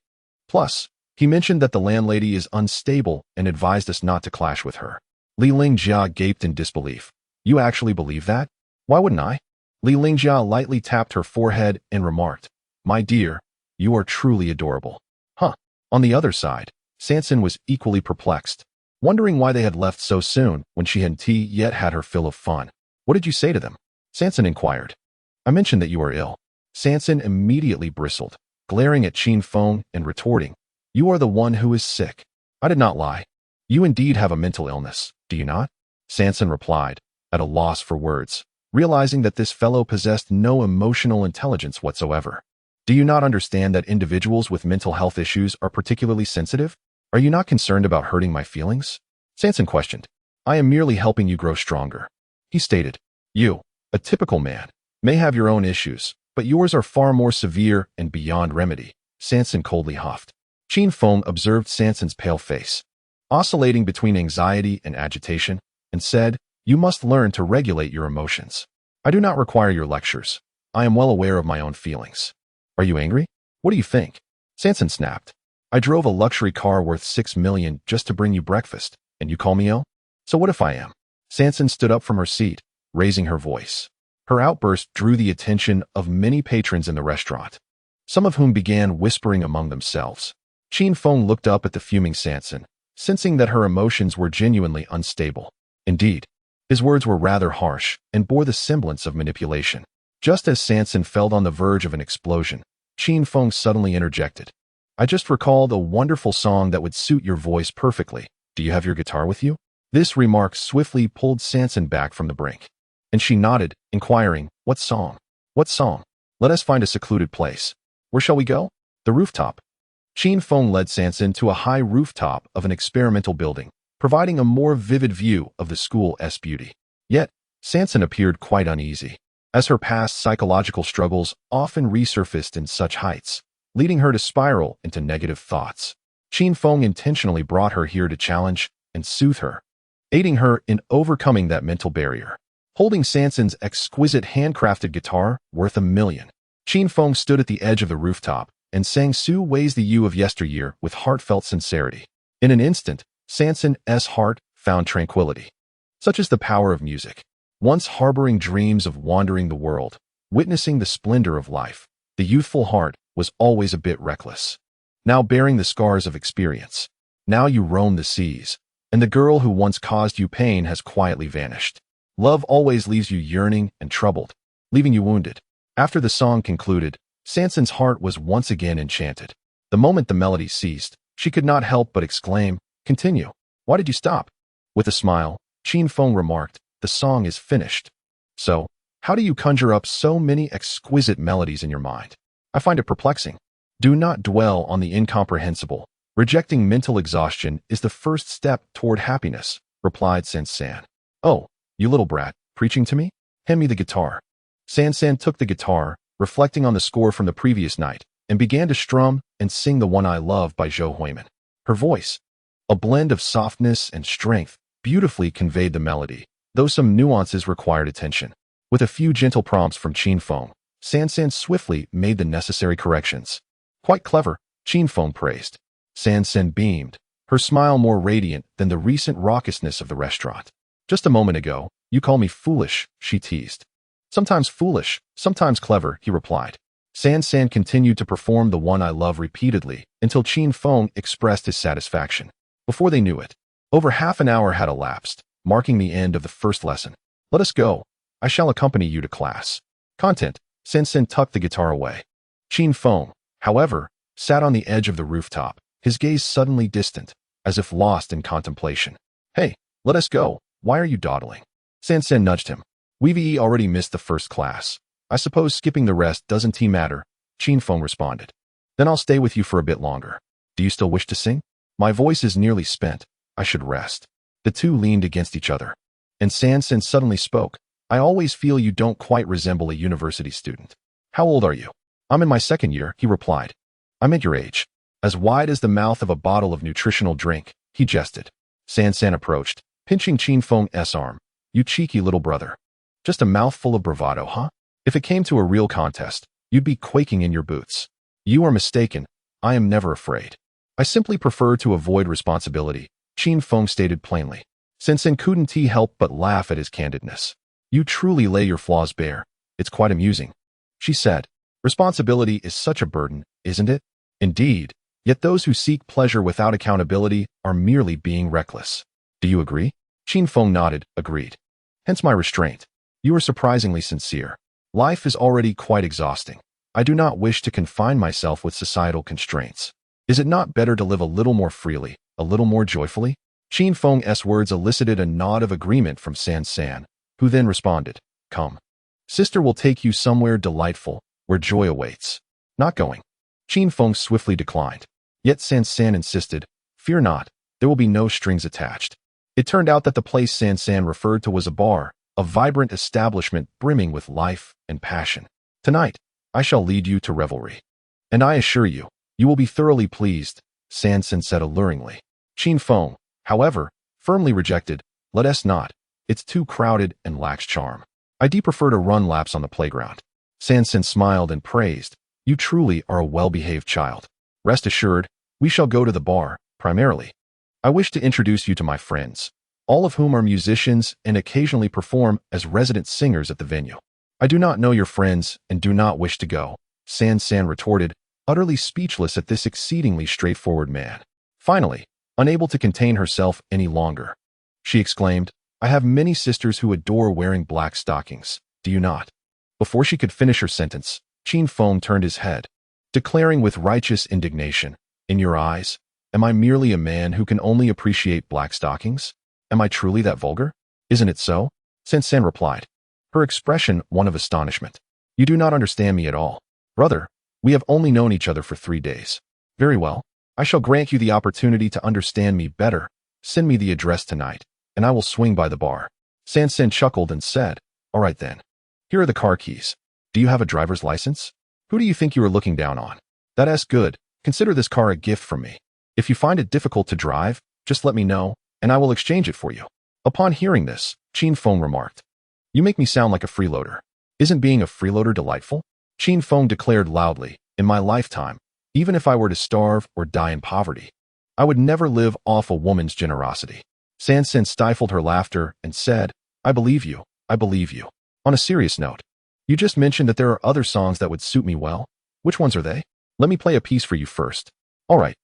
Plus, he mentioned that the landlady is unstable and advised us not to clash with her. Li Lingjia gaped in disbelief. You actually believe that? Why wouldn't I? Li Lingjia lightly tapped her forehead and remarked, my dear, you are truly adorable. Huh. On the other side, Sansan was equally perplexed, wondering why they had left so soon when she hadn't yet had her fill of fun. What did you say to them? Sansan inquired. I mentioned that you are ill. Sansan immediately bristled, glaring at Qin Feng and retorting, you are the one who is sick. I did not lie. You indeed have a mental illness, do you not? Sansan replied, at a loss for words, realizing that this fellow possessed no emotional intelligence whatsoever. Do you not understand that individuals with mental health issues are particularly sensitive? Are you not concerned about hurting my feelings? Sansan questioned. I am merely helping you grow stronger. He stated, you, a typical man, may have your own issues, but yours are far more severe and beyond remedy. Sansan coldly huffed. Qin Feng observed Sansan's pale face, oscillating between anxiety and agitation, and said, you must learn to regulate your emotions. I do not require your lectures. I am well aware of my own feelings. Are you angry? What do you think? Sansan snapped. I drove a luxury car worth $6 million just to bring you breakfast, and you call me ill? So what if I am? Sansan stood up from her seat, raising her voice. Her outburst drew the attention of many patrons in the restaurant, some of whom began whispering among themselves. Qin Feng looked up at the fuming Sansan, sensing that her emotions were genuinely unstable. Indeed, his words were rather harsh and bore the semblance of manipulation. Just as Sansan felt on the verge of an explosion, Qin Feng suddenly interjected. I just recalled a wonderful song that would suit your voice perfectly. Do you have your guitar with you? This remark swiftly pulled Sansan back from the brink, and she nodded, inquiring, What song? What song? Let us find a secluded place. Where shall we go? The rooftop. Qin Feng led Sansan to a high rooftop of an experimental building, providing a more vivid view of the school's beauty. Yet, Sansan appeared quite uneasy, as her past psychological struggles often resurfaced in such heights, leading her to spiral into negative thoughts. Qin Feng intentionally brought her here to challenge and soothe her, aiding her in overcoming that mental barrier. Holding Sansan's exquisite handcrafted guitar worth $1 million, Qin Feng stood at the edge of the rooftop and sang Su Wei's The You of Yesteryear with heartfelt sincerity. In an instant, Sansan's heart found tranquility. Such is the power of music. Once harboring dreams of wandering the world, witnessing the splendor of life, the youthful heart was always a bit reckless. Now bearing the scars of experience, now you roam the seas, and the girl who once caused you pain has quietly vanished. Love always leaves you yearning and troubled, leaving you wounded. After the song concluded, Sansan's heart was once again enchanted. The moment the melody ceased, she could not help but exclaim, Continue. Why did you stop? With a smile, Qin Feng remarked, The song is finished. So, how do you conjure up so many exquisite melodies in your mind? I find it perplexing. Do not dwell on the incomprehensible. Rejecting mental exhaustion is the first step toward happiness, replied Sansan. Oh, you little brat, preaching to me? Hand me the guitar. Sansan took the guitar, reflecting on the score from the previous night, and began to strum and sing The One I Love by Zhou Huimin. Her voice, a blend of softness and strength, beautifully conveyed the melody, though some nuances required attention. With a few gentle prompts from Qin Feng, Sansan swiftly made the necessary corrections. Quite clever, Qin Feng praised. Sansan beamed, her smile more radiant than the recent raucousness of the restaurant. Just a moment ago, you called me foolish, she teased. Sometimes foolish, sometimes clever, he replied. Sansan continued to perform The One I Love repeatedly until Qin Feng expressed his satisfaction. Before they knew it, over half an hour had elapsed, marking the end of the first lesson. Let us go. I shall accompany you to class. Content. Sansan tucked the guitar away. Qin Feng, however, sat on the edge of the rooftop, his gaze suddenly distant, as if lost in contemplation. Hey, let us go. Why are you dawdling? Sansan nudged him. We've already missed the first class. I suppose skipping the rest doesn't matter, Qin Feng responded. Then I'll stay with you for a bit longer. Do you still wish to sing? My voice is nearly spent. I should rest. The two leaned against each other, and Sansan suddenly spoke. I always feel you don't quite resemble a university student. How old are you? I'm in my second year, he replied. I meant your age. As wide as the mouth of a bottle of nutritional drink, he jested. Sansan approached, pinching Qin Feng's arm. You cheeky little brother. Just a mouthful of bravado, huh? If it came to a real contest, you'd be quaking in your boots. You are mistaken. I am never afraid. I simply prefer to avoid responsibility, Qin Feng stated plainly. Sansan couldn't help but laugh at his candidness. You truly lay your flaws bare. It's quite amusing, she said. Responsibility is such a burden, isn't it? Indeed. Yet those who seek pleasure without accountability are merely being reckless. Do you agree? Qin Feng nodded, agreed. Hence my restraint. You are surprisingly sincere. Life is already quite exhausting. I do not wish to confine myself with societal constraints. Is it not better to live a little more freely, a little more joyfully? Qin Feng's words elicited a nod of agreement from Sansan, who then responded, Come. Sister will take you somewhere delightful, where joy awaits. Not going. Qin Feng swiftly declined. Yet Sansan insisted, Fear not, there will be no strings attached. It turned out that the place Sansan referred to was a bar, a vibrant establishment brimming with life and passion. Tonight, I shall lead you to revelry. And I assure you, you will be thoroughly pleased, Sansan said alluringly. Qin Feng, however, firmly rejected, Let us not. It's too crowded and lacks charm. I prefer to run laps on the playground. Sansan smiled and praised, You truly are a well-behaved child. Rest assured, we shall go to the bar, primarily. I wish to introduce you to my friends. all of whom are musicians and occasionally perform as resident singers at the venue. I do not know your friends and do not wish to go, San retorted, utterly speechless at this exceedingly straightforward man. Finally, unable to contain herself any longer, she exclaimed, I have many sisters who adore wearing black stockings, do you not? Before she could finish her sentence, Qin Feng turned his head, declaring with righteous indignation, in your eyes, am I merely a man who can only appreciate black stockings? Am I truly that vulgar? Isn't it so? San replied, her expression one of astonishment. You do not understand me at all. Brother, we have only known each other for 3 days. Very well. I shall grant you the opportunity to understand me better. Send me the address tonight, and I will swing by the bar. San chuckled and said, all right then. Here are the car keys. Do you have a driver's license? Who do you think you are looking down on? That's good. Consider this car a gift from me. If you find it difficult to drive, just let me know, and I will exchange it for you. Upon hearing this, Qin Feng remarked, you make me sound like a freeloader. Isn't being a freeloader delightful? Qin Feng declared loudly, in my lifetime, even if I were to starve or die in poverty, I would never live off a woman's generosity. San stifled her laughter and said, I believe you, I believe you. On a serious note, you just mentioned that there are other songs that would suit me well. Which ones are they? Let me play a piece for you first. All right.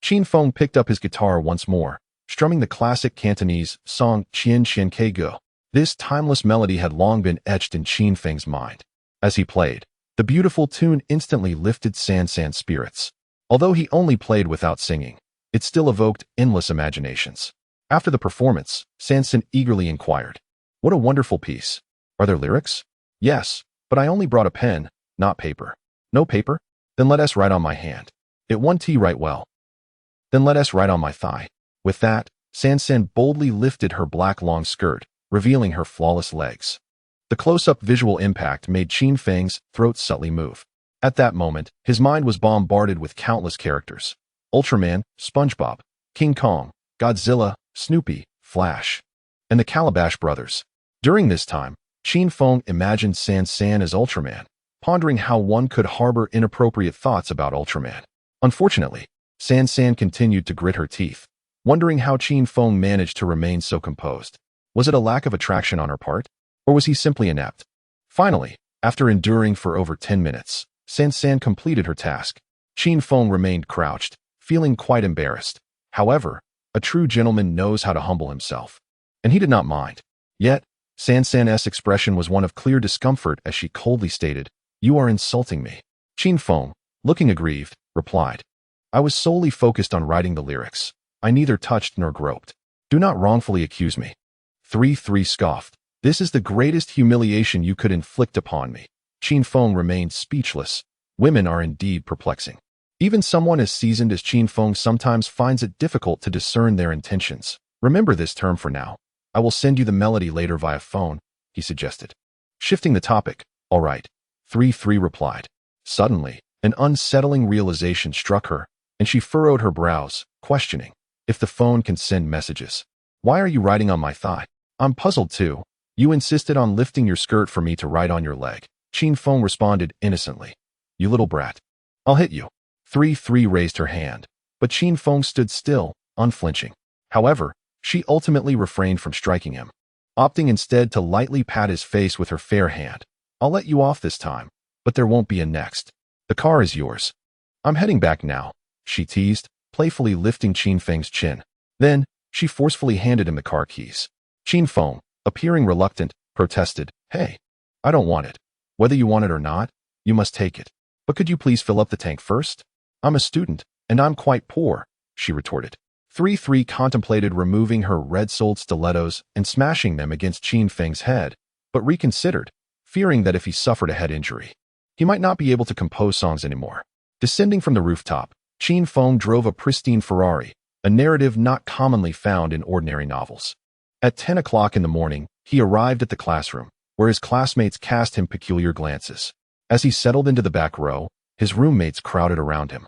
Qin Feng picked up his guitar once more, strumming the classic Cantonese song Qian Qian Ke Go. This timeless melody had long been etched in Qin Feng's mind. As he played, the beautiful tune instantly lifted San's spirits. Although he only played without singing, it still evoked endless imaginations. After the performance, San eagerly inquired, what a wonderful piece. Are there lyrics? Yes, but I only brought a pen, not paper. No paper? Then let us write on my hand. It won't write well. Then let us write on my thigh. With that, San boldly lifted her black long skirt, revealing her flawless legs. The close-up visual impact made Qin Feng's throat subtly move. At that moment, his mind was bombarded with countless characters. Ultraman, SpongeBob, King Kong, Godzilla, Snoopy, Flash, and the Calabash brothers. During this time, Qin Feng imagined San as Ultraman, pondering how one could harbor inappropriate thoughts about Ultraman. Unfortunately, San continued to grit her teeth, wondering how Qin Feng managed to remain so composed. Was it a lack of attraction on her part? Or was he simply inept? Finally, after enduring for over 10 minutes, San completed her task. Qin Feng remained crouched, feeling quite embarrassed. However, a true gentleman knows how to humble himself. And he did not mind. Yet, San's expression was one of clear discomfort as she coldly stated, you are insulting me. Qin Feng, looking aggrieved, replied, I was solely focused on writing the lyrics. I neither touched nor groped. Do not wrongfully accuse me. 3 scoffed. This is the greatest humiliation you could inflict upon me. Qin Feng remained speechless. Women are indeed perplexing. Even someone as seasoned as Qin Feng sometimes finds it difficult to discern their intentions. Remember this term for now. I will send you the melody later via phone, he suggested. Shifting the topic, all right. 3 replied. Suddenly, an unsettling realization struck her, and she furrowed her brows, questioning, if the phone can send messages. Why are you writing on my thigh? I'm puzzled too. You insisted on lifting your skirt for me to write on your leg. Qin Feng responded innocently. You little brat. I'll hit you. 3 raised her hand, but Qin Feng stood still, unflinching. However, she ultimately refrained from striking him, opting instead to lightly pat his face with her fair hand. I'll let you off this time, but there won't be a next. The car is yours. I'm heading back now, she teased, playfully lifting Qin Feng's chin. Then, she forcefully handed him the car keys. Qin Feng, appearing reluctant, protested, hey, I don't want it. Whether you want it or not, you must take it. But could you please fill up the tank first? I'm a student, and I'm quite poor, she retorted. 3 contemplated removing her red-soled stilettos and smashing them against Qin Feng's head, but reconsidered, fearing that if he suffered a head injury, he might not be able to compose songs anymore. Descending from the rooftop, Qin Feng drove a pristine Ferrari, a narrative not commonly found in ordinary novels. At 10 o'clock in the morning, he arrived at the classroom, where his classmates cast him peculiar glances. As he settled into the back row, his roommates crowded around him,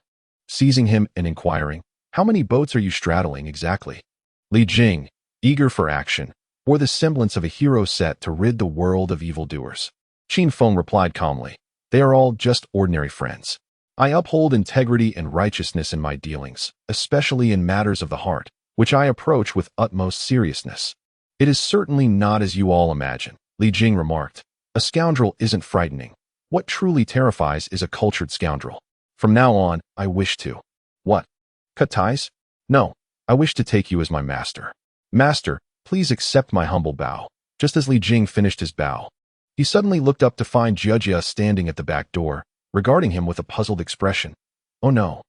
seizing him and inquiring, how many boats are you straddling exactly? Li Jing, eager for action, bore the semblance of a hero set to rid the world of evildoers. Qin Feng replied calmly, they are all just ordinary friends. I uphold integrity and righteousness in my dealings, especially in matters of the heart, which I approach with utmost seriousness. It is certainly not as you all imagine, Li Jing remarked. A scoundrel isn't frightening. What truly terrifies is a cultured scoundrel. From now on, I wish to. What? Cut ties? No, I wish to take you as my master. Master, please accept my humble bow. Just as Li Jing finished his bow, he suddenly looked up to find Jia standing at the back door, regarding him with a puzzled expression. Oh no.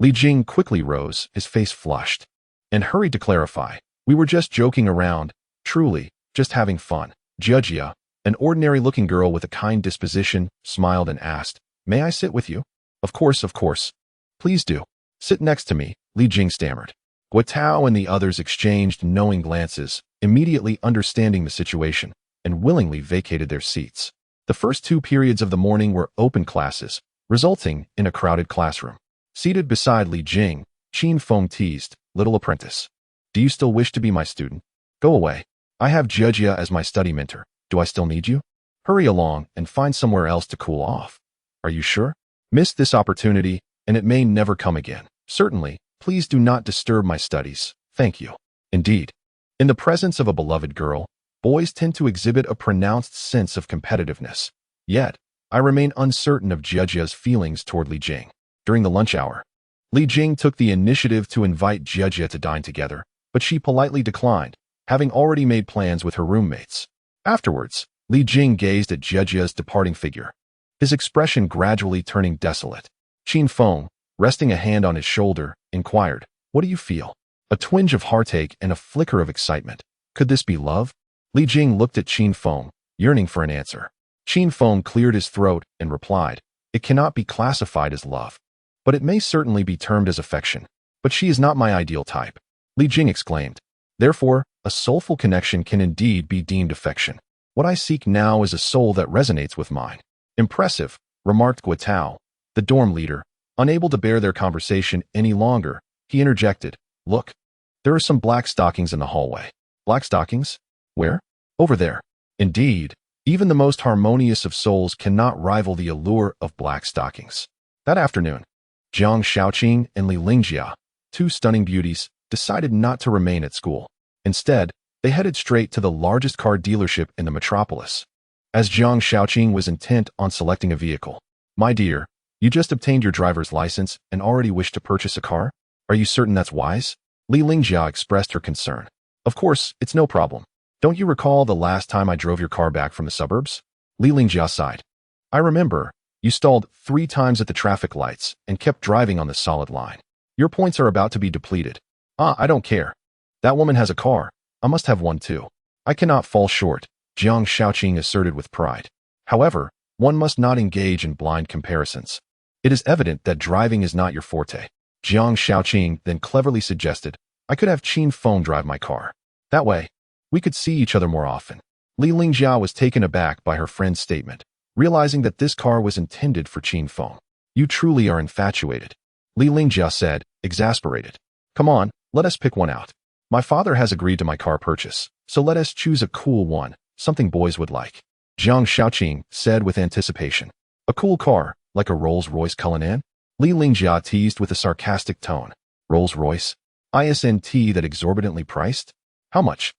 Li Jing quickly rose, his face flushed, and hurried to clarify. We were just joking around, truly, just having fun. Jia, an ordinary-looking girl with a kind disposition, smiled and asked, May I sit with you? Of course, of course. Please do. Sit next to me, Li Jing stammered. Guo and the others exchanged knowing glances, immediately understanding the situation, and willingly vacated their seats. The first 2 periods of the morning were open classes, resulting in a crowded classroom. Seated beside Li Jing, Qin Feng teased, Little apprentice. Do you still wish to be my student? Go away. I have Jia as my study mentor. Do I still need you? Hurry along and find somewhere else to cool off. Are you sure? Missed this opportunity, and it may never come again. Certainly, please do not disturb my studies. Thank you. Indeed. In the presence of a beloved girl, boys tend to exhibit a pronounced sense of competitiveness. Yet, I remain uncertain of Jia's feelings toward Li Jing. During the lunch hour, Li Jing took the initiative to invite Jia to dine together, but she politely declined, having already made plans with her roommates. Afterwards, Li Jing gazed at Jia's departing figure, his expression gradually turning desolate. Qin Feng, resting a hand on his shoulder, inquired, What do you feel? A twinge of heartache and a flicker of excitement. Could this be love? Li Jing looked at Qin Feng, yearning for an answer. Qin Feng cleared his throat and replied, It cannot be classified as love, but it may certainly be termed as affection. But she is not my ideal type. Li Jing exclaimed. Therefore, a soulful connection can indeed be deemed affection. What I seek now is a soul that resonates with mine. Impressive, remarked Guo, the dorm leader. Unable to bear their conversation any longer, he interjected, Look, there are some black stockings in the hallway. Black stockings? Where? Over there. Indeed, even the most harmonious of souls cannot rival the allure of black stockings. That afternoon, Jiang Shaoqing and Li Lingjia, 2 stunning beauties, decided not to remain at school. Instead, they headed straight to the largest car dealership in the metropolis. As Jiang Shaoqing was intent on selecting a vehicle, My dear, you just obtained your driver's license and already wish to purchase a car? Are you certain that's wise? Li Lingjia expressed her concern. Of course, it's no problem. Don't you recall the last time I drove your car back from the suburbs? Li Lingjia sighed. I remember. You stalled 3 times at the traffic lights and kept driving on the solid line. Your points are about to be depleted. I don't care. That woman has a car. I must have one too. I cannot fall short, Jiang Shaoqing asserted with pride. However, one must not engage in blind comparisons. It is evident that driving is not your forte. Jiang Shaoqing then cleverly suggested, I could have Qin Feng drive my car. That way, we could see each other more often. Li Lingjia was taken aback by her friend's statement, realizing that this car was intended for Qin Feng. You truly are infatuated, Li Lingjia said, exasperated. Come on, let us pick one out. My father has agreed to my car purchase, so let us choose a cool one, something boys would like. Jiang Shaoqing said with anticipation. A cool car, like a Rolls-Royce Cullinan? Li Lingjia teased with a sarcastic tone. Rolls-Royce? ISNT that exorbitantly priced? How much?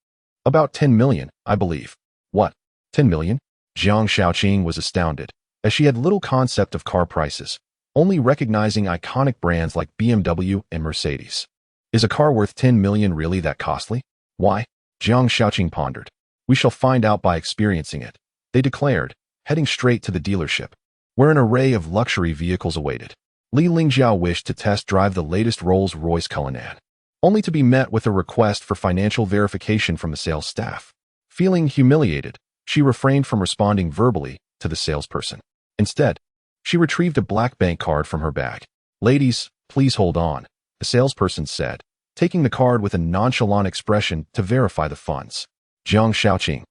About 10 million, I believe. What? 10 million? Jiang Shaoqing was astounded, as she had little concept of car prices, only recognizing iconic brands like BMW and Mercedes. Is a car worth 10 million really that costly? Why? Jiang Shaoqing pondered. We shall find out by experiencing it, they declared, heading straight to the dealership, where an array of luxury vehicles awaited. Li Lingjia wished to test drive the latest Rolls-Royce Cullinan, only to be met with a request for financial verification from the sales staff. Feeling humiliated, she refrained from responding verbally to the salesperson. Instead, she retrieved a black bank card from her bag. Ladies, please hold on, the salesperson said, taking the card with a nonchalant expression to verify the funds. Jiang Shaoqing,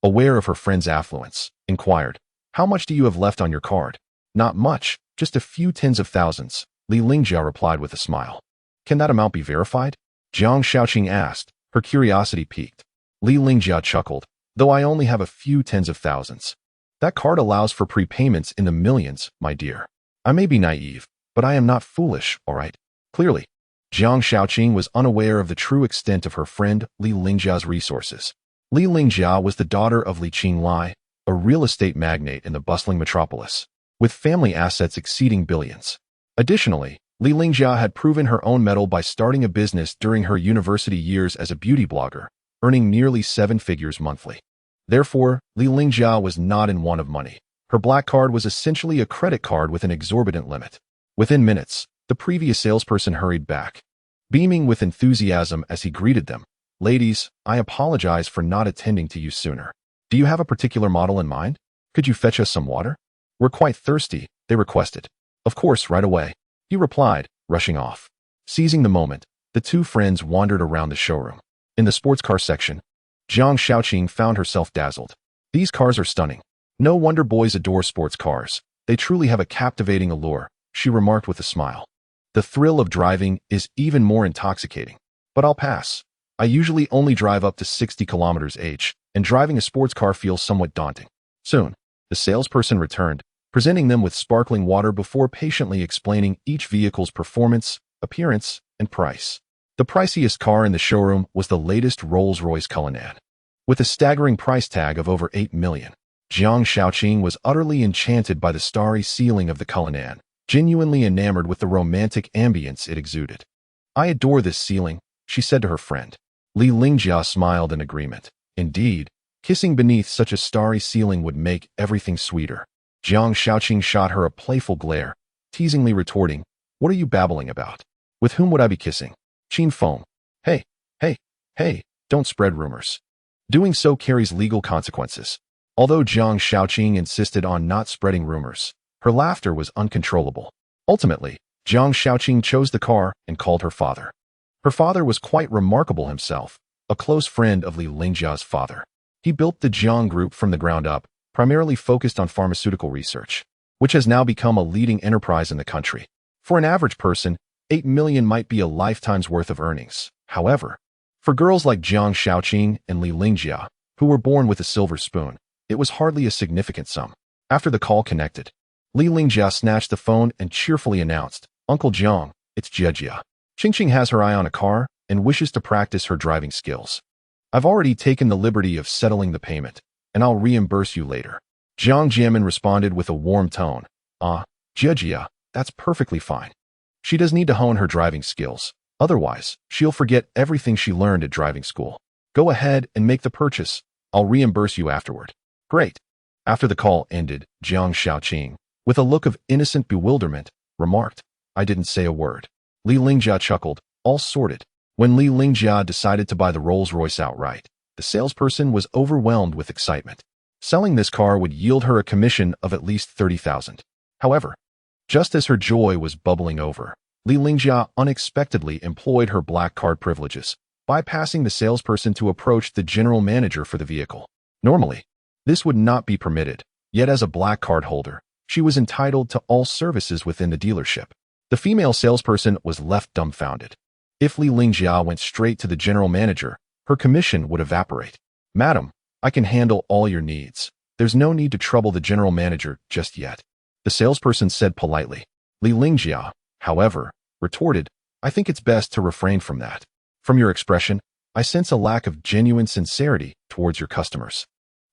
aware of her friend's affluence, inquired, How much do you have left on your card? Not much, just a few tens of thousands, Li Lingjia replied with a smile. Can that amount be verified? Jiang Shaoqing asked, her curiosity piqued. Li Lingjia chuckled, Though I only have a few tens of thousands. That card allows for prepayments in the millions, my dear. I may be naive, but I am not foolish, all right? Clearly. Jiang Shaoqing was unaware of the true extent of her friend Li Lingjia's resources. Li Lingjia was the daughter of Li Qinglai, a real estate magnate in the bustling metropolis, with family assets exceeding billions. Additionally, Li Lingjia had proven her own mettle by starting a business during her university years as a beauty blogger, earning nearly 7 figures monthly. Therefore, Li Lingjia was not in want of money. Her black card was essentially a credit card with an exorbitant limit. Within minutes, the previous salesperson hurried back, beaming with enthusiasm as he greeted them. "Ladies, I apologize for not attending to you sooner. Do you have a particular model in mind? Could you fetch us some water? We're quite thirsty," they requested. "Of course, right away," he replied, rushing off. Seizing the moment, the two friends wandered around the showroom. In the sports car section, Jiang Shaoqing found herself dazzled. "These cars are stunning. No wonder boys adore sports cars. They truly have a captivating allure," she remarked with a smile. "The thrill of driving is even more intoxicating. But I'll pass. I usually only drive up to 60 km/h, and driving a sports car feels somewhat daunting." Soon, the salesperson returned, presenting them with sparkling water before patiently explaining each vehicle's performance, appearance, and price. The priciest car in the showroom was the latest Rolls-Royce Cullinan. With a staggering price tag of over 8 million, Jiang Shaoqing was utterly enchanted by the starry ceiling of the Cullinan, genuinely enamored with the romantic ambience it exuded. "I adore this ceiling," she said to her friend. Li Lingjia smiled in agreement. Indeed, kissing beneath such a starry ceiling would make everything sweeter. Jiang Shaoqing shot her a playful glare, teasingly retorting, "What are you babbling about? With whom would I be kissing? Qin Feng. Hey, don't spread rumors. Doing so carries legal consequences." Although Jiang Shaoqing insisted on not spreading rumors, her laughter was uncontrollable. Ultimately, Jiang Shaoqing chose the car and called her father. Her father was quite remarkable himself, a close friend of Li Lingjia's father. He built the Jiang Group from the ground up, primarily focused on pharmaceutical research, which has now become a leading enterprise in the country. For an average person, 8 million might be a lifetime's worth of earnings. However, for girls like Jiang Shaoqing and Li Lingjia, who were born with a silver spoon, it was hardly a significant sum. After the call connected, Li Lingjia snatched the phone and cheerfully announced, "Uncle Jiang, it's Jia. Qingqing has her eye on a car and wishes to practice her driving skills. I've already taken the liberty of settling the payment, and I'll reimburse you later." Jiang Jiamin responded with a warm tone. Jia, that's perfectly fine. She does need to hone her driving skills. Otherwise, she'll forget everything she learned at driving school. Go ahead and make the purchase. I'll reimburse you afterward." "Great." After the call ended, Jiang Shaoqing, with a look of innocent bewilderment, remarked, "I didn't say a word." Li Lingjia chuckled, all sorted. When Li Lingjia decided to buy the Rolls-Royce outright, the salesperson was overwhelmed with excitement. Selling this car would yield her a commission of at least 30,000. However, just as her joy was bubbling over, Li Lingjia unexpectedly employed her black card privileges, bypassing the salesperson to approach the general manager for the vehicle. Normally, this would not be permitted, yet as a black card holder, she was entitled to all services within the dealership. The female salesperson was left dumbfounded. If Li Lingjia went straight to the general manager, her commission would evaporate. "Madam, I can handle all your needs. There's no need to trouble the general manager just yet," the salesperson said politely. Li Lingjia, however, retorted, "I think it's best to refrain from that. From your expression, I sense a lack of genuine sincerity towards your customers.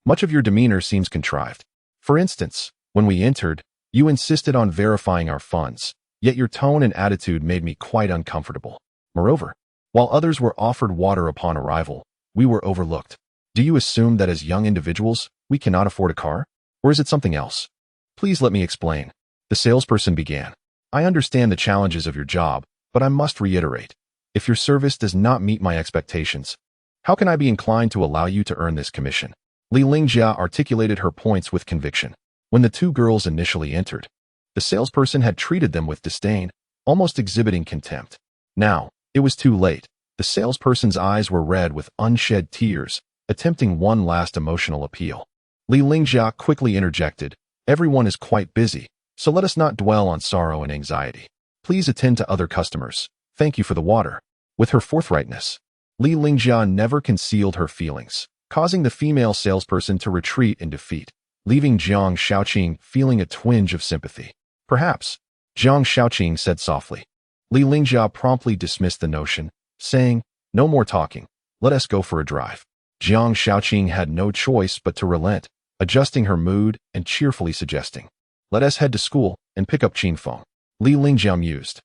Much of your demeanor seems contrived. For instance, when we entered, you insisted on verifying our funds, yet your tone and attitude made me quite uncomfortable. Moreover, while others were offered water upon arrival, we were overlooked. Do you assume that as young individuals, we cannot afford a car? Or is it something else? Please let me explain." The salesperson began. "I understand the challenges of your job, but I must reiterate, if your service does not meet my expectations, how can I be inclined to allow you to earn this commission?" Li Lingjia articulated her points with conviction. When the two girls initially entered, the salesperson had treated them with disdain, almost exhibiting contempt. Now, it was too late. The salesperson's eyes were red with unshed tears, attempting one last emotional appeal. Li Lingjia quickly interjected, "Everyone is quite busy, so let us not dwell on sorrow and anxiety. Please attend to other customers. Thank you for the water." With her forthrightness, Li Lingjia never concealed her feelings, causing the female salesperson to retreat in defeat, leaving Jiang Shaoqing feeling a twinge of sympathy. "Perhaps," Jiang Shaoqing said softly, Li Lingjia promptly dismissed the notion, saying, "No more talking. Let us go for a drive." Jiang Shaoqing had no choice but to relent, adjusting her mood and cheerfully suggesting, "Let us head to school and pick up Qin Feng." Li Lingjia mused,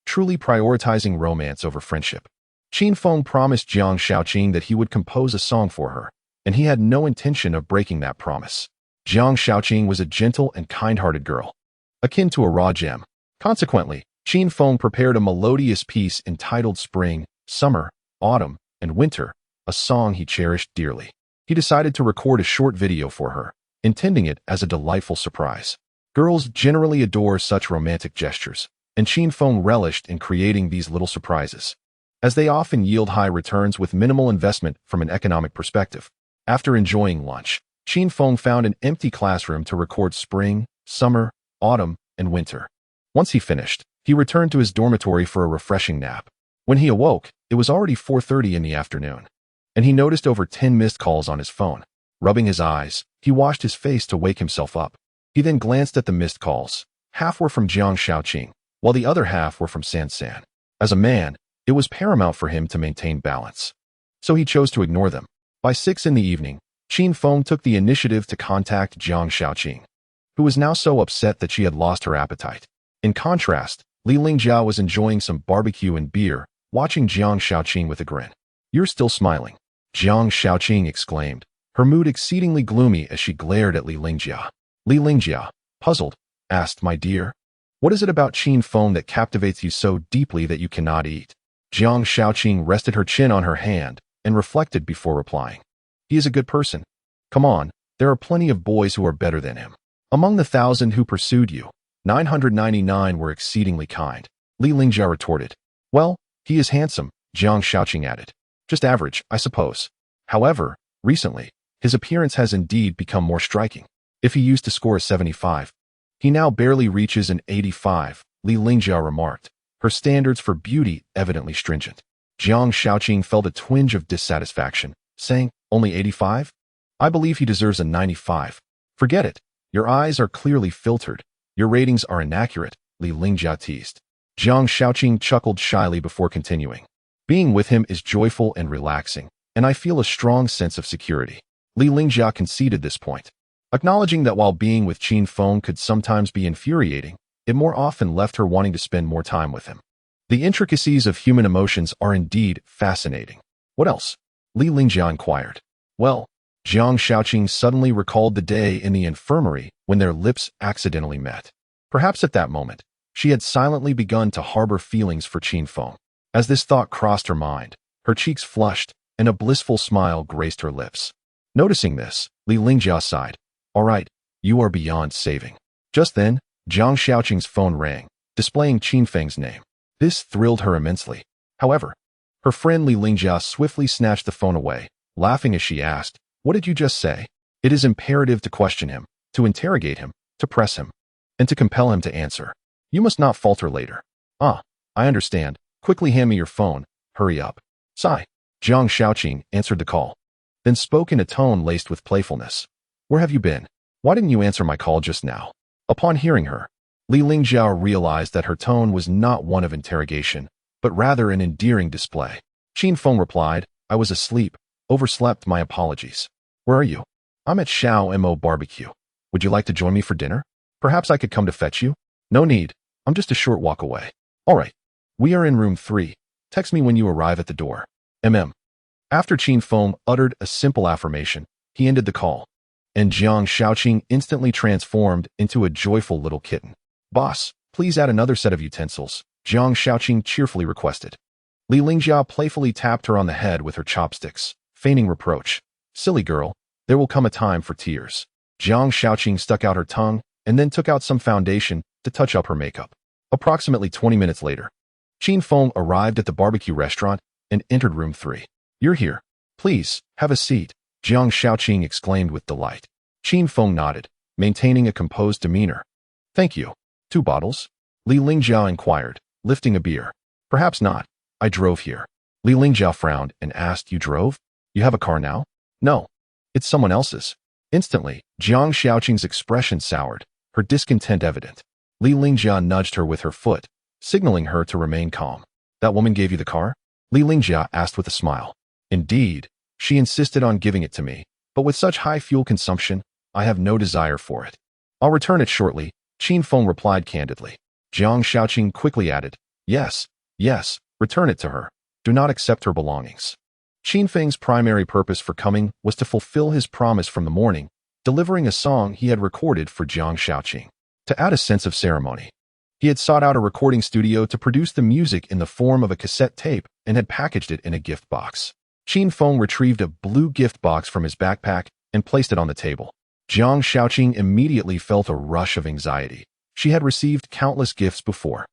truly prioritizing romance over friendship. Qin Feng promised Jiang Shaoqing that he would compose a song for her, and he had no intention of breaking that promise. Jiang Shaoqing was a gentle and kind-hearted girl, akin to a raw gem. Consequently, Qin Feng prepared a melodious piece entitled Spring, Summer, Autumn, and Winter, a song he cherished dearly. He decided to record a short video for her, intending it as a delightful surprise. Girls generally adore such romantic gestures, and Qin Feng relished in creating these little surprises, as they often yield high returns with minimal investment from an economic perspective. After enjoying lunch, Qin Feng found an empty classroom to record Spring, Summer, Autumn, and Winter. Once he finished, he returned to his dormitory for a refreshing nap. When he awoke, it was already 4:30 in the afternoon, and he noticed over 10 missed calls on his phone. Rubbing his eyes, he washed his face to wake himself up. He then glanced at the missed calls. Half were from Jiang Shaoqing, while the other half were from San San. As a man, it was paramount for him to maintain balance, so he chose to ignore them. By 6 in the evening, Qin Feng took the initiative to contact Jiang Shaoqing, who was now so upset that she had lost her appetite. In contrast, Li Lingjia was enjoying some barbecue and beer, watching Jiang Shaoqing with a grin. "You're still smiling," Jiang Shaoqing exclaimed, her mood exceedingly gloomy as she glared at Li Lingjia. Li Lingjia, puzzled, asked, "My dear, what is it about Qin Feng that captivates you so deeply that you cannot eat?" Jiang Shaoqing rested her chin on her hand and reflected before replying. "He is a good person. Come on, there are plenty of boys who are better than him. Among the 1,000 who pursued you, 999 were exceedingly kind." Li Lingjia retorted. "Well, he is handsome," Jiang Shaoqing added. "Just average, I suppose. However, recently, his appearance has indeed become more striking. If he used to score a 75, he now barely reaches an 85, Li Lingjia remarked, her standards for beauty evidently stringent. Jiang Shaoqing felt a twinge of dissatisfaction, saying, "Only 85? I believe he deserves a 95. Forget it. Your eyes are clearly filtered. Your ratings are inaccurate," Li Lingjia teased. Jiang Shaoqing chuckled shyly before continuing. "Being with him is joyful and relaxing, and I feel a strong sense of security." Li Lingjia conceded this point, acknowledging that while being with Qin Feng could sometimes be infuriating, it more often left her wanting to spend more time with him. The intricacies of human emotions are indeed fascinating. "What else?" Li Lingjia inquired. "Well," Jiang Shaoqing suddenly recalled the day in the infirmary when their lips accidentally met. Perhaps at that moment, she had silently begun to harbor feelings for Qin Feng. As this thought crossed her mind, her cheeks flushed and a blissful smile graced her lips. Noticing this, Li Lingjia sighed. "All right, you are beyond saving." Just then, Jiang Shaoqing's phone rang, displaying Qin Feng's name. This thrilled her immensely. However, her friend Li Lingjia swiftly snatched the phone away, laughing as she asked, "What did you just say?" It is imperative to question him, to interrogate him, to press him, and to compel him to answer. You must not falter later. "Ah, I understand. Quickly hand me your phone. Hurry up." "Sigh." Jiang Shaoqing answered the call, then spoke in a tone laced with playfulness. "Where have you been? Why didn't you answer my call just now?" Upon hearing her, Li Lingjia realized that her tone was not one of interrogation, but rather an endearing display. Qin Feng replied, "I was asleep. Overslept, my apologies." "Where are you?" "I'm at Xiao Mo Barbecue. Would you like to join me for dinner? Perhaps I could come to fetch you?" "No need. I'm just a short walk away." "All right. We are in room 3. Text me when you arrive at the door. After Qin Feng uttered a simple affirmation, he ended the call, and Jiang Shaoqing instantly transformed into a joyful little kitten. "Boss, please add another set of utensils," Jiang Shaoqing cheerfully requested. Li Lingjia playfully tapped her on the head with her chopsticks, feigning reproach. "Silly girl, there will come a time for tears." Jiang Shaoqing stuck out her tongue and then took out some foundation to touch up her makeup. Approximately 20 minutes later, Qin Feng arrived at the barbecue restaurant and entered room 3. "You're here. Please, have a seat," Jiang Shaoqing exclaimed with delight. Qin Feng nodded, maintaining a composed demeanor. "Thank you. 2 bottles?" Li Lingjia inquired, lifting a beer. "Perhaps not. I drove here." Li Lingjia frowned and asked, "You drove? You have a car now?" "No. It's someone else's." Instantly, Jiang Shaoqing's expression soured, her discontent evident. Li Lingjia nudged her with her foot, signaling her to remain calm. That woman gave you the car? Li Lingjia asked with a smile. Indeed, she insisted on giving it to me, but with such high fuel consumption, I have no desire for it. I'll return it shortly, Qin Feng replied candidly. Jiang Shaoqing quickly added, yes, return it to her. Do not accept her belongings. Qin Feng's primary purpose for coming was to fulfill his promise from the morning, delivering a song he had recorded for Jiang Shaoqing. To add a sense of ceremony, he had sought out a recording studio to produce the music in the form of a cassette tape and had packaged it in a gift box. Qin Feng retrieved a blue gift box from his backpack and placed it on the table. Jiang Shaoqing immediately felt a rush of anxiety. She had received countless gifts before,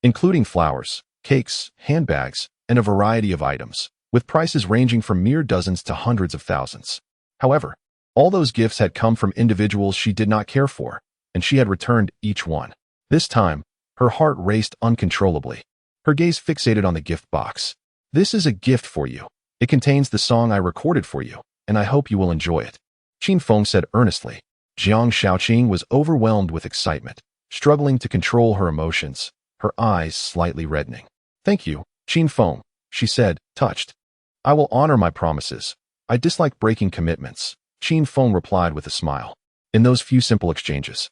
including flowers, cakes, handbags, and a variety of items, with prices ranging from mere dozens to hundreds of thousands. However, all those gifts had come from individuals she did not care for, and she had returned each one. This time, her heart raced uncontrollably. Her gaze fixated on the gift box. This is a gift for you. It contains the song I recorded for you, and I hope you will enjoy it. Qin Feng said earnestly. Jiang Shaoqing was overwhelmed with excitement, struggling to control her emotions, her eyes slightly reddening. Thank you, Qin Feng, she said, touched. I will honor my promises. I dislike breaking commitments, Qin Feng replied with a smile. In those few simple exchanges,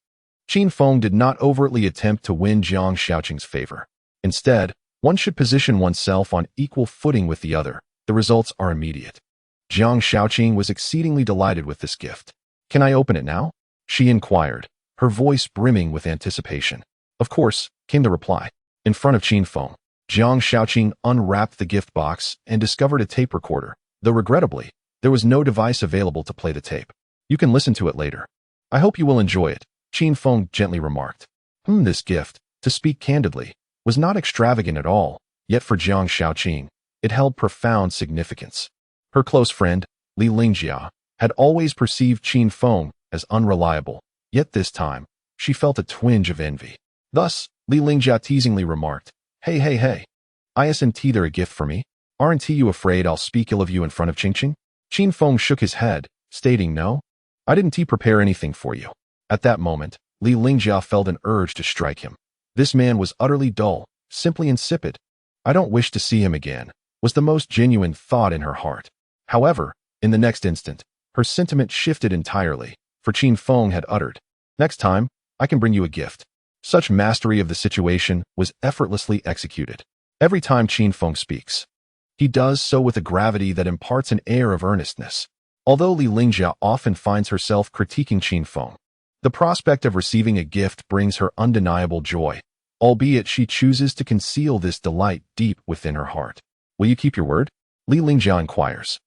Qin Feng did not overtly attempt to win Jiang Shaoqing's favor. Instead, one should position oneself on equal footing with the other. The results are immediate. Jiang Shaoqing was exceedingly delighted with this gift. Can I open it now? She inquired, her voice brimming with anticipation. Of course, came the reply. In front of Qin Feng, Jiang Shaoqing unwrapped the gift box and discovered a tape recorder, though regrettably, there was no device available to play the tape. You can listen to it later. I hope you will enjoy it, Qin Feng gently remarked. This gift, to speak candidly, was not extravagant at all, yet for Jiang Shaoqing, it held profound significance. Her close friend, Li Lingjia, had always perceived Qin Feng as unreliable, yet this time, she felt a twinge of envy. Thus, Li Lingjia teasingly remarked, Hey. Isn't there a gift for me? Aren't you afraid I'll speak ill of you in front of Qingqing? Qin Feng shook his head, stating no. I didn't prepare anything for you. At that moment, Li Lingjia felt an urge to strike him. This man was utterly dull, simply insipid. I don't wish to see him again, was the most genuine thought in her heart. However, in the next instant, her sentiment shifted entirely, for Qin Feng had uttered, next time, I can bring you a gift. Such mastery of the situation was effortlessly executed. Every time Qin Feng speaks, he does so with a gravity that imparts an air of earnestness. Although Li Lingjia often finds herself critiquing Qin Feng, the prospect of receiving a gift brings her undeniable joy, albeit she chooses to conceal this delight deep within her heart. Will you keep your word? Li Lingjia inquires.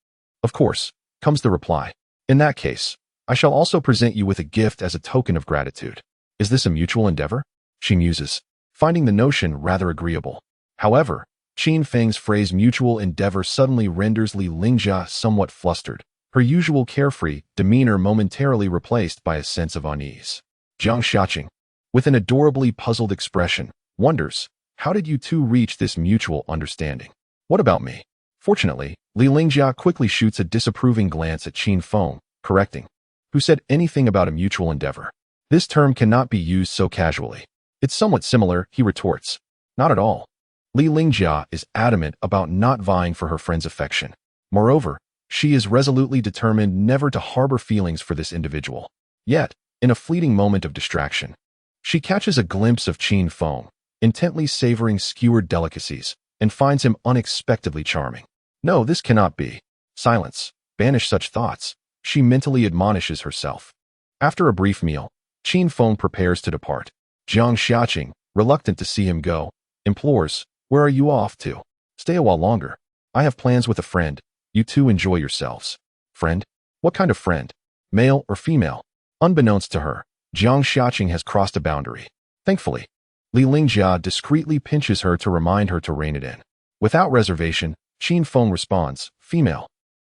Of course, comes the reply. In that case, I shall also present you with a gift as a token of gratitude. Is this a mutual endeavor? She muses, finding the notion rather agreeable. However, Qin Feng's phrase mutual endeavor suddenly renders Li Lingjia somewhat flustered, her usual carefree demeanor momentarily replaced by a sense of unease. Jiang Shaoqing, with an adorably puzzled expression, wonders, how did you two reach this mutual understanding? What about me? Fortunately, Li Lingjia quickly shoots a disapproving glance at Qin Feng, correcting. Who said anything about a mutual endeavor? This term cannot be used so casually. It's somewhat similar, he retorts. Not at all. Li Lingjia is adamant about not vying for her friend's affection. Moreover, she is resolutely determined never to harbor feelings for this individual. Yet, in a fleeting moment of distraction, she catches a glimpse of Qin Feng, intently savoring skewered delicacies, and finds him unexpectedly charming. No, this cannot be. Silence. Banish such thoughts, she mentally admonishes herself. After a brief meal, Qin Feng prepares to depart. Jiang Shaoqing, reluctant to see him go, implores, where are you off to? Stay a while longer. I have plans with a friend. You two enjoy yourselves. Friend? What kind of friend? Male or female? Unbeknownst to her, Jiang Shaoqing has crossed a boundary. Thankfully, Li Lingjia discreetly pinches her to remind her to rein it in. Without reservation, Qin Feng responds, female.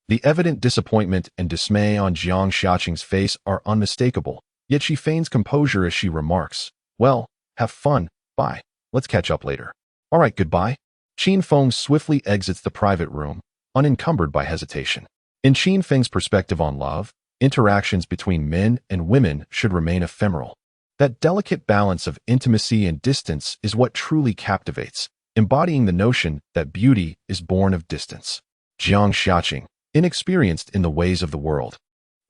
The evident disappointment and dismay on Jiang Shaoqing's face are unmistakable, yet she feigns composure as she remarks, well, have fun, bye, let's catch up later. All right, goodbye. Qin Feng swiftly exits the private room, unencumbered by hesitation. In Qin Feng's perspective on love, interactions between men and women should remain ephemeral. That delicate balance of intimacy and distance is what truly captivates, embodying the notion that beauty is born of distance. Jiang Xiaqing, inexperienced in the ways of the world,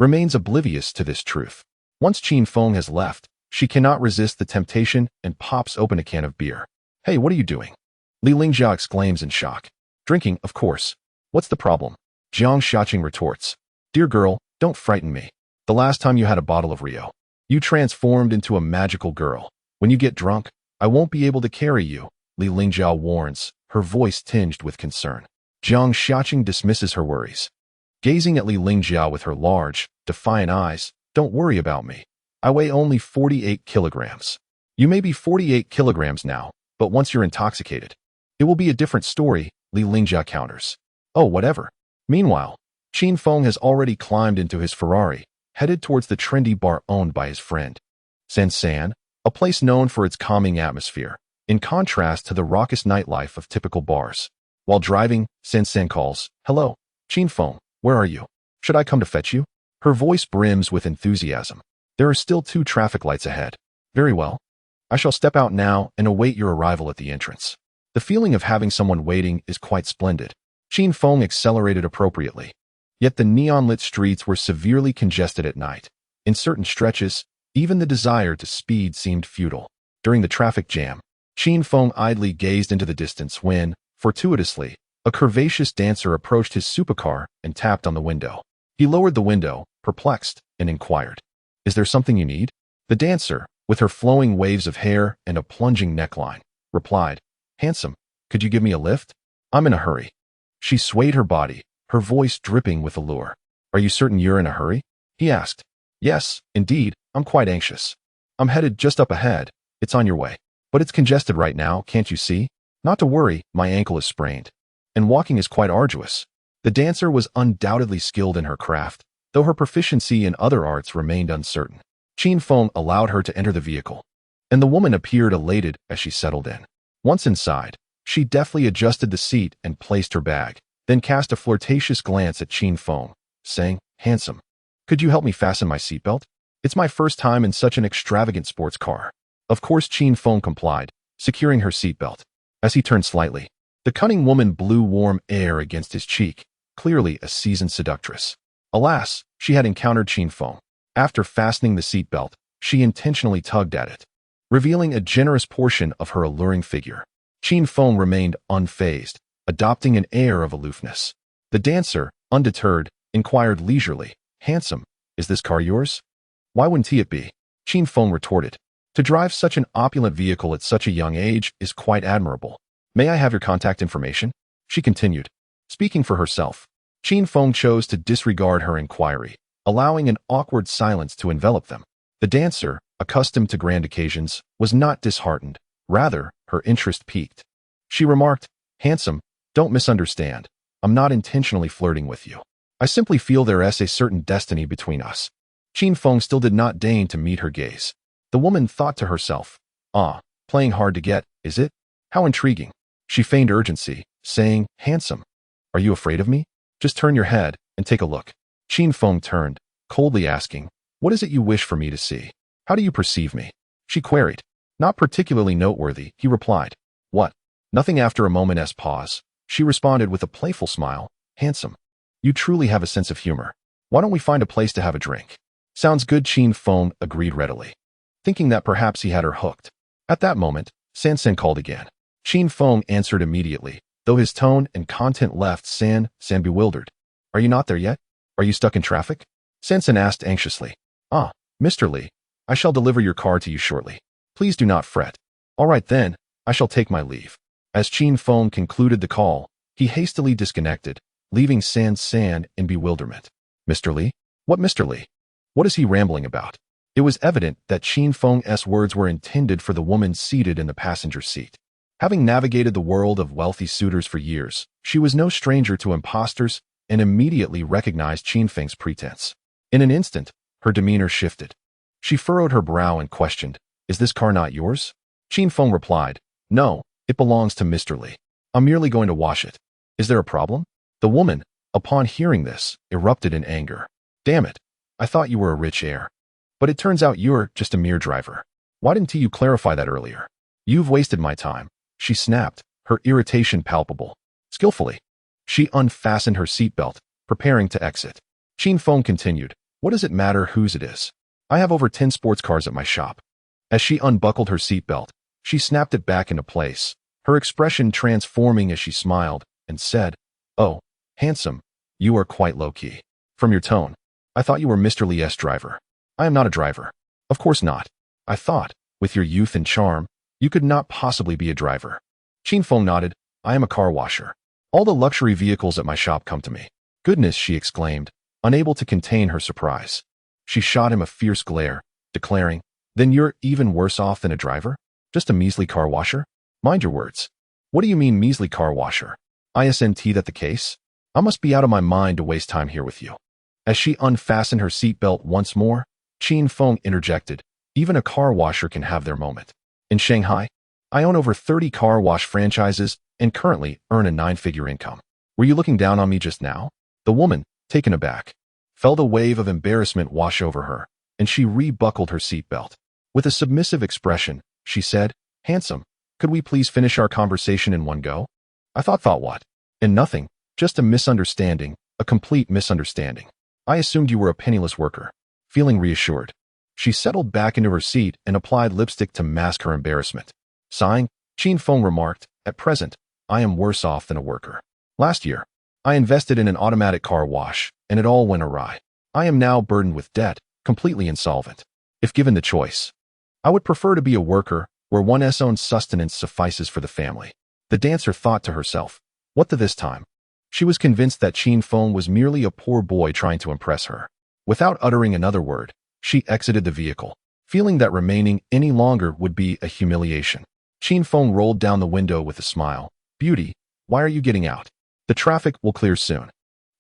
remains oblivious to this truth. Once Qin Feng has left, she cannot resist the temptation and pops open a can of beer. "Hey, what are you doing?" Li Lingjia exclaims in shock. "Drinking, of course. What's the problem?" Jiang Xiaqing retorts. "Dear girl, don't frighten me. The last time you had a bottle of Rio, you transformed into a magical girl. When you get drunk, I won't be able to carry you," Li Lingjia warns, her voice tinged with concern. Jiang Xiaqing dismisses her worries. Gazing at Li Lingjia with her large, defiant eyes, "Don't worry about me. I weigh only 48 kilograms. You may be 48 kilograms now, but once you're intoxicated, it will be a different story," Li Lingjia counters. "Oh, whatever." Meanwhile, Qin Feng has already climbed into his Ferrari, headed towards the trendy bar owned by his friend San, a place known for its calming atmosphere, in contrast to the raucous nightlife of typical bars. While driving, San calls, "Hello, Qin Feng, where are you? Should I come to fetch you?" Her voice brims with enthusiasm. "There are still 2 traffic lights ahead." "Very well. I shall step out now and await your arrival at the entrance." The feeling of having someone waiting is quite splendid. Qin Feng accelerated appropriately. Yet the neon-lit streets were severely congested at night. In certain stretches, even the desire to speed seemed futile. During the traffic jam, Qin Feng idly gazed into the distance when, fortuitously, a curvaceous dancer approached his supercar and tapped on the window. He lowered the window, perplexed, and inquired, "Is there something you need?" The dancer, with her flowing waves of hair and a plunging neckline, replied, "Handsome, could you give me a lift? I'm in a hurry." She swayed her body, her voice dripping with allure. "Are you certain you're in a hurry?" he asked. "Yes, indeed, I'm quite anxious. I'm headed just up ahead. It's on your way. But it's congested right now, can't you see? Not to worry, my ankle is sprained. And walking is quite arduous." The dancer was undoubtedly skilled in her craft, though her proficiency in other arts remained uncertain. Qin Feng allowed her to enter the vehicle, and the woman appeared elated as she settled in. Once inside, she deftly adjusted the seat and placed her bag, then cast a flirtatious glance at Qin Feng, saying, "Handsome, could you help me fasten my seatbelt? It's my first time in such an extravagant sports car." Of course Qin Feng complied, securing her seatbelt. As he turned slightly, the cunning woman blew warm air against his cheek, clearly a seasoned seductress. Alas, she had encountered Qin Feng. After fastening the seatbelt, she intentionally tugged at it, revealing a generous portion of her alluring figure. Qin Feng remained unfazed, adopting an air of aloofness. The dancer, undeterred, inquired leisurely, "Handsome, is this car yours?" "Why wouldn't it be?" Qin Feng retorted. "To drive such an opulent vehicle at such a young age is quite admirable. May I have your contact information?" she continued. Speaking for herself, Qin Feng chose to disregard her inquiry, allowing an awkward silence to envelop them. The dancer, accustomed to grand occasions, was not disheartened. Rather, her interest piqued. She remarked, "Handsome, don't misunderstand. I'm not intentionally flirting with you. I simply feel there is a certain destiny between us." Qin Feng still did not deign to meet her gaze. The woman thought to herself, "Ah, playing hard to get, is it? How intriguing." She feigned urgency, saying, "Handsome, are you afraid of me? Just turn your head and take a look." Qin Feng turned, coldly asking, "What is it you wish for me to see? How do you perceive me?" she queried. "Not particularly noteworthy," he replied. "What? Nothing." After a moment's pause, she responded with a playful smile, "Handsome, you truly have a sense of humor. Why don't we find a place to have a drink?" "Sounds good," Qin Feng agreed readily, thinking that perhaps he had her hooked. At that moment, San called again. Qin Feng answered immediately, though his tone and content left San bewildered. "Are you not there yet? Are you stuck in traffic?" San asked anxiously. "Ah, Mr. Li, I shall deliver your car to you shortly. Please do not fret." "All right then, I shall take my leave." As Qin Feng concluded the call, he hastily disconnected, leaving San in bewilderment. "Mr. Li? What Mr. Li? What is he rambling about?" It was evident that Qin Feng's words were intended for the woman seated in the passenger seat. Having navigated the world of wealthy suitors for years, she was no stranger to impostors and immediately recognized Qin Feng's pretense. In an instant, her demeanor shifted. She furrowed her brow and questioned, "Is this car not yours?" Qin Feng replied, "No, it belongs to Mr. Li. I'm merely going to wash it. Is there a problem?" The woman, upon hearing this, erupted in anger. "Damn it, I thought you were a rich heir. But it turns out you're just a mere driver." Why didn't you clarify that earlier? You've wasted my time, she snapped, her irritation palpable. Skillfully, she unfastened her seatbelt, preparing to exit. Qin Feng continued, what does it matter whose it is? I have over 10 sports cars at my shop. As she unbuckled her seatbelt, she snapped it back into place, her expression transforming as she smiled and said, oh, handsome, you are quite low-key. From your tone, I thought you were Mr. Lee's driver. I am not a driver. Of course not. I thought, with your youth and charm, you could not possibly be a driver. Qin Feng nodded, I am a car washer. All the luxury vehicles at my shop come to me. Goodness, she exclaimed, unable to contain her surprise. She shot him a fierce glare, declaring, then you're even worse off than a driver? Just a measly car washer? Mind your words. What do you mean measly car washer? Isn't that the case? I must be out of my mind to waste time here with you. As she unfastened her seatbelt once more, Qin Feng interjected, even a car washer can have their moment. In Shanghai, I own over 30 car wash franchises and currently earn a 9-figure income. Were you looking down on me just now? The woman, taken aback, felt a wave of embarrassment wash over her, and she rebuckled her seatbelt. With a submissive expression, she said, handsome, could we please finish our conversation in one go? I thought what? And nothing, just a misunderstanding, a complete misunderstanding. I assumed you were a penniless worker. Feeling reassured, she settled back into her seat and applied lipstick to mask her embarrassment. Sighing, Qin Feng remarked, at present, I am worse off than a worker. Last year, I invested in an automatic car wash, and it all went awry. I am now burdened with debt, completely insolvent. If given the choice, I would prefer to be a worker where one's own sustenance suffices for the family. The dancer thought to herself, what this time? She was convinced that Qin Feng was merely a poor boy trying to impress her. Without uttering another word, she exited the vehicle, feeling that remaining any longer would be a humiliation. Qin Feng rolled down the window with a smile. Beauty, why are you getting out? The traffic will clear soon.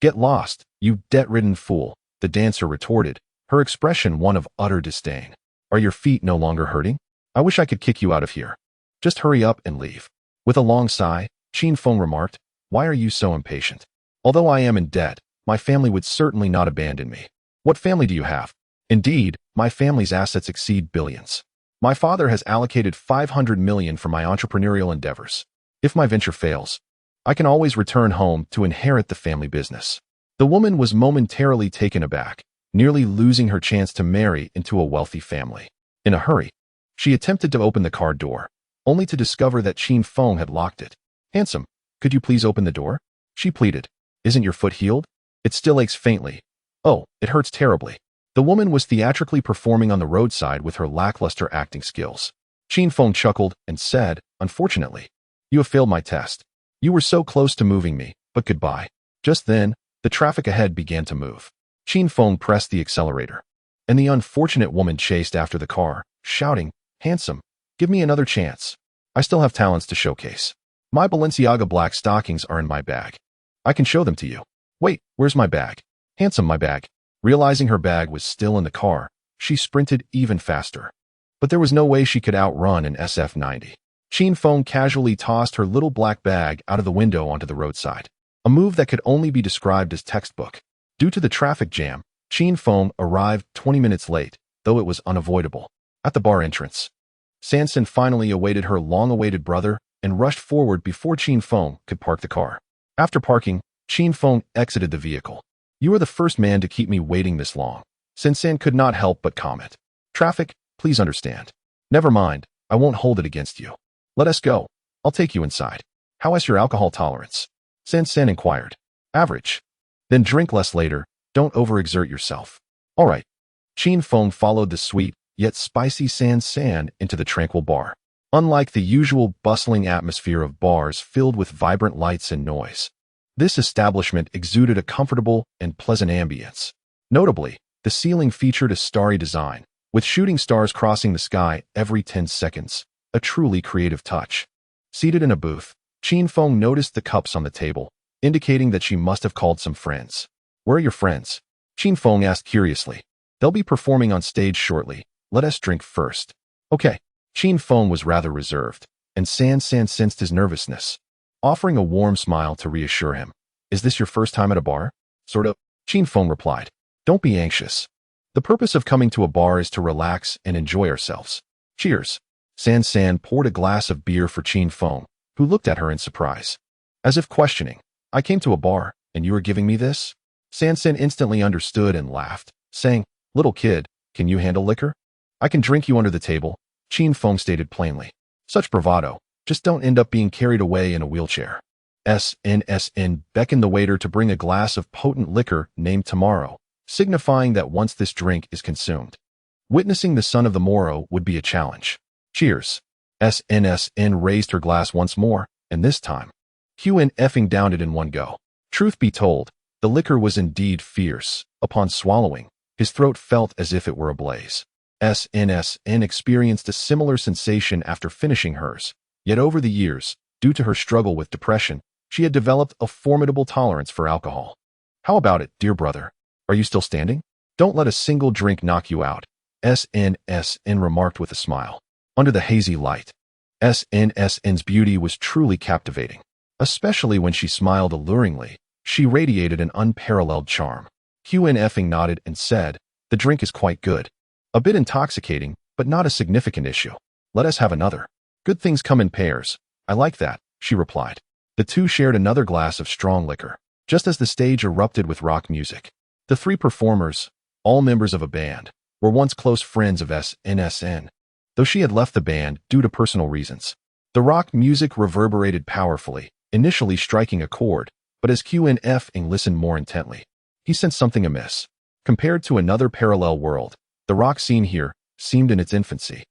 Get lost, you debt-ridden fool, the dancer retorted, her expression one of utter disdain. Are your feet no longer hurting? I wish I could kick you out of here. Just hurry up and leave. With a long sigh, Qin Feng remarked, why are you so impatient? Although I am in debt, my family would certainly not abandon me. What family do you have? Indeed, my family's assets exceed billions. My father has allocated 500 million for my entrepreneurial endeavors. If my venture fails, I can always return home to inherit the family business. The woman was momentarily taken aback, nearly losing her chance to marry into a wealthy family. In a hurry, she attempted to open the car door, only to discover that Qin Feng had locked it. Handsome, could you please open the door? She pleaded. Isn't your foot healed? It still aches faintly. Oh, it hurts terribly. The woman was theatrically performing on the roadside with her lackluster acting skills. Qin Feng chuckled and said, unfortunately, you have failed my test. You were so close to moving me, but goodbye. Just then, the traffic ahead began to move. Qin Feng pressed the accelerator, and the unfortunate woman chased after the car, shouting, handsome, give me another chance. I still have talents to showcase. My Balenciaga black stockings are in my bag. I can show them to you. Wait, where's my bag? Handsome, my bag. Realizing her bag was still in the car, she sprinted even faster. But there was no way she could outrun an SF-90. Qin Feng casually tossed her little black bag out of the window onto the roadside, a move that could only be described as textbook. Due to the traffic jam, Qin Feng arrived 20 minutes late, though it was unavoidable. At the bar entrance, Sanson finally awaited her long-awaited brother and rushed forward before Qin Feng could park the car. After parking, Qin Feng exited the vehicle. You are the first man to keep me waiting this long. Sanson could not help but comment. Traffic, please understand. Never mind, I won't hold it against you. Let us go. I'll take you inside. How is your alcohol tolerance? Sanson inquired. Average. Then drink less later, don't overexert yourself. All right. Qin Feng followed the sweet, yet spicy Sanson into the tranquil bar. Unlike the usual bustling atmosphere of bars filled with vibrant lights and noise, this establishment exuded a comfortable and pleasant ambience. Notably, the ceiling featured a starry design, with shooting stars crossing the sky every 10 seconds, a truly creative touch. Seated in a booth, Qin Feng noticed the cups on the table, indicating that she must have called some friends. Where are your friends? Qin Feng asked curiously. They'll be performing on stage shortly. Let us drink first. Okay. Qin Feng was rather reserved, and Sanson sensed his nervousness, offering a warm smile to reassure him. Is this your first time at a bar? Sort of. Qin Feng replied. Don't be anxious. The purpose of coming to a bar is to relax and enjoy ourselves. Cheers. San poured a glass of beer for Qin Feng, who looked at her in surprise. As if questioning, I came to a bar, and you are giving me this? San instantly understood and laughed, saying, little kid, can you handle liquor? I can drink you under the table, Qin Feng stated plainly. Such bravado, just don't end up being carried away in a wheelchair. SN beckoned the waiter to bring a glass of potent liquor named Tomorrow, signifying that once this drink is consumed, witnessing the son of the morrow would be a challenge. Cheers. SN raised her glass once more, and this time, Qin downed it in one go. Truth be told, the liquor was indeed fierce. Upon swallowing, his throat felt as if it were ablaze. SN experienced a similar sensation after finishing hers, yet over the years, due to her struggle with depression, she had developed a formidable tolerance for alcohol. How about it, dear brother? Are you still standing? Don't let a single drink knock you out, SN remarked with a smile. Under the hazy light, SN's beauty was truly captivating. Especially when she smiled alluringly, she radiated an unparalleled charm. Qin nodded and said, the drink is quite good. A bit intoxicating, but not a significant issue. Let us have another. Good things come in pairs. I like that, she replied. The two shared another glass of strong liquor, just as the stage erupted with rock music. The three performers, all members of a band, were once close friends of SN, though she had left the band due to personal reasons. The rock music reverberated powerfully, initially striking a chord, but as Qin listened more intently, he sensed something amiss. Compared to another parallel world, the rock scene here seemed in its infancy,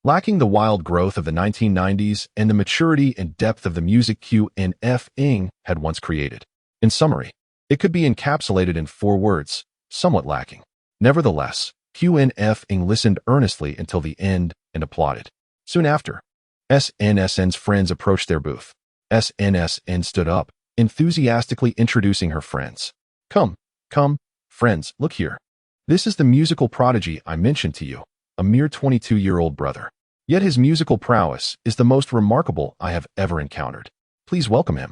lacking the wild growth of the 1990s and the maturity and depth of the music Qin had once created. In summary, it could be encapsulated in 4 words, somewhat lacking. Nevertheless, Qin listened earnestly until the end and applauded. Soon after, SN's friends approached their booth. SN stood up, enthusiastically introducing her friends. Come, friends, look here. This is the musical prodigy I mentioned to you, a mere 22-year-old brother. Yet his musical prowess is the most remarkable I have ever encountered. Please welcome him.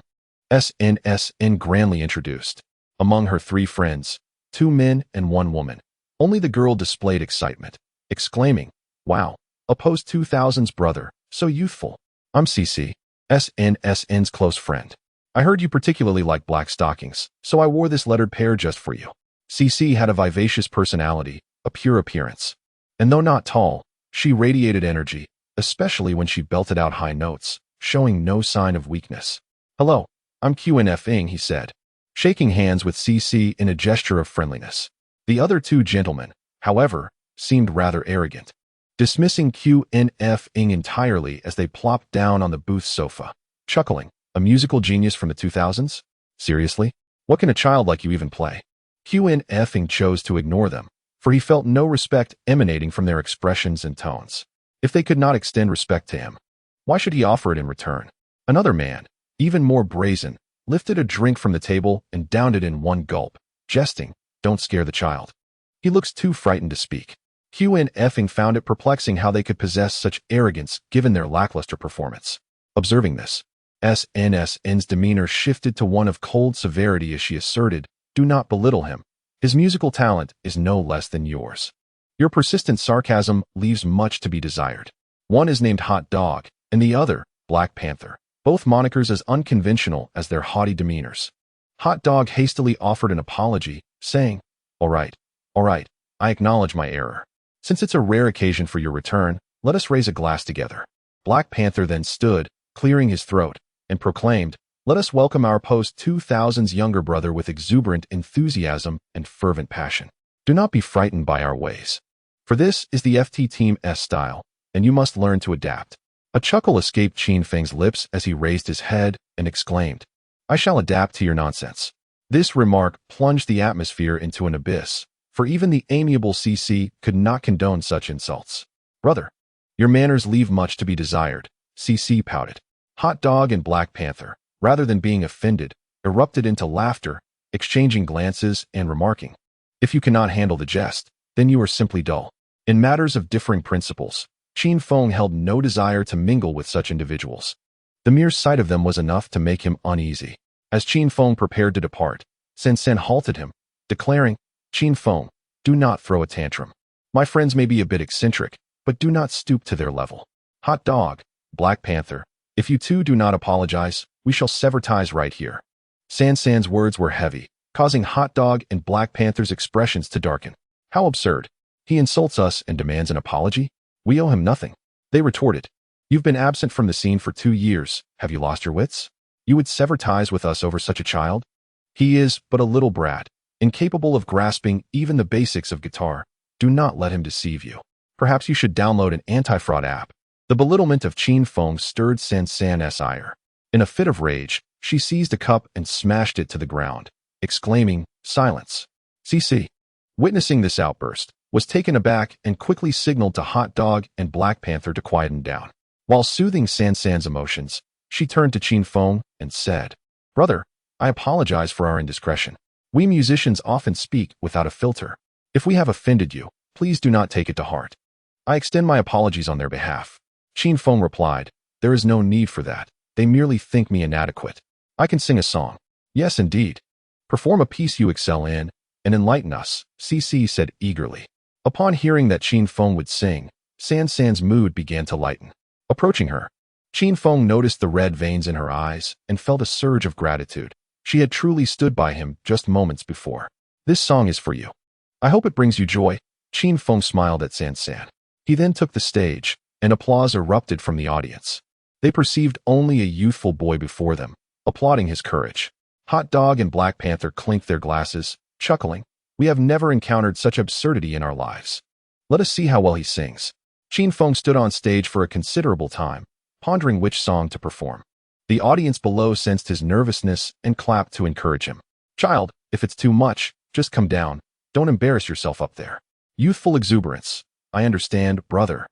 SN grandly introduced. Among her 3 friends, 2 men and 1 woman, only the girl displayed excitement, exclaiming, wow, a post-2000s brother, so youthful. I'm CC, SN's close friend. I heard you particularly like black stockings, so I wore this lettered pair just for you. CC had a vivacious personality, a pure appearance. And though not tall, she radiated energy, especially when she belted out high notes, showing no sign of weakness. Hello, I'm Qin, he said, shaking hands with CC in a gesture of friendliness. The other 2 gentlemen, however, seemed rather arrogant, dismissing Qin entirely as they plopped down on the booth sofa, chuckling. A musical genius from the 2000s? Seriously? What can a child like you even play? Qin chose to ignore them, for he felt no respect emanating from their expressions and tones. If they could not extend respect to him, why should he offer it in return? Another man, even more brazen, lifted a drink from the table and downed it in one gulp, jesting, don't scare the child. He looks too frightened to speak. Qin found it perplexing how they could possess such arrogance given their lackluster performance. Observing this, SN's demeanor shifted to one of cold severity as she asserted, do not belittle him. His musical talent is no less than yours. Your persistent sarcasm leaves much to be desired. One is named Hot Dog, and the other, Black Panther, both monikers as unconventional as their haughty demeanors. Hot Dog hastily offered an apology, saying, all right, I acknowledge my error. Since it's a rare occasion for your return, let us raise a glass together. Black Panther then stood, clearing his throat, and proclaimed, let us welcome our post-2000s younger brother with exuberant enthusiasm and fervent passion. Do not be frightened by our ways. For this is the FT Team's style, and you must learn to adapt. A chuckle escaped Qin Feng's lips as he raised his head and exclaimed, I shall adapt to your nonsense. This remark plunged the atmosphere into an abyss, for even the amiable CC could not condone such insults. Brother, your manners leave much to be desired, CC pouted. Hot Dog and Black Panther, rather than being offended, erupted into laughter, exchanging glances and remarking, if you cannot handle the jest, then you are simply dull. In matters of differing principles, Qin Feng held no desire to mingle with such individuals. The mere sight of them was enough to make him uneasy. As Qin Feng prepared to depart, Sen halted him, declaring, Qin Feng, do not throw a tantrum. My friends may be a bit eccentric, but do not stoop to their level. Hot Dog, Black Panther, if you two do not apologize, we shall sever ties right here. San's words were heavy, causing Hot Dog and Black Panther's expressions to darken. How absurd. He insults us and demands an apology? We owe him nothing. They retorted. You've been absent from the scene for 2 years. Have you lost your wits? You would sever ties with us over such a child? He is but a little brat, incapable of grasping even the basics of guitar. Do not let him deceive you. Perhaps you should download an anti-fraud app. The belittlement of Qin Feng stirred San's ire. In a fit of rage, she seized a cup and smashed it to the ground, exclaiming, "Silence!" CC, witnessing this outburst, was taken aback and quickly signaled to Hot Dog and Black Panther to quieten down. While soothing San's emotions, she turned to Qin Feng and said, "Brother, I apologize for our indiscretion. We musicians often speak without a filter. If we have offended you, please do not take it to heart. I extend my apologies on their behalf." Qin Feng replied, "There is no need for that. They merely think me inadequate. I can sing a song." "Yes, indeed. Perform a piece you excel in, and enlighten us," CC said eagerly. Upon hearing that Qin Feng would sing, San's mood began to lighten. Approaching her, Qin Feng noticed the red veins in her eyes and felt a surge of gratitude. She had truly stood by him just moments before. "This song is for you. I hope it brings you joy." Qin Feng smiled at San. He then took the stage, and applause erupted from the audience. They perceived only a youthful boy before them, applauding his courage. Hot Dog and Black Panther clinked their glasses, chuckling. "We have never encountered such absurdity in our lives. Let us see how well he sings." Qin Feng stood on stage for a considerable time, pondering which song to perform. The audience below sensed his nervousness and clapped to encourage him. "Child, if it's too much, just come down. Don't embarrass yourself up there." Youthful exuberance. "I understand, brother.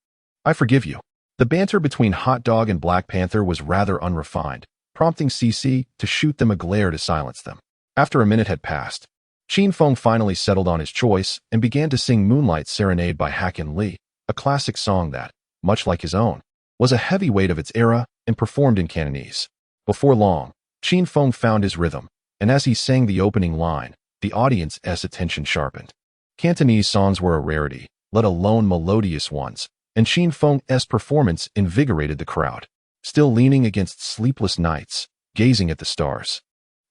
I forgive you." The banter between Hot Dog and Black Panther was rather unrefined, prompting CC to shoot them a glare to silence them. After a minute had passed, Qin Feng finally settled on his choice and began to sing Moonlight Serenade by Hakan Lee, a classic song that, much like his own, was a heavyweight of its era and performed in Cantonese. Before long, Qin Feng found his rhythm, and as he sang the opening line, the audience's attention sharpened. Cantonese songs were a rarity, let alone melodious ones, and Qin Feng's performance invigorated the crowd. Still leaning against sleepless nights, gazing at the stars.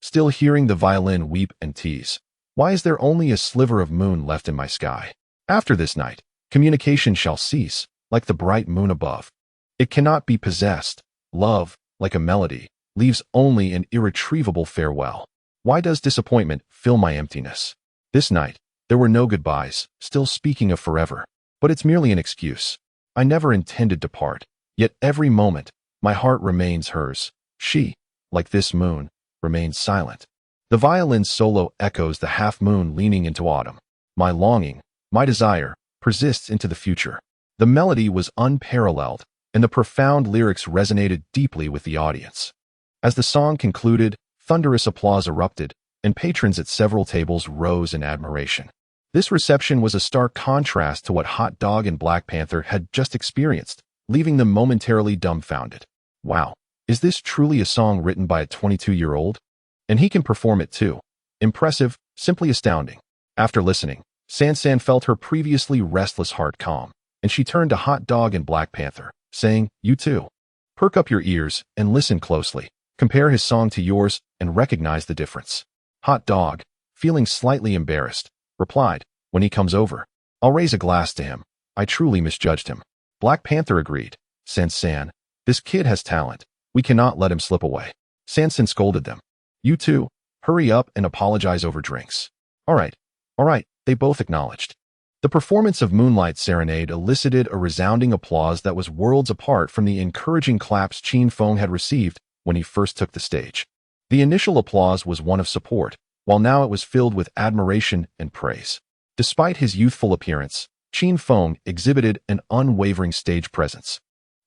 Still hearing the violin weep and tease. Why is there only a sliver of moon left in my sky? After this night, communication shall cease, like the bright moon above. It cannot be possessed. Love, like a melody, leaves only an irretrievable farewell. Why does disappointment fill my emptiness? This night, there were no goodbyes, still speaking of forever. But it's merely an excuse. I never intended to part, yet every moment, my heart remains hers. She, like this moon, remains silent. The violin solo echoes the half-moon leaning into autumn. My longing, my desire, persists into the future. The melody was unparalleled, and the profound lyrics resonated deeply with the audience. As the song concluded, thunderous applause erupted, and patrons at several tables rose in admiration. This reception was a stark contrast to what Hot Dog and Black Panther had just experienced, leaving them momentarily dumbfounded. Wow, is this truly a song written by a 22-year-old? And he can perform it too. Impressive, simply astounding. After listening, San felt her previously restless heart calm, and she turned to Hot Dog and Black Panther, saying, "You too. Perk up your ears and listen closely. Compare his song to yours and recognize the difference." Hot Dog, feeling slightly embarrassed, replied, "When he comes over, I'll raise a glass to him. I truly misjudged him." Black Panther agreed. San, this kid has talent. We cannot let him slip away." San scolded them. "You two, hurry up and apologize over drinks." All right, they both acknowledged. The performance of Moonlight Serenade elicited a resounding applause that was worlds apart from the encouraging claps Qin Feng had received when he first took the stage. The initial applause was one of support, while now it was filled with admiration and praise. Despite his youthful appearance, Qin Feng exhibited an unwavering stage presence.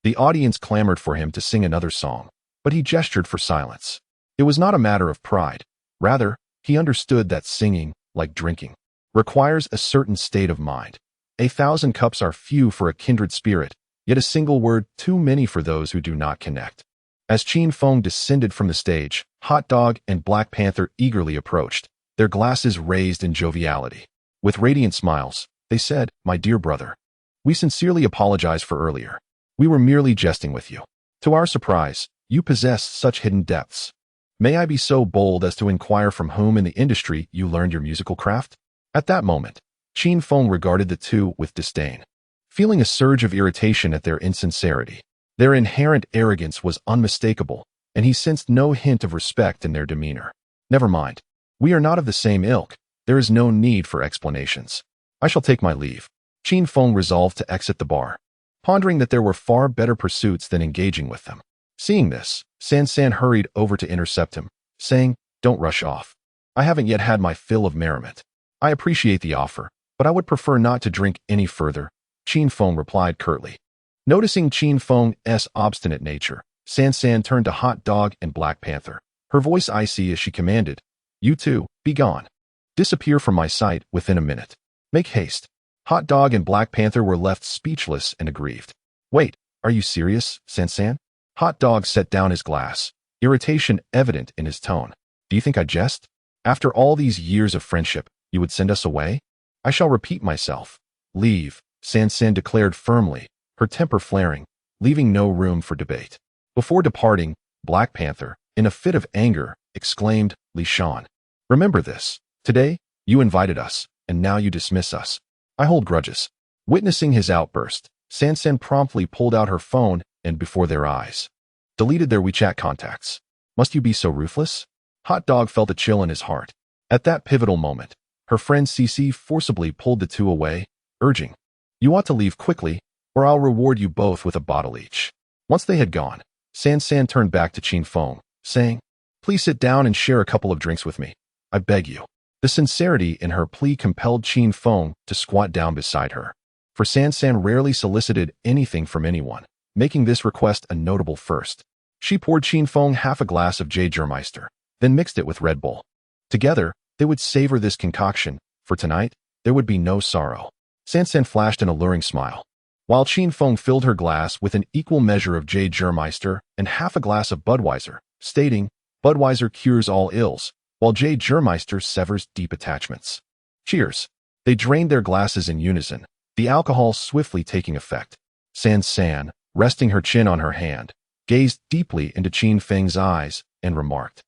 The audience clamored for him to sing another song, but he gestured for silence. It was not a matter of pride. Rather, he understood that singing, like drinking, requires a certain state of mind. 1,000 cups are few for a kindred spirit, yet a single word too many for those who do not connect. As Qin Feng descended from the stage, Hot Dog and Black Panther eagerly approached, their glasses raised in joviality. With radiant smiles, they said, "My dear brother, We sincerely apologize for earlier. We were merely jesting with you. To our surprise, you possess such hidden depths. May I be so bold as to inquire from whom in the industry you learned your musical craft? At that moment, Qin Feng regarded the two with disdain, feeling a surge of irritation at their insincerity. Their inherent arrogance was unmistakable, and he sensed no hint of respect in their demeanor. Never mind. We are not of the same ilk. There is no need for explanations. I shall take my leave. Qin Feng resolved to exit the bar, pondering that there were far better pursuits than engaging with them. Seeing this, San hurried over to intercept him, saying, "Don't rush off. I haven't yet had my fill of merriment. I appreciate the offer, but I would prefer not to drink any further," Qin Feng replied curtly. Noticing Qin Feng's obstinate nature, San turned to Hot Dog and Black Panther, her voice icy as she commanded, "You two, be gone. Disappear from my sight within a minute. Make haste." Hot Dog and Black Panther were left speechless and aggrieved. "Wait, are you serious, San?" Hot Dog set down his glass, irritation evident in his tone. "Do you think I jest? After all these years of friendship, you would send us away? I shall repeat myself. Leave," San declared firmly, her temper flaring, leaving no room for debate. Before departing, Black Panther, in a fit of anger, exclaimed, "Li Shan, remember this. Today, you invited us, and now you dismiss us. I hold grudges." Witnessing his outburst, San promptly pulled out her phone and, before their eyes, deleted their WeChat contacts. "Must you be so ruthless?" Hot Dog felt a chill in his heart. At that pivotal moment, her friend CC forcibly pulled the two away, urging, "You ought to leave quickly, or I'll reward you both with a bottle each." Once they had gone, San turned back to Qin Feng, saying, "Please sit down and share a couple of drinks with me. I beg you." The sincerity in her plea compelled Qin Feng to squat down beside her, for San rarely solicited anything from anyone, making this request a notable first. She poured Qin Feng half a glass of Jägermeister, then mixed it with Red Bull. Together, they would savor this concoction, for tonight, there would be no sorrow. San flashed an alluring smile, while Qin Feng filled her glass with an equal measure of Jägermeister and half a glass of Budweiser, stating, "Budweiser cures all ills, while Jägermeister severs deep attachments. Cheers." They drained their glasses in unison, the alcohol swiftly taking effect. San, resting her chin on her hand, gazed deeply into Qin Feng's eyes and remarked,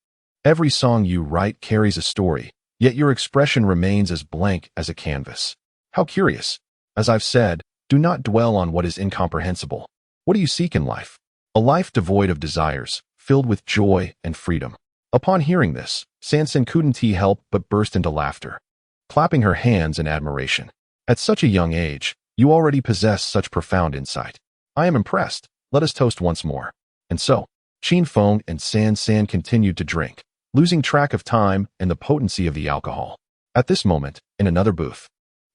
"Every song you write carries a story, yet your expression remains as blank as a canvas. How curious. As I've said, do not dwell on what is incomprehensible. What do you seek in life? A life devoid of desires, filled with joy and freedom." Upon hearing this, San couldn't help but burst into laughter, clapping her hands in admiration. "At such a young age, you already possess such profound insight. I am impressed. Let us toast once more." And so, Qin Feng and San continued to drink, losing track of time and the potency of the alcohol. At this moment, in another booth,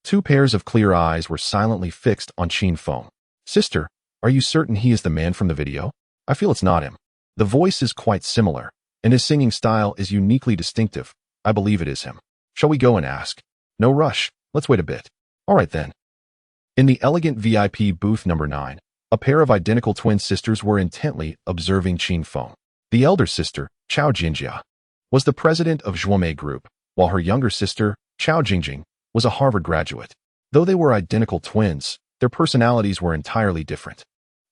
two pairs of clear eyes were silently fixed on Qin Feng. "Sister, are you certain he is the man from the video? I feel it's not him. The voice is quite similar, and his singing style is uniquely distinctive. I believe it is him. Shall we go and ask?" "No rush. Let's wait a bit." "All right then." In the elegant VIP booth number 9, a pair of identical twin sisters were intently observing Qin Feng. The elder sister, Chao Jinjia, was the president of Zhuomei Group, while her younger sister, Chao Jingjing, was a Harvard graduate. Though they were identical twins, their personalities were entirely different.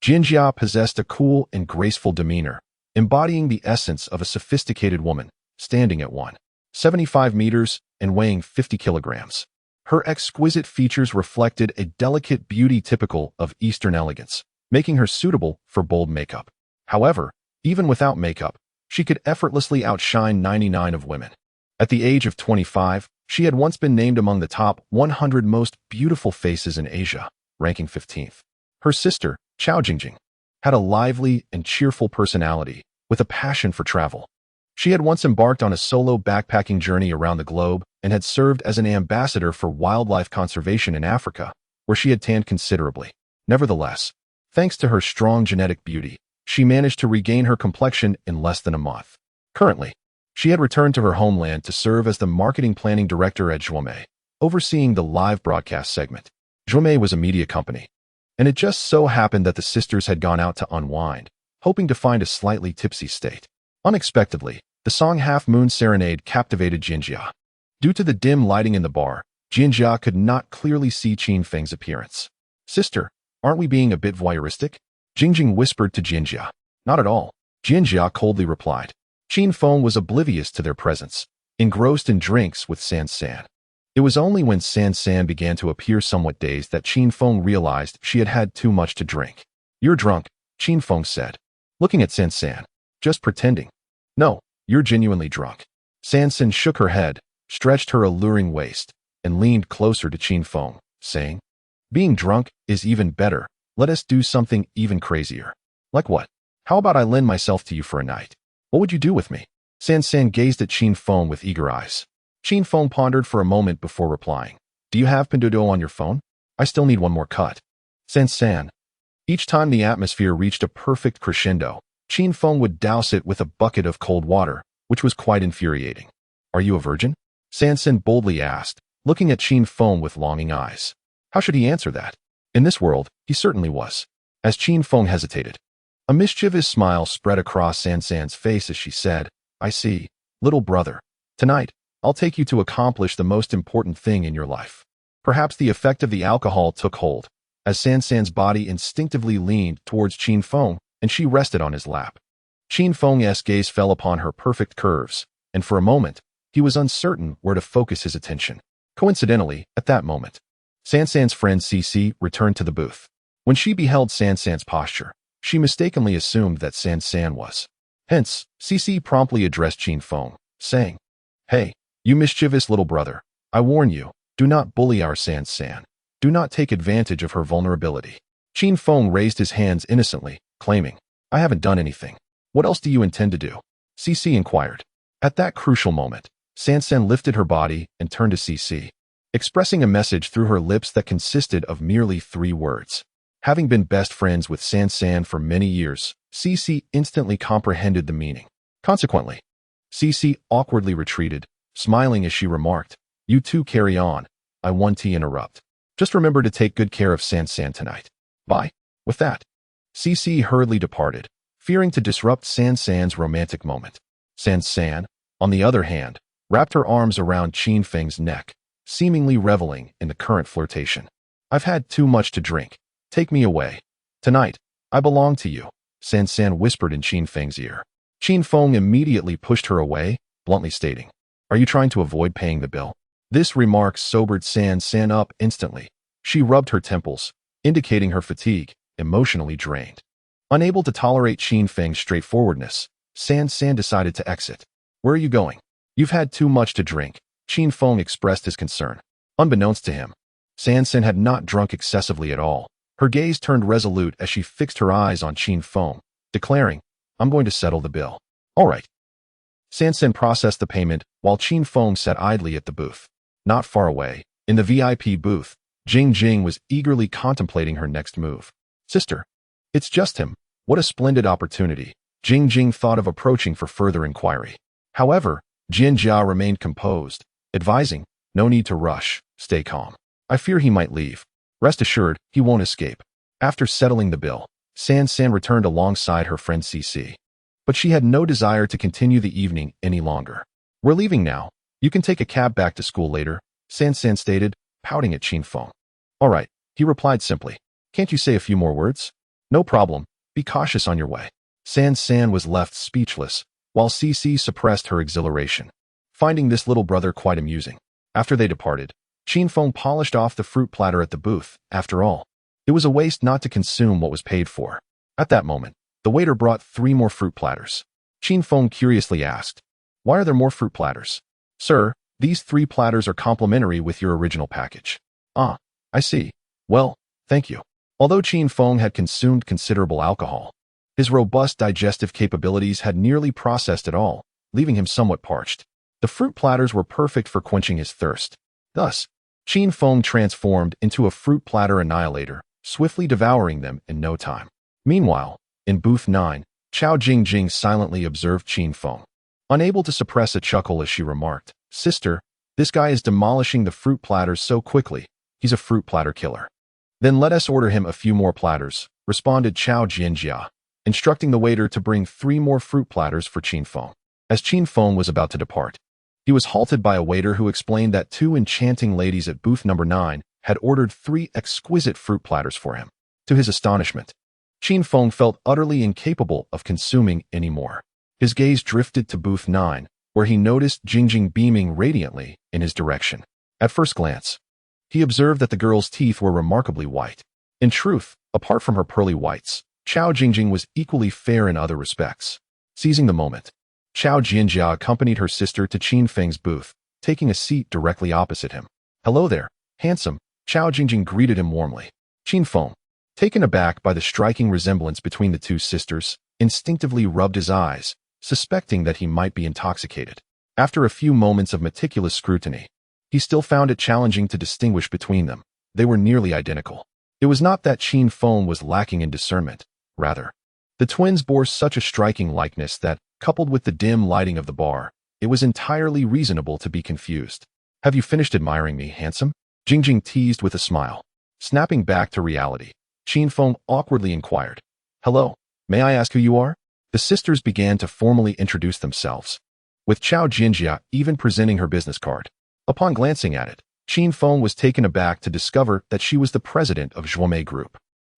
Jinjia possessed a cool and graceful demeanor, embodying the essence of a sophisticated woman, standing at 1.75 meters and weighing 50 kilograms. Her exquisite features reflected a delicate beauty typical of Eastern elegance, making her suitable for bold makeup. However, even without makeup, she could effortlessly outshine 99 of women. At the age of 25, she had once been named among the top 100 most beautiful faces in Asia, ranking 15th. Her sister, Chao Jingjing, had a lively and cheerful personality with a passion for travel. She had once embarked on a solo backpacking journey around the globe and had served as an ambassador for wildlife conservation in Africa, where she had tanned considerably. Nevertheless, thanks to her strong genetic beauty, she managed to regain her complexion in less than a month. Currently, she had returned to her homeland to serve as the marketing planning director at Zhuomei, overseeing the live broadcast segment. Zhuomei was a media company, and it just so happened that the sisters had gone out to unwind, hoping to find a slightly tipsy state. Unexpectedly, the song Half Moon Serenade captivated Jinjia. Due to the dim lighting in the bar, Jinjia could not clearly see Qin Feng's appearance. Sister, aren't we being a bit voyeuristic? Jingjing whispered to Jianjia. Not at all. Jianjia coldly replied. Qin Feng was oblivious to their presence, engrossed in drinks with San San. It was only when San San began to appear somewhat dazed that Qin Feng realized she had had too much to drink. You're drunk, Qin Feng said, looking at San San. Just pretending. No, you're genuinely drunk. San San shook her head, stretched her alluring waist, and leaned closer to Qin Feng, saying, being drunk is even better. Let us do something even crazier. Like what? How about I lend myself to you for a night? What would you do with me? San San gazed at Qin Feng with eager eyes. Qin Feng pondered for a moment before replying. Do you have Pinduoduo on your phone? I still need one more cut. San San. Each time the atmosphere reached a perfect crescendo, Qin Feng would douse it with a bucket of cold water, which was quite infuriating. Are you a virgin? San San boldly asked, looking at Qin Feng with longing eyes. How should he answer that? In this world, he certainly was. As Qin Feng hesitated, a mischievous smile spread across San San's face as she said, I see, little brother. Tonight, I'll take you to accomplish the most important thing in your life. Perhaps the effect of the alcohol took hold, as San San's body instinctively leaned towards Qin Feng, and she rested on his lap. Qin Feng's gaze fell upon her perfect curves, and for a moment, he was uncertain where to focus his attention. Coincidentally, at that moment, San San's friend Cici returned to the booth. When she beheld San San's posture, she mistakenly assumed that San San was. Hence, Cici promptly addressed Qin Feng, saying, Hey, you mischievous little brother, I warn you, do not bully our San San. Do not take advantage of her vulnerability. Qin Feng raised his hands innocently, claiming, I haven't done anything. What else do you intend to do? Cici inquired. At that crucial moment, San San lifted her body and turned to Cici, expressing a message through her lips that consisted of merely 3 words. Having been best friends with San San for many years, Cici instantly comprehended the meaning. Consequently, Cici awkwardly retreated, smiling as she remarked, You two carry on. I want to interrupt. Just remember to take good care of San San tonight. Bye. With that, Cici hurriedly departed, fearing to disrupt San San's romantic moment. San San, on the other hand, wrapped her arms around Qin Feng's neck, seemingly reveling in the current flirtation. I've had too much to drink. Take me away. Tonight, I belong to you, San San whispered in Qin Feng's ear. Qin Feng immediately pushed her away, bluntly stating, Are you trying to avoid paying the bill? This remark sobered San San up instantly. She rubbed her temples, indicating her fatigue, emotionally drained. Unable to tolerate Qin Feng's straightforwardness, San San decided to exit. Where are you going? You've had too much to drink, Qin Feng expressed his concern. Unbeknownst to him, San San had not drunk excessively at all. Her gaze turned resolute as she fixed her eyes on Qin Feng, declaring, I'm going to settle the bill. All right. San San processed the payment while Qin Feng sat idly at the booth. Not far away, in the VIP booth, Jing Jing was eagerly contemplating her next move. Sister, it's just him. What a splendid opportunity. Jing Jing thought of approaching for further inquiry. However, Jianjia remained composed, advising, no need to rush, stay calm. I fear he might leave. Rest assured, he won't escape. After settling the bill, San San returned alongside her friend Cici. But she had no desire to continue the evening any longer. We're leaving now. You can take a cab back to school later, San San stated, pouting at Qin Feng. All right, he replied simply. Can't you say a few more words? No problem. Be cautious on your way. San San was left speechless, while Cici suppressed her exhilaration, finding this little brother quite amusing. After they departed, Qin Feng polished off the fruit platter at the booth. After all, it was a waste not to consume what was paid for. At that moment, the waiter brought 3 more fruit platters. Qin Feng curiously asked, Why are there more fruit platters? Sir, these 3 platters are complimentary with your original package. Ah, I see. Well, thank you. Although Qin Feng had consumed considerable alcohol, his robust digestive capabilities had nearly processed it all, leaving him somewhat parched. The fruit platters were perfect for quenching his thirst. Thus, Qin Feng transformed into a fruit platter annihilator, swiftly devouring them in no time. Meanwhile, in booth 9, Chao Jingjing silently observed Qin Feng, unable to suppress a chuckle as she remarked, Sister, this guy is demolishing the fruit platters so quickly. He's a fruit platter killer. Then let us order him a few more platters, responded Chao Jianjia, instructing the waiter to bring 3 more fruit platters for Qin Feng. As Qin Feng was about to depart, he was halted by a waiter who explained that 2 enchanting ladies at booth number 9 had ordered 3 exquisite fruit platters for him. To his astonishment, Qin Feng felt utterly incapable of consuming any more. His gaze drifted to booth 9, where he noticed Jingjing beaming radiantly in his direction. At first glance, he observed that the girl's teeth were remarkably white. In truth, apart from her pearly whites, Chao Jingjing was equally fair in other respects. Seizing the moment, Chao Jianjia accompanied her sister to Qin Feng's booth, taking a seat directly opposite him. "Hello there, handsome," Chao Jingjing greeted him warmly. Qin Feng, taken aback by the striking resemblance between the two sisters, instinctively rubbed his eyes, suspecting that he might be intoxicated. After a few moments of meticulous scrutiny, he still found it challenging to distinguish between them. They were nearly identical. It was not that Qin Feng was lacking in discernment. Rather, the twins bore such a striking likeness that, coupled with the dim lighting of the bar, it was entirely reasonable to be confused. "Have you finished admiring me, handsome?" Jingjing teased with a smile. Snapping back to reality, Qin Feng awkwardly inquired. "Hello, may I ask who you are?" The sisters began to formally introduce themselves, with Chao Jianjia even presenting her business card. Upon glancing at it, Qin Feng was taken aback to discover that she was the president of Zhuomei Group.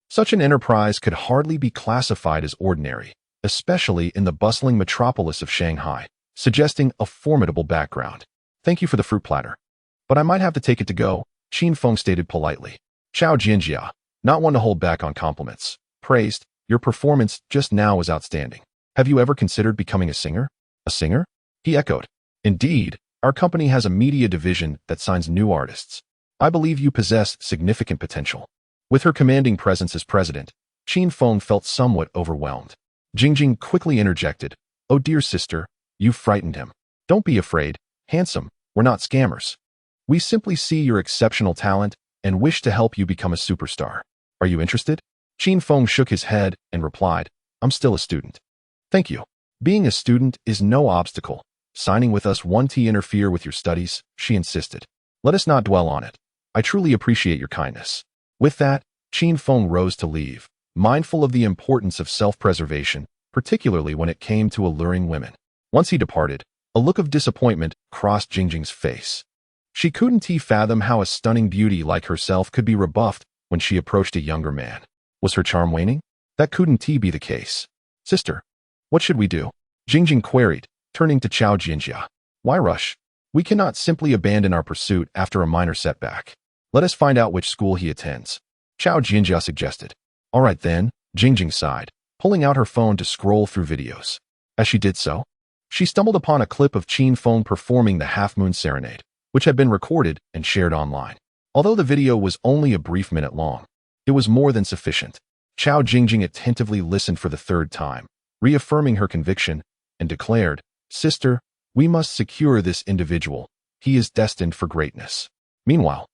Such an enterprise could hardly be classified as ordinary, especially in the bustling metropolis of Shanghai, suggesting a formidable background. "Thank you for the fruit platter, but I might have to take it to go," Qin Feng stated politely. Chao Jianjia, not one to hold back on compliments, praised, "Your performance just now was outstanding. Have you ever considered becoming a singer?" "A singer?" he echoed. "Indeed, our company has a media division that signs new artists. I believe you possess significant potential." With her commanding presence as president, Qin Feng felt somewhat overwhelmed. Jingjing quickly interjected, "Oh dear sister, you frightened him. Don't be afraid, handsome, we're not scammers. We simply see your exceptional talent and wish to help you become a superstar. Are you interested?" Qin Feng shook his head and replied, "I'm still a student." "Thank you. Being a student is no obstacle. Signing with us won't interfere with your studies," she insisted. "Let us not dwell on it. I truly appreciate your kindness." With that, Qin Feng rose to leave, mindful of the importance of self-preservation, particularly when it came to alluring women. Once he departed, a look of disappointment crossed Jingjing's face. She couldn't fathom how a stunning beauty like herself could be rebuffed when she approached a younger man. Was her charm waning? That couldn't be the case. "Sister, what should we do?" Jingjing queried, turning to Chao Jianjia. "Why rush? We cannot simply abandon our pursuit after a minor setback. Let us find out which school he attends," Chao Jianjia suggested. "All right then," Jingjing sighed, pulling out her phone to scroll through videos. As she did so, she stumbled upon a clip of Qin Feng performing the half-moon serenade, which had been recorded and shared online. Although the video was only a brief minute long, it was more than sufficient. Chao Jingjing attentively listened for the third time, reaffirming her conviction, and declared, "Sister, we must secure this individual. He is destined for greatness." Meanwhile,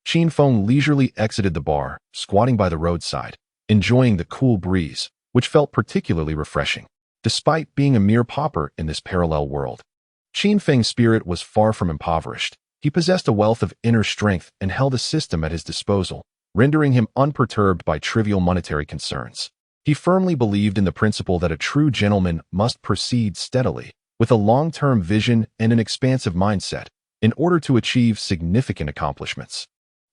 Qin Feng leisurely exited the bar, squatting by the roadside, enjoying the cool breeze, which felt particularly refreshing. Despite being a mere pauper in this parallel world, Qin Feng's spirit was far from impoverished. He possessed a wealth of inner strength and held a system at his disposal, rendering him unperturbed by trivial monetary concerns. He firmly believed in the principle that a true gentleman must proceed steadily, with a long-term vision and an expansive mindset, in order to achieve significant accomplishments.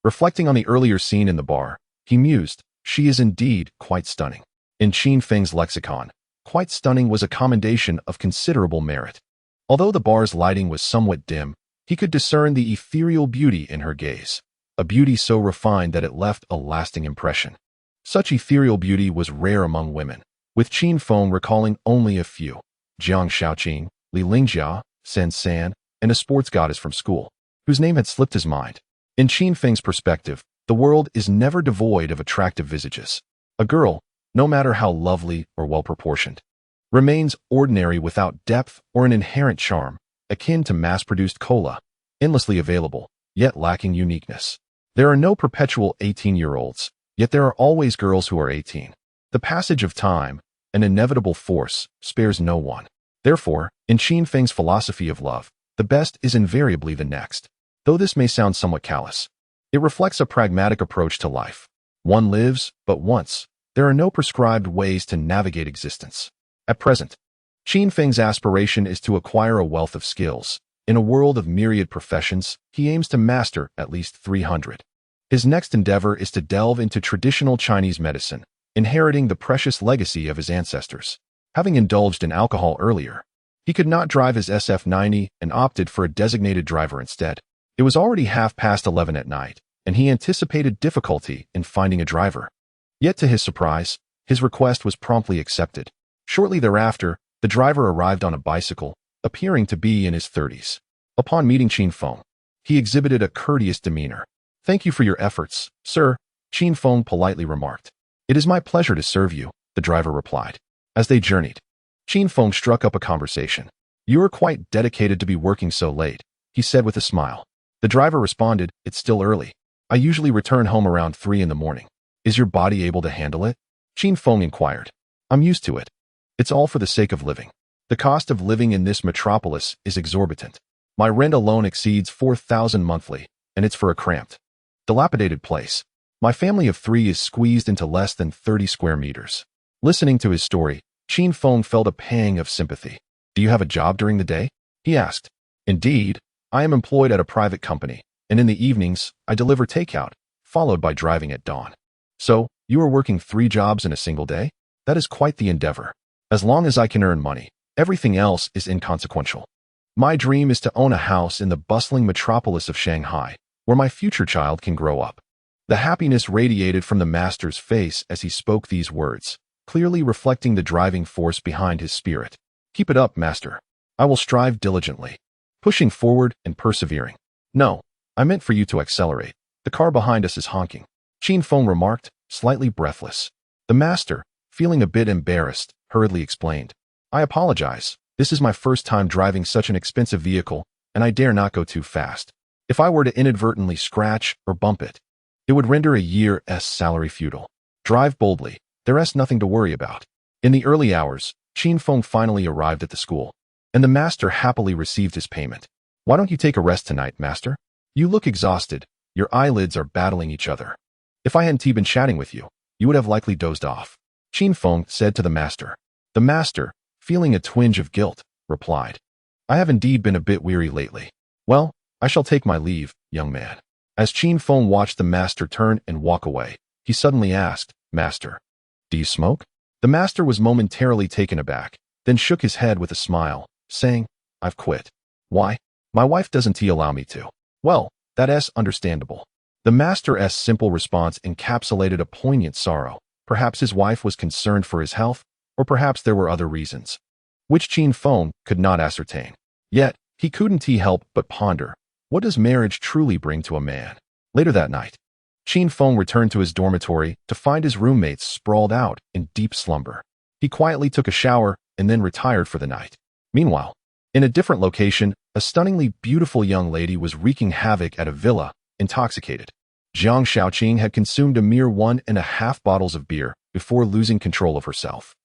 Reflecting on the earlier scene in the bar, he mused, "She is indeed quite stunning." In Qin Feng's lexicon, quite stunning was a commendation of considerable merit. Although the bar's lighting was somewhat dim, he could discern the ethereal beauty in her gaze, a beauty so refined that it left a lasting impression. Such ethereal beauty was rare among women, with Qin Feng recalling only a few: Jiang Shaoqing, Li Lingjia, Sen San, and a sports goddess from school, whose name had slipped his mind. In Qin Feng's perspective, the world is never devoid of attractive visages. A girl, no matter how lovely or well-proportioned, remains ordinary without depth or an inherent charm, akin to mass-produced cola, endlessly available, yet lacking uniqueness. There are no perpetual 18-year-olds, yet there are always girls who are 18. The passage of time, an inevitable force, spares no one. Therefore, in Qin Feng's philosophy of love, the best is invariably the next. Though this may sound somewhat callous, it reflects a pragmatic approach to life. One lives but once. There are no prescribed ways to navigate existence. At present, Qin Feng's aspiration is to acquire a wealth of skills. In a world of myriad professions, he aims to master at least 300. His next endeavor is to delve into traditional Chinese medicine, inheriting the precious legacy of his ancestors. Having indulged in alcohol earlier, he could not drive his SF-90 and opted for a designated driver instead. It was already 11:30 at night, and he anticipated difficulty in finding a driver. Yet to his surprise, his request was promptly accepted. Shortly thereafter, the driver arrived on a bicycle, appearing to be in his 30s. Upon meeting Qin Feng, he exhibited a courteous demeanor. "Thank you for your efforts, sir," Qin Feng politely remarked. "It is my pleasure to serve you," the driver replied. As they journeyed, Qin Feng struck up a conversation. "You are quite dedicated to be working so late," he said with a smile. The driver responded, "It's still early. I usually return home around 3 in the morning. Is your body able to handle it?" Qin Feng inquired. "I'm used to it. It's all for the sake of living. The cost of living in this metropolis is exorbitant. My rent alone exceeds 4,000 monthly, and it's for a cramped, dilapidated place. My family of 3 is squeezed into less than 30 square meters." Listening to his story, Qin Feng felt a pang of sympathy. "Do you have a job during the day?" he asked. "Indeed, I am employed at a private company, and in the evenings, I deliver takeout, followed by driving at dawn." "So, you are working 3 jobs in a single day? That is quite the endeavor. As long as I can earn money, everything else is inconsequential. My dream is to own a house in the bustling metropolis of Shanghai, where my future child can grow up." The happiness radiated from the master's face as he spoke these words, clearly reflecting the driving force behind his spirit. "Keep it up, master. I will strive diligently." Pushing forward and persevering. "No, I meant for you to accelerate. The car behind us is honking," Qin Feng remarked, slightly breathless. The master, feeling a bit embarrassed, hurriedly explained. "I apologize. This is my first time driving such an expensive vehicle, and I dare not go too fast. If I were to inadvertently scratch or bump it, it would render a year's salary futile. Drive boldly. There's nothing to worry about." In the early hours, Qin Feng finally arrived at the school, and the master happily received his payment. "Why don't you take a rest tonight, master? You look exhausted. Your eyelids are battling each other. If I hadn't been chatting with you, you would have likely dozed off," Qin Feng said to the master. The master, feeling a twinge of guilt, replied, "I have indeed been a bit weary lately. Well, I shall take my leave, young man." As Qin Feng watched the master turn and walk away, he suddenly asked, "Master, do you smoke?" The master was momentarily taken aback, then shook his head with a smile, saying, "I've quit." "Why? My wife doesn't allow me to." "Well, that's understandable." The master's simple response encapsulated a poignant sorrow. Perhaps his wife was concerned for his health, or perhaps there were other reasons, which Qin Feng could not ascertain. Yet, he couldn't help but ponder, what does marriage truly bring to a man? Later that night, Qin Feng returned to his dormitory to find his roommates sprawled out in deep slumber. He quietly took a shower and then retired for the night. Meanwhile, in a different location, a stunningly beautiful young lady was wreaking havoc at a villa, intoxicated. Jiang Shaoqing had consumed a mere 1.5 bottles of beer before losing control of herself.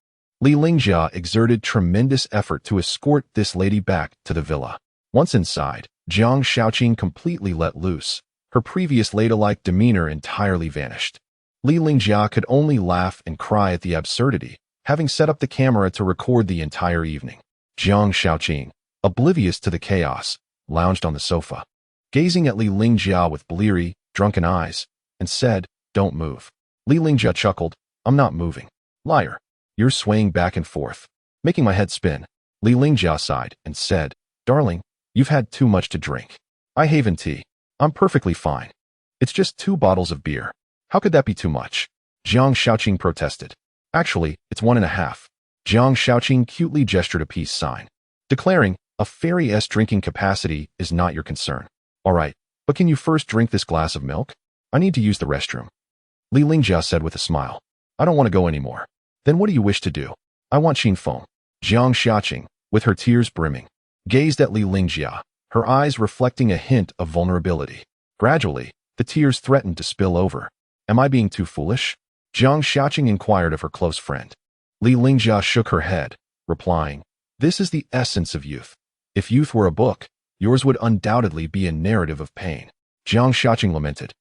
Li Lingjia exerted tremendous effort to escort this lady back to the villa. Once inside, Jiang Shaoqing completely let loose. Her previous ladylike demeanor entirely vanished. Li Lingjia could only laugh and cry at the absurdity, having set up the camera to record the entire evening. Jiang Shaoqing, oblivious to the chaos, lounged on the sofa, gazing at Li Lingjia with bleary, drunken eyes, and said, "Don't move." Li Lingjia chuckled, "I'm not moving. Liar. You're swaying back and forth, making my head spin." Li Lingjia sighed and said, "Darling, you've had too much to drink. I haven't tea. I'm perfectly fine. It's just 2 bottles of beer. How could that be too much?" Jiang Shaoqing protested. "Actually, it's 1.5. Jiang Shaoqing cutely gestured a peace sign, declaring, "A fairy's drinking capacity is not your concern. All right, but can you first drink this glass of milk? I need to use the restroom." Li Lingjia said with a smile, "I don't want to go anymore." "Then what do you wish to do?" "I want Qin Feng." Jiang Shaoqing, with her tears brimming, gazed at Li Lingjia, her eyes reflecting a hint of vulnerability. Gradually, the tears threatened to spill over. "Am I being too foolish?" Jiang Shaoqing inquired of her close friend. Li Lingjia shook her head, replying, "This is the essence of youth. If youth were a book, yours would undoubtedly be a narrative of pain." Jiang Shaoqing lamented,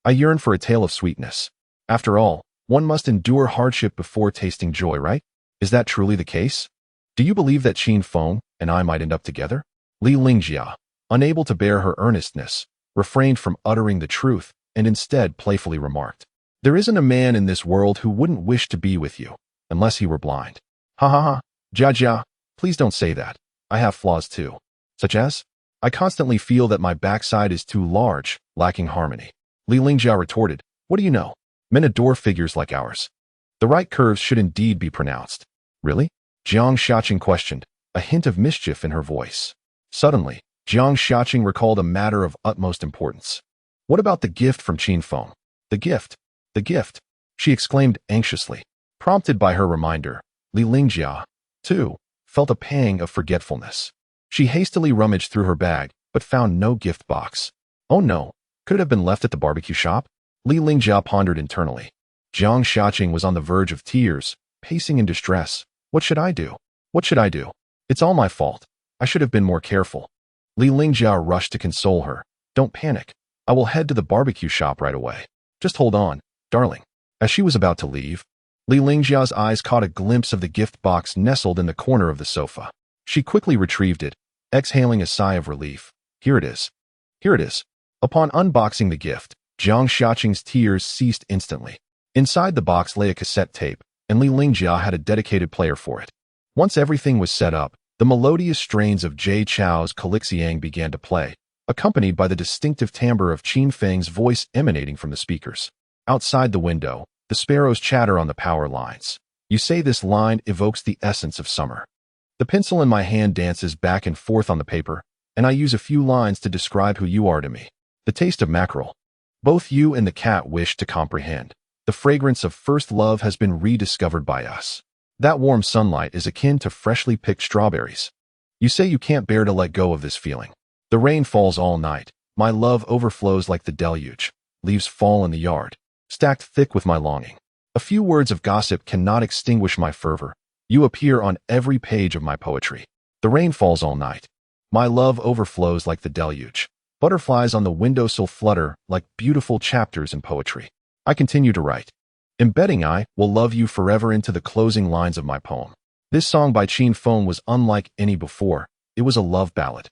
"I yearn for a tale of sweetness. After all, one must endure hardship before tasting joy, right? Is that truly the case? Do you believe that Qin Feng and I might end up together?" Li Lingjia, unable to bear her earnestness, refrained from uttering the truth, and instead playfully remarked, "There isn't a man in this world who wouldn't wish to be with you, unless he were blind." Ha ha ha, Jia, please don't say that. I have flaws too. Such as? I constantly feel that my backside is too large, lacking harmony. Li Lingjia retorted, "What do you know? Men adore figures like ours. The right curves should indeed be pronounced." "Really?" Jiang Xiaqing questioned, a hint of mischief in her voice. Suddenly, Jiang Xiaqing recalled a matter of utmost importance. "What about the gift from Qin Feng?" "The gift? The gift?" she exclaimed anxiously. Prompted by her reminder, Li Lingjia, too, felt a pang of forgetfulness. She hastily rummaged through her bag, but found no gift box. Oh no, could it have been left at the barbecue shop? Li Lingjia pondered internally. Jiang Xiaqing was on the verge of tears, pacing in distress. What should I do? What should I do? It's all my fault. I should have been more careful. Li Lingjia rushed to console her. Don't panic. I will head to the barbecue shop right away. Just hold on, darling. As she was about to leave, Li Lingjia's eyes caught a glimpse of the gift box nestled in the corner of the sofa. She quickly retrieved it, exhaling a sigh of relief. Here it is. Here it is. Upon unboxing the gift, Jiang Xiaqing's tears ceased instantly. Inside the box lay a cassette tape, and Li Lingjia had a dedicated player for it. Once everything was set up, the melodious strains of Jay Chou's Calixiang began to play, accompanied by the distinctive timbre of Qin Feng's voice emanating from the speakers. Outside the window, the sparrows chatter on the power lines. You say this line evokes the essence of summer. The pencil in my hand dances back and forth on the paper, and I use a few lines to describe who you are to me. The taste of mackerel. Both you and the cat wish to comprehend. The fragrance of first love has been rediscovered by us. That warm sunlight is akin to freshly picked strawberries. You say you can't bear to let go of this feeling. The rain falls all night. My love overflows like the deluge. Leaves fall in the yard, stacked thick with my longing. A few words of gossip cannot extinguish my fervor. You appear on every page of my poetry. The rain falls all night. My love overflows like the deluge. Butterflies on the windowsill flutter like beautiful chapters in poetry. I continue to write, embedding I will love you forever into the closing lines of my poem. This song by Qin Feng was unlike any before. It was a love ballad.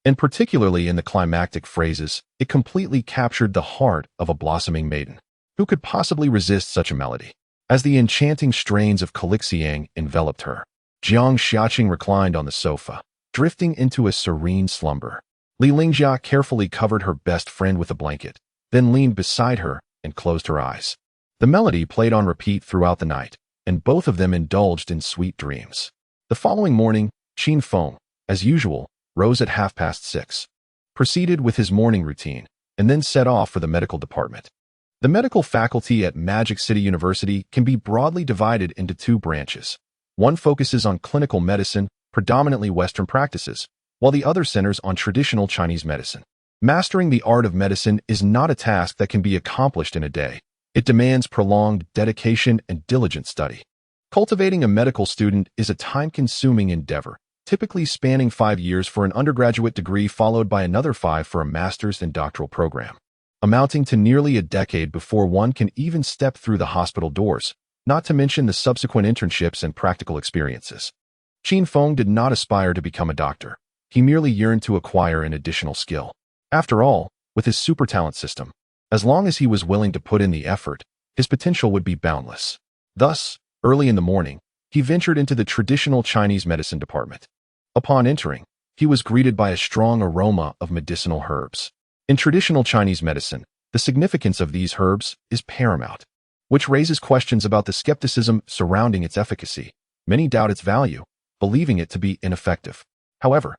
And particularly in the climactic phrases, it completely captured the heart of a blossoming maiden. Who could possibly resist such a melody? As the enchanting strains of Calixiang enveloped her, Jiang Xiaqing reclined on the sofa, drifting into a serene slumber. Li Lingjia carefully covered her best friend with a blanket, then leaned beside her and closed her eyes. The melody played on repeat throughout the night, and both of them indulged in sweet dreams. The following morning, Qin Feng, as usual, rose at 6:30, proceeded with his morning routine, and then set off for the medical department. The medical faculty at Magic City University can be broadly divided into two branches. One focuses on clinical medicine, predominantly Western practices, while the other centers on traditional Chinese medicine. Mastering the art of medicine is not a task that can be accomplished in a day. It demands prolonged dedication and diligent study. Cultivating a medical student is a time-consuming endeavor, typically spanning 5 years for an undergraduate degree followed by another 5 for a master's and doctoral program, amounting to nearly a decade before one can even step through the hospital doors, not to mention the subsequent internships and practical experiences. Qin Feng did not aspire to become a doctor. He merely yearned to acquire an additional skill. After all, with his super talent system, as long as he was willing to put in the effort, his potential would be boundless. Thus, early in the morning, he ventured into the traditional Chinese medicine department. Upon entering, he was greeted by a strong aroma of medicinal herbs. In traditional Chinese medicine, the significance of these herbs is paramount, which raises questions about the skepticism surrounding its efficacy. Many doubt its value, believing it to be ineffective. However,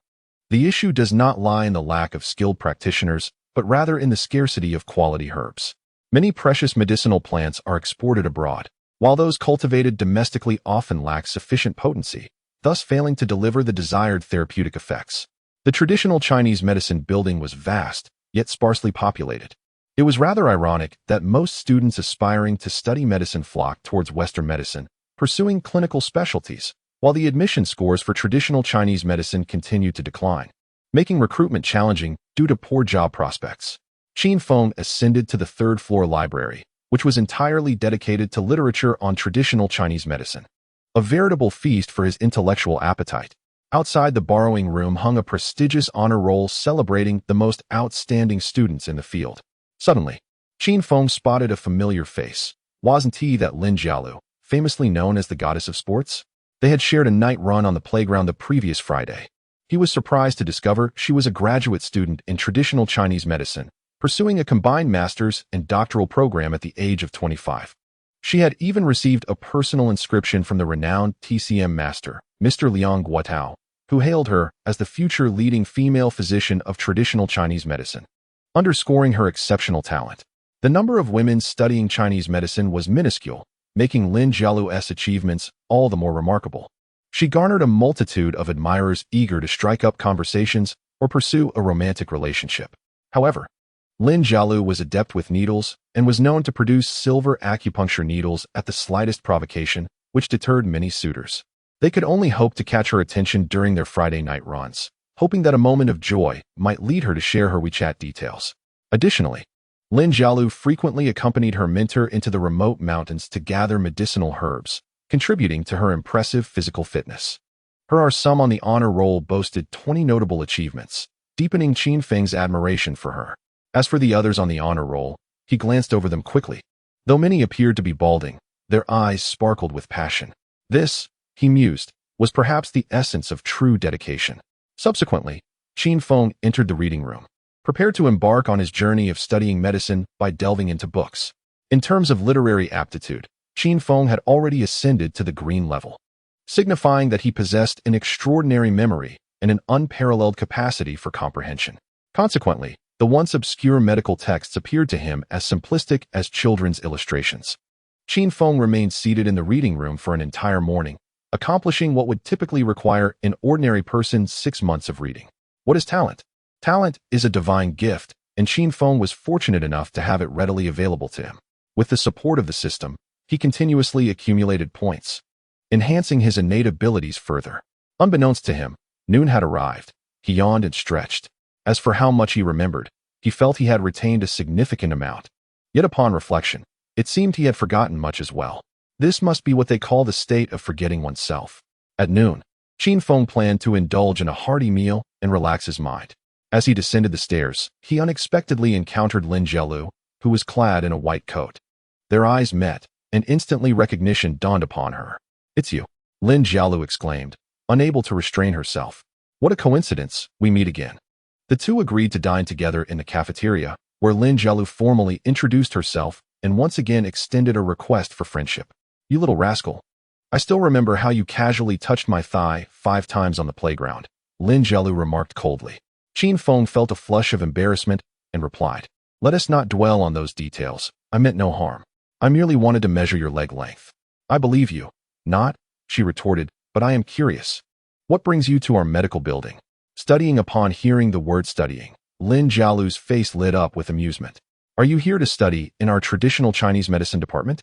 the issue does not lie in the lack of skilled practitioners, but rather in the scarcity of quality herbs. Many precious medicinal plants are exported abroad, while those cultivated domestically often lack sufficient potency, thus failing to deliver the desired therapeutic effects. The traditional Chinese medicine building was vast, yet sparsely populated. It was rather ironic that most students aspiring to study medicine flocked towards Western medicine, pursuing clinical specialties, while the admission scores for traditional Chinese medicine continued to decline, making recruitment challenging due to poor job prospects. Qin Feng ascended to the third-floor library, which was entirely dedicated to literature on traditional Chinese medicine. A veritable feast for his intellectual appetite. Outside the borrowing room hung a prestigious honor roll celebrating the most outstanding students in the field. Suddenly, Qin Feng spotted a familiar face. Wasn't he that Lin Jialu, famously known as the goddess of sports? They had shared a night run on the playground the previous Friday. He was surprised to discover she was a graduate student in traditional Chinese medicine, pursuing a combined master's and doctoral program at the age of 25. She had even received a personal inscription from the renowned TCM master, Mr. Liang Guotao, who hailed her as the future leading female physician of traditional Chinese medicine, underscoring her exceptional talent. The number of women studying Chinese medicine was minuscule, making Lin Jialu's achievements all the more remarkable. She garnered a multitude of admirers eager to strike up conversations or pursue a romantic relationship. However, Lin Jialu was adept with needles and was known to produce silver acupuncture needles at the slightest provocation, which deterred many suitors. They could only hope to catch her attention during their Friday night runs, hoping that a moment of joy might lead her to share her WeChat details. Additionally, Lin Jialu frequently accompanied her mentor into the remote mountains to gather medicinal herbs, contributing to her impressive physical fitness. Her sum on the honor roll boasted 20 notable achievements, deepening Qin Feng's admiration for her. As for the others on the honor roll, he glanced over them quickly. Though many appeared to be balding, their eyes sparkled with passion. This, he mused, was perhaps the essence of true dedication. Subsequently, Qin Feng entered the reading room, prepared to embark on his journey of studying medicine by delving into books. In terms of literary aptitude, Qin Feng had already ascended to the green level, signifying that he possessed an extraordinary memory and an unparalleled capacity for comprehension. Consequently, the once obscure medical texts appeared to him as simplistic as children's illustrations. Qin Feng remained seated in the reading room for an entire morning, accomplishing what would typically require an ordinary person 6 months of reading. What is talent? Talent is a divine gift, and Qin Feng was fortunate enough to have it readily available to him. With the support of the system, he continuously accumulated points, enhancing his innate abilities further. Unbeknownst to him, noon had arrived. He yawned and stretched. As for how much he remembered, he felt he had retained a significant amount. Yet upon reflection, it seemed he had forgotten much as well. This must be what they call the state of forgetting oneself. At noon, Qin Feng planned to indulge in a hearty meal and relax his mind. As he descended the stairs, he unexpectedly encountered Lin Jialu, who was clad in a white coat. Their eyes met, and instantly recognition dawned upon her. "It's you," Lin Jialu exclaimed, unable to restrain herself. "What a coincidence, we meet again." The two agreed to dine together in the cafeteria, where Lin Jialu formally introduced herself and once again extended a request for friendship. "You little rascal. I still remember how you casually touched my thigh 5 times on the playground," Lin Jialu remarked coldly. Qin Feng felt a flush of embarrassment and replied, "Let us not dwell on those details. I meant no harm. I merely wanted to measure your leg length." "I believe you." "Not," she retorted, "but I am curious. What brings you to our medical building?" Studying. Upon hearing the word studying, Lin Jialu's face lit up with amusement. "Are you here to study in our traditional Chinese medicine department?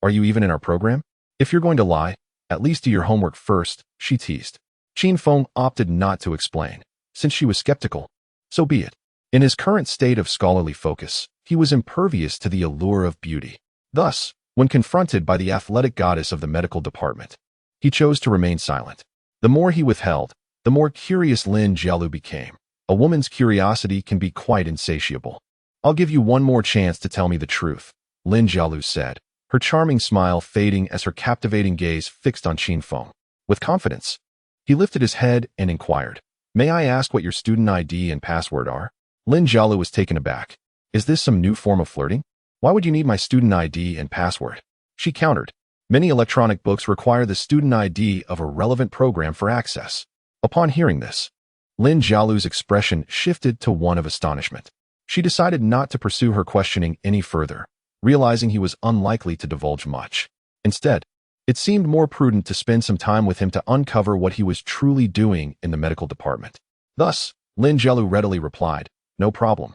Are you even in our program? If you're going to lie, at least do your homework first," she teased. Qin Feng opted not to explain, since she was skeptical. So be it. In his current state of scholarly focus, he was impervious to the allure of beauty. Thus, when confronted by the athletic goddess of the medical department, he chose to remain silent. The more he withheld, the more curious Lin Jialu became. A woman's curiosity can be quite insatiable. "I'll give you one more chance to tell me the truth," Lin Jialu said, her charming smile fading as her captivating gaze fixed on Qin Feng. With confidence, he lifted his head and inquired, "May I ask what your student ID and password are?" Lin Jialu was taken aback. "Is this some new form of flirting? Why would you need my student ID and password?" She countered. "Many electronic books require the student ID of a relevant program for access." Upon hearing this, Lin Jialu's expression shifted to one of astonishment. She decided not to pursue her questioning any further, realizing he was unlikely to divulge much. Instead, it seemed more prudent to spend some time with him to uncover what he was truly doing in the medical department. Thus, Lin Jialu readily replied, "No problem.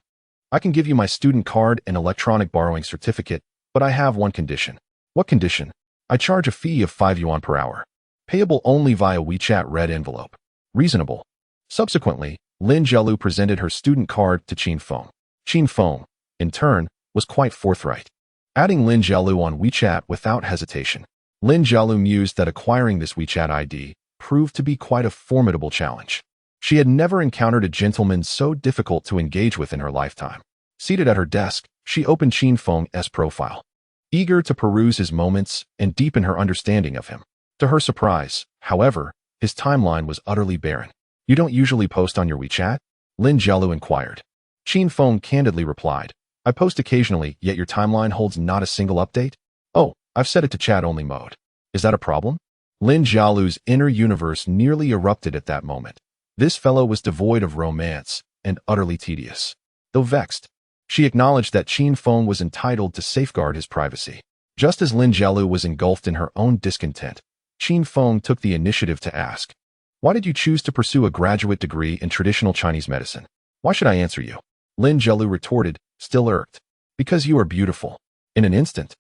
I can give you my student card and electronic borrowing certificate, but I have one condition." "What condition?" "I charge a fee of 5 yuan per hour, payable only via WeChat red envelope." "Reasonable." Subsequently, Lin Jialu presented her student card to Qin Feng. Qin Feng, in turn, was quite forthright, adding Lin Jialu on WeChat without hesitation. Lin Jialu mused that acquiring this WeChat ID proved to be quite a formidable challenge. She had never encountered a gentleman so difficult to engage with in her lifetime. Seated at her desk, She opened Qin Feng's profile, eager to peruse his moments and deepen her understanding of him. To her surprise, however, his timeline was utterly barren. You don't usually post on your WeChat? Lin Jielu inquired. Qin Feng candidly replied, I post occasionally, yet your timeline holds not a single update? Oh, I've set it to chat-only mode. Is that a problem? Lin Jialu's inner universe nearly erupted at that moment. This fellow was devoid of romance and utterly tedious. Though vexed, she acknowledged that Qin Feng was entitled to safeguard his privacy. Just as Lin Jielu was engulfed in her own discontent, Qin Feng took the initiative to ask, why did you choose to pursue a graduate degree in traditional Chinese medicine? Why should I answer you? Lin Jielu retorted, still irked. Because you are beautiful. In an instant,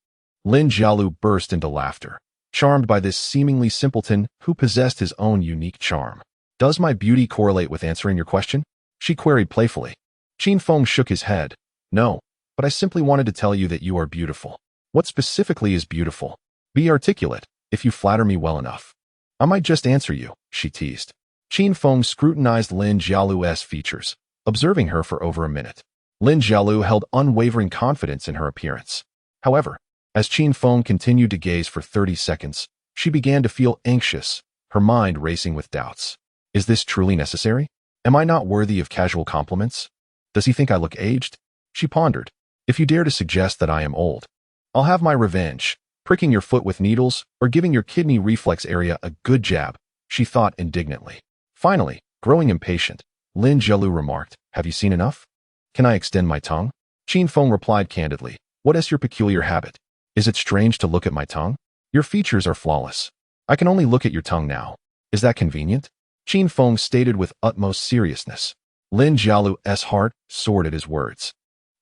Lin Jielu burst into laughter, charmed by this seemingly simpleton who possessed his own unique charm. Does my beauty correlate with answering your question? She queried playfully. Qin Feng shook his head. No, but I simply wanted to tell you that you are beautiful. What specifically is beautiful? Be articulate, if you flatter me well enough. I might just answer you, she teased. Qin Feng scrutinized Lin Jialu's features, observing her for over a minute. Lin Jielu held unwavering confidence in her appearance. However, as Qin Feng continued to gaze for 30 seconds, she began to feel anxious, her mind racing with doubts. Is this truly necessary? Am I not worthy of casual compliments? Does he think I look aged? She pondered. If you dare to suggest that I am old, I'll have my revenge, pricking your foot with needles or giving your kidney reflex area a good jab, she thought indignantly. Finally, growing impatient, Lin Jielu remarked, have you seen enough? Can I extend my tongue? Qin Feng replied candidly, what is your peculiar habit? Is it strange to look at my tongue? Your features are flawless. I can only look at your tongue now. Is that convenient? Qin Feng stated with utmost seriousness. Lin Jialu's heart soared at his words.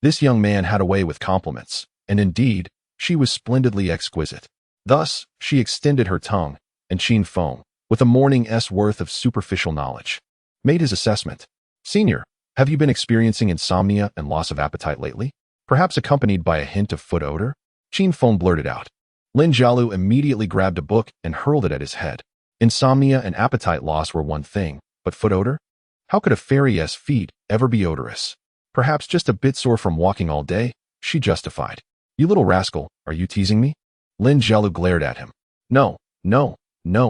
This young man had a way with compliments, and indeed, she was splendidly exquisite. Thus, she extended her tongue, and Qin Feng, with a morning's worth of superficial knowledge, made his assessment. Senior, have you been experiencing insomnia and loss of appetite lately? Perhaps accompanied by a hint of foot odor? Qin Feng blurted out. Lin Jielu immediately grabbed a book and hurled it at his head. Insomnia and appetite loss were one thing, but foot odor? How could a fairy's feet ever be odorous? Perhaps just a bit sore from walking all day, she justified. You little rascal, are you teasing me? Lin Jielu glared at him. No,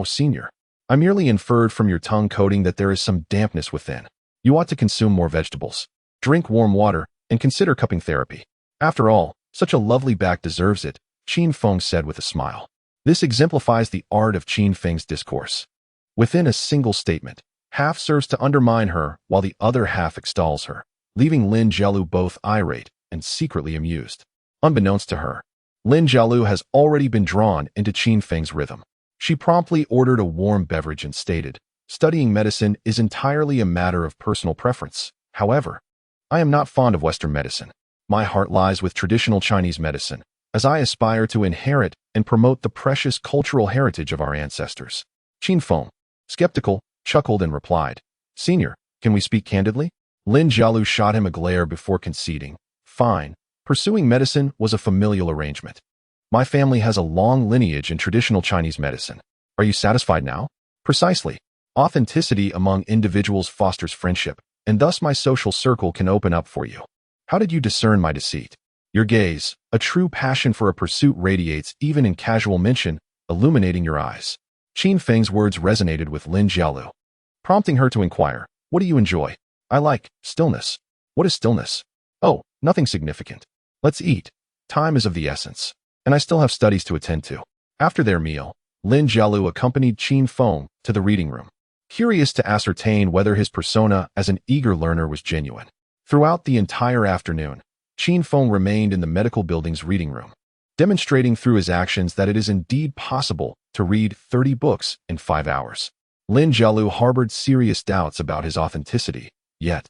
senior. I merely inferred from your tongue coating that there is some dampness within. You ought to consume more vegetables, drink warm water, and consider cupping therapy. After all, such a lovely back deserves it, Qin Feng said with a smile. This exemplifies the art of Qin Feng's discourse. Within a single statement, half serves to undermine her while the other half extols her, leaving Lin Jielu both irate and secretly amused. Unbeknownst to her, Lin Jielu has already been drawn into Qin Feng's rhythm. She promptly ordered a warm beverage and stated, studying medicine is entirely a matter of personal preference. However, I am not fond of Western medicine. My heart lies with traditional Chinese medicine, as I aspire to inherit and promote the precious cultural heritage of our ancestors. Qin Feng, skeptical, chuckled and replied, Senior, can we speak candidly? Lin Jielu shot him a glare before conceding. Fine. Pursuing medicine was a familial arrangement. My family has a long lineage in traditional Chinese medicine. Are you satisfied now? Precisely. Authenticity among individuals fosters friendship, and thus my social circle can open up for you. How did you discern my deceit? Your gaze, a true passion for a pursuit radiates even in casual mention, illuminating your eyes. Qin Feng's words resonated with Lin Jielu, prompting her to inquire, what do you enjoy? I like stillness. What is stillness? Oh, nothing significant. Let's eat. Time is of the essence, and I still have studies to attend to. After their meal, Lin Jielu accompanied Qin Feng to the reading room, curious to ascertain whether his persona as an eager learner was genuine. Throughout the entire afternoon, Qin Feng remained in the medical building's reading room, demonstrating through his actions that it is indeed possible to read 30 books in 5 hours. Lin Jielu harbored serious doubts about his authenticity, yet,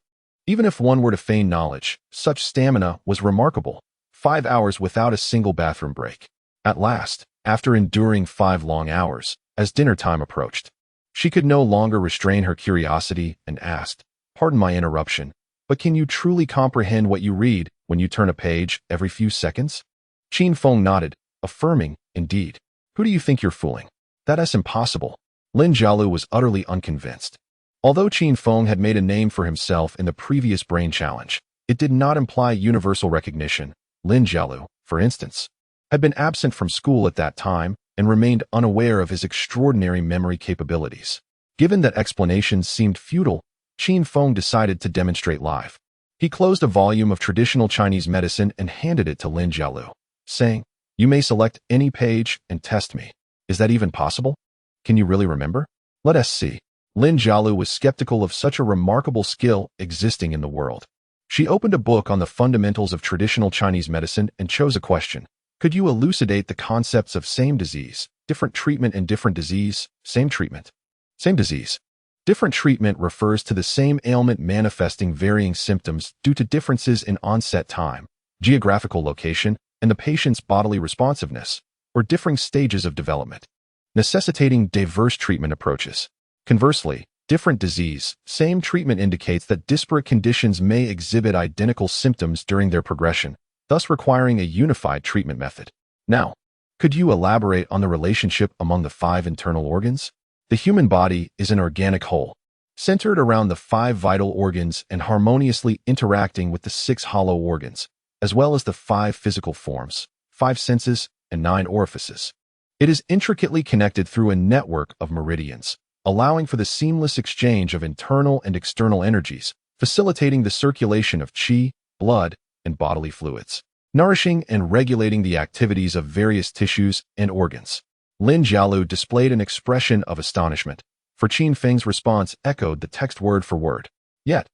even if one were to feign knowledge, such stamina was remarkable. 5 hours without a single bathroom break. At last, after enduring 5 long hours, as dinner time approached, she could no longer restrain her curiosity and asked, pardon my interruption, but can you truly comprehend what you read when you turn a page every few seconds? Qin Feng nodded, affirming, indeed. Who do you think you're fooling? That's impossible. Lin Jielu was utterly unconvinced. Although Qin Feng had made a name for himself in the previous brain challenge, it did not imply universal recognition, Lin Jialu, for instance, had been absent from school at that time and remained unaware of his extraordinary memory capabilities. Given that explanations seemed futile, Qin Feng decided to demonstrate live. He closed a volume of traditional Chinese medicine and handed it to Lin Jialu, saying, "You may select any page and test me. Is that even possible? Can you really remember? Let us see." Lin Jialu was skeptical of such a remarkable skill existing in the world. She opened a book on the fundamentals of traditional Chinese medicine and chose a question. Could you elucidate the concepts of same disease, different treatment, and different disease, same treatment? Same disease. Different treatment refers to the same ailment manifesting varying symptoms due to differences in onset time, geographical location, and the patient's bodily responsiveness, or differing stages of development, necessitating diverse treatment approaches. Conversely, different disease, same treatment indicates that disparate conditions may exhibit identical symptoms during their progression, thus requiring a unified treatment method. Now, could you elaborate on the relationship among the 5 internal organs? The human body is an organic whole, centered around the 5 vital organs and harmoniously interacting with the 6 hollow organs, as well as the 5 physical forms, 5 senses, and 9 orifices. It is intricately connected through a network of meridians, allowing for the seamless exchange of internal and external energies, facilitating the circulation of qi, blood, and bodily fluids, nourishing and regulating the activities of various tissues and organs. Lin Jialu displayed an expression of astonishment, for Qin Feng's response echoed the text word for word. Yet,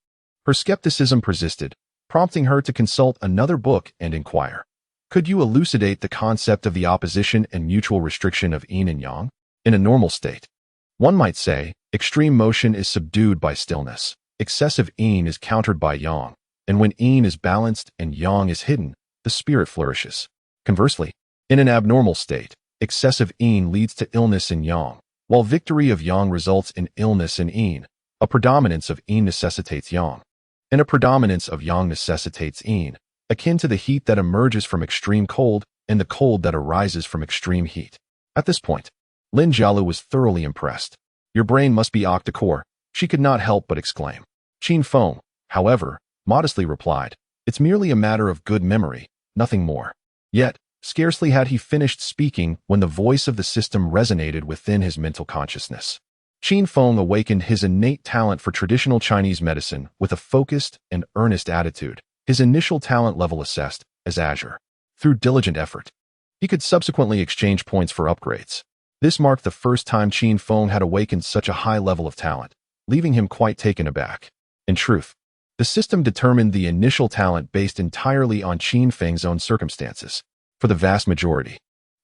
her skepticism persisted, prompting her to consult another book and inquire. Could you elucidate the concept of the opposition and mutual restriction of yin and yang? In a normal state, one might say, extreme motion is subdued by stillness, excessive yin is countered by yang, and when yin is balanced and yang is hidden, the spirit flourishes. Conversely, in an abnormal state, excessive yin leads to illness in yang, while victory of yang results in illness in yin. A predominance of yin necessitates yang, and a predominance of yang necessitates yin, akin to the heat that emerges from extreme cold and the cold that arises from extreme heat. At this point, Lin Jialu was thoroughly impressed. "Your brain must be octa-core," she could not help but exclaim. Qin Feng, however, modestly replied, "It's merely a matter of good memory, nothing more." Yet, scarcely had he finished speaking when the voice of the system resonated within his mental consciousness. Qin Feng awakened his innate talent for traditional Chinese medicine with a focused and earnest attitude, his initial talent level assessed as Azure. Through diligent effort, he could subsequently exchange points for upgrades. This marked the first time Qin Feng had awakened such a high level of talent, leaving him quite taken aback. In truth, the system determined the initial talent based entirely on Qin Feng's own circumstances. For the vast majority,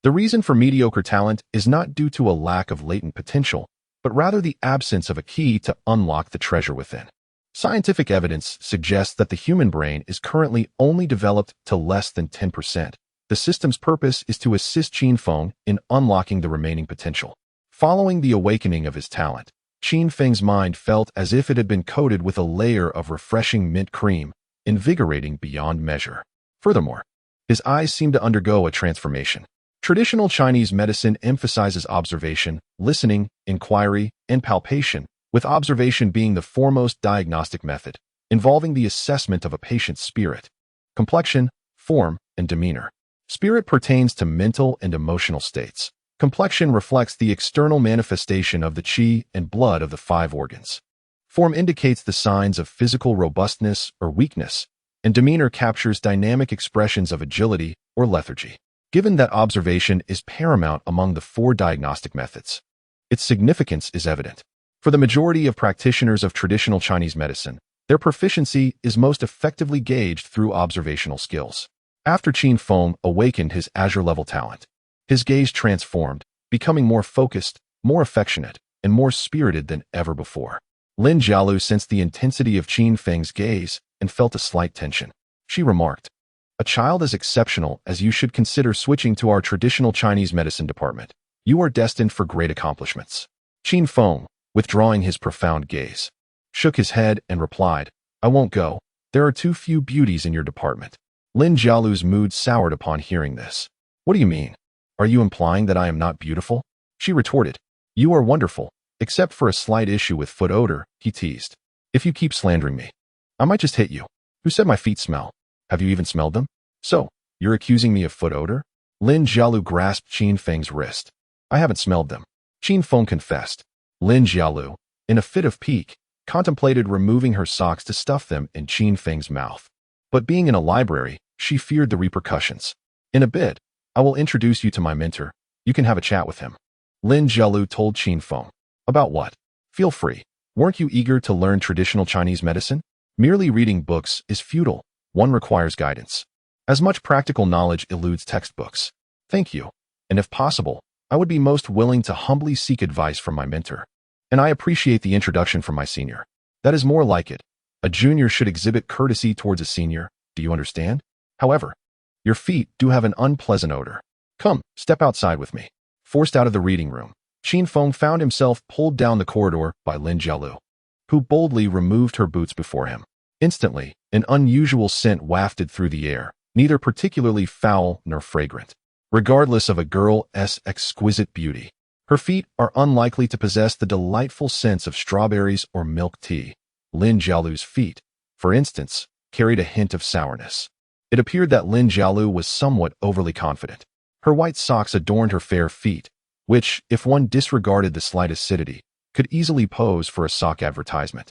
the reason for mediocre talent is not due to a lack of latent potential, but rather the absence of a key to unlock the treasure within. Scientific evidence suggests that the human brain is currently only developed to less than 10%. The system's purpose is to assist Qin Feng in unlocking the remaining potential. Following the awakening of his talent, Qin Feng's mind felt as if it had been coated with a layer of refreshing mint cream, invigorating beyond measure. Furthermore, his eyes seemed to undergo a transformation. Traditional Chinese medicine emphasizes observation, listening, inquiry, and palpation, with observation being the foremost diagnostic method, involving the assessment of a patient's spirit, complexion, form, and demeanor. Spirit pertains to mental and emotional states. Complexion reflects the external manifestation of the qi and blood of the 5 organs. Form indicates the signs of physical robustness or weakness, and demeanor captures dynamic expressions of agility or lethargy. Given that observation is paramount among the 4 diagnostic methods, its significance is evident. For the majority of practitioners of traditional Chinese medicine, their proficiency is most effectively gauged through observational skills. After Qin Feng awakened his Azure-level talent, his gaze transformed, becoming more focused, more affectionate, and more spirited than ever before. Lin Jialu sensed the intensity of Qin Feng's gaze and felt a slight tension. She remarked, "A child as exceptional as you should consider switching to our traditional Chinese medicine department. You are destined for great accomplishments." Qin Feng, withdrawing his profound gaze, shook his head and replied, "I won't go. There are too few beauties in your department." Lin Jialu's mood soured upon hearing this. "What do you mean? Are you implying that I am not beautiful?" She retorted. "You are wonderful, except for a slight issue with foot odor," he teased. "If you keep slandering me, I might just hit you. Who said my feet smell? Have you even smelled them? So, You're accusing me of foot odor? Lin Jialu grasped Qin Feng's wrist. I haven't smelled them. Qin Feng confessed. Lin Jialu, in a fit of pique, contemplated removing her socks to stuff them in Qin Feng's mouth. But being in a library, she feared the repercussions. In a bit, I will introduce you to my mentor. You can have a chat with him. Lin Jialu told Qin Feng. About what? Feel free. Weren't you eager to learn traditional Chinese medicine? Merely reading books is futile. One requires guidance. As much practical knowledge eludes textbooks. Thank you. And if possible, I would be most willing to humbly seek advice from my mentor. And I appreciate the introduction from my senior. That is more like it. A junior should exhibit courtesy towards a senior. Do you understand? However, your feet do have an unpleasant odor. Come, step outside with me. Forced out of the reading room, Qin Feng found himself pulled down the corridor by Lin Jialu, who boldly removed her boots before him. Instantly, an unusual scent wafted through the air, neither particularly foul nor fragrant. Regardless of a girl's exquisite beauty, her feet are unlikely to possess the delightful scents of strawberries or milk tea. Lin Jialu's feet, for instance, carried a hint of sourness. It appeared that Lin Jialu was somewhat overly confident. Her white socks adorned her fair feet, which, if one disregarded the slight acidity, could easily pose for a sock advertisement.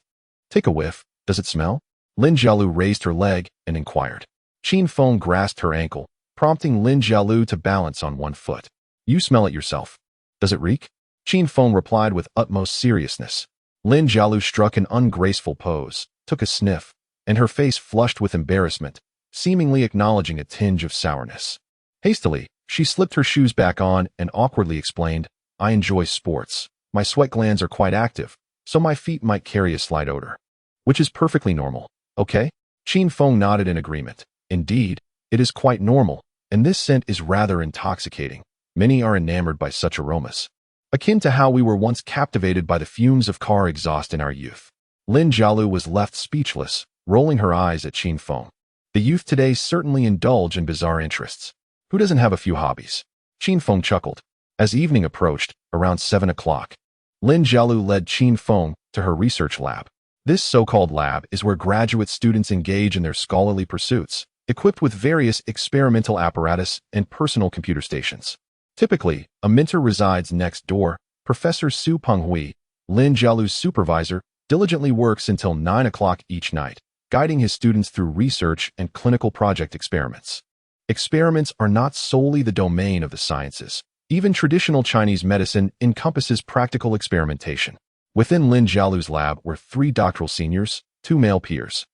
Take a whiff. Does it smell? Lin Jialu raised her leg and inquired. Qin Feng grasped her ankle, prompting Lin Jialu to balance on one foot. You smell it yourself. Does it reek? Qin Feng replied with utmost seriousness. Lin Jialu struck an ungraceful pose, took a sniff, and her face flushed with embarrassment, seemingly acknowledging a tinge of sourness. Hastily, she slipped her shoes back on and awkwardly explained, I enjoy sports. My sweat glands are quite active, so my feet might carry a slight odor. Which is perfectly normal, okay? Qin Feng nodded in agreement. Indeed, it is quite normal, and this scent is rather intoxicating. Many are enamored by such aromas. Akin to how we were once captivated by the fumes of car exhaust in our youth. Lin Jialu was left speechless, rolling her eyes at Qin Feng. The youth today certainly indulge in bizarre interests. Who doesn't have a few hobbies? Qin Feng chuckled. As evening approached, around 7 o'clock, Lin Jialu led Qin Feng to her research lab. This so-called lab is where graduate students engage in their scholarly pursuits, equipped with various experimental apparatus and personal computer stations. Typically, a mentor resides next door. Professor Su Penghui, Lin Jialu's supervisor, diligently works until 9 o'clock each night, guiding his students through research and clinical project experiments. Experiments are not solely the domain of the sciences. Even traditional Chinese medicine encompasses practical experimentation. Within Lin Jialu's lab were 3 doctoral seniors, 2 male peers,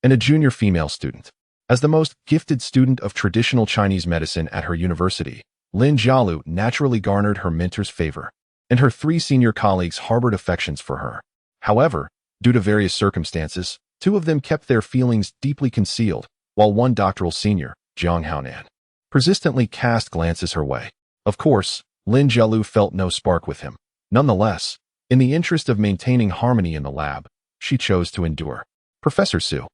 and a junior female student. As the most gifted student of traditional Chinese medicine at her university, Lin Jialu naturally garnered her mentor's favor, and her 3 senior colleagues harbored affections for her. However, due to various circumstances, 2 of them kept their feelings deeply concealed, while one doctoral senior, Jiang Haonan, persistently cast glances her way. Of course, Lin Jialu felt no spark with him. Nonetheless, in the interest of maintaining harmony in the lab, she chose to endure. Professor Su,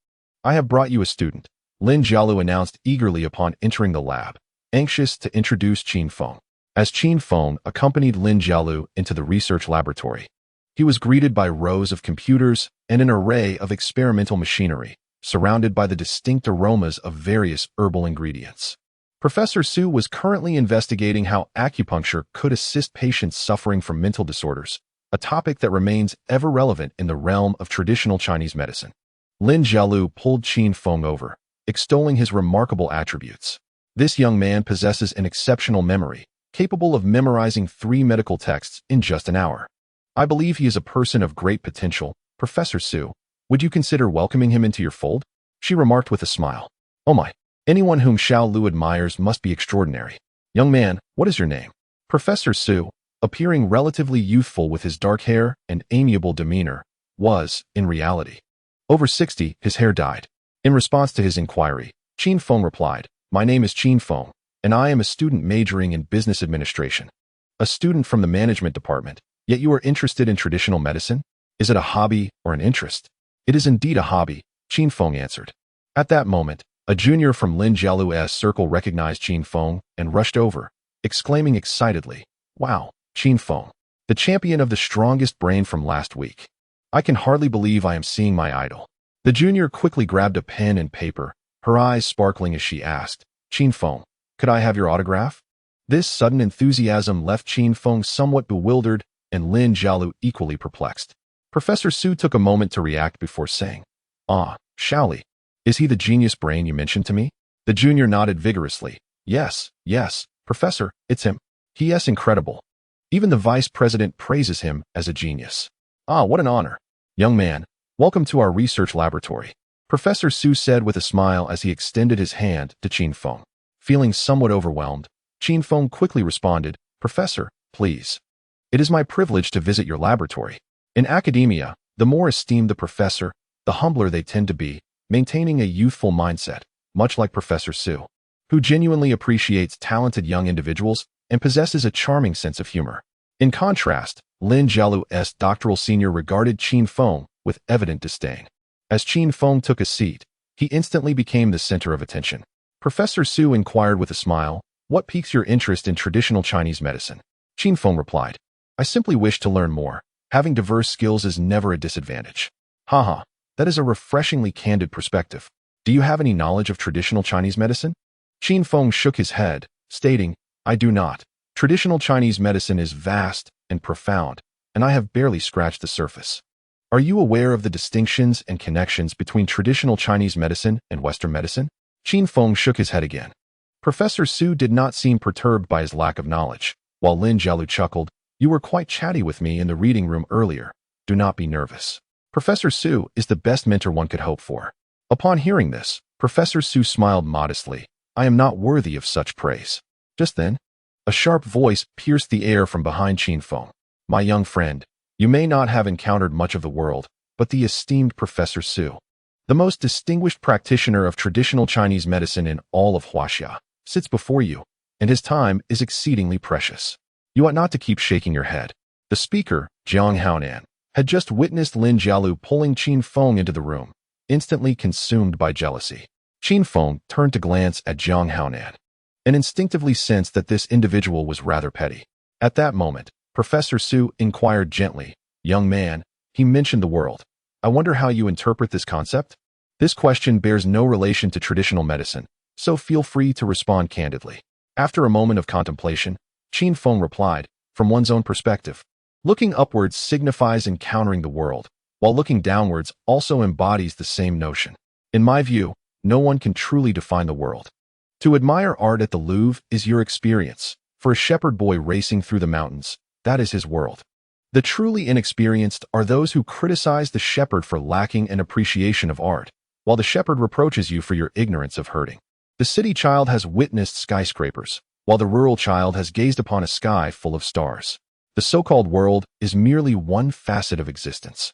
I have brought you a student, Lin Jialu announced eagerly upon entering the lab, anxious to introduce Qin Feng. As Qin Feng accompanied Lin Jialu into the research laboratory, he was greeted by rows of computers and an array of experimental machinery, surrounded by the distinct aromas of various herbal ingredients. Professor Su was currently investigating how acupuncture could assist patients suffering from mental disorders, a topic that remains ever relevant in the realm of traditional Chinese medicine. Lin Jialu pulled Qin Feng over, extolling his remarkable attributes. This young man possesses an exceptional memory, capable of memorizing 3 medical texts in just an hour. I believe he is a person of great potential. Professor Su, would you consider welcoming him into your fold? She remarked with a smile. Oh my, anyone whom Xiao Lu admires must be extraordinary. Young man, what is your name? Professor Su, appearing relatively youthful with his dark hair and amiable demeanor, was, in reality, over 60. His hair dyed. In response to his inquiry, Qin Feng replied, My name is Qin Feng, and I am a student majoring in business administration. A student from the management department, yet you are interested in traditional medicine? Is it a hobby or an interest? It is indeed a hobby, Qin Feng answered. At that moment, a junior from Lin Jialu's circle recognized Qin Feng and rushed over, exclaiming excitedly, Wow, Qin Feng, the champion of the strongest brain from last week. I can hardly believe I am seeing my idol. The junior quickly grabbed a pen and paper, her eyes sparkling as she asked, Qin Feng, could I have your autograph? This sudden enthusiasm left Qin Feng somewhat bewildered and Lin Jialu equally perplexed. Professor Su took a moment to react before saying, Shaoli. Is he the genius brain you mentioned to me? The junior nodded vigorously. Yes, Professor, it's him. He is incredible. Even the vice president praises him as a genius. What an honor. Young man, welcome to our research laboratory. Professor Su said with a smile as he extended his hand to Qin Feng. Feeling somewhat overwhelmed, Qin Feng quickly responded, Professor, please. It is my privilege to visit your laboratory. In academia, the more esteemed the professor, the humbler they tend to be, maintaining a youthful mindset, much like Professor Su, who genuinely appreciates talented young individuals and possesses a charming sense of humor. In contrast, Lin Jialu's doctoral senior regarded Qin Feng with evident disdain. As Qin Feng took a seat, he instantly became the center of attention. Professor Su inquired with a smile, what piques your interest in traditional Chinese medicine? Qin Feng replied, I simply wish to learn more. Having diverse skills is never a disadvantage. That is a refreshingly candid perspective. Do you have any knowledge of traditional Chinese medicine? Qin Feng shook his head, stating, I do not. Traditional Chinese medicine is vast and profound, and I have barely scratched the surface. Are you aware of the distinctions and connections between traditional Chinese medicine and Western medicine? Qin Feng shook his head again. Professor Su did not seem perturbed by his lack of knowledge, while Lin Jialu chuckled, You were quite chatty with me in the reading room earlier. Do not be nervous. Professor Su is the best mentor one could hope for. Upon hearing this, Professor Su smiled modestly. I am not worthy of such praise. Just then, a sharp voice pierced the air from behind Qin Feng. My young friend, you may not have encountered much of the world, but the esteemed Professor Su, the most distinguished practitioner of traditional Chinese medicine in all of Waaahhh, sits before you, and his time is exceedingly precious. You ought not to keep shaking your head. The speaker, Jiang Haonan, had just witnessed Lin Jialu pulling Qin Feng into the room, instantly consumed by jealousy. Qin Feng turned to glance at Jiang Haonan, and instinctively sensed that this individual was rather petty. At that moment, Professor Su inquired gently, Young man, he mentioned the world. I wonder how you interpret this concept? This question bears no relation to traditional medicine, so feel free to respond candidly. After a moment of contemplation, Qin Feng replied, From one's own perspective. Looking upwards signifies encountering the world, while looking downwards also embodies the same notion. In my view, no one can truly define the world. To admire art at the Louvre is your experience. For a shepherd boy racing through the mountains, that is his world. The truly inexperienced are those who criticize the shepherd for lacking an appreciation of art, while the shepherd reproaches you for your ignorance of herding. The city child has witnessed skyscrapers, while the rural child has gazed upon a sky full of stars. The so-called world is merely one facet of existence.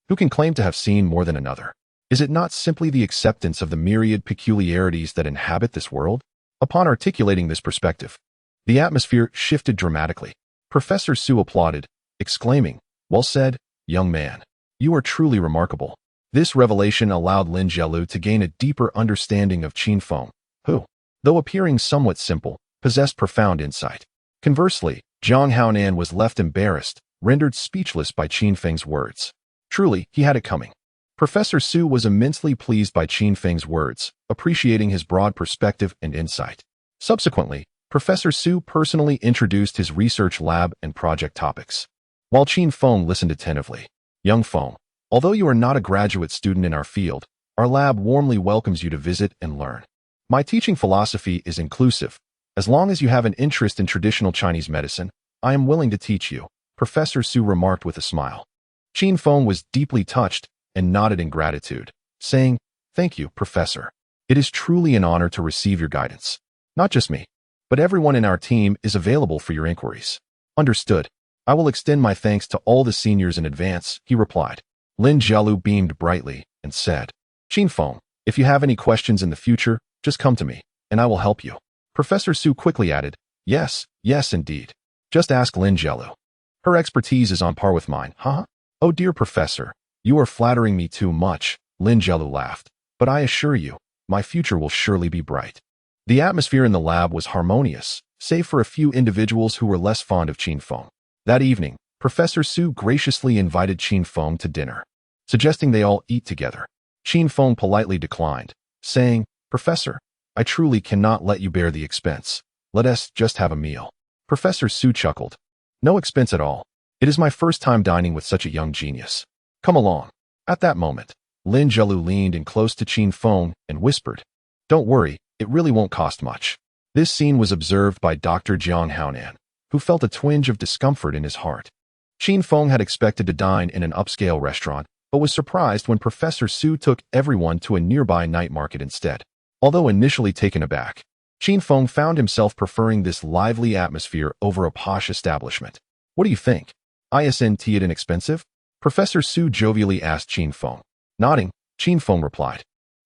Who can claim to have seen more than another? Is it not simply the acceptance of the myriad peculiarities that inhabit this world? Upon articulating this perspective, the atmosphere shifted dramatically. Professor Su applauded, exclaiming, Well said, young man. You are truly remarkable. This revelation allowed Lin Jialu to gain a deeper understanding of Qin Feng, who, though appearing somewhat simple, possessed profound insight. Conversely, Jiang Haonan was left embarrassed, rendered speechless by Qin Feng's words. Truly, he had it coming. Professor Su was immensely pleased by Qin Feng's words, appreciating his broad perspective and insight. Subsequently, Professor Su personally introduced his research lab and project topics. While Qin Feng listened attentively, Young Feng, although you are not a graduate student in our field, our lab warmly welcomes you to visit and learn. My teaching philosophy is inclusive. As long as you have an interest in traditional Chinese medicine, I am willing to teach you, Professor Su remarked with a smile. Qin Feng was deeply touched and nodded in gratitude, saying, Thank you, Professor. It is truly an honor to receive your guidance. Not just me, but everyone in our team is available for your inquiries. Understood. I will extend my thanks to all the seniors in advance, he replied. Lin Jialu beamed brightly and said, Qin Feng, if you have any questions in the future, just come to me, and I will help you. Professor Su quickly added, Yes, indeed. Just ask Lin Jialu. Her expertise is on par with mine, Oh dear Professor, you are flattering me too much, Lin Jialu laughed. But I assure you, my future will surely be bright. The atmosphere in the lab was harmonious, save for a few individuals who were less fond of Qin Feng. That evening, Professor Su graciously invited Qin Feng to dinner, suggesting they all eat together. Qin Feng politely declined, saying, Professor, I truly cannot let you bear the expense. Let us just have a meal. Professor Su chuckled. No expense at all. It is my first time dining with such a young genius. Come along. At that moment, Lin Jielu leaned in close to Qin Feng and whispered, Don't worry, it really won't cost much. This scene was observed by Dr. Jiang Haonan, who felt a twinge of discomfort in his heart. Qin Feng had expected to dine in an upscale restaurant, but was surprised when Professor Su took everyone to a nearby night market instead. Although initially taken aback, Qin Feng found himself preferring this lively atmosphere over a posh establishment. What do you think? Isn't it inexpensive? Professor Su jovially asked Qin Feng. Nodding, Qin Feng replied.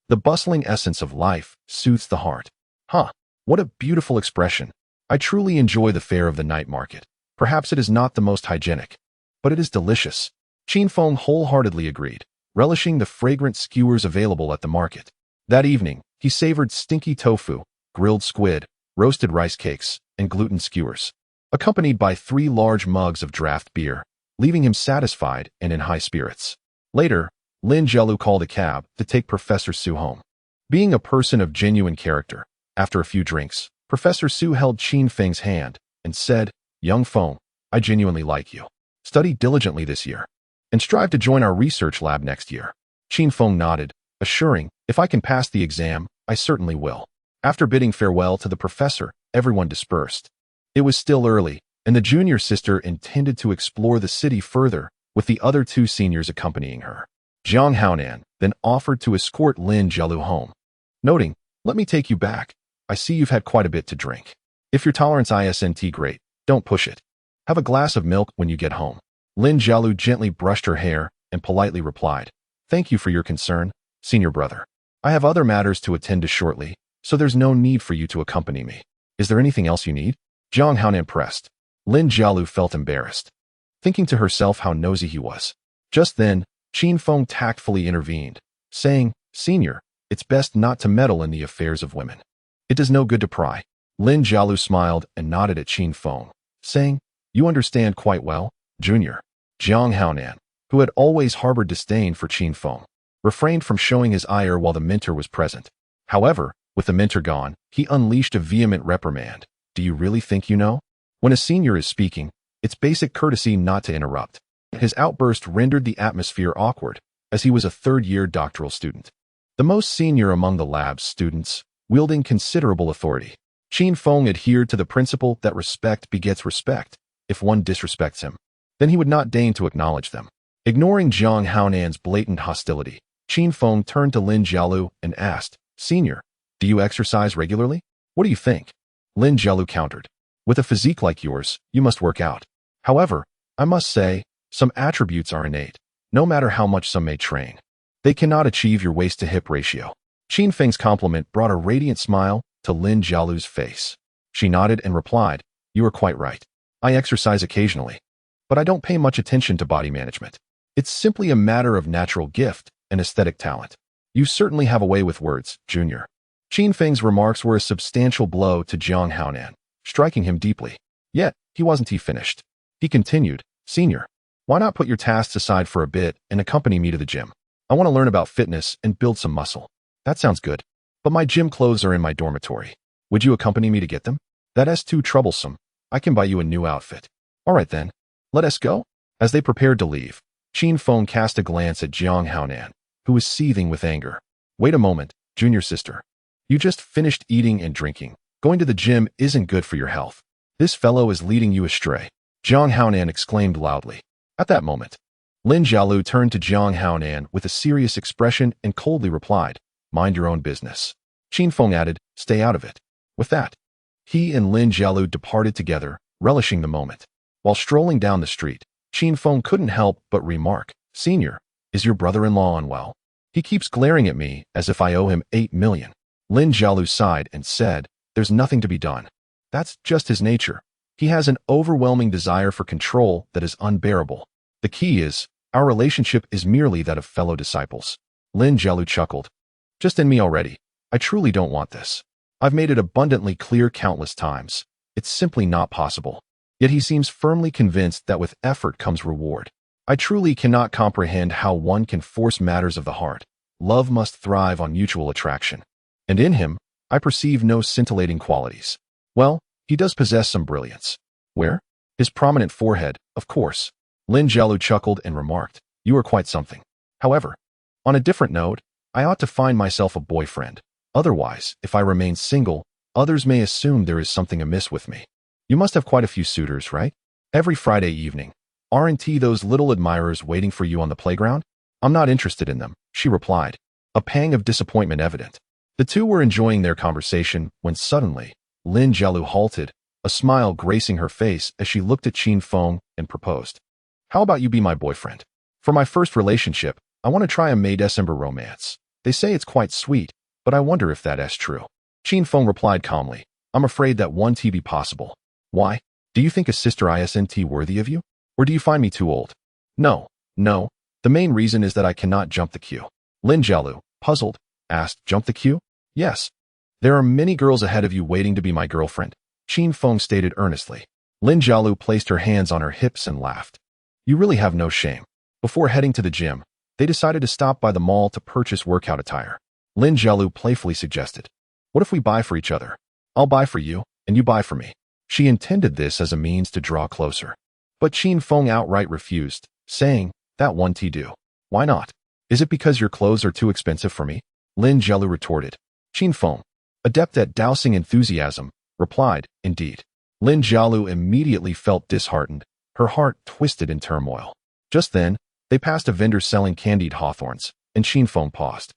The bustling essence of life soothes the heart. Huh, what a beautiful expression. I truly enjoy the fare of the night market. Perhaps it is not the most hygienic, but it is delicious. Qin Feng wholeheartedly agreed, relishing the fragrant skewers available at the market. That evening, he savored stinky tofu, grilled squid, roasted rice cakes, and gluten skewers, accompanied by 3 large mugs of draft beer, leaving him satisfied and in high spirits. Later, Lin Jielu called a cab to take Professor Su home. Being a person of genuine character, after a few drinks, Professor Su held Qin Feng's hand and said, Young Feng, I genuinely like you. Study diligently this year, and strive to join our research lab next year. Qin Feng nodded, assuring, If I can pass the exam, I certainly will. After bidding farewell to the professor, everyone dispersed. It was still early, and the junior sister intended to explore the city further, with the other 2 seniors accompanying her. Jiang Haonan then offered to escort Lin Jielu home, noting, Let me take you back. I see you've had quite a bit to drink. If your tolerance isn't great, don't push it. Have a glass of milk when you get home. Lin Jielu gently brushed her hair and politely replied, Thank you for your concern, senior brother. I have other matters to attend to shortly, so there's no need for you to accompany me. Is there anything else you need? Jiang Haonan pressed. Lin Jielu felt embarrassed, thinking to herself how nosy he was. Just then, Qin Feng tactfully intervened, saying, Senior, it's best not to meddle in the affairs of women. It does no good to pry. Lin Jielu smiled and nodded at Qin Feng, saying, You understand quite well, Junior. Jiang Haonan, who had always harbored disdain for Qin Feng, refrained from showing his ire while the mentor was present. However, with the mentor gone, he unleashed a vehement reprimand. Do you really think you know? When a senior is speaking, it's basic courtesy not to interrupt. His outburst rendered the atmosphere awkward, as he was a third-year doctoral student, the most senior among the lab's students, wielding considerable authority. Qin Feng adhered to the principle that respect begets respect. If one disrespects him, then he would not deign to acknowledge them. Ignoring Jiang Haonan's blatant hostility, Qin Feng turned to Lin Jielu and asked, Senior, do you exercise regularly? What do you think? Lin Jielu countered, With a physique like yours, you must work out. However, I must say, some attributes are innate, no matter how much some may train. They cannot achieve your waist-to-hip ratio. Qin Feng's compliment brought a radiant smile to Lin Jialu's face. She nodded and replied, You are quite right. I exercise occasionally, but I don't pay much attention to body management. It's simply a matter of natural gift and aesthetic talent. You certainly have a way with words, Junior. Qin Feng's remarks were a substantial blow to Jiang Haonan, striking him deeply. Yet, he wasn't finished. He continued, Senior, why not put your tasks aside for a bit and accompany me to the gym? I want to learn about fitness and build some muscle. That sounds good. But my gym clothes are in my dormitory. Would you accompany me to get them? That's too troublesome. I can buy you a new outfit. All right then. Let us go. As they prepared to leave, Qin Feng cast a glance at Jiang Haonan, who was seething with anger. Wait a moment, junior sister. You just finished eating and drinking. Going to the gym isn't good for your health. This fellow is leading you astray. Jiang Haonan exclaimed loudly. At that moment, Lin Jielu turned to Jiang Haonan with a serious expression and coldly replied, Mind your own business. Qin Feng added, Stay out of it. With that, he and Lin Jielu departed together, relishing the moment. While strolling down the street, Qin Feng couldn't help but remark, Senior, is your brother-in-law unwell? He keeps glaring at me as if I owe him 8 million. Lin Jielu sighed and said, There's nothing to be done. That's just his nature. He has an overwhelming desire for control that is unbearable. The key is, our relationship is merely that of fellow disciples. Lin Jielu chuckled. Just in me already. I truly don't want this. I've made it abundantly clear countless times. It's simply not possible. Yet he seems firmly convinced that with effort comes reward. I truly cannot comprehend how one can force matters of the heart. Love must thrive on mutual attraction. And in him, I perceive no scintillating qualities. Well, he does possess some brilliance. Where? His prominent forehead, of course. Lin Jialu chuckled and remarked, you are quite something. However, on a different note, I ought to find myself a boyfriend. Otherwise, if I remain single, others may assume there is something amiss with me. You must have quite a few suitors, right? Every Friday evening. Aren't those little admirers waiting for you on the playground? I'm not interested in them, she replied, a pang of disappointment evident. The two were enjoying their conversation when suddenly, Lin Jialu halted, a smile gracing her face as she looked at Qin Feng and proposed. How about you be my boyfriend? For my first relationship, I want to try a May-December romance. They say it's quite sweet, but I wonder if that's true. Qin Feng replied calmly, I'm afraid that won't be possible. Why? Do you think a sister isn't worthy of you? Or do you find me too old? No. The main reason is that I cannot jump the queue. Lin Jialu, puzzled, asked, jump the queue? Yes. There are many girls ahead of you waiting to be my girlfriend, Qin Feng stated earnestly. Lin Jialu placed her hands on her hips and laughed. You really have no shame. Before heading to the gym, they decided to stop by the mall to purchase workout attire. Lin Jialu playfully suggested, what if we buy for each other? I'll buy for you, and you buy for me. She intended this as a means to draw closer. But Qin Feng outright refused, saying, that won't do. Why not? Is it because your clothes are too expensive for me? Lin Jialu retorted. Qin Feng, adept at dousing enthusiasm, replied, indeed. Lin Jialu immediately felt disheartened, her heart twisted in turmoil. Just then, they passed a vendor selling candied hawthorns, and Qin Feng paused.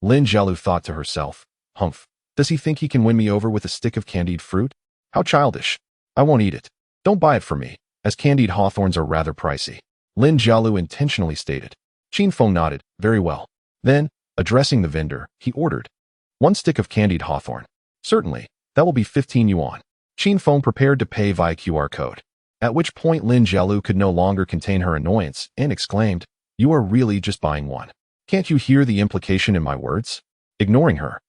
Lin Jialu thought to herself, humph, does he think he can win me over with a stick of candied fruit? How childish. I won't eat it. Don't buy it for me, as candied hawthorns are rather pricey. Lin Jialu intentionally stated. Qin Feng nodded, very well. Then, addressing the vendor, he ordered, 1 stick of candied hawthorn. Certainly, that will be 15 yuan. Qin Feng prepared to pay via QR code. At which point Lin Jialu could no longer contain her annoyance and exclaimed, you are really just buying one. Can't you hear the implication in my words? Ignoring her,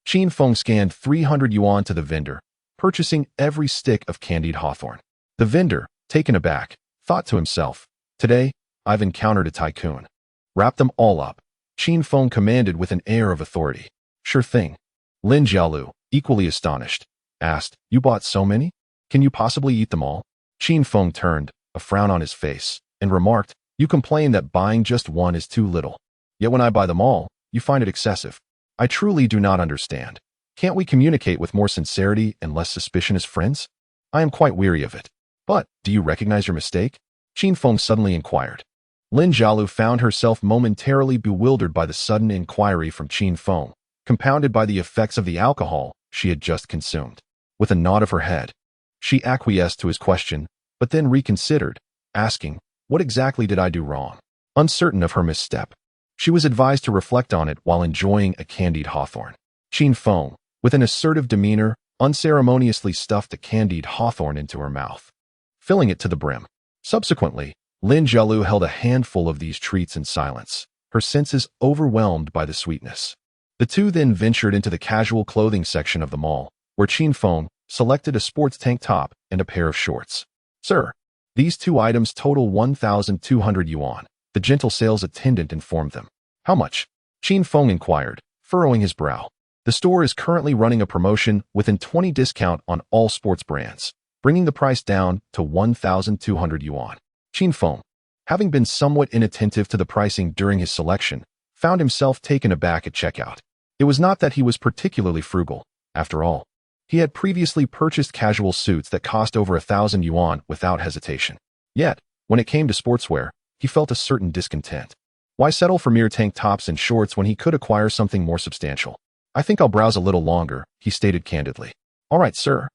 Qin Feng scanned 300 yuan to the vendor, purchasing every stick of candied hawthorn. The vendor, taken aback, thought to himself, today, I've encountered a tycoon. Wrap them all up, Qin Feng commanded with an air of authority. Sure thing. Lin Jialu, equally astonished, asked, you bought so many? Can you possibly eat them all? Qin Feng turned, a frown on his face, and remarked, you complain that buying just one is too little. Yet when I buy them all, you find it excessive. I truly do not understand. Can't we communicate with more sincerity and less suspicion as friends? I am quite weary of it. But, do you recognize your mistake? Qin Feng suddenly inquired. Lin Jialu found herself momentarily bewildered by the sudden inquiry from Qin Feng, compounded by the effects of the alcohol she had just consumed. With a nod of her head, she acquiesced to his question, but then reconsidered, asking, what exactly did I do wrong? Uncertain of her misstep, she was advised to reflect on it while enjoying a candied hawthorn. Qin Feng, with an assertive demeanor, unceremoniously stuffed a candied hawthorn into her mouth, filling it to the brim. Subsequently, Lin Jialu held a handful of these treats in silence, her senses overwhelmed by the sweetness. The two then ventured into the casual clothing section of the mall, where Qin Feng selected a sports tank top and a pair of shorts. Sir, these 2 items total 1,200 yuan, the gentle sales attendant informed them. How much? Qin Feng inquired, furrowing his brow. The store is currently running a promotion with a 20% discount on all sports brands, bringing the price down to 1,200 yuan. Qin Feng, having been somewhat inattentive to the pricing during his selection, found himself taken aback at checkout. It was not that he was particularly frugal, after all. He had previously purchased casual suits that cost over 1,000 yuan without hesitation. Yet, when it came to sportswear, he felt a certain discontent. Why settle for mere tank tops and shorts when he could acquire something more substantial? I think I'll browse a little longer, he stated candidly. All right, sir,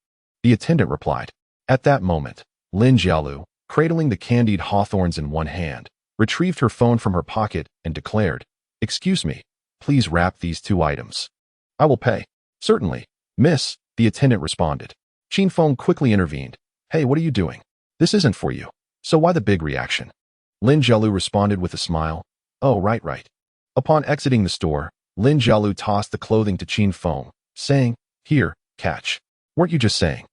the attendant replied. At that moment, Lin Jialu, cradling the candied hawthorns in one hand, retrieved her phone from her pocket and declared, excuse me, please wrap these 2 items. I will pay. Certainly, miss, the attendant responded. Qin Feng quickly intervened. Hey, what are you doing? This isn't for you. So why the big reaction? Lin Jialu responded with a smile. Oh, right. Upon exiting the store, Lin Jialu tossed the clothing to Qin Feng, saying, here, catch. Weren't you just saying?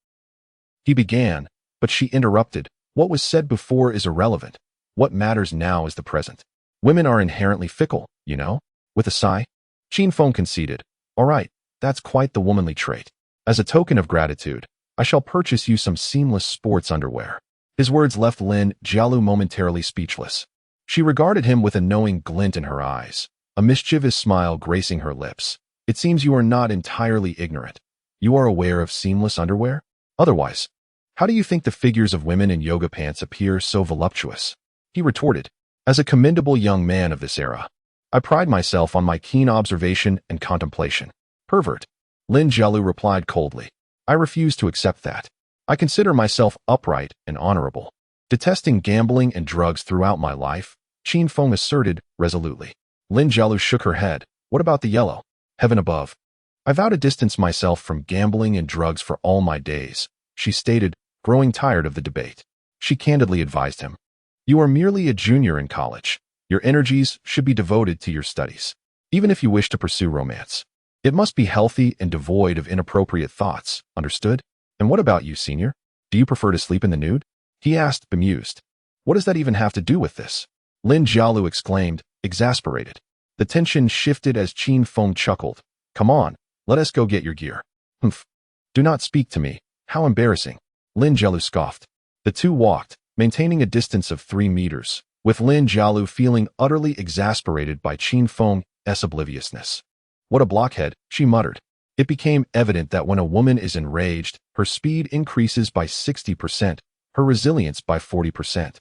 He began, but she interrupted. What was said before is irrelevant. What matters now is the present. Women are inherently fickle, you know? With a sigh, Qin Feng conceded. All right, That's quite the womanly trait. As a token of gratitude, I shall purchase you some seamless sports underwear. His words left Lin Jialu momentarily speechless. She regarded him with a knowing glint in her eyes, a mischievous smile gracing her lips. It seems you are not entirely ignorant. You are aware of seamless underwear? Otherwise, how do you think the figures of women in yoga pants appear so voluptuous? He retorted. As a commendable young man of this era, I pride myself on my keen observation and contemplation. Pervert. Lin Jialu replied coldly. I refuse to accept that. I consider myself upright and honorable. Detesting gambling and drugs throughout my life, Qin Feng asserted resolutely. Lin Jialu shook her head. What about the yellow? Heaven above. I vow to distance myself from gambling and drugs for all my days, she stated, growing tired of the debate. She candidly advised him. You are merely a junior in college. Your energies should be devoted to your studies. Even if you wish to pursue romance, it must be healthy and devoid of inappropriate thoughts, understood? And what about you, senior? Do you prefer to sleep in the nude? He asked, bemused. What does that even have to do with this? Lin Jialu exclaimed, exasperated. The tension shifted as Qin Feng chuckled. Come on, let us go get your gear. Humph. Do not speak to me. How embarrassing. Lin Jialu scoffed. The two walked, maintaining a distance of 3 meters, with Lin Jialu feeling utterly exasperated by Qin Feng's obliviousness. What a blockhead, she muttered. It became evident that when a woman is enraged, her speed increases by 60%, her resilience by 40%,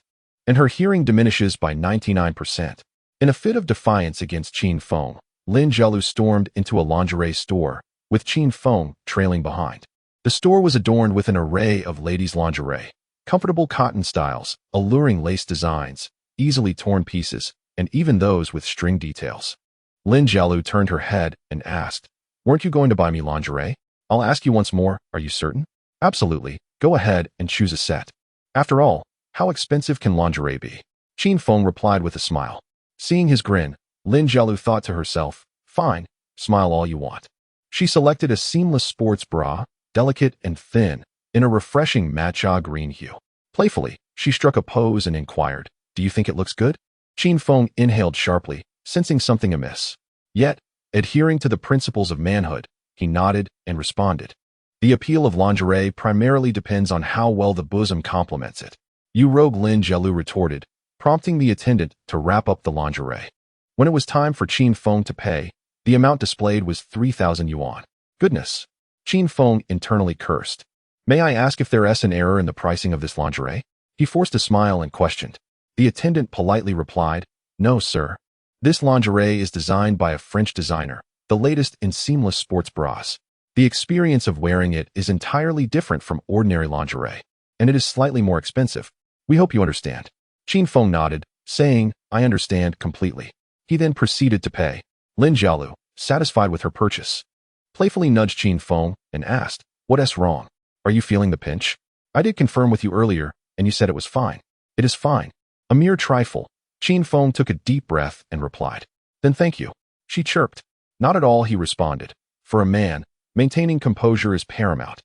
and her hearing diminishes by 99%. In a fit of defiance against Qin Feng, Lin Jialu stormed into a lingerie store, with Qin Feng trailing behind. The store was adorned with an array of ladies' lingerie, comfortable cotton styles, alluring lace designs, easily torn pieces, and even those with string details. Lin Jialu turned her head and asked, Weren't you going to buy me lingerie? I'll ask you once more, are you certain? Absolutely, go ahead and choose a set. After all, how expensive can lingerie be? Qin Feng replied with a smile. Seeing his grin, Lin Jialu thought to herself, fine, smile all you want. She selected a seamless sports bra, delicate and thin, in a refreshing matcha green hue. Playfully, she struck a pose and inquired, Do you think it looks good? Qin Feng inhaled sharply, sensing something amiss. Yet, adhering to the principles of manhood, he nodded and responded. The appeal of lingerie primarily depends on how well the bosom complements it. You rogue, Lin Jialu retorted, prompting the attendant to wrap up the lingerie. When it was time for Qin Feng to pay, the amount displayed was 3,000 yuan. Goodness! Qin Feng internally cursed. May I ask if there is an error in the pricing of this lingerie? He forced a smile and questioned. The attendant politely replied, No, sir. This lingerie is designed by a French designer, the latest in seamless sports bras. The experience of wearing it is entirely different from ordinary lingerie, and it is slightly more expensive. We hope you understand. Qin Feng nodded, saying, I understand completely. He then proceeded to pay. Lin Jialu, satisfied with her purchase, playfully nudged Qin Feng and asked, What's wrong? Are you feeling the pinch? I did confirm with you earlier, and you said it was fine. It is fine. A mere trifle. Qin Feng took a deep breath and replied. Then thank you. She chirped. Not at all, he responded. For a man, maintaining composure is paramount.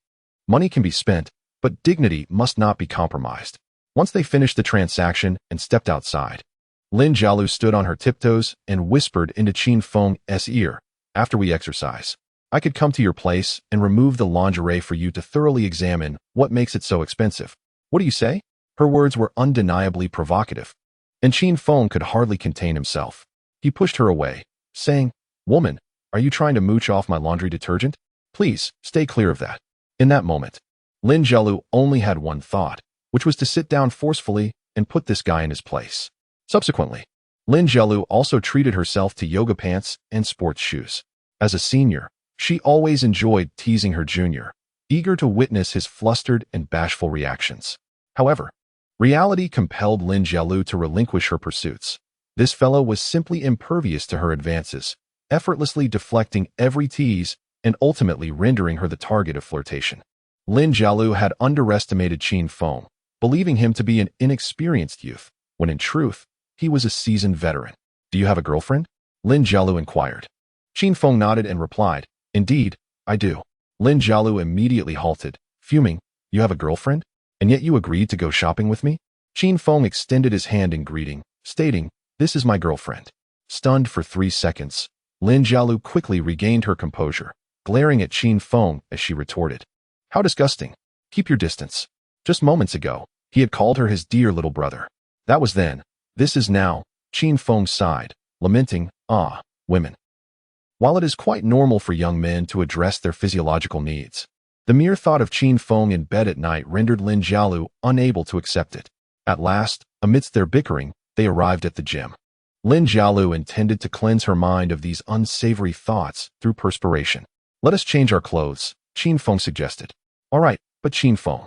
Money can be spent, but dignity must not be compromised. Once they finished the transaction and stepped outside, Lin Jialu stood on her tiptoes and whispered into Qin Feng's ear, After we exercise, I could come to your place and remove the lingerie for you to thoroughly examine what makes it so expensive. What do you say? Her words were undeniably provocative, and Qin Feng could hardly contain himself. He pushed her away, saying, Woman, are you trying to mooch off my laundry detergent? Please, stay clear of that. In that moment, Lin Jialu only had one thought, which was to sit down forcefully and put this guy in his place. Subsequently, Lin Jialu also treated herself to yoga pants and sports shoes. As a senior, she always enjoyed teasing her junior, eager to witness his flustered and bashful reactions. However, reality compelled Lin Jialu to relinquish her pursuits. This fellow was simply impervious to her advances, effortlessly deflecting every tease and ultimately rendering her the target of flirtation. Lin Jialu had underestimated Qin Feng, believing him to be an inexperienced youth, when in truth, he was a seasoned veteran. Do you have a girlfriend? Lin Jialu inquired. Qin Feng nodded and replied, Indeed, I do. Lin Jialu immediately halted, fuming, You have a girlfriend? And yet you agreed to go shopping with me? Qin Feng extended his hand in greeting, stating, This is my girlfriend. Stunned for 3 seconds, Lin Jialu quickly regained her composure. glaring at Qin Feng as she retorted. How disgusting. Keep your distance. Just moments ago, he had called her his dear little brother. That was then. This is now. Qin Feng sighed, lamenting, women. While it is quite normal for young men to address their physiological needs, the mere thought of Qin Feng in bed at night rendered Lin Jialu unable to accept it. At last, amidst their bickering, they arrived at the gym. Lin Jialu intended to cleanse her mind of these unsavory thoughts through perspiration. Let us change our clothes, Qin Feng suggested. All right, but Qin Feng,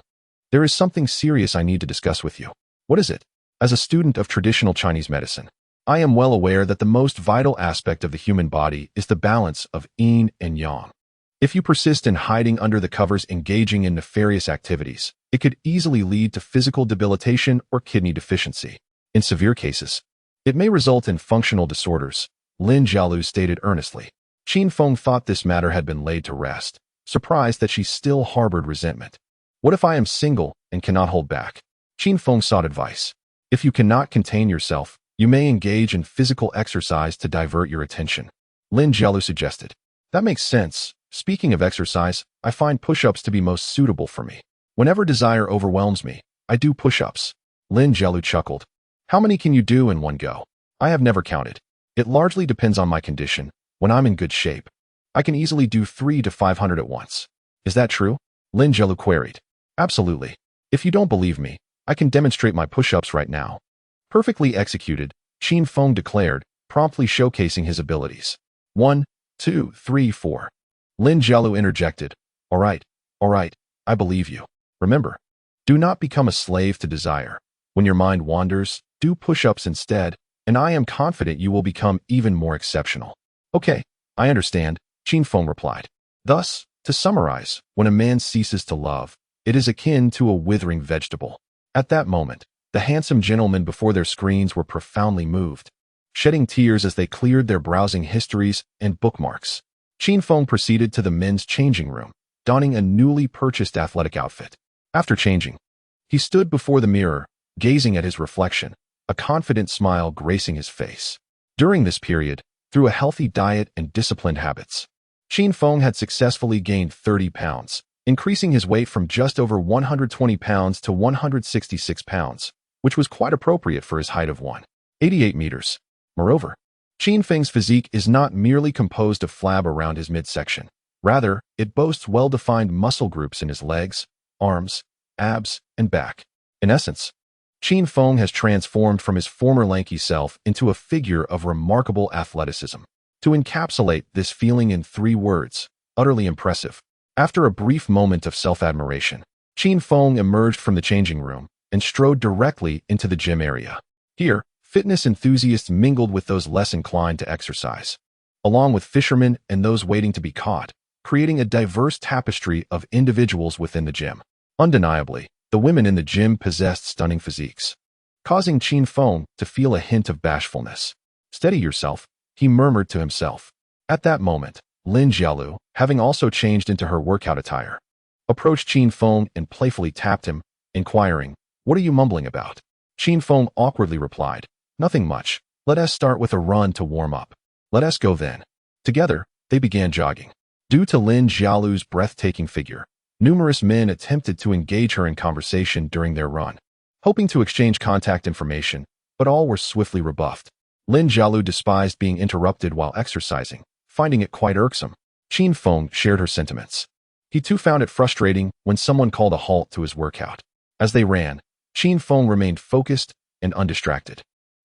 there is something serious I need to discuss with you. What is it? As a student of traditional Chinese medicine, I am well aware that the most vital aspect of the human body is the balance of yin and yang. If you persist in hiding under the covers engaging in nefarious activities, it could easily lead to physical debilitation or kidney deficiency. In severe cases, it may result in functional disorders, Lin Jialu stated earnestly. Qin Feng thought this matter had been laid to rest, surprised that she still harbored resentment. What if I am single and cannot hold back? Qin Feng sought advice. If you cannot contain yourself, you may engage in physical exercise to divert your attention, Lin Jialu suggested. That makes sense. Speaking of exercise, I find push-ups to be most suitable for me. Whenever desire overwhelms me, I do push-ups. Lin Jialu chuckled. How many can you do in one go? I have never counted. It largely depends on my condition. When I'm in good shape, I can easily do 300 to 500 at once. Is that true? Lin Jialu queried. Absolutely. If you don't believe me, I can demonstrate my push-ups right now. Perfectly executed, Qin Feng declared, promptly showcasing his abilities. 1, 2, 3, 4. Lin Jialu interjected. All right, I believe you. Remember, do not become a slave to desire. When your mind wanders, do push-ups instead, and I am confident you will become even more exceptional. Okay, I understand, Qin Feng replied. Thus, to summarize, when a man ceases to love, it is akin to a withering vegetable. At that moment, the handsome gentlemen before their screens were profoundly moved, shedding tears as they cleared their browsing histories and bookmarks. Qin Feng proceeded to the men's changing room, donning a newly purchased athletic outfit. After changing, he stood before the mirror, gazing at his reflection, a confident smile gracing his face. During this period, through a healthy diet and disciplined habits, Qin Feng had successfully gained 30 pounds, increasing his weight from just over 120 pounds to 166 pounds, which was quite appropriate for his height of 188 meters. Moreover, Qin Feng's physique is not merely composed of flab around his midsection. Rather, it boasts well-defined muscle groups in his legs, arms, abs, and back. In essence, Qin Feng has transformed from his former lanky self into a figure of remarkable athleticism. To encapsulate this feeling in 3 words, utterly impressive. After a brief moment of self-admiration, Qin Feng emerged from the changing room and strode directly into the gym area. Here, fitness enthusiasts mingled with those less inclined to exercise, along with fishermen and those waiting to be caught, creating a diverse tapestry of individuals within the gym. Undeniably, the women in the gym possessed stunning physiques, causing Qin Feng to feel a hint of bashfulness. Steady yourself, he murmured to himself. At that moment, Lin Jialu, having also changed into her workout attire, approached Qin Feng and playfully tapped him, inquiring, "What are you mumbling about?" Qin Feng awkwardly replied, "Nothing much. Let us start with a run to warm up." "Let us go then." Together, they began jogging. Due to Lin Jialu's breathtaking figure, numerous men attempted to engage her in conversation during their run, hoping to exchange contact information, but all were swiftly rebuffed. Lin Jialu despised being interrupted while exercising, finding it quite irksome. Qin Feng shared her sentiments. He too found it frustrating when someone called a halt to his workout. As they ran, Qin Feng remained focused and undistracted.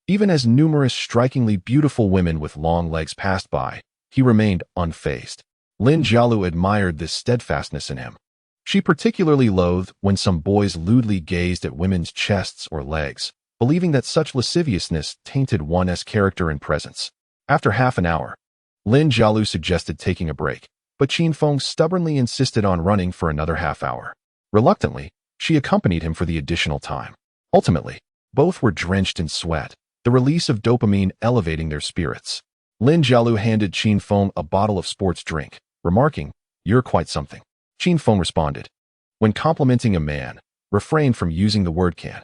Even as numerous strikingly beautiful women with long legs passed by, he remained unfazed. Lin Jialu admired this steadfastness in him. She particularly loathed when some boys lewdly gazed at women's chests or legs, believing that such lasciviousness tainted one's character and presence. After half an hour, Lin Jialu suggested taking a break, but Qin Feng stubbornly insisted on running for another half hour. Reluctantly, she accompanied him for the additional time. Ultimately, both were drenched in sweat, the release of dopamine elevating their spirits. Lin Jialu handed Qin Feng a bottle of sports drink, remarking, "You're quite something." Qin Feng responded, "When complimenting a man, refrain from using the word can."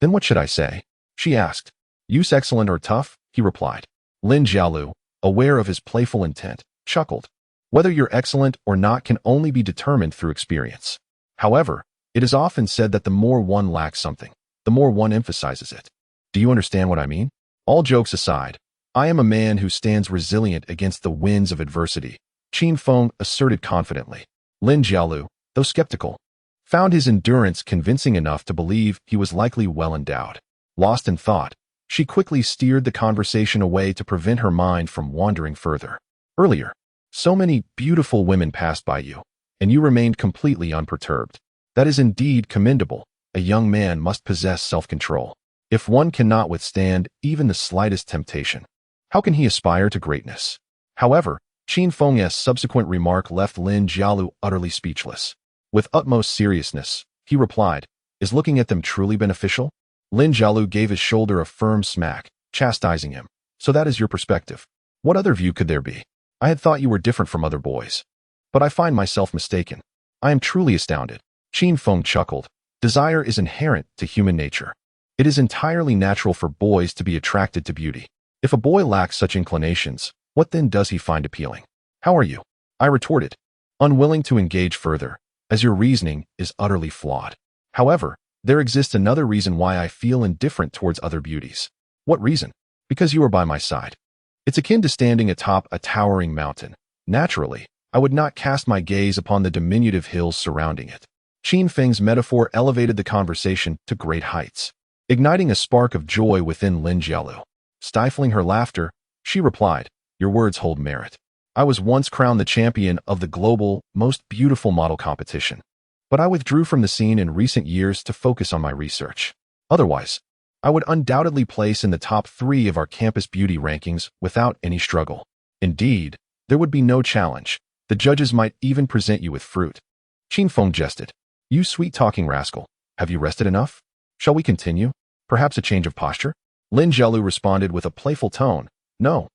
"Then what should I say?" she asked. "Use excellent or tough," he replied. Lin Jialu, aware of his playful intent, chuckled. Whether you're excellent or not can only be determined through experience. However, it is often said that the more one lacks something, the more one emphasizes it. Do you understand what I mean? All jokes aside, I am a man who stands resilient against the winds of adversity, Qin Feng asserted confidently. Lin Jialu, though skeptical, found his endurance convincing enough to believe he was likely well endowed. Lost in thought, she quickly steered the conversation away to prevent her mind from wandering further. Earlier, so many beautiful women passed by you, and you remained completely unperturbed. That is indeed commendable. A young man must possess self-control. If one cannot withstand even the slightest temptation, how can he aspire to greatness? However, Qin Feng's subsequent remark left Lin Jialu utterly speechless. With utmost seriousness, he replied, "Is looking at them truly beneficial?" Lin Jialu gave his shoulder a firm smack, chastising him. "So that is your perspective. What other view could there be? I had thought you were different from other boys. But I find myself mistaken. I am truly astounded." Qin Feng chuckled. Desire is inherent to human nature. It is entirely natural for boys to be attracted to beauty. If a boy lacks such inclinations, what then does he find appealing? "How are you?" I retorted, unwilling to engage further, as your reasoning is utterly flawed. However, there exists another reason why I feel indifferent towards other beauties. What reason? Because you are by my side. It's akin to standing atop a towering mountain. Naturally, I would not cast my gaze upon the diminutive hills surrounding it. Qin Feng's metaphor elevated the conversation to great heights, igniting a spark of joy within Lin Jialu. Stifling her laughter, she replied, "Your words hold merit. I was once crowned the champion of the global most beautiful model competition, but I withdrew from the scene in recent years to focus on my research. Otherwise, I would undoubtedly place in the top 3 of our campus beauty rankings without any struggle. Indeed, there would be no challenge. The judges might even present you with fruit." Qin Feng jested. "You sweet-talking rascal, have you rested enough? Shall we continue? Perhaps a change of posture?" Lin Jialu responded with a playful tone. No.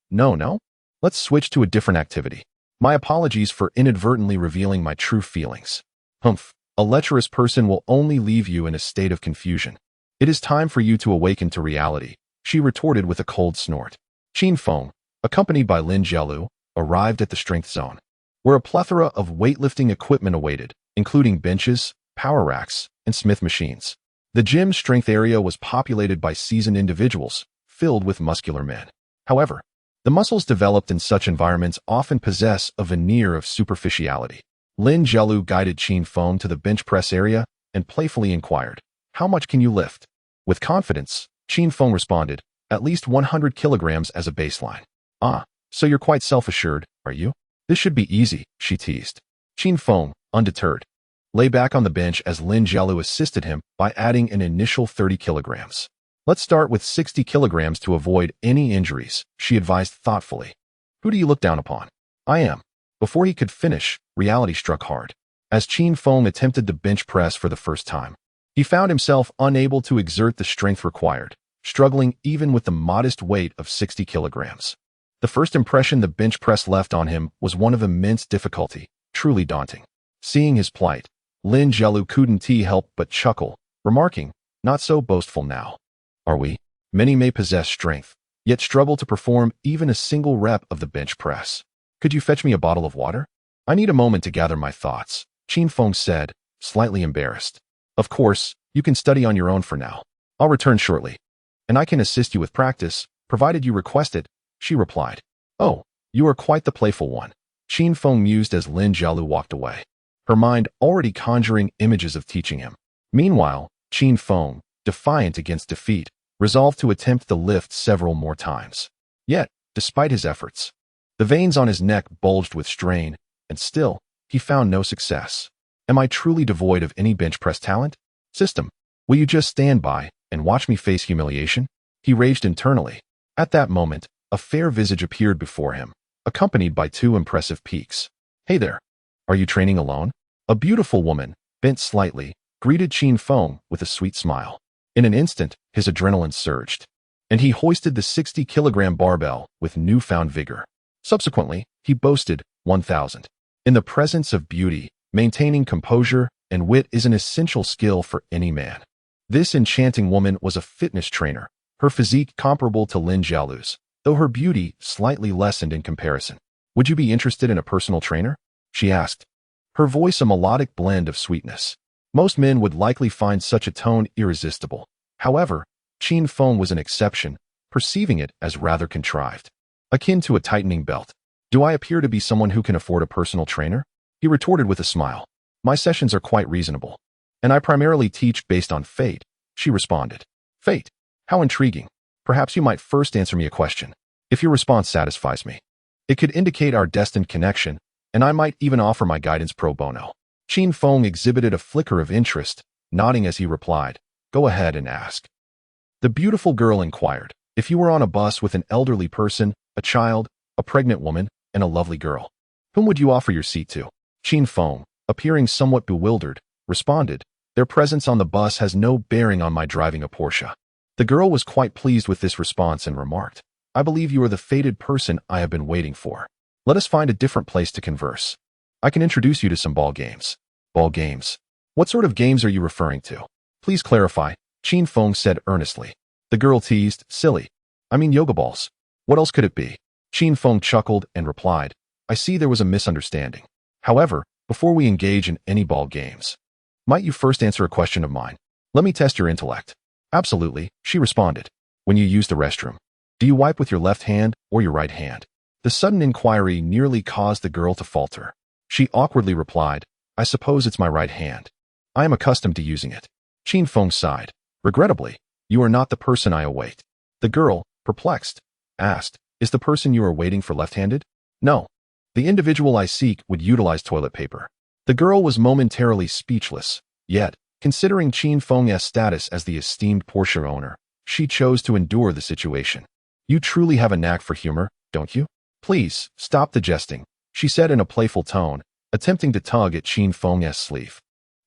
Let's switch to a different activity. My apologies for inadvertently revealing my true feelings. Humph, a lecherous person will only leave you in a state of confusion. It is time for you to awaken to reality, she retorted with a cold snort. Qin Feng, accompanied by Lin Jialu, arrived at the strength zone, where a plethora of weightlifting equipment awaited, including benches, power racks, and Smith machines. The gym's strength area was populated by seasoned individuals, filled with muscular men. However, the muscles developed in such environments often possess a veneer of superficiality. Lin Jialu guided Qin Feng to the bench press area and playfully inquired, "How much can you lift?" With confidence, Qin Feng responded, "At least 100 kilograms as a baseline." "Ah, so you're quite self-assured, are you? This should be easy," she teased. Qin Feng, undeterred, lay back on the bench as Lin Jialu assisted him by adding an initial 30 kilograms. "Let's start with 60 kilograms to avoid any injuries," she advised thoughtfully. "Who do you look down upon?" "I am." Before he could finish, reality struck hard. As Qin Feng attempted the bench press for the first time, he found himself unable to exert the strength required, struggling even with the modest weight of 60 kilograms. The first impression the bench press left on him was one of immense difficulty, truly daunting. Seeing his plight, Lin Jialu couldn't help but chuckle, remarking, "Not so boastful now. Are we? Many may possess strength, yet struggle to perform even a single rep of the bench press. Could you fetch me a bottle of water?" "I need a moment to gather my thoughts," Qin Feng said, slightly embarrassed. "Of course, you can study on your own for now. I'll return shortly. And I can assist you with practice, provided you request it," she replied. "Oh, you are quite the playful one," Qin Feng mused as Lin Jialu walked away, her mind already conjuring images of teaching him. Meanwhile, Qin Feng, defiant against defeat, resolved to attempt the lift several more times. Yet, despite his efforts, the veins on his neck bulged with strain, and still, he found no success. "Am I truly devoid of any bench press talent? System, will you just stand by and watch me face humiliation?" He raged internally. At that moment, a fair visage appeared before him, accompanied by 2 impressive peaks. "Hey there. Are you training alone?" A beautiful woman, bent slightly, greeted Qin Feng with a sweet smile. In an instant, his adrenaline surged, and he hoisted the 60-kilogram barbell with newfound vigor. Subsequently, he boasted 1,000. In the presence of beauty, maintaining composure and wit is an essential skill for any man. This enchanting woman was a fitness trainer, her physique comparable to Lin Jialu's, though her beauty slightly lessened in comparison. Would you be interested in a personal trainer? She asked, her voice a melodic blend of sweetness. Most men would likely find such a tone irresistible. However, Qin Feng was an exception, perceiving it as rather contrived, akin to a tightening belt. Do I appear to be someone who can afford a personal trainer? He retorted with a smile. My sessions are quite reasonable, and I primarily teach based on fate, she responded. Fate? How intriguing. Perhaps you might first answer me a question. If your response satisfies me, it could indicate our destined connection, and I might even offer my guidance pro bono. Qin Feng exhibited a flicker of interest, nodding as he replied, Go ahead and ask. The beautiful girl inquired, if you were on a bus with an elderly person, a child, a pregnant woman, and a lovely girl, whom would you offer your seat to? Qin Feng, appearing somewhat bewildered, responded, Their presence on the bus has no bearing on my driving a Porsche. The girl was quite pleased with this response and remarked, I believe you are the fated person I have been waiting for. Let us find a different place to converse. I can introduce you to some ball games. Ball games? What sort of games are you referring to? Please clarify, Qin Feng said earnestly. The girl teased, Silly. I mean yoga balls. What else could it be? Qin Feng chuckled and replied, I see there was a misunderstanding. However, before we engage in any ball games, might you first answer a question of mine? Let me test your intellect. Absolutely, she responded. When you use the restroom, do you wipe with your left hand or your right hand? The sudden inquiry nearly caused the girl to falter. She awkwardly replied, I suppose it's my right hand. I am accustomed to using it. Qin Feng sighed. Regrettably, you are not the person I await. The girl, perplexed, asked, Is the person you are waiting for left-handed? No. The individual I seek would utilize toilet paper. The girl was momentarily speechless, yet, considering Qin Feng's status as the esteemed Porsche owner, she chose to endure the situation. You truly have a knack for humor, don't you? Please, stop the jesting, she said in a playful tone, attempting to tug at Qin Feng's sleeve.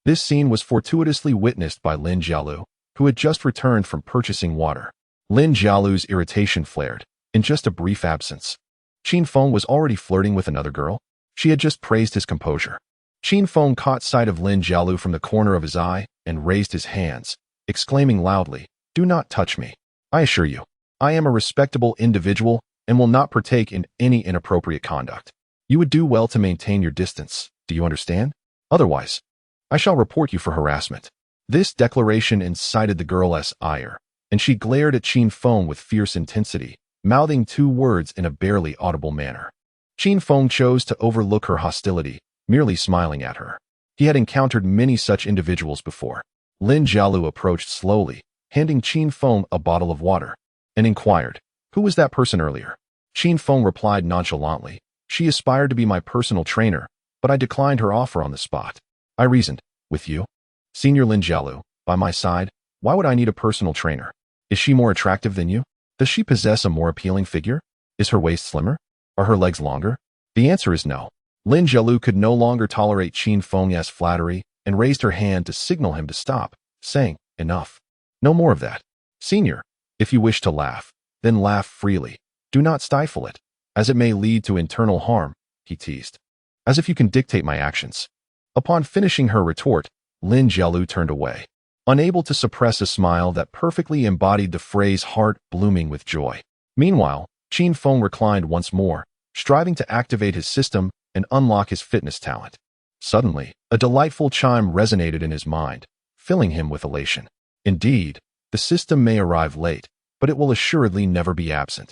This scene was fortuitously witnessed by Lin Jialu, who had just returned from purchasing water. Lin Jialu's irritation flared. In just a brief absence, Qin Feng was already flirting with another girl. She had just praised his composure. Qin Feng caught sight of Lin Jialu from the corner of his eye and raised his hands, exclaiming loudly, Do not touch me. I assure you, I am a respectable individual and will not partake in any inappropriate conduct. You would do well to maintain your distance, do you understand? Otherwise, I shall report you for harassment. This declaration incited the girl's ire, and she glared at Qin Feng with fierce intensity, mouthing two words in a barely audible manner. Qin Feng chose to overlook her hostility, merely smiling at her. He had encountered many such individuals before. Lin Jialu approached slowly, handing Qin Feng a bottle of water, and inquired, Who was that person earlier? Qin Feng replied nonchalantly, She aspired to be my personal trainer, but I declined her offer on the spot. I reasoned, With you? Senior Lin Jialu, by my side, why would I need a personal trainer? Is she more attractive than you? Does she possess a more appealing figure? Is her waist slimmer? Are her legs longer? The answer is no. Lin Jialu could no longer tolerate Qin Feng's flattery and raised her hand to signal him to stop, saying, Enough. No more of that. Senior, if you wish to laugh, then laugh freely. Do not stifle it, as it may lead to internal harm, he teased. As if you can dictate my actions. Upon finishing her retort, Lin Jialu turned away, unable to suppress a smile that perfectly embodied the phrase heart blooming with joy. Meanwhile, Qin Feng reclined once more, striving to activate his system and unlock his fitness talent. Suddenly, a delightful chime resonated in his mind, filling him with elation. Indeed, the system may arrive late, but it will assuredly never be absent.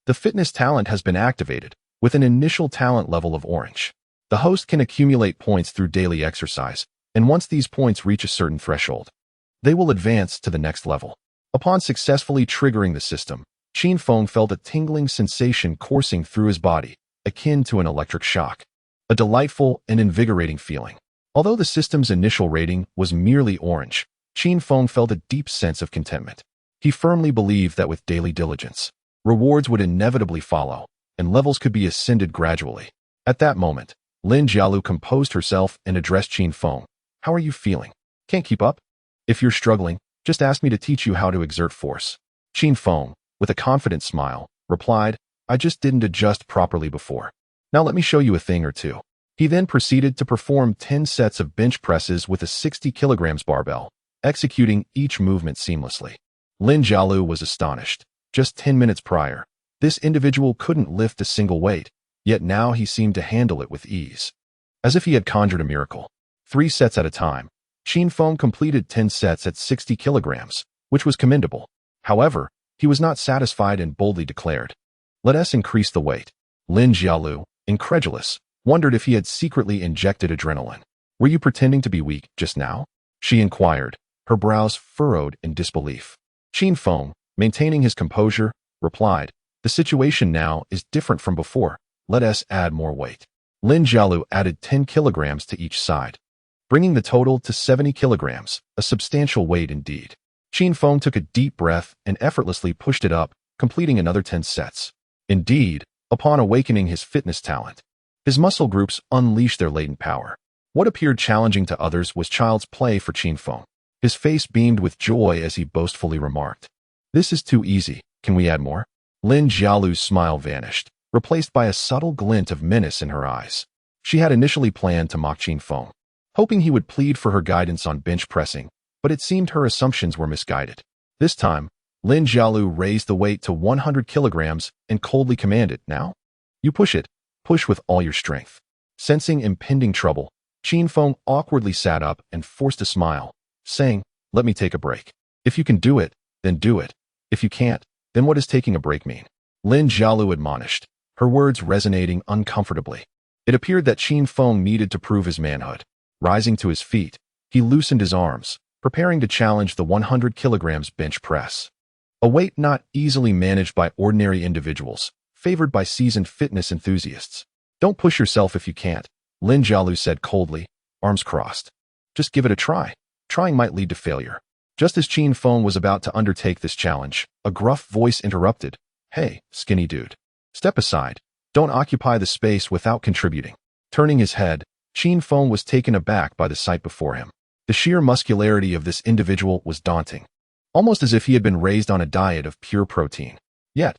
The fitness talent has been activated, with an initial talent level of orange. The host can accumulate points through daily exercise, and once these points reach a certain threshold, they will advance to the next level. Upon successfully triggering the system, Qin Feng felt a tingling sensation coursing through his body, akin to an electric shock. A delightful and invigorating feeling. Although the system's initial rating was merely orange, Qin Feng felt a deep sense of contentment. He firmly believed that with daily diligence, rewards would inevitably follow, and levels could be ascended gradually. At that moment, Lin Jialu composed herself and addressed Qin Feng. How are you feeling? Can't keep up? If you're struggling, just ask me to teach you how to exert force. Qin Feng, with a confident smile, replied, I just didn't adjust properly before. Now let me show you a thing or two. He then proceeded to perform 10 sets of bench presses with a 60 kilograms barbell, executing each movement seamlessly. Lin Jialu was astonished. Just 10 minutes prior, this individual couldn't lift a single weight, yet now he seemed to handle it with ease, as if he had conjured a miracle. 3 sets at a time. Qin Feng completed 10 sets at 60 kilograms, which was commendable. However, he was not satisfied and boldly declared, "Let us increase the weight." Lin Jialu, incredulous, wondered if he had secretly injected adrenaline. "Were you pretending to be weak just now?" she inquired, her brows furrowed in disbelief. Qin Feng, maintaining his composure, replied, "The situation now is different from before. Let us add more weight." Lin Jialu added 10 kilograms to each side, bringing the total to 70 kilograms, a substantial weight indeed. Qin Feng took a deep breath and effortlessly pushed it up, completing another 10 sets. Indeed, upon awakening his fitness talent, his muscle groups unleashed their latent power. What appeared challenging to others was child's play for Qin Feng. His face beamed with joy as he boastfully remarked, "This is too easy. Can we add more?" Lin Jialu's smile vanished, replaced by a subtle glint of menace in her eyes. She had initially planned to mock Qin Feng, hoping he would plead for her guidance on bench pressing, but it seemed her assumptions were misguided. This time, Lin Jialu raised the weight to 100 kilograms and coldly commanded, "Now? You push it. Push with all your strength." Sensing impending trouble, Qin Feng awkwardly sat up and forced a smile, saying, "Let me take a break. If you can do it, then do it. If you can't, then what does taking a break mean?" Lin Jialu admonished, her words resonating uncomfortably. It appeared that Qin Feng needed to prove his manhood. Rising to his feet, he loosened his arms, preparing to challenge the 100 kilograms bench press, a weight not easily managed by ordinary individuals, favored by seasoned fitness enthusiasts. "Don't push yourself if you can't," Lin Jialu said coldly, arms crossed. "Just give it a try. Trying might lead to failure." Just as Qin Feng was about to undertake this challenge, a gruff voice interrupted, "Hey, skinny dude. Step aside. Don't occupy the space without contributing." Turning his head, Qin Feng was taken aback by the sight before him. The sheer muscularity of this individual was daunting, almost as if he had been raised on a diet of pure protein. Yet,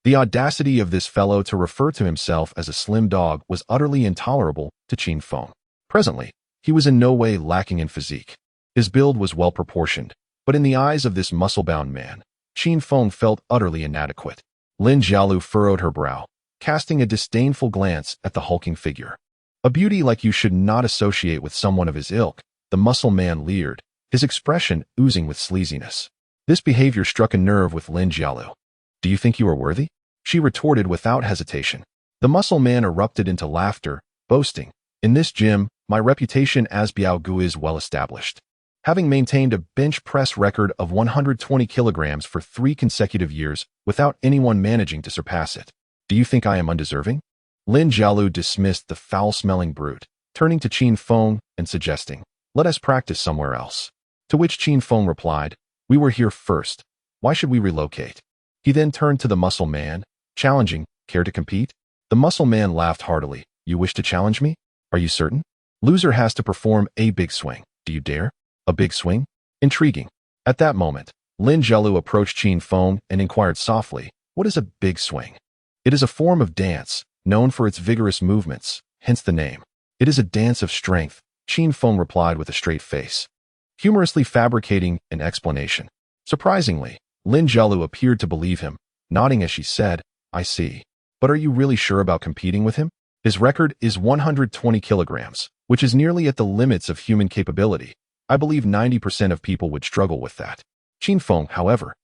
the audacity of this fellow to refer to himself as a slim dog was utterly intolerable to Qin Feng. Presently, he was in no way lacking in physique. His build was well proportioned, but in the eyes of this muscle-bound man, Qin Feng felt utterly inadequate. Lin Jialu furrowed her brow, casting a disdainful glance at the hulking figure. "A beauty like you should not associate with someone of his ilk," the muscle man leered, his expression oozing with sleaziness. This behavior struck a nerve with Lin Jialu. "Do you think you are worthy?" she retorted without hesitation. The muscle man erupted into laughter, boasting, "In this gym, my reputation as Biao Gu is well established, having maintained a bench press record of 120 kilograms for 3 consecutive years without anyone managing to surpass it. Do you think I am undeserving?" Lin Jialu dismissed the foul-smelling brute, turning to Qin Feng and suggesting, "Let us practice somewhere else." To which Qin Feng replied, "We were here first. Why should we relocate?" He then turned to the muscle man, challenging, "Care to compete?" The muscle man laughed heartily. "You wish to challenge me? Are you certain? Loser has to perform a big swing. Do you dare? A big swing? Intriguing." At that moment, Lin Jialu approached Qin Feng and inquired softly, "What is a big swing?" "It is a form of dance, known for its vigorous movements, hence the name." "It is a dance of strength," Qin Feng replied with a straight face, humorously fabricating an explanation. Surprisingly, Lin Jialu appeared to believe him, nodding as she said, "I see. But are you really sure about competing with him? His record is 120 kilograms, which is nearly at the limits of human capability. I believe 90% of people would struggle with that." Qin Feng, however,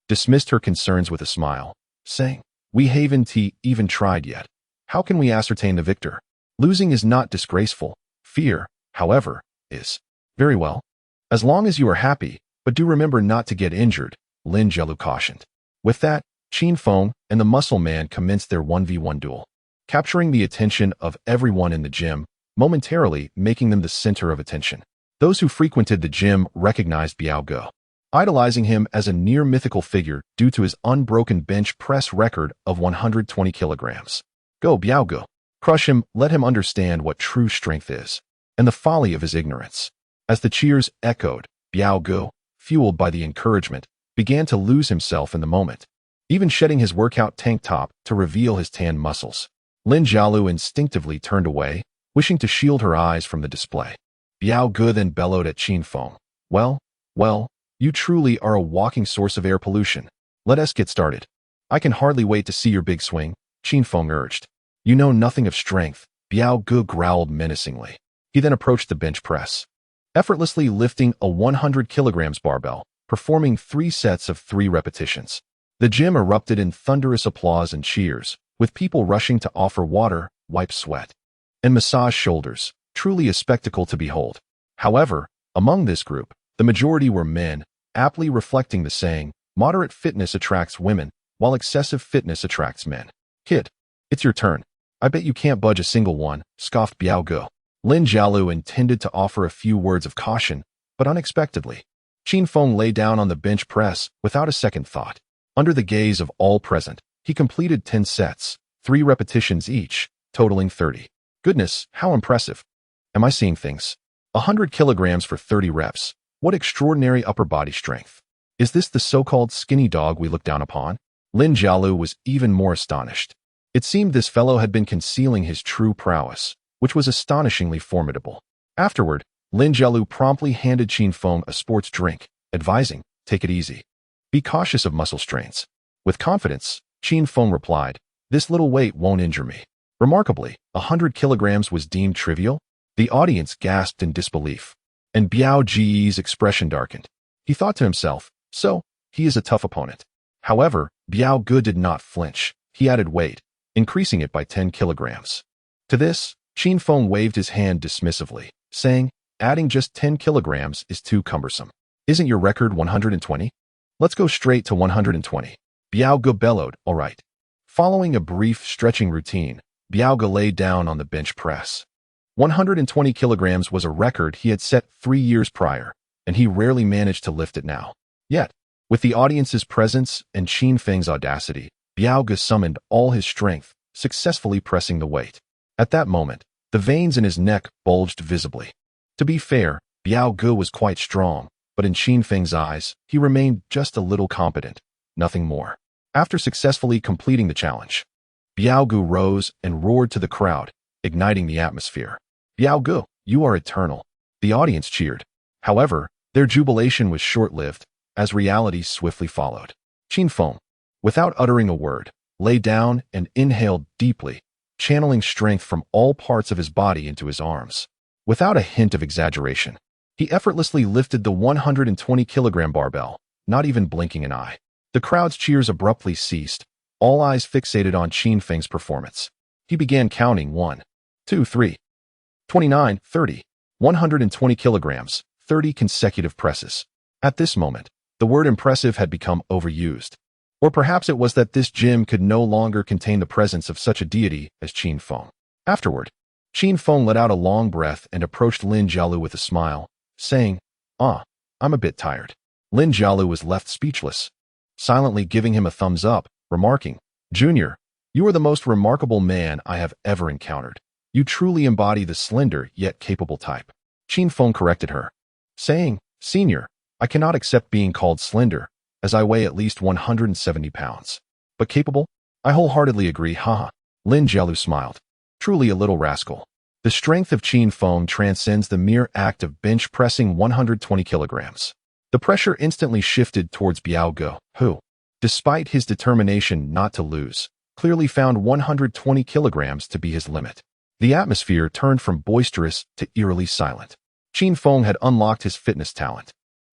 dismissed her concerns with a smile, saying, "We haven't even tried yet. How can we ascertain the victor? Losing is not disgraceful. Fear, however, is. Very well. As long as you are happy, but do remember not to get injured," Lin Jialu cautioned. With that, Qin Feng and the muscle man commenced their 1v1 duel, capturing the attention of everyone in the gym, momentarily making them the center of attention. Those who frequented the gym recognized Biao Gu, idolizing him as a near-mythical figure due to his unbroken bench press record of 120 kilograms. "Go, Biao Gu. Crush him, let him understand what true strength is, and the folly of his ignorance." As the cheers echoed, Biao Gu, fueled by the encouragement, began to lose himself in the moment, even shedding his workout tank top to reveal his tanned muscles. Lin Jialu instinctively turned away, wishing to shield her eyes from the display. Biao Gu then bellowed at Qin Feng, Well, you truly are a walking source of air pollution. Let us get started." "I can hardly wait to see your big swing," Qin Feng urged. You know nothing of strength, Biao Ge growled menacingly. He then approached the bench press, effortlessly lifting a 100 kilograms barbell, performing 3 sets of 3 repetitions. The gym erupted in thunderous applause and cheers, with people rushing to offer water, wipe sweat, and massage shoulders, truly a spectacle to behold. However, among this group, the majority were men, aptly reflecting the saying, moderate fitness attracts women, while excessive fitness attracts men. Kid, it's your turn. I bet you can't budge a single one, scoffed Biao Ge. Lin Jialu intended to offer a few words of caution, but unexpectedly, Qin Feng lay down on the bench press without a second thought. Under the gaze of all present, he completed 10 sets, 3 repetitions each, totaling 30. Goodness, how impressive. Am I seeing things? 100 kilograms for 30 reps. What extraordinary upper body strength. Is this the so-called skinny dog we look down upon? Lin Jialu was even more astonished. It seemed this fellow had been concealing his true prowess, which was astonishingly formidable. Afterward, Lin Jialu promptly handed Qin Feng a sports drink, advising, take it easy. Be cautious of muscle strains. With confidence, Qin Feng replied, this little weight won't injure me. Remarkably, 100 kilograms was deemed trivial. The audience gasped in disbelief, and Biao Ge's expression darkened. He thought to himself, so, he is a tough opponent. However, Biao Ge did not flinch. He added weight, increasing it by 10 kilograms. To this, Qin Feng waved his hand dismissively, saying, adding just 10 kilograms is too cumbersome. Isn't your record 120? Let's go straight to 120. Biao Ge bellowed, all right. Following a brief stretching routine, Biao Ge lay down on the bench press. 120 kilograms was a record he had set 3 years prior, and he rarely managed to lift it now. Yet, with the audience's presence and Qin Feng's audacity, Biao Ge summoned all his strength, successfully pressing the weight. At that moment, the veins in his neck bulged visibly. To be fair, Biao Ge was quite strong, but in Qin Feng's eyes, he remained just a little competent, nothing more. After successfully completing the challenge, Biao Ge rose and roared to the crowd, igniting the atmosphere. Biao Ge, you are eternal. The audience cheered. However, their jubilation was short-lived, as reality swiftly followed. Qin Feng, without uttering a word, lay down and inhaled deeply, channeling strength from all parts of his body into his arms. Without a hint of exaggeration, he effortlessly lifted the 120-kilogram barbell, not even blinking an eye. The crowd's cheers abruptly ceased, all eyes fixated on Qin Feng's performance. He began counting 1, 2, 3, 29, 30, 120 kilograms, 30 consecutive presses. At this moment, the word impressive had become overused. Or perhaps it was that this gym could no longer contain the presence of such a deity as Qin Feng. Afterward, Qin Feng let out a long breath and approached Lin Jialu with a smile, saying, I'm a bit tired. Lin Jialu was left speechless, silently giving him a thumbs up, remarking, Junior, you are the most remarkable man I have ever encountered. You truly embody the slender yet capable type. Qin Feng corrected her, saying, Senior, I cannot accept being called slender, as I weigh at least 170 pounds. But capable? I wholeheartedly agree, haha. Lin Jialu smiled. Truly a little rascal. The strength of Qin Feng transcends the mere act of bench pressing 120 kilograms. The pressure instantly shifted towards Biao Ge, who, despite his determination not to lose, clearly found 120 kilograms to be his limit. The atmosphere turned from boisterous to eerily silent. Qin Feng had unlocked his fitness talent.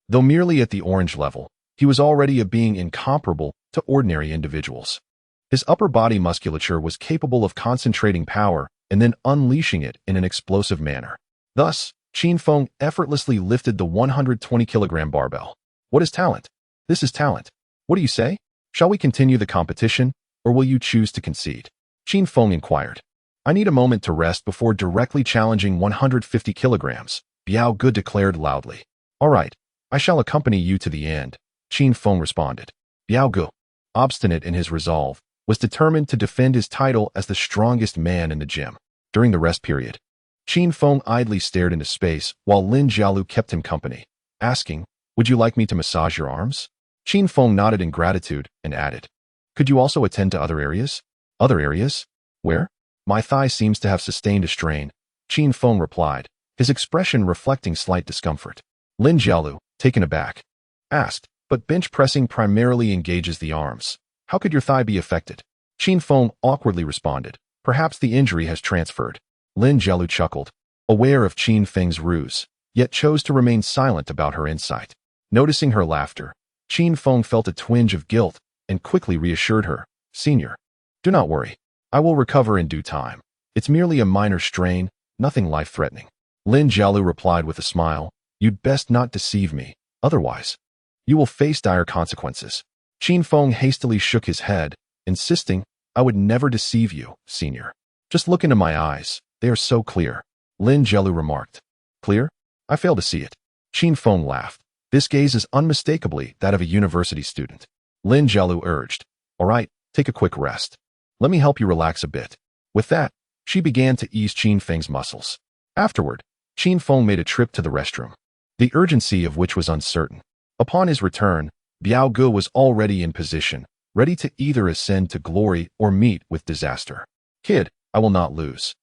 Though merely at the orange level, he was already a being incomparable to ordinary individuals. His upper body musculature was capable of concentrating power and then unleashing it in an explosive manner. Thus, Qin Feng effortlessly lifted the 120-kilogram barbell. What is talent? This is talent. What do you say? Shall we continue the competition, or will you choose to concede? Qin Feng inquired. I need a moment to rest before directly challenging 150 kilograms, Biao Ge declared loudly. All right, I shall accompany you to the end, Qin Feng responded. Biao Ge, obstinate in his resolve, was determined to defend his title as the strongest man in the gym. During the rest period, Qin Feng idly stared into space while Lin Jialu kept him company, asking, would you like me to massage your arms? Qin Feng nodded in gratitude and added, could you also attend to other areas? Other areas? Where? My thigh seems to have sustained a strain, Qin Feng replied, his expression reflecting slight discomfort. Lin Jialu, taken aback, asked, but bench pressing primarily engages the arms. How could your thigh be affected? Qin Feng awkwardly responded, Perhaps the injury has transferred. Lin Jielu chuckled, aware of Qin Feng's ruse, yet chose to remain silent about her insight. Noticing her laughter, Qin Feng felt a twinge of guilt and quickly reassured her, "Senior, do not worry. I will recover in due time. It's merely a minor strain, nothing life-threatening." Lin Jielu replied with a smile, "You'd best not deceive me, otherwise you will face dire consequences." Qin Feng hastily shook his head, insisting, "I would never deceive you, Senior. Just look into my eyes. They are so clear." Lin Jielu remarked. "Clear? I fail to see it." Qin Feng laughed. "This gaze is unmistakably that of a university student." Lin Jielu urged, "All right, take a quick rest. Let me help you relax a bit." With that, she began to ease Qin Feng's muscles. Afterward, Qin Feng made a trip to the restroom, the urgency of which was uncertain. Upon his return, Biao Ge was already in position, ready to either ascend to glory or meet with disaster. "Kid, I will not lose."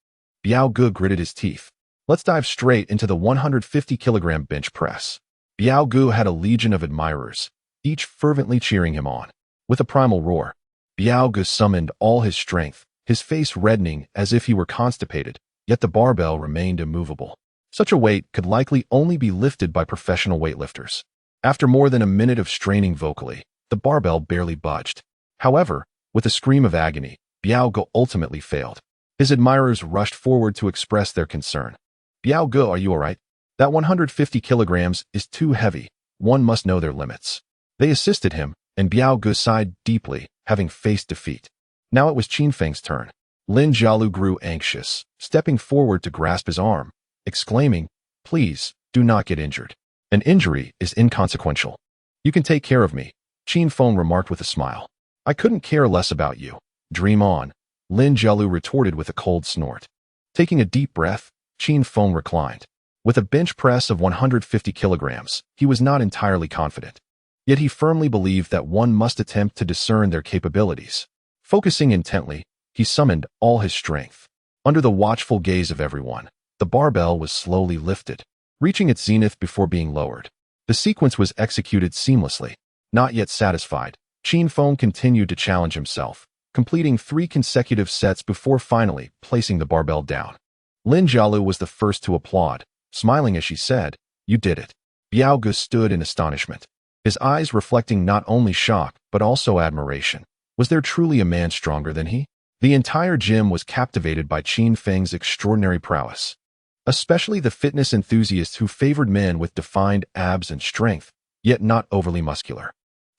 Biao Ge gritted his teeth. "Let's dive straight into the 150-kilogram bench press." Biao Ge had a legion of admirers, each fervently cheering him on. With a primal roar, Biao Ge summoned all his strength, his face reddening as if he were constipated, yet the barbell remained immovable. Such a weight could likely only be lifted by professional weightlifters. After more than a minute of straining vocally, the barbell barely budged. However, with a scream of agony, Biao Ge ultimately failed. His admirers rushed forward to express their concern. "Biao Ge, are you alright? That 150 kilograms is too heavy. One must know their limits." They assisted him, and Biao Ge sighed deeply, having faced defeat. Now it was Qin Feng's turn. Lin Jielu grew anxious, stepping forward to grasp his arm, exclaiming, "Please, do not get injured. An injury is inconsequential. You can take care of me," Qin Feng remarked with a smile. "I couldn't care less about you. Dream on," Lin Jielu retorted with a cold snort. Taking a deep breath, Qin Feng reclined. With a bench press of 150 kilograms, he was not entirely confident. Yet he firmly believed that one must attempt to discern their capabilities. Focusing intently, he summoned all his strength. Under the watchful gaze of everyone, the barbell was slowly lifted, reaching its zenith before being lowered. The sequence was executed seamlessly. Not yet satisfied, Qin Feng continued to challenge himself, completing 3 consecutive sets before finally placing the barbell down. Lin Jielu was the first to applaud, smiling as she said, "You did it." Biao Ge stood in astonishment, his eyes reflecting not only shock but also admiration. Was there truly a man stronger than he? The entire gym was captivated by Qin Feng's extraordinary prowess, especially the fitness enthusiasts who favored men with defined abs and strength, yet not overly muscular.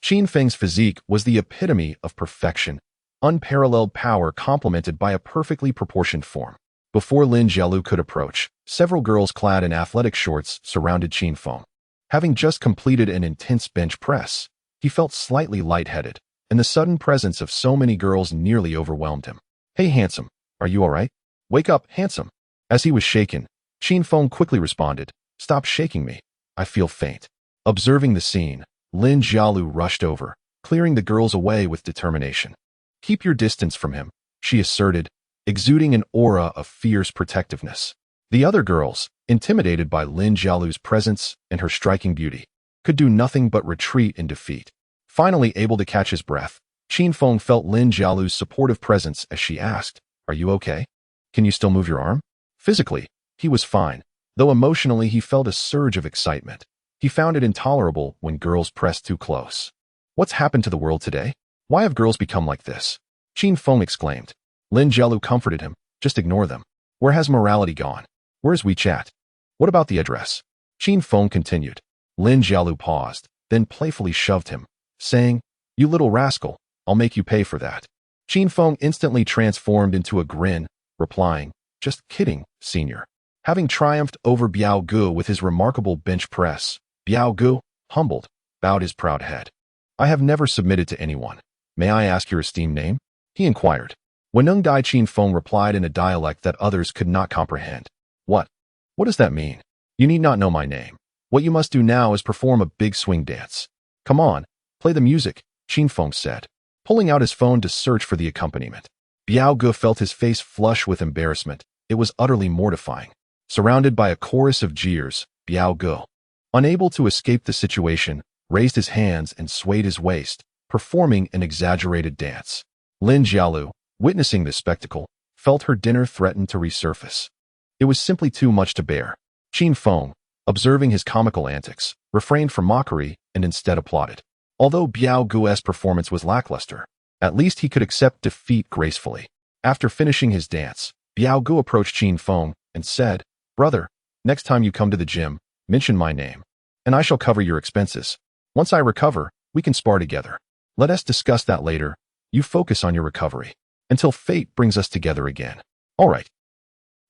Qin Feng's physique was the epitome of perfection, unparalleled power complemented by a perfectly proportioned form. Before Lin Jielu could approach, several girls clad in athletic shorts surrounded Qin Feng. Having just completed an intense bench press, he felt slightly lightheaded, and the sudden presence of so many girls nearly overwhelmed him. "Hey, handsome, are you all right? Wake up, handsome." As he was shaken, Qin Feng quickly responded, "Stop shaking me. I feel faint." Observing the scene, Lin Jielu rushed over, clearing the girls away with determination. "Keep your distance from him," she asserted, exuding an aura of fierce protectiveness. The other girls, intimidated by Lin Jialu's presence and her striking beauty, could do nothing but retreat in defeat. Finally able to catch his breath, Qin Feng felt Lin Jialu's supportive presence as she asked, "Are you okay? Can you still move your arm?" Physically, he was fine, though emotionally he felt a surge of excitement. He found it intolerable when girls pressed too close. "What's happened to the world today? Why have girls become like this?" Qin Feng exclaimed. Lin Jielu comforted him, "Just ignore them. Where has morality gone? Where's WeChat? What about the address?" Qin Feng continued. Lin Jielu paused, then playfully shoved him, saying, "You little rascal, I'll make you pay for that." Qin Feng instantly transformed into a grin, replying, "Just kidding, senior." Having triumphed over Biao Ge with his remarkable bench press, Biao Ge, humbled, bowed his proud head. "I have never submitted to anyone. May I ask your esteemed name?" he inquired. Wenung Dai, Qin Feng replied in a dialect that others could not comprehend. What? What does that mean?" "You need not know my name. What you must do now is perform a big swing dance." "Come on, play the music," Qin Feng said, pulling out his phone to search for the accompaniment. Biao Ge felt his face flush with embarrassment. It was utterly mortifying. Surrounded by a chorus of jeers, Biao Ge, unable to escape the situation, raised his hands and swayed his waist, performing an exaggerated dance. Lin Jielu, witnessing this spectacle, felt her dinner threaten to resurface. It was simply too much to bear. Qin Feng, observing his comical antics, refrained from mockery and instead applauded. Although Biao Guo's performance was lackluster, at least he could accept defeat gracefully. After finishing his dance, Biao Guo approached Qin Feng and said, "Brother, next time you come to the gym, mention my name, and I shall cover your expenses. Once I recover, we can spar together. Let us discuss that later. You focus on your recovery, until fate brings us together again." All right.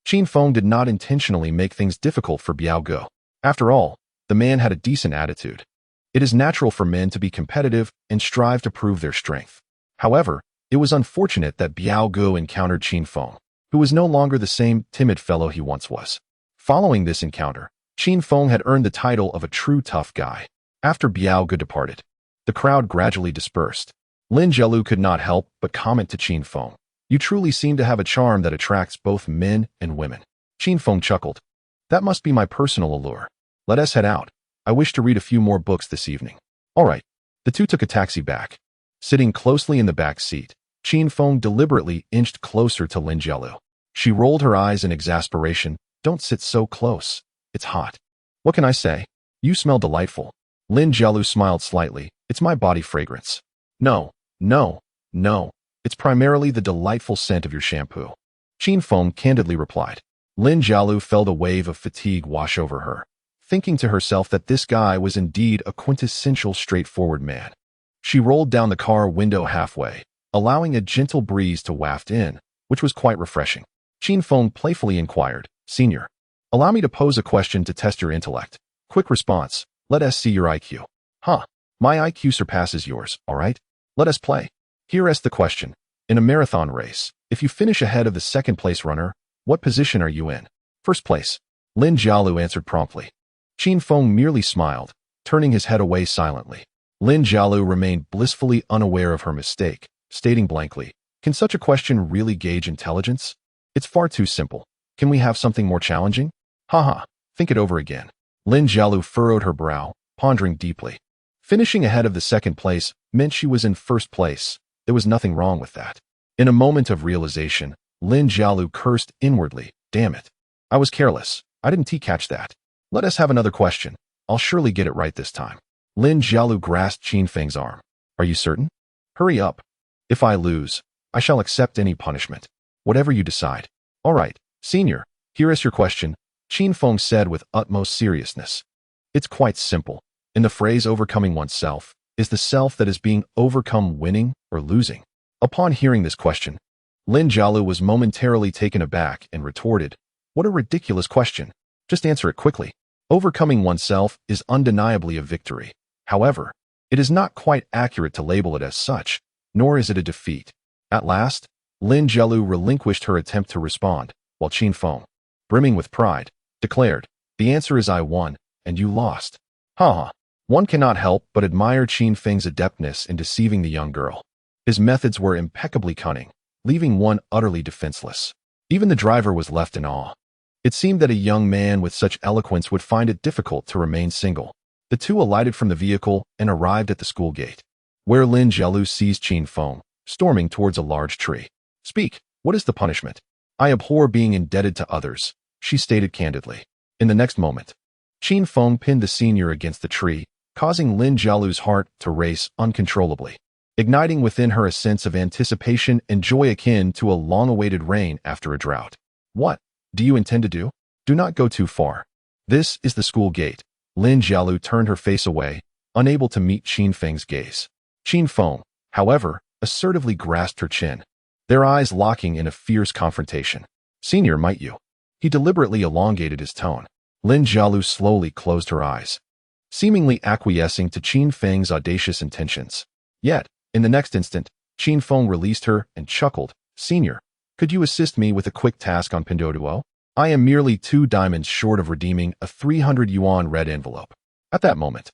Qin Feng did not intentionally make things difficult for Biao Guo. After all, the man had a decent attitude. It is natural for men to be competitive and strive to prove their strength. However, it was unfortunate that Biao Guo encountered Qin Feng, who was no longer the same timid fellow he once was. Following this encounter, Qin Feng had earned the title of a true tough guy. After Biao Guo departed, the crowd gradually dispersed. Lin Jielu could not help but comment to Qin Feng, "You truly seem to have a charm that attracts both men and women." Qin Feng chuckled. "That must be my personal allure. Let us head out. I wish to read a few more books this evening." All right. The two took a taxi back. Sitting closely in the back seat, Qin Feng deliberately inched closer to Lin Jielu. She rolled her eyes in exasperation. "Don't sit so close. It's hot." "What can I say? You smell delightful." Lin Jielu smiled slightly. "It's my body fragrance." No. It's primarily the delightful scent of your shampoo." Qin Feng candidly replied. Lin Jielu felt a wave of fatigue wash over her, thinking to herself that this guy was indeed a quintessential straightforward man. She rolled down the car window halfway, allowing a gentle breeze to waft in, which was quite refreshing. Qin Feng playfully inquired, "Senior, allow me to pose a question to test your intellect. Quick response. Let us see your IQ." "Huh. My IQ surpasses yours, all right? Let us play." "Here is the question. In a marathon race, if you finish ahead of the second-place runner, what position are you in?" "First place." Lin Jielu answered promptly. Qin Feng merely smiled, turning his head away silently. Lin Jielu remained blissfully unaware of her mistake, stating blankly, "Can such a question really gauge intelligence? It's far too simple. Can we have something more challenging?" "Haha, think it over again." Lin Jielu furrowed her brow, pondering deeply. Finishing ahead of the second place meant she was in first place. There was nothing wrong with that. In a moment of realization, Lin Jielu cursed inwardly. "Damn it. I was careless. I didn't catch that. Let us have another question. I'll surely get it right this time." Lin Jielu grasped Qin Feng's arm. "Are you certain? Hurry up. If I lose, I shall accept any punishment. Whatever you decide." "All right, senior, here is your question," Qin Feng said with utmost seriousness. "It's quite simple. In the phrase overcoming oneself, is the self that is being overcome winning or losing?" Upon hearing this question, Lin Jielu was momentarily taken aback and retorted, "What a ridiculous question. Just answer it quickly. Overcoming oneself is undeniably a victory. However, it is not quite accurate to label it as such, nor is it a defeat." At last, Lin Jielu relinquished her attempt to respond, while Qin Feng, brimming with pride, declared, "The answer is I won, and you lost." Haha. One cannot help but admire Qin Feng's adeptness in deceiving the young girl. His methods were impeccably cunning, leaving one utterly defenseless. Even the driver was left in awe. It seemed that a young man with such eloquence would find it difficult to remain single. The two alighted from the vehicle and arrived at the school gate, where Lin Jielu seized Qin Feng, storming towards a large tree. "Speak, what is the punishment?" "I abhor being indebted to others," she stated candidly. In the next moment, Qin Feng pinned the senior against the tree, causing Lin Jialu's heart to race uncontrollably, igniting within her a sense of anticipation and joy akin to a long-awaited rain after a drought. "What do you intend to do? Do not go too far. This is the school gate." Lin Jielu turned her face away, unable to meet Qin Feng's gaze. Qin Feng, however, assertively grasped her chin, their eyes locking in a fierce confrontation. "Senior, might you?" He deliberately elongated his tone. Lin Jielu slowly closed her eyes, seemingly acquiescing to Qin Feng's audacious intentions. Yet, in the next instant, Qin Feng released her and chuckled, "Senior, could you assist me with a quick task on Pinduoduo? I am merely 2 diamonds short of redeeming a 300 yuan red envelope." At that moment,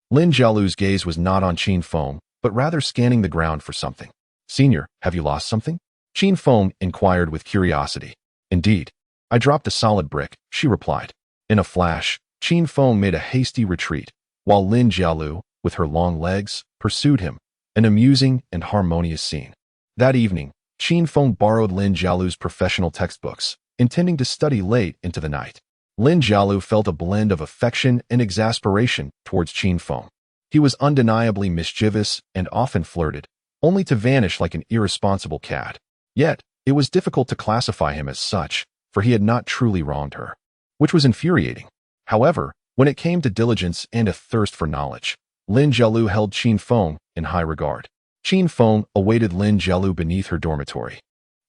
Lin Jialu's gaze was not on Qin Feng, but rather scanning the ground for something. "Senior, have you lost something?" Qin Feng inquired with curiosity. "Indeed. I dropped a solid brick," she replied. In a flash, Qin Feng made a hasty retreat, while Lin Jielu, with her long legs, pursued him, an amusing and harmonious scene. That evening, Qin Feng borrowed Lin Jialu's professional textbooks, intending to study late into the night. Lin Jialu felt a blend of affection and exasperation towards Qin Feng. He was undeniably mischievous and often flirted, only to vanish like an irresponsible cat. Yet, it was difficult to classify him as such, for he had not truly wronged her, which was infuriating. However, when it came to diligence and a thirst for knowledge, Lin Jialu held Qin Feng in high regard. Qin Feng awaited Lin Jialu beneath her dormitory,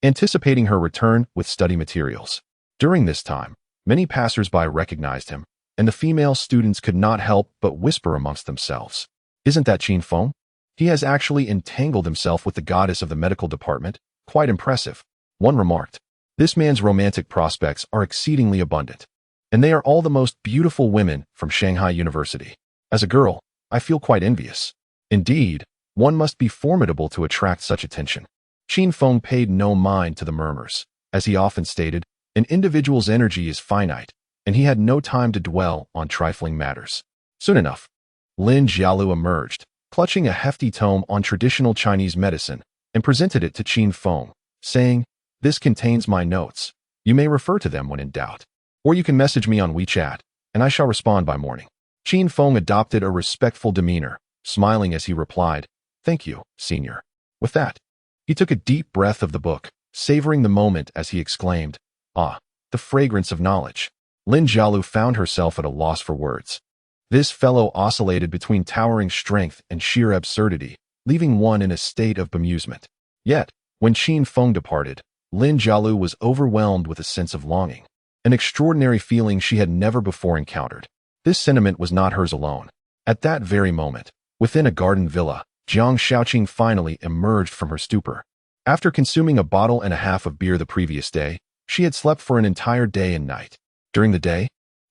anticipating her return with study materials. During this time, many passers-by recognized him, and the female students could not help but whisper amongst themselves, "Isn't that Qin Feng? He has actually entangled himself with the goddess of the medical department. Quite impressive." One remarked, "This man's romantic prospects are exceedingly abundant, and they are all the most beautiful women from Shanghai University. As a girl, I feel quite envious. Indeed, one must be formidable to attract such attention." Qin Feng paid no mind to the murmurs. As he often stated, an individual's energy is finite, and he had no time to dwell on trifling matters. Soon enough, Lin Jialu emerged, clutching a hefty tome on traditional Chinese medicine, and presented it to Qin Feng, saying, "This contains my notes. You may refer to them when in doubt. Or you can message me on WeChat, and I shall respond by morning." Qin Feng adopted a respectful demeanor, smiling as he replied, "Thank you, senior." With that, he took a deep breath of the book, savoring the moment as he exclaimed, "Ah, the fragrance of knowledge." Lin Jialu found herself at a loss for words. This fellow oscillated between towering strength and sheer absurdity, leaving one in a state of bemusement. Yet, when Qin Feng departed, Lin Jialu was overwhelmed with a sense of longing, an extraordinary feeling she had never before encountered. This sentiment was not hers alone. At that very moment, within a garden villa, Jiang Shaoqing finally emerged from her stupor. After consuming a bottle and a half of beer the previous day, she had slept for an entire day and night. During the day,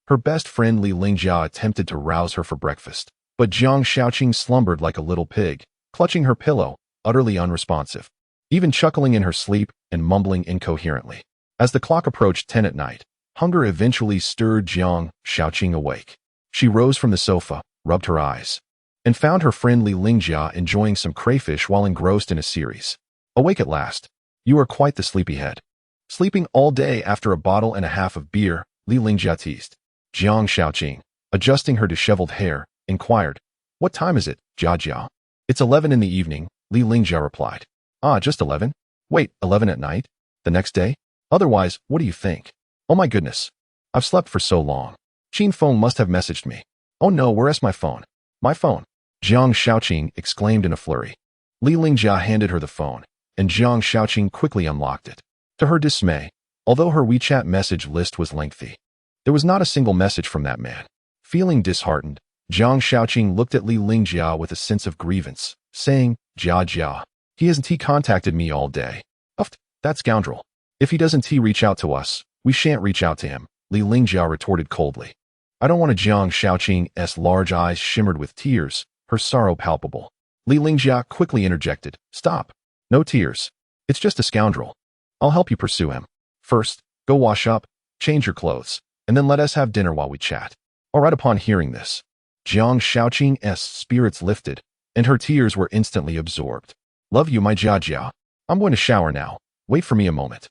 her best friend Li Lingjia attempted to rouse her for breakfast, but Jiang Shaoqing slumbered like a little pig, clutching her pillow, utterly unresponsive, even chuckling in her sleep and mumbling incoherently. As the clock approached 10 at night, hunger eventually stirred Jiang Shaoqing awake. She rose from the sofa, rubbed her eyes, and found her friend Li Lingjia enjoying some crayfish while engrossed in a series. "Awake at last. You are quite the sleepyhead." "Sleeping all day after a bottle and a half of beer," Li Lingjia teased. Jiang Shaoqing, adjusting her disheveled hair, inquired, "What time is it, Jia Jia?" "It's 11 in the evening," Li Lingjia replied. "Ah, just 11? Wait, 11 at night? The next day? Otherwise, what do you think? Oh my goodness. I've slept for so long. Qin Feng must have messaged me. Oh no, where's my phone? My phone." Jiang Shaoqing exclaimed in a flurry. Li Lingjia handed her the phone, and Jiang Shaoqing quickly unlocked it. To her dismay, although her WeChat message list was lengthy, there was not a single message from that man. Feeling disheartened, Jiang Shaoqing looked at Li Lingjia with a sense of grievance, saying, "Jia Jia, he contacted me all day. Uffed, that scoundrel. If he doesn't reach out to us, we shan't reach out to him," Li Lingjia retorted coldly. "I don't want a." Jiang Shaoqing's large eyes shimmered with tears, her sorrow palpable. Li Lingjia quickly interjected, "Stop. No tears. It's just a scoundrel. I'll help you pursue him. First, go wash up, change your clothes, and then let us have dinner while we chat." All right. Upon hearing this, Jiang Shaoqing's spirits lifted, and her tears were instantly absorbed. "Love you, my Jia Jia. I'm going to shower now. Wait for me a moment."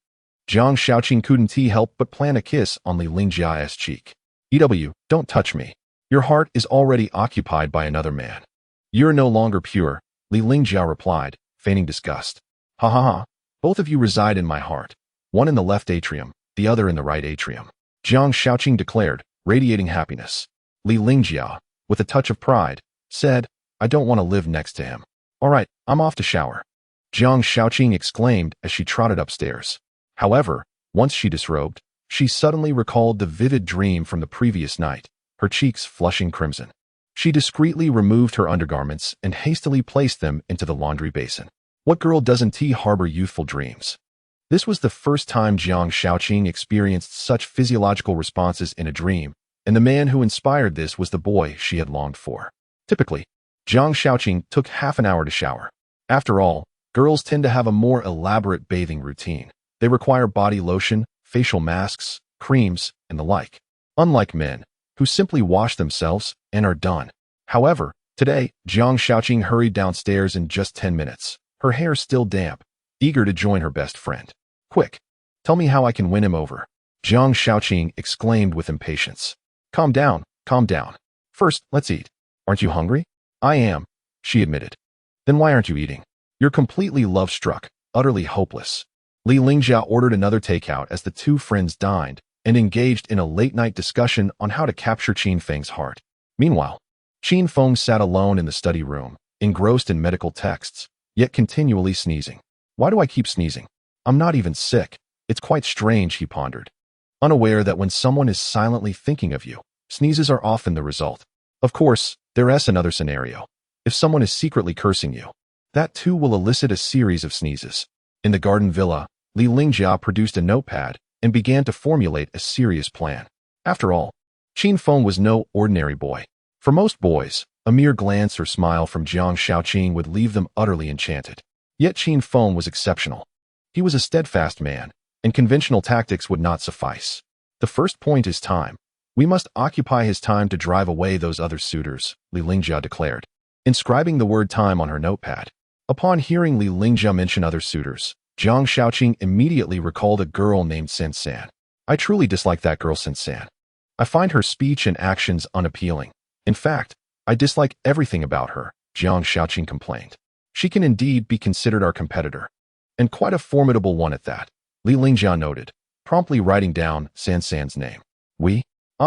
Jiang Shaoqing couldn't help but plant a kiss on Li Lingjia's cheek. Don't touch me. Your heart is already occupied by another man." "You're no longer pure," Li Lingjia replied, feigning disgust. "Ha ha ha. Both of you reside in my heart, one in the left atrium, the other in the right atrium," Jiang Shaoqing declared, radiating happiness. Li Lingjia, with a touch of pride, said, "I don't want to live next to him." "All right, I'm off to shower," Jiang Shaoqing exclaimed as she trotted upstairs. However, once she disrobed, she suddenly recalled the vivid dream from the previous night, her cheeks flushing crimson. She discreetly removed her undergarments and hastily placed them into the laundry basin. What girl doesn't harbor youthful dreams? This was the first time Jiang Shaoqing experienced such physiological responses in a dream, and the man who inspired this was the boy she had longed for. Typically, Jiang Shaoqing took half an hour to shower. After all, girls tend to have a more elaborate bathing routine. They require body lotion, facial masks, creams, and the like. Unlike men, who simply wash themselves and are done. However, today, Jiang Shaoqing hurried downstairs in just 10 minutes, her hair still damp, eager to join her best friend. Quick, tell me how I can win him over. Jiang Shaoqing exclaimed with impatience. Calm down, calm down. First, let's eat. Aren't you hungry? I am, she admitted. Then why aren't you eating? You're completely love-struck, utterly hopeless. Li Lingjia ordered another takeout as the two friends dined and engaged in a late-night discussion on how to capture Qin Feng's heart. Meanwhile, Qin Feng sat alone in the study room, engrossed in medical texts, yet continually sneezing. Why do I keep sneezing? I'm not even sick. It's quite strange, he pondered, unaware that when someone is silently thinking of you, sneezes are often the result. Of course, there's another scenario. If someone is secretly cursing you, that too will elicit a series of sneezes. In the garden villa, Li Lingjia produced a notepad and began to formulate a serious plan. After all, Qin Feng was no ordinary boy. For most boys, a mere glance or smile from Jiang Shaoqing would leave them utterly enchanted. Yet Qin Feng was exceptional. He was a steadfast man, and conventional tactics would not suffice. The first point is time. We must occupy his time to drive away those other suitors, Li Lingjia declared, inscribing the word time on her notepad. Upon hearing Li Lingjia mention other suitors, Jiang Shaoqing immediately recalled a girl named Sen San. I truly dislike that girl Sen San. I find her speech and actions unappealing. In fact, I dislike everything about her, Jiang Shaoqing complained. She can indeed be considered our competitor, and quite a formidable one at that, Li Lingjia noted, promptly writing down San San's name.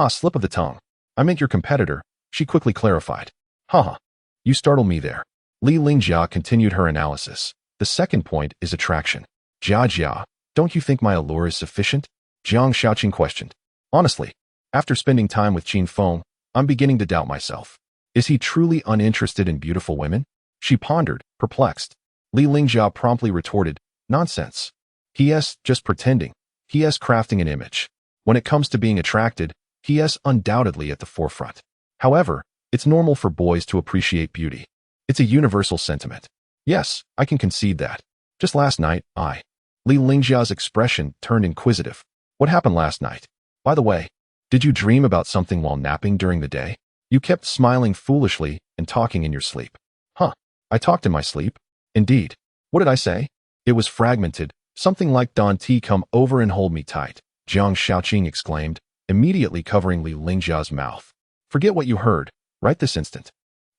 Slip of the tongue. I meant your competitor, she quickly clarified. Haha, you startle me there. Li Lingjia continued her analysis. The second point is attraction. Jia, don't you think my allure is sufficient? Jiang Shaoqing questioned. Honestly, after spending time with Qin Feng, I'm beginning to doubt myself. Is he truly uninterested in beautiful women? She pondered, perplexed. Li Lingjia promptly retorted, nonsense. He.s. just pretending. He.s. crafting an image. When it comes to being attracted, he.s. undoubtedly at the forefront. However, it's normal for boys to appreciate beauty. It's a universal sentiment. Yes, I can concede that. Just last night, Li Lingjia's expression turned inquisitive. What happened last night? By the way, did you dream about something while napping during the day? You kept smiling foolishly and talking in your sleep. Huh, I talked in my sleep? Indeed. What did I say? It was fragmented, something like Don T come over and hold me tight, Jiang Shaoqing exclaimed, immediately covering Li Lingjia's mouth. Forget what you heard, right this instant.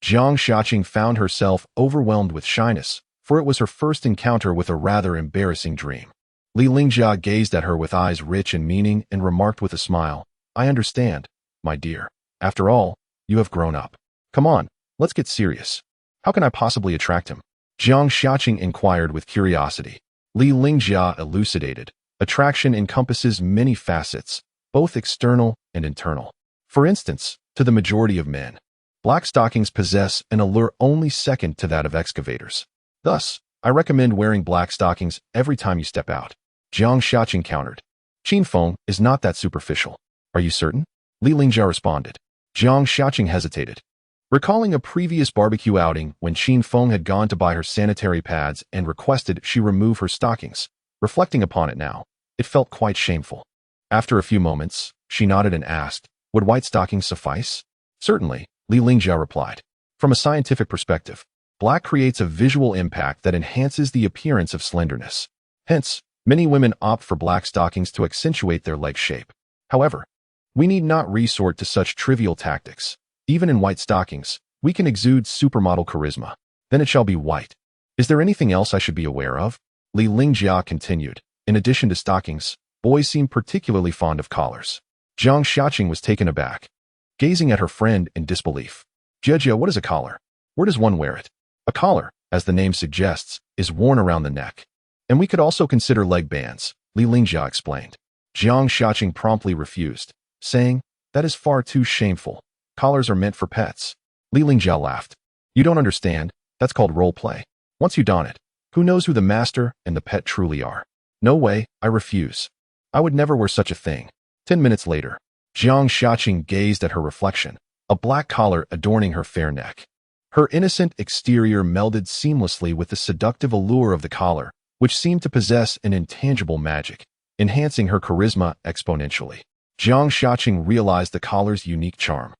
Jiang Shaoqing found herself overwhelmed with shyness, for it was her first encounter with a rather embarrassing dream. Li Lingjia gazed at her with eyes rich in meaning and remarked with a smile, I understand, my dear. After all, you have grown up. Come on, let's get serious. How can I possibly attract him? Jiang Shaoqing inquired with curiosity. Li Lingjia elucidated. Attraction encompasses many facets, both external and internal. For instance, to the majority of men, black stockings possess an allure only second to that of excavators. Thus, I recommend wearing black stockings every time you step out. Jiang Shaoqing countered. Qin Feng is not that superficial. Are you certain? Li Lingjia responded. Jiang Shaoqing hesitated, recalling a previous barbecue outing when Qin Feng had gone to buy her sanitary pads and requested she remove her stockings. Reflecting upon it now, it felt quite shameful. After a few moments, she nodded and asked, would white stockings suffice? Certainly, Li Lingjia replied. From a scientific perspective, black creates a visual impact that enhances the appearance of slenderness. Hence, many women opt for black stockings to accentuate their leg shape. However, we need not resort to such trivial tactics. Even in white stockings, we can exude supermodel charisma. Then it shall be white. Is there anything else I should be aware of? Li Lingjia continued. In addition to stockings, boys seem particularly fond of collars. Jiang Shaoqing was taken aback, gazing at her friend in disbelief. Jia, what is a collar? Where does one wear it? A collar, as the name suggests, is worn around the neck. And we could also consider leg bands, Li Lingjia explained. Jiang Shaoqing promptly refused, saying, that is far too shameful. Collars are meant for pets. Li Lingjia laughed. You don't understand, that's called role play. Once you don it, who knows who the master and the pet truly are? No way, I refuse. I would never wear such a thing. 10 minutes later, Jiang Shaoqing gazed at her reflection, a black collar adorning her fair neck. Her innocent exterior melded seamlessly with the seductive allure of the collar, which seemed to possess an intangible magic, enhancing her charisma exponentially. Jiang Shaoqing realized the collar's unique charm.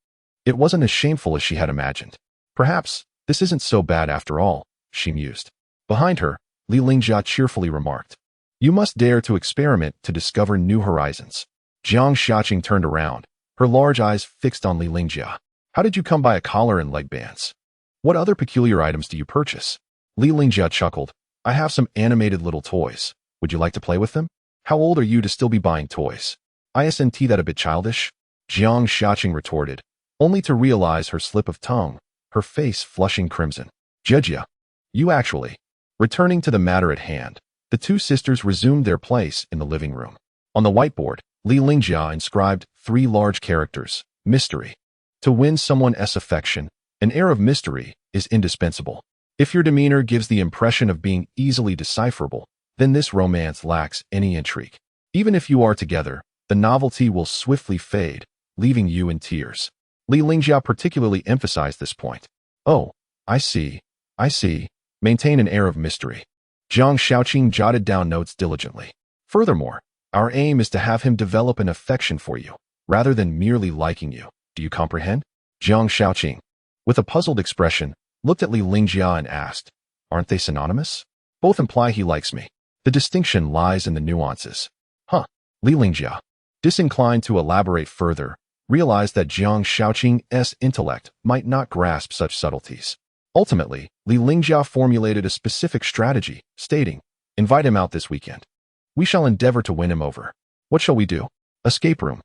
It wasn't as shameful as she had imagined. Perhaps, this isn't so bad after all, she mused. Behind her, Li Lingjia cheerfully remarked. You must dare to experiment to discover new horizons. Jiang Xiaoqing turned around, her large eyes fixed on Li Lingjia. How did you come by a collar and leg bands? What other peculiar items do you purchase? Li Lingjia chuckled. I have some animated little toys. Would you like to play with them? How old are you to still be buying toys? Isn't that a bit childish? Jiang Xiaoqing retorted, only to realize her slip of tongue, her face flushing crimson. Jejia, you actually. Returning to the matter at hand, the two sisters resumed their place in the living room. On the whiteboard, Li Lingjia inscribed 3 large characters, mystery. To win someone's affection, an air of mystery is indispensable. If your demeanor gives the impression of being easily decipherable, then this romance lacks any intrigue. Even if you are together, the novelty will swiftly fade, leaving you in tears. Li Lingjia particularly emphasized this point. Oh, I see. Maintain an air of mystery. Jiang Xiaoqing jotted down notes diligently. Furthermore, our aim is to have him develop an affection for you, rather than merely liking you. Do you comprehend? Jiang Xiaoqing, with a puzzled expression, looked at Li Lingjia and asked, aren't they synonymous? Both imply he likes me. The distinction lies in the nuances. Li Lingjia, disinclined to elaborate further, realized that Jiang Xiaoqing's intellect might not grasp such subtleties. Ultimately, Li Lingjia formulated a specific strategy, stating, invite him out this weekend. We shall endeavor to win him over. What shall we do? Escape room.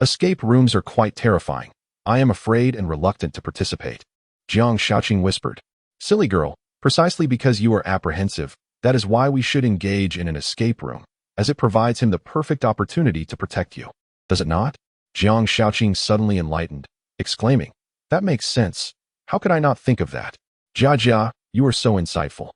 Escape rooms are quite terrifying. I am afraid and reluctant to participate. Jiang Xiaoqing whispered. Silly girl, precisely because you are apprehensive, that is why we should engage in an escape room, as it provides him the perfect opportunity to protect you. Does it not? Jiang Xiaoqing suddenly enlightened, exclaiming, that makes sense. How could I not think of that? Jia, you are so insightful.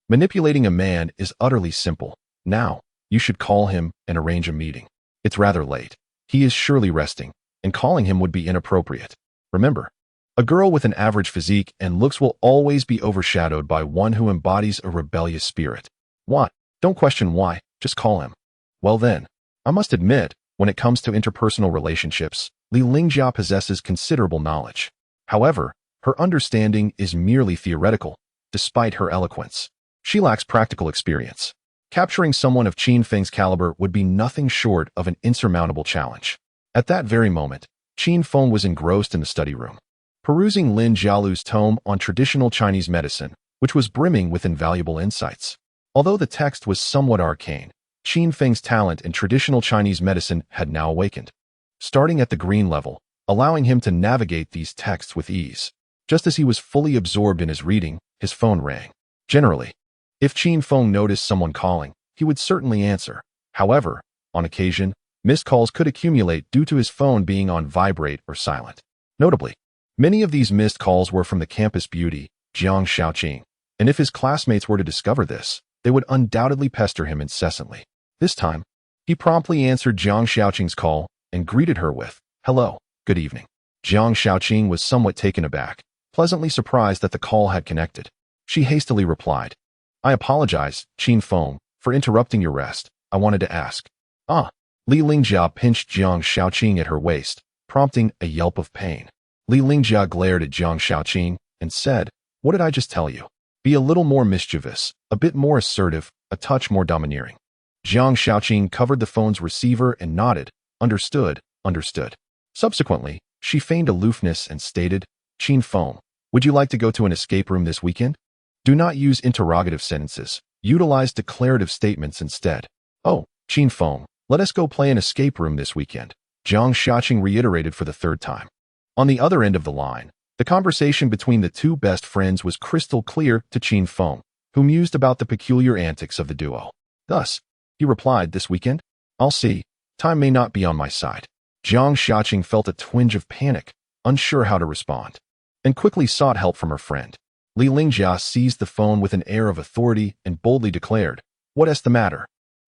Manipulating a man is utterly simple. Now, you should call him and arrange a meeting. It's rather late. He is surely resting, and calling him would be inappropriate. Remember, a girl with an average physique and looks will always be overshadowed by one who embodies a rebellious spirit. What? Don't question why, just call him. Well then, I must admit, when it comes to interpersonal relationships, Li Lingjia possesses considerable knowledge. However, her understanding is merely theoretical, despite her eloquence. She lacks practical experience. Capturing someone of Qin Feng's caliber would be nothing short of an insurmountable challenge. At that very moment, Qin Feng was engrossed in the study room, perusing Lin Jialu's tome on traditional Chinese medicine, which was brimming with invaluable insights. Although the text was somewhat arcane, Qin Feng's talent in traditional Chinese medicine had now awakened. Starting at the green level, allowing him to navigate these texts with ease. Just as he was fully absorbed in his reading, his phone rang. Generally, if Qin Feng noticed someone calling, he would certainly answer. However, on occasion, missed calls could accumulate due to his phone being on vibrate or silent. Notably, many of these missed calls were from the campus beauty, Jiang Xiaoqing, and if his classmates were to discover this, they would undoubtedly pester him incessantly. This time, he promptly answered Jiang Xiaoqing's call and greeted her with, hello, good evening. Jiang Xiaoqing was somewhat taken aback, pleasantly surprised that the call had connected. She hastily replied, I apologize, Qin Feng, for interrupting your rest. I wanted to ask. Li Lingjia pinched Jiang Xiaoqing at her waist, prompting a yelp of pain. Li Lingjia glared at Jiang Xiaoqing and said, what did I just tell you? Be a little more mischievous, a bit more assertive, a touch more domineering. Jiang Xiaoqing covered the phone's receiver and nodded, understood. Subsequently, she feigned aloofness and stated, Qin Feng, would you like to go to an escape room this weekend? Do not use interrogative sentences. Utilize declarative statements instead. Oh, Qin Feng, let us go play an escape room this weekend, Jiang Xiaoqing reiterated for the 3rd time. On the other end of the line, the conversation between the two best friends was crystal clear to Qin Feng, who mused about the peculiar antics of the duo. Thus, he replied, this weekend? I'll see. Time may not be on my side. Jiang Xiaoqing felt a twinge of panic, unsure how to respond, and quickly sought help from her friend. Li Lingjia seized the phone with an air of authority and boldly declared, what's the matter?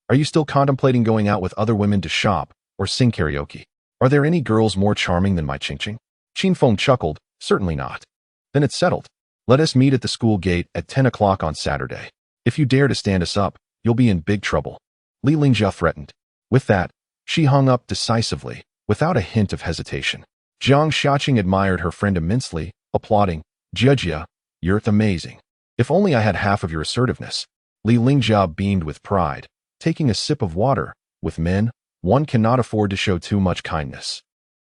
Are you still contemplating going out with other women to shop or sing karaoke? Are there any girls more charming than my Qingqing? Qin Feng chuckled, certainly not. Then it's settled. Let us meet at the school gate at 10 o'clock on Saturday. If you dare to stand us up, you'll be in big trouble. Li Lingjia threatened. With that, she hung up decisively, without a hint of hesitation. Jiang Xiaoqing admired her friend immensely, applauding, Jia, you're amazing. If only I had half of your assertiveness. Li Lingjia beamed with pride, taking a sip of water. With men, one cannot afford to show too much kindness.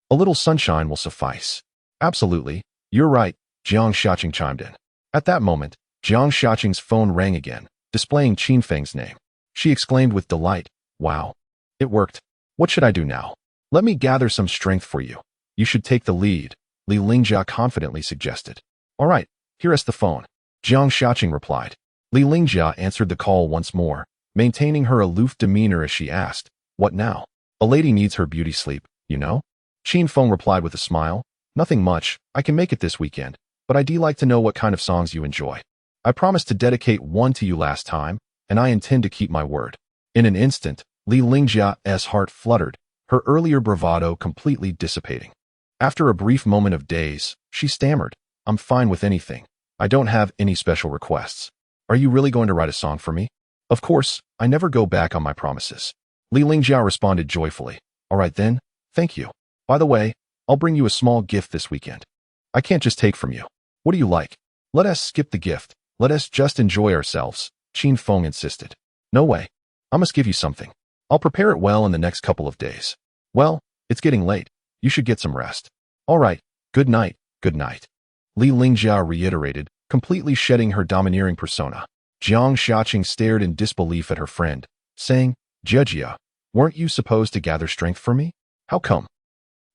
A little sunshine will suffice. Absolutely, you're right, Jiang Xiaoqing chimed in. At that moment, Jiang Xiaoqing's phone rang again, displaying Qin Feng's name. She exclaimed with delight, "Wow. It worked. What should I do now? Let me gather some strength for you. You should take the lead," Li Lingjia confidently suggested. "All right, here is the phone," Jiang Xiaoqing replied. Li Lingjia answered the call once more, maintaining her aloof demeanor as she asked, "What now?" "A lady needs her beauty sleep, you know?" Qin Feng replied with a smile, "Nothing much, I can make it this weekend, but I'd like to know what kind of songs you enjoy. I promised to dedicate one to you last time, and I intend to keep my word." In an instant, Li Lingjia's heart fluttered, her earlier bravado completely dissipating. After a brief moment of daze, she stammered, "I'm fine with anything. I don't have any special requests. Are you really going to write a song for me?" "Of course, I never go back on my promises." Li Lingjia responded joyfully. "All right then, thank you. By the way, I'll bring you a small gift this weekend. I can't just take from you. What do you like?" "Let us skip the gift. Let us just enjoy ourselves," Qin Feng insisted. "No way. I must give you something. I'll prepare it well in the next couple of days." "Well, it's getting late. You should get some rest." "All right, good night, good night," Li Lingjia reiterated, completely shedding her domineering persona. Jiang Xiaoqing stared in disbelief at her friend, saying, "Jia, weren't you supposed to gather strength for me? How come?"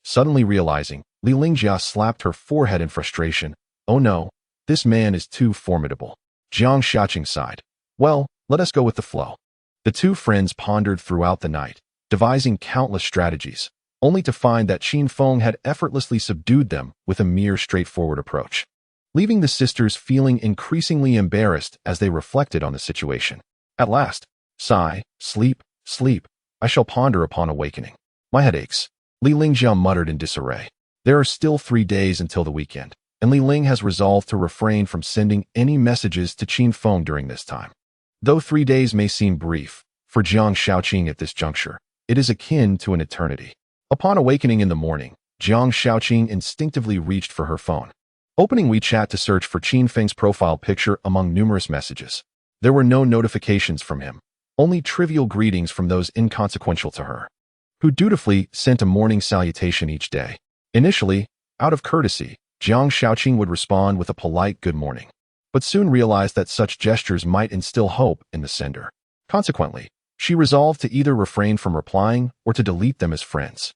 Suddenly realizing, Li Lingjia slapped her forehead in frustration. "Oh no, this man is too formidable." Jiang Xiaoqing sighed. "Well, let us go with the flow." The two friends pondered throughout the night, devising countless strategies, only to find that Qin Feng had effortlessly subdued them with a mere straightforward approach, leaving the sisters feeling increasingly embarrassed as they reflected on the situation. At last, "Sigh, sleep, sleep. I shall ponder upon awakening. My head aches," Li Lingjia muttered in disarray. There are still 3 days until the weekend, and Li Ling has resolved to refrain from sending any messages to Qin Feng during this time. Though 3 days may seem brief, for Jiang Xiaoqing at this juncture, it is akin to an eternity. Upon awakening in the morning, Jiang Xiaoqing instinctively reached for her phone, opening WeChat to search for Qin Feng's profile picture among numerous messages. There were no notifications from him, only trivial greetings from those inconsequential to her, who dutifully sent a morning salutation each day. Initially, out of courtesy, Jiang Xiaoqing would respond with a polite good morning, but soon realized that such gestures might instill hope in the sender. Consequently, she resolved to either refrain from replying or to delete them as friends.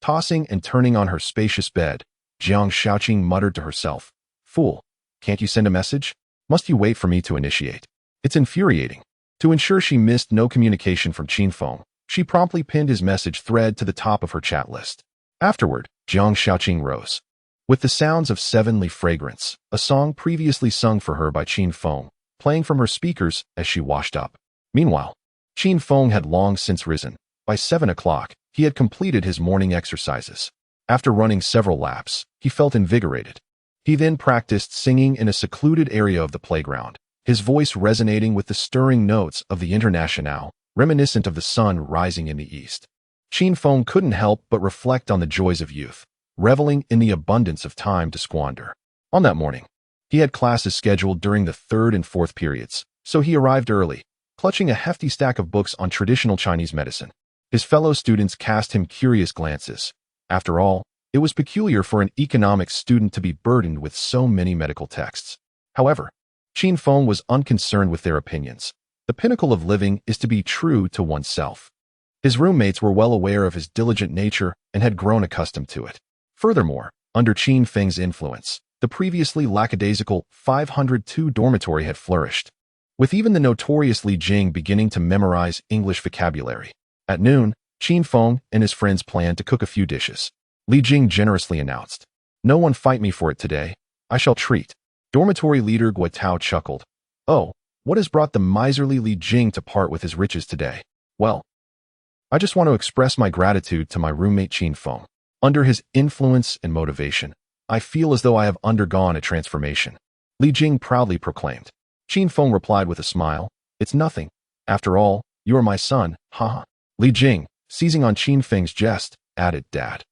Tossing and turning on her spacious bed, Jiang Xiaoqing muttered to herself, "Fool, can't you send a message? Must you wait for me to initiate?" It's infuriating. To ensure she missed no communication from Qin Feng, she promptly pinned his message thread to the top of her chat list. Afterward, Jiang Xiaoqing rose. With the sounds of Sevenly Fragrance, a song previously sung for her by Qin Feng, playing from her speakers as she washed up. Meanwhile, Qin Feng had long since risen. By 7 o'clock, he had completed his morning exercises. After running several laps, he felt invigorated. He then practiced singing in a secluded area of the playground, his voice resonating with the stirring notes of the Internationale, reminiscent of the sun rising in the east. Qin Feng couldn't help but reflect on the joys of youth, reveling in the abundance of time to squander. On that morning, he had classes scheduled during the 3rd and 4th periods, so he arrived early, clutching a hefty stack of books on traditional Chinese medicine. His fellow students cast him curious glances. After all, it was peculiar for an economics student to be burdened with so many medical texts. However, Qin Feng was unconcerned with their opinions. The pinnacle of living is to be true to oneself. His roommates were well aware of his diligent nature and had grown accustomed to it. Furthermore, under Qin Feng's influence, the previously lackadaisical 502 dormitory had flourished, with even the notorious Li Jing beginning to memorize English vocabulary. At noon, Qin Feng and his friends planned to cook a few dishes. Li Jing generously announced, "No one fight me for it today. I shall treat." Dormitory leader Guatao chuckled. "Oh, what has brought the miserly Li Jing to part with his riches today?" "Well, I just want to express my gratitude to my roommate Qin Feng. Under his influence and motivation, I feel as though I have undergone a transformation," Li Jing proudly proclaimed. Qin Feng replied with a smile, "It's nothing. After all, you are my son, haha." Li Jing, seizing on Qin Feng's jest, added, "Dad,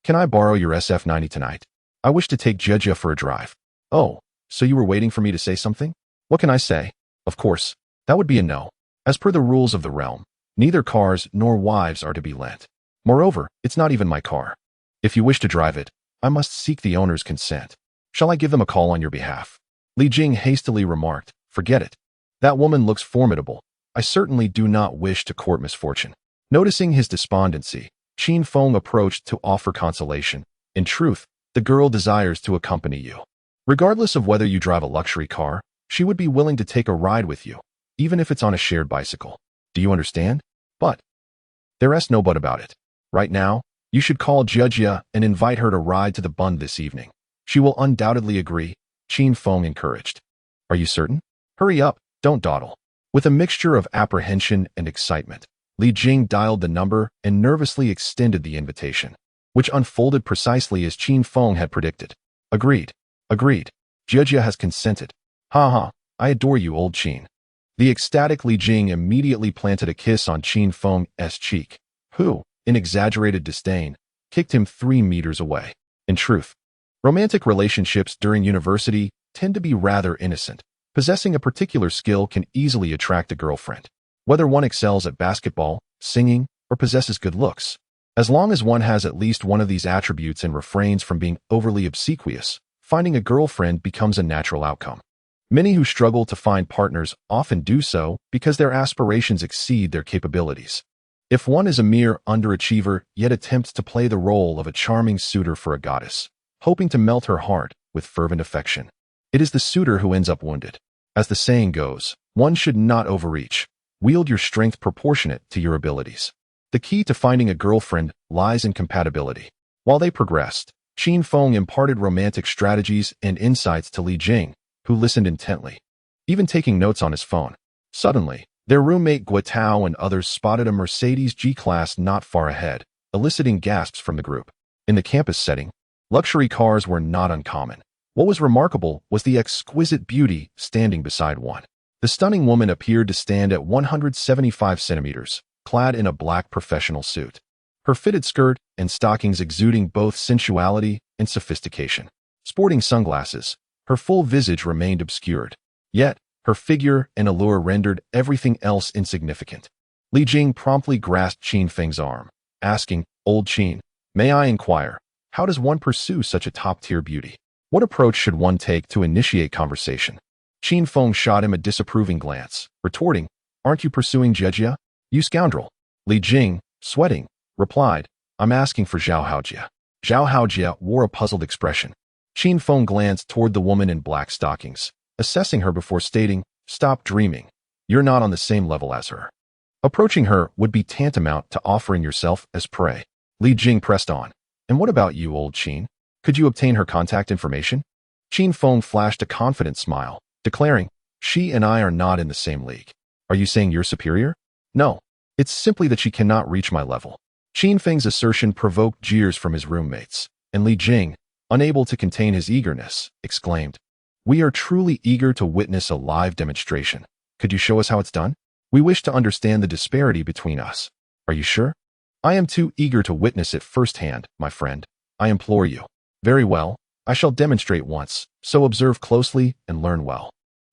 can I borrow your SF90 tonight? I wish to take Jia for a drive." "Oh, so you were waiting for me to say something? What can I say? Of course, that would be a no. As per the rules of the realm, neither cars nor wives are to be lent. Moreover, it's not even my car. If you wish to drive it, I must seek the owner's consent. Shall I give them a call on your behalf? Li Jing hastily remarked, forget it. That woman looks formidable. I certainly do not wish to court misfortune. Noticing his despondency, Qin Feng approached to offer consolation. In truth, the girl desires to accompany you. Regardless of whether you drive a luxury car, she would be willing to take a ride with you, even if it's on a shared bicycle. Do you understand? But there's no but about it. Right now, you should call Jia and invite her to ride to the bund this evening. She will undoubtedly agree, Qin Feng encouraged. Are you certain? Hurry up, don't dawdle. With a mixture of apprehension and excitement, Li Jing dialed the number and nervously extended the invitation, which unfolded precisely as Qin Feng had predicted. Agreed. Agreed. Jia has consented. Ha ha, I adore you, old Qin. The ecstatic Li Jing immediately planted a kiss on Qin Feng's cheek, who, in exaggerated disdain, kicked him 3 meters away. In truth, romantic relationships during university tend to be rather innocent. Possessing a particular skill can easily attract a girlfriend, whether one excels at basketball, singing, or possesses good looks. As long as one has at least one of these attributes and refrains from being overly obsequious, finding a girlfriend becomes a natural outcome. Many who struggle to find partners often do so because their aspirations exceed their capabilities. If one is a mere underachiever yet attempts to play the role of a charming suitor for a goddess, hoping to melt her heart with fervent affection, it is the suitor who ends up wounded. As the saying goes, one should not overreach. Wield your strength proportionate to your abilities. The key to finding a girlfriend lies in compatibility. While they progressed, Qin Feng imparted romantic strategies and insights to Li Jing, who listened intently, even taking notes on his phone. Suddenly, their roommate Guo and others spotted a Mercedes G-Class not far ahead, eliciting gasps from the group. In the campus setting, luxury cars were not uncommon. What was remarkable was the exquisite beauty standing beside one. The stunning woman appeared to stand at 175 centimeters, clad in a black professional suit. Her fitted skirt and stockings exuding both sensuality and sophistication. Sporting sunglasses, her full visage remained obscured. Yet, her figure and allure rendered everything else insignificant. Li Jing promptly grasped Qin Feng's arm, asking, Old Qin, may I inquire, how does one pursue such a top-tier beauty? What approach should one take to initiate conversation? Qin Feng shot him a disapproving glance, retorting, Aren't you pursuing Jia? You scoundrel. Li Jing, sweating, replied, I'm asking for Zhao Haojia. Zhao Haojia wore a puzzled expression. Qin Feng glanced toward the woman in black stockings, assessing her before stating, Stop dreaming. You're not on the same level as her. Approaching her would be tantamount to offering yourself as prey. Li Jing pressed on. And what about you, old Qin? Could you obtain her contact information? Qin Feng flashed a confident smile, declaring, She and I are not in the same league. Are you saying you're superior? No. It's simply that she cannot reach my level. Qin Feng's assertion provoked jeers from his roommates, and Li Jing, unable to contain his eagerness, exclaimed, We are truly eager to witness a live demonstration. Could you show us how it's done? We wish to understand the disparity between us. Are you sure? I am too eager to witness it firsthand, my friend. I implore you. Very well, I shall demonstrate once, so observe closely and learn well.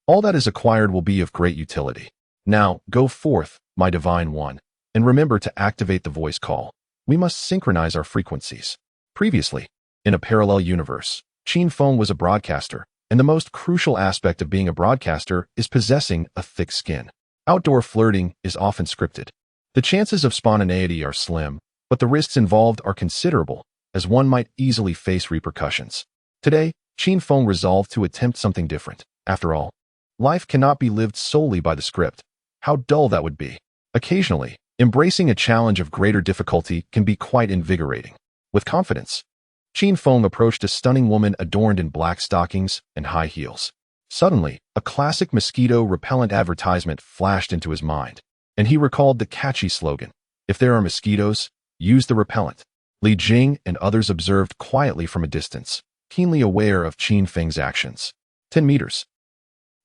All that is acquired will be of great utility. Now, go forth, my divine one, and remember to activate the voice call. We must synchronize our frequencies. Previously, in a parallel universe, Qin Feng was a broadcaster, and the most crucial aspect of being a broadcaster is possessing a thick skin. Outdoor flirting is often scripted. The chances of spontaneity are slim, but the risks involved are considerable, as one might easily face repercussions. Today, Qin Feng resolved to attempt something different. After all, life cannot be lived solely by the script. How dull that would be. Occasionally, embracing a challenge of greater difficulty can be quite invigorating. With confidence, Qin Feng approached a stunning woman adorned in black stockings and high heels. Suddenly, a classic mosquito repellent advertisement flashed into his mind, and he recalled the catchy slogan, If there are mosquitoes, use the repellent. Li Jing and others observed quietly from a distance, keenly aware of Qin Feng's actions. 10 meters.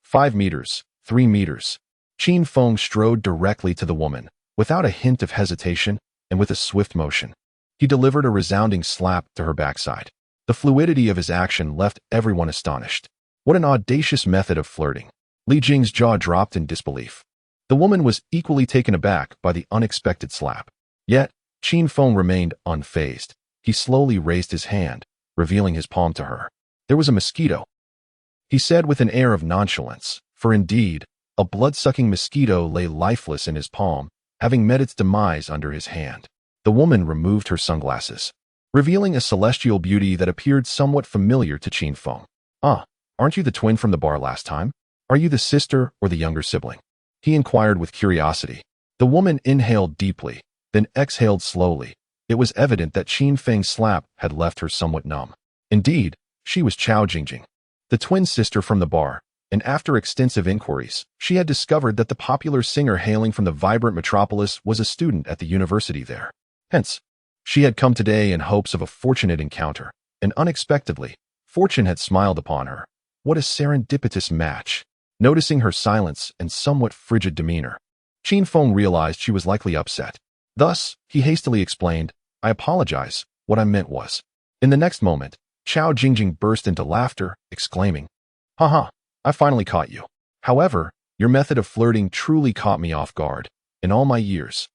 5 meters. 3 meters. Qin Feng strode directly to the woman, without a hint of hesitation, and with a swift motion. He delivered a resounding slap to her backside. The fluidity of his action left everyone astonished. What an audacious method of flirting. Li Jing's jaw dropped in disbelief. The woman was equally taken aback by the unexpected slap. Yet, Qin Feng remained unfazed. He slowly raised his hand, revealing his palm to her. There was a mosquito, he said with an air of nonchalance, for indeed, a blood-sucking mosquito lay lifeless in his palm, having met its demise under his hand. The woman removed her sunglasses, revealing a celestial beauty that appeared somewhat familiar to Qin Feng. "Ah, aren't you the twin from the bar last time? Are you the sister or the younger sibling?" he inquired with curiosity. The woman inhaled deeply, then exhaled slowly. It was evident that Qin Feng's slap had left her somewhat numb. Indeed, she was Chao Jingjing, the twin sister from the bar, and after extensive inquiries, she had discovered that the popular singer hailing from the vibrant metropolis was a student at the university there. Hence, she had come today in hopes of a fortunate encounter, and unexpectedly, fortune had smiled upon her. What a serendipitous match! Noticing her silence and somewhat frigid demeanor, Qin Feng realized she was likely upset. Thus, he hastily explained, "I apologize, what I meant was." In the next moment, Chao Jingjing burst into laughter, exclaiming, "Haha, I finally caught you. However, your method of flirting truly caught me off guard. In all my years,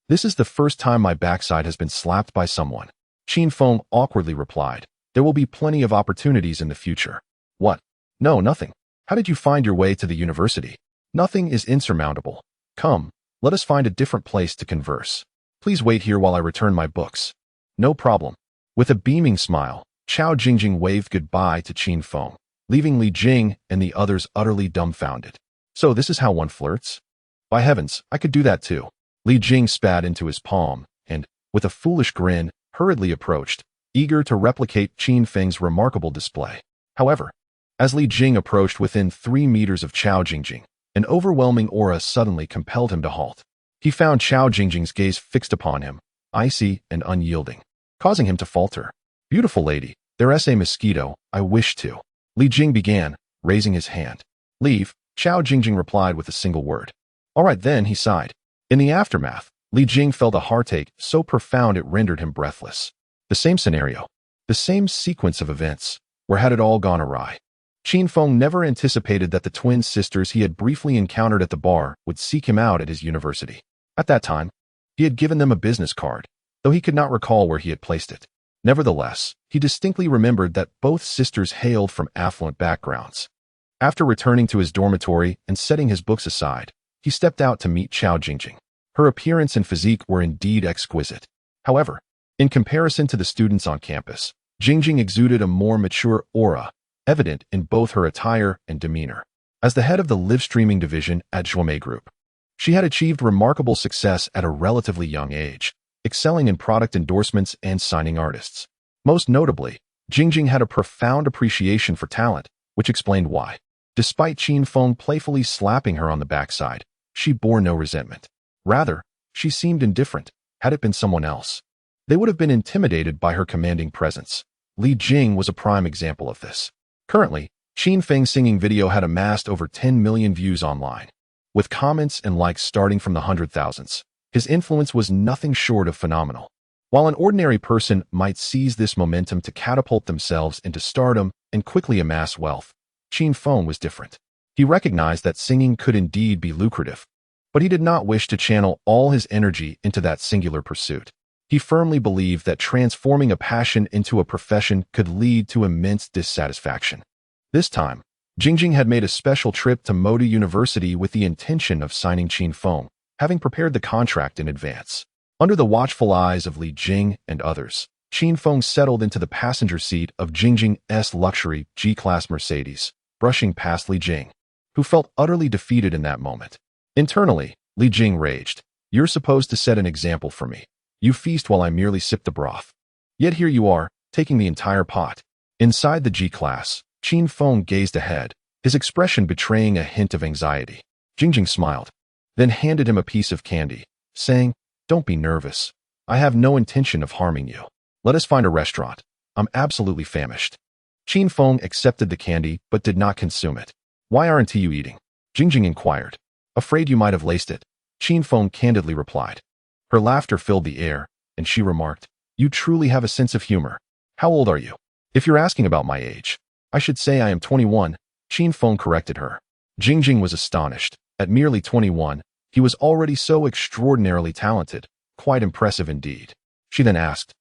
this is the first time my backside has been slapped by someone." Qin Feng awkwardly replied, "There will be plenty of opportunities in the future." "What? No, nothing. How did you find your way to the university?" "Nothing is insurmountable. Come, let us find a different place to converse. Please wait here while I return my books." "No problem." With a beaming smile, Chao Jingjing waved goodbye to Qin Feng, leaving Li Jing and the others utterly dumbfounded. "So this is how one flirts? By heavens, I could do that too." Li Jing spat into his palm and, with a foolish grin, hurriedly approached, eager to replicate Qin Feng's remarkable display. However, as Li Jing approached within 3 meters of Chao Jingjing, an overwhelming aura suddenly compelled him to halt. He found Chao Jingjing's gaze fixed upon him, icy and unyielding, causing him to falter. "Beautiful lady, there's a mosquito, I wish to." Li Jing began, raising his hand. "Leave," Chao Jingjing replied with a single word. "All right then," he sighed. In the aftermath, Li Jing felt a heartache so profound it rendered him breathless. The same scenario, the same sequence of events, where had it all gone awry? Qin Feng never anticipated that the twin sisters he had briefly encountered at the bar would seek him out at his university. At that time, he had given them a business card, though he could not recall where he had placed it. Nevertheless, he distinctly remembered that both sisters hailed from affluent backgrounds. After returning to his dormitory and setting his books aside, he stepped out to meet Chao Jingjing. Her appearance and physique were indeed exquisite. However, in comparison to the students on campus, Jingjing exuded a more mature aura, evident in both her attire and demeanor. As the head of the live-streaming division at Zhuomei Group, she had achieved remarkable success at a relatively young age, excelling in product endorsements and signing artists. Most notably, Jingjing had a profound appreciation for talent, which explained why, despite Qin Feng playfully slapping her on the backside, she bore no resentment. Rather, she seemed indifferent. Had it been someone else, they would have been intimidated by her commanding presence. Li Jing was a prime example of this. Currently, Qin Feng's singing video had amassed over 10 million views online, with comments and likes starting from the 100,000s. His influence was nothing short of phenomenal. While an ordinary person might seize this momentum to catapult themselves into stardom and quickly amass wealth, Qin Feng was different. He recognized that singing could indeed be lucrative, but he did not wish to channel all his energy into that singular pursuit. He firmly believed that transforming a passion into a profession could lead to immense dissatisfaction. This time, Jingjing had made a special trip to Moda University with the intention of signing Qin Feng, having prepared the contract in advance. Under the watchful eyes of Li Jing and others, Qin Feng settled into the passenger seat of Jingjing's luxury G-Class Mercedes, brushing past Li Jing, who felt utterly defeated in that moment. Internally, Li Jing raged, "You're supposed to set an example for me. You feast while I merely sip the broth. Yet here you are, taking the entire pot." Inside the G-Class, Qin Feng gazed ahead, his expression betraying a hint of anxiety. Jingjing smiled, then handed him a piece of candy, saying, "Don't be nervous. I have no intention of harming you. Let us find a restaurant. I'm absolutely famished." Qin Feng accepted the candy but did not consume it. "Why aren't you eating?" Jingjing inquired. "Afraid you might have laced it," Qin Feng candidly replied. Her laughter filled the air, and she remarked, "You truly have a sense of humor. How old are you?" "If you're asking about my age, I should say I am 21, Qin Feng corrected her. Jingjing was astonished. At merely 21, he was already so extraordinarily talented, quite impressive indeed. She then asked,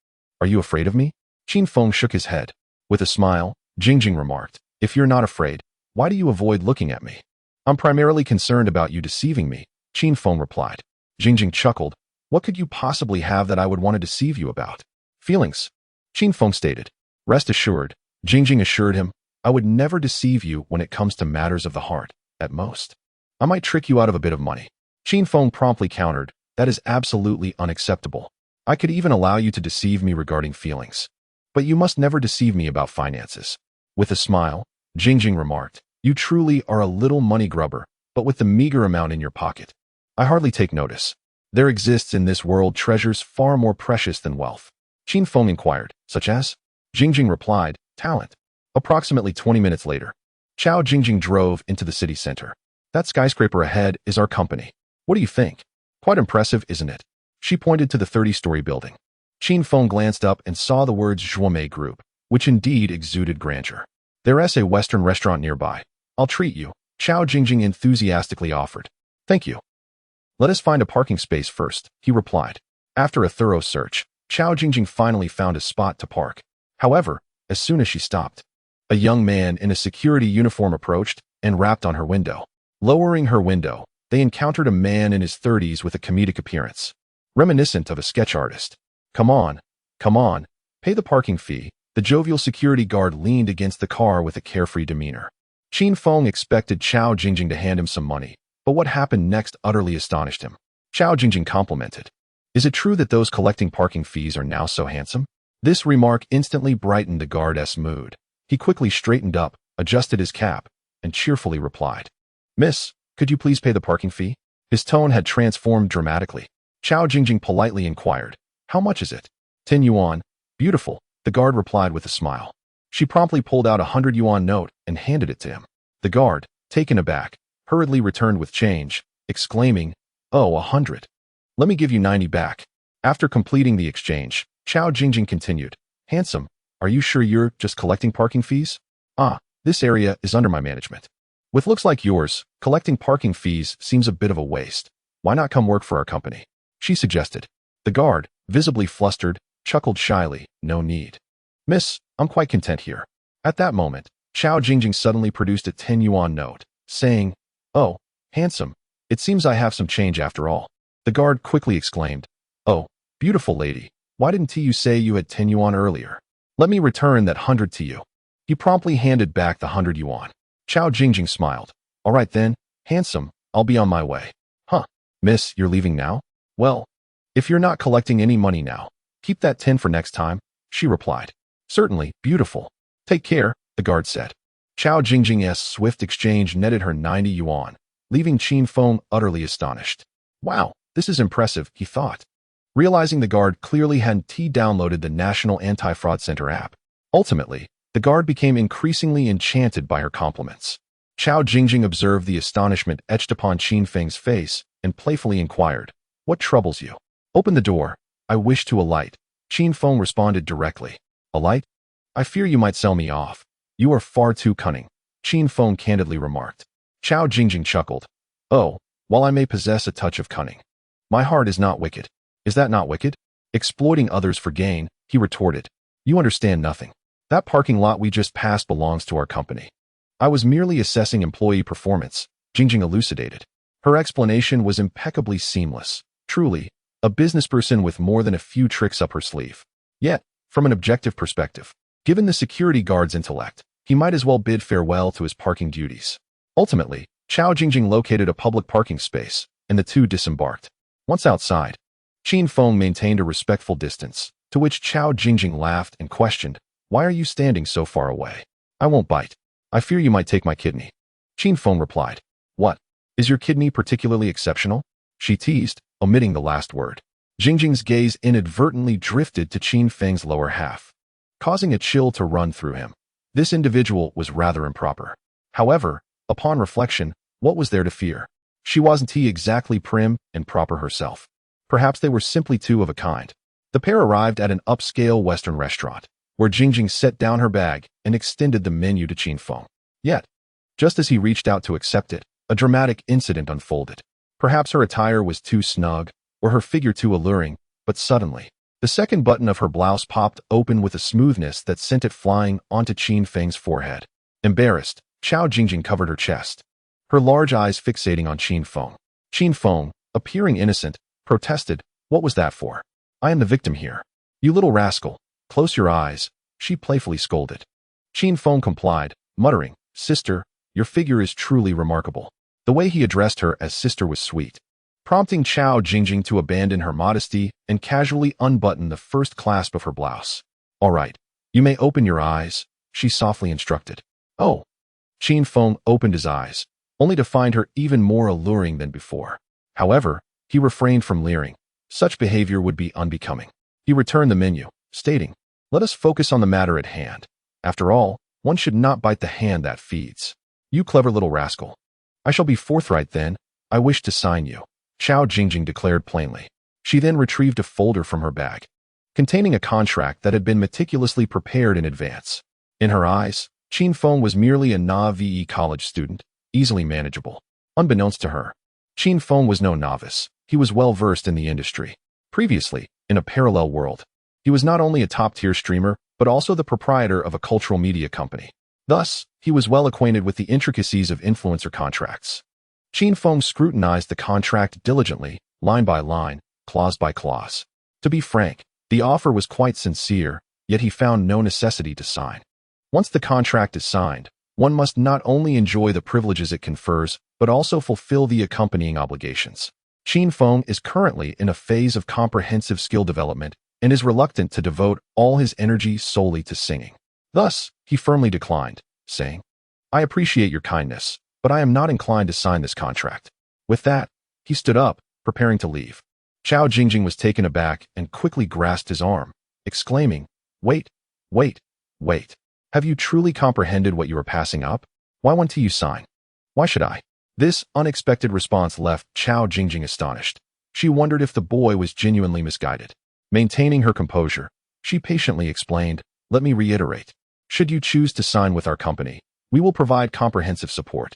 "Are you afraid of me?" Qin Feng shook his head. With a smile, Jingjing remarked, "If you're not afraid, why do you avoid looking at me?" "I'm primarily concerned about you deceiving me," Qin Feng replied. Jingjing chuckled. "What could you possibly have that I would want to deceive you about?" "Feelings," Qin Feng stated. "Rest assured," Jingjing assured him, "I would never deceive you when it comes to matters of the heart. At most, I might trick you out of a bit of money." Qin Feng promptly countered, "That is absolutely unacceptable. I could even allow you to deceive me regarding feelings, but you must never deceive me about finances." With a smile, Jingjing remarked, "You truly are a little money grubber, but with the meager amount in your pocket, I hardly take notice. There exists in this world treasures far more precious than wealth." Qin Feng inquired, "Such as?" Jingjing replied, "Talent." Approximately 20 minutes later, Chao Jingjing drove into the city center. "That skyscraper ahead is our company. What do you think? Quite impressive, isn't it?" She pointed to the 30-story building. Qin Feng glanced up and saw the words Zhuomei Group, which indeed exuded grandeur. "There's a Western restaurant nearby. I'll treat you," Chao Jingjing enthusiastically offered. "Thank you." "Let us find a parking space first," he replied. After a thorough search, Chao Jingjing finally found a spot to park. However, as soon as she stopped, a young man in a security uniform approached and rapped on her window. Lowering her window, they encountered a man in his 30s with a comedic appearance, reminiscent of a sketch artist. Come on, pay the parking fee." The jovial security guard leaned against the car with a carefree demeanor. Qin Feng expected Chao Jingjing to hand him some money, but what happened next utterly astonished him. Chao Jingjing complimented, "Is it true that those collecting parking fees are now so handsome?" This remark instantly brightened the guard's mood. He quickly straightened up, adjusted his cap, and cheerfully replied, "Miss, could you please pay the parking fee?" His tone had transformed dramatically. Chao Jingjing politely inquired, "How much is it?" 10 yuan. "Beautiful," the guard replied with a smile. She promptly pulled out a 100 yuan note and handed it to him. The guard, taken aback, hurriedly returned with change, exclaiming, "Oh, 100. Let me give you 90 back." After completing the exchange, Chao Jingjing continued, "Handsome, are you sure you're just collecting parking fees?" "Ah, this area is under my management. With looks like yours, collecting parking fees seems a bit of a waste. Why not come work for our company?" she suggested. The guard, visibly flustered, chuckled shyly, "No need. Miss, I'm quite content here." At that moment, Chao Jingjing suddenly produced a 10 yuan note, saying, "Oh, handsome, it seems I have some change after all." The guard quickly exclaimed, "Oh, beautiful lady, why didn't you say you had 10 yuan earlier? Let me return that 100 to you." He promptly handed back the 100 yuan. Chao Jingjing smiled. "All right then, handsome, I'll be on my way." "Huh, miss, you're leaving now? Well, if you're not collecting any money now, keep that 10 for next time," she replied. "Certainly, beautiful. Take care," the guard said. Chao Jingjing's swift exchange netted her 90 yuan, leaving Qin Feng utterly astonished. "Wow, this is impressive," he thought, realizing the guard clearly hadn't downloaded the National Anti-Fraud Center app. Ultimately, the guard became increasingly enchanted by her compliments. Chao Jingjing observed the astonishment etched upon Qin Feng's face and playfully inquired, "What troubles you?" "Open the door. I wish to alight," Qin Feng responded directly. "Alight? I fear you might sell me off. You are far too cunning," Qin Feng candidly remarked. Chao Jingjing chuckled. "Oh, while I may possess a touch of cunning, my heart is not wicked." "Is that not wicked?" "Exploiting others for gain," he retorted. "You understand nothing. That parking lot we just passed belongs to our company. I was merely assessing employee performance," Jingjing elucidated. Her explanation was impeccably seamless. Truly, a businessperson with more than a few tricks up her sleeve. Yet, from an objective perspective, given the security guard's intellect, he might as well bid farewell to his parking duties. Ultimately, Chao Jingjing located a public parking space, and the two disembarked. Once outside, Qin Feng maintained a respectful distance, to which Chao Jingjing laughed and questioned, "Why are you standing so far away?" "I won't bite. I fear you might take my kidney." Qin Feng replied. "What? Is your kidney particularly exceptional?" she teased, omitting the last word. Jingjing's gaze inadvertently drifted to Qin Feng's lower half, causing a chill to run through him. This individual was rather improper. However, upon reflection, what was there to fear? She wasn't exactly prim and proper herself. Perhaps they were simply two of a kind. The pair arrived at an upscale Western restaurant, where Jingjing set down her bag and extended the menu to Qin Feng. Yet, Just as he reached out to accept it, a dramatic incident unfolded. Perhaps her attire was too snug, or her figure too alluring, but suddenly, the second button of her blouse popped open with a smoothness that sent it flying onto Qin Feng's forehead. Embarrassed, Qiao Jingjing covered her chest, her large eyes fixating on Qin Feng. Qin Feng, appearing innocent, protested, "What was that for? I am the victim here." "You little rascal, close your eyes," she playfully scolded. Qin Feng complied, muttering, "Sister, your figure is truly remarkable." The way he addressed her as sister was sweet, prompting Qiao Jingjing to abandon her modesty and casually unbutton the first clasp of her blouse. "All right, you may open your eyes," she softly instructed. "Oh." Qin Feng opened his eyes, only to find her even more alluring than before. However, he refrained from leering. Such behavior would be unbecoming. He returned the menu, stating, "Let us focus on the matter at hand. After all, one should not bite the hand that feeds. You clever little rascal. I shall be forthright then. I wish to sign you," Qiao Jingjing declared plainly. She then retrieved a folder from her bag, containing a contract that had been meticulously prepared in advance. In her eyes, Qin Feng was merely a naive college student, easily manageable. Unbeknownst to her, Qin Feng was no novice. He was well versed in the industry. Previously, in a parallel world, he was not only a top-tier streamer, but also the proprietor of a cultural media company. Thus, he was well acquainted with the intricacies of influencer contracts. Qin Feng scrutinized the contract diligently, line by line, clause by clause. To be frank, the offer was quite sincere, yet he found no necessity to sign. Once the contract is signed, one must not only enjoy the privileges it confers, but also fulfill the accompanying obligations. Qin Feng is currently in a phase of comprehensive skill development and is reluctant to devote all his energy solely to singing. Thus, he firmly declined, saying, "I appreciate your kindness, but I am not inclined to sign this contract." With that, he stood up, preparing to leave. Qiao Jingjing was taken aback and quickly grasped his arm, exclaiming, "Wait, wait, wait. Have you truly comprehended what you are passing up? Why won't you sign? Why should I?" This unexpected response left Qiao Jingjing astonished. She wondered if the boy was genuinely misguided. Maintaining her composure, she patiently explained, "Let me reiterate. Should you choose to sign with our company, we will provide comprehensive support."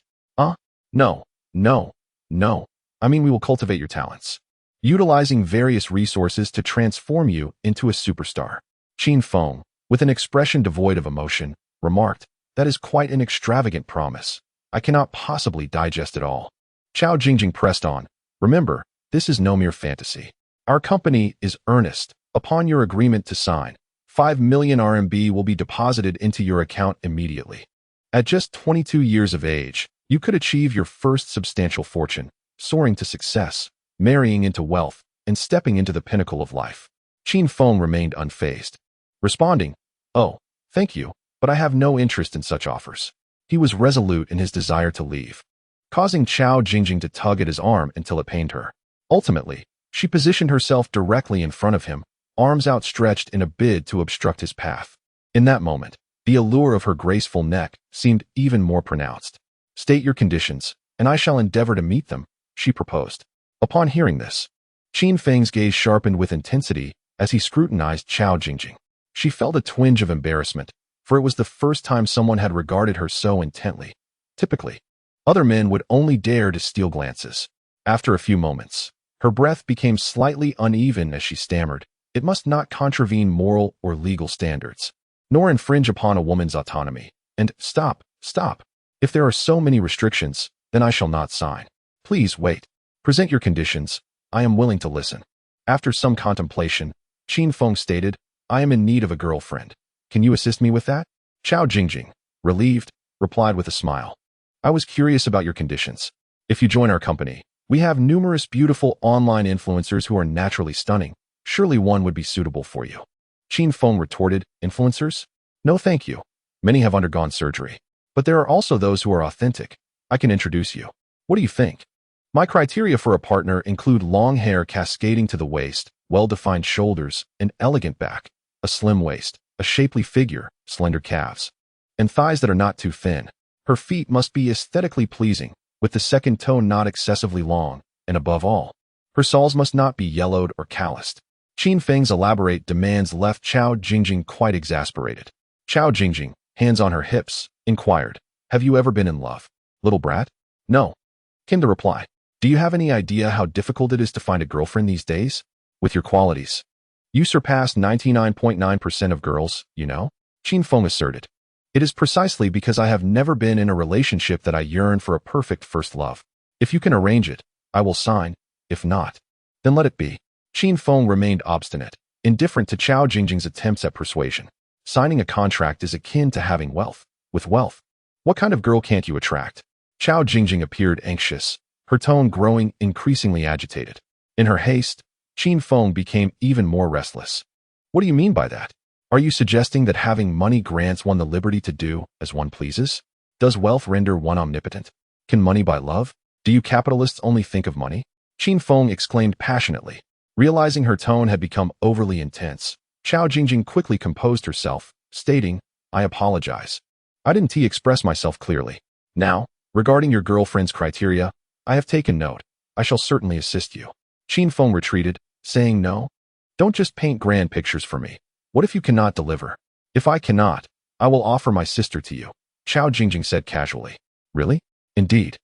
No, no, no. I mean, we will cultivate your talents, utilizing various resources to transform you into a superstar. Qin Feng, with an expression devoid of emotion, remarked, "That is quite an extravagant promise. I cannot possibly digest it all." Qiao Jingjing pressed on, "Remember, this is no mere fantasy. Our company is earnest. Upon your agreement to sign, 5 million RMB will be deposited into your account immediately. At just 22 years of age, you could achieve your first substantial fortune, soaring to success, marrying into wealth, and stepping into the pinnacle of life." Qin Feng remained unfazed, responding, "Oh, thank you, but I have no interest in such offers." He was resolute in his desire to leave, causing Qiao Jingjing to tug at his arm until it pained her. Ultimately, she positioned herself directly in front of him, arms outstretched in a bid to obstruct his path. In that moment, the allure of her graceful neck seemed even more pronounced. "State your conditions, and I shall endeavor to meet them," she proposed. Upon hearing this, Qin Feng's gaze sharpened with intensity as he scrutinized Qiao Jingjing. She felt a twinge of embarrassment, for it was the first time someone had regarded her so intently. Typically, other men would only dare to steal glances. After a few moments, her breath became slightly uneven as she stammered, "It must not contravene moral or legal standards, nor infringe upon a woman's autonomy. And stop. If there are so many restrictions, then I shall not sign. Please wait. Present your conditions. I am willing to listen." After some contemplation, Qin Feng stated, "I am in need of a girlfriend. Can you assist me with that?" Qiao Jingjing, relieved, replied with a smile, "I was curious about your conditions. If you join our company, we have numerous beautiful online influencers who are naturally stunning. Surely one would be suitable for you." Qin Feng retorted, "Influencers? No thank you. Many have undergone surgery. But there are also those who are authentic. I can introduce you. What do you think? My criteria for a partner include long hair cascading to the waist, well-defined shoulders, an elegant back, a slim waist, a shapely figure, slender calves, and thighs that are not too thin. Her feet must be aesthetically pleasing, with the second toe not excessively long, and above all, her soles must not be yellowed or calloused." Qin Feng's elaborate demands left Qiao Jingjing quite exasperated. Qiao Jingjing, hands on her hips, inquired, Have you ever been in love, little brat? No. Came the reply. Do you have any idea how difficult it is to find a girlfriend these days? With your qualities, you surpass 99.9% of girls, you know? Qin Feng asserted. It is precisely because I have never been in a relationship that I yearn for a perfect first love. If you can arrange it, I will sign. If not, then let it be. Qin Feng remained obstinate, indifferent to Chao Jingjing's attempts at persuasion. Signing a contract is akin to having wealth. With wealth, what kind of girl can't you attract? Chao Jingjing appeared anxious, her tone growing increasingly agitated. In her haste, Qin Feng became even more restless. What do you mean by that? Are you suggesting that having money grants one the liberty to do as one pleases? Does wealth render one omnipotent? Can money buy love? Do you capitalists only think of money? Qin Feng exclaimed passionately. Realizing her tone had become overly intense, Chao Jingjing quickly composed herself, stating, I apologize. I didn't express myself clearly. Now, regarding your girlfriend's criteria, I have taken note. I shall certainly assist you. Qin Feng retreated, saying no. Don't just paint grand pictures for me. What if you cannot deliver? If I cannot, I will offer my sister to you, Chao Jingjing said casually. Really? Indeed.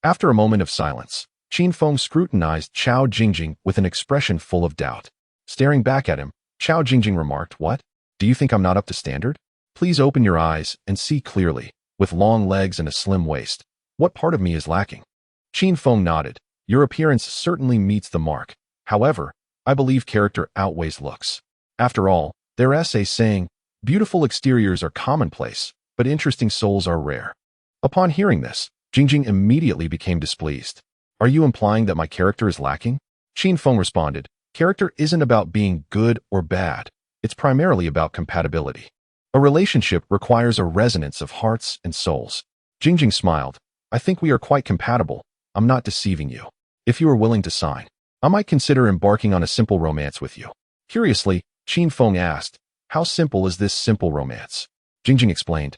After a moment of silence, Qin Feng scrutinized Chao Jingjing with an expression full of doubt. Staring back at him, Chao Jingjing remarked, What? Do you think I'm not up to standard? Please open your eyes and see clearly. With long legs and a slim waist, what part of me is lacking? Qin Feng nodded. Your appearance certainly meets the mark. However, I believe character outweighs looks. After all, their essay saying, beautiful exteriors are commonplace, but interesting souls are rare. Upon hearing this, Jingjing immediately became displeased. Are you implying that my character is lacking? Qin Feng responded, character isn't about being good or bad. It's primarily about compatibility. A relationship requires a resonance of hearts and souls. Jingjing smiled. I think we are quite compatible. I'm not deceiving you. If you are willing to sign, I might consider embarking on a simple romance with you. Curiously, Qin Feng asked, how simple is this simple romance? Jingjing explained,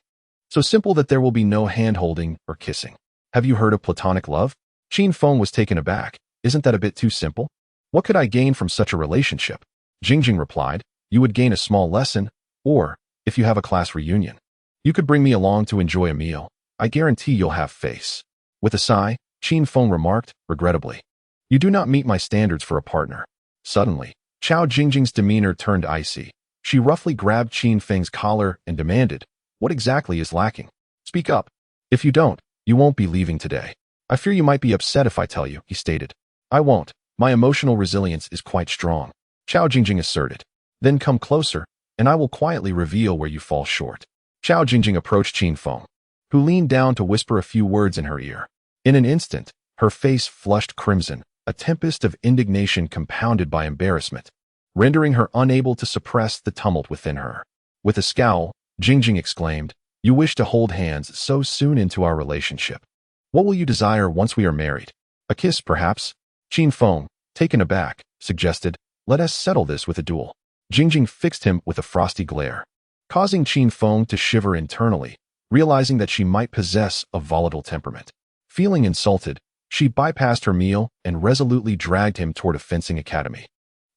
so simple that there will be no hand-holding or kissing. Have you heard of platonic love? Qin Feng was taken aback. Isn't that a bit too simple? What could I gain from such a relationship? Jingjing replied, you would gain a small lesson, or, if you have a class reunion, you could bring me along to enjoy a meal. I guarantee you'll have face. With a sigh, Qin Feng remarked, regrettably, you do not meet my standards for a partner. Suddenly, Chao Jingjing's demeanor turned icy. She roughly grabbed Qin Feng's collar and demanded, what exactly is lacking? Speak up. If you don't, you won't be leaving today. I fear you might be upset if I tell you, he stated. I won't. My emotional resilience is quite strong, Chao Jingjing asserted. Then come closer, and I will quietly reveal where you fall short. Chao Jingjing approached Qin Feng, who leaned down to whisper a few words in her ear. In an instant, her face flushed crimson, a tempest of indignation compounded by embarrassment, rendering her unable to suppress the tumult within her. With a scowl, Jingjing exclaimed, you wish to hold hands so soon into our relationship. What will you desire once we are married? A kiss, perhaps? Qin Feng, taken aback, suggested, let us settle this with a duel. Jingjing fixed him with a frosty glare, causing Qin Feng to shiver internally, realizing that she might possess a volatile temperament. Feeling insulted, she bypassed her meal and resolutely dragged him toward a fencing academy.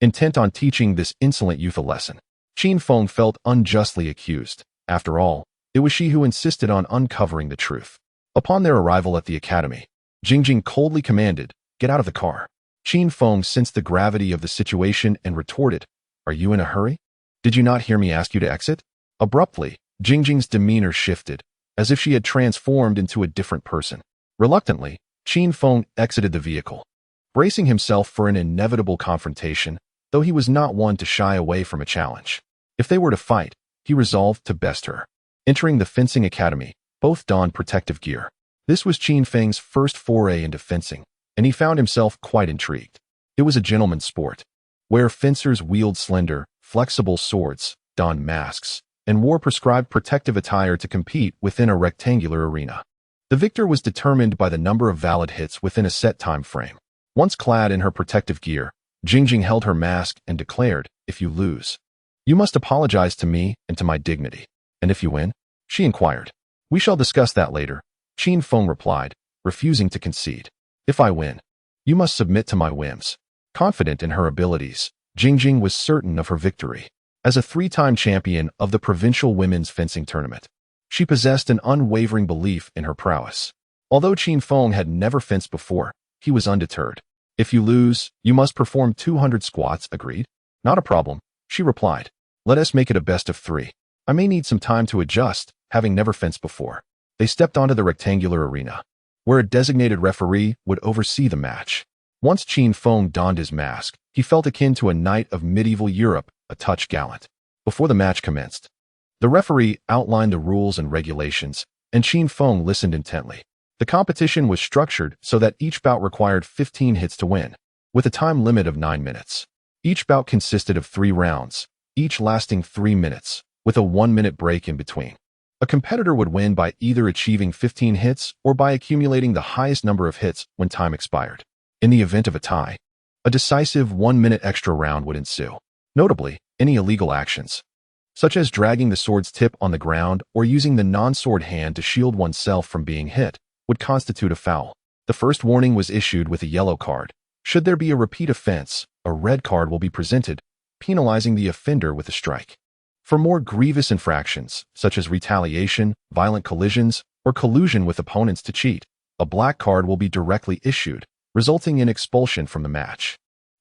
Intent on teaching this insolent youth a lesson, Qin Feng felt unjustly accused. After all, it was she who insisted on uncovering the truth. Upon their arrival at the academy, Jingjing coldly commanded, get out of the car. Qin Feng sensed the gravity of the situation and retorted, are you in a hurry? Did you not hear me ask you to exit? Abruptly, Jingjing's demeanor shifted, as if she had transformed into a different person. Reluctantly, Qin Feng exited the vehicle, bracing himself for an inevitable confrontation, though he was not one to shy away from a challenge. If they were to fight, he resolved to best her. Entering the fencing academy, both donned protective gear. This was Qin Feng's first foray into fencing, and he found himself quite intrigued. It was a gentleman's sport, where fencers wield slender, flexible swords, donned masks, and wore prescribed protective attire to compete within a rectangular arena. The victor was determined by the number of valid hits within a set time frame. Once clad in her protective gear, Jingjing held her mask and declared, if you lose, you must apologize to me and to my dignity. And if you win? She inquired. We shall discuss that later, Qin Feng replied, refusing to concede. If I win, you must submit to my whims. Confident in her abilities, Jingjing was certain of her victory. As a three-time champion of the provincial women's fencing tournament, She possessed an unwavering belief in her prowess. Although Qin Feng had never fenced before, he was undeterred. If you lose, you must perform 200 squats, agreed? Not a problem, she replied. Let us make it a best of 3. I may need some time to adjust, having never fenced before. They stepped onto the rectangular arena, where a designated referee would oversee the match. Once Qin Feng donned his mask, he felt akin to a knight of medieval Europe, a touch gallant. Before the match commenced, the referee outlined the rules and regulations, and Qin Feng listened intently. The competition was structured so that each bout required 15 hits to win, with a time limit of 9 minutes. Each bout consisted of 3 rounds, each lasting 3 minutes, with a 1-minute break in between. A competitor would win by either achieving 15 hits or by accumulating the highest number of hits when time expired. In the event of a tie, a decisive 1-minute extra round would ensue. Notably, any illegal actions, such as dragging the sword's tip on the ground or using the non-sword hand to shield oneself from being hit, would constitute a foul. The first warning was issued with a yellow card. Should there be a repeat offense, a red card will be presented, penalizing the offender with a strike. For more grievous infractions, such as retaliation, violent collisions, or collusion with opponents to cheat, a black card will be directly issued, resulting in expulsion from the match.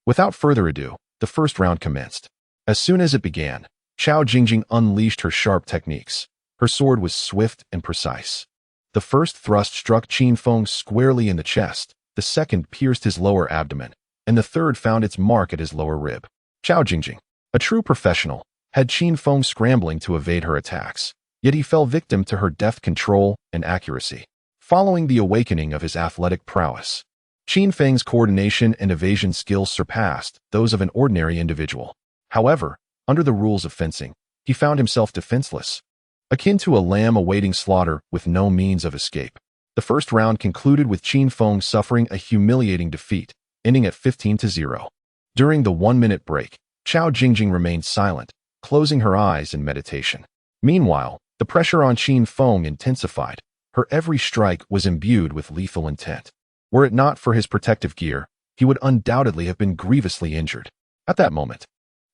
Without further ado, the first round commenced. As soon as it began, Qiao Jingjing unleashed her sharp techniques. Her sword was swift and precise. The first thrust struck Qin Feng squarely in the chest, the second pierced his lower abdomen, and the third found its mark at his lower rib. Qiao Jingjing, a true professional, had Qin Feng scrambling to evade her attacks, yet he fell victim to her deft control and accuracy. Following the awakening of his athletic prowess, Qin Feng's coordination and evasion skills surpassed those of an ordinary individual. However, under the rules of fencing, he found himself defenseless, akin to a lamb awaiting slaughter with no means of escape. The first round concluded with Qin Feng suffering a humiliating defeat, ending at 15-0. During the 1-minute break, Qiao Jingjing remained silent, closing her eyes in meditation. Meanwhile, the pressure on Qin Feng intensified. Her every strike was imbued with lethal intent. Were it not for his protective gear, he would undoubtedly have been grievously injured. At that moment,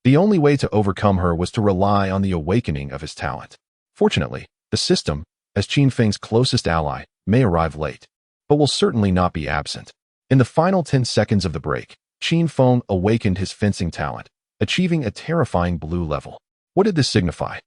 the only way to overcome her was to rely on the awakening of his talent. Fortunately, the system, as Qin Feng's closest ally, may arrive late, but will certainly not be absent. In the final 10 seconds of the break, Qin Feng awakened his fencing talent, achieving a terrifying blue level. What did this signify?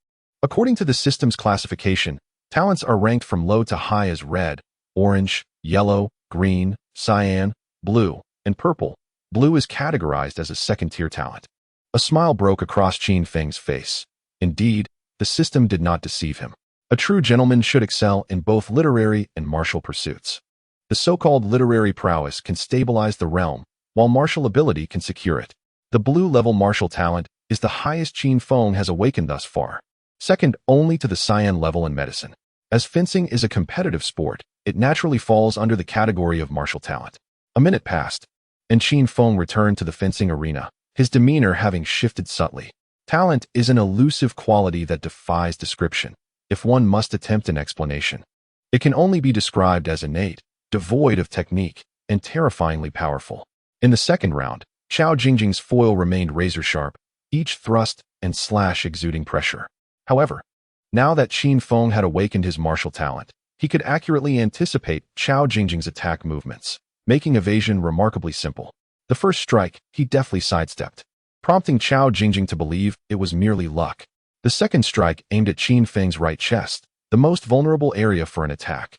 According to the system's classification, talents are ranked from low to high as red, orange, yellow, green, cyan, blue, and purple. Blue is categorized as a second-tier talent. A smile broke across Qin Feng's face. Indeed, the system did not deceive him. A true gentleman should excel in both literary and martial pursuits. The so-called literary prowess can stabilize the realm, while martial ability can secure it. The blue-level martial talent is the highest Qin Feng has awakened thus far, second only to the cyan level in medicine. As fencing is a competitive sport, it naturally falls under the category of martial talent. A minute passed, and Qin Feng returned to the fencing arena, his demeanor having shifted subtly. Talent is an elusive quality that defies description. If one must attempt an explanation, it can only be described as innate, devoid of technique, and terrifyingly powerful. In the second round, Qiao Jingjing's foil remained razor-sharp, each thrust and slash exuding pressure. However, now that Qin Feng had awakened his martial talent, he could accurately anticipate Qiao Jingjing's attack movements, making evasion remarkably simple. The first strike, he deftly sidestepped, prompting Qiao Jingjing to believe it was merely luck. The second strike aimed at Qin Feng's right chest, the most vulnerable area for an attack.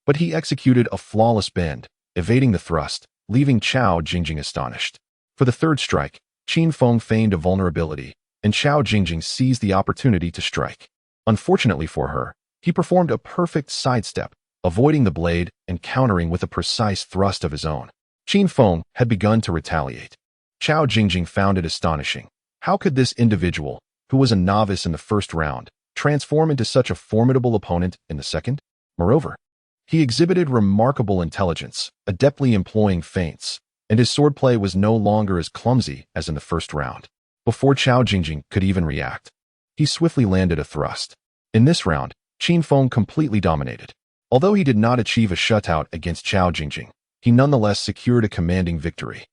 But he executed a flawless bend, evading the thrust, leaving Qiao Jingjing astonished. For the third strike, Qin Feng feigned a vulnerability, and Qiao Jingjing seized the opportunity to strike. Unfortunately for her, he performed a perfect sidestep, avoiding the blade and countering with a precise thrust of his own. Qin Feng had begun to retaliate. Qiao Jingjing found it astonishing. How could this individual, who was a novice in the first round, transform into such a formidable opponent in the second? Moreover, he exhibited remarkable intelligence, adeptly employing feints, and his swordplay was no longer as clumsy as in the first round. Before Qiao Jingjing could even react, he swiftly landed a thrust. In this round, Qin Feng completely dominated. Although he did not achieve a shutout against Qiao Jingjing, he nonetheless secured a commanding victory.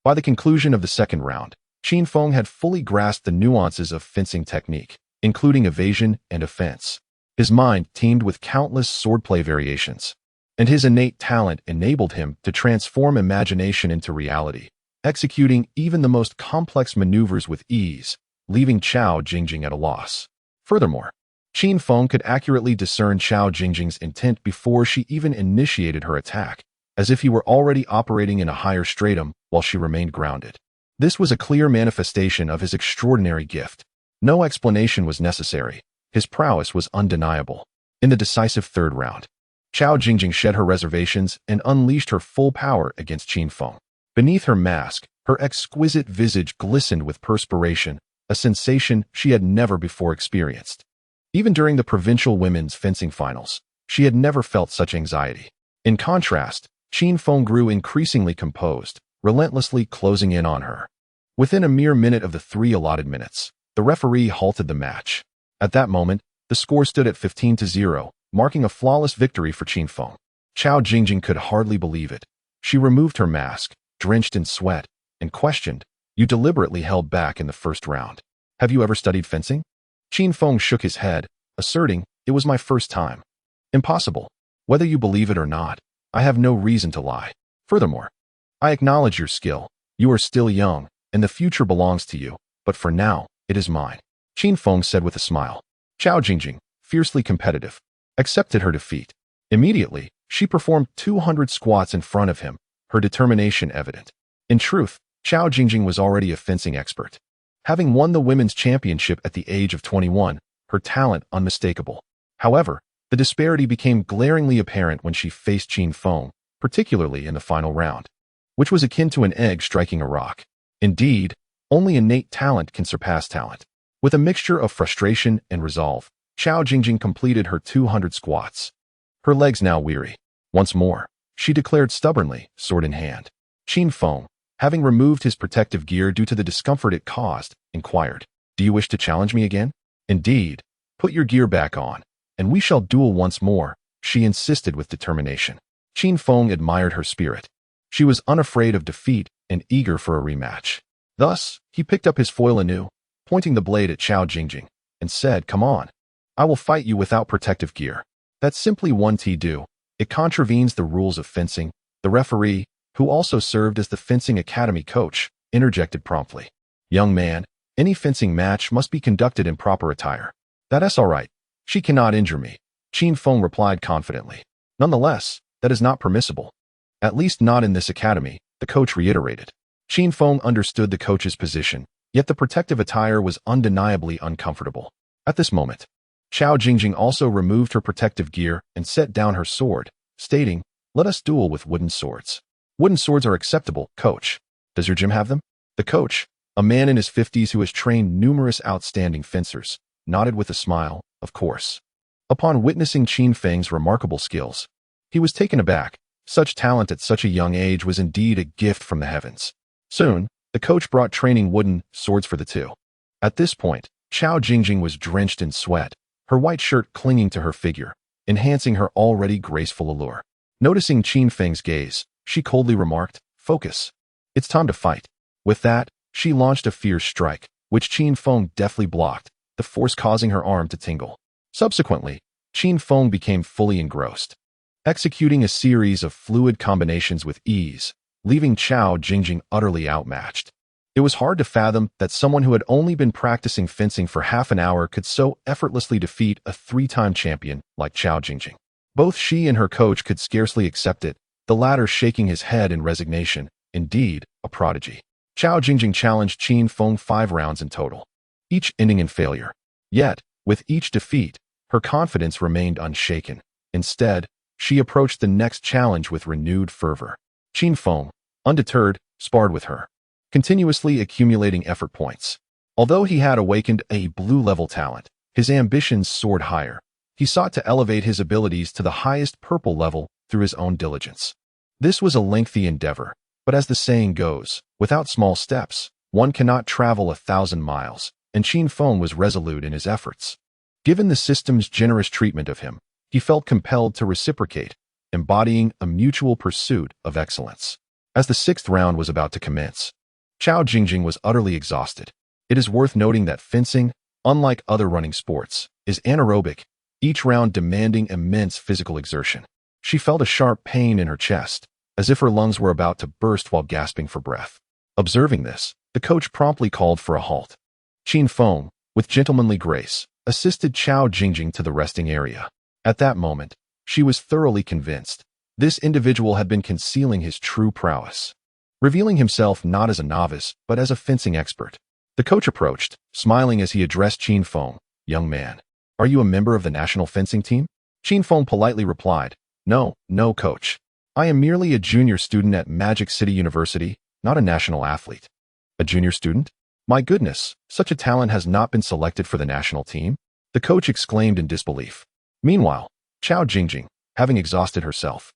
By the conclusion of the second round, Qin Feng had fully grasped the nuances of fencing technique, including evasion and offense. His mind teemed with countless swordplay variations, and his innate talent enabled him to transform imagination into reality, executing even the most complex maneuvers with ease, leaving Qiao Jingjing at a loss. Furthermore, Qin Feng could accurately discern Qiao Jingjing's intent before she even initiated her attack, as if he were already operating in a higher stratum while she remained grounded. This was a clear manifestation of his extraordinary gift. No explanation was necessary. His prowess was undeniable. In the decisive third round, Qiao Jingjing shed her reservations and unleashed her full power against Qin Feng. Beneath her mask, her exquisite visage glistened with perspiration, a sensation she had never before experienced. Even during the provincial women's fencing finals, she had never felt such anxiety. In contrast, Qin Feng grew increasingly composed, relentlessly closing in on her. Within a mere minute of the 3 allotted minutes, the referee halted the match. At that moment, the score stood at 15-0, marking a flawless victory for Qin Feng. Qiao Jingjing could hardly believe it. She removed her mask, drenched in sweat, and questioned, "You deliberately held back in the first round. Have you ever studied fencing?" Qin Feng shook his head, asserting, "It was my first time." "Impossible. Whether you believe it or not, I have no reason to lie. Furthermore, I acknowledge your skill. You are still young, and the future belongs to you, but for now, it is mine," Qin Feng said with a smile. Qiao Jingjing, fiercely competitive, accepted her defeat. Immediately, she performed 200 squats in front of him, her determination evident. In truth, Qiao Jingjing was already a fencing expert. Having won the women's championship at the age of 21, her talent unmistakable. However, the disparity became glaringly apparent when she faced Qin Feng, particularly in the final round, which was akin to an egg striking a rock. Indeed, only innate talent can surpass talent. With a mixture of frustration and resolve, Qiao Jingjing completed her 200 squats. Her legs now weary. Once more, she declared stubbornly, sword in hand. Qin Feng, having removed his protective gear due to the discomfort it caused, inquired, "Do you wish to challenge me again?" "Indeed. Put your gear back on, and we shall duel once more," she insisted with determination. Qin Feng admired her spirit. She was unafraid of defeat and eager for a rematch. Thus, he picked up his foil anew, pointing the blade at Qiao Jingjing, and said, "Come on. I will fight you without protective gear." "That's simply one do. It contravenes the rules of fencing," the referee, who also served as the fencing academy coach, interjected promptly. "Young man, any fencing match must be conducted in proper attire." "That's all right. She cannot injure me," Qin Feng replied confidently. "Nonetheless, that is not permissible. At least not in this academy," the coach reiterated. Qin Feng understood the coach's position, yet the protective attire was undeniably uncomfortable. At this moment, Qiao Jingjing also removed her protective gear and set down her sword, stating, "Let us duel with wooden swords." "Wooden swords are acceptable, coach. Does your gym have them?" The coach, a man in his 50s who has trained numerous outstanding fencers, nodded with a smile, "Of course." Upon witnessing Qin Feng's remarkable skills, he was taken aback. Such talent at such a young age was indeed a gift from the heavens. Soon, the coach brought training wooden swords for the two. At this point, Qiao Jingjing was drenched in sweat, her white shirt clinging to her figure, enhancing her already graceful allure. Noticing Qin Feng's gaze, she coldly remarked, "Focus. It's time to fight." With that, she launched a fierce strike, which Qin Feng deftly blocked, the force causing her arm to tingle. Subsequently, Qin Feng became fully engrossed, executing a series of fluid combinations with ease, leaving Qiao Jingjing utterly outmatched. It was hard to fathom that someone who had only been practicing fencing for half an hour could so effortlessly defeat a 3-time champion like Qiao Jingjing. Both she and her coach could scarcely accept it, the latter shaking his head in resignation. Indeed, a prodigy. Qiao Jingjing challenged Qin Feng 5 rounds in total, each ending in failure. Yet, with each defeat, her confidence remained unshaken. Instead, she approached the next challenge with renewed fervor. Qin Feng, undeterred, sparred with her, continuously accumulating effort points. Although he had awakened a blue-level talent, his ambitions soared higher. He sought to elevate his abilities to the highest purple level through his own diligence. This was a lengthy endeavor, but as the saying goes, without small steps, one cannot travel 1,000 miles, and Qin Feng was resolute in his efforts. Given the system's generous treatment of him, he felt compelled to reciprocate, embodying a mutual pursuit of excellence. As the 6th round was about to commence, Qiao Jingjing was utterly exhausted. It is worth noting that fencing, unlike other running sports, is anaerobic, each round demanding immense physical exertion. She felt a sharp pain in her chest, as if her lungs were about to burst while gasping for breath. Observing this, the coach promptly called for a halt. Qin Feng, with gentlemanly grace, assisted Chao Jingjing to the resting area. At that moment, she was thoroughly convinced this individual had been concealing his true prowess, revealing himself not as a novice, but as a fencing expert. The coach approached, smiling as he addressed Qin Feng. "Young man, are you a member of the national fencing team?" Qin Feng politely replied, No, coach. I am merely a junior student at Magic City University, not a national athlete." "A junior student? My goodness, such a talent has not been selected for the national team?" the coach exclaimed in disbelief. Meanwhile, Chao Jingjing, having exhausted herself,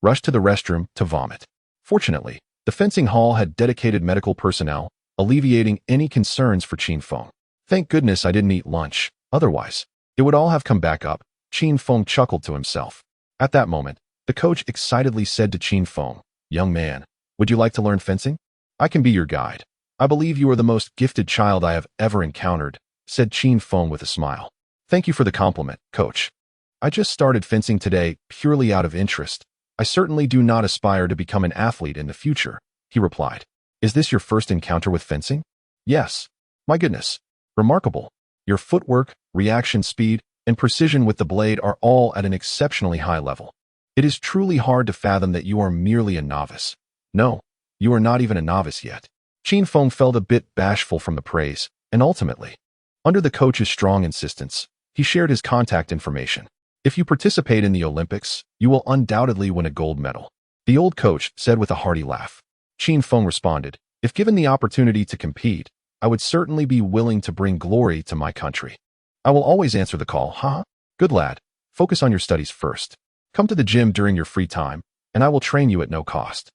rushed to the restroom to vomit. Fortunately, the fencing hall had dedicated medical personnel, alleviating any concerns for Qin Feng. "Thank goodness I didn't eat lunch, otherwise, it would all have come back up," Qin Feng chuckled to himself. At that moment, the coach excitedly said to Qin Feng, "Young man, would you like to learn fencing? I can be your guide. I believe you are the most gifted child I have ever encountered," said Qin Feng with a smile. "Thank you for the compliment, coach. I just started fencing today purely out of interest. I certainly do not aspire to become an athlete in the future," he replied. "Is this your first encounter with fencing?" "Yes. My goodness. Remarkable. Your footwork, reaction speed, and precision with the blade are all at an exceptionally high level. It is truly hard to fathom that you are merely a novice." "No, you are not even a novice yet." Qin Feng felt a bit bashful from the praise, and ultimately, under the coach's strong insistence, he shared his contact information. "If you participate in the Olympics, you will undoubtedly win a gold medal," the old coach said with a hearty laugh. Qin Feng responded, "If given the opportunity to compete, I would certainly be willing to bring glory to my country. I will always answer the call, haha. Good lad, focus on your studies first. Come to the gym during your free time, and I will train you at no cost."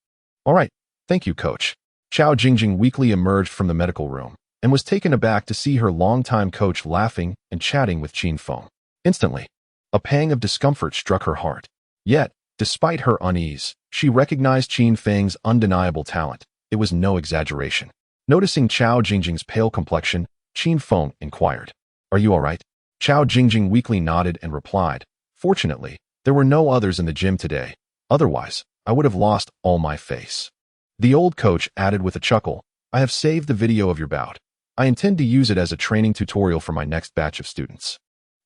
"All right, thank you, coach." Chao Jingjing weakly emerged from the medical room and was taken aback to see her longtime coach laughing and chatting with Qin Feng. Instantly, a pang of discomfort struck her heart. Yet, despite her unease, she recognized Qin Feng's undeniable talent. It was no exaggeration. Noticing Chao Jingjing's pale complexion, Qin Feng inquired, "Are you all right?" Chao Jingjing weakly nodded and replied, "Fortunately, there were no others in the gym today. Otherwise, I would have lost all my face." The old coach added with a chuckle, "I have saved the video of your bout. I intend to use it as a training tutorial for my next batch of students."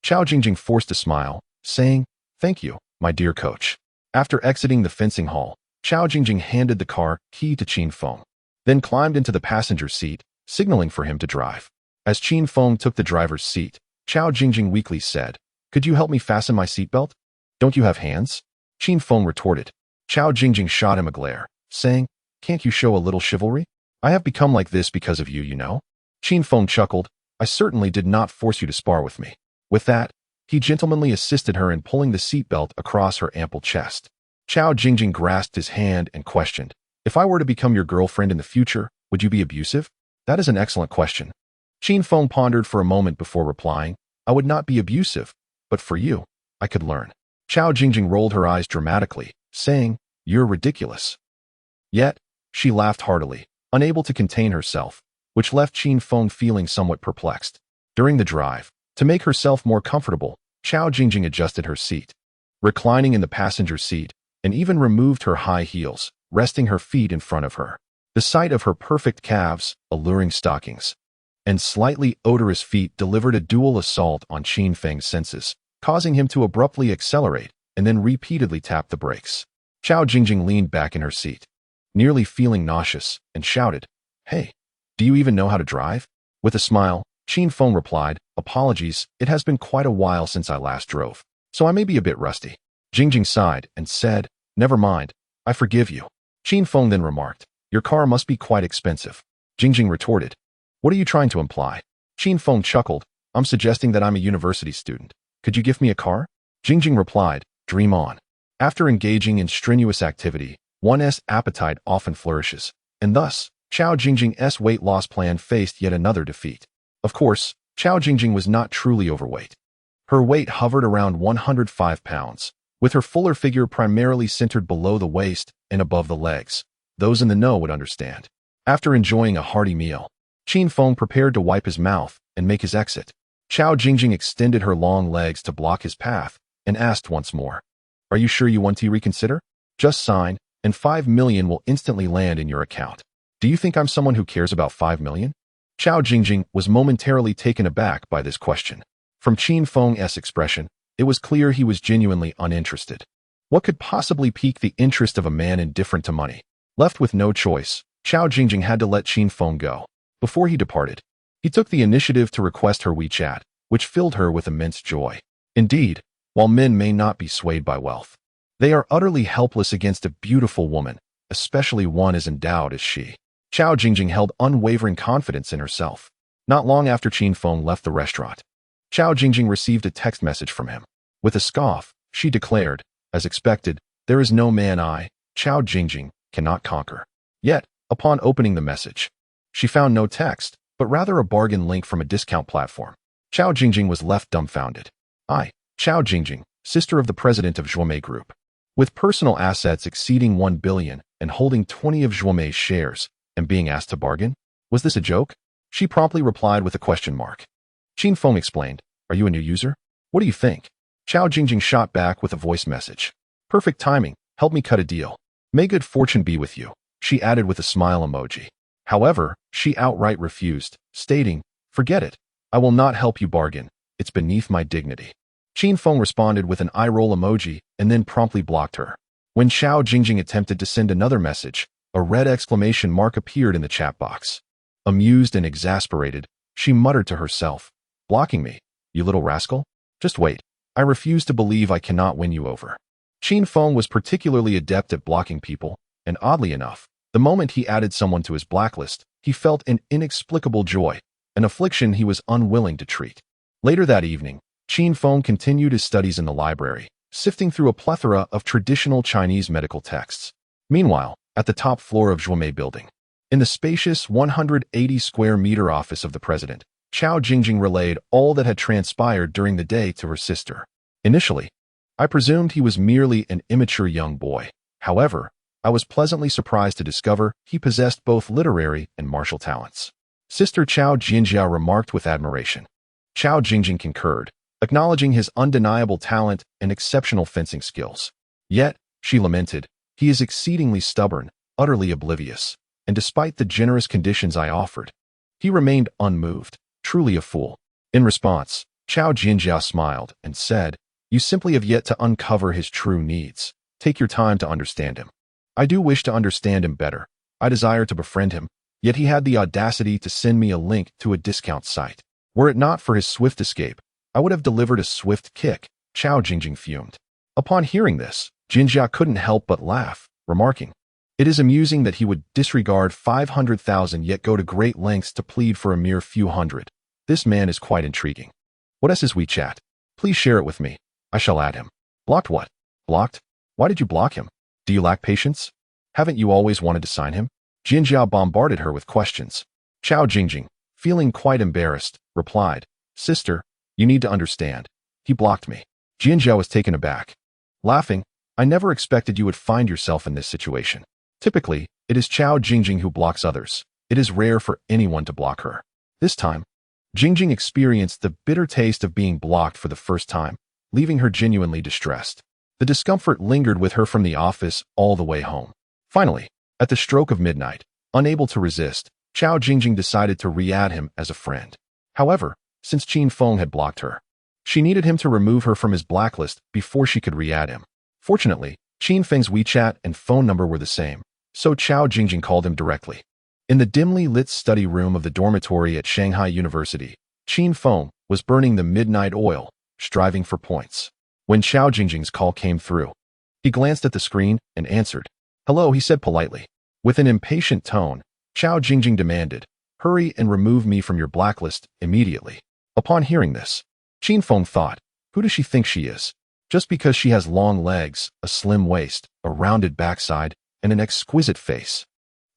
Chao Jingjing forced a smile, saying, "Thank you, my dear coach." After exiting the fencing hall, Chao Jingjing handed the car key to Qin Feng, then climbed into the passenger seat, signaling for him to drive. As Qin Feng took the driver's seat, Chao Jingjing weakly said, "Could you help me fasten my seatbelt?" "Don't you have hands?" Qin Feng retorted. Chao Jingjing shot him a glare, saying, "Can't you show a little chivalry? I have become like this because of you, you know." Qin Feng chuckled, "I certainly did not force you to spar with me." With that, he gentlemanly assisted her in pulling the seatbelt across her ample chest. Chao Jingjing grasped his hand and questioned, "If I were to become your girlfriend in the future, would you be abusive?" "That is an excellent question." Qin Feng pondered for a moment before replying, "I would not be abusive, but for you, I could learn." Chao Jingjing rolled her eyes dramatically, saying, "You're ridiculous." Yet, she laughed heartily, unable to contain herself, which left Qin Feng feeling somewhat perplexed. During the drive, to make herself more comfortable, Chao Jingjing adjusted her seat, reclining in the passenger seat, and even removed her high heels, resting her feet in front of her. The sight of her perfect calves, alluring stockings, and slightly odorous feet delivered a dual assault on Qin Feng's senses, causing him to abruptly accelerate and then repeatedly tap the brakes. Chao Jingjing leaned back in her seat, nearly feeling nauseous, and shouted, "Hey, do you even know how to drive?" With a smile, Qin Feng replied, "Apologies, it has been quite a while since I last drove, so I may be a bit rusty." Jingjing sighed and said, "Never mind, I forgive you." Qin Feng then remarked, "Your car must be quite expensive." Jingjing retorted, "What are you trying to imply?" Qin Feng chuckled, "I'm suggesting that I'm a university student. Could you gift me a car?" Jingjing replied, "Dream on." After engaging in strenuous activity, one's appetite often flourishes, and thus, Chao Jingjing's weight loss plan faced yet another defeat. Of course, Chao Jingjing was not truly overweight. Her weight hovered around 105 pounds, with her fuller figure primarily centered below the waist and above the legs. Those in the know would understand. After enjoying a hearty meal, Qin Feng prepared to wipe his mouth and make his exit. Chao Jingjing extended her long legs to block his path and asked once more, "Are you sure you want to reconsider? Just sign, and 5 million will instantly land in your account. Do you think I'm someone who cares about 5 million? Chao Jingjing was momentarily taken aback by this question. From Qin Feng's expression, it was clear he was genuinely uninterested. What could possibly pique the interest of a man indifferent to money? Left with no choice, Chao Jingjing had to let Qin Feng go. Before he departed, he took the initiative to request her WeChat, which filled her with immense joy. Indeed, while men may not be swayed by wealth, they are utterly helpless against a beautiful woman, especially one as endowed as she. Chao Jingjing held unwavering confidence in herself. Not long after Qin Feng left the restaurant, Chao Jingjing received a text message from him. With a scoff, she declared, as expected, "There is no man I, Chao Jingjing, cannot conquer." Yet, upon opening the message, she found no text, but rather a bargain link from a discount platform. Chao Jingjing was left dumbfounded. I, Chao Jingjing, sister of the president of Zhuomei Group, with personal assets exceeding 1 billion and holding 20 of Zhuomei's shares, and being asked to bargain? Was this a joke? She promptly replied with a question mark. Qin Feng explained, "Are you a new user? What do you think?" Chao Jingjing shot back with a voice message. "Perfect timing, help me cut a deal. May good fortune be with you," she added with a smile emoji. However, she outright refused, stating, "Forget it. I will not help you bargain. It's beneath my dignity." Qin Feng responded with an eye-roll emoji and then promptly blocked her. When Chao Jingjing attempted to send another message, a red exclamation mark appeared in the chat box. Amused and exasperated, she muttered to herself, "Blocking me, you little rascal? Just wait. I refuse to believe I cannot win you over." Qin Feng was particularly adept at blocking people, and oddly enough, the moment he added someone to his blacklist, he felt an inexplicable joy, an affliction he was unwilling to treat. Later that evening, Qin Feng continued his studies in the library, sifting through a plethora of traditional Chinese medical texts. Meanwhile, at the top floor of Zhuomei Building, in the spacious 180-square-meter office of the president, Chao Jingjing relayed all that had transpired during the day to her sister. Initially, I presumed he was merely an immature young boy. However, I was pleasantly surprised to discover he possessed both literary and martial talents. Sister Chao Jinjia remarked with admiration. Chao Jingjing concurred, acknowledging his undeniable talent and exceptional fencing skills. Yet, she lamented, he is exceedingly stubborn, utterly oblivious, and despite the generous conditions I offered, he remained unmoved, truly a fool. In response, Chao Jinjia smiled and said, "You simply have yet to uncover his true needs. Take your time to understand him." I do wish to understand him better. I desire to befriend him, yet he had the audacity to send me a link to a discount site. Were it not for his swift escape, I would have delivered a swift kick, Chao Jingjing fumed. Upon hearing this, Jinjia couldn't help but laugh, remarking, "It is amusing that he would disregard 500,000 yet go to great lengths to plead for a mere few hundred. This man is quite intriguing. What is his WeChat? Please share it with me. I shall add him." Blocked what? Blocked? Why did you block him? Do you lack patience? Haven't you always wanted to sign him? Jinjia bombarded her with questions. Chao Jingjing, feeling quite embarrassed, replied, "Sister, you need to understand. He blocked me." Jinjia was taken aback. Laughing, "I never expected you would find yourself in this situation. Typically, it is Chao Jingjing who blocks others. It is rare for anyone to block her." This time, Jingjing experienced the bitter taste of being blocked for the first time, leaving her genuinely distressed. The discomfort lingered with her from the office all the way home. Finally, at the stroke of midnight, unable to resist, Chao Jingjing decided to re-add him as a friend. However, since Qin Feng had blocked her, she needed him to remove her from his blacklist before she could re-add him. Fortunately, Qin Feng's WeChat and phone number were the same, so Chao Jingjing called him directly. In the dimly lit study room of the dormitory at Shanghai University, Qin Feng was burning the midnight oil, striving for points. When Chao Jingjing's call came through, he glanced at the screen and answered. "Hello," he said politely. With an impatient tone, Chao Jingjing demanded, "Hurry and remove me from your blacklist immediately." Upon hearing this, Qin Feng thought, who does she think she is? Just because she has long legs, a slim waist, a rounded backside, and an exquisite face,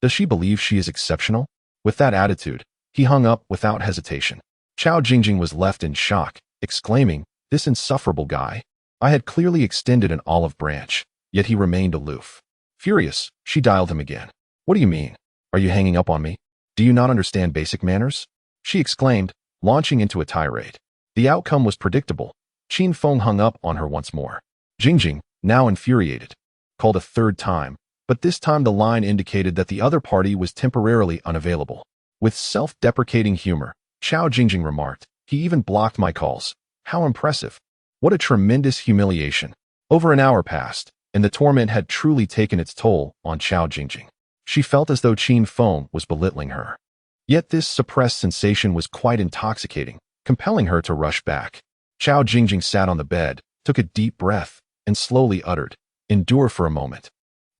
does she believe she is exceptional? With that attitude, he hung up without hesitation. Chao Jingjing was left in shock, exclaiming, "This insufferable guy." I had clearly extended an olive branch, yet he remained aloof. Furious, she dialed him again. "What do you mean? Are you hanging up on me? Do you not understand basic manners?" she exclaimed, launching into a tirade. The outcome was predictable. Qin Feng hung up on her once more. Jingjing, now infuriated, called a third time, but this time the line indicated that the other party was temporarily unavailable. With self-deprecating humor, Chao Jingjing remarked, "He even blocked my calls. How impressive. What a tremendous humiliation." Over an hour passed, and the torment had truly taken its toll on Chao Jingjing. She felt as though Qin Feng was belittling her. Yet this suppressed sensation was quite intoxicating, compelling her to rush back. Chao Jingjing sat on the bed, took a deep breath, and slowly uttered, "Endure for a moment.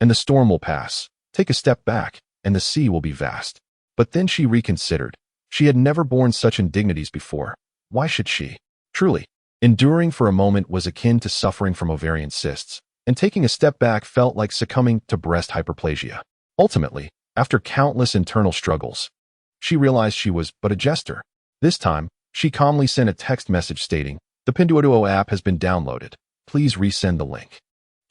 And the storm will pass. Take a step back, and the sea will be vast." But then she reconsidered. She had never borne such indignities before. Why should she? Truly, enduring for a moment was akin to suffering from ovarian cysts, and taking a step back felt like succumbing to breast hyperplasia. Ultimately, after countless internal struggles, she realized she was but a jester. This time, she calmly sent a text message stating, "The Pinduoduo app has been downloaded. Please resend the link."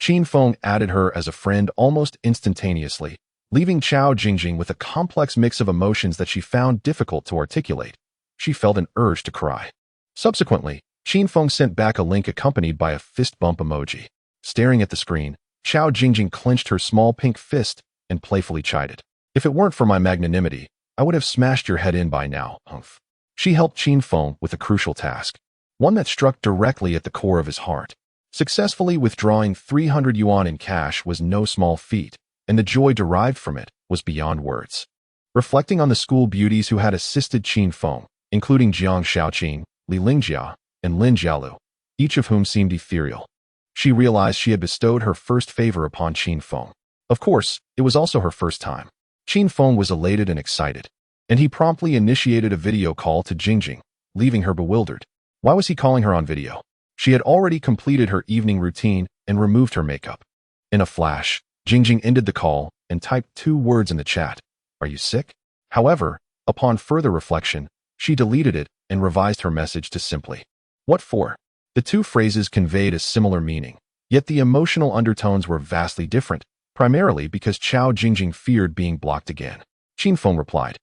Qin Feng added her as a friend almost instantaneously, leaving Chao Jingjing with a complex mix of emotions that she found difficult to articulate. She felt an urge to cry. Subsequently, Qin Feng sent back a link accompanied by a fist bump emoji. Staring at the screen, Chao Jingjing clenched her small pink fist and playfully chided, "If it weren't for my magnanimity, I would have smashed your head in by now, humph." She helped Qin Feng with a crucial task, one that struck directly at the core of his heart. Successfully withdrawing 300 yuan in cash was no small feat, and the joy derived from it was beyond words. Reflecting on the school beauties who had assisted Qin Feng, including Jiang Shaoqin, Li Lingjia, and Lin Jialu, each of whom seemed ethereal, she realized she had bestowed her first favor upon Qin Feng. Of course, it was also her first time. Qin Feng was elated and excited, and he promptly initiated a video call to Jingjing, leaving her bewildered. Why was he calling her on video? She had already completed her evening routine and removed her makeup. In a flash, Jingjing ended the call and typed 2 words in the chat, "Are you sick?" However, upon further reflection, she deleted it and revised her message to simply, "What for?" The 2 phrases conveyed a similar meaning, yet the emotional undertones were vastly different, primarily because Chao Jingjing feared being blocked again. Qin Feng replied,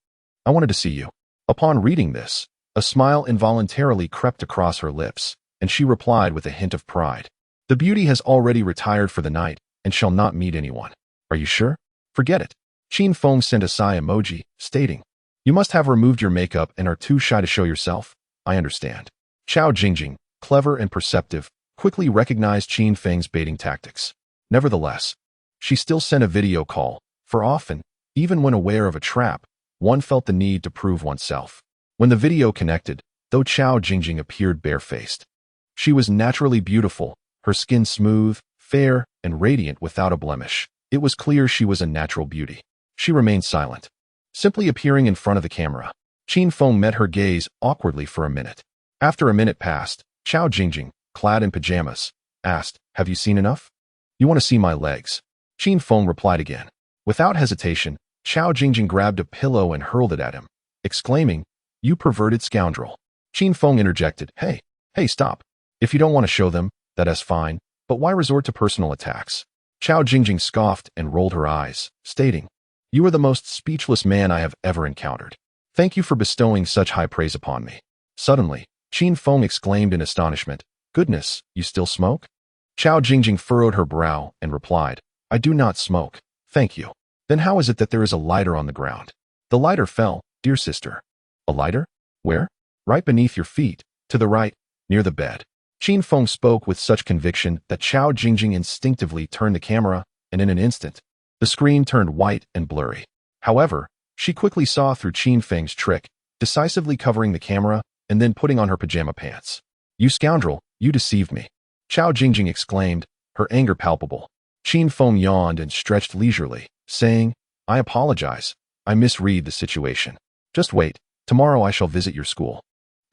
"I wanted to see you." Upon reading this, a smile involuntarily crept across her lips, and she replied with a hint of pride, "The beauty has already retired for the night and shall not meet anyone." "Are you sure?" "Forget it." Qin Feng sent a sigh emoji, stating, "You must have removed your makeup and are too shy to show yourself. I understand." Chao Jingjing, clever and perceptive, quickly recognized Qin Feng's baiting tactics. Nevertheless, she still sent a video call, for often, even when aware of a trap, one felt the need to prove oneself. When the video connected, though Chao Jingjing appeared barefaced, she was naturally beautiful, her skin smooth, fair, and radiant without a blemish. It was clear she was a natural beauty. She remained silent, simply appearing in front of the camera. Qin Feng met her gaze awkwardly for a minute. After a minute passed, Chao Jingjing, clad in pajamas, asked, "Have you seen enough? You want to see my legs?" Qin Feng replied again. Without hesitation, Chao Jingjing grabbed a pillow and hurled it at him, exclaiming, "You perverted scoundrel." Qin Feng interjected, Hey, stop. If you don't want to show them, that's fine, but why resort to personal attacks?" Chao Jingjing scoffed and rolled her eyes, stating, "You are the most speechless man I have ever encountered. Thank you for bestowing such high praise upon me." Suddenly, Qin Feng exclaimed in astonishment, "Goodness, you still smoke?" Chao Jingjing furrowed her brow and replied, "I do not smoke, thank you." "Then how is it that there is a lighter on the ground?" "The lighter fell, dear sister." "A lighter? Where?" "Right beneath your feet, to the right, near the bed." Qin Feng spoke with such conviction that Chao Jingjing instinctively turned the camera, and in an instant, the screen turned white and blurry. However, she quickly saw through Qin Feng's trick, decisively covering the camera and then putting on her pajama pants. "You scoundrel, you deceived me." Chao Jingjing exclaimed, her anger palpable. Qin Feng yawned and stretched leisurely, saying, "I apologize. I misread the situation. Just wait, tomorrow I shall visit your school.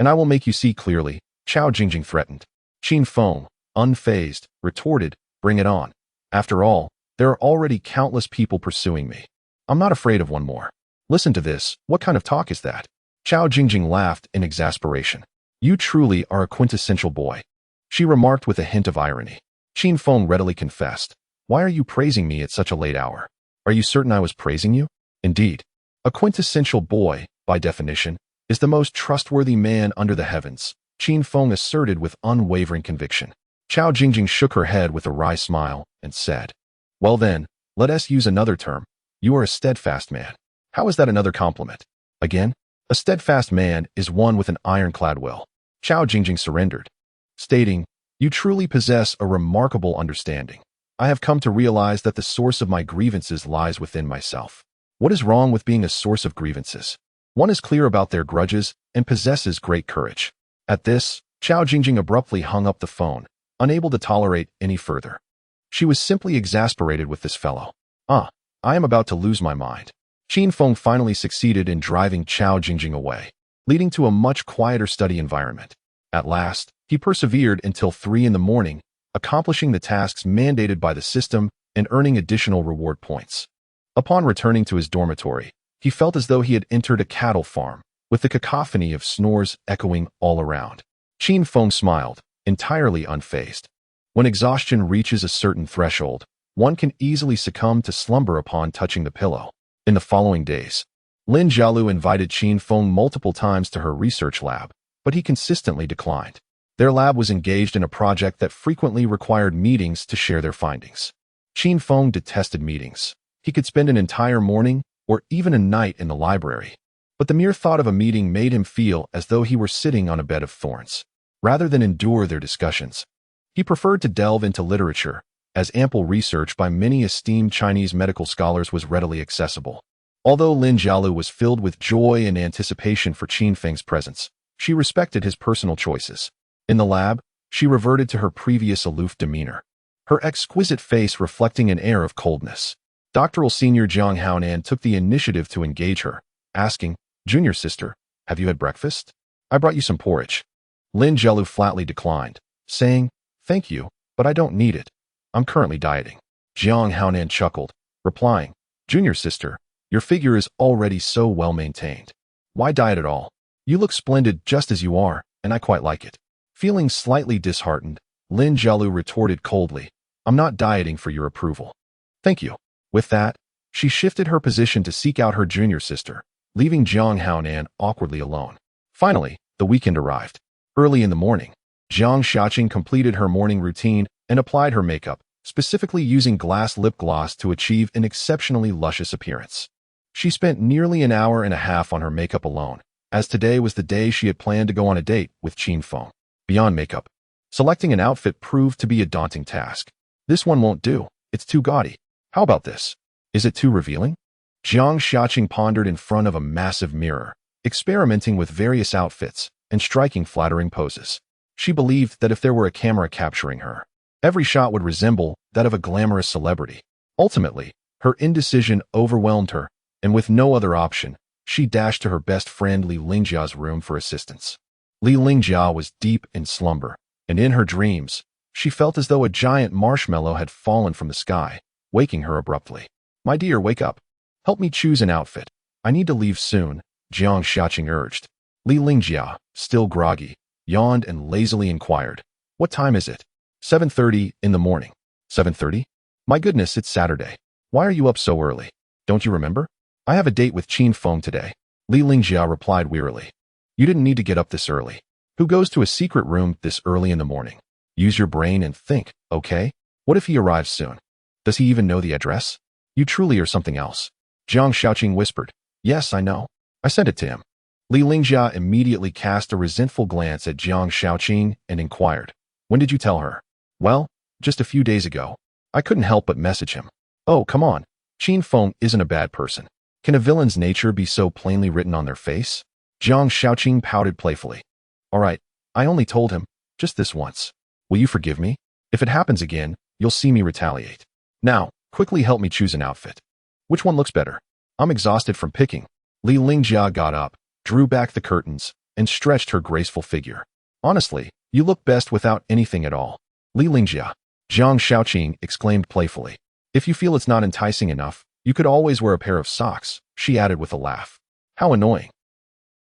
And I will make you see clearly," Chao Jingjing threatened. Qin Feng, unfazed, retorted, "Bring it on. After all, there are already countless people pursuing me. I'm not afraid of one more." "Listen to this, what kind of talk is that?" Chao Jingjing laughed in exasperation. "You truly are a quintessential boy," she remarked with a hint of irony. Qin Feng readily confessed, "Why are you praising me at such a late hour?" "Are you certain I was praising you?" "Indeed. A quintessential boy, by definition, is the most trustworthy man under the heavens. Qin Feng asserted with unwavering conviction. Chao Jingjing shook her head with a wry smile and said, "Well then, let us use another term. You are a steadfast man." "How is that another compliment?" "Again, a steadfast man is one with an ironclad will." Chao Jingjing surrendered, stating, "You truly possess a remarkable understanding. I have come to realize that the source of my grievances lies within myself." What is wrong with being a source of grievances? One is clear about their grudges and possesses great courage. At this, Chao Jingjing abruptly hung up the phone, unable to tolerate any further. She was simply exasperated with this fellow. I am about to lose my mind. Qin Feng finally succeeded in driving Chao Jingjing away, leading to a much quieter study environment. At last, he persevered until 3 in the morning, accomplishing the tasks mandated by the system and earning additional reward points. Upon returning to his dormitory, he felt as though he had entered a cattle farm, with the cacophony of snores echoing all around. Qin Feng smiled, entirely unfazed. When exhaustion reaches a certain threshold, one can easily succumb to slumber upon touching the pillow. In the following days, Lin Jialu invited Qin Feng multiple times to her research lab, but he consistently declined. Their lab was engaged in a project that frequently required meetings to share their findings. Qin Feng detested meetings. He could spend an entire morning or even a night in the library, but the mere thought of a meeting made him feel as though he were sitting on a bed of thorns. Rather than endure their discussions, he preferred to delve into literature, as ample research by many esteemed Chinese medical scholars was readily accessible. Although Lin Jialu was filled with joy and anticipation for Qin Feng's presence, she respected his personal choices. In the lab, she reverted to her previous aloof demeanor, her exquisite face reflecting an air of coldness. Doctoral senior Jiang Haonan took the initiative to engage her, asking, "Junior sister, have you had breakfast? I brought you some porridge." Lin Jialu flatly declined, saying, "Thank you, but I don't need it. I'm currently dieting." Jiang Haonan chuckled, replying, "Junior sister, your figure is already so well maintained. Why diet at all? You look splendid just as you are, and I quite like it." Feeling slightly disheartened, Lin Jialu retorted coldly, "I'm not dieting for your approval." "Thank you." With that, she shifted her position to seek out her junior sister, leaving Jiang Haonan awkwardly alone. Finally, the weekend arrived. Early in the morning, Jiang Xiaoqing completed her morning routine and applied her makeup, specifically using glass lip gloss to achieve an exceptionally luscious appearance. She spent nearly an hour and a half on her makeup alone, as today was the day she had planned to go on a date with Qin Feng. Beyond makeup, selecting an outfit proved to be a daunting task. "This one won't do. It's too gaudy. How about this? Is it too revealing?" Jiang Xiaoqing pondered in front of a massive mirror, experimenting with various outfits and striking flattering poses. She believed that if there were a camera capturing her, every shot would resemble that of a glamorous celebrity. Ultimately, her indecision overwhelmed her, and with no other option, she dashed to her best friend Li Lingjia's room for assistance. Li Lingjia was deep in slumber, and in her dreams, she felt as though a giant marshmallow had fallen from the sky, waking her abruptly. "My dear, wake up. Help me choose an outfit. I need to leave soon," Jiang Xiaoqing urged. Li Lingjia, still groggy, yawned and lazily inquired, "What time is it?" 7:30 in the morning. 7:30? My goodness, it's Saturday. Why are you up so early? Don't you remember? I have a date with Qin Feng today. Li Lingjia replied wearily. You didn't need to get up this early. Who goes to a secret room this early in the morning? Use your brain and think, okay? What if he arrives soon? Does he even know the address? You truly are something else. Jiang Xiaoqing whispered. Yes, I know. I sent it to him. Li Lingjia immediately cast a resentful glance at Jiang Xiaoqing and inquired, when did you tell her? Well, just a few days ago. I couldn't help but message him. Oh, come on. Qin Feng isn't a bad person. Can a villain's nature be so plainly written on their face? Jiang Xiaoqing pouted playfully. All right, I only told him, just this once. Will you forgive me? If it happens again, you'll see me retaliate. Now, quickly help me choose an outfit. Which one looks better? I'm exhausted from picking. Li Lingjia got up, drew back the curtains, and stretched her graceful figure. Honestly, you look best without anything at all. Li Lingjia. Jiang Xiaoqing exclaimed playfully. If you feel it's not enticing enough, you could always wear a pair of socks, she added with a laugh. How annoying.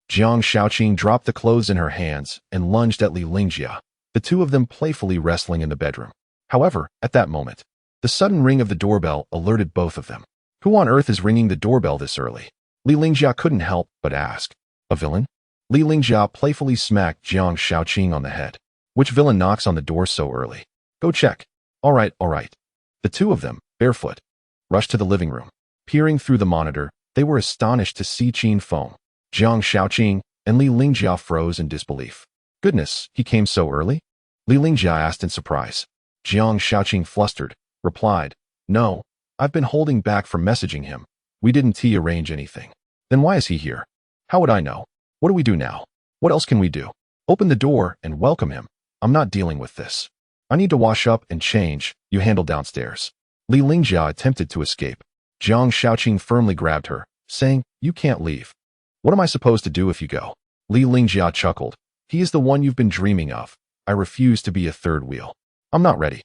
Jiang Xiaoqing dropped the clothes in her hands and lunged at Li Lingjia, the two of them playfully wrestling in the bedroom. However, at that moment, the sudden ring of the doorbell alerted both of them. Who on earth is ringing the doorbell this early? Li Lingjia couldn't help but ask. A villain? Li Lingjia playfully smacked Jiang Shaoqing on the head. Which villain knocks on the door so early? Go check. All right. The two of them, barefoot, rushed to the living room. Peering through the monitor, they were astonished to see Qin Feng, Jiang Shaoqing, and Li Lingjia froze in disbelief. Goodness, he came so early? Li Lingjia asked in surprise. Jiang Shaoqing, flustered, replied, No, I've been holding back from messaging him. We didn't arrange anything. Then why is he here? How would I know? What do we do now? What else can we do? Open the door and welcome him. I'm not dealing with this. I need to wash up and change. You handle downstairs. Li Lingjia attempted to escape. Jiang Shaoqing firmly grabbed her, saying, You can't leave. What am I supposed to do if you go? Li Lingjia chuckled. He is the one you've been dreaming of. I refuse to be a third wheel. I'm not ready.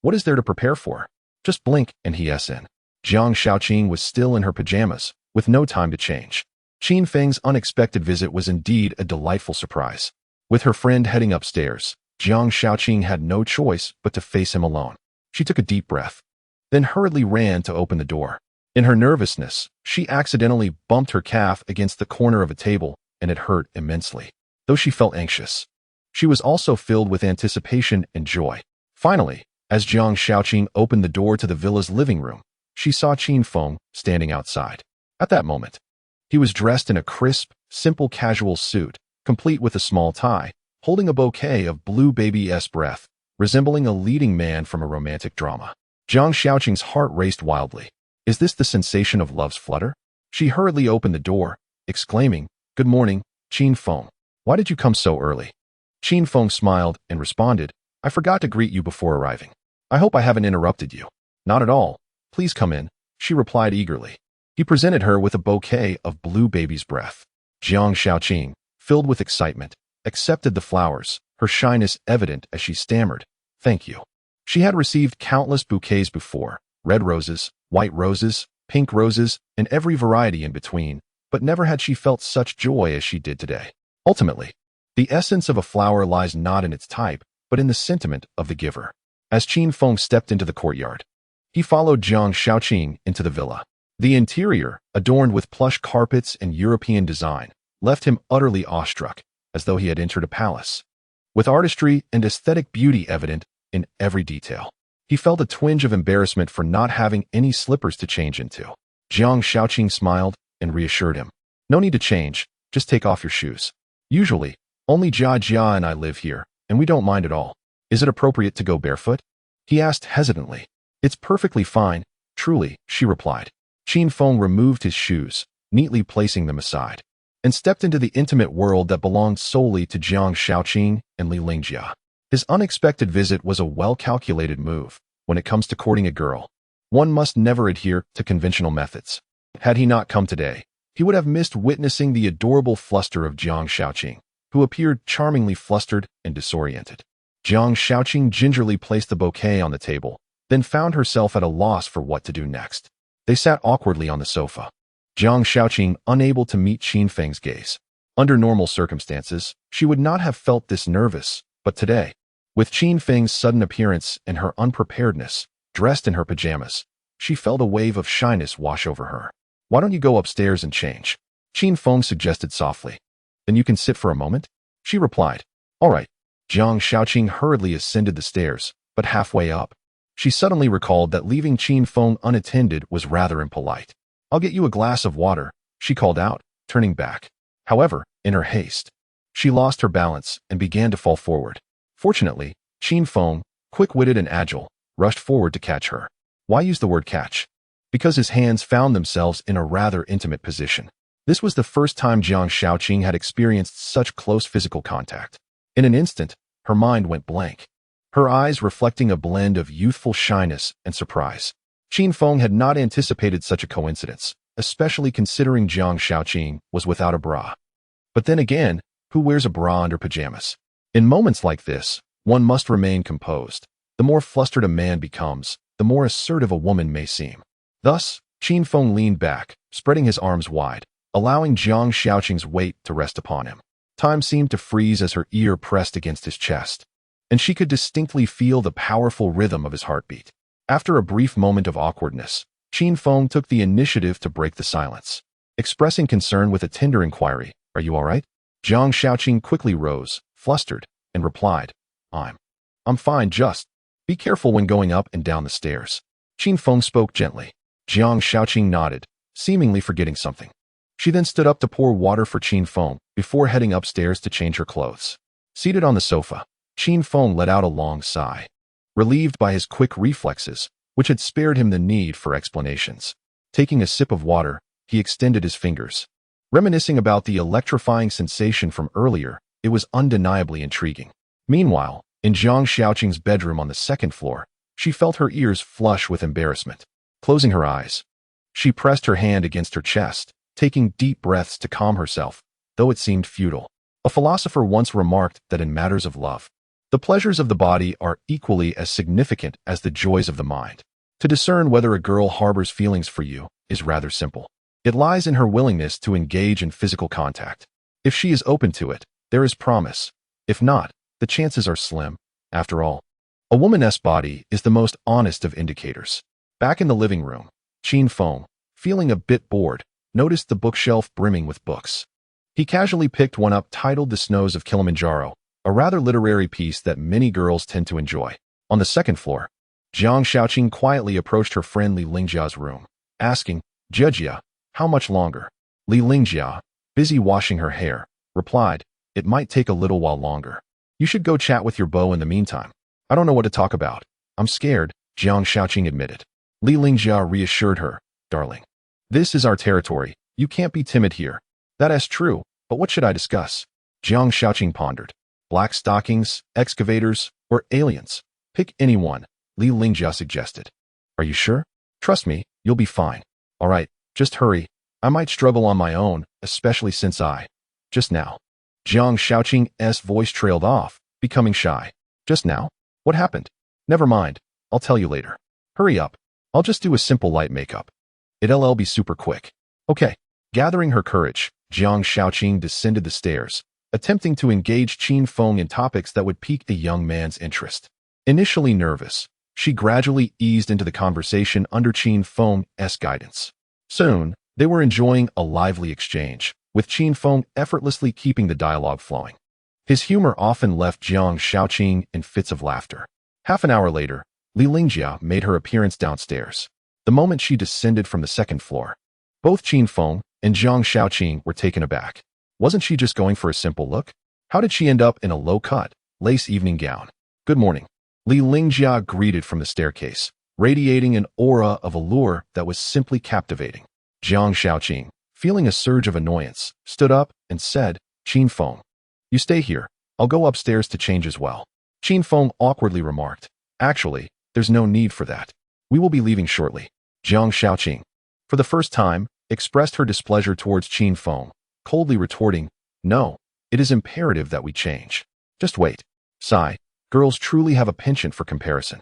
What is there to prepare for? Just blink and he's in. Jiang Shaoqing was still in her pajamas, with no time to change. Qin Feng's unexpected visit was indeed a delightful surprise. With her friend heading upstairs, Jiang Shaoqing had no choice but to face him alone. She took a deep breath, then hurriedly ran to open the door. In her nervousness, she accidentally bumped her calf against the corner of a table, and it hurt immensely. Though she felt anxious, she was also filled with anticipation and joy. Finally, as Jiang Shaoqing opened the door to the villa's living room, she saw Qin Feng standing outside. At that moment, he was dressed in a crisp, simple casual suit, complete with a small tie, holding a bouquet of blue baby's breath, resembling a leading man from a romantic drama. Jiang Shaoqing's heart raced wildly. Is this the sensation of love's flutter? She hurriedly opened the door, exclaiming, Good morning, Qin Feng. Why did you come so early? Qin Feng smiled and responded, I forgot to greet you before arriving. I hope I haven't interrupted you. Not at all. Please come in, she replied eagerly. He presented her with a bouquet of blue baby's breath. Jiang Shaoqing, filled with excitement, accepted the flowers, her shyness evident as she stammered, Thank you. She had received countless bouquets before, red roses, white roses, pink roses, and every variety in between, but never had she felt such joy as she did today. Ultimately, the essence of a flower lies not in its type, but in the sentiment of the giver. As Qin Feng stepped into the courtyard, he followed Jiang Shaoqing into the villa. The interior, adorned with plush carpets and European design, left him utterly awestruck, as though he had entered a palace. With artistry and aesthetic beauty evident in every detail, he felt a twinge of embarrassment for not having any slippers to change into. Jiang Shaoqing smiled and reassured him. No need to change, just take off your shoes. Usually, only Jia and I live here, and we don't mind at all. Is it appropriate to go barefoot? He asked hesitantly. It's perfectly fine, truly, she replied. Qin Feng removed his shoes, neatly placing them aside, and stepped into the intimate world that belonged solely to Jiang Shaoqing and Li Lingjia. His unexpected visit was a well-calculated move. When it comes to courting a girl, one must never adhere to conventional methods. Had he not come today, he would have missed witnessing the adorable fluster of Jiang Shaoqing, who appeared charmingly flustered and disoriented. Jiang Shaoqing gingerly placed the bouquet on the table, then found herself at a loss for what to do next. They sat awkwardly on the sofa. Jiang Shaoqing unable to meet Qin Feng's gaze. Under normal circumstances, she would not have felt this nervous, but today, with Qin Feng's sudden appearance and her unpreparedness, dressed in her pajamas, she felt a wave of shyness wash over her. Why don't you go upstairs and change? Qin Feng suggested softly. Then you can sit for a moment? She replied. All right. Jiang Shaoqing hurriedly ascended the stairs, but halfway up, she suddenly recalled that leaving Qin Feng unattended was rather impolite. I'll get you a glass of water, she called out, turning back. However, in her haste, she lost her balance and began to fall forward. Fortunately, Qin Feng, quick-witted and agile, rushed forward to catch her. Why use the word catch? Because his hands found themselves in a rather intimate position. This was the first time Jiang Shaoqing had experienced such close physical contact. In an instant, her mind went blank, her eyes reflecting a blend of youthful shyness and surprise. Qin Feng had not anticipated such a coincidence, especially considering Jiang Shaoqing was without a bra. But then again, who wears a bra under pajamas? In moments like this, one must remain composed. The more flustered a man becomes, the more assertive a woman may seem. Thus, Qin Feng leaned back, spreading his arms wide, allowing Jiang Shaoqing's weight to rest upon him. Time seemed to freeze as her ear pressed against his chest, and she could distinctly feel the powerful rhythm of his heartbeat. After a brief moment of awkwardness, Qin Feng took the initiative to break the silence. Expressing concern with a tender inquiry, Are you all right? Jiang Shaoqing quickly rose, flustered, and replied, I'm fine, just be careful when going up and down the stairs. Qin Feng spoke gently. Jiang Shaoqing nodded, seemingly forgetting something. She then stood up to pour water for Qin Feng before heading upstairs to change her clothes. Seated on the sofa, Qin Feng let out a long sigh, relieved by his quick reflexes, which had spared him the need for explanations. Taking a sip of water, he extended his fingers. Reminiscing about the electrifying sensation from earlier, it was undeniably intriguing. Meanwhile, in Jiang Shaoqing's bedroom on the second floor, she felt her ears flush with embarrassment. Closing her eyes, she pressed her hand against her chest, taking deep breaths to calm herself, though it seemed futile. A philosopher once remarked that in matters of love, the pleasures of the body are equally as significant as the joys of the mind. To discern whether a girl harbors feelings for you is rather simple. It lies in her willingness to engage in physical contact. If she is open to it, there is promise. If not, the chances are slim. After all, a woman's body is the most honest of indicators. Back in the living room, Qin Feng, feeling a bit bored, noticed the bookshelf brimming with books. He casually picked one up titled The Snows of Kilimanjaro, a rather literary piece that many girls tend to enjoy. On the second floor, Jiang Shaoqing quietly approached her friend Li Lingjia's room, asking, "Jia, how much longer?" Li Lingjia, busy washing her hair, replied, "It might take a little while longer. You should go chat with your beau in the meantime." "I don't know what to talk about. I'm scared," Jiang Shaoqing admitted. Li Lingjia reassured her, "Darling, this is our territory. You can't be timid here." "That is true, but what should I discuss?" Jiang Shaoqing pondered. "Black stockings, excavators, or aliens? Pick any one," Li Lingjia suggested. "Are you sure?" "Trust me, you'll be fine." "All right, just hurry. I might struggle on my own, especially since just now." Jiang Shaoqing's voice trailed off, becoming shy. "Just now? What happened?" "Never mind. I'll tell you later. Hurry up. I'll just do a simple light makeup. It'll be super quick." "Okay." Gathering her courage, Jiang Shaoqing descended the stairs, attempting to engage Qin Feng in topics that would pique a young man's interest. Initially nervous, she gradually eased into the conversation under Qin Feng's guidance. Soon, they were enjoying a lively exchange, with Qin Feng effortlessly keeping the dialogue flowing. His humor often left Jiang Shaoqing in fits of laughter. Half an hour later, Li Lingjia made her appearance downstairs. The moment she descended from the second floor, both Qin Feng and Jiang Shaoqing were taken aback. Wasn't she just going for a simple look? How did she end up in a low-cut, lace evening gown? "Good morning," Li Lingjia greeted from the staircase, radiating an aura of allure that was simply captivating. Jiang Shaoqing, feeling a surge of annoyance, stood up and said, "Qin Feng, you stay here. I'll go upstairs to change as well." Qin Feng awkwardly remarked, "Actually, there's no need for that. We will be leaving shortly." Jiang Shaoqing, for the first time, expressed her displeasure towards Qin Feng, coldly retorting, "No, it is imperative that we change. Just wait." Sigh, girls truly have a penchant for comparison.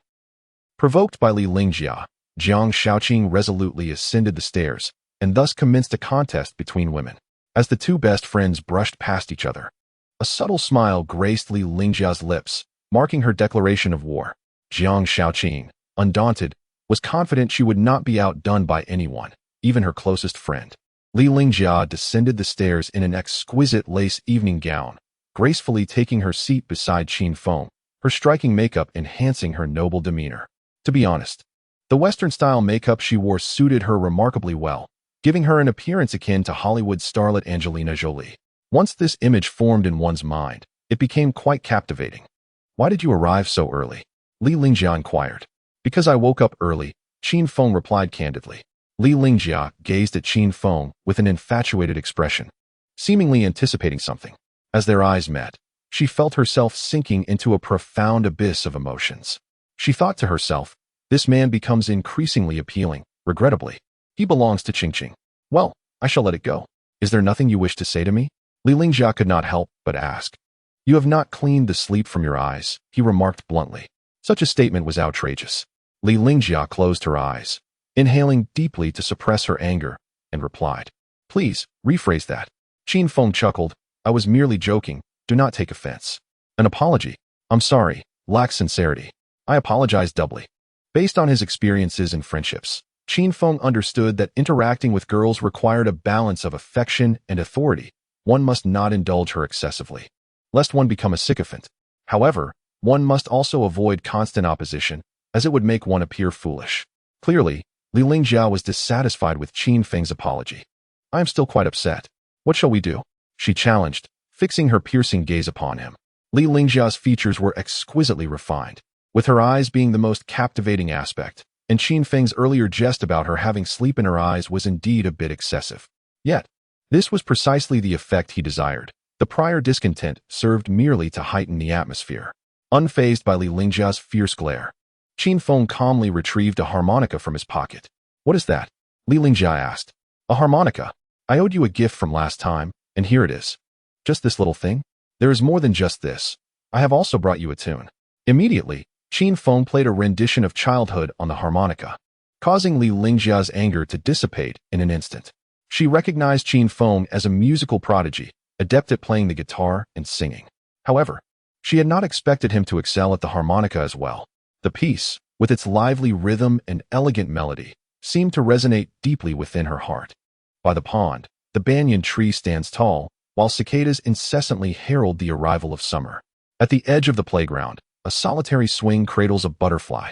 Provoked by Li Lingjia, Jiang Shaoqing resolutely ascended the stairs, and thus commenced a contest between women. As the two best friends brushed past each other, a subtle smile graced Li Lingjia's lips, marking her declaration of war. Jiang Shaoqing, undaunted, was confident she would not be outdone by anyone, even her closest friend. Li Lingjia descended the stairs in an exquisite lace evening gown, gracefully taking her seat beside Qin Feng, her striking makeup enhancing her noble demeanor. To be honest, the Western-style makeup she wore suited her remarkably well, giving her an appearance akin to Hollywood starlet Angelina Jolie. Once this image formed in one's mind, it became quite captivating. "Why did you arrive so early?" Li Lingjia inquired. "Because I woke up early," Qin Feng replied candidly. Li Lingjia gazed at Qin Feng with an infatuated expression, seemingly anticipating something. As their eyes met, she felt herself sinking into a profound abyss of emotions. She thought to herself, "This man becomes increasingly appealing, regrettably. He belongs to Qingqing. Well, I shall let it go. Is there nothing you wish to say to me?" Li Lingjia could not help but ask. "You have not cleaned the sleep from your eyes," he remarked bluntly. Such a statement was outrageous. Li Lingjia closed her eyes, inhaling deeply to suppress her anger, and replied, "Please, rephrase that." Qin Feng chuckled, "I was merely joking. Do not take offense." "An apology? I'm sorry, lacks sincerity. I apologize doubly." Based on his experiences and friendships, Qin Feng understood that interacting with girls required a balance of affection and authority, one must not indulge her excessively, lest one become a sycophant. However, one must also avoid constant opposition, as it would make one appear foolish. Clearly, Li Lingjiao was dissatisfied with Qin Feng's apology. I am still quite upset. What shall we do? She challenged, fixing her piercing gaze upon him. Li Lingjiao's features were exquisitely refined, with her eyes being the most captivating aspect, and Qin Feng's earlier jest about her having sleep in her eyes was indeed a bit excessive. Yet, this was precisely the effect he desired. The prior discontent served merely to heighten the atmosphere. Unfazed by Li Lingjiao's fierce glare, Qin Feng calmly retrieved a harmonica from his pocket. What is that? Li Lingjia asked. A harmonica. I owed you a gift from last time, and here it is. Just this little thing? There is more than just this. I have also brought you a tune. Immediately, Qin Feng played a rendition of Childhood on the harmonica, causing Li Lingjiao's anger to dissipate in an instant. She recognized Qin Feng as a musical prodigy, adept at playing the guitar and singing. However, she had not expected him to excel at the harmonica as well. The piece, with its lively rhythm and elegant melody, seemed to resonate deeply within her heart. By the pond, the banyan tree stands tall, while cicadas incessantly herald the arrival of summer. At the edge of the playground, a solitary swing cradles a butterfly.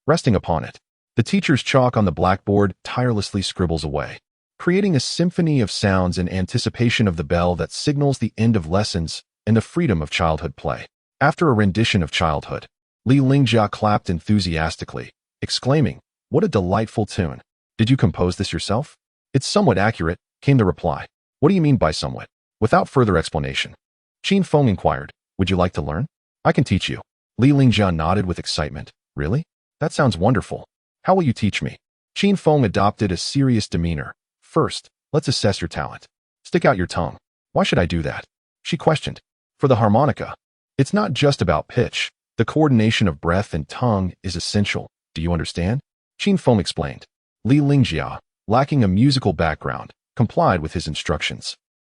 Resting upon it, the teacher's chalk on the blackboard tirelessly scribbles away, creating a symphony of sounds in anticipation of the bell that signals the end of lessons and the freedom of childhood play. After a rendition of Childhood, Li Lingjia clapped enthusiastically, exclaiming, "What a delightful tune! Did you compose this yourself?" "It's somewhat accurate," came the reply. "What do you mean by somewhat?" Without further explanation, Qin Feng inquired, "Would you like to learn? I can teach you." Li Lingjiao nodded with excitement. "Really? That sounds wonderful. How will you teach me?" Qin Feng adopted a serious demeanor. "First, let's assess your talent. Stick out your tongue." "Why should I do that?" she questioned. "For the harmonica, it's not just about pitch. The coordination of breath and tongue is essential. Do you understand?" Qin Feng explained. Li Lingjiao, lacking a musical background, complied with his instructions.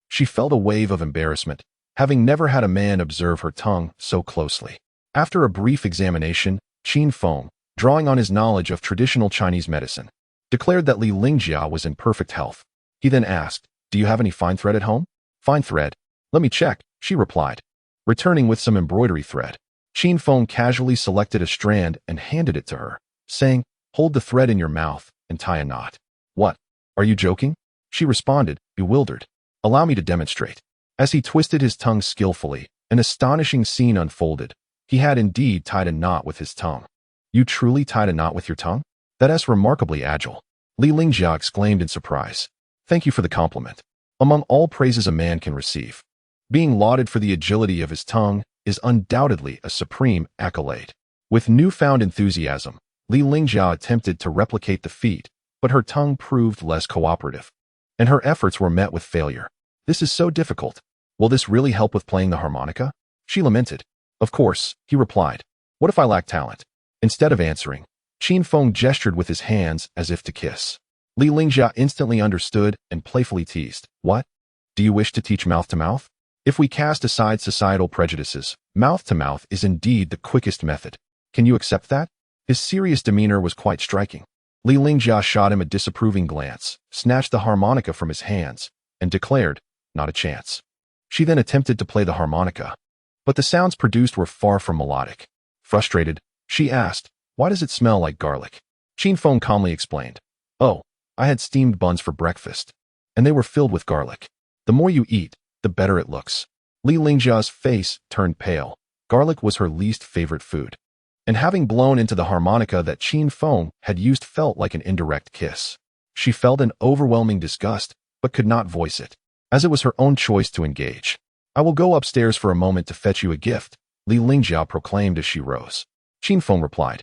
She felt a wave of embarrassment, having never had a man observe her tongue so closely. After a brief examination, Qin Feng, drawing on his knowledge of traditional Chinese medicine, declared that Li Lingjiao was in perfect health. He then asked, "Do you have any fine thread at home?" "Fine thread? Let me check," she replied, returning with some embroidery thread. Qin Feng casually selected a strand and handed it to her, saying, "Hold the thread in your mouth and tie a knot." "What? Are you joking?" she responded, bewildered. "Allow me to demonstrate." As he twisted his tongue skillfully, an astonishing scene unfolded. He had indeed tied a knot with his tongue. "You truly tied a knot with your tongue? That's remarkably agile." Li Lingjiao exclaimed in surprise. "Thank you for the compliment. Among all praises a man can receive, being lauded for the agility of his tongue is undoubtedly a supreme accolade." With newfound enthusiasm, Li Lingjiao attempted to replicate the feat, but her tongue proved less cooperative, and her efforts were met with failure. "This is so difficult. Will this really help with playing the harmonica?" she lamented. "Of course," he replied. "What if I lack talent?" Instead of answering, Qin Feng gestured with his hands as if to kiss. Li Lingjiao instantly understood and playfully teased. "What? Do you wish to teach mouth-to-mouth? If we cast aside societal prejudices, mouth-to-mouth is indeed the quickest method. Can you accept that?" His serious demeanor was quite striking. Li Lingjiao shot him a disapproving glance, snatched the harmonica from his hands, and declared, "Not a chance." She then attempted to play the harmonica, but the sounds produced were far from melodic. Frustrated, she asked, "Why does it smell like garlic?" Qin Feng calmly explained, "Oh, I had steamed buns for breakfast, and they were filled with garlic. The more you eat, the better it looks." Li Lingjiao's face turned pale. Garlic was her least favorite food, and having blown into the harmonica that Qin Feng had used felt like an indirect kiss. She felt an overwhelming disgust, but could not voice it, as it was her own choice to engage. "I will go upstairs for a moment to fetch you a gift," Li Lingjiao proclaimed as she rose. Qin Feng replied,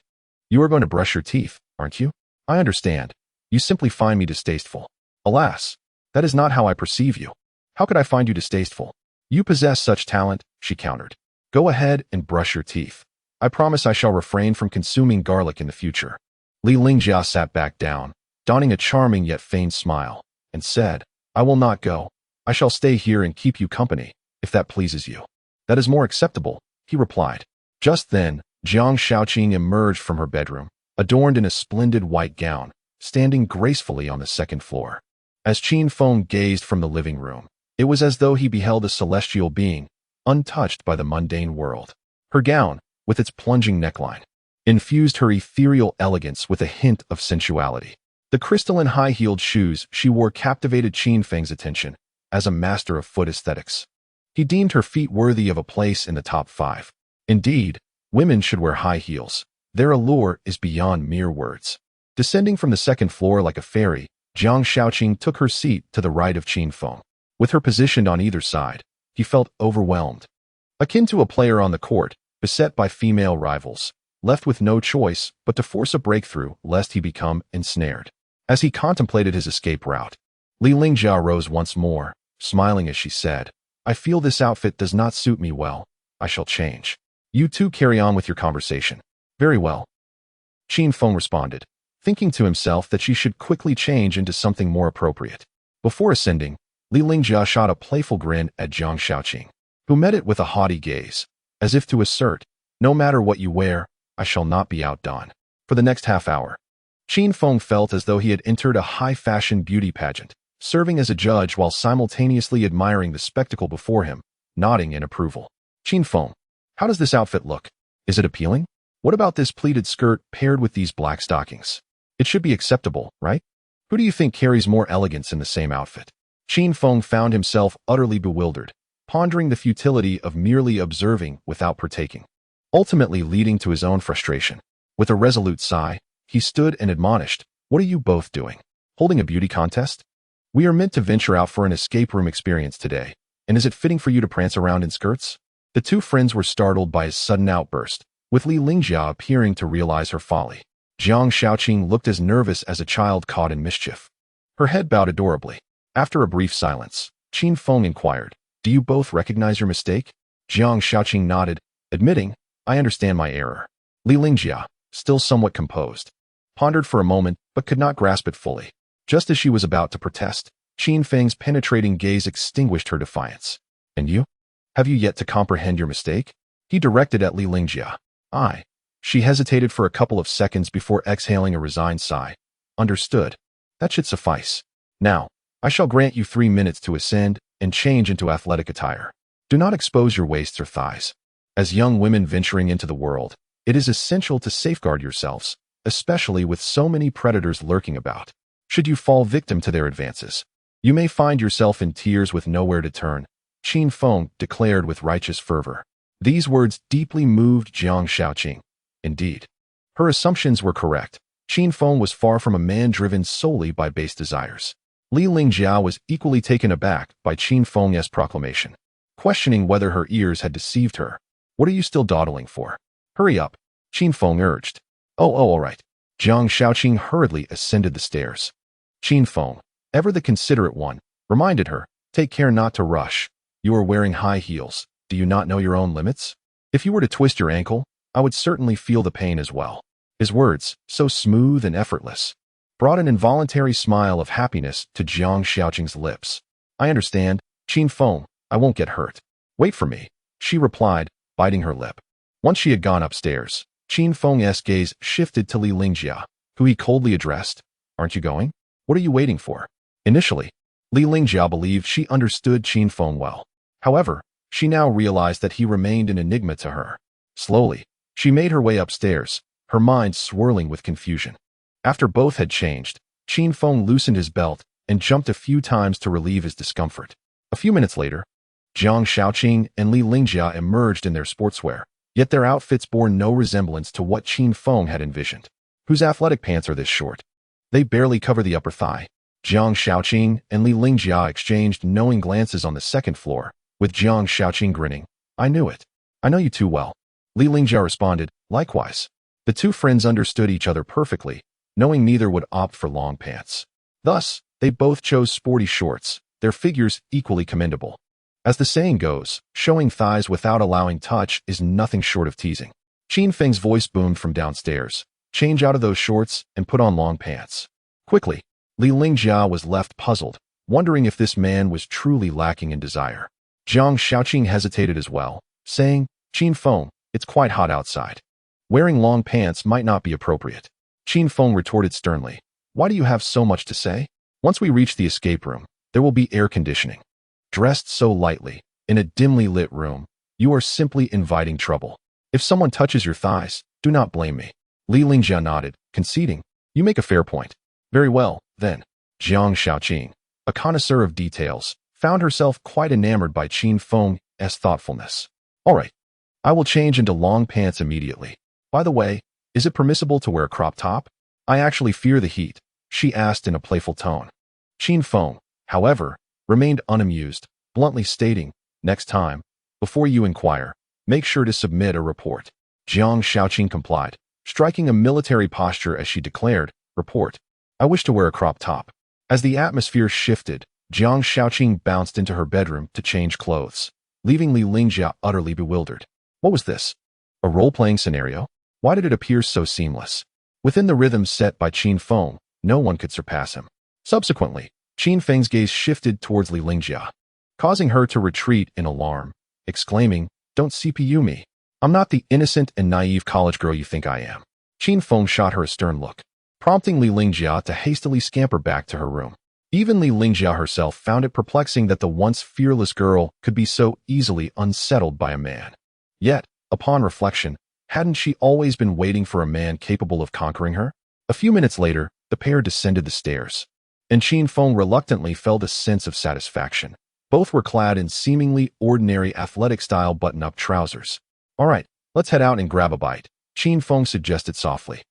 "You are going to brush your teeth, aren't you? I understand. You simply find me distasteful." "Alas, that is not how I perceive you. How could I find you distasteful? You possess such talent," she countered. "Go ahead and brush your teeth. I promise I shall refrain from consuming garlic in the future." Li Lingjiao sat back down, donning a charming yet feigned smile, and said, "I will not go. I shall stay here and keep you company, if that pleases you." "That is more acceptable," he replied. Just then, Jiang Shaoqing emerged from her bedroom, adorned in a splendid white gown, standing gracefully on the second floor. As Qin Feng gazed from the living room, It was as though he beheld a celestial being, untouched by the mundane world. Her gown, with its plunging neckline, infused her ethereal elegance with a hint of sensuality. The crystalline high-heeled shoes she wore captivated Qin Feng's attention as a master of foot aesthetics. He deemed her feet worthy of a place in the top 5. Indeed, women should wear high heels. Their allure is beyond mere words. Descending from the second floor like a fairy, Jiang Shaoqing took her seat to the right of Qin Feng. With her positioned on either side, he felt overwhelmed. Akin to a player on the court, beset by female rivals, left with no choice but to force a breakthrough lest he become ensnared. As he contemplated his escape route, Li Lingjia rose once more, smiling as she said, "I feel this outfit does not suit me well. I shall change. You two carry on with your conversation." "Very well," Qin Feng responded, thinking to himself that she should quickly change into something more appropriate. Before ascending, Li Lingjia shot a playful grin at Jiang Shaoqing, who met it with a haughty gaze, as if to assert, "No matter what you wear, I shall not be outdone." For the next half hour, Qin Feng felt as though he had entered a high-fashion beauty pageant, serving as a judge while simultaneously admiring the spectacle before him, nodding in approval. "Qin Feng, how does this outfit look? Is it appealing? What about this pleated skirt paired with these black stockings? It should be acceptable, right? Who do you think carries more elegance in the same outfit?" Qin Feng found himself utterly bewildered, pondering the futility of merely observing without partaking, ultimately leading to his own frustration. With a resolute sigh, he stood and admonished, "What are you both doing? Holding a beauty contest? We are meant to venture out for an escape room experience today, and is it fitting for you to prance around in skirts?" The two friends were startled by his sudden outburst, with Li Lingjia appearing to realize her folly. Jiang Shaoqing looked as nervous as a child caught in mischief. Her head bowed adorably. After a brief silence, Qin Feng inquired, "Do you both recognize your mistake?" Jiang Shaoqing nodded, admitting, "I understand my error." Li Lingjia, still somewhat composed, pondered for a moment but could not grasp it fully. Just as she was about to protest, Qin Feng's penetrating gaze extinguished her defiance. "And you? Have you yet to comprehend your mistake?" He directed at Li Lingjia. "I." She hesitated for a couple of seconds before exhaling a resigned sigh. "Understood. That should suffice. Now, I shall grant you 3 minutes to ascend and change into athletic attire. Do not expose your waists or thighs. As young women venturing into the world, it is essential to safeguard yourselves, especially with so many predators lurking about. Should you fall victim to their advances, you may find yourself in tears with nowhere to turn," Qin Feng declared with righteous fervor. These words deeply moved Jiang Shaoqing. Indeed, her assumptions were correct. Qin Feng was far from a man driven solely by base desires. Li Lingjia was equally taken aback by Qin Feng's proclamation, questioning whether her ears had deceived her. "What are you still dawdling for? Hurry up," Qin Feng urged. Oh, all right." Jiang Shaoqing hurriedly ascended the stairs. Qin Feng, ever the considerate one, reminded her, "Take care not to rush. You are wearing high heels. Do you not know your own limits? If you were to twist your ankle, I would certainly feel the pain as well." His words, so smooth and effortless, brought an involuntary smile of happiness to Jiang Shaoqing's lips. "I understand, Qin Feng, I won't get hurt. Wait for me," she replied, biting her lip. Once she had gone upstairs, Qin Feng's gaze shifted to Li Lingjia, who he coldly addressed, "Aren't you going? What are you waiting for?" Initially, Li Lingjia believed she understood Qin Feng well. However, she now realized that he remained an enigma to her. Slowly, she made her way upstairs, her mind swirling with confusion. After both had changed, Qin Feng loosened his belt and jumped a few times to relieve his discomfort. A few minutes later, Jiang Shaoqing and Li Lingjia emerged in their sportswear, yet their outfits bore no resemblance to what Qin Feng had envisioned. "Whose athletic pants are this short? They barely cover the upper thigh." Jiang Shaoqing and Li Lingjia exchanged knowing glances on the second floor, with Jiang Shaoqing grinning. "I knew it. I know you too well." Li Lingjia responded, "Likewise." The two friends understood each other perfectly, knowing neither would opt for long pants. Thus, they both chose sporty shorts, their figures equally commendable. As the saying goes, showing thighs without allowing touch is nothing short of teasing. Qin Feng's voice boomed from downstairs. "Change out of those shorts and put on long pants." Quickly, Li Lingjia was left puzzled, wondering if this man was truly lacking in desire. Jiang Shaoqing hesitated as well, saying, "Qin Feng, it's quite hot outside. Wearing long pants might not be appropriate." Qin Feng retorted sternly, "Why do you have so much to say? Once we reach the escape room, there will be air conditioning. dressed so lightly, in a dimly lit room. You are simply inviting trouble. If someone touches your thighs, do not blame me. Li Lingjia nodded, conceding. You make a fair point. Very well, then. Jiang Shaoqing, a connoisseur of details, found herself quite enamored by Qin Feng's thoughtfulness. All right. I will change into long pants immediately. By the way, is it permissible to wear a crop top? I actually fear the heat, she asked in a playful tone. Qin Feng, however, remained unamused, bluntly stating, next time, before you inquire, make sure to submit a report. Jiang Shaoqing complied, striking a military posture as she declared, report. I wish to wear a crop top. As the atmosphere shifted, Jiang Shaoqing bounced into her bedroom to change clothes, leaving Li Lingjia utterly bewildered. What was this? A role-playing scenario? Why did it appear so seamless? Within the rhythm set by Qin Feng, no one could surpass him. Subsequently, Qin Feng's gaze shifted towards Li Lingjia, causing her to retreat in alarm, exclaiming, Don't CPU me. I'm not the innocent and naive college girl you think I am. Qin Feng shot her a stern look, prompting Li Lingjia to hastily scamper back to her room. Even Li Lingjia herself found it perplexing that the once fearless girl could be so easily unsettled by a man. Yet, upon reflection, hadn't she always been waiting for a man capable of conquering her? A few minutes later, the pair descended the stairs, and Qin Feng reluctantly felt a sense of satisfaction. Both were clad in seemingly ordinary athletic-style button-up trousers. All right, let's head out and grab a bite, Qin Feng suggested softly.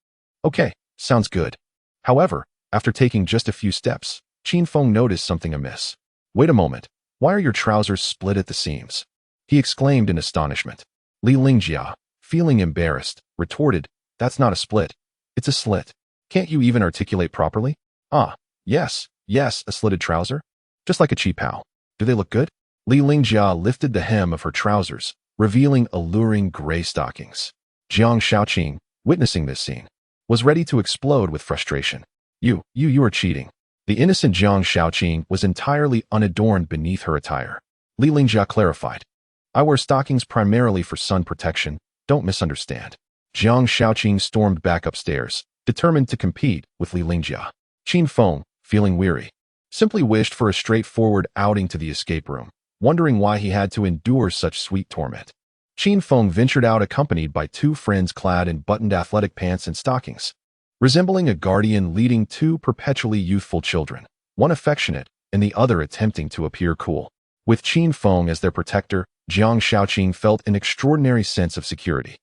Okay, sounds good. However, after taking just a few steps, Qin Feng noticed something amiss. Wait a moment, why are your trousers split at the seams? He exclaimed in astonishment. Li Lingjia, feeling embarrassed, retorted, That's not a split. It's a slit. Can't you even articulate properly? Ah, yes, a slitted trouser. Just like a cheap pal. Do they look good? Li Lingjia lifted the hem of her trousers, revealing alluring gray stockings. Jiang Shaoqing, witnessing this scene, was ready to explode with frustration. You are cheating. The innocent Jiang Shaoqing was entirely unadorned beneath her attire. Li Lingjia clarified. I wear stockings primarily for sun protection, don't misunderstand. Jiang Shaoqing stormed back upstairs, determined to compete with Li Lingjia. Qin Feng, feeling weary, simply wished for a straightforward outing to the escape room, wondering why he had to endure such sweet torment. Qin Feng ventured out accompanied by two friends clad in buttoned athletic pants and stockings, resembling a guardian leading two perpetually youthful children, one affectionate and the other attempting to appear cool. With Qin Feng as their protector, Jiang Shaoqing felt an extraordinary sense of security.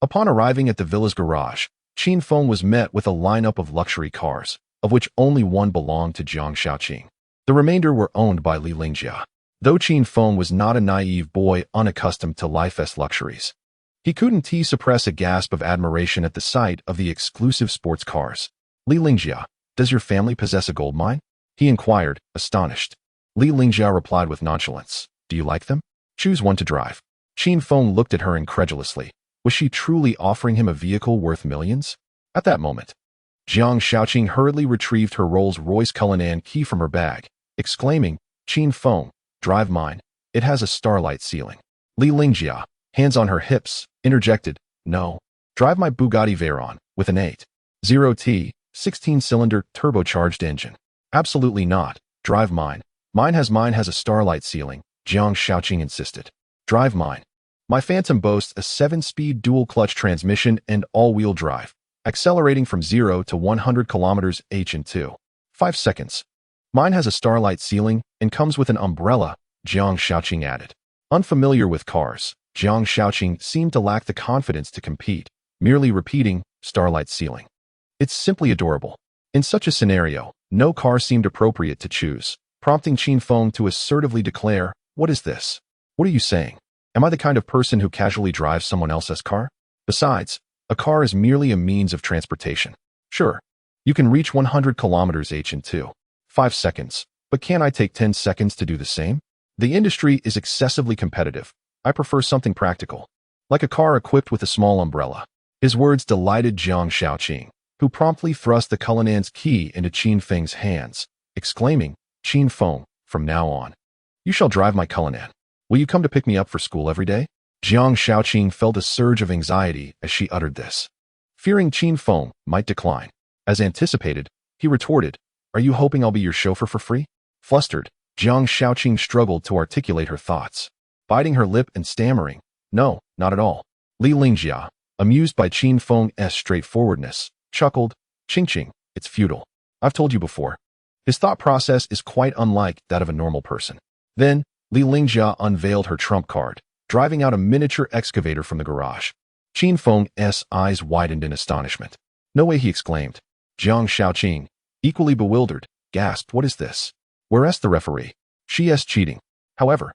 Upon arriving at the villa's garage, Qin Feng was met with a lineup of luxury cars, of which only one belonged to Jiang Shaoqing. The remainder were owned by Li Lingjia. Though Qin Feng was not a naive boy unaccustomed to life's luxuries, he couldn't suppress a gasp of admiration at the sight of the exclusive sports cars. Li Lingjia, does your family possess a gold mine? He inquired, astonished. Li Lingjia replied with nonchalance. Do you like them? Choose one to drive. Qin Feng looked at her incredulously. Was she truly offering him a vehicle worth millions? At that moment, Jiang Shaoqing hurriedly retrieved her Rolls-Royce Cullinan key from her bag, exclaiming, Qin Feng, drive mine. It has a starlight ceiling. Li Lingjia, hands on her hips, interjected, No. Drive my Bugatti Veyron, with an 8.0T, 16-cylinder, turbocharged engine. Absolutely not. Drive mine. Mine has a starlight ceiling, Jiang Shaoqing insisted. Drive mine. My Phantom boasts a 7-speed dual-clutch transmission and all-wheel drive, accelerating from 0 to 100 kilometers h in 2.5 seconds. Mine has a starlight ceiling and comes with an umbrella, Jiang Shaoqing added. Unfamiliar with cars, Jiang Shaoqing seemed to lack the confidence to compete, merely repeating, starlight ceiling. It's simply adorable. In such a scenario, no car seemed appropriate to choose, prompting Qin Feng to assertively declare, What is this? What are you saying? Am I the kind of person who casually drives someone else's car? Besides, a car is merely a means of transportation. Sure, you can reach 100 kilometers h in 2.5 seconds, but can I take 10 seconds to do the same? The industry is excessively competitive. I prefer something practical, like a car equipped with a small umbrella. His words delighted Jiang Shaoqing, who promptly thrust the Cullinan's key into Qin Feng's hands, exclaiming, Qin Feng, from now on, you shall drive my Cullinan. Will you come to pick me up for school every day? Jiang Shaoqing felt a surge of anxiety as she uttered this, fearing Qin Feng might decline. As anticipated, he retorted, Are you hoping I'll be your chauffeur for free? Flustered, Jiang Shaoqing struggled to articulate her thoughts, biting her lip and stammering, "No, not at all." Li Lingjia, amused by Qin Feng's straightforwardness, chuckled, "Qing, it's futile. I've told you before." His thought process is quite unlike that of a normal person. Then, Li Lingjia unveiled her trump card, driving out a miniature excavator from the garage. Qin Feng's eyes widened in astonishment. "No way," he exclaimed. Jiang Shaoqing, equally bewildered, gasped, "What is this? Where's the referee? She's cheating." However,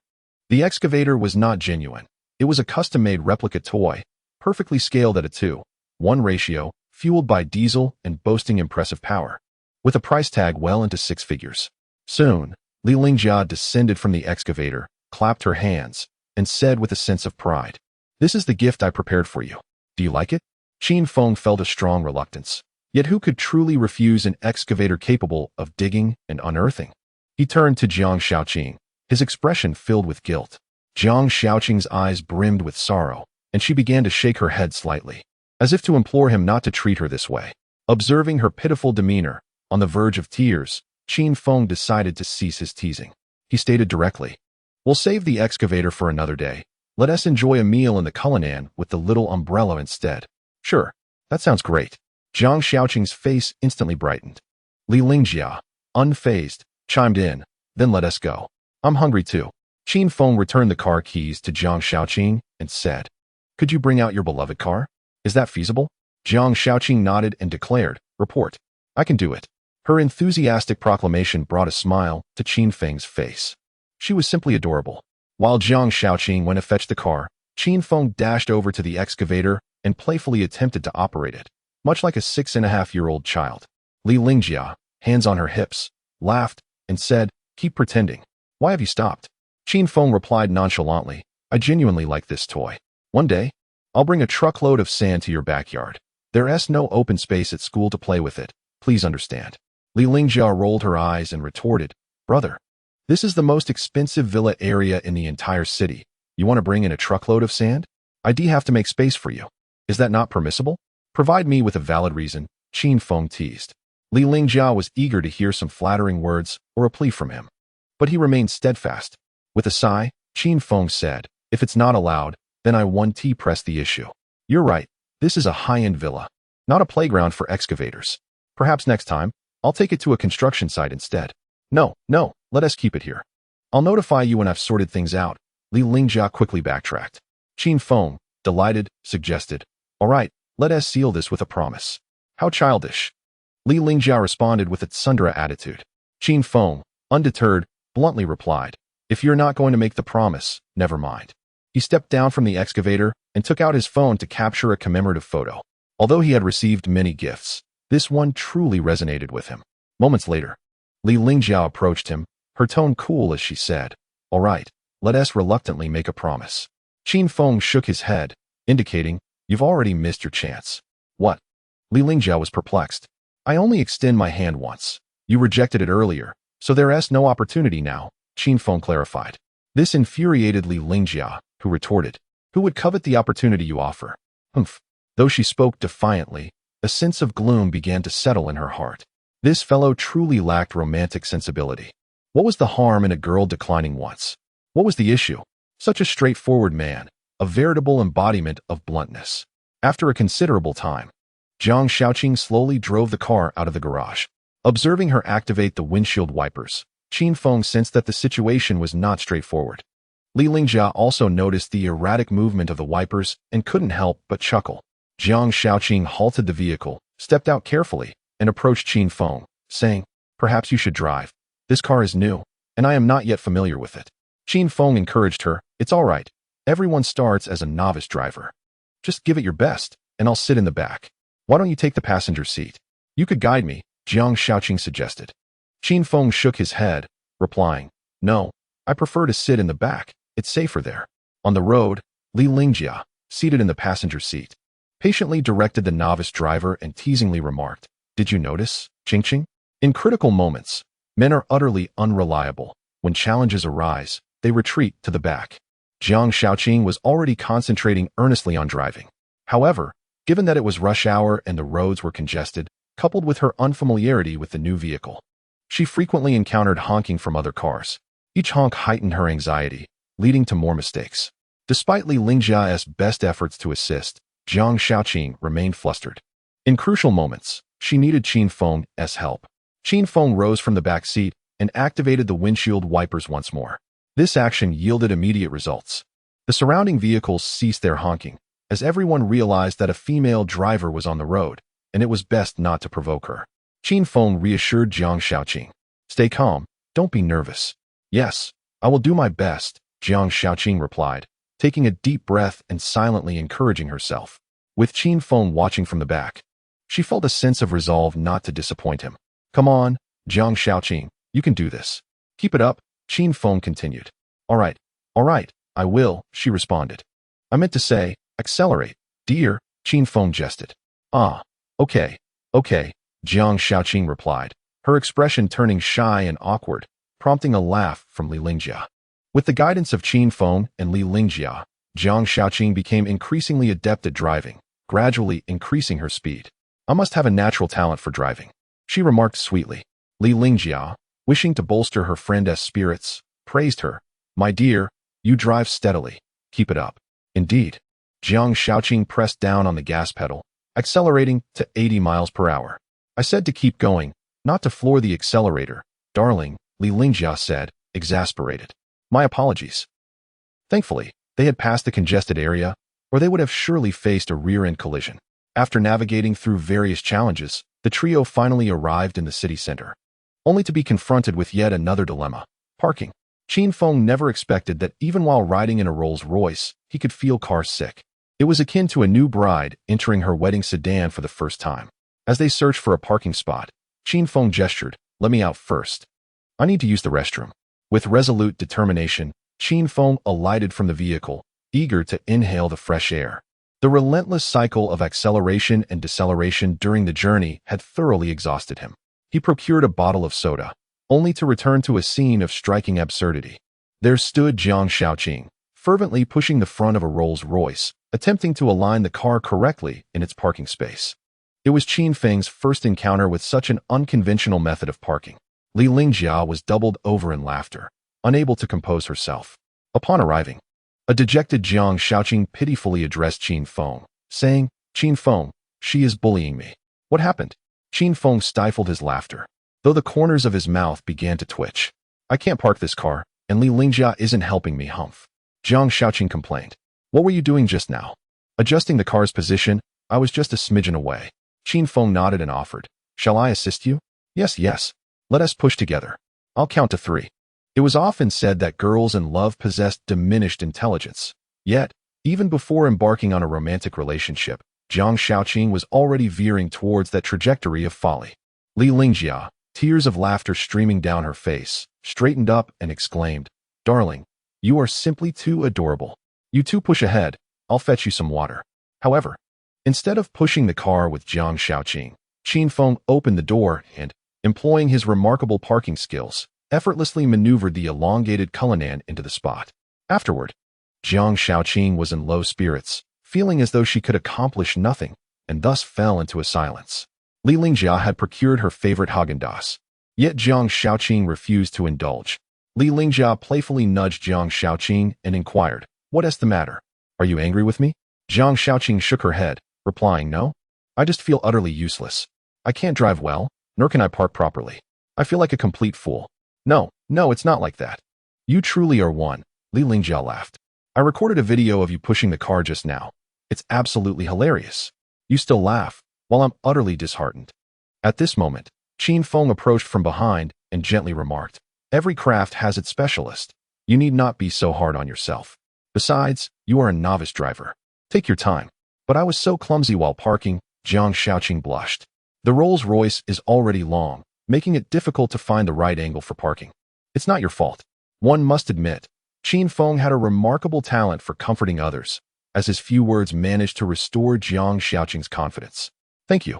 the excavator was not genuine. It was a custom-made replica toy, perfectly scaled at a 2:1 ratio, fueled by diesel and boasting impressive power, with a price tag well into six figures. Soon, Li Lingjia descended from the excavator, clapped her hands, and said with a sense of pride, "This is the gift I prepared for you. Do you like it?" Qin Feng felt a strong reluctance. Yet who could truly refuse an excavator capable of digging and unearthing? He turned to Jiang Shaoqing, his expression filled with guilt. Jiang Shaoqing's eyes brimmed with sorrow, and she began to shake her head slightly, as if to implore him not to treat her this way. Observing her pitiful demeanor, on the verge of tears, Qin Feng decided to cease his teasing. He stated directly, "We'll save the excavator for another day. Let us enjoy a meal in the Cullinan with the little umbrella instead." "Sure, that sounds great." Jiang Shaoqing's face instantly brightened. Li Lingjia, unfazed, chimed in, "Then let us go. I'm hungry too." Qin Feng returned the car keys to Jiang Shaoqing and said, "Could you bring out your beloved car? Is that feasible?" Jiang Shaoqing nodded and declared, "Report. I can do it." Her enthusiastic proclamation brought a smile to Qin Feng's face. She was simply adorable. While Jiang Shaoqing went to fetch the car, Qin Feng dashed over to the excavator and playfully attempted to operate it, much like a 6.5-year-old child. Li Lingjia, hands on her hips, laughed and said, "Keep pretending. Why have you stopped?" Qin Feng replied nonchalantly, "I genuinely like this toy. One day, I'll bring a truckload of sand to your backyard. There's no open space at school to play with it. Please understand." Li Lingjia rolled her eyes and retorted, "Brother, this is the most expensive villa area in the entire city. You want to bring in a truckload of sand? I'd have to make space for you. Is that not permissible? Provide me with a valid reason," Qin Feng teased. Li Lingjia was eager to hear some flattering words or a plea from him, but he remained steadfast. With a sigh, Qin Feng said, "If it's not allowed, then I won't press the issue. You're right, this is a high-end villa, not a playground for excavators. Perhaps next time, I'll take it to a construction site instead." No, let us keep it here. I'll notify you when I've sorted things out." Li Lingjia quickly backtracked. Qin Feng, delighted, suggested, "All right, let us seal this with a promise." "How childish." Li Lingjia responded with a tsundere attitude. Qin Feng, undeterred, bluntly replied, "If you're not going to make the promise, never mind." He stepped down from the excavator and took out his phone to capture a commemorative photo. Although he had received many gifts, this one truly resonated with him. Moments later, Li Lingjia approached him, her tone cool as she said, "All right, let us reluctantly make a promise." Qin Feng shook his head, indicating, "You've already missed your chance." "What?" Li Lingjia was perplexed. "I only extend my hand once. You rejected it earlier, so there's no opportunity now," Qin Feng clarified. This infuriated Li Lingjia, who retorted, "Who would covet the opportunity you offer?" "Humph." Though she spoke defiantly, a sense of gloom began to settle in her heart. This fellow truly lacked romantic sensibility. What was the harm in a girl declining once? What was the issue? Such a straightforward man, a veritable embodiment of bluntness. After a considerable time, Jiang Shaoqing slowly drove the car out of the garage. Observing her activate the windshield wipers, Qin Feng sensed that the situation was not straightforward. Li Lingjia also noticed the erratic movement of the wipers and couldn't help but chuckle. Jiang Shaoqing halted the vehicle, stepped out carefully, and approached Qin Feng, saying, "Perhaps you should drive. This car is new, and I am not yet familiar with it." Qin Feng encouraged her, "It's all right. Everyone starts as a novice driver. Just give it your best, and I'll sit in the back. Why don't you take the passenger seat? You could guide me," Jiang Shaoqing suggested. Qin Feng shook his head, replying, "No, I prefer to sit in the back. It's safer there." On the road, Li Lingjia, seated in the passenger seat, patiently directed the novice driver and teasingly remarked, "Did you notice, Qing? In critical moments, men are utterly unreliable. When challenges arise, they retreat to the back." Jiang Shaoqing was already concentrating earnestly on driving. However, given that it was rush hour and the roads were congested, coupled with her unfamiliarity with the new vehicle, she frequently encountered honking from other cars. Each honk heightened her anxiety, leading to more mistakes. Despite Li Lingjia's best efforts to assist, Jiang Shaoqing remained flustered. In crucial moments, she needed Qin Feng's help. Qin Feng rose from the back seat and activated the windshield wipers once more. This action yielded immediate results. The surrounding vehicles ceased their honking, as everyone realized that a female driver was on the road, and it was best not to provoke her. Qin Feng reassured Jiang Shaoqing. "Stay calm, don't be nervous." "Yes, I will do my best," Jiang Shaoqing replied, taking a deep breath and silently encouraging herself. With Qin Feng watching from the back, she felt a sense of resolve not to disappoint him. "Come on, Jiang Shaoqing, you can do this. Keep it up," Qin Feng continued. All right, I will," she responded. "I meant to say, accelerate, dear," Qin Feng jested. "Ah, okay, Jiang Shaoqing replied, her expression turning shy and awkward, prompting a laugh from Li Lingjia. With the guidance of Qin Feng and Li Lingjia, Jiang Shaoqing became increasingly adept at driving, gradually increasing her speed. "I must have a natural talent for driving," she remarked sweetly. Li Lingjia, wishing to bolster her friend's spirits, praised her. "My dear, you drive steadily. Keep it up." Indeed, Jiang Shaoqing pressed down on the gas pedal, accelerating to 80 miles per hour. "I said to keep going, not to floor the accelerator, darling," Li Lingjia said, exasperated. "My apologies." Thankfully, they had passed the congested area, or they would have surely faced a rear-end collision. After navigating through various challenges, the trio finally arrived in the city center, only to be confronted with yet another dilemma: parking. Qin Feng never expected that even while riding in a Rolls-Royce, he could feel car sick. It was akin to a new bride entering her wedding sedan for the first time. As they searched for a parking spot, Qin Feng gestured, "Let me out first. I need to use the restroom." With resolute determination, Qin Feng alighted from the vehicle, eager to inhale the fresh air. The relentless cycle of acceleration and deceleration during the journey had thoroughly exhausted him. He procured a bottle of soda, only to return to a scene of striking absurdity. There stood Jiang Shaoqing, fervently pushing the front of a Rolls-Royce, attempting to align the car correctly in its parking space. It was Qin Feng's first encounter with such an unconventional method of parking. Li Lingjia was doubled over in laughter, unable to compose herself. Upon arriving, a dejected Jiang Shaoqing pitifully addressed Qin Feng, saying, "Qin Feng, she is bullying me." "What happened?" Qin Feng stifled his laughter, though the corners of his mouth began to twitch. "I can't park this car, and Li Lingjia isn't helping me, humph," Jiang Shaoqing complained. "What were you doing just now?" "Adjusting the car's position. I was just a smidgen away." Qin Feng nodded and offered, "Shall I assist you?" Yes. Let us push together. I'll count to 3. It was often said that girls in love possessed diminished intelligence. Yet, even before embarking on a romantic relationship, Jiang Shaoqing was already veering towards that trajectory of folly. Li Lingjia, tears of laughter streaming down her face, straightened up and exclaimed, "Darling, you are simply too adorable. You two push ahead, I'll fetch you some water." However, instead of pushing the car with Jiang Shaoqing, Qin Feng opened the door and, employing his remarkable parking skills, effortlessly maneuvered the elongated Cullinan into the spot. Afterward, Jiang Shaoqing was in low spirits, feeling as though she could accomplish nothing, and thus fell into a silence. Li Lingjia had procured her favorite Haagen-Dazs, yet Jiang Shaoqing refused to indulge. Li Lingjia playfully nudged Jiang Shaoqing and inquired, "What is the matter? Are you angry with me?" Jiang Shaoqing shook her head, replying, "No. I just feel utterly useless. I can't drive well, nor can I park properly. I feel like a complete fool." No, it's not like that. You truly are one," Li Lingjia laughed. "I recorded a video of you pushing the car just now. It's absolutely hilarious. You still laugh, while I'm utterly disheartened." At this moment, Qin Feng approached from behind and gently remarked, "Every craft has its specialist. You need not be so hard on yourself. Besides, you are a novice driver. Take your time." "But I was so clumsy while parking," Jiang Shaoqing blushed. "The Rolls-Royce is already long, making it difficult to find the right angle for parking." "It's not your fault. One must admit, Qin Feng had a remarkable talent for comforting others, as his few words managed to restore Jiang Shaoqing's confidence. "Thank you,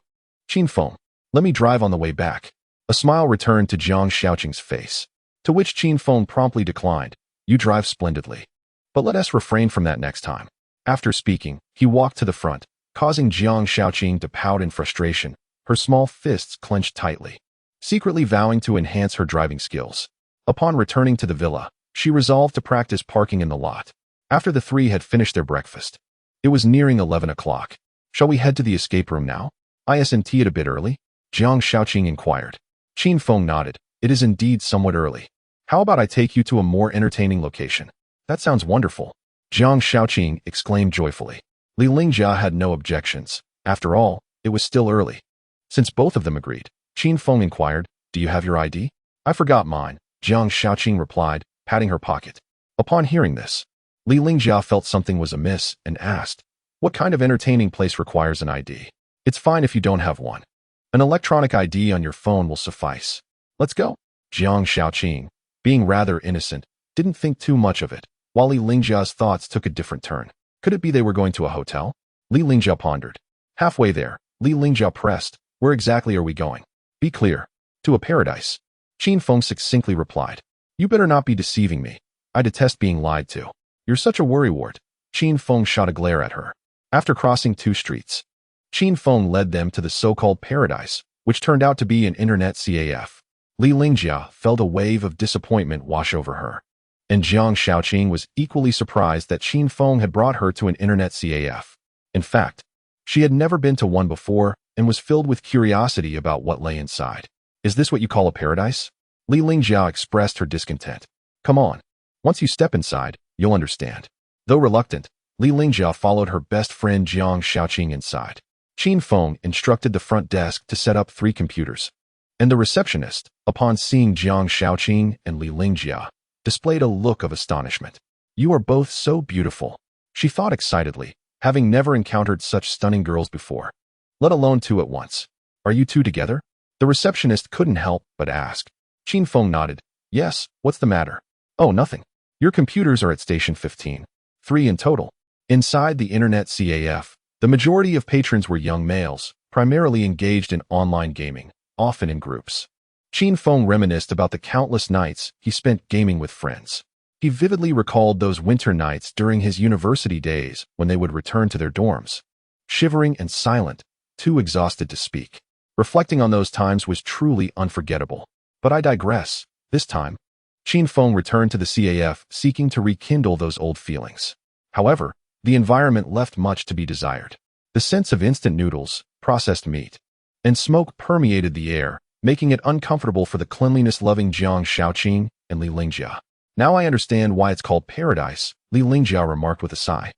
Qin Feng. Let me drive on the way back." A smile returned to Jiang Shaoqing's face, to which Qin Feng promptly declined, "You drive splendidly. But let us refrain from that next time." After speaking, he walked to the front, causing Jiang Shaoqing to pout in frustration, her small fists clenched tightly, secretly vowing to enhance her driving skills. Upon returning to the villa, she resolved to practice parking in the lot. After the three had finished their breakfast, it was nearing 11 o'clock. Shall we head to the escape room now? Isn't it a bit early? Jiang Shaoqing inquired. Qin Feng nodded. It is indeed somewhat early. How about I take you to a more entertaining location? That sounds wonderful. Jiang Shaoqing exclaimed joyfully. Li Lingjia had no objections. After all, it was still early. Since both of them agreed, Qin Feng inquired, Do you have your ID? I forgot mine, Jiang Shaoqing replied, patting her pocket. Upon hearing this, Li Lingjia felt something was amiss and asked, What kind of entertaining place requires an ID? It's fine if you don't have one. An electronic ID on your phone will suffice. Let's go. Jiang Shaoqing, being rather innocent, didn't think too much of it, while Li Lingjia's thoughts took a different turn. Could it be they were going to a hotel? Li Lingjia pondered. Halfway there, Li Lingjia pressed, Where exactly are we going? Be clear. To a paradise. Qin Feng succinctly replied. You better not be deceiving me. I detest being lied to. You're such a worrywart. Qin Feng shot a glare at her. After crossing 2 streets, Qin Feng led them to the so-called paradise, which turned out to be an internet CAF. Li Lingjia felt a wave of disappointment wash over her. And Jiang Shaoqing was equally surprised that Qin Feng had brought her to an internet CAF. In fact, she had never been to one before and was filled with curiosity about what lay inside. Is this what you call a paradise? Li Lingjia expressed her discontent. Come on. Once you step inside, you'll understand. Though reluctant, Li Lingjia followed her best friend Jiang Shaoqing inside. Qin Feng instructed the front desk to set up 3 computers. And the receptionist, upon seeing Jiang Shaoqing and Li Lingjia, displayed a look of astonishment. You are both so beautiful, she thought excitedly, having never encountered such stunning girls before. Let alone 2 at once. Are you 2 together? The receptionist couldn't help but ask. Qin Feng nodded. Yes, what's the matter? Oh, nothing. Your computers are at station 15. 3 in total. Inside the internet CAF, the majority of patrons were young males, primarily engaged in online gaming, often in groups. Qin Feng reminisced about the countless nights he spent gaming with friends. He vividly recalled those winter nights during his university days when they would return to their dorms. Shivering and silent, too exhausted to speak. Reflecting on those times was truly unforgettable. But I digress. This time, Qin Feng returned to the CAF seeking to rekindle those old feelings. However, the environment left much to be desired. The sense of instant noodles, processed meat, and smoke permeated the air, making it uncomfortable for the cleanliness-loving Jiang Shaoqing and Li Lingjia. Now I understand why it's called paradise, Li Lingjia remarked with a sigh.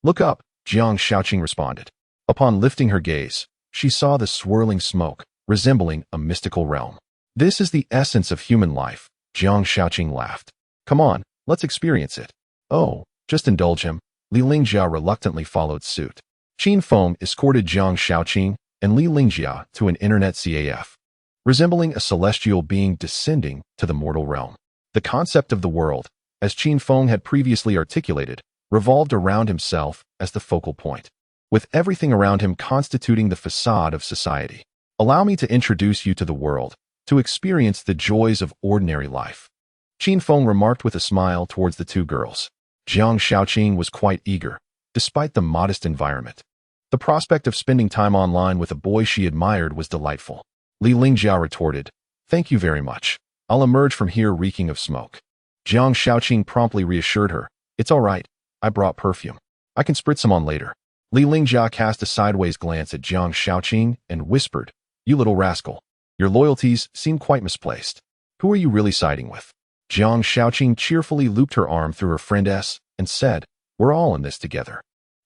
Look up, Jiang Shaoqing responded. Upon lifting her gaze, she saw the swirling smoke, resembling a mystical realm. This is the essence of human life, Jiang Shaoqing laughed. Come on, let's experience it. Oh, just indulge him. Li Lingjia reluctantly followed suit. Qin Feng escorted Jiang Shaoqing and Li Lingjia to an internet CAF, resembling a celestial being descending to the mortal realm. The concept of the world, as Qin Feng had previously articulated, revolved around himself as the focal point, with everything around him constituting the facade of society. Allow me to introduce you to the world, to experience the joys of ordinary life. Qin Feng remarked with a smile towards the 2 girls. Jiang Shaoqing was quite eager, despite the modest environment. The prospect of spending time online with a boy she admired was delightful. Li Lingjia retorted, Thank you very much. I'll emerge from here reeking of smoke. Jiang Shaoqing promptly reassured her, It's all right. I brought perfume. I can spritz some on later. Li Lingjia cast a sideways glance at Jiang Shaoqing and whispered, You little rascal. Your loyalties seem quite misplaced. Who are you really siding with? Jiang Shaoqing cheerfully looped her arm through her friend S and said, We're all in this together.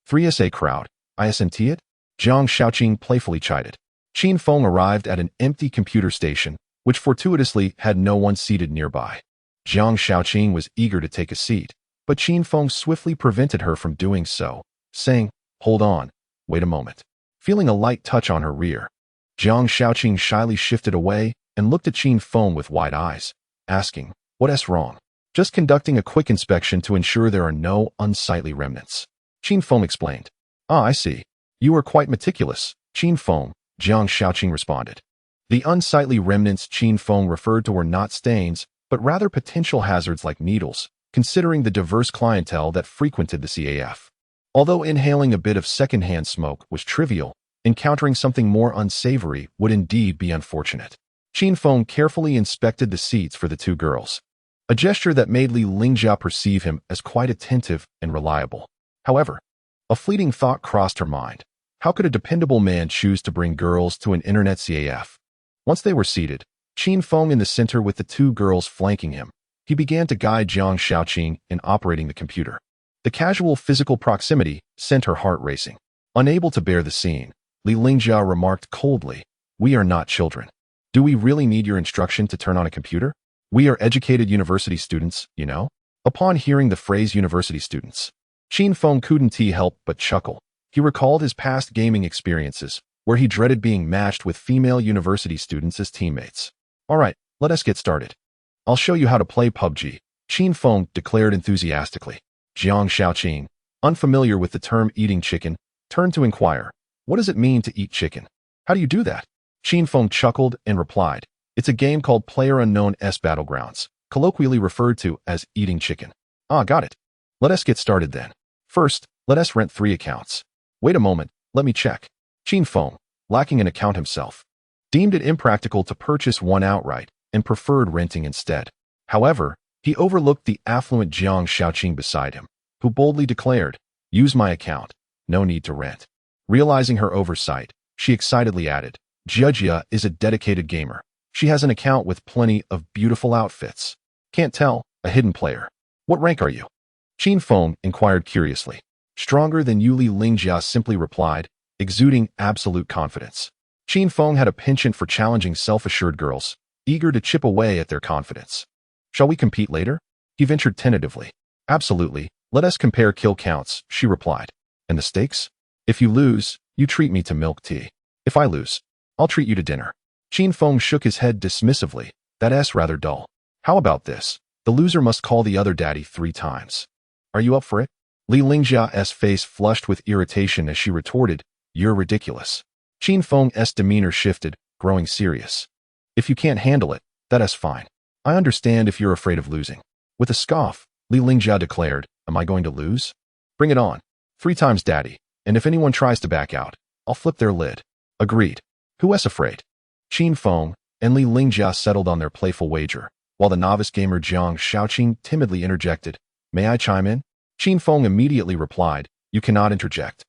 3SA crowd, isn't it? Jiang Shaoqing playfully chided. Qin Feng arrived at an empty computer station, which fortuitously had no one seated nearby. Jiang Shaoqing was eager to take a seat, but Qin Feng swiftly prevented her from doing so, saying, Hold on, wait a moment. Feeling a light touch on her rear, Jiang Shaoqing shyly shifted away and looked at Qin Feng with wide eyes, asking, What's wrong? Just conducting a quick inspection to ensure there are no unsightly remnants. Qin Feng explained. Ah, I see. You are quite meticulous, Qin Feng, Jiang Shaoqing responded. The unsightly remnants Qin Feng referred to were not stains, but rather potential hazards like needles, considering the diverse clientele that frequented the CAF. Although inhaling a bit of secondhand smoke was trivial, encountering something more unsavory would indeed be unfortunate. Qin Feng carefully inspected the seats for the two girls, a gesture that made Li Lingjia perceive him as quite attentive and reliable. However, a fleeting thought crossed her mind. How could a dependable man choose to bring girls to an internet CAF? Once they were seated, Qin Feng in the center with the two girls flanking him, he began to guide Jiang Shaoqing in operating the computer. The casual physical proximity sent her heart racing. Unable to bear the scene, Li Lingjia remarked coldly, "We are not children. Do we really need your instruction to turn on a computer? We are educated university students, you know?" Upon hearing the phrase university students, Qin Feng couldn't help but chuckle. He recalled his past gaming experiences, where he dreaded being matched with female university students as teammates. "All right, let us get started. I'll show you how to play PUBG," Qin Feng declared enthusiastically. Jiang Shaoqing, unfamiliar with the term eating chicken, turned to inquire, "What does it mean to eat chicken? How do you do that?" Qin Feng chuckled and replied, "It's a game called PlayerUnknown's Battlegrounds, colloquially referred to as eating chicken." "Ah, got it. Let us get started then. First, let us rent 3 accounts." "Wait a moment, let me check." Qin Feng, lacking an account himself, deemed it impractical to purchase one outright and preferred renting instead. However, he overlooked the affluent Jiang Shaoqing beside him, who boldly declared, "Use my account. No need to rent." Realizing her oversight, she excitedly added, "Jia is a dedicated gamer. She has an account with plenty of beautiful outfits." "Can't tell, a hidden player. What rank are you?" Qin Feng inquired curiously. "Stronger than you," Li Lingjia simply replied, exuding absolute confidence. Qin Feng had a penchant for challenging self-assured girls, eager to chip away at their confidence. "Shall we compete later?" he ventured tentatively. "Absolutely, let us compare kill counts," she replied. "And the stakes? If you lose, you treat me to milk tea. If I lose, I'll treat you to dinner." Qin Feng shook his head dismissively. "That's rather dull. How about this? The loser must call the other daddy 3 times. Are you up for it?" Li Lingjia's face flushed with irritation as she retorted, "You're ridiculous." Qin Feng's demeanor shifted, growing serious. "If you can't handle it, that's fine. I understand if you're afraid of losing." With a scoff, Li Lingjia declared, "Am I going to lose? Bring it on. 3 times daddy, and if anyone tries to back out, I'll flip their lid." "Agreed. Who's afraid?" Qin Feng and Li Lingjia settled on their playful wager, while the novice gamer Jiang Shaoqing timidly interjected, "May I chime in?" Qin Feng immediately replied, "You cannot interject.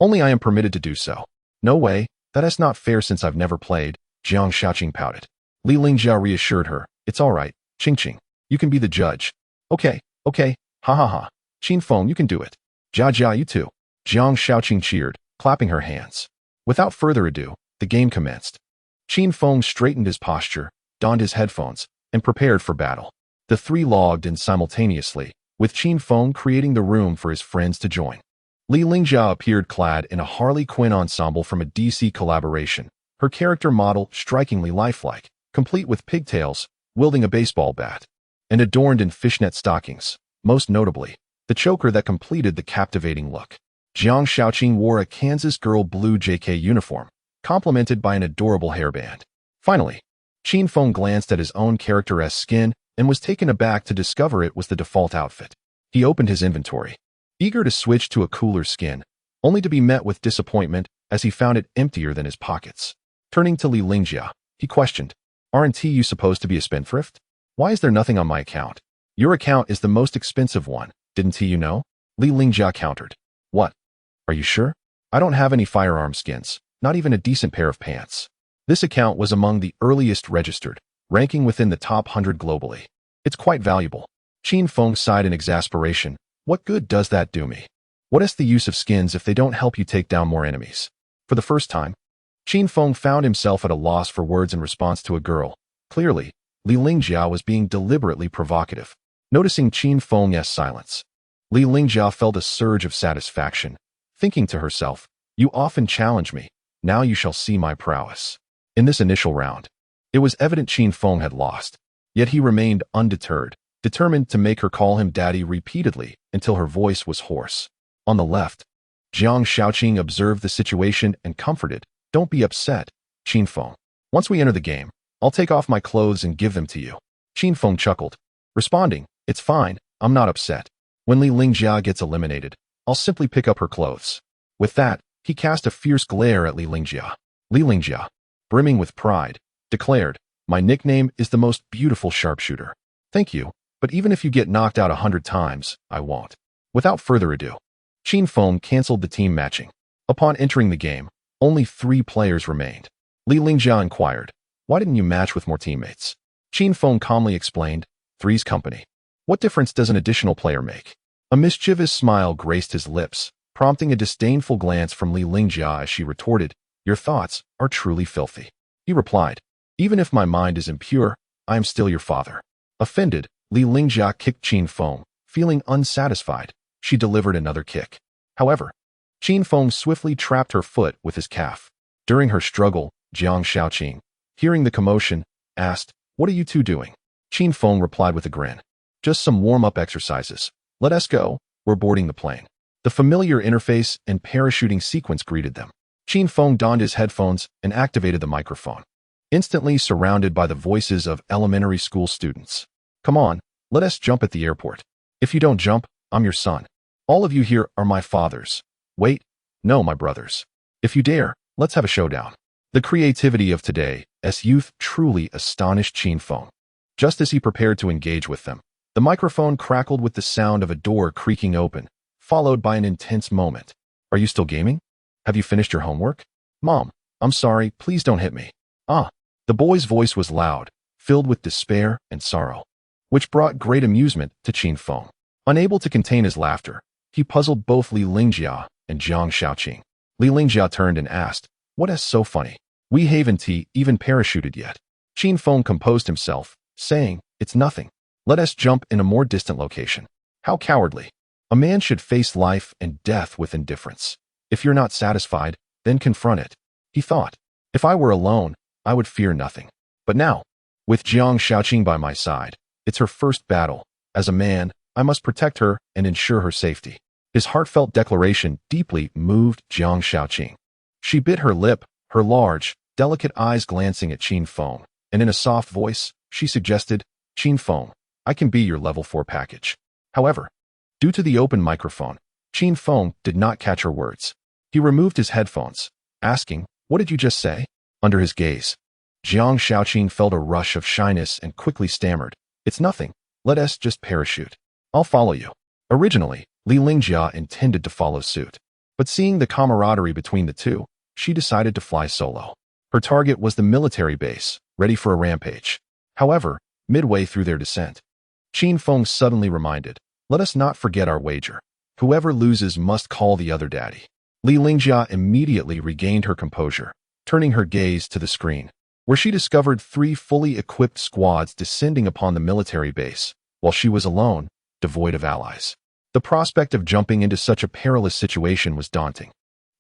Only I am permitted to do so." "No way, that's not fair since I've never played," Jiang Shaoqing pouted. Li Lingjia reassured her, "It's all right, Ching Ching. You can be the judge." Okay, ha ha ha. "Qin Feng, you can do it." Jia, you too." Jiang Shaoqing cheered, clapping her hands. Without further ado, the game commenced. Qin Feng straightened his posture, donned his headphones, and prepared for battle. The 3 logged in simultaneously, with Qin Feng creating the room for his friends to join. Li Lingjia appeared clad in a Harley Quinn ensemble from a DC collaboration, her character model strikingly lifelike, complete with pigtails, wielding a baseball bat, and adorned in fishnet stockings, most notably, the choker that completed the captivating look. Jiang Shaoqing wore a Kansas Girl blue JK uniform, complemented by an adorable hairband. Finally, Qin Feng glanced at his own character's skin and was taken aback to discover it was the default outfit. He opened his inventory, eager to switch to a cooler skin, only to be met with disappointment as he found it emptier than his pockets. Turning to Li Lingjia, he questioned, "Aren't you supposed to be a spendthrift? Why is there nothing on my account?" "Your account is the most expensive one, didn't you know?" Li Lingjia countered. "What? Are you sure? I don't have any firearm skins, not even a decent pair of pants." This account was among the earliest registered, ranking within the top 100 globally. "It's quite valuable." Qin Feng sighed in exasperation. "What good does that do me? What is the use of skins if they don't help you take down more enemies?" For the first time, Qin Feng found himself at a loss for words in response to a girl. Clearly, Li Lingjia was being deliberately provocative. Noticing Qin Feng's silence, Li Lingjia felt a surge of satisfaction, thinking to herself, "You often challenge me, now you shall see my prowess." In this initial round, it was evident Qin Feng had lost, yet he remained undeterred, determined to make her call him daddy repeatedly until her voice was hoarse. On the left, Jiang Shaoqing observed the situation and comforted, "Don't be upset, Qin Feng. Once we enter the game, I'll take off my clothes and give them to you." Qin Feng chuckled, responding, "It's fine, I'm not upset. When Li Lingjia gets eliminated, I'll simply pick up her clothes." With that, he cast a fierce glare at Li Lingjia. Li Lingjia, brimming with pride, declared, My nickname is the most beautiful sharpshooter. Thank you, but even if you get knocked out 100 times, I won't. Without further ado, Qin Feng canceled the team matching. Upon entering the game, only 3 players remained. Li Lingjia inquired, "Why didn't you match with more teammates?" Qin Feng calmly explained, "Three's company. What difference does an additional player make?" A mischievous smile graced his lips, prompting a disdainful glance from Li Lingjia as she retorted, "Your thoughts are truly filthy." He replied, "Even if my mind is impure, I am still your father." Offended, Li Lingjia kicked Qin Feng. Feeling unsatisfied, she delivered another kick. However, Qin Feng swiftly trapped her foot with his calf. During her struggle, Jiang Shaoqing, hearing the commotion, asked, "What are you two doing?" Qin Feng replied with a grin, "Just some warm-up exercises. Let us go, we're boarding the plane." The familiar interface and parachuting sequence greeted them. Qin Feng donned his headphones and activated the microphone. Instantly surrounded by the voices of elementary school students. "Come on, let us jump at the airport. If you don't jump, I'm your son. All of you here are my fathers. Wait, no, my brothers. If you dare, let's have a showdown." The creativity of today's youth truly astonished Qin Feng. Just as he prepared to engage with them, the microphone crackled with the sound of a door creaking open, followed by an intense moment. "Are you still gaming? Have you finished your homework?" "Mom, I'm sorry, please don't hit me." "Ah." The boy's voice was loud, filled with despair and sorrow, which brought great amusement to Qin Feng. Unable to contain his laughter, he puzzled both Li Lingjia and Jiang Shaoqing. Li Lingjia turned and asked, "What is so funny? We haven't even parachuted yet." Qin Feng composed himself, saying, "It's nothing. Let us jump in a more distant location." How cowardly. A man should face life and death with indifference. If you're not satisfied, then confront it. He thought, "If I were alone, I would fear nothing. But now, with Jiang Shaoqing by my side, it's her first battle. As a man, I must protect her and ensure her safety." His heartfelt declaration deeply moved Jiang Shaoqing. She bit her lip, her large, delicate eyes glancing at Qin Feng, and in a soft voice, she suggested, "Qin Feng, I can be your level 4 package." However, due to the open microphone, Qin Feng did not catch her words. He removed his headphones, asking, "What did you just say?" Under his gaze, Jiang Shaoqing felt a rush of shyness and quickly stammered, "It's nothing. Let us just parachute. I'll follow you." Originally, Li Lingjia intended to follow suit, but seeing the camaraderie between the two, she decided to fly solo. Her target was the military base, ready for a rampage. However, midway through their descent, Qin Feng suddenly reminded, "Let us not forget our wager. Whoever loses must call the other daddy." Li Lingjia immediately regained her composure, turning her gaze to the screen, where she discovered 3 fully equipped squads descending upon the military base, while she was alone, devoid of allies. The prospect of jumping into such a perilous situation was daunting.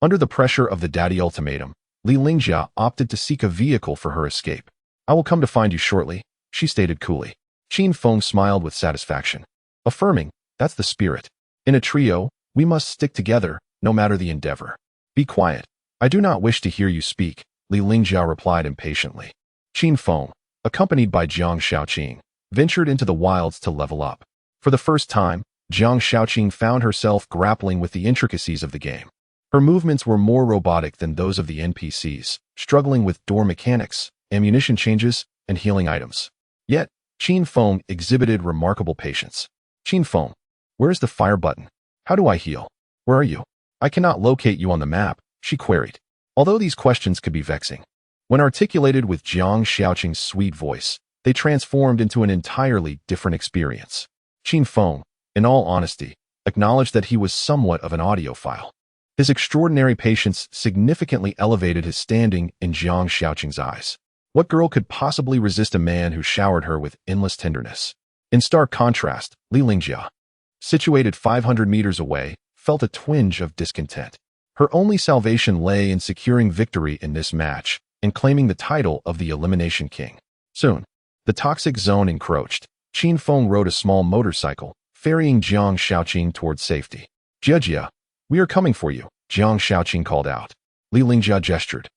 Under the pressure of the daddy ultimatum, Li Lingjia opted to seek a vehicle for her escape. "I will come to find you shortly," she stated coolly. Qin Feng smiled with satisfaction, affirming, "That's the spirit. In a trio, we must stick together, no matter the endeavor." "Be quiet. I do not wish to hear you speak," Li Lingjia replied impatiently. Qin Feng, accompanied by Jiang Shaoqing, ventured into the wilds to level up. For the first time, Jiang Shaoqing found herself grappling with the intricacies of the game. Her movements were more robotic than those of the NPCs, struggling with door mechanics, ammunition changes, and healing items. Yet, Qin Feng exhibited remarkable patience. "Qin Feng, where's the fire button? How do I heal? Where are you? I cannot locate you on the map," she queried. Although these questions could be vexing, when articulated with Jiang Shaoqing's sweet voice, they transformed into an entirely different experience. Qin Feng, in all honesty, acknowledged that he was somewhat of an audiophile. His extraordinary patience significantly elevated his standing in Jiang Shaoqing's eyes. What girl could possibly resist a man who showered her with endless tenderness? In stark contrast, Li Lingjia, situated 500 meters away, felt a twinge of discontent. Her only salvation lay in securing victory in this match and claiming the title of the Elimination King. Soon, the toxic zone encroached. Qin Feng rode a small motorcycle, ferrying Jiang Shaoqing towards safety. "Jia, we are coming for you," Jiang Shaoqing called out. Li Lingjia gestured.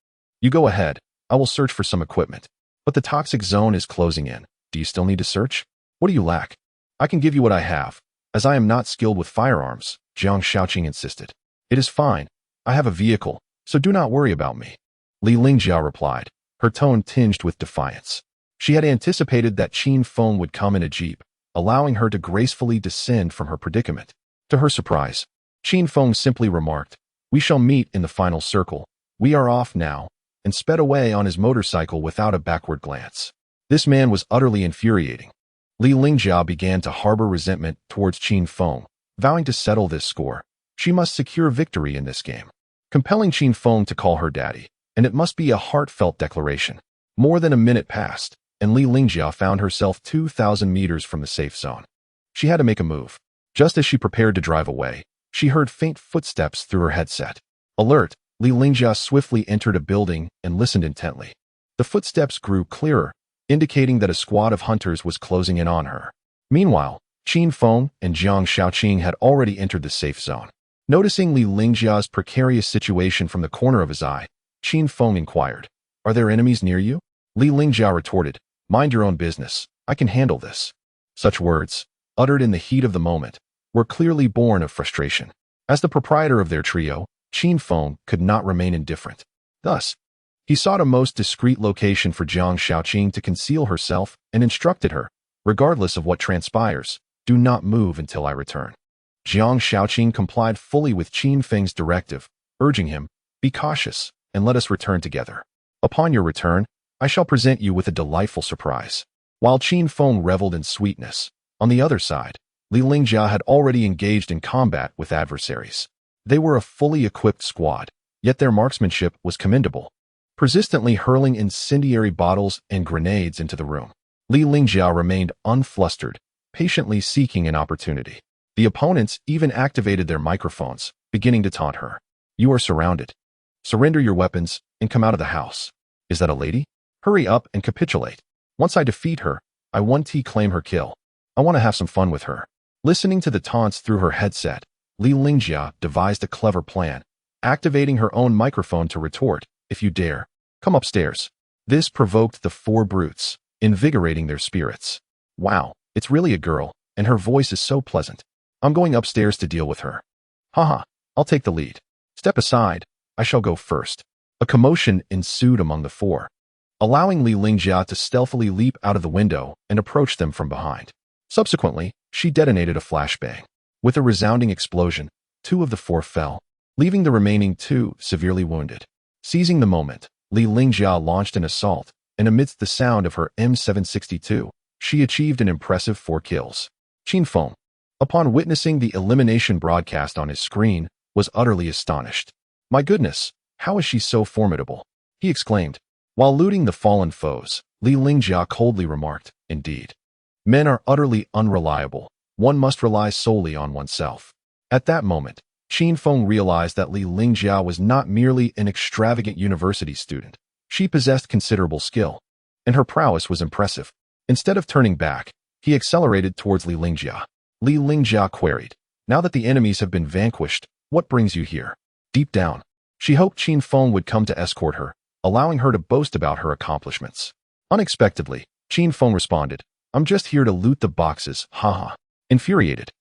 "You go ahead. I will search for some equipment. But the toxic zone is closing in. Do you still need to search? What do you lack?" "I can give you what I have, as I am not skilled with firearms," Jiang Shaoqing insisted. "It is fine. I have a vehicle, so do not worry about me," Li Lingjia replied, her tone tinged with defiance. She had anticipated that Qin Feng would come in a jeep, allowing her to gracefully descend from her predicament. To her surprise, Qin Feng simply remarked, "We shall meet in the final circle. We are off now," and sped away on his motorcycle without a backward glance. This man was utterly infuriating. Li Lingjia began to harbor resentment towards Qin Feng, vowing to settle this score. She must secure victory in this game, compelling Qin Feng to call her daddy, and it must be a heartfelt declaration. More than a minute passed, and Li Lingjia found herself 2,000 meters from the safe zone. She had to make a move. Just as she prepared to drive away, she heard faint footsteps through her headset. Alert, Li Lingjia swiftly entered a building and listened intently. The footsteps grew clearer, indicating that a squad of hunters was closing in on her. Meanwhile, Qin Feng and Jiang Shaoqing had already entered the safe zone. Noticing Li Lingjia's precarious situation from the corner of his eye, Qin Feng inquired, "Are there enemies near you?" Li Lingjia retorted, "Mind your own business. I can handle this." Such words, uttered in the heat of the moment, were clearly born of frustration. As the proprietor of their trio, Qin Feng could not remain indifferent. Thus, he sought a most discreet location for Jiang Shaoqing to conceal herself and instructed her, "Regardless of what transpires, do not move until I return." Jiang Shaoqing complied fully with Qin Feng's directive, urging him, "Be cautious, and let us return together. Upon your return, I shall present you with a delightful surprise." While Qin Feng reveled in sweetness, on the other side, Li Lingjia had already engaged in combat with adversaries. They were a fully equipped squad, yet their marksmanship was commendable, persistently hurling incendiary bottles and grenades into the room. Li Lingjia remained unflustered, patiently seeking an opportunity. The opponents even activated their microphones, beginning to taunt her. "You are surrounded. Surrender your weapons and come out of the house. Is that a lady? Hurry up and capitulate. Once I defeat her, I 1T claim her kill. I want to have some fun with her." Listening to the taunts through her headset, Li Lingjia devised a clever plan, activating her own microphone to retort, "If you dare, come upstairs." This provoked the four brutes, invigorating their spirits. "Wow, it's really a girl, and her voice is so pleasant. I'm going upstairs to deal with her. Haha, I'll take the lead. Step aside, I shall go first." A commotion ensued among the four, allowing Li Lingjia to stealthily leap out of the window and approach them from behind. Subsequently, she detonated a flashbang. With a resounding explosion, 2 of the 4 fell, leaving the remaining 2 severely wounded. Seizing the moment, Li Lingjia launched an assault, and amidst the sound of her M762, she achieved an impressive 4 kills. Qin Feng, upon witnessing the elimination broadcast on his screen, was utterly astonished. "My goodness, how is she so formidable?" he exclaimed. While looting the fallen foes, Li Lingjia coldly remarked, "Indeed. Men are utterly unreliable. One must rely solely on oneself." At that moment, Qin Feng realized that Li Lingjia was not merely an extravagant university student. She possessed considerable skill, and her prowess was impressive. Instead of turning back, he accelerated towards Li Lingjia. Li Lingjia queried, "Now that the enemies have been vanquished, what brings you here?" Deep down, she hoped Qin Feng would come to escort her, allowing her to boast about her accomplishments. Unexpectedly, Qin Feng responded, "I'm just here to loot the boxes, haha." Infuriated,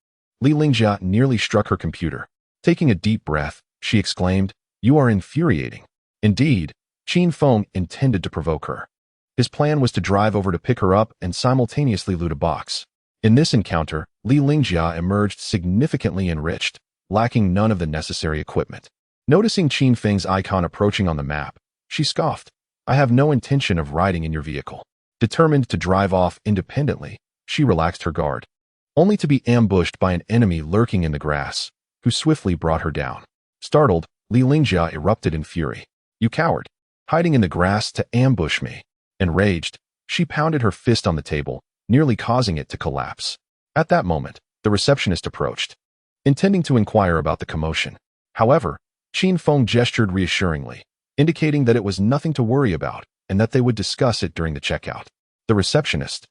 Li Lingjia nearly struck her computer. Taking a deep breath, she exclaimed, "You are infuriating." Indeed, Qin Feng intended to provoke her. His plan was to drive over to pick her up and simultaneously loot a box. In this encounter, Li Lingjia emerged significantly enriched, lacking none of the necessary equipment. Noticing Qin Feng's icon approaching on the map, she scoffed, "I have no intention of riding in your vehicle." Determined to drive off independently, she relaxed her guard, only to be ambushed by an enemy lurking in the grass, who swiftly brought her down. Startled, Li Lingjia erupted in fury. "You coward, hiding in the grass to ambush me." Enraged, she pounded her fist on the table, nearly causing it to collapse. At that moment, the receptionist approached, intending to inquire about the commotion. However, Qin Feng gestured reassuringly, indicating that it was nothing to worry about and that they would discuss it during the checkout. The receptionist,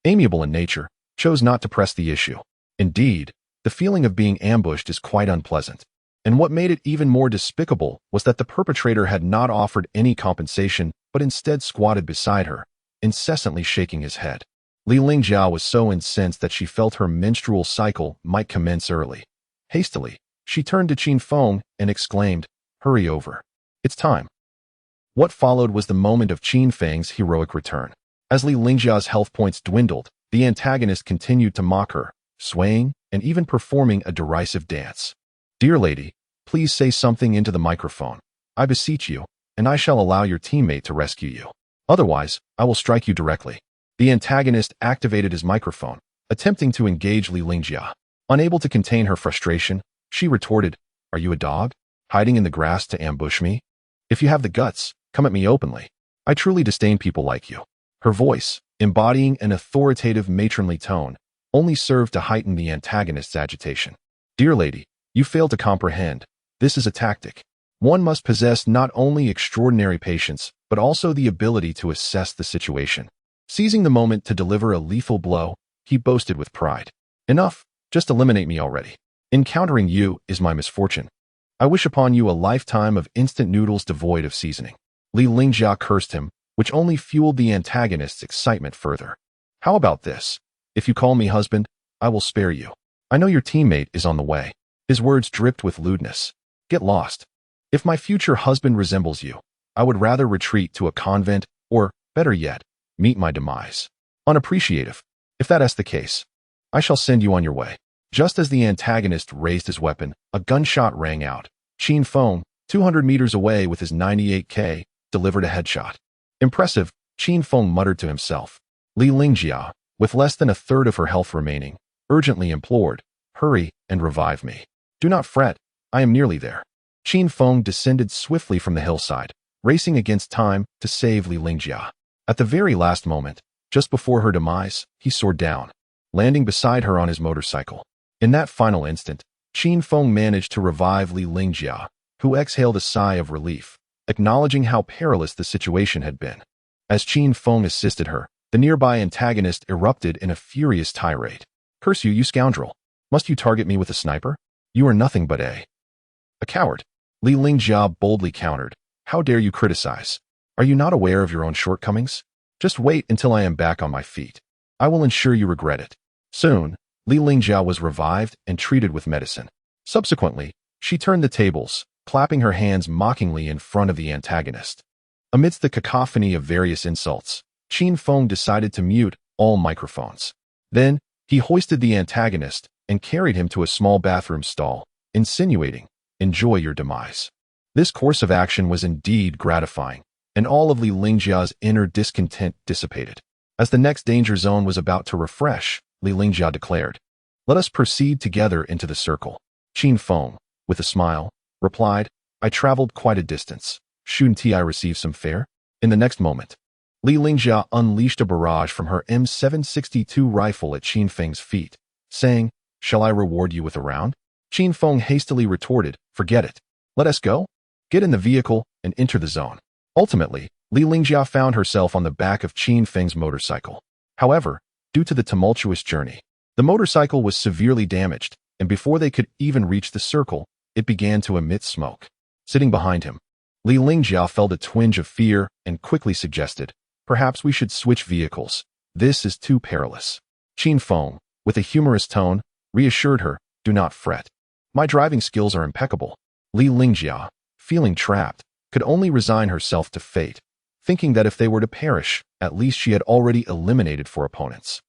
amiable in nature, chose not to press the issue. Indeed, the feeling of being ambushed is quite unpleasant. And what made it even more despicable was that the perpetrator had not offered any compensation, but instead squatted beside her, incessantly shaking his head. Li Lingjia was so incensed that she felt her menstrual cycle might commence early. Hastily, she turned to Qin Feng and exclaimed, "Hurry over. It's time." What followed was the moment of Qin Feng's heroic return. As Li Lingjia's health points dwindled, the antagonist continued to mock her, swaying and even performing a derisive dance. "Dear lady, please say something into the microphone. I beseech you, and I shall allow your teammate to rescue you. Otherwise, I will strike you directly." The antagonist activated his microphone, attempting to engage Li Lingjia. Unable to contain her frustration, she retorted, "Are you a dog, hiding in the grass to ambush me? If you have the guts, come at me openly. I truly disdain people like you." Her voice, embodying an authoritative matronly tone, only served to heighten the antagonist's agitation. "Dear lady, you fail to comprehend. This is a tactic. One must possess not only extraordinary patience, but also the ability to assess the situation." Seizing the moment to deliver a lethal blow, he boasted with pride. "Enough, just eliminate me already. Encountering you is my misfortune. I wish upon you a lifetime of instant noodles devoid of seasoning." Li Lingjia cursed him, which only fueled the antagonist's excitement further. "How about this? If you call me husband, I will spare you. I know your teammate is on the way." His words dripped with lewdness. "Get lost. If my future husband resembles you, I would rather retreat to a convent or, better yet, meet my demise. Unappreciative. If that is the case, I shall send you on your way." Just as the antagonist raised his weapon, a gunshot rang out. Qin Feng, 200 meters away with his 98K, delivered a headshot. "Impressive," Qin Feng muttered to himself. Li Lingjia, with less than a third of her health remaining, urgently implored, "Hurry and revive me. Do not fret, I am nearly there." Qin Feng descended swiftly from the hillside, racing against time to save Li Lingjia. At the very last moment, just before her demise, he soared down, landing beside her on his motorcycle. In that final instant, Qin Feng managed to revive Li Lingjia, who exhaled a sigh of relief, acknowledging how perilous the situation had been. As Qin Feng assisted her, the nearby antagonist erupted in a furious tirade. "Curse you, you scoundrel! Must you target me with a sniper? You are nothing but a coward." Li Lingjia boldly countered, "How dare you criticize? Are you not aware of your own shortcomings? Just wait until I am back on my feet. I will ensure you regret it." Soon, Li Lingjia was revived and treated with medicine. Subsequently, she turned the tables, clapping her hands mockingly in front of the antagonist. Amidst the cacophony of various insults, Qin Feng decided to mute all microphones. Then, he hoisted the antagonist and carried him to a small bathroom stall, insinuating, "Enjoy your demise." This course of action was indeed gratifying, and all of Li Lingjia's inner discontent dissipated. As the next danger zone was about to refresh, Li Lingjia declared, "Let us proceed together into the circle." Qin Feng, with a smile, replied, "I traveled quite a distance. Shouldn't I receive some fare?" In the next moment, Li Lingjia unleashed a barrage from her M762 rifle at Qin Feng's feet, saying, "Shall I reward you with a round?" Qin Feng hastily retorted, "Forget it. Let us go. Get in the vehicle and enter the zone." Ultimately, Li Lingjia found herself on the back of Qin Feng's motorcycle. However, due to the tumultuous journey, the motorcycle was severely damaged, and before they could even reach the circle, it began to emit smoke. Sitting behind him, Li Lingjia felt a twinge of fear and quickly suggested, "Perhaps we should switch vehicles. This is too perilous." Qin Feng, with a humorous tone, reassured her, "Do not fret. My driving skills are impeccable." Li Lingjia, feeling trapped, could only resign herself to fate, thinking that if they were to perish, at least she had already eliminated 4 opponents,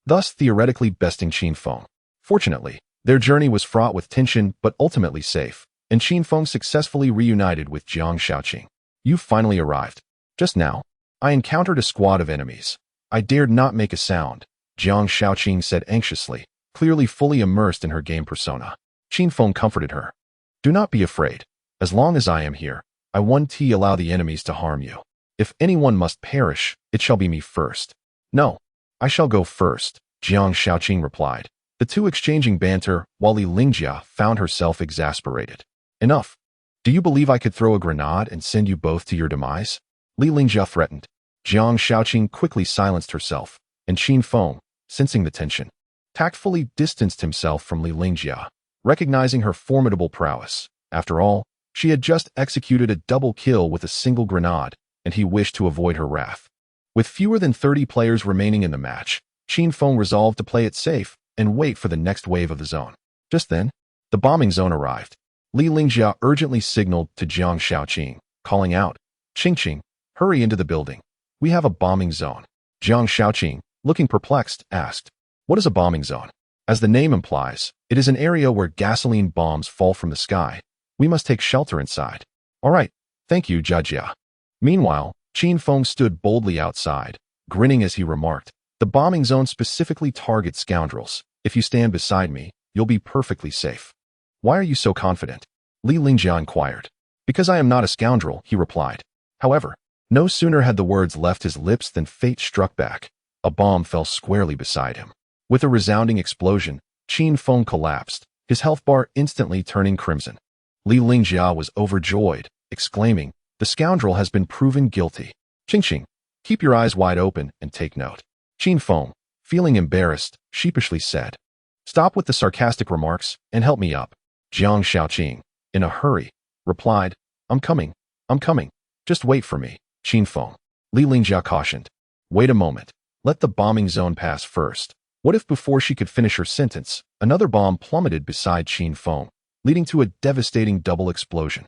thus theoretically besting Qin Feng. Fortunately, their journey was fraught with tension but ultimately safe, and Qin Feng successfully reunited with Jiang Shaoqing. "You've finally arrived. Just now, I encountered a squad of enemies. I dared not make a sound," Jiang Shaoqing said anxiously, clearly fully immersed in her game persona. Qin Feng comforted her. "Do not be afraid. As long as I am here, I won't allow the enemies to harm you. If anyone must perish, it shall be me first." "No, I shall go first," Jiang Shaoqing replied, the two exchanging banter while Li Lingjia found herself exasperated. "Enough. Do you believe I could throw a grenade and send you both to your demise?" Li Lingjia threatened. Jiang Shaoqing quickly silenced herself, and Qin Feng, sensing the tension, tactfully distanced himself from Li Lingjia, recognizing her formidable prowess. After all, she had just executed a double kill with a single grenade, and he wished to avoid her wrath. With fewer than 30 players remaining in the match, Qin Feng resolved to play it safe and wait for the next wave of the zone. Just then, the bombing zone arrived. Li Lingjia urgently signaled to Jiang Shaoqing, calling out, "Qing, hurry into the building. We have a bombing zone." Jiang Shaoqing, looking perplexed, asked, "What is a bombing zone?" As the name implies, it is an area where gasoline bombs fall from the sky. We must take shelter inside. All right, thank you, Jia. Meanwhile, Qin Feng stood boldly outside, grinning as he remarked, "The bombing zone specifically targets scoundrels. If you stand beside me, you'll be perfectly safe." "Why are you so confident?" Li Lingjia inquired. "Because I am not a scoundrel," he replied. However, no sooner had the words left his lips than fate struck back. A bomb fell squarely beside him. With a resounding explosion, Qin Feng collapsed, his health bar instantly turning crimson. Li Lingjia was overjoyed, exclaiming, "The scoundrel has been proven guilty." Qing, keep your eyes wide open and take note. Qin Feng, feeling embarrassed, sheepishly said, "Stop with the sarcastic remarks and help me up." Jiang Shaoqing, in a hurry, replied, I'm coming. Just wait for me." Qin Feng. Li Lingjia cautioned, "Wait a moment. Let the bombing zone pass first." What if before she could finish her sentence, another bomb plummeted beside Qin Feng, leading to a devastating double explosion?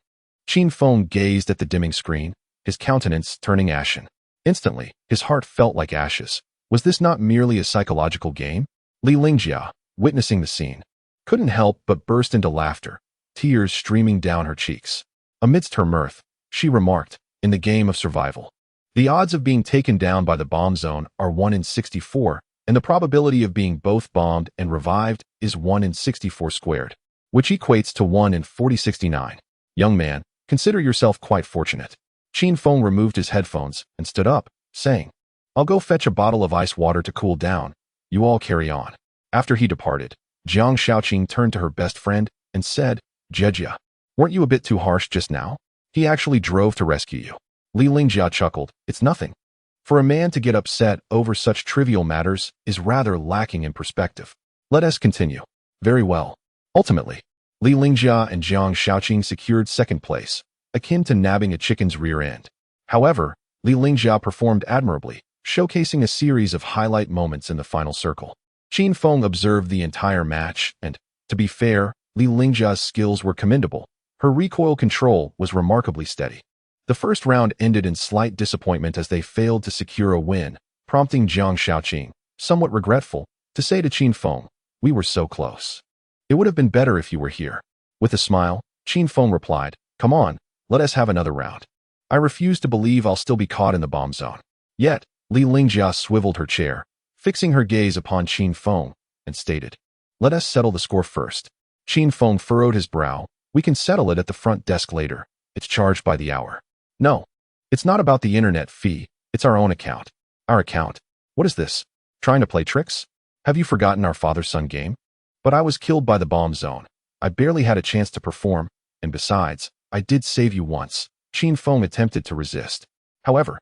Qin Feng gazed at the dimming screen, his countenance turning ashen. Instantly, his heart felt like ashes. Was this not merely a psychological game? Li Lingjia, witnessing the scene, couldn't help but burst into laughter, tears streaming down her cheeks. Amidst her mirth, she remarked, "In the game of survival, the odds of being taken down by the bomb zone are 1 in 64, and the probability of being both bombed and revived is 1 in 64 squared, which equates to 1 in 4069. Young man, consider yourself quite fortunate." Qin Feng removed his headphones and stood up, saying, "I'll go fetch a bottle of ice water to cool down. You all carry on." After he departed, Jiang Shaoqing turned to her best friend and said, "Jia, weren't you a bit too harsh just now? He actually drove to rescue you." Li Lingjia chuckled, "It's nothing. For a man to get upset over such trivial matters is rather lacking in perspective. Let us continue." Very well. Ultimately, Li Lingjia and Jiang Shaoqing secured second place, akin to nabbing a chicken's rear end. However, Li Lingjia performed admirably, showcasing a series of highlight moments in the final circle. Qin Feng observed the entire match, and, to be fair, Li Lingjia's skills were commendable. Her recoil control was remarkably steady. The first round ended in slight disappointment as they failed to secure a win, prompting Jiang Shaoqing, somewhat regretful, to say to Qin Feng, "We were so close. It would have been better if you were here." With a smile, Qin Feng replied, "Come on, let us have another round. I refuse to believe I'll still be caught in the bomb zone." Yet, Li Lingjia swiveled her chair, fixing her gaze upon Qin Feng, and stated, "Let us settle the score first." Qin Feng furrowed his brow. "We can settle it at the front desk later. It's charged by the hour." "No, it's not about the internet fee. It's our own account." "Our account? What is this? Trying to play tricks? Have you forgotten our father-son game?" "But I was killed by the bomb zone. I barely had a chance to perform, and besides, I did save you once." Qin Feng attempted to resist. However,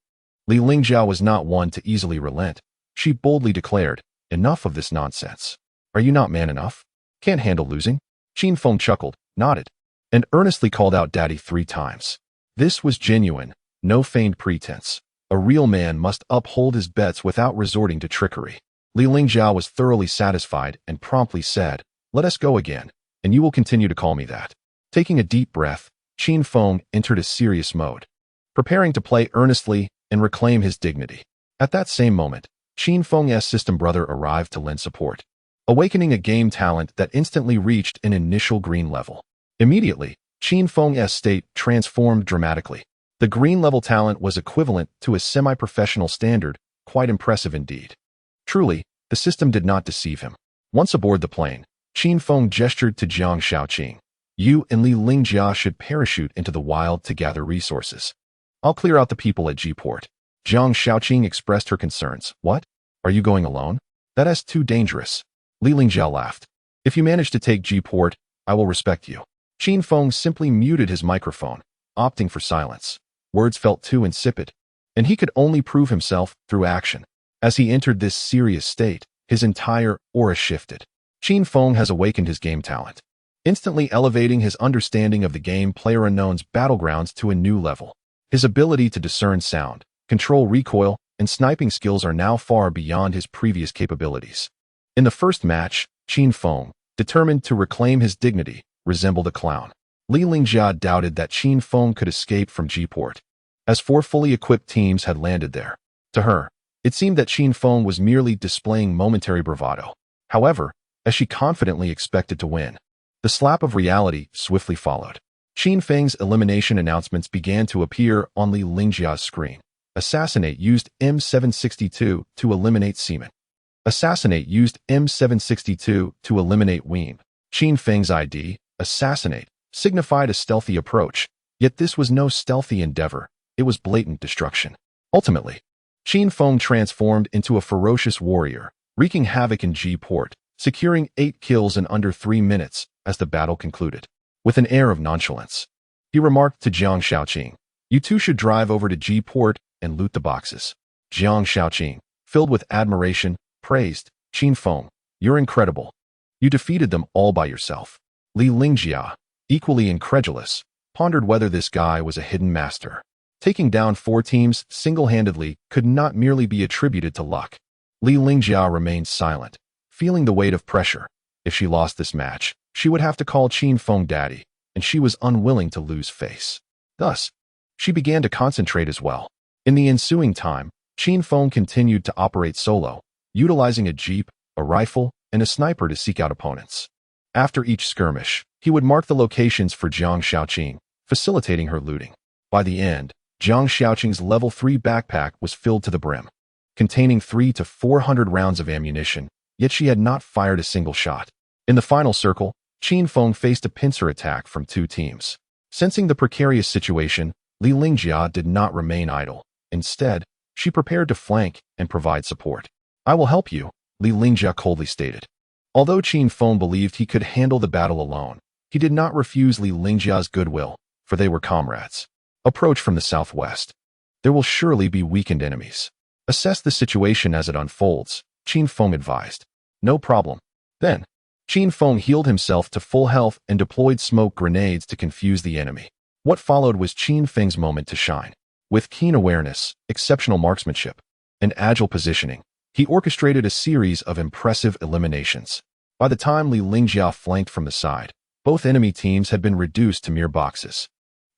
Li Lingjia was not one to easily relent. She boldly declared, "Enough of this nonsense. Are you not man enough? Can't handle losing?" Qin Feng chuckled, nodded, and earnestly called out "Daddy" 3 times. This was genuine, no feigned pretense. A real man must uphold his bets without resorting to trickery. Li Lingjia was thoroughly satisfied and promptly said, "Let us go again, and you will continue to call me that." Taking a deep breath, Qin Feng entered a serious mode, preparing to play earnestly and reclaim his dignity. At that same moment, Qin Feng's system brother arrived to lend support, awakening a game talent that instantly reached an initial green level. Immediately, Qin Feng's state transformed dramatically. The green level talent was equivalent to a semi-professional standard, quite impressive indeed. Truly, the system did not deceive him. Once aboard the plane, Qin Feng gestured to Jiang Shaoqing. "You and Li Lingjia should parachute into the wild to gather resources. I'll clear out the people at G-Port." Jiang Shaoqing expressed her concerns. "What? Are you going alone? That is too dangerous." Li Lingjia laughed. "If you manage to take G-Port, I will respect you." Qin Feng simply muted his microphone, opting for silence. Words felt too insipid, and he could only prove himself through action. As he entered this serious state, his entire aura shifted. Qin Feng has awakened his game talent, instantly elevating his understanding of the game PlayerUnknown's battlegrounds to a new level. His ability to discern sound, control recoil, and sniping skills are now far beyond his previous capabilities. In the first match, Qin Feng, determined to reclaim his dignity, resembled a clown. Li Lingjia doubted that Qin Feng could escape from G-Port, as 4 fully equipped teams had landed there. To her, It seemed that Qin Feng was merely displaying momentary bravado. However, as she confidently expected to win, the slap of reality swiftly followed. Qin Feng's elimination announcements began to appear on Li Lingjia's screen. Assassinate used M762 to eliminate Seaman. Assassinate used M762 to eliminate Weem. Qin Feng's ID, assassinate, signified a stealthy approach, yet this was no stealthy endeavor, it was blatant destruction. Ultimately, Qin Feng transformed into a ferocious warrior, wreaking havoc in G-Port, securing 8 kills in under 3 minutes as the battle concluded. With an air of nonchalance, he remarked to Jiang Shaoqing, "You two should drive over to G-Port and loot the boxes." Jiang Shaoqing, filled with admiration, praised, "Qin Feng, you're incredible. You defeated them all by yourself." Li Lingjia, equally incredulous, pondered whether this guy was a hidden master. Taking down 4 teams single-handedly could not merely be attributed to luck. Li Lingjia remained silent, feeling the weight of pressure. If she lost this match, she would have to call Qin Feng daddy, and she was unwilling to lose face. Thus, she began to concentrate as well. In the ensuing time, Qin Feng continued to operate solo, utilizing a jeep, a rifle, and a sniper to seek out opponents. After each skirmish, he would mark the locations for Jiang Shaoqing, facilitating her looting. By the end, Jiang Shaoqing's level 3 backpack was filled to the brim, containing 300 to 400 rounds of ammunition, yet she had not fired a single shot. In the final circle, Qin Feng faced a pincer attack from 2 teams. Sensing the precarious situation, Li Lingjia did not remain idle. Instead, she prepared to flank and provide support. "I will help you," Li Lingjia coldly stated. Although Qin Feng believed he could handle the battle alone, he did not refuse Li Lingjia's goodwill, for they were comrades. "Approach from the southwest. There will surely be weakened enemies. Assess the situation as it unfolds," Qin Feng advised. "No problem." Then, Qin Feng healed himself to full health and deployed smoke grenades to confuse the enemy. What followed was Qin Feng's moment to shine. With keen awareness, exceptional marksmanship, and agile positioning, he orchestrated a series of impressive eliminations. By the time Li Lingjia flanked from the side, both enemy teams had been reduced to mere boxes.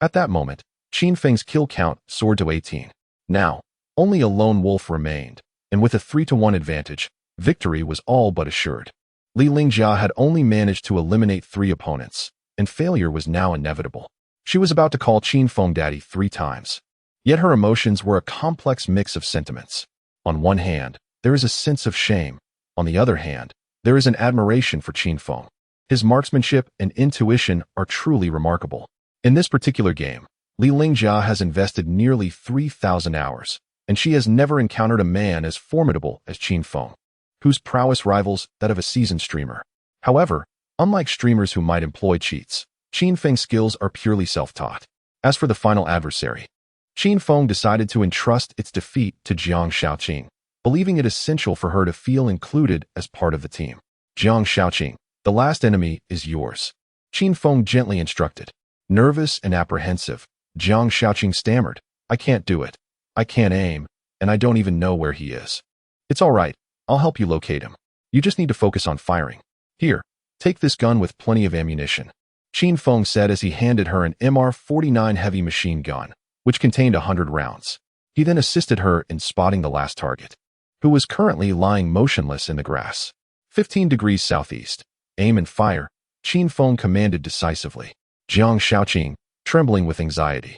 At that moment, Qin Feng's kill count soared to 18. Now, only a lone wolf remained, and with a 3-to-1 advantage, victory was all but assured. Li Lingjia had only managed to eliminate 3 opponents, and failure was now inevitable. She was about to call Qin Feng daddy 3 times. Yet her emotions were a complex mix of sentiments. On one hand, there is a sense of shame. On the other hand, there is an admiration for Qin Feng. His marksmanship and intuition are truly remarkable. In this particular game, Li Lingjia has invested nearly 3,000 hours, and she has never encountered a man as formidable as Qin Feng, whose prowess rivals that of a seasoned streamer. However, unlike streamers who might employ cheats, Qin Feng's skills are purely self-taught. As for the final adversary, Qin Feng decided to entrust its defeat to Jiang Shaoqing, believing it essential for her to feel included as part of the team. "Jiang Shaoqing, the last enemy is yours," Qin Feng gently instructed. Nervous and apprehensive, Jiang Shaoqing stammered, "I can't do it. I can't aim, and I don't even know where he is." "It's all right. I'll help you locate him. You just need to focus on firing. Here, take this gun with plenty of ammunition," Qin Feng said as he handed her an MR-49 heavy machine gun, which contained 100 rounds. He then assisted her in spotting the last target, who was currently lying motionless in the grass. 15 degrees southeast. "Aim and fire," Qin Feng commanded decisively. Jiang Shaoqing, trembling with anxiety,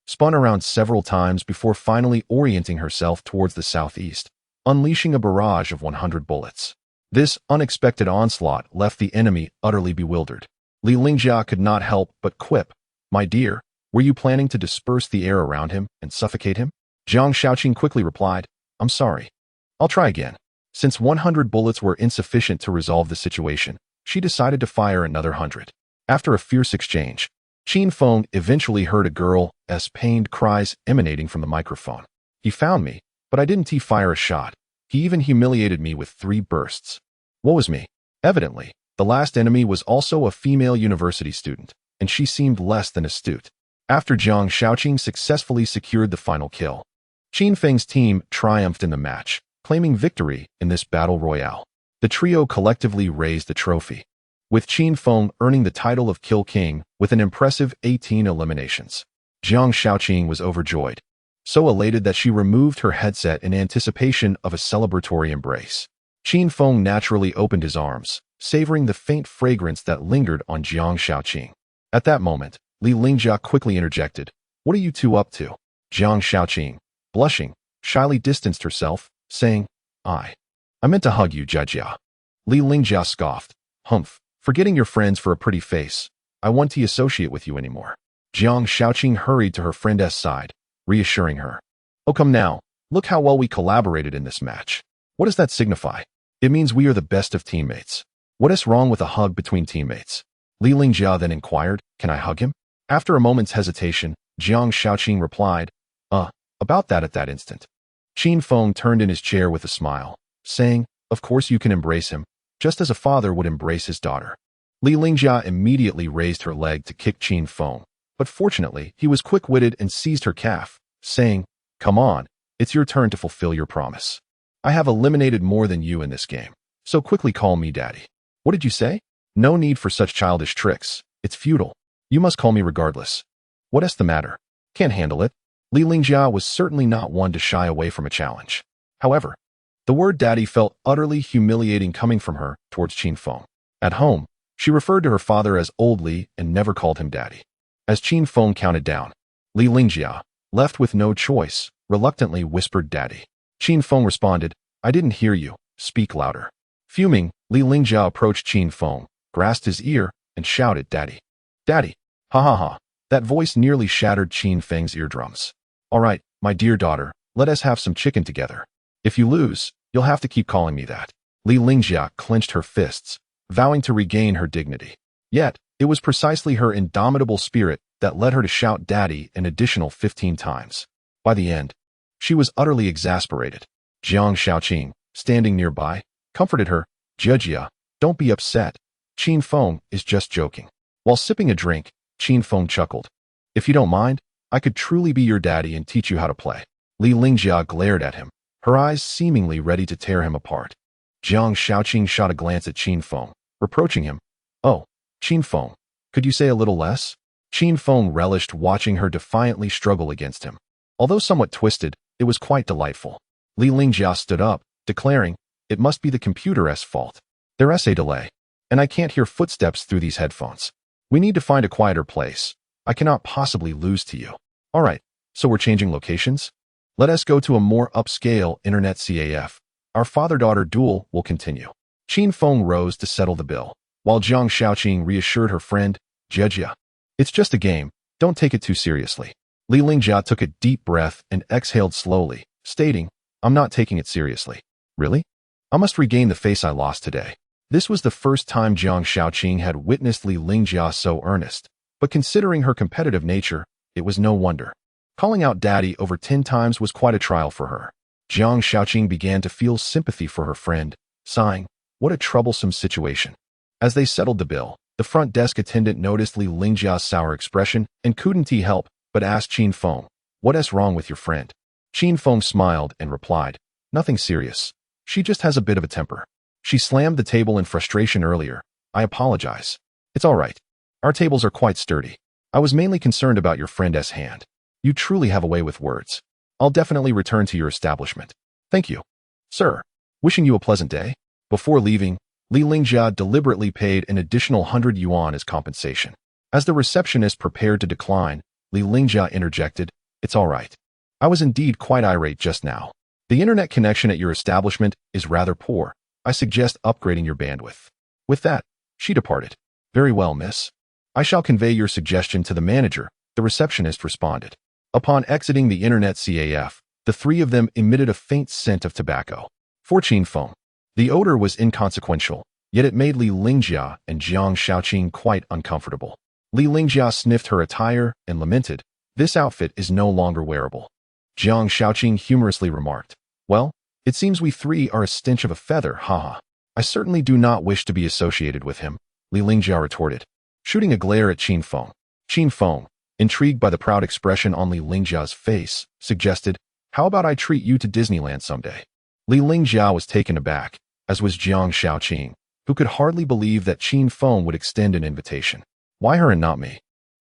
spun around several times before finally orienting herself towards the southeast, unleashing a barrage of 100 bullets. This unexpected onslaught left the enemy utterly bewildered. Li Lingjia could not help but quip, "My dear, were you planning to disperse the air around him and suffocate him?" Jiang Shaoqing quickly replied, "I'm sorry. I'll try again." Since 100 bullets were insufficient to resolve the situation, she decided to fire another 100. After a fierce exchange, Qin Feng eventually heard a girl's pained cries emanating from the microphone. "He found me, but I didn't fire a shot. He even humiliated me with 3 bursts. Woe is me." Evidently, the last enemy was also a female university student, and she seemed less than astute. After Jiang Shaoqing successfully secured the final kill, Qin Feng's team triumphed in the match, claiming victory in this battle royale. The trio collectively raised the trophy, with Qin Feng earning the title of Kill King with an impressive 18 eliminations. Jiang Shaoqing was overjoyed. so elated that she removed her headset in anticipation of a celebratory embrace. Qin Feng naturally opened his arms, savoring the faint fragrance that lingered on Jiang Shaoqing. At that moment, Li Lingjia quickly interjected, "What are you two up to?" Jiang Shaoqing, blushing, shyly distanced herself, saying, I meant to hug you, Jia." Li Lingjia scoffed, "Humph, forgetting your friends for a pretty face. I won't associate with you anymore." Jiang Shaoqing hurried to her friend's side, reassuring her. "Oh, come now, look how well we collaborated in this match. What does that signify? It means we are the best of teammates. What is wrong with a hug between teammates?" Li Lingjia then inquired, "Can I hug him?" After a moment's hesitation, Jiang Shaoqing replied, about that." At that instant, Qin Feng turned in his chair with a smile, saying, "Of course you can embrace him, just as a father would embrace his daughter." Li Lingjia immediately raised her leg to kick Qin Feng, but fortunately he was quick-witted and seized her calf, saying, "Come on, it's your turn to fulfill your promise. I have eliminated more than you in this game, so quickly call me daddy." "What did you say?" "No need for such childish tricks. It's futile. You must call me regardless." "What's the matter? Can't handle it?" Li Lingjia was certainly not one to shy away from a challenge. However, the word daddy felt utterly humiliating coming from her towards Qin Feng. At home, she referred to her father as Old Li and never called him daddy. As Qin Feng counted down, Li Lingjia, left with no choice, reluctantly whispered daddy. Qin Feng responded, "I didn't hear you. Speak louder." Fuming, Li Lingjia approached Qin Feng, grasped his ear, and shouted, "Daddy! Daddy!" Ha ha ha. That voice nearly shattered Qin Feng's eardrums. "All right, my dear daughter, let us have some chicken together. If you lose, you'll have to keep calling me that." Li Lingjia clenched her fists, vowing to regain her dignity. Yet, it was precisely her indomitable spirit that led her to shout daddy an additional 15 times. By the end, she was utterly exasperated. Jiang Shaoqing, standing nearby, comforted her, "Jia, don't be upset. Qin Feng is just joking." While sipping a drink, Qin Feng chuckled. "If you don't mind, I could truly be your daddy and teach you how to play." Li Lingjia glared at him, her eyes seemingly ready to tear him apart. Jiang Shaoqing shot a glance at Qin Feng, reproaching him. "Oh, Qin Feng, could you say a little less?" Qin Feng relished watching her defiantly struggle against him. Although somewhat twisted, it was quite delightful. Li Lingjia stood up, declaring, "It must be the computer's fault. There's a delay, and I can't hear footsteps through these headphones. We need to find a quieter place. I cannot possibly lose to you." "All right, so we're changing locations? Let us go to a more upscale internet CAF. Our father-daughter duel will continue." Qin Feng rose to settle the bill, while Jiang Shaoqing reassured her friend, "Jia, it's just a game. Don't take it too seriously." Li Lingjia took a deep breath and exhaled slowly, stating, "I'm not taking it seriously." "Really? I must regain the face I lost today." This was the first time Jiang Shaoqing had witnessed Li Lingjia so earnest, but considering her competitive nature, it was no wonder. Calling out daddy over 10 times was quite a trial for her. Jiang Shaoqing began to feel sympathy for her friend, sighing, "What a troublesome situation." As they settled the bill, the front desk attendant noticed Li Lingjia's sour expression and couldn't he help but ask Qin Feng, "What's wrong with your friend?" Qin Feng smiled and replied, "Nothing serious. She just has a bit of a temper. She slammed the table in frustration earlier. I apologize." "It's all right. Our tables are quite sturdy. I was mainly concerned about your friend's hand. You truly have a way with words. I'll definitely return to your establishment." "Thank you, sir. Wishing you a pleasant day." Before leaving, Li Lingjia deliberately paid an additional 100 yuan as compensation. As the receptionist prepared to decline, Li Lingjia interjected, "It's all right. I was indeed quite irate just now. The internet connection at your establishment is rather poor. I suggest upgrading your bandwidth." With that, she departed. "Very well, miss. I shall convey your suggestion to the manager," the receptionist responded. Upon exiting the internet CAF, the three of them emitted a faint scent of tobacco. For Qin Feng, the odor was inconsequential, yet it made Li Lingjia and Jiang Shaoqing quite uncomfortable. Li Lingjia sniffed her attire and lamented, "This outfit is no longer wearable." Jiang Shaoqing humorously remarked, "Well, it seems we three are a stench of a feather, haha. I certainly do not wish to be associated with him," Li Lingjia retorted, shooting a glare at Qin Feng. Qin Feng, intrigued by the proud expression on Li Lingjia's face, suggested, "How about I treat you to Disneyland someday?" Li Lingjia was taken aback, as was Jiang Shaoqing, who could hardly believe that Qin Feng would extend an invitation. "Why her and not me?"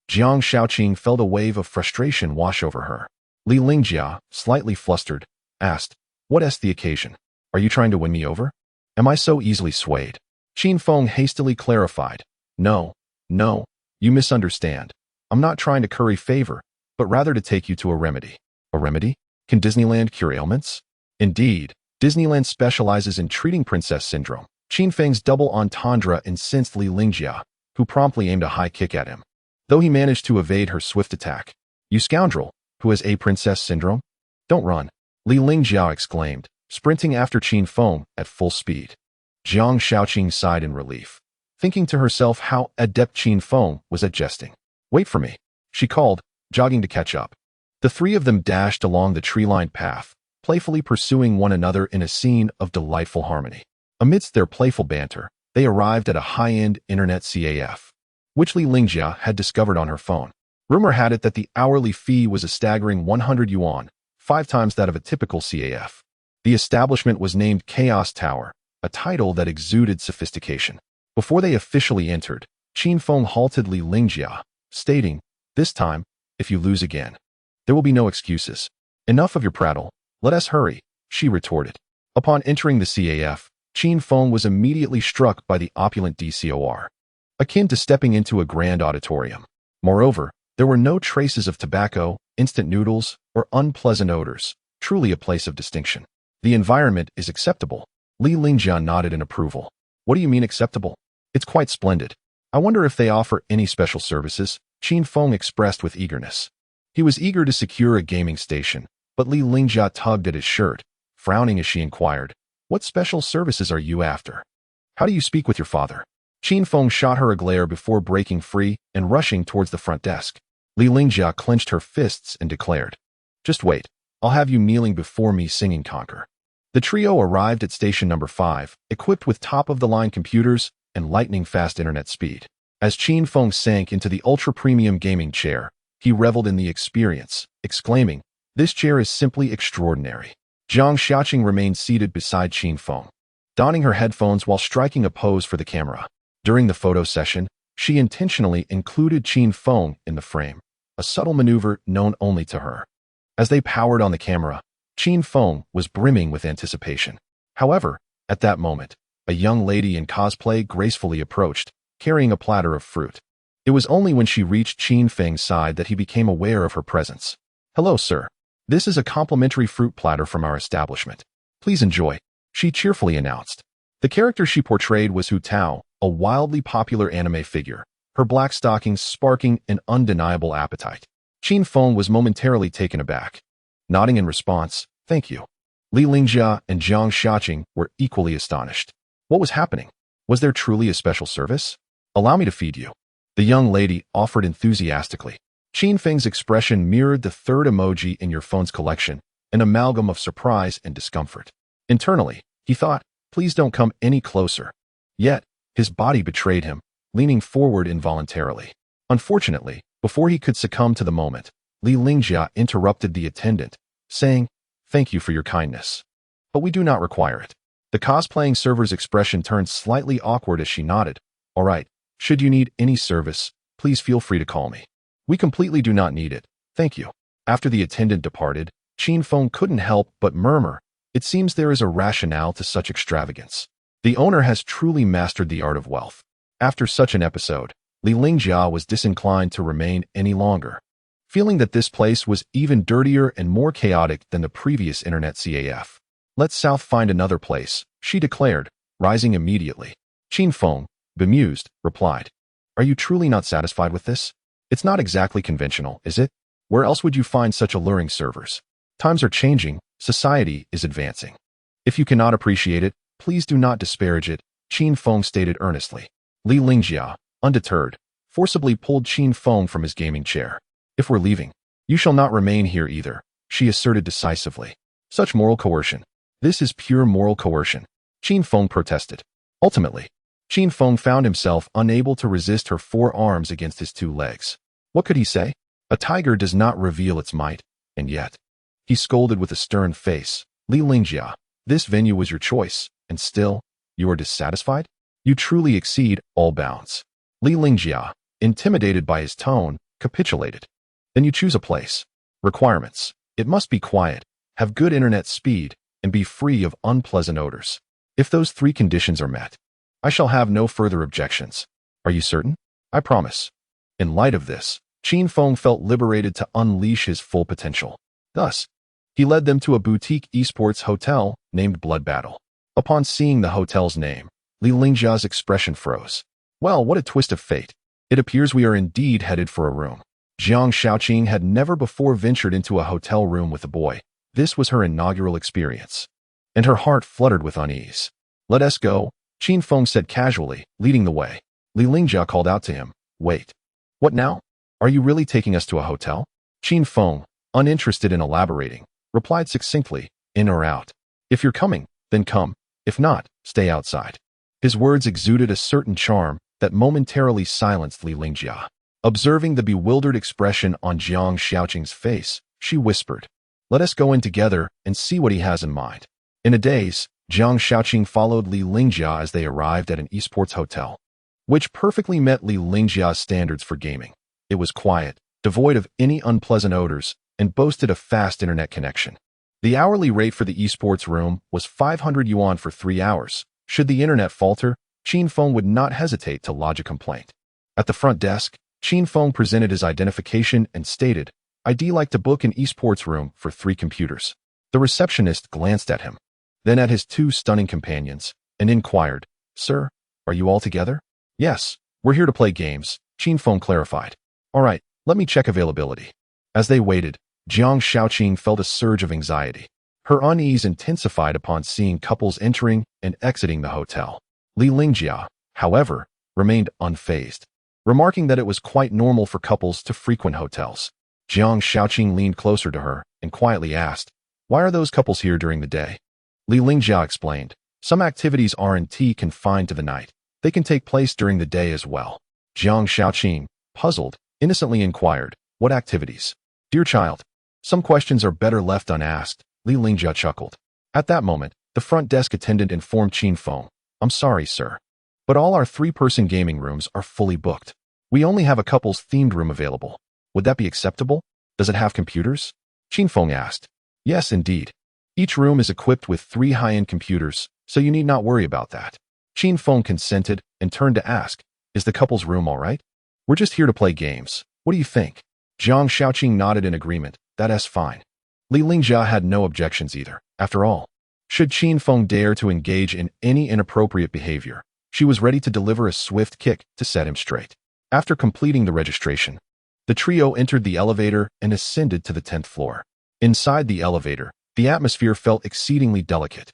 Jiang Shaoqing felt a wave of frustration wash over her. Li Lingjia, slightly flustered, asked, "What's the occasion? Are you trying to win me over? Am I so easily swayed?" Qin Feng hastily clarified, No, you misunderstand. I'm not trying to curry favor, but rather to take you to a remedy." "A remedy? Can Disneyland cure ailments?" "Indeed, Disneyland specializes in treating princess syndrome." Qin Feng's double entendre incensed Li Lingjia, who promptly aimed a high kick at him, though he managed to evade her swift attack. "You scoundrel, who has a princess syndrome? Don't run!" Li Lingjia exclaimed, sprinting after Qin Feng at full speed. Jiang Shaoqing sighed in relief, thinking to herself how adept Qin Feng was at jesting. "Wait for me," she called, jogging to catch up. The three of them dashed along the tree-lined path, playfully pursuing one another in a scene of delightful harmony. Amidst their playful banter, they arrived at a high-end internet CAF, which Li Lingjia had discovered on her phone. Rumor had it that the hourly fee was a staggering 100 yuan, 5 times that of a typical CAF. The establishment was named Chaos Tower, a title that exuded sophistication. Before they officially entered, Qin Feng halted Li Lingjia, stating, "This time, if you lose again, there will be no excuses." "Enough of your prattle, let us hurry," she retorted. Upon entering the CAF, Qin Feng was immediately struck by the opulent decor, akin to stepping into a grand auditorium. Moreover, there were no traces of tobacco, instant noodles, or unpleasant odors, truly a place of distinction. "The environment is acceptable." Li Lingjia nodded in approval. "What do you mean acceptable?" "It's quite splendid. I wonder if they offer any special services," Qin Feng expressed with eagerness. He was eager to secure a gaming station, but Li Lingjia tugged at his shirt, frowning as she inquired, "What special services are you after? How do you speak with your father?" Qin Feng shot her a glare before breaking free and rushing towards the front desk. Li Lingjia clenched her fists and declared, "Just wait, I'll have you kneeling before me singing Conquer." The trio arrived at station number 5, equipped with top-of-the-line computers and lightning-fast internet speed. As Qin Feng sank into the ultra-premium gaming chair, he reveled in the experience, exclaiming, "This chair is simply extraordinary." Jiang Shaoqing remained seated beside Qin Feng, donning her headphones while striking a pose for the camera. During the photo session, she intentionally included Qin Feng in the frame, a subtle maneuver known only to her. As they powered on the camera, Qin Feng was brimming with anticipation. However, at that moment, a young lady in cosplay gracefully approached, carrying a platter of fruit. It was only when she reached Qin Feng's side that he became aware of her presence. "Hello, sir. This is a complimentary fruit platter from our establishment. Please enjoy," she cheerfully announced. The character she portrayed was Hu Tao, a wildly popular anime figure, her black stockings sparking an undeniable appetite. Qin Feng was momentarily taken aback. Nodding in response, "Thank you." Li Lingjia and Jiang Shaoqing were equally astonished. What was happening? Was there truly a special service? "Allow me to feed you," the young lady offered enthusiastically. Qin Feng's expression mirrored the third emoji in your phone's collection, an amalgam of surprise and discomfort. Internally, he thought, "Please don't come any closer." Yet, his body betrayed him, leaning forward involuntarily. Unfortunately, before he could succumb to the moment, Li Lingjia interrupted the attendant, saying, "Thank you for your kindness, but we do not require it." The cosplaying server's expression turned slightly awkward as she nodded. "All right, should you need any service, please feel free to call me. We completely do not need it, thank you." After the attendant departed, Qin Feng couldn't help but murmur, "It seems there is a rationale to such extravagance. The owner has truly mastered the art of wealth." After such an episode, Li Lingjia was disinclined to remain any longer, feeling that this place was even dirtier and more chaotic than the previous internet CAF. "Let's south find another place," she declared, rising immediately. Qin Feng, bemused, replied, "Are you truly not satisfied with this? It's not exactly conventional, is it? Where else would you find such alluring servers? Times are changing, society is advancing. If you cannot appreciate it, please do not disparage it," Qin Feng stated earnestly. Li Lingjia, undeterred, forcibly pulled Qin Feng from his gaming chair. "If we're leaving, you shall not remain here either," she asserted decisively. "Such moral coercion. This is pure moral coercion," Qin Feng protested. Ultimately, Qin Feng found himself unable to resist her 4 arms against his 2 legs. What could he say? A tiger does not reveal its might, and yet. He scolded with a stern face, "Li Lingjia, this venue was your choice, and still, you are dissatisfied? You truly exceed all bounds." Li Lingjia, intimidated by his tone, capitulated. "Then you choose a place. Requirements. It must be quiet, have good internet speed, and be free of unpleasant odors. If those 3 conditions are met, I shall have no further objections. Are you certain? I promise. In light of this, Qin Feng felt liberated to unleash his full potential. Thus, he led them to a boutique esports hotel named Blood Battle. Upon seeing the hotel's name, Li Lingjia's expression froze. Well, what a twist of fate. It appears we are indeed headed for a room. Jiang Shaoqing had never before ventured into a hotel room with a boy. This was her inaugural experience, and her heart fluttered with unease. Let us go, Qin Feng said casually, leading the way. Li Lingjia called out to him, wait. What now? Are you really taking us to a hotel? Qin Feng, uninterested in elaborating, replied succinctly, in or out. If you're coming, then come. If not, stay outside. His words exuded a certain charm that momentarily silenced Li Lingjia. Observing the bewildered expression on Jiang Shaoqing's face, she whispered, let us go in together and see what he has in mind. In a daze, Jiang Shaoqing followed Li Lingjia as they arrived at an esports hotel, which perfectly met Li Lingjia's standards for gaming. It was quiet, devoid of any unpleasant odors, and boasted a fast internet connection. The hourly rate for the esports room was 500 yuan for 3 hours. Should the internet falter, Qin Feng would not hesitate to lodge a complaint. At the front desk, Qin Feng presented his identification and stated, I'd like to book an esports room for 3 computers. The receptionist glanced at him, then at his 2 stunning companions, and inquired, Sir, are you all together? Yes, we're here to play games, Qin Feng clarified. All right, let me check availability. As they waited, Jiang Shaoqing felt a surge of anxiety. Her unease intensified upon seeing couples entering and exiting the hotel. Li Lingjia, however, remained unfazed, remarking that it was quite normal for couples to frequent hotels. Jiang Shaoqing leaned closer to her and quietly asked, why are those couples here during the day? Li Lingjia explained, some activities aren't confined to the night. They can take place during the day as well. Jiang Shaoqing, puzzled, innocently inquired, what activities? Dear child, some questions are better left unasked, Li Lingjia chuckled. At that moment, the front desk attendant informed Qin Feng, I'm sorry, sir, but all our 3-person gaming rooms are fully booked. We only have a couples-themed room available. Would that be acceptable? Does it have computers? Qin Feng asked. Yes, indeed. Each room is equipped with 3 high-end computers, so you need not worry about that. Qin Feng consented and turned to ask, is the couple's room all right? We're just here to play games. What do you think? Jiang Shaoqing nodded in agreement. That's fine. Li Lingjia had no objections either. After all, should Qin Feng dare to engage in any inappropriate behavior, she was ready to deliver a swift kick to set him straight. After completing the registration, the trio entered the elevator and ascended to the 10th floor. Inside the elevator, the atmosphere felt exceedingly delicate.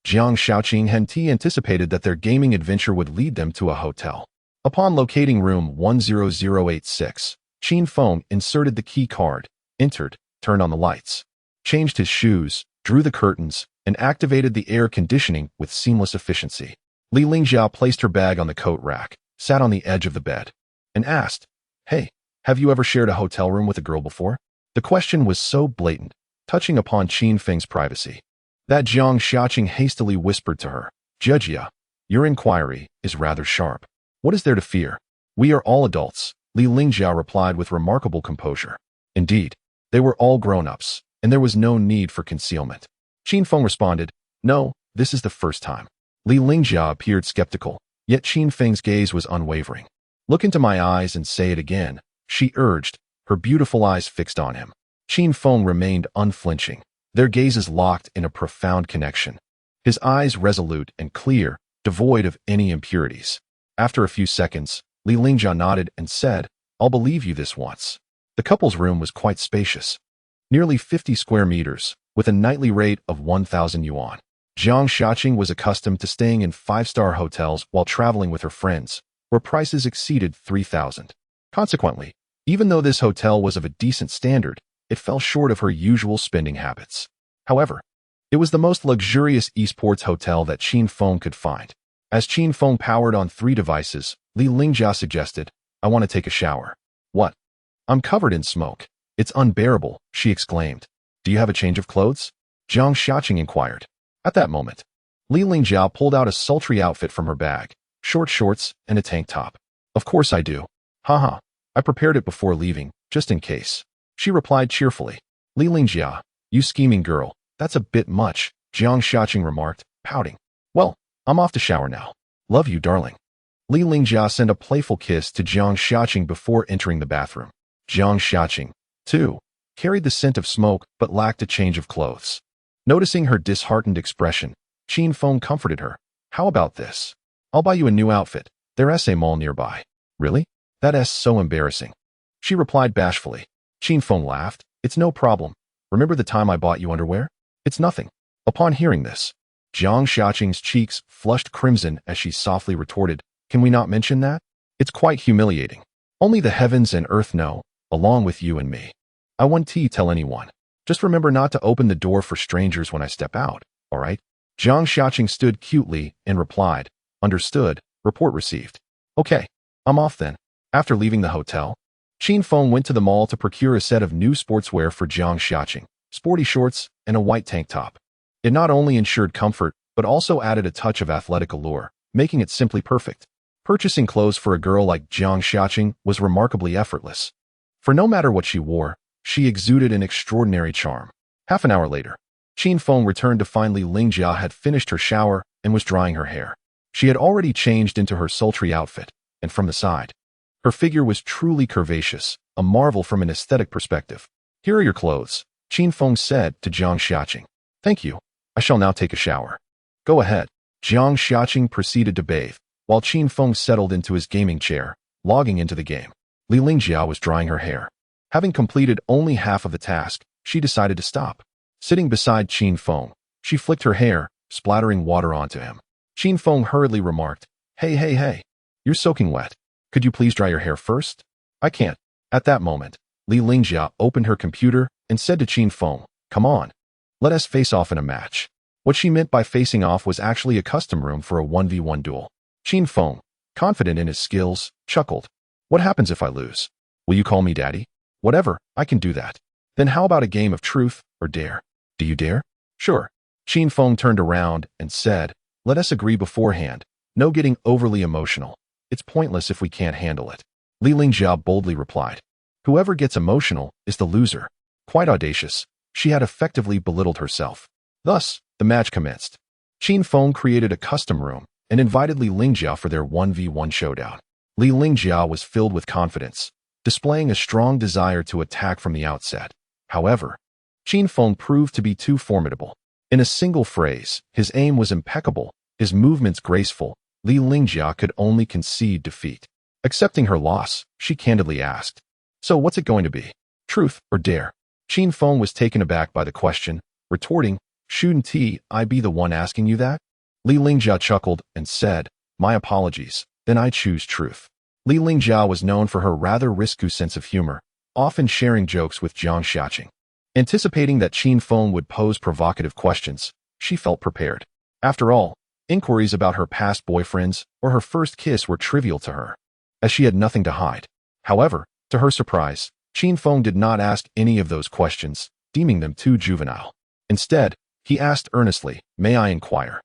Jiang Shaoqing had anticipated that their gaming adventure would lead them to a hotel. Upon locating room 10086, Qin Feng inserted the key card, entered, turned on the lights, changed his shoes, drew the curtains, and activated the air conditioning with seamless efficiency. Li Lingjia placed her bag on the coat rack, sat on the edge of the bed, and asked, Hey, have you ever shared a hotel room with a girl before? The question was so blatant, touching upon Qin Feng's privacy, that Jiang Shaoqing hastily whispered to her, Jejia, your inquiry is rather sharp. What is there to fear? We are all adults, Li Lingjia replied with remarkable composure. Indeed, they were all grown-ups, and there was no need for concealment. Qin Feng responded, No, this is the first time. Li Lingjia appeared skeptical, yet Qin Feng's gaze was unwavering. Look into my eyes and say it again, she urged, her beautiful eyes fixed on him. Qin Feng remained unflinching, their gazes locked in a profound connection. His eyes resolute and clear, devoid of any impurities. After a few seconds, Li Lingjia nodded and said, I'll believe you this once. The couple's room was quite spacious, nearly 50 square meters, with a nightly rate of 1,000 yuan. Jiang Shaoqing was accustomed to staying in 5-star hotels while traveling with her friends, where prices exceeded 3,000. Consequently, even though this hotel was of a decent standard, it fell short of her usual spending habits. However, it was the most luxurious esports hotel that Qin Feng could find. As Qin Feng powered on 3 devices, Li Lingjia suggested, I want to take a shower. What? I'm covered in smoke. It's unbearable, she exclaimed. Do you have a change of clothes? Jiang Shaoqing inquired. At that moment, Li Lingjia pulled out a sultry outfit from her bag, short shorts and a tank top. Of course I do. Haha, I prepared it before leaving, just in case. She replied cheerfully. Li Lingjia, You scheming girl, that's a bit much, Jiang Xiaqing remarked, pouting. Well, I'm off to shower now. Love you, darling. Li Lingjia sent a playful kiss to Jiang Xiaqing before entering the bathroom. Jiang Xiaqing, too, carried the scent of smoke but lacked a change of clothes. Noticing her disheartened expression, Qin Feng comforted her. How about this? I'll buy you a new outfit. There's a mall nearby. Really? That's so embarrassing. She replied bashfully. Qin Feng laughed. It's no problem. Remember the time I bought you underwear? It's nothing. Upon hearing this, Jiang Xiaqing's cheeks flushed crimson as she softly retorted, Can we not mention that? It's quite humiliating. Only the heavens and earth know, along with you and me. I won't tell anyone. Just remember not to open the door for strangers when I step out, all right? Jiang Xiaqing stood cutely and replied, Understood, report received. Okay, I'm off then. After leaving the hotel, Qin Feng went to the mall to procure a set of new sportswear for Jiang Xiaqing, sporty shorts and a white tank top. It not only ensured comfort, but also added a touch of athletic allure, making it simply perfect. Purchasing clothes for a girl like Jiang Xiaqing was remarkably effortless. For no matter what she wore, she exuded an extraordinary charm. Half an hour later, Qin Feng returned to find Li Lingjia had finished her shower and was drying her hair. She had already changed into her sultry outfit, and from the side, her figure was truly curvaceous, a marvel from an aesthetic perspective. Here are your clothes, Qin Feng said to Jiang Xiaqing. Thank you. I shall now take a shower. Go ahead. Jiang Xiaqing proceeded to bathe, while Qin Feng settled into his gaming chair, logging into the game. Li Lingjia was drying her hair. Having completed only half of the task, she decided to stop. Sitting beside Qin Feng, she flicked her hair, splattering water onto him. Qin Feng hurriedly remarked, Hey, you're soaking wet. Could you please dry your hair first? I can't. At that moment, Li Lingjia opened her computer and said to Qin Feng, Come on. Let us face off in a match. What she meant by facing off was actually a custom room for a 1v1 duel. Qin Feng, confident in his skills, chuckled. What happens if I lose? Will you call me daddy? Whatever, I can do that. Then how about a game of truth or dare? Do you dare? Sure. Qin Feng turned around and said, Let us agree beforehand. No getting overly emotional. It's pointless if we can't handle it. Li Lingjia boldly replied. Whoever gets emotional is the loser. Quite audacious, she had effectively belittled herself. Thus, the match commenced. Qin Feng created a custom room and invited Li Lingjia for their 1v1 showdown. Li Lingjia was filled with confidence, displaying a strong desire to attack from the outset. However, Qin Feng proved to be too formidable. In a single phrase, his aim was impeccable, his movements graceful. Li Lingjia could only concede defeat. Accepting her loss, she candidly asked, So what's it going to be? Truth or dare? Qin Feng was taken aback by the question, retorting, Shouldn't I be the one asking you that? Li Lingjia chuckled and said, My apologies, then I choose truth. Li Lingjia was known for her rather risque sense of humor, often sharing jokes with Jiang Xiaqing. Anticipating that Qin Feng would pose provocative questions, she felt prepared. After all, inquiries about her past boyfriends or her first kiss were trivial to her, as she had nothing to hide. However, to her surprise, Qin Feng did not ask any of those questions, deeming them too juvenile. Instead, he asked earnestly, May I inquire?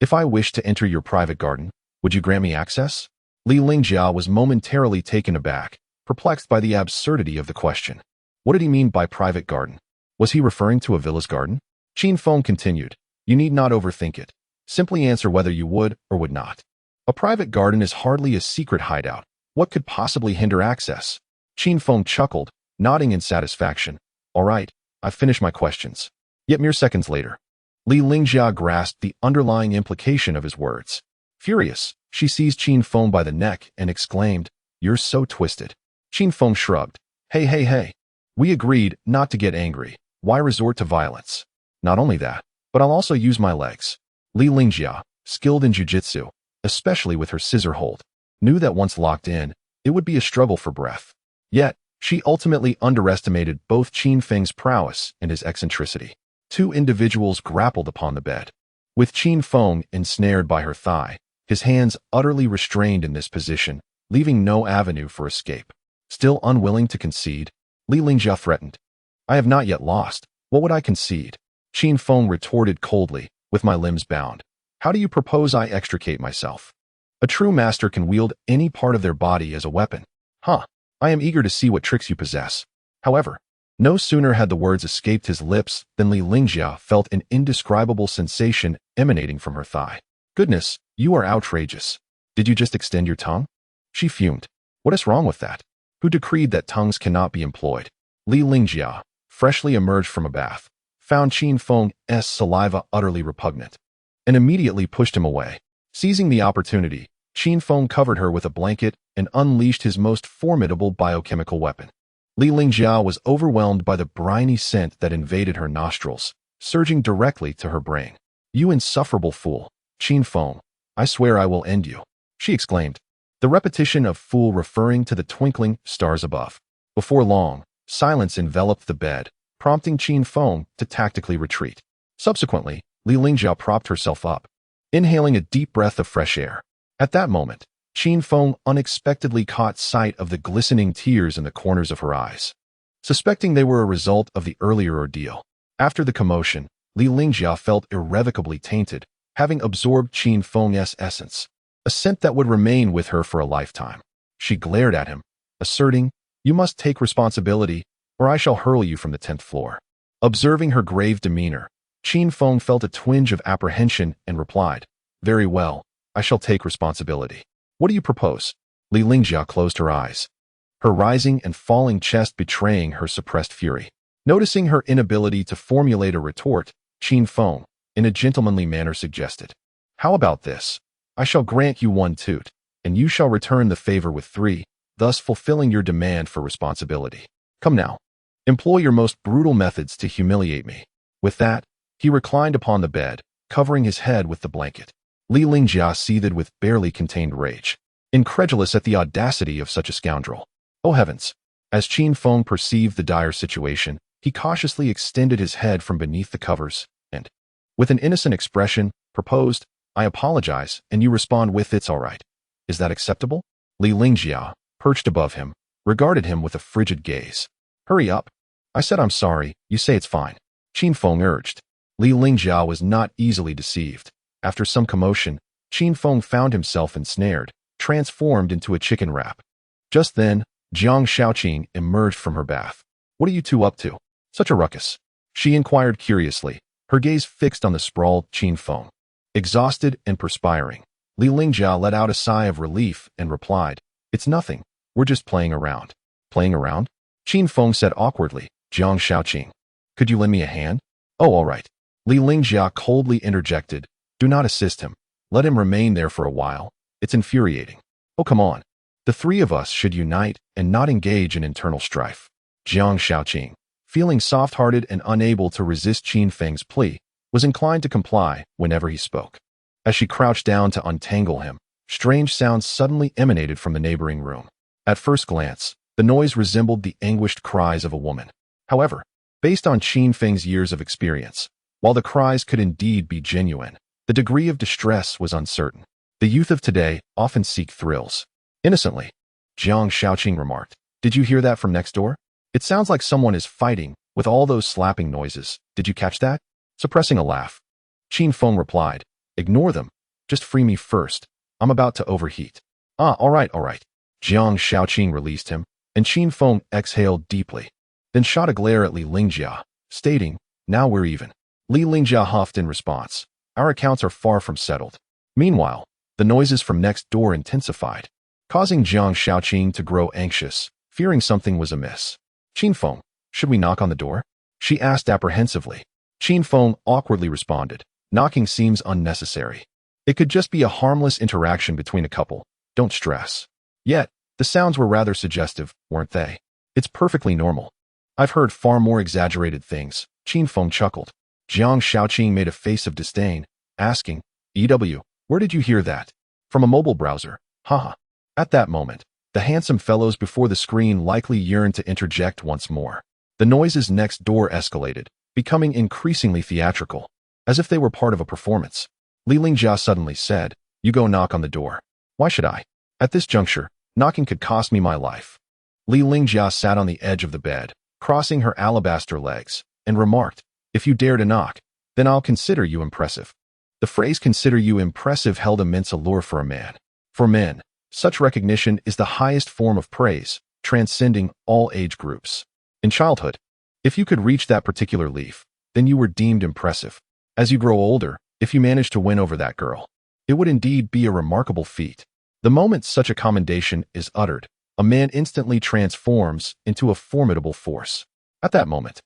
If I wish to enter your private garden, would you grant me access? Li Lingjia was momentarily taken aback, perplexed by the absurdity of the question. What did he mean by private garden? Was he referring to a villa's garden? Qin Feng continued, You need not overthink it. Simply answer whether you would or would not. A private garden is hardly a secret hideout. What could possibly hinder access? Qin Feng chuckled, nodding in satisfaction. All right, I've finished my questions. Yet mere seconds later, Li Lingjia grasped the underlying implication of his words. Furious, she seized Qin Feng by the neck and exclaimed, You're so twisted. Qin Feng shrugged. Hey. We agreed not to get angry. Why resort to violence? Not only that, but I'll also use my legs. Li Lingjia, skilled in jiu-jitsu, especially with her scissor hold, knew that once locked in, it would be a struggle for breath. Yet, she ultimately underestimated both Qin Feng's prowess and his eccentricity. Two individuals grappled upon the bed. With Qin Feng ensnared by her thigh, his hands utterly restrained in this position, leaving no avenue for escape. Still unwilling to concede, Li Lingjia threatened. I have not yet lost. What would I concede? Qin Feng retorted coldly, with my limbs bound. How do you propose I extricate myself? A true master can wield any part of their body as a weapon. I am eager to see what tricks you possess. However, No sooner had the words escaped his lips than Li Lingjia felt an indescribable sensation emanating from her thigh. Goodness, you are outrageous. Did you just extend your tongue? She fumed. What is wrong with that? Who decreed that tongues cannot be employed? Li Lingjia, freshly emerged from a bath, found Qin Feng's saliva utterly repugnant, and immediately pushed him away. Seizing the opportunity, Qin Feng covered her with a blanket and unleashed his most formidable biochemical weapon. Li Lingjia was overwhelmed by the briny scent that invaded her nostrils, surging directly to her brain. You insufferable fool, Qin Feng, I swear I will end you, she exclaimed, the repetition of fool referring to the twinkling stars above. Before long, silence enveloped the bed, prompting Qin Feng to tactically retreat. Subsequently, Li Lingjia propped herself up, inhaling a deep breath of fresh air. At that moment, Qin Feng unexpectedly caught sight of the glistening tears in the corners of her eyes, suspecting they were a result of the earlier ordeal. After the commotion, Li Lingjia felt irrevocably tainted, having absorbed Qin Feng's essence, a scent that would remain with her for a lifetime. She glared at him, asserting, you must take responsibility, or I shall hurl you from the 10th floor. Observing her grave demeanor, Qin Feng felt a twinge of apprehension and replied, very well, I shall take responsibility. What do you propose? Li Lingjia closed her eyes, her rising and falling chest betraying her suppressed fury. Noticing her inability to formulate a retort, Qin Feng, in a gentlemanly manner, suggested, how about this? I shall grant you 1 toot, and you shall return the favor with 3, thus fulfilling your demand for responsibility. Come now. Employ your most brutal methods to humiliate me. With that, he reclined upon the bed, covering his head with the blanket. Li Lingjia seethed with barely contained rage, incredulous at the audacity of such a scoundrel. Oh heavens! As Qin Feng perceived the dire situation, he cautiously extended his head from beneath the covers and, with an innocent expression, proposed, I apologize, and you respond with it's all right. Is that acceptable? Li Lingjia, perched above him, regarded him with a frigid gaze. Hurry up. I said I'm sorry, you say it's fine. Qin Feng urged. Li Lingjia was not easily deceived. After some commotion, Qin Feng found himself ensnared, transformed into a chicken wrap. Just then, Jiang Shaoqing emerged from her bath. What are you two up to? Such a ruckus. She inquired curiously, her gaze fixed on the sprawled Qin Feng. Exhausted and perspiring, Li Lingjia let out a sigh of relief and replied, it's nothing, we're just playing around. Playing around? Qin Feng said awkwardly, Jiang Shaoqing. Could you lend me a hand? Oh, all right. Li Lingjia coldly interjected, do not assist him. Let him remain there for a while. It's infuriating. Oh, come on. The 3 of us should unite and not engage in internal strife. Jiang Shaoqing, feeling soft-hearted and unable to resist Qin Feng's plea, was inclined to comply whenever he spoke. As she crouched down to untangle him, strange sounds suddenly emanated from the neighboring room. At first glance, the noise resembled the anguished cries of a woman. However, based on Qin Feng's years of experience, while the cries could indeed be genuine, the degree of distress was uncertain. The youth of today often seek thrills. Innocently, Jiang Shaoqing remarked, did you hear that from next door? It sounds like someone is fighting with all those slapping noises. Did you catch that? Suppressing a laugh, Qin Feng replied, ignore them. Just free me first. I'm about to overheat. Ah, all right. Jiang Shaoqing released him, and Qin Feng exhaled deeply, then shot a glare at Li Lingjia, stating, now we're even. Li Lingjia huffed in response, our accounts are far from settled. Meanwhile, the noises from next door intensified, causing Jiang Shaoqing to grow anxious, fearing something was amiss. Qin Feng, should we knock on the door? She asked apprehensively. Qin Feng awkwardly responded, knocking seems unnecessary. It could just be a harmless interaction between a couple. Don't stress. Yet, the sounds were rather suggestive, weren't they? It's perfectly normal. I've heard far more exaggerated things, Qin Feng chuckled. Jiang Shaoqing made a face of disdain, asking, EW, where did you hear that? From a mobile browser, haha. At that moment, the handsome fellows before the screen likely yearned to interject once more. The noises next door escalated, becoming increasingly theatrical, as if they were part of a performance. Li Lingjia suddenly said, you go knock on the door. Why should I? At this juncture, knocking could cost me my life. Li Lingjia sat on the edge of the bed, crossing her alabaster legs, and remarked, if you dare to knock, then I'll consider you impressive. The phrase consider you impressive held immense allure for a man. For men, such recognition is the highest form of praise, transcending all age groups. In childhood, If you could reach that particular leaf, then you were deemed impressive. As you grow older, if you manage to win over that girl, it would indeed be a remarkable feat. The moment such a commendation is uttered, a man instantly transforms into a formidable force. At that moment,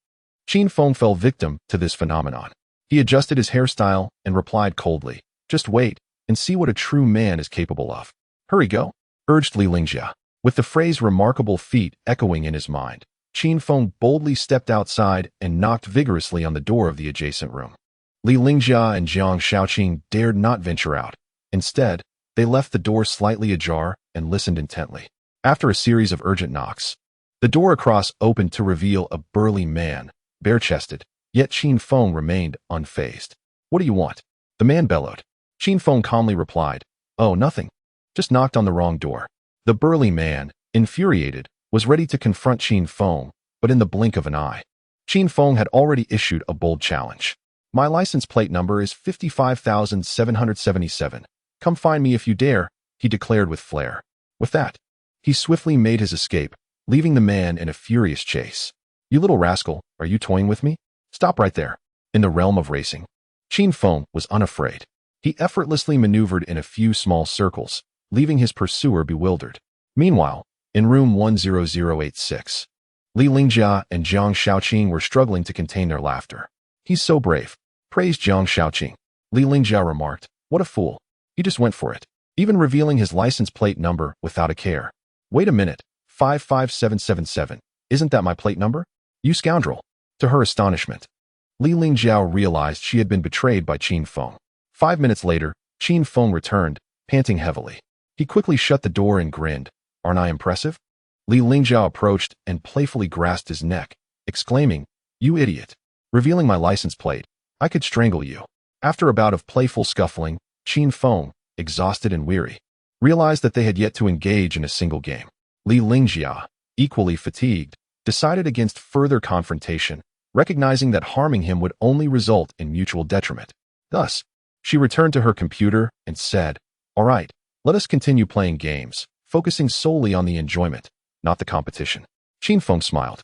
Qin Feng fell victim to this phenomenon. He adjusted his hairstyle and replied coldly, "Just wait and see what a true man is capable of." "Hurry, go," urged Li Lingjia. With the phrase remarkable feat echoing in his mind, Qin Feng boldly stepped outside and knocked vigorously on the door of the adjacent room. Li Lingjia and Jiang Shaoqing dared not venture out. Instead, they left the door slightly ajar and listened intently. After a series of urgent knocks, the door across opened to reveal a burly man, bare-chested, yet Qin Feng remained unfazed. "What do you want?" the man bellowed. Qin Feng calmly replied, "Oh, nothing. Just knocked on the wrong door." The burly man, infuriated, was ready to confront Qin Feng, but in the blink of an eye, Qin Feng had already issued a bold challenge. "My license plate number is 55,777. Come find me if you dare," he declared with flair. With that, he swiftly made his escape, leaving the man in a furious chase. "You little rascal, are you toying with me? Stop right there." In the realm of racing, Qin Feng was unafraid. He effortlessly maneuvered in a few small circles, leaving his pursuer bewildered. Meanwhile, in room 10086, Li Lingjia and Jiang Shaoqing were struggling to contain their laughter. "He's so brave," praised Jiang Shaoqing. Li Lingjia remarked, "What a fool. He just went for it, even revealing his license plate number without a care." "Wait a minute, 55777. Isn't that my plate number? You scoundrel." To her astonishment, Li Lingjia realized she had been betrayed by Qin Feng. 5 minutes later, Qin Feng returned, panting heavily. He quickly shut the door and grinned. "Aren't I impressive?" Li Lingjia approached and playfully grasped his neck, exclaiming, "You idiot. Revealing my license plate, I could strangle you." After a bout of playful scuffling, Qin Feng, exhausted and weary, realized that they had yet to engage in a single game. Li Lingjia, equally fatigued, decided against further confrontation, recognizing that harming him would only result in mutual detriment. Thus, she returned to her computer and said, "All right, let us continue playing games, focusing solely on the enjoyment, not the competition." Qin Feng smiled,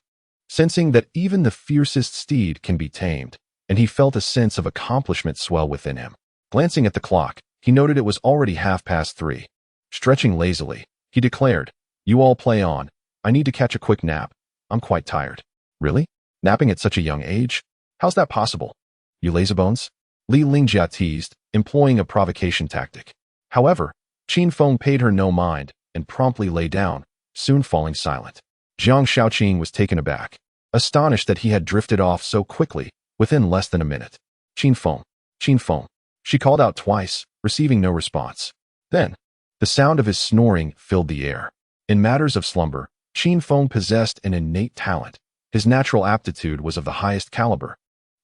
sensing that even the fiercest steed can be tamed, and he felt a sense of accomplishment swell within him. Glancing at the clock, he noted it was already 3:30. Stretching lazily, he declared, "You all play on. I need to catch a quick nap. I'm quite tired." "Really? Napping at such a young age? How's that possible? You lazybones?" Li Lingjia teased, employing a provocation tactic. However, Qin Feng paid her no mind and promptly lay down, soon falling silent. Jiang Shaoqing was taken aback, astonished that he had drifted off so quickly within less than a minute. "Qin Feng, Qin Feng," she called out twice, receiving no response. Then, the sound of his snoring filled the air. In matters of slumber, Qin Feng possessed an innate talent. His natural aptitude was of the highest caliber,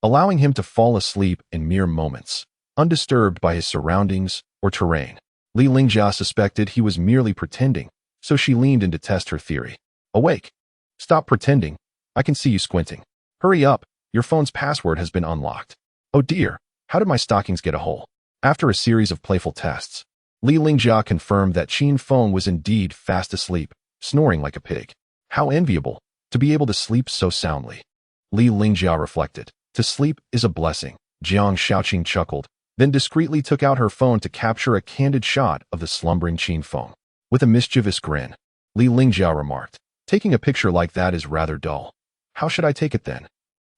allowing him to fall asleep in mere moments, undisturbed by his surroundings or terrain. Li Lingjia suspected he was merely pretending, so she leaned in to test her theory. "Awake. Stop pretending. I can see you squinting. Hurry up, your phone's password has been unlocked." "Oh dear, how did my stockings get a hole?" After a series of playful tests, Li Lingjia confirmed that Qin Feng was indeed fast asleep, snoring like a pig. How enviable, to be able to sleep so soundly. Li Lingjia reflected. To sleep is a blessing. Jiang Shaoqing chuckled, then discreetly took out her phone to capture a candid shot of the slumbering Qin Feng. With a mischievous grin, Li Lingjia remarked, "Taking a picture like that is rather dull. How should I take it then?"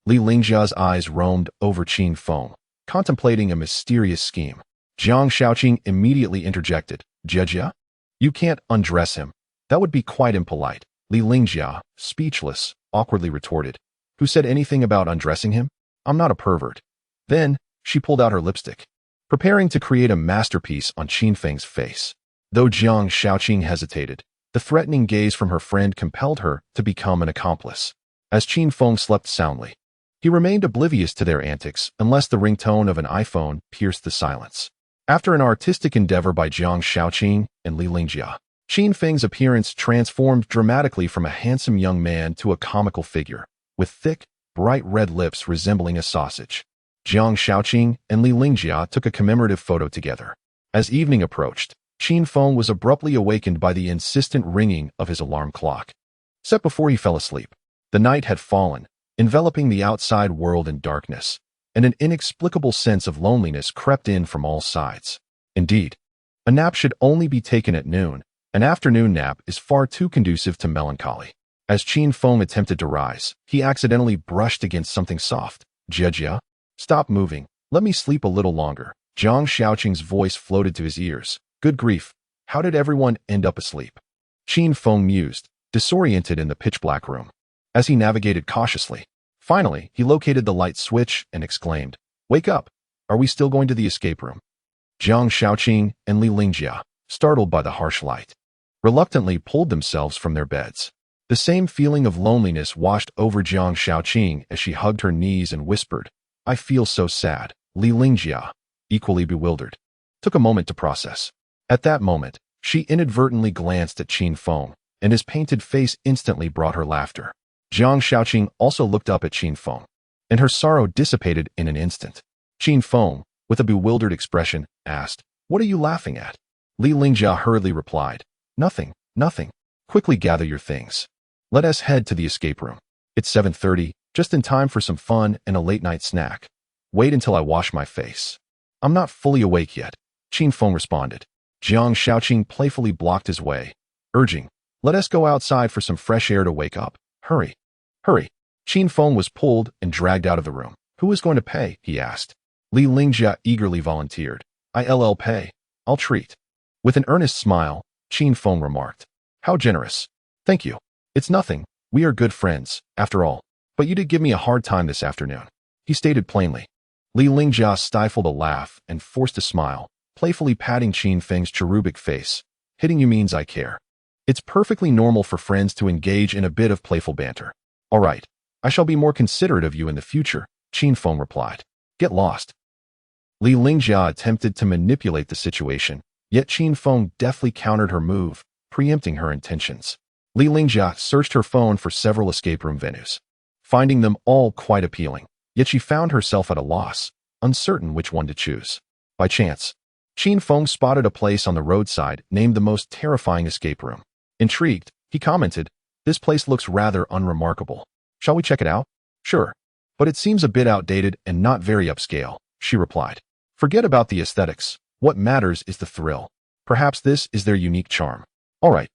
Li Lingjia's eyes roamed over Qin Feng, contemplating a mysterious scheme. Jiang Shaoqing immediately interjected, "Jejia? You can't undress him. That would be quite impolite." Li Lingjia, speechless, awkwardly retorted, "Who said anything about undressing him? I'm not a pervert." Then, she pulled out her lipstick, preparing to create a masterpiece on Qin Feng's face. Though Jiang Shaoqing hesitated, the threatening gaze from her friend compelled her to become an accomplice. As Qin Feng slept soundly, he remained oblivious to their antics unless the ringtone of an iPhone pierced the silence. After an artistic endeavor by Jiang Shaoqing and Li Lingjia, Qin Feng's appearance transformed dramatically from a handsome young man to a comical figure, with thick, bright red lips resembling a sausage. Jiang Shaoqing and Li Lingjia took a commemorative photo together. As evening approached, Qin Feng was abruptly awakened by the insistent ringing of his alarm clock, set before he fell asleep. The night had fallen, enveloping the outside world in darkness, and an inexplicable sense of loneliness crept in from all sides. Indeed, a nap should only be taken at noon. An afternoon nap is far too conducive to melancholy. As Qin Feng attempted to rise, he accidentally brushed against something soft. Jia, stop moving. Let me sleep a little longer. Zhang Xiaoqing's voice floated to his ears. Good grief, how did everyone end up asleep? Qin Feng mused, disoriented in the pitch-black room. As he navigated cautiously, finally, he located the light switch and exclaimed, Wake up! Are we still going to the escape room? Zhang Xiaoqing and Li Lingjia, startled by the harsh light, reluctantly pulled themselves from their beds. The same feeling of loneliness washed over Zhang Xiaoqing as she hugged her knees and whispered, I feel so sad. Li Lingjia, equally bewildered, took a moment to process. At that moment, she inadvertently glanced at Qin Feng, and his painted face instantly brought her laughter. Zhang Xiaoqing also looked up at Qin Feng, and her sorrow dissipated in an instant. Qin Feng, with a bewildered expression, asked, What are you laughing at? Li Lingjia hurriedly replied, Nothing, nothing. Quickly gather your things. Let us head to the escape room. It's 7:30, just in time for some fun and a late-night snack. Wait until I wash my face. I'm not fully awake yet, Qin Feng responded. Zhang Xiaoqing playfully blocked his way, urging, Let us go outside for some fresh air to wake up. Hurry. Hurry. Qin Feng was pulled and dragged out of the room. Who is going to pay? He asked. Li Lingjia eagerly volunteered. I'll pay. I'll treat. With an earnest smile, Qin Feng remarked. How generous. Thank you. It's nothing. We are good friends, after all. But you did give me a hard time this afternoon, he stated plainly. Li Lingjia stifled a laugh and forced a smile, playfully patting Qin Feng's cherubic face. Hitting you means I care. It's perfectly normal for friends to engage in a bit of playful banter. All right. I shall be more considerate of you in the future, Qin Feng replied. Get lost. Li Lingjia attempted to manipulate the situation, yet Qin Feng deftly countered her move, preempting her intentions. Li Lingjia searched her phone for several escape room venues, finding them all quite appealing, yet she found herself at a loss, uncertain which one to choose. By chance, Qin Feng spotted a place on the roadside named the most terrifying escape room. Intrigued, he commented, This place looks rather unremarkable. Shall we check it out? Sure. But it seems a bit outdated and not very upscale, she replied. Forget about the aesthetics. What matters is the thrill. Perhaps this is their unique charm. All right.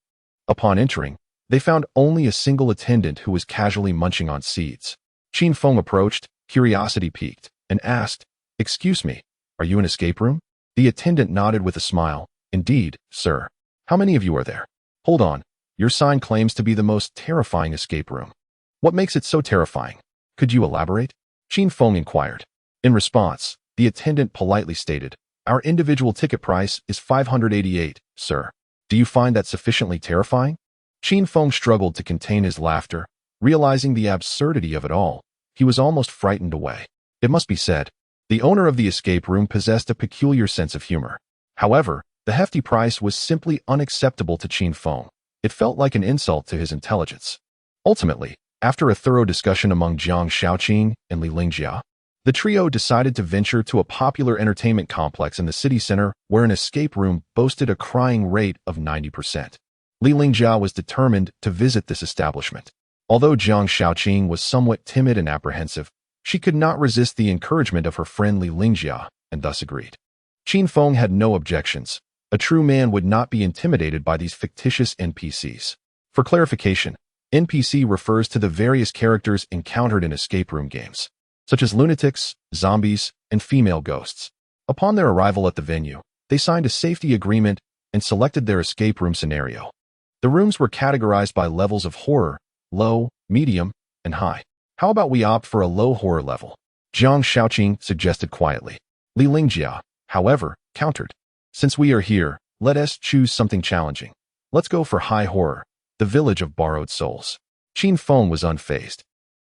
Upon entering, they found only a single attendant who was casually munching on seeds. Qin Feng approached, curiosity piqued, and asked, Excuse me, are you an escape room? The attendant nodded with a smile. Indeed, sir. How many of you are there? Hold on. Your sign claims to be the most terrifying escape room. What makes it so terrifying? Could you elaborate? Qin Feng inquired. In response, the attendant politely stated, Our individual ticket price is 588, sir. Do you find that sufficiently terrifying? Qin Feng struggled to contain his laughter. Realizing the absurdity of it all, he was almost frightened away. It must be said, the owner of the escape room possessed a peculiar sense of humor. However, the hefty price was simply unacceptable to Qin Feng. It felt like an insult to his intelligence. Ultimately, after a thorough discussion among Zhang Xiaoqing and Li Lingjia, the trio decided to venture to a popular entertainment complex in the city center where an escape room boasted a crying rate of 90%. Li Lingjia was determined to visit this establishment. Although Zhang Xiaoqing was somewhat timid and apprehensive, she could not resist the encouragement of her friend Li Lingjia and thus agreed. Qin Feng had no objections. A true man would not be intimidated by these fictitious NPCs. For clarification, NPC refers to the various characters encountered in escape room games, such as lunatics, zombies, and female ghosts. Upon their arrival at the venue, they signed a safety agreement and selected their escape room scenario. The rooms were categorized by levels of horror, low, medium, and high. How about we opt for a low horror level? Zhang Xiaoqing suggested quietly. Li Lingjia, however, countered. Since we are here, let us choose something challenging. Let's go for high horror, the village of borrowed souls. Qin Feng was unfazed.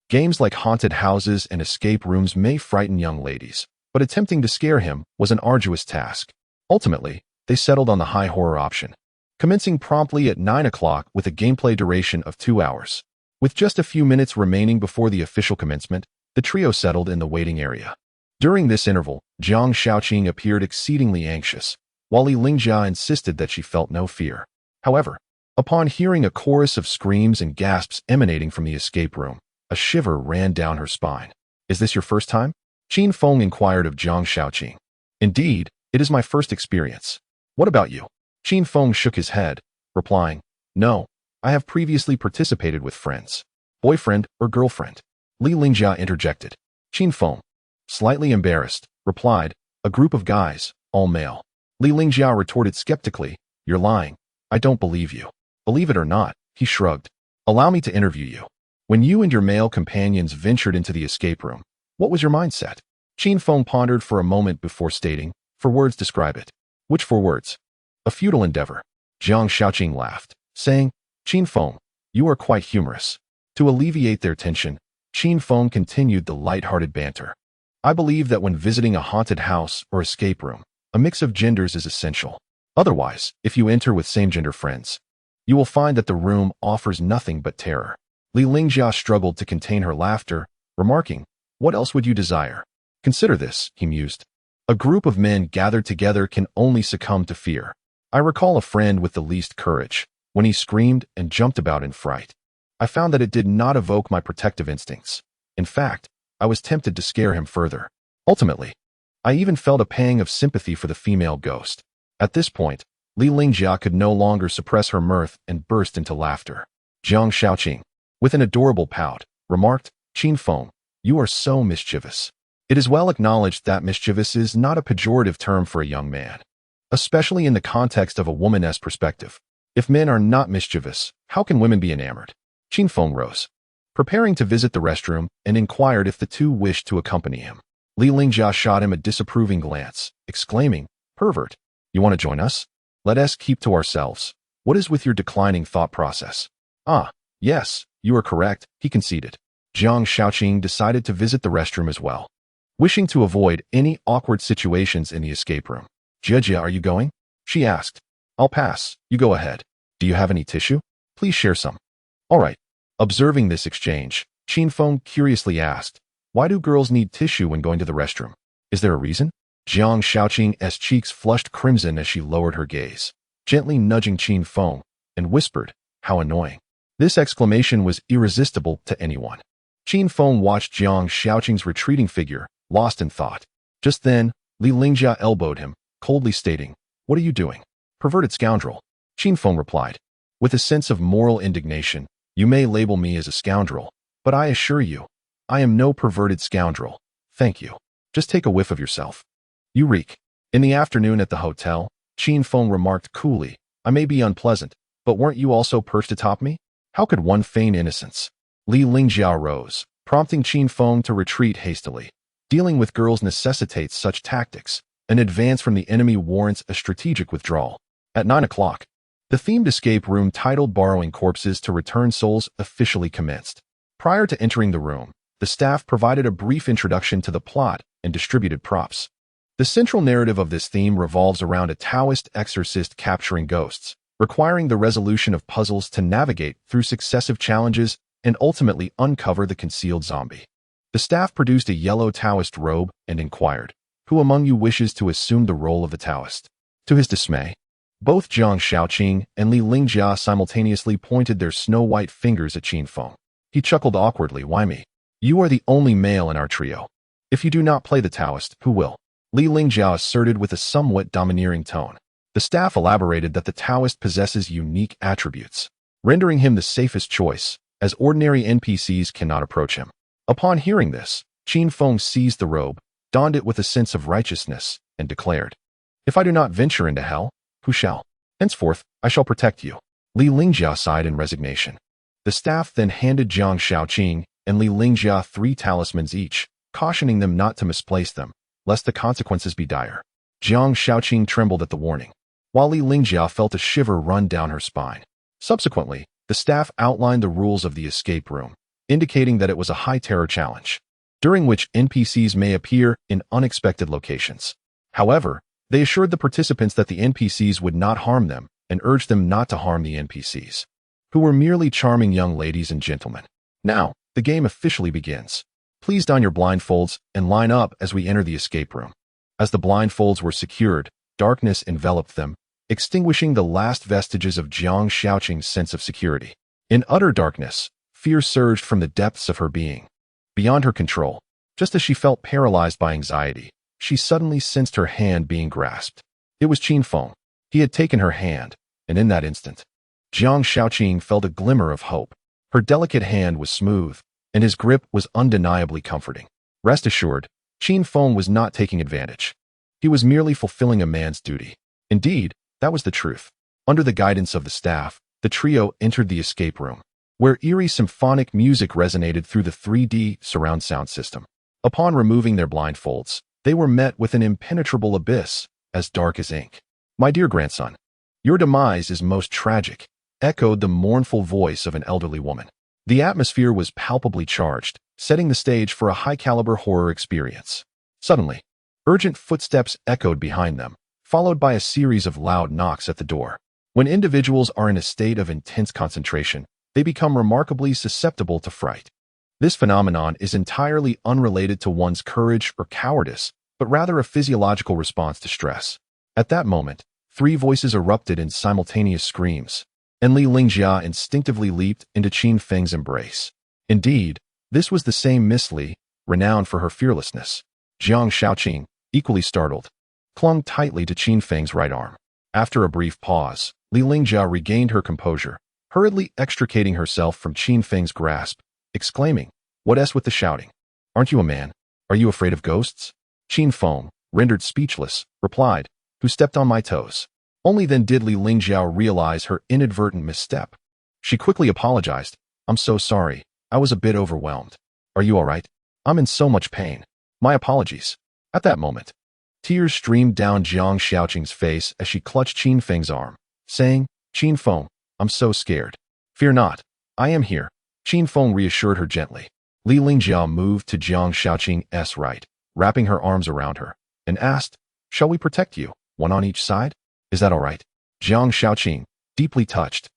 Games like haunted houses and escape rooms may frighten young ladies, but attempting to scare him was an arduous task. Ultimately, they settled on the high horror option, commencing promptly at 9 o'clock with a gameplay duration of 2 hours. With just a few minutes remaining before the official commencement, the trio settled in the waiting area. During this interval, Zhang Xiaoqing appeared exceedingly anxious, while Li Lingjia insisted that she felt no fear. However, upon hearing a chorus of screams and gasps emanating from the escape room, A shiver ran down her spine. Is this your first time? Qin Feng inquired of Jiang Shaoqing. Indeed, it is my first experience. What about you? Qin Feng shook his head, replying, No, I have previously participated with friends. Boyfriend or girlfriend? Li Lingjia interjected. Qin Feng, slightly embarrassed, replied, A group of guys, all male. Li Lingjia retorted skeptically, You're lying. I don't believe you. Believe it or not, he shrugged. Allow me to interview you. When you and your male companions ventured into the escape room, what was your mindset? Qin Feng pondered for a moment before stating, 4 words describe it. Which 4 words? A futile endeavor. Jiang Shaoqing laughed, saying, Qin Feng, you are quite humorous. To alleviate their tension, Qin Feng continued the light-hearted banter. I believe that when visiting a haunted house or escape room, a mix of genders is essential. Otherwise, if you enter with same-gender friends, you will find that the room offers nothing but terror. Li Lingjia struggled to contain her laughter, remarking, What else would you desire? Consider this, he mused. A group of men gathered together can only succumb to fear. I recall a friend with the least courage, when he screamed and jumped about in fright. I found that it did not evoke my protective instincts. In fact, I was tempted to scare him further. Ultimately, I even felt a pang of sympathy for the female ghost. At this point, Li Lingjia could no longer suppress her mirth and burst into laughter. Jiang Shaoqing, with an adorable pout, remarked, Qin Feng, you are so mischievous. It is well acknowledged that mischievous is not a pejorative term for a young man, especially in the context of a woman's perspective. If men are not mischievous, how can women be enamored? Qin Feng rose, preparing to visit the restroom, and inquired if the two wished to accompany him. Li Lingjia shot him a disapproving glance, exclaiming, Pervert, you want to join us? Let us keep to ourselves. What is with your declining thought process? Ah, yes, you are correct, he conceded. Jiang Shaoqing decided to visit the restroom as well, wishing to avoid any awkward situations in the escape room. Jia, are you going? She asked. I'll pass, you go ahead. Do you have any tissue? Please share some. All right. Observing this exchange, Qin Feng curiously asked, Why do girls need tissue when going to the restroom? Is there a reason? Jiang Shaoqing's cheeks flushed crimson as she lowered her gaze, gently nudging Qin Feng, and whispered, How annoying. This exclamation was irresistible to anyone. Qin Feng watched Jiang Shaoqing's retreating figure, lost in thought. Just then, Li Lingjia elbowed him, coldly stating, What are you doing? Perverted scoundrel. Qin Feng replied, with a sense of moral indignation, You may label me as a scoundrel, but I assure you, I am no perverted scoundrel. Thank you. Just take a whiff of yourself. You reek. In the afternoon at the hotel, Qin Feng remarked coolly, I may be unpleasant, but weren't you also perched atop me? How could one feign innocence? Li Lingjia rose, prompting Qin Feng to retreat hastily. Dealing with girls necessitates such tactics. An advance from the enemy warrants a strategic withdrawal. At 9 o'clock, the themed escape room titled Borrowing Corpses to Return Souls officially commenced. Prior to entering the room, the staff provided a brief introduction to the plot and distributed props. The central narrative of this theme revolves around a Taoist exorcist capturing ghosts, requiring the resolution of puzzles to navigate through successive challenges and ultimately uncover the concealed zombie. The staff produced a yellow Taoist robe and inquired, Who among you wishes to assume the role of the Taoist? To his dismay, both Jiang Shaoqing and Li Lingjia simultaneously pointed their snow-white fingers at Qin Feng. He chuckled awkwardly, Why me? You are the only male in our trio. If you do not play the Taoist, who will? Li Lingjia asserted with a somewhat domineering tone. The staff elaborated that the Taoist possesses unique attributes, rendering him the safest choice, as ordinary NPCs cannot approach him. Upon hearing this, Qin Feng seized the robe, donned it with a sense of righteousness, and declared, If I do not venture into hell, who shall? Henceforth, I shall protect you. Li Lingjia sighed in resignation. The staff then handed Jiang Shaoqing and Li Lingjia 3 talismans each, cautioning them not to misplace them, lest the consequences be dire. Jiang Shaoqing trembled at the warning, while Li Lingjia felt a shiver run down her spine. Subsequently, the staff outlined the rules of the escape room, indicating that it was a high-terror challenge, during which NPCs may appear in unexpected locations. However, they assured the participants that the NPCs would not harm them and urged them not to harm the NPCs, who were merely charming young ladies and gentlemen. Now, the game officially begins. Please don your blindfolds and line up as we enter the escape room. As the blindfolds were secured, darkness enveloped them, extinguishing the last vestiges of Jiang Shaoqing's sense of security. In utter darkness, Fear surged from the depths of her being. Beyond her control, just as she felt paralyzed by anxiety, she suddenly sensed her hand being grasped. It was Qin Feng. He had taken her hand, and in that instant, Jiang Shaoqing felt a glimmer of hope. Her delicate hand was smooth, and his grip was undeniably comforting. Rest assured, Qin Feng was not taking advantage. He was merely fulfilling a man's duty. Indeed, that was the truth. Under the guidance of the staff, the trio entered the escape room, where eerie symphonic music resonated through the 3D surround sound system. Upon removing their blindfolds, they were met with an impenetrable abyss, as dark as ink. "My dear grandson, your demise is most tragic," echoed the mournful voice of an elderly woman. The atmosphere was palpably charged, setting the stage for a high-caliber horror experience. Suddenly, urgent footsteps echoed behind them, followed by a series of loud knocks at the door. When individuals are in a state of intense concentration, they become remarkably susceptible to fright. This phenomenon is entirely unrelated to one's courage or cowardice, but rather a physiological response to stress. At that moment, 3 voices erupted in simultaneous screams, and Li Lingjia instinctively leaped into Qin Feng's embrace. Indeed, this was the same Miss Li, renowned for her fearlessness. Jiang Shaoqing, equally startled, clung tightly to Qin Feng's right arm. After a brief pause, Li Lingjia regained her composure, hurriedly extricating herself from Qin Feng's grasp, exclaiming, "What's with the shouting? Aren't you a man? Are you afraid of ghosts?" Qin Feng, rendered speechless, replied, "Who stepped on my toes?" Only then did Li Lingjia realize her inadvertent misstep. She quickly apologized. "I'm so sorry. I was a bit overwhelmed. Are you all right? I'm in so much pain. My apologies." At that moment, tears streamed down Jiang Shaoqing's face as she clutched Qin Feng's arm, saying, "Qin Feng, I'm so scared." "Fear not. I am here," Qin Feng reassured her gently. Li Lingjia moved to Jiang Shaoqing's right, wrapping her arms around her, and asked, "Shall we protect you, one on each side? Is that all right?" Jiang Shaoqing, deeply touched,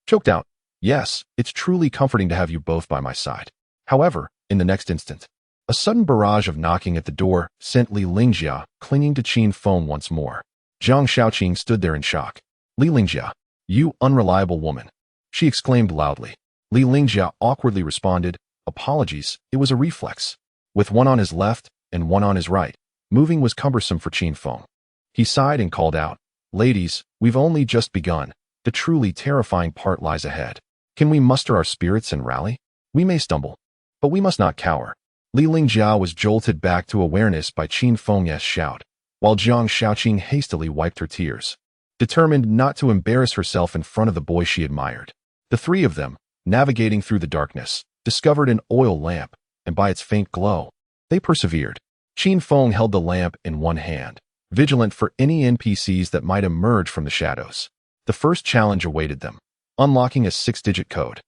choked out, "Yes, it's truly comforting to have you both by my side." However, in the next instant, a sudden barrage of knocking at the door sent Li Lingjia clinging to Qin Feng once more. Jiang Shaoqing stood there in shock. "Li Lingjia, you unreliable woman," she exclaimed loudly. Li Lingjia awkwardly responded, "Apologies, it was a reflex." With one on his left and one on his right, moving was cumbersome for Qin Feng. He sighed and called out, "Ladies, we've only just begun. The truly terrifying part lies ahead. Can we muster our spirits and rally? We may stumble, but we must not cower." Li Lingjia was jolted back to awareness by Qin Feng's shout, while Jiang Shaoqing hastily wiped her tears, determined not to embarrass herself in front of the boy she admired. The 3 of them, navigating through the darkness, discovered an oil lamp, and by its faint glow, they persevered. Qin Feng held the lamp in one hand, vigilant for any NPCs that might emerge from the shadows. The first challenge awaited them, unlocking a 6-digit code,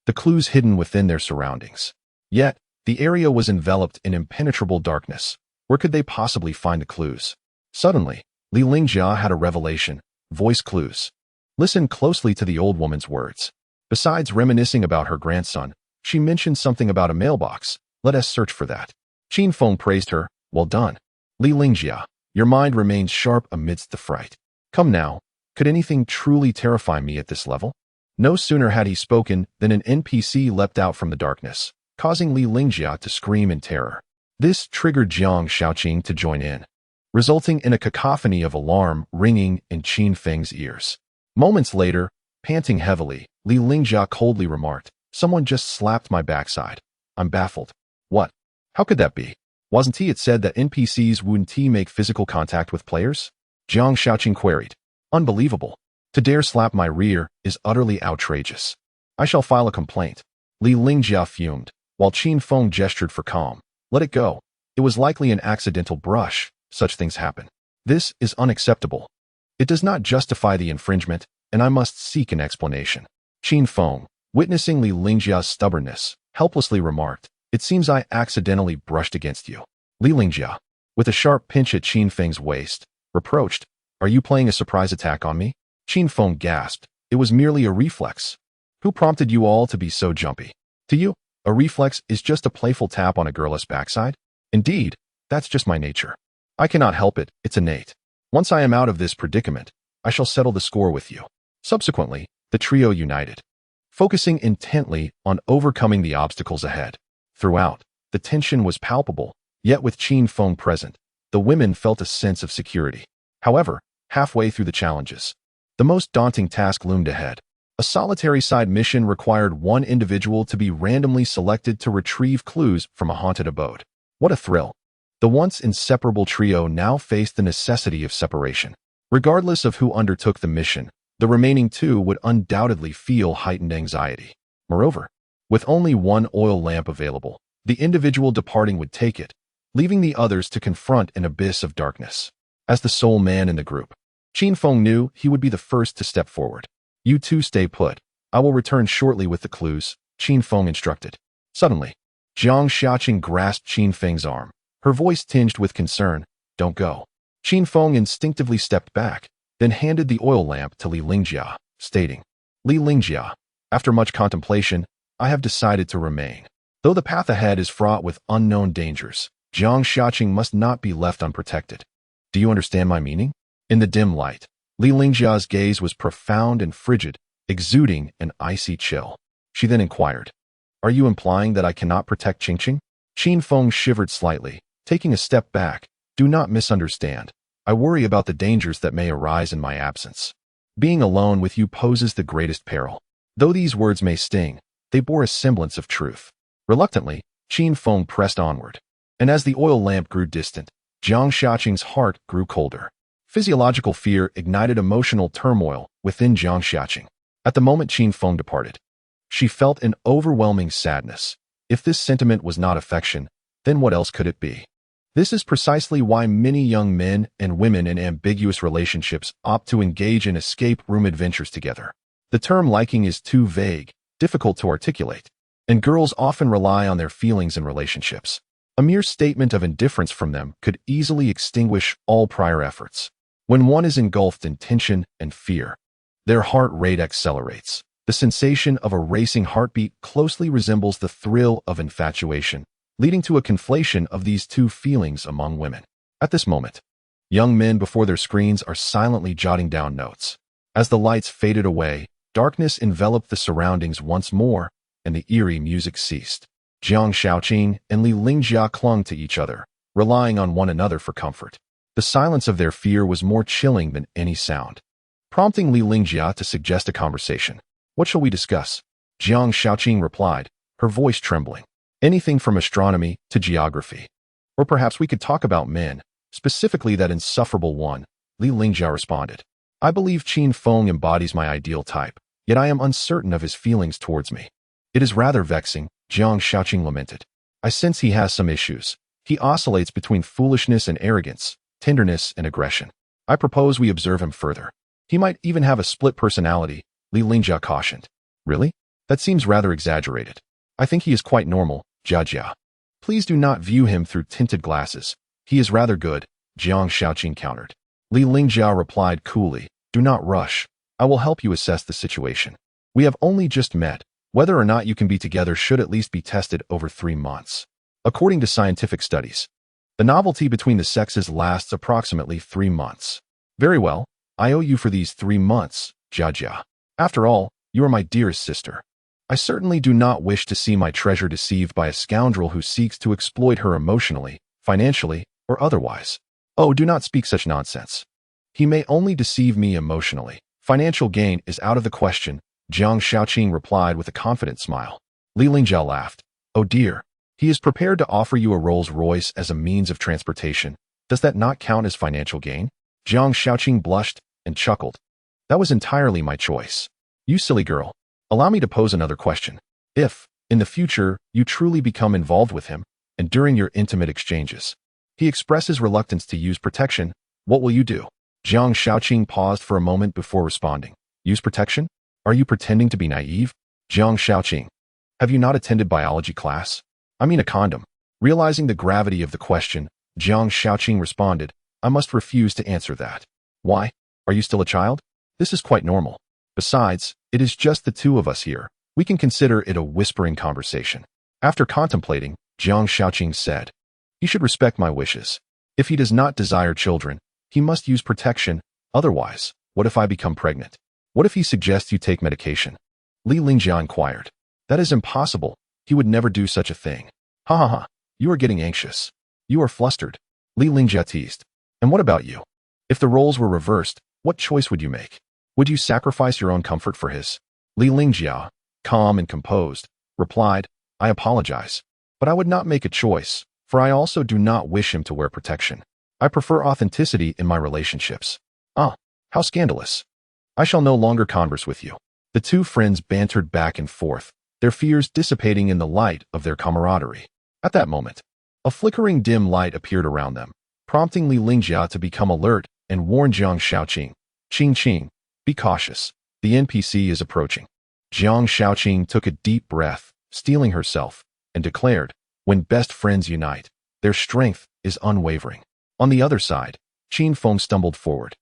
the clues hidden within their surroundings. Yet, the area was enveloped in impenetrable darkness. Where could they possibly find the clues? Suddenly, Li Lingjia had a revelation. Voice clues. Listen closely to the old woman's words. Besides reminiscing about her grandson, she mentioned something about a mailbox. Let us search for that. Qin Feng praised her. "Well done, Li Lingjia. Your mind remains sharp amidst the fright. Come now, could anything truly terrify me at this level?" No sooner had he spoken than an NPC leapt out from the darkness, causing Li Lingjia to scream in terror. This triggered Jiang Shaoqing to join in, resulting in a cacophony of alarm ringing in Qin Feng's ears. Moments later, panting heavily, Li Lingjia coldly remarked, "Someone just slapped my backside. I'm baffled." "What? How could that be? Wasn't it said that NPCs wouldn't make physical contact with players?" Jiang Shaoqing queried. "Unbelievable. To dare slap my rear is utterly outrageous. I shall file a complaint." Li Lingjia fumed, while Qin Feng gestured for calm. "Let it go. It was likely an accidental brush. Such things happen. This is unacceptable. It does not justify the infringement, and I must seek an explanation." Qin Feng, witnessing Li Lingjia's stubbornness, helplessly remarked, "It seems I accidentally brushed against you." Li Lingjia, with a sharp pinch at Qin Feng's waist, reproached, "Are you playing a surprise attack on me?" Qin Feng gasped, "It was merely a reflex. Who prompted you all to be so jumpy? To you, a reflex is just a playful tap on a girl's backside? Indeed, that's just my nature. I cannot help it, it's innate. Once I am out of this predicament, I shall settle the score with you." Subsequently, the trio united, focusing intently on overcoming the obstacles ahead. Throughout, the tension was palpable, yet with Qin Feng present, the women felt a sense of security. However, halfway through the challenges, the most daunting task loomed ahead. A solitary side mission required one individual to be randomly selected to retrieve clues from a haunted abode. What a thrill! The once inseparable trio now faced the necessity of separation. Regardless of who undertook the mission, the remaining two would undoubtedly feel heightened anxiety. Moreover, with only one oil lamp available, the individual departing would take it, leaving the others to confront an abyss of darkness. As the sole man in the group, Qin Feng knew he would be the first to step forward. "You two stay put. I will return shortly with the clues," Qin Feng instructed. Suddenly, Jiang Xiaoqing grasped Qin Feng's arm, her voice tinged with concern. "Don't go." Qin Feng instinctively stepped back, then handed the oil lamp to Li Lingjia, stating, "Li Lingjia, after much contemplation, I have decided to remain. Though the path ahead is fraught with unknown dangers, Jiang Xiaoqing must not be left unprotected. Do you understand my meaning?" In the dim light, Li Lingjia's gaze was profound and frigid, exuding an icy chill. She then inquired, "Are you implying that I cannot protect Qingqing?" Qin Feng shivered slightly, taking a step back. "Do not misunderstand. I worry about the dangers that may arise in my absence. Being alone with you poses the greatest peril." Though these words may sting, they bore a semblance of truth. Reluctantly, Qin Feng pressed onward. And as the oil lamp grew distant, Jiang Xiaoqing's heart grew colder. Physiological fear ignited emotional turmoil within Jiang Xiaoqing. At the moment Qin Feng departed, she felt an overwhelming sadness. If this sentiment was not affection, then what else could it be? This is precisely why many young men and women in ambiguous relationships opt to engage in escape room adventures together. The term liking is too vague, difficult to articulate, and girls often rely on their feelings in relationships. A mere statement of indifference from them could easily extinguish all prior efforts. When one is engulfed in tension and fear, their heart rate accelerates. The sensation of a racing heartbeat closely resembles the thrill of infatuation, leading to a conflation of these two feelings among women. At this moment, young men before their screens are silently jotting down notes. As the lights faded away, darkness enveloped the surroundings once more, and the eerie music ceased. Jiang Xiaoqing and Li Lingjia clung to each other, relying on one another for comfort. The silence of their fear was more chilling than any sound, prompting Li Lingjia to suggest a conversation. "What shall we discuss?" Jiang Xiaoqing replied, her voice trembling. "Anything from astronomy to geography. Or perhaps we could talk about men, specifically that insufferable one," Li Lingjia responded. "I believe Qin Feng embodies my ideal type, yet I am uncertain of his feelings towards me." "It is rather vexing," Jiang Xiaoqing lamented. "I sense he has some issues. He oscillates between foolishness and arrogance, tenderness and aggression. I propose we observe him further. He might even have a split personality," Li Lingjia cautioned. "Really? That seems rather exaggerated. I think he is quite normal," Jia. "Please do not view him through tinted glasses. He is rather good," Jiang Xiaoqing countered. Li Lingjia replied coolly, "Do not rush. I will help you assess the situation. We have only just met. Whether or not you can be together should at least be tested over 3 months. According to scientific studies, the novelty between the sexes lasts approximately 3 months. Very well, I owe you for these 3 months, Jia. After all, you are my dearest sister. I certainly do not wish to see my treasure deceived by a scoundrel who seeks to exploit her emotionally, financially, or otherwise. Oh, do not speak such nonsense. He may only deceive me emotionally. Financial gain is out of the question," Jiang Xiaoqing replied with a confident smile. Li Lingjia laughed. "Oh dear, he is prepared to offer you a Rolls-Royce as a means of transportation. Does that not count as financial gain?" Jiang Xiaoqing blushed and chuckled. "That was entirely my choice. You silly girl. Allow me to pose another question. If, in the future, you truly become involved with him, and during your intimate exchanges, he expresses reluctance to use protection, what will you do?" Jiang Xiaoqing paused for a moment before responding. "Use protection? Are you pretending to be naive?" Jiang Xiaoqing, have you not attended biology class? I mean a condom. Realizing the gravity of the question, Jiang Xiaoqing responded, "I must refuse to answer that." "Why? Are you still a child? This is quite normal. Besides, it is just the two of us here. We can consider it a whispering conversation." After contemplating, Jiang Xiaoqing said, "He should respect my wishes. If he does not desire children, he must use protection. Otherwise, what if I become pregnant? What if he suggests you take medication?" Li Lingjia inquired. That is impossible. He would never do such a thing. Ha ha ha. You are getting anxious. You are flustered. Li Lingjia teased. And what about you? If the roles were reversed, what choice would you make? Would you sacrifice your own comfort for his? Li Lingjia, calm and composed, replied, I apologize. But I would not make a choice, for I also do not wish him to wear protection. I prefer authenticity in my relationships. Ah, how scandalous. I shall no longer converse with you. The two friends bantered back and forth, their fears dissipating in the light of their camaraderie. At that moment, a flickering dim light appeared around them, prompting Li Lingjia to become alert and warn Jiang Shaoqing. Qing, be cautious. The NPC is approaching. Jiang Shaoqing took a deep breath, steeling herself, and declared, when best friends unite, their strength is unwavering. On the other side, Qin Feng stumbled forward,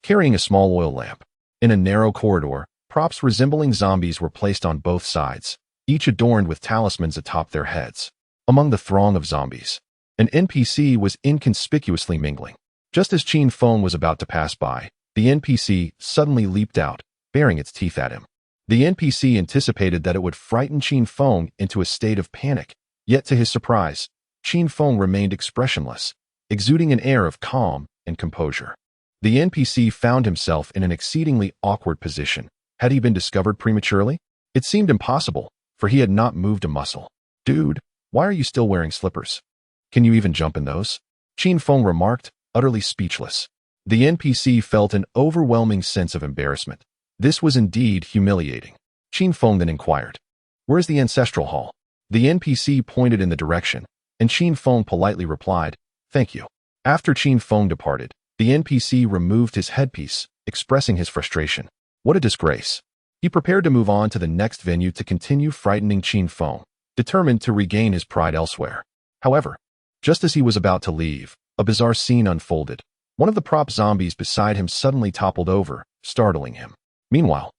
carrying a small oil lamp. In a narrow corridor, props resembling zombies were placed on both sides, each adorned with talismans atop their heads. Among the throng of zombies, an NPC was inconspicuously mingling. Just as Qin Feng was about to pass by, the NPC suddenly leaped out, baring its teeth at him. The NPC anticipated that it would frighten Qin Feng into a state of panic, yet to his surprise, Qin Feng remained expressionless, exuding an air of calm and composure. The NPC found himself in an exceedingly awkward position. Had he been discovered prematurely? It seemed impossible, for he had not moved a muscle. Dude, why are you still wearing slippers? Can you even jump in those? Qin Feng remarked, utterly speechless. The NPC felt an overwhelming sense of embarrassment. This was indeed humiliating. Qin Feng then inquired, where's the ancestral hall? The NPC pointed in the direction, and Qin Feng politely replied, thank you. After Qin Feng departed, the NPC removed his headpiece, expressing his frustration. What a disgrace. He prepared to move on to the next venue to continue frightening Qin Feng, determined to regain his pride elsewhere. However, just as he was about to leave, a bizarre scene unfolded. One of the prop zombies beside him suddenly toppled over, startling him. Meanwhile,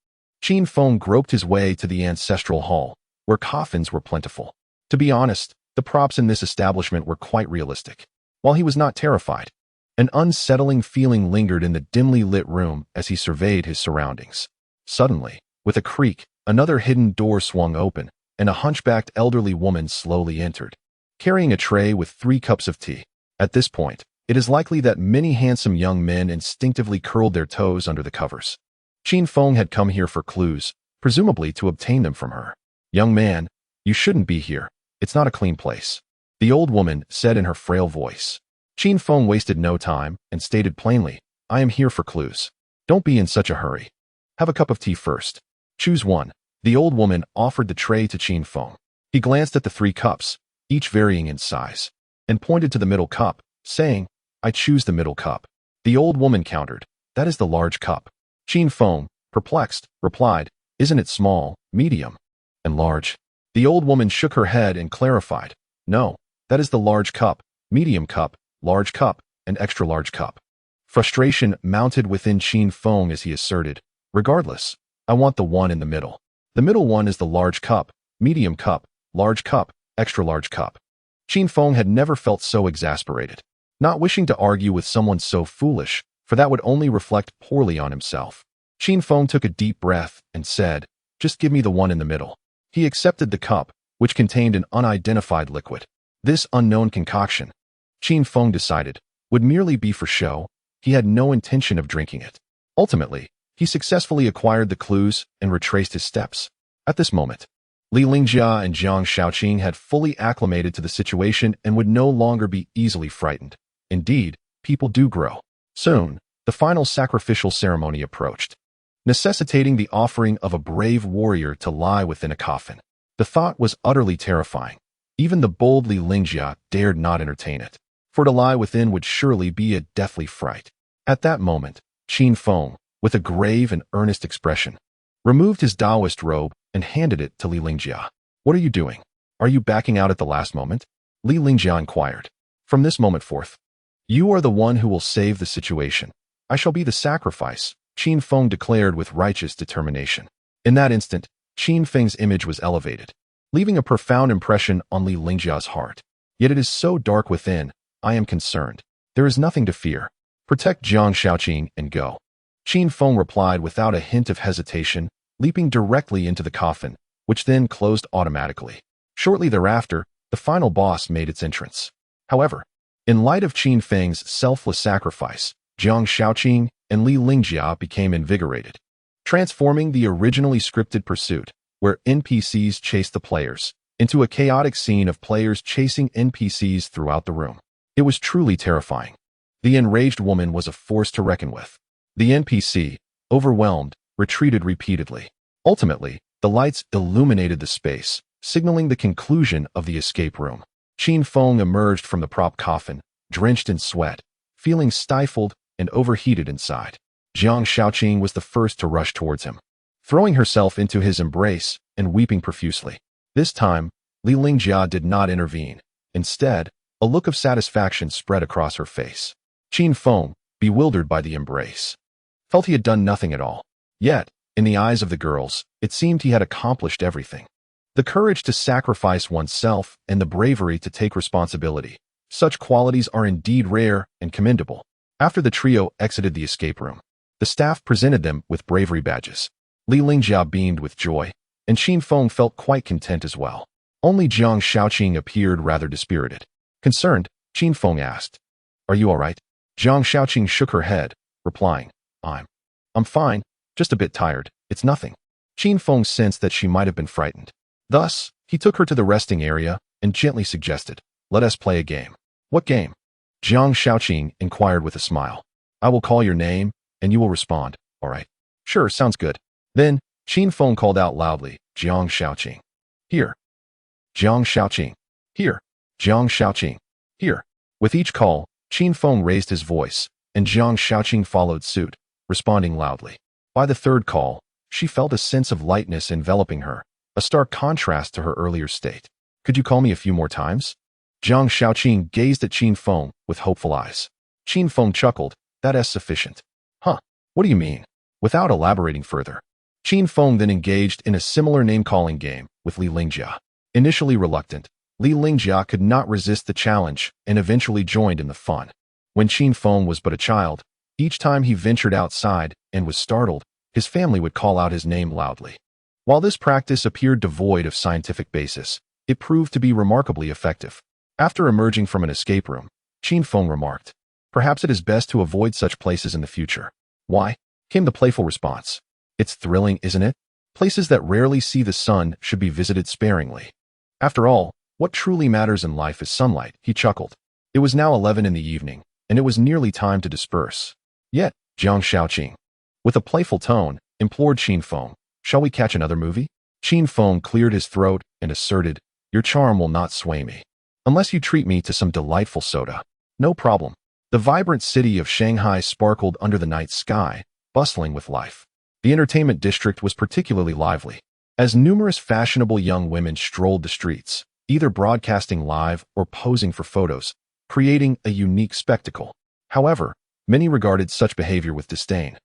Qin Feng groped his way to the ancestral hall, where coffins were plentiful. To be honest, the props in this establishment were quite realistic. While he was not terrified, an unsettling feeling lingered in the dimly lit room as he surveyed his surroundings. Suddenly, with a creak, another hidden door swung open, and a hunchbacked elderly woman slowly entered, carrying a tray with 3 cups of tea. At this point, it is likely that many handsome young men instinctively curled their toes under the covers. Qin Feng had come here for clues, presumably to obtain them from her. Young man, you shouldn't be here. It's not a clean place, the old woman said in her frail voice. Qin Feng wasted no time and stated plainly, I am here for clues. Don't be in such a hurry. Have a cup of tea first. Choose one. The old woman offered the tray to Qin Feng. He glanced at the 3 cups, each varying in size, and pointed to the middle cup, saying, I choose the middle cup. The old woman countered, that is the large cup. Qin Feng, perplexed, replied, isn't it small, medium, and large? The old woman shook her head and clarified, no, that is the large cup, medium cup, large cup, and extra large cup. Frustration mounted within Qin Feng as he asserted, regardless, I want the one in the middle. The middle one is the large cup, medium cup, large cup, extra large cup. Qin Feng had never felt so exasperated, not wishing to argue with someone so foolish, for that would only reflect poorly on himself. Qin Feng took a deep breath and said, just give me the one in the middle. He accepted the cup, which contained an unidentified liquid. This unknown concoction, Qin Feng decided, would merely be for show. He had no intention of drinking it. Ultimately, he successfully acquired the clues and retraced his steps. At this moment, Li Lingjia and Jiang Shaoqing had fully acclimated to the situation and would no longer be easily frightened. Indeed, people do grow. Soon, the final sacrificial ceremony approached, necessitating the offering of a brave warrior to lie within a coffin. The thought was utterly terrifying. Even the bold Li Lingjia dared not entertain it, for to lie within would surely be a deathly fright. At that moment, Qin Feng, with a grave and earnest expression, removed his Taoist robe and handed it to Li Lingjia. What are you doing? Are you backing out at the last moment? Li Lingjia inquired. From this moment forth, you are the one who will save the situation. I shall be the sacrifice, Qin Feng declared with righteous determination. In that instant, Qin Feng's image was elevated, leaving a profound impression on Li Lingjia's heart. Yet it is so dark within, I am concerned. There is nothing to fear. Protect Jiang Shaoqing and go. Qin Feng replied without a hint of hesitation, leaping directly into the coffin, which then closed automatically. Shortly thereafter, the final boss made its entrance. However, in light of Qin Feng's selfless sacrifice, Jiang Shaoqing and Li Lingjia became invigorated, transforming the originally scripted pursuit, where NPCs chased the players, into a chaotic scene of players chasing NPCs throughout the room. It was truly terrifying. The enraged woman was a force to reckon with. The NPC, overwhelmed, retreated repeatedly. Ultimately, the lights illuminated the space, signaling the conclusion of the escape room. Qin Feng emerged from the prop coffin, drenched in sweat, feeling stifled and overheated inside. Jiang Shaoqing was the first to rush towards him, throwing herself into his embrace and weeping profusely. This time, Li Lingjia did not intervene. Instead, a look of satisfaction spread across her face. Qin Feng, bewildered by the embrace, felt he had done nothing at all. Yet, in the eyes of the girls, it seemed he had accomplished everything. The courage to sacrifice oneself and the bravery to take responsibility. Such qualities are indeed rare and commendable. After the trio exited the escape room, the staff presented them with bravery badges. Li Lingjia beamed with joy, and Qin Feng felt quite content as well. Only Jiang Shaoqing appeared rather dispirited. Concerned, Qin Feng asked, "Are you all right?" Jiang Shaoqing shook her head, replying, I'm fine, just a bit tired, it's nothing." Qin Feng sensed that she might have been frightened. Thus, he took her to the resting area and gently suggested, "Let us play a game." "What game?" Jiang Shaoqing inquired with a smile. "I will call your name, and you will respond, all right?" "Sure, sounds good." Then, Qin Feng called out loudly, "Jiang Shaoqing, here." "Jiang Shaoqing, here." "Jiang Shaoqing, here." With each call, Qin Feng raised his voice, and Jiang Shaoqing followed suit, responding loudly. By the third call, she felt a sense of lightness enveloping her, a stark contrast to her earlier state. "Could you call me a few more times?" Jiang Shaoqing gazed at Qin Feng with hopeful eyes. Qin Feng chuckled, "That's sufficient." "Huh, what do you mean?" Without elaborating further, Qin Feng then engaged in a similar name-calling game with Li Lingjia. Initially reluctant, Li Lingjia could not resist the challenge and eventually joined in the fun. When Qin Feng was but a child, each time he ventured outside and was startled, his family would call out his name loudly. While this practice appeared devoid of scientific basis, it proved to be remarkably effective. After emerging from an escape room, Qin Feng remarked, "Perhaps it is best to avoid such places in the future." "Why?" came the playful response. "It's thrilling, isn't it? Places that rarely see the sun should be visited sparingly. After all, what truly matters in life is sunlight," he chuckled. It was now 11 in the evening, and it was nearly time to disperse. Yet, Jiang Shaoqing, with a playful tone, implored Qin Feng, "Shall we catch another movie?" Qin Feng cleared his throat and asserted, "Your charm will not sway me. Unless you treat me to some delightful soda." "No problem." The vibrant city of Shanghai sparkled under the night sky, bustling with life. The entertainment district was particularly lively, as numerous fashionable young women strolled the streets, either broadcasting live or posing for photos, creating a unique spectacle. However, many regarded such behavior with disdain,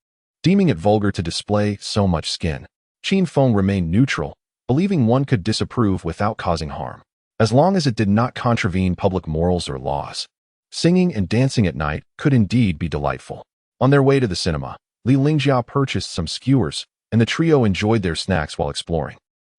deeming it vulgar to display so much skin. Qin Feng remained neutral, believing one could disapprove without causing harm, as long as it did not contravene public morals or laws. Singing and dancing at night could indeed be delightful. On their way to the cinema, Li Lingjia purchased some skewers, and the trio enjoyed their snacks while exploring.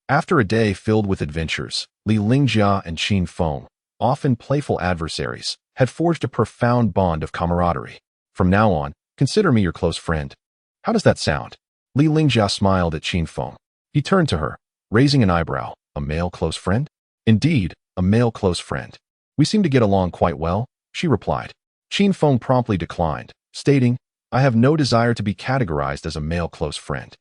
After a day filled with adventures, Li Lingjia and Qin Feng, often playful adversaries, had forged a profound bond of camaraderie. "From now on, consider me your close friend. How does that sound?" Li Lingjia smiled at Qin Feng. He turned to her, raising an eyebrow. "A male close friend?" "Indeed, a male close friend. We seem to get along quite well," she replied. Qin Feng promptly declined, stating, "I have no desire to be categorized as a male close friend.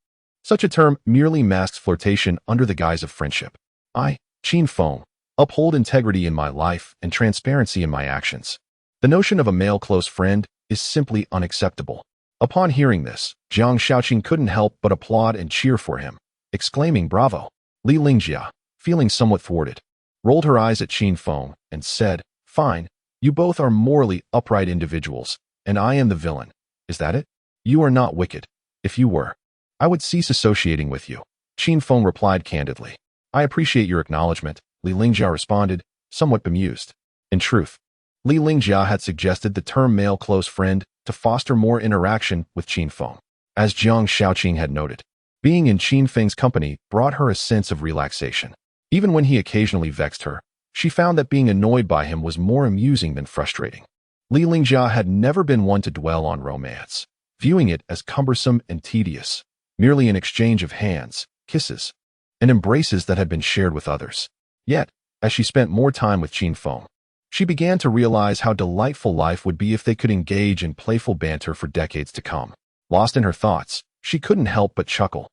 Such a term merely masks flirtation under the guise of friendship. I, Qin Feng, uphold integrity in my life and transparency in my actions. The notion of a male close friend is simply unacceptable." Upon hearing this, Jiang Shaoqing couldn't help but applaud and cheer for him, exclaiming, "Bravo!" Li Lingjia, feeling somewhat thwarted, rolled her eyes at Qin Feng and said, "Fine, you both are morally upright individuals, and I am the villain. Is that it? You are not wicked. If you were, I would cease associating with you." Qin Feng replied candidly. "I appreciate your acknowledgement," Li Lingjia responded, somewhat bemused. In truth, Li Lingjia had suggested the term male close friend to foster more interaction with Qin Feng. As Jiang Shaoqing had noted, Being in Qin Feng's company brought her a sense of relaxation. Even when he occasionally vexed her, she found that being annoyed by him was more amusing than frustrating. Li Lingjia had never been one to dwell on romance, viewing it as cumbersome and tedious, merely an exchange of hands, kisses, and embraces that had been shared with others. Yet, as she spent more time with Qin Feng, she began to realize how delightful life would be if they could engage in playful banter for decades to come. Lost in her thoughts, she couldn't help but chuckle.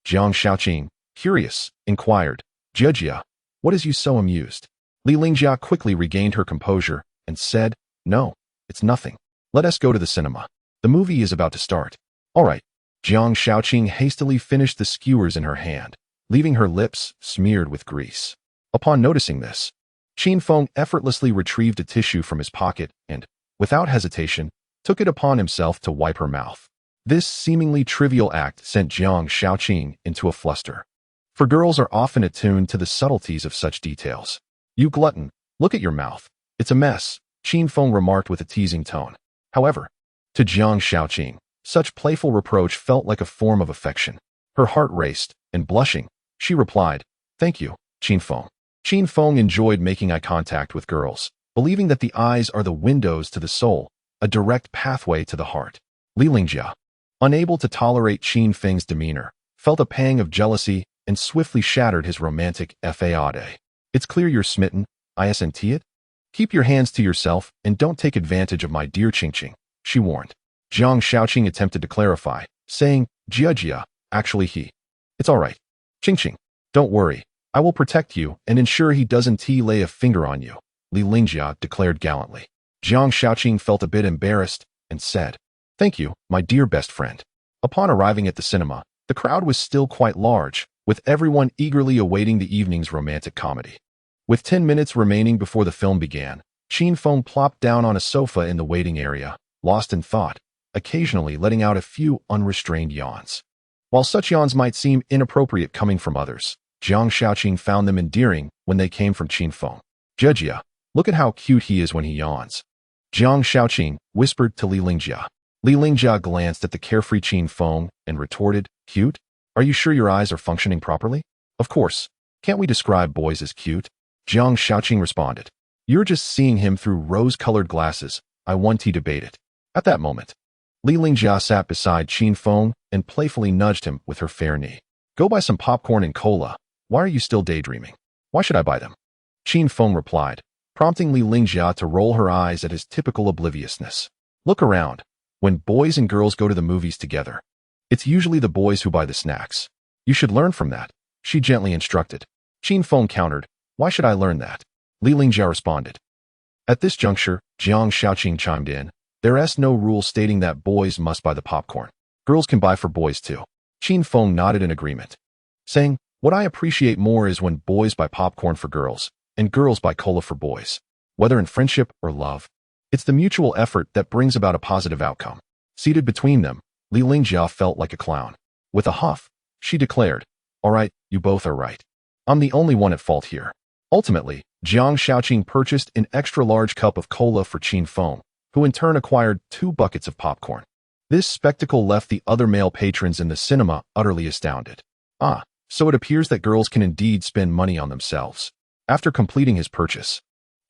Jiang Shaoqing, curious, inquired, "Jia, what has you so amused?" Li Lingjia quickly regained her composure and said, "No, it's nothing. Let us go to the cinema. The movie is about to start." "All right." Jiang Shaoqing hastily finished the skewers in her hand, leaving her lips smeared with grease. Upon noticing this, Qin Feng effortlessly retrieved a tissue from his pocket and, without hesitation, took it upon himself to wipe her mouth. This seemingly trivial act sent Jiang Shaoqing into a fluster. For girls are often attuned to the subtleties of such details. "You glutton, look at your mouth. It's a mess," Qin Feng remarked with a teasing tone. However, to Jiang Shaoqing, such playful reproach felt like a form of affection. Her heart raced, and blushing, she replied, "Thank you, Qin Feng." Qin Feng enjoyed making eye contact with girls, believing that the eyes are the windows to the soul, a direct pathway to the heart. Li Lingjia, unable to tolerate Qin Feng's demeanor, felt a pang of jealousy and swiftly shattered his romantic faade. "It's clear you're smitten, isn't it? Keep your hands to yourself and don't take advantage of my dear Qingqing," she warned. Jiang Shaoqing attempted to clarify, saying, "Jia, actually it's all right. Qingqing, don't worry. I will protect you and ensure he doesn't lay a finger on you," Li Lingjia declared gallantly. Jiang Shaoqing felt a bit embarrassed and said, "Thank you, my dear best friend." Upon arriving at the cinema, the crowd was still quite large, with everyone eagerly awaiting the evening's romantic comedy. With 10 minutes remaining before the film began, Qin Feng plopped down on a sofa in the waiting area, lost in thought, occasionally letting out a few unrestrained yawns. While such yawns might seem inappropriate coming from others, Jiang Shaoqing found them endearing when they came from Qin Feng. "Jia, look at how cute he is when he yawns," Jiang Shaoqing whispered to Li Lingjia. Li Lingjia glanced at the carefree Qin Feng and retorted, "Cute? Are you sure your eyes are functioning properly?" "Of course. Can't we describe boys as cute?" Jiang Shaoqing responded. "You're just seeing him through rose-colored glasses. I want to debate it." At that moment, Li Lingjia sat beside Qin Feng and playfully nudged him with her fair knee. "Go buy some popcorn and cola. Why are you still daydreaming?" "Why should I buy them?" Qin Feng replied, prompting Li Lingjia to roll her eyes at his typical obliviousness. "Look around. When boys and girls go to the movies together, it's usually the boys who buy the snacks. You should learn from that," she gently instructed. Qin Feng countered, "Why should I learn that?" Li Lingjia responded. At this juncture, Jiang Shaoqing chimed in, "There's no rule stating that boys must buy the popcorn. Girls can buy for boys too." Qin Feng nodded in agreement, saying, "What I appreciate more is when boys buy popcorn for girls, and girls buy cola for boys. Whether in friendship or love, it's the mutual effort that brings about a positive outcome." Seated between them, Li Lingjia felt like a clown. With a huff, she declared, "All right, you both are right. I'm the only one at fault here." Ultimately, Jiang Shaoqing purchased an extra-large cup of cola for Qin Feng, who in turn acquired 2 buckets of popcorn. This spectacle left the other male patrons in the cinema utterly astounded. So it appears that girls can indeed spend money on themselves. After completing his purchase,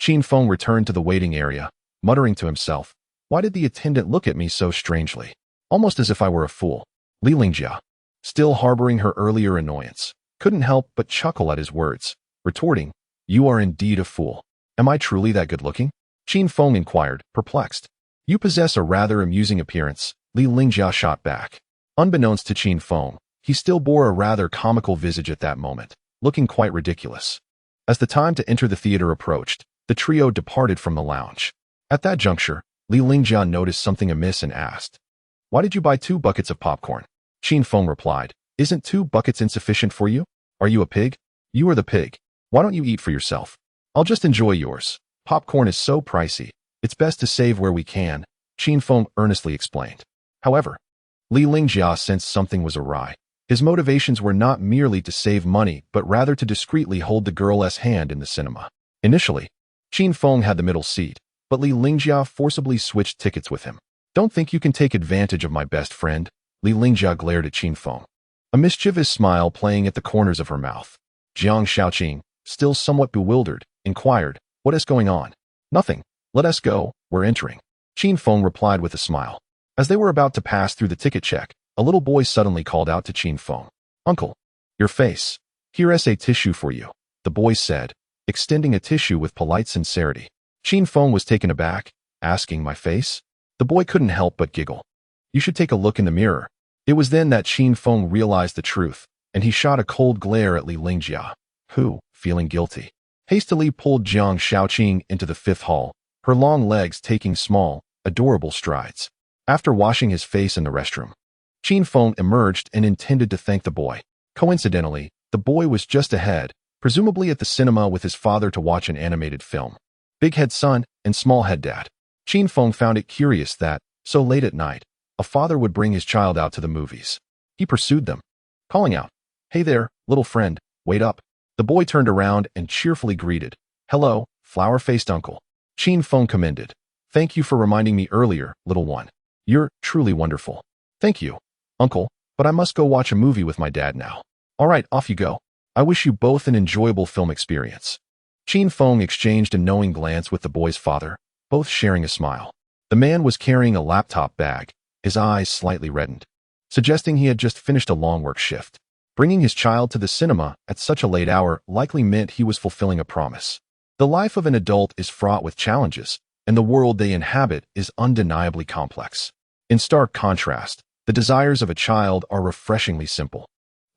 Qin Feng returned to the waiting area, muttering to himself, "Why did the attendant look at me so strangely? Almost as if I were a fool." Li Lingjia, still harboring her earlier annoyance, couldn't help but chuckle at his words, retorting, "You are indeed a fool. Am I truly that good-looking?" Qin Feng inquired, perplexed. "You possess a rather amusing appearance," Li Lingjia shot back. Unbeknownst to Qin Feng, he still bore a rather comical visage at that moment, looking quite ridiculous. As the time to enter the theater approached, the trio departed from the lounge. At that juncture, Li Lingjia noticed something amiss and asked, "Why did you buy 2 buckets of popcorn?" Qin Feng replied, "Isn't 2 buckets insufficient for you? Are you a pig? You are the pig. Why don't you eat for yourself? I'll just enjoy yours. Popcorn is so pricey. It's best to save where we can," Qin Feng earnestly explained. However, Li Lingjia sensed something was awry. His motivations were not merely to save money, but rather to discreetly hold the girl's hand in the cinema. Initially, Qin Feng had the middle seat, but Li Lingjia forcibly switched tickets with him. "Don't think you can take advantage of my best friend," Li Lingjia glared at Qin Feng. a mischievous smile playing at the corners of her mouth. Jiang Shaoqing, still somewhat bewildered, inquired, "What is going on?" "Nothing. Let us go, we're entering." Qin Feng replied with a smile. As they were about to pass through the ticket check, a little boy suddenly called out to Qin Feng. "Uncle, your face. Here is a tissue for you," the boy said, extending a tissue with polite sincerity. Qin Feng was taken aback, asking, "My face?" The boy couldn't help but giggle. "You should take a look in the mirror." It was then that Qin Feng realized the truth, and he shot a cold glare at Li Lingjia, who, feeling guilty, hastily pulled Jiang Shaoqing into the fifth hall, her long legs taking small, adorable strides. After washing his face in the restroom, Qin Feng emerged and intended to thank the boy. Coincidentally, the boy was just ahead, presumably at the cinema with his father to watch an animated film. Big head son and small head dad. Qin Feng found it curious that, so late at night, a father would bring his child out to the movies. He pursued them, calling out, "Hey there, little friend, wait up." The boy turned around and cheerfully greeted, "Hello, flower-faced uncle." Qin Feng commended, "Thank you for reminding me earlier, little one. You're truly wonderful." "Thank you, uncle, but I must go watch a movie with my dad now." "All right, off you go. I wish you both an enjoyable film experience." Qin Feng exchanged a knowing glance with the boy's father, both sharing a smile. The man was carrying a laptop bag, his eyes slightly reddened, suggesting he had just finished a long work shift. Bringing his child to the cinema at such a late hour likely meant he was fulfilling a promise. The life of an adult is fraught with challenges, and the world they inhabit is undeniably complex. In stark contrast, the desires of a child are refreshingly simple.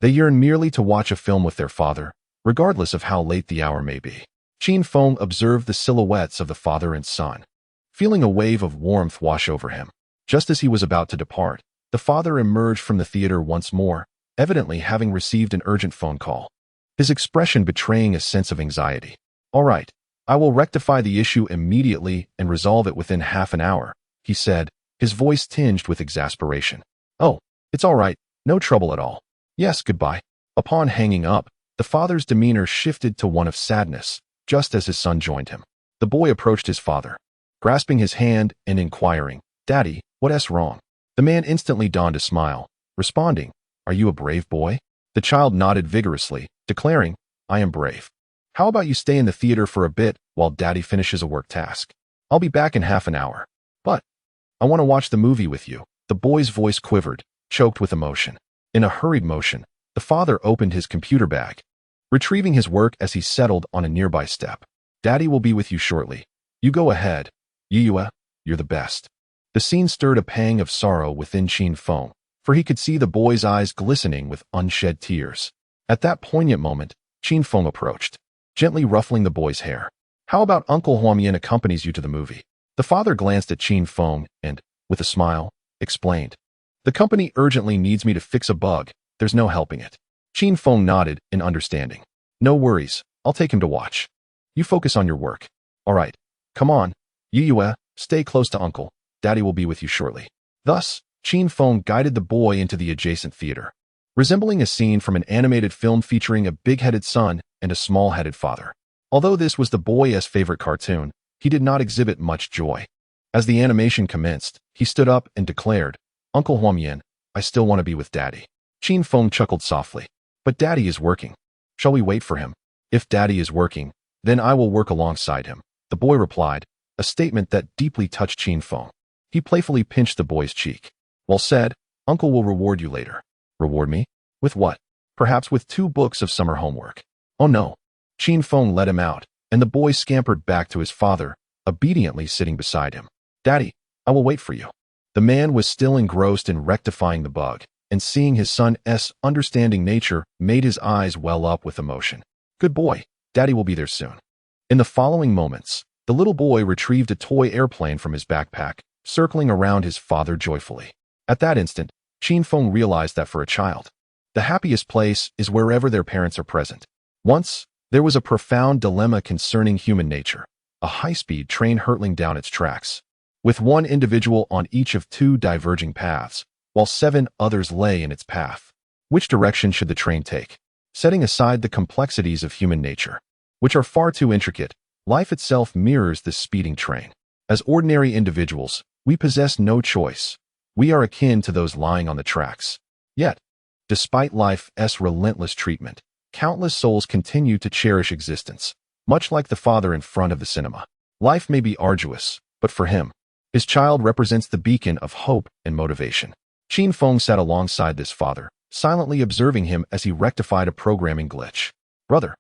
They yearn merely to watch a film with their father, regardless of how late the hour may be. Qin Feng observed the silhouettes of the father and son, feeling a wave of warmth wash over him. Just as he was about to depart, the father emerged from the theater once more, evidently having received an urgent phone call, his expression betraying a sense of anxiety. "All right, I will rectify the issue immediately and resolve it within half an hour," he said, his voice tinged with exasperation. "Oh, it's all right, no trouble at all. Yes, goodbye." Upon hanging up, the father's demeanor shifted to one of sadness, just as his son joined him. The boy approached his father, grasping his hand and inquiring, "Daddy, what's wrong?" The man instantly donned a smile, responding, "Are you a brave boy?" The child nodded vigorously, declaring, "I am brave. How about you stay in the theater for a bit while Daddy finishes a work task? I'll be back in half an hour." "But I want to watch the movie with you." The boy's voice quivered, choked with emotion. In a hurried motion, the father opened his computer bag, retrieving his work as he settled on a nearby step. "Daddy will be with you shortly. You go ahead. Yue, you're the best." The scene stirred a pang of sorrow within Qin Feng, for he could see the boy's eyes glistening with unshed tears. At that poignant moment, Qin Feng approached, gently ruffling the boy's hair. "How about Uncle Huamian accompanies you to the movie?" The father glanced at Qin Feng and, with a smile, explained, "The company urgently needs me to fix a bug. There's no helping it." Qin Feng nodded in understanding. "No worries, I'll take him to watch. You focus on your work." "All right, come on. Yue, stay close to Uncle. Daddy will be with you shortly." Thus, Qin Feng guided the boy into the adjacent theater, resembling a scene from an animated film featuring a big-headed son and a small-headed father. Although this was the boy's favorite cartoon, he did not exhibit much joy. As the animation commenced, he stood up and declared, "Uncle Huamian, I still want to be with Daddy." Qin Feng chuckled softly. "But Daddy is working. Shall we wait for him?" "If Daddy is working, then I will work alongside him," the boy replied, a statement that deeply touched Qin Feng. He playfully pinched the boy's cheek. "Well said, Uncle will reward you later." "Reward me? With what?" "Perhaps with 2 books of summer homework." "Oh no." Qin Feng let him out, and the boy scampered back to his father, obediently sitting beside him. "Daddy, I will wait for you." The man was still engrossed in rectifying the bug, and seeing his son's understanding nature made his eyes well up with emotion. "Good boy, Daddy will be there soon." In the following moments, the little boy retrieved a toy airplane from his backpack, circling around his father joyfully. At that instant, Qin Feng realized that for a child, the happiest place is wherever their parents are present. Once, there was a profound dilemma concerning human nature, a high-speed train hurtling down its tracks, with one individual on each of 2 diverging paths, while 7 others lay in its path. Which direction should the train take? Setting aside the complexities of human nature, which are far too intricate, life itself mirrors this speeding train. As ordinary individuals, we possess no choice. We are akin to those lying on the tracks. Yet, Despite life's relentless treatment, countless souls continue to cherish existence, much like the father in front of the cinema. Life may be arduous, but for him, his child represents the beacon of hope and motivation. Qin Feng sat alongside this father, silently observing him as he rectified a programming glitch. "Brother,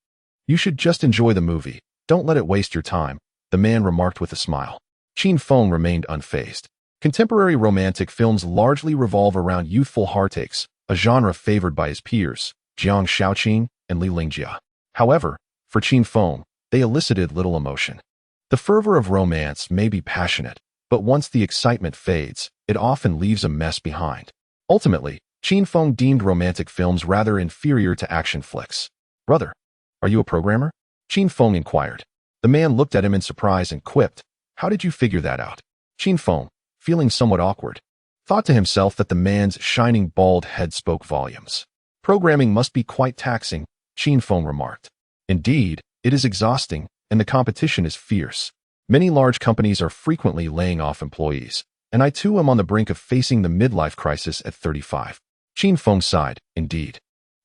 you should just enjoy the movie. Don't let it waste your time," the man remarked with a smile. Qin Feng remained unfazed. Contemporary romantic films largely revolve around youthful heartaches, a genre favored by his peers, Jiang Shaoqing and Li Lingjia. However, for Qin Feng, they elicited little emotion. The fervor of romance may be passionate, but once the excitement fades, it often leaves a mess behind. Ultimately, Qin Feng deemed romantic films rather inferior to action flicks. "Brother, are you a programmer?" Qin Feng inquired. The man looked at him in surprise and quipped, "How did you figure that out?" Qin Feng, feeling somewhat awkward, thought to himself that the man's shining bald head spoke volumes. "Programming must be quite taxing," Qin Feng remarked. "Indeed, it is exhausting, and the competition is fierce. Many large companies are frequently laying off employees, and I too am on the brink of facing the midlife crisis at 35. Qin Feng sighed, "Indeed.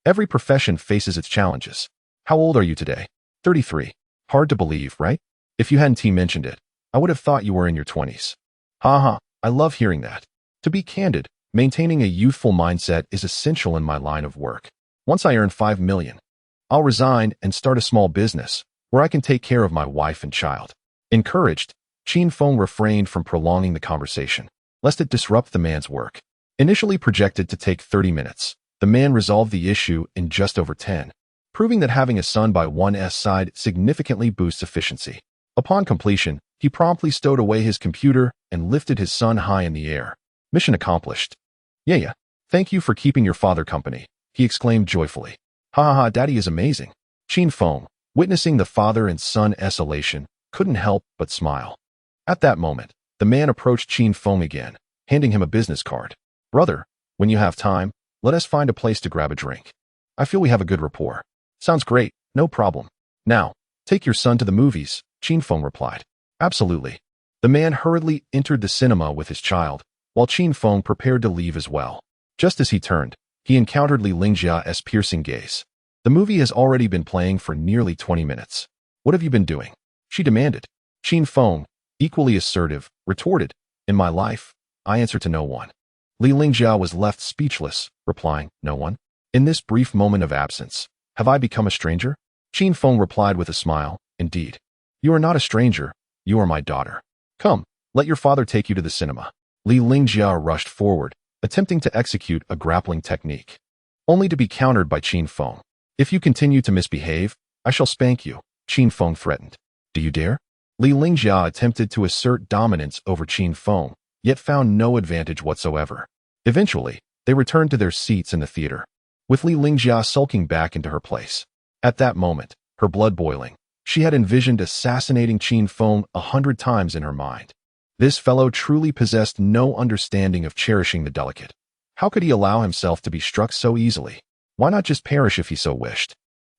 Every profession faces its challenges. How old are you today?" 33. Hard to believe, right? If you hadn't mentioned it, I would have thought you were in your 20s. Haha, I love hearing that. To be candid, maintaining a youthful mindset is essential in my line of work. Once I earn 5 million, I'll resign and start a small business where I can take care of my wife and child. Encouraged, Qin Feng refrained from prolonging the conversation, lest it disrupt the man's work. Initially projected to take 30 minutes, the man resolved the issue in just over 10, proving that having a son by one's side significantly boosts efficiency. Upon completion, he promptly stowed away his computer and lifted his son high in the air. Mission accomplished. Yeah. Thank you for keeping your father company," he exclaimed joyfully. "Ha, Daddy is amazing." Qin Feng, witnessing the father and son's elation, couldn't help but smile. At that moment, the man approached Qin Feng again, handing him a business card. "Brother, when you have time, let us find a place to grab a drink. I feel we have a good rapport." "Sounds great, no problem. Now, take your son to the movies," Qin Feng replied. "Absolutely." The man hurriedly entered the cinema with his child, while Qin Feng prepared to leave as well. Just as he turned, he encountered Li Lingjia's piercing gaze. "The movie has already been playing for nearly 20 minutes. What have you been doing?" she demanded. Qin Feng, equally assertive, retorted, "In my life, I answer to no one." Li Lingjia was left speechless, replying, "No one? In this brief moment of absence, have I become a stranger?" Qin Feng replied with a smile, "Indeed. You are not a stranger, you are my daughter. Come, let your father take you to the cinema." Li Lingjia rushed forward, attempting to execute a grappling technique, only to be countered by Qin Feng. "If you continue to misbehave, I shall spank you," Qin Feng threatened. "Do you dare?" Li Lingjia attempted to assert dominance over Qin Feng, yet found no advantage whatsoever. Eventually, they returned to their seats in the theater, with Li Lingjia sulking back into her place. At that moment, her blood boiling, she had envisioned assassinating Qin Feng 100 times in her mind. This fellow truly possessed no understanding of cherishing the delicate. How could he allow himself to be struck so easily? Why not just perish if he so wished?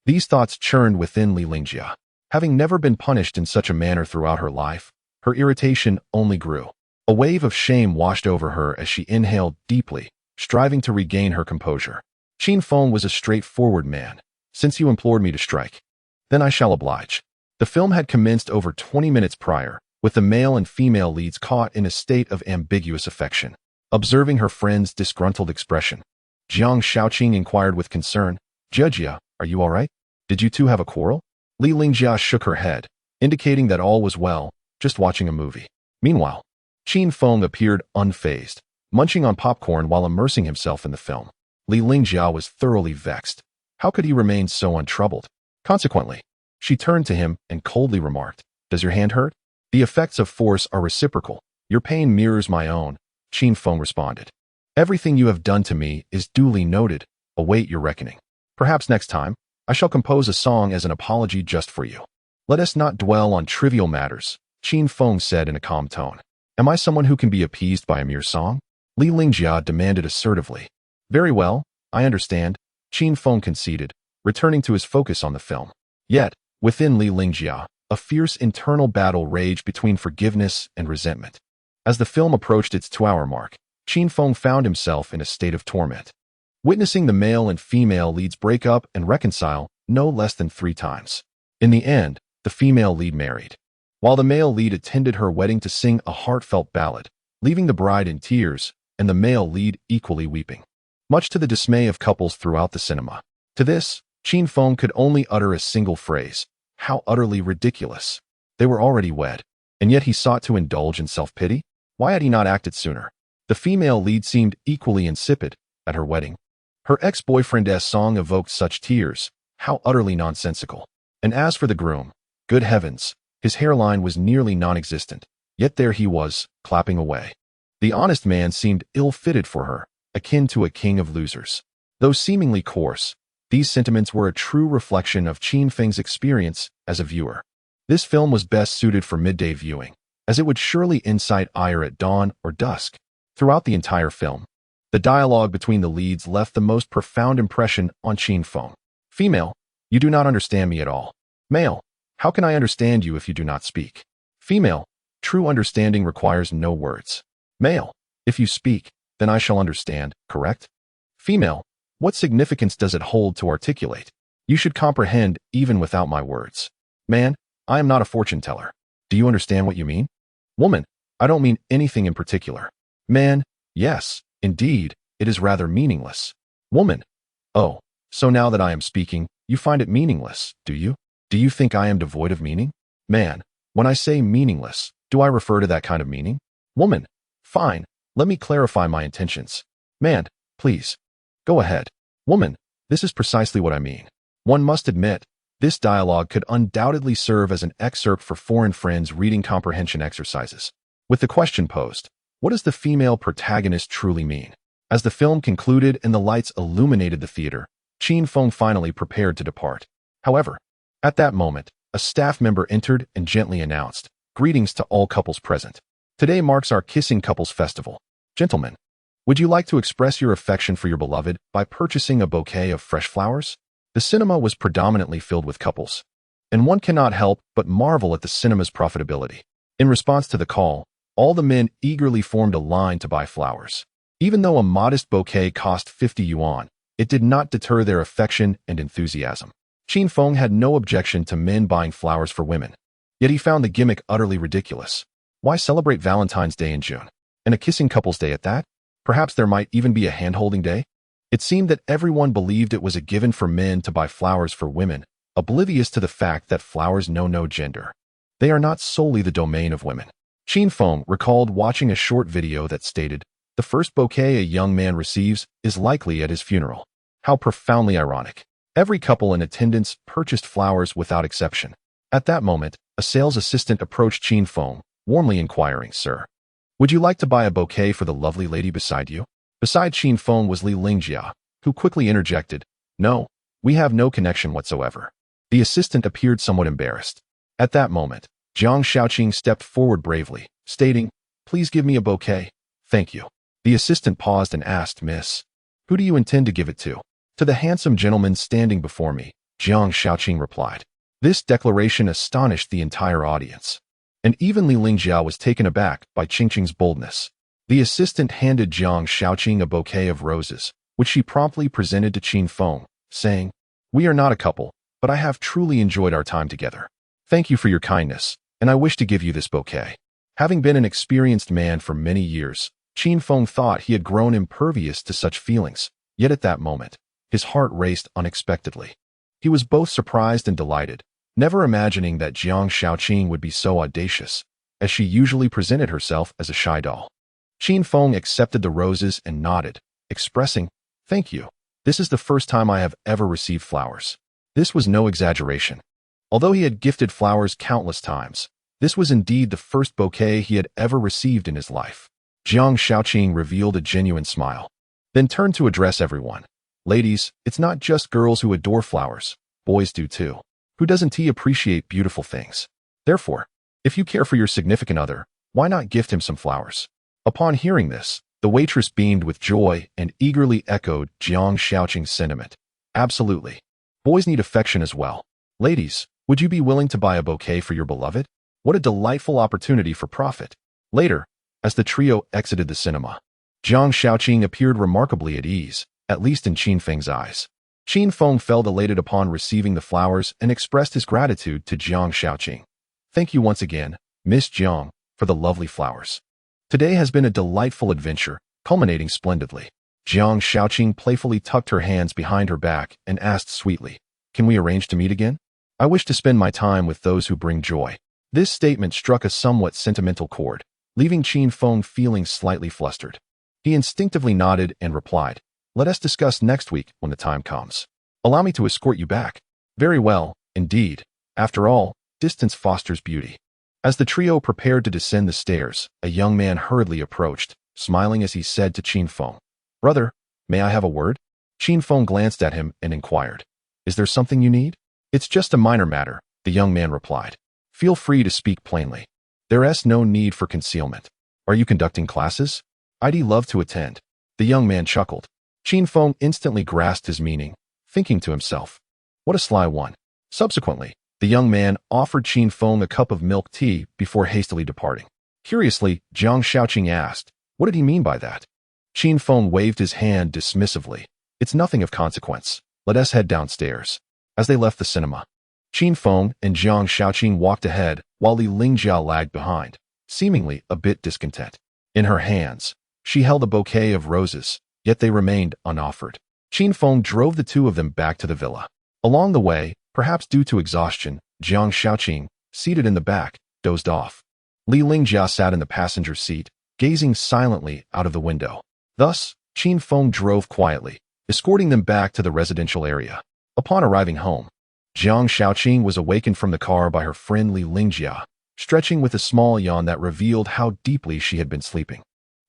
These thoughts churned within Li Lingjia. Having never been punished in such a manner throughout her life, her irritation only grew. A wave of shame washed over her as she inhaled deeply, striving to regain her composure. Qin Feng was a straightforward man. "Since you implored me to strike, then I shall oblige." The film had commenced over 20 minutes prior, with the male and female leads caught in a state of ambiguous affection. Observing her friend's disgruntled expression, Jiang Shaoqing inquired with concern, "Jia, are you all right? Did you two have a quarrel?" Li Lingjia shook her head, indicating that all was well, just watching a movie. Meanwhile, Qin Feng appeared unfazed, munching on popcorn while immersing himself in the film. Li Lingjia was thoroughly vexed. How could he remain so untroubled? Consequently, she turned to him and coldly remarked, "Does your hand hurt?" "The effects of force are reciprocal. Your pain mirrors my own," Qin Feng responded. "Everything you have done to me is duly noted. Await your reckoning. Perhaps next time, I shall compose a song as an apology just for you." "Let us not dwell on trivial matters," Qin Feng said in a calm tone. "Am I someone who can be appeased by a mere song?" Li Lingjia demanded assertively. "Very well, I understand," Qin Feng conceded, returning to his focus on the film. Yet, within Li Lingjia, a fierce internal battle raged between forgiveness and resentment. As the film approached its 2-hour mark, Qin Feng found himself in a state of torment. witnessing the male and female leads break up and reconcile no less than 3 times. In the end, the female lead married, while the male lead attended her wedding to sing a heartfelt ballad, leaving the bride in tears and the male lead equally weeping, much to the dismay of couples throughout the cinema. To this, Qin Feng could only utter a single phrase: how utterly ridiculous. They were already wed, and yet he sought to indulge in self-pity? Why had he not acted sooner? The female lead seemed equally insipid at her wedding. Her ex-boyfriend's song evoked such tears. How utterly nonsensical. And as for the groom, good heavens, his hairline was nearly non-existent, yet there he was, clapping away. The honest man seemed ill-fitted for her, akin to a king of losers. Though seemingly coarse, these sentiments were a true reflection of Qin Feng's experience as a viewer. This film was best suited for midday viewing, as it would surely incite ire at dawn or dusk. Throughout the entire film, the dialogue between the leads left the most profound impression on Qin Feng. Female: you do not understand me at all. Male: how can I understand you if you do not speak? Female: true understanding requires no words. Male: if you speak, then I shall understand, correct? Female: what significance does it hold to articulate? You should comprehend even without my words. Man: I am not a fortune teller. Do you understand what you mean? Woman: I don't mean anything in particular. Man: yes, indeed, it is rather meaningless. Woman: oh, so now that I am speaking, you find it meaningless, do you? Do you think I am devoid of meaning? Man: when I say meaningless, do I refer to that kind of meaning? Woman: fine, let me clarify my intentions. Man: please, go ahead. Woman: this is precisely what I mean. One must admit, this dialogue could undoubtedly serve as an excerpt for foreign friends' reading comprehension exercises. With the question posed, what does the female protagonist truly mean? As the film concluded and the lights illuminated the theater, Qin Feng finally prepared to depart. However, at that moment, a staff member entered and gently announced, "Greetings to all couples present. Today marks our Kissing Couples Festival. Gentlemen, would you like to express your affection for your beloved by purchasing a bouquet of fresh flowers?" The cinema was predominantly filled with couples, and one cannot help but marvel at the cinema's profitability. In response to the call, all the men eagerly formed a line to buy flowers. Even though a modest bouquet cost 50 yuan, it did not deter their affection and enthusiasm. Qin Feng had no objection to men buying flowers for women, yet he found the gimmick utterly ridiculous. Why celebrate Valentine's Day in June? And a kissing couples day at that? Perhaps there might even be a hand-holding day? It seemed that everyone believed it was a given for men to buy flowers for women, oblivious to the fact that flowers know no gender. They are not solely the domain of women. Qin Feng recalled watching a short video that stated, "The first bouquet a young man receives is likely at his funeral." How profoundly ironic. Every couple in attendance purchased flowers without exception. At that moment, a sales assistant approached Qin Feng, warmly inquiring, "Sir, would you like to buy a bouquet for the lovely lady beside you?" Beside Qin Feng was Li Lingjia, who quickly interjected, "No, we have no connection whatsoever." The assistant appeared somewhat embarrassed. At that moment, Jiang Shaoqing stepped forward bravely, stating, "Please give me a bouquet. Thank you." The assistant paused and asked, "Miss, who do you intend to give it to?" "To the handsome gentleman standing before me," Jiang Shaoqing replied. This declaration astonished the entire audience, and even Li Lingjia was taken aback by Qingqing's boldness. The assistant handed Jiang Shaoqing a bouquet of roses, which she promptly presented to Qin Feng, saying, "We are not a couple, but I have truly enjoyed our time together. Thank you for your kindness, and I wish to give you this bouquet." Having been an experienced man for many years, Qin Feng thought he had grown impervious to such feelings, yet at that moment, his heart raced unexpectedly. He was both surprised and delighted, never imagining that Jiang Shaoqing would be so audacious, as she usually presented herself as a shy doll. Qin Feng accepted the roses and nodded, expressing, "Thank you. This is the first time I have ever received flowers." This was no exaggeration. Although he had gifted flowers countless times, this was indeed the first bouquet he had ever received in his life. Jiang Shaoqing revealed a genuine smile, then turned to address everyone. "Ladies, it's not just girls who adore flowers. Boys do too. Who doesn't appreciate beautiful things? Therefore, if you care for your significant other, why not gift him some flowers?" Upon hearing this, the waitress beamed with joy and eagerly echoed Jiang Shaoqing's sentiment. "Absolutely. Boys need affection as well. Ladies, would you be willing to buy a bouquet for your beloved? What a delightful opportunity for profit." Later, as the trio exited the cinema, Jiang Shaoqing appeared remarkably at ease, at least in Qin Feng's eyes. Qin Feng felt elated upon receiving the flowers and expressed his gratitude to Jiang Shaoqing. Thank you once again, Miss Jiang, for the lovely flowers. Today has been a delightful adventure, culminating splendidly. Jiang Shaoqing playfully tucked her hands behind her back and asked sweetly, "Can we arrange to meet again? I wish to spend my time with those who bring joy." This statement struck a somewhat sentimental chord, leaving Qin Feng feeling slightly flustered. He instinctively nodded and replied, "Let us discuss next week when the time comes. Allow me to escort you back." Very well, indeed. After all, distance fosters beauty. As the trio prepared to descend the stairs, a young man hurriedly approached, smiling as he said to Qin Feng, "Brother, may I have a word?" Qin Feng glanced at him and inquired, "Is there something you need?" "It's just a minor matter," the young man replied. "Feel free to speak plainly. There's no need for concealment. Are you conducting classes? I'd love to attend." The young man chuckled. Qin Feng instantly grasped his meaning, thinking to himself, "What a sly one." Subsequently, the young man offered Qin Feng a cup of milk tea before hastily departing. Curiously, Jiang Shaoqing asked, "What did he mean by that?" Qin Feng waved his hand dismissively. "It's nothing of consequence. Let us head downstairs." As they left the cinema, Qin Feng and Jiang Shaoqing walked ahead while Li Lingjia lagged behind, seemingly a bit discontent. In her hands, she held a bouquet of roses, yet they remained unoffered. Qin Feng drove the two of them back to the villa. Along the way, perhaps due to exhaustion, Jiang Shaoqing, seated in the back, dozed off. Li Lingjia sat in the passenger seat, gazing silently out of the window. Thus, Qin Feng drove quietly, escorting them back to the residential area. Upon arriving home, Jiang Shaoqing was awakened from the car by her friend Li Lingjia, stretching with a small yawn that revealed how deeply she had been sleeping.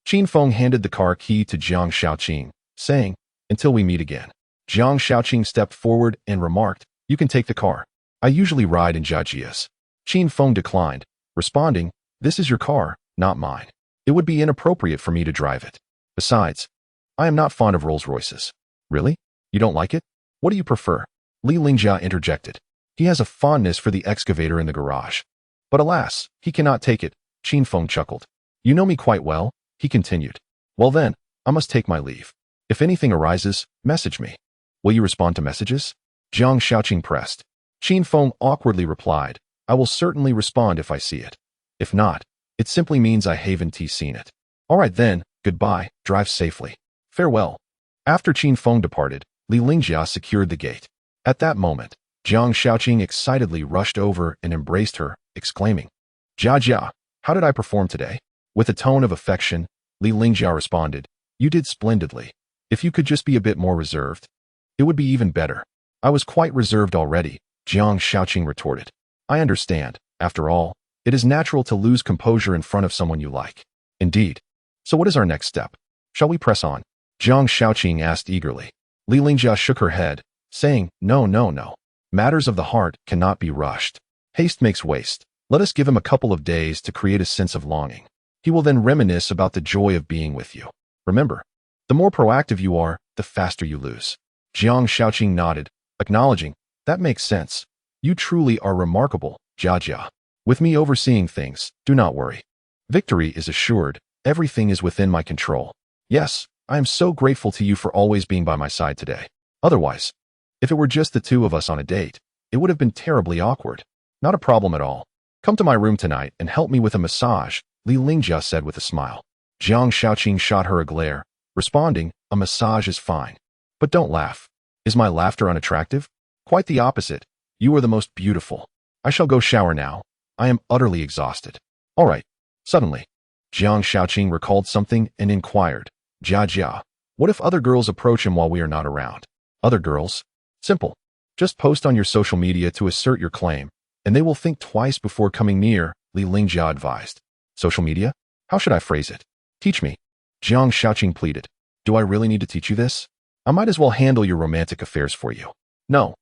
Qin Feng handed the car key to Jiang Shaoqing, saying, "Until we meet again." Jiang Shaoqing stepped forward and remarked, "You can take the car. I usually ride in Jiajia's." Qin Feng declined, responding, "This is your car, not mine. It would be inappropriate for me to drive it. Besides, I am not fond of Rolls-Royces." "Really? You don't like it? What do you prefer?" Li Lingjia interjected. "He has a fondness for the excavator in the garage. But alas, he cannot take it." Qin Feng chuckled. "You know me quite well," he continued. "Well then, I must take my leave. If anything arises, message me." "Will you respond to messages?" Jiang Shaoqing pressed. Qin Feng awkwardly replied, "I will certainly respond if I see it. If not, it simply means I haven't seen it." "All right then, goodbye, drive safely. Farewell." After Qin Feng departed, Li Lingjia secured the gate. At that moment, Jiang Shaoqing excitedly rushed over and embraced her, exclaiming, "Jia, how did I perform today?" With a tone of affection, Li Lingjia responded, "You did splendidly. If you could just be a bit more reserved, it would be even better." "I was quite reserved already," Jiang Shaoqing retorted. "I understand. After all, it is natural to lose composure in front of someone you like." "Indeed. So what is our next step? Shall we press on?" Jiang Shaoqing asked eagerly. Li Lingjia shook her head, saying, No. Matters of the heart cannot be rushed. Haste makes waste. Let us give him a couple of days to create a sense of longing. He will then reminisce about the joy of being with you. Remember, the more proactive you are, the faster you lose." Jiang Shaoqing nodded, acknowledging, "That makes sense. You truly are remarkable, Jia. With me overseeing things, do not worry. Victory is assured. Everything is within my control. Yes, I am so grateful to you for always being by my side today. Otherwise, if it were just the two of us on a date, it would have been terribly awkward." "Not a problem at all. Come to my room tonight and help me with a massage," Li Lingjia said with a smile. Jiang Shaoqing shot her a glare, responding, "A massage is fine. But don't laugh. Is my laughter unattractive? Quite the opposite. You are the most beautiful. I shall go shower now. I am utterly exhausted." "All right." Suddenly, Jiang Shaoqing recalled something and inquired, "Jia, what if other girls approach him while we are not around?" "Other girls? Simple. Just post on your social media to assert your claim, and they will think twice before coming near," Li Lingjia advised. "Social media? How should I phrase it? Teach me." Jiang Shaoqing pleaded. "Do I really need to teach you this? I might as well handle your romantic affairs for you." No,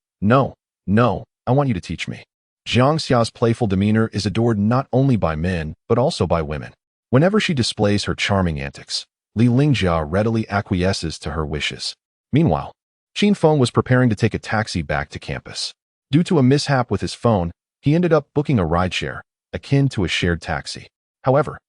I want you to teach me." Jiang Xia's playful demeanor is adored not only by men, but also by women. Whenever she displays her charming antics, Li Lingjia readily acquiesces to her wishes. Meanwhile, Qin Feng was preparing to take a taxi back to campus. Due to a mishap with his phone, he ended up booking a rideshare, akin to a shared taxi. However,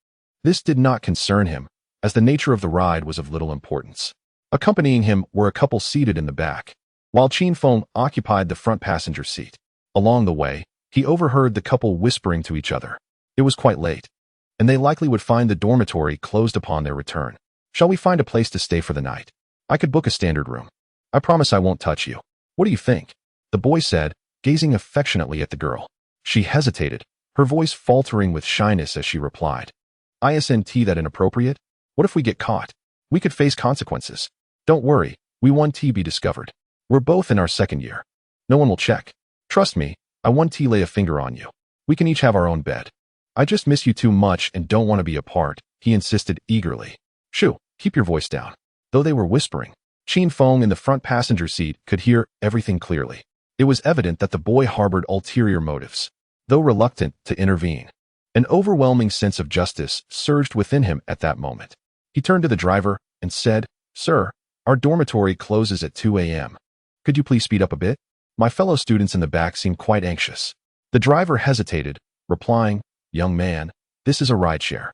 this did not concern him, as the nature of the ride was of little importance. Accompanying him were a couple seated in the back, while Qin Feng occupied the front passenger seat. Along the way, he overheard the couple whispering to each other. It was quite late, and they likely would find the dormitory closed upon their return. Shall we find a place to stay for the night? I could book a standard room. I promise I won't touch you. What do you think? The boy said, gazing affectionately at the girl. She hesitated, her voice faltering with shyness as she replied. Isn't that inappropriate? What if we get caught? We could face consequences. Don't worry, we won't be discovered. We're both in our second year. No one will check. Trust me, I won't lay a finger on you. We can each have our own bed. I just miss you too much and don't want to be apart, he insisted eagerly. Shoo, keep your voice down. Though they were whispering, Qin Feng in the front passenger seat could hear everything clearly. It was evident that the boy harbored ulterior motives, though reluctant to intervene. An overwhelming sense of justice surged within him at that moment. He turned to the driver and said, Sir, our dormitory closes at 2 a.m. Could you please speed up a bit? My fellow students in the back seemed quite anxious. The driver hesitated, replying, Young man, this is a rideshare.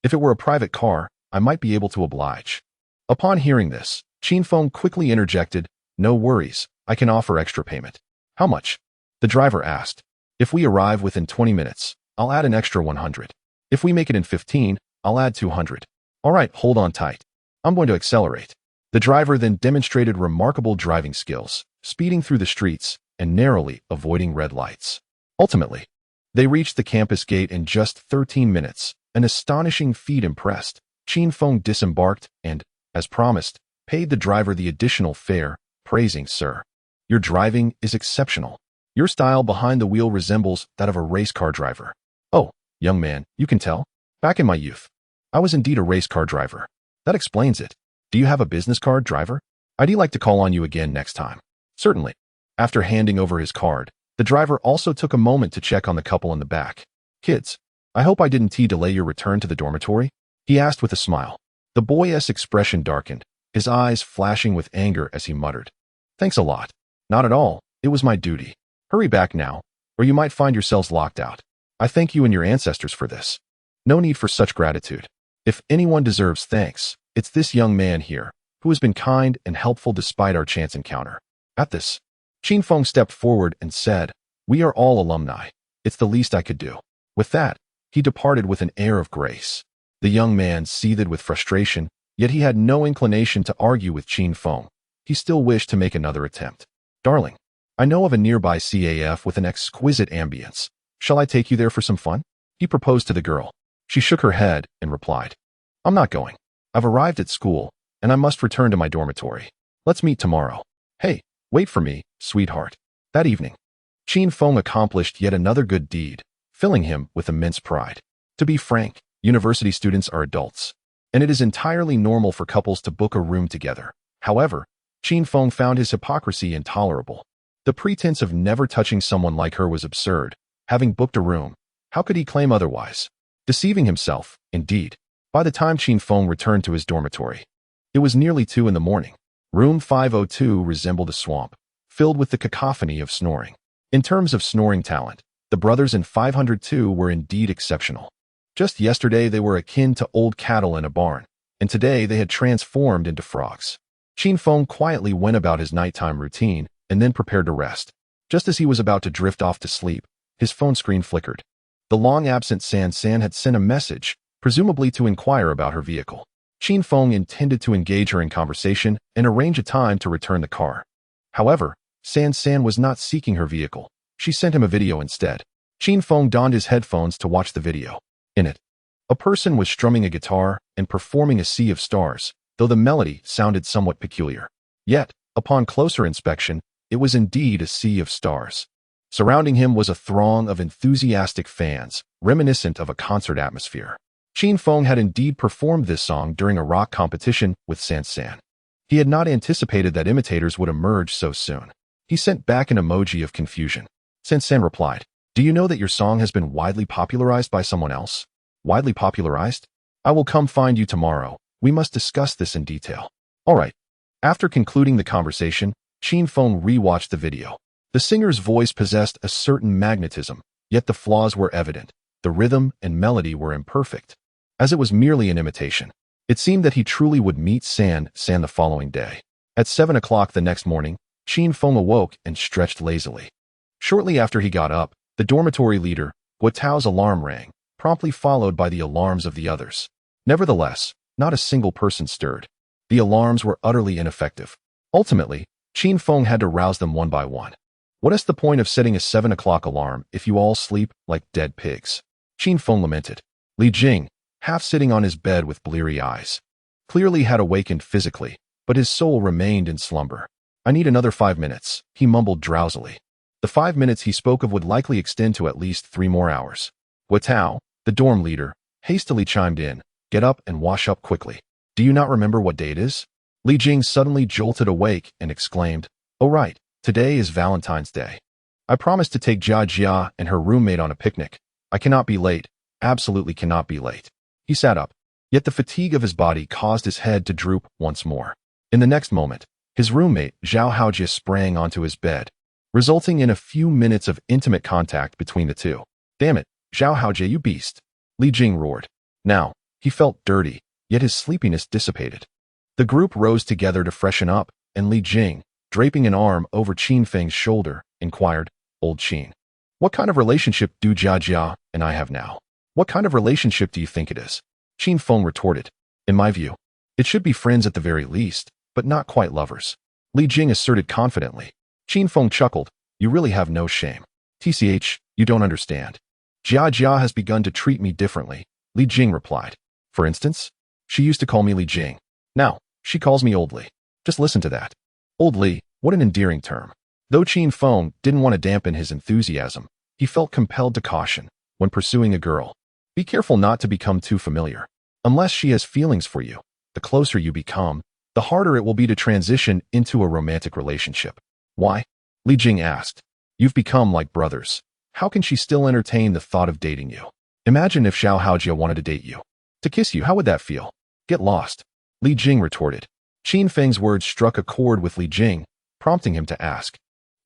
If it were a private car, I might be able to oblige. Upon hearing this, Qin Feng quickly interjected, No worries, I can offer extra payment. How much? The driver asked. If we arrive within 20 minutes, I'll add an extra 100. If we make it in 15, I'll add 200. All right, hold on tight. I'm going to accelerate. The driver then demonstrated remarkable driving skills, speeding through the streets and narrowly avoiding red lights. Ultimately, they reached the campus gate in just 13 minutes, an astonishing feat impressed. Qin Feng disembarked and, as promised, paid the driver the additional fare, praising, Sir, your driving is exceptional. Your style behind the wheel resembles that of a race car driver. Oh, young man, you can tell? Back in my youth, I was indeed a race car driver. That explains it. Do you have a business card, driver? I'd like to call on you again next time. Certainly. After handing over his card, the driver also took a moment to check on the couple in the back. Kids, I hope I didn't delay your return to the dormitory? He asked with a smile. The boy's expression darkened, his eyes flashing with anger as he muttered. Thanks a lot. Not at all. It was my duty. Hurry back now, or you might find yourselves locked out. I thank you and your ancestors for this. No need for such gratitude. If anyone deserves thanks, it's this young man here, who has been kind and helpful despite our chance encounter. At this, Qin Feng stepped forward and said, We are all alumni. It's the least I could do. With that, he departed with an air of grace. The young man seethed with frustration, yet he had no inclination to argue with Qin Feng. He still wished to make another attempt. Darling, I know of a nearby CAF with an exquisite ambience. Shall I take you there for some fun? He proposed to the girl. She shook her head and replied, I'm not going. I've arrived at school, and I must return to my dormitory. Let's meet tomorrow. Hey, wait for me, sweetheart. That evening, Qin Feng accomplished yet another good deed, filling him with immense pride. To be frank, university students are adults, and it is entirely normal for couples to book a room together. However, Qin Feng found his hypocrisy intolerable. The pretense of never touching someone like her was absurd. Having booked a room, how could he claim otherwise? Deceiving himself, indeed. By the time Qin Feng returned to his dormitory, it was nearly 2 in the morning. Room 502 resembled a swamp, filled with the cacophony of snoring. In terms of snoring talent, the brothers in 502 were indeed exceptional. Just yesterday they were akin to old cattle in a barn, and today they had transformed into frogs. Qin Feng quietly went about his nighttime routine and then prepared to rest. Just as he was about to drift off to sleep, his phone screen flickered. The long-absent San had sent a message, presumably to inquire about her vehicle. Qin Feng intended to engage her in conversation and arrange a time to return the car. However, San was not seeking her vehicle. She sent him a video instead. Qin Feng donned his headphones to watch the video. In it, a person was strumming a guitar and performing a sea of stars, though the melody sounded somewhat peculiar. Yet, upon closer inspection, it was indeed a sea of stars. Surrounding him was a throng of enthusiastic fans, reminiscent of a concert atmosphere. Qin Feng had indeed performed this song during a rock competition with San. He had not anticipated that imitators would emerge so soon. He sent back an emoji of confusion. San replied, Do you know that your song has been widely popularized by someone else? Widely popularized? I will come find you tomorrow. We must discuss this in detail. All right. After concluding the conversation, Qin Feng rewatched the video. The singer's voice possessed a certain magnetism, yet the flaws were evident. The rhythm and melody were imperfect, as it was merely an imitation. It seemed that he truly would meet San the following day. At 7 o'clock the next morning, Qin Feng awoke and stretched lazily. Shortly after he got up, the dormitory leader, Guatao's alarm rang, promptly followed by the alarms of the others. Nevertheless, not a single person stirred. The alarms were utterly ineffective. Ultimately, Qin Feng had to rouse them one by one. What is the point of setting a 7 o'clock alarm if you all sleep like dead pigs? Qin Feng lamented. Li Jing, half sitting on his bed with bleary eyes, clearly had awakened physically, but his soul remained in slumber. I need another 5 minutes, he mumbled drowsily. The 5 minutes he spoke of would likely extend to at least 3 more hours. Guatao, the dorm leader, hastily chimed in. Get up and wash up quickly. Do you not remember what day it is? Li Jing suddenly jolted awake and exclaimed, Oh right, today is Valentine's Day. I promised to take Jia and her roommate on a picnic. I cannot be late, absolutely cannot be late. He sat up, yet the fatigue of his body caused his head to droop once more. In the next moment, his roommate Zhao Haojie sprang onto his bed, resulting in a few minutes of intimate contact between the two. Damn it, Zhao Haojie, you beast! Li Jing roared. Now, he felt dirty, yet his sleepiness dissipated. The group rose together to freshen up, and Li Jing, draping an arm over Qin Feng's shoulder, inquired, Old Qin, what kind of relationship do Jia and I have now? What kind of relationship do you think it is? Qin Feng retorted. In my view, it should be friends at the very least, but not quite lovers. Li Jing asserted confidently. Qin Feng chuckled. You really have no shame. TCH, you don't understand. Jia has begun to treat me differently, Li Jing replied. For instance, she used to call me Li Jing. Now, she calls me Old Li. Just listen to that. Old Li, what an endearing term. Though Qin Feng didn't want to dampen his enthusiasm, he felt compelled to caution, when pursuing a girl, be careful not to become too familiar. Unless she has feelings for you, the closer you become, the harder it will be to transition into a romantic relationship. Why? Li Jing asked. You've become like brothers. How can she still entertain the thought of dating you? Imagine if Zhao Haojie wanted to date you. To kiss you, how would that feel? Get lost. Li Jing retorted. Qin Feng's words struck a chord with Li Jing, prompting him to ask.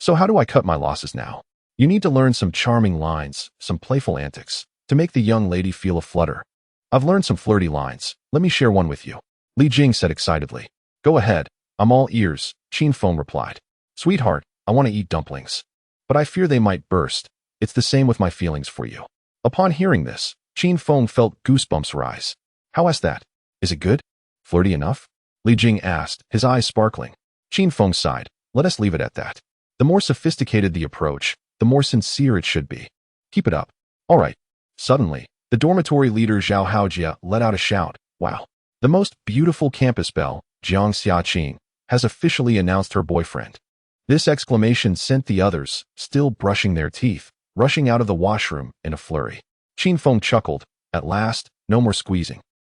So how do I cut my losses now? You need to learn some charming lines, some playful antics, to make the young lady feel a flutter. I've learned some flirty lines. Let me share one with you. Li Jing said excitedly. Go ahead. I'm all ears, Qin Feng replied. Sweetheart, I want to eat dumplings. But I fear they might burst. It's the same with my feelings for you. Upon hearing this, Qin Feng felt goosebumps rise. How is that? Is it good? Flirty enough? Li Jing asked, his eyes sparkling. Qin Feng sighed. Let us leave it at that. The more sophisticated the approach, the more sincere it should be. Keep it up. All right. Suddenly, the dormitory leader Zhao Haojie let out a shout. Wow. The most beautiful campus belle, Jiang Xiaqing, has officially announced her boyfriend. This exclamation sent the others, still brushing their teeth, rushing out of the washroom in a flurry. Qin Feng chuckled. At last, no more squeezing.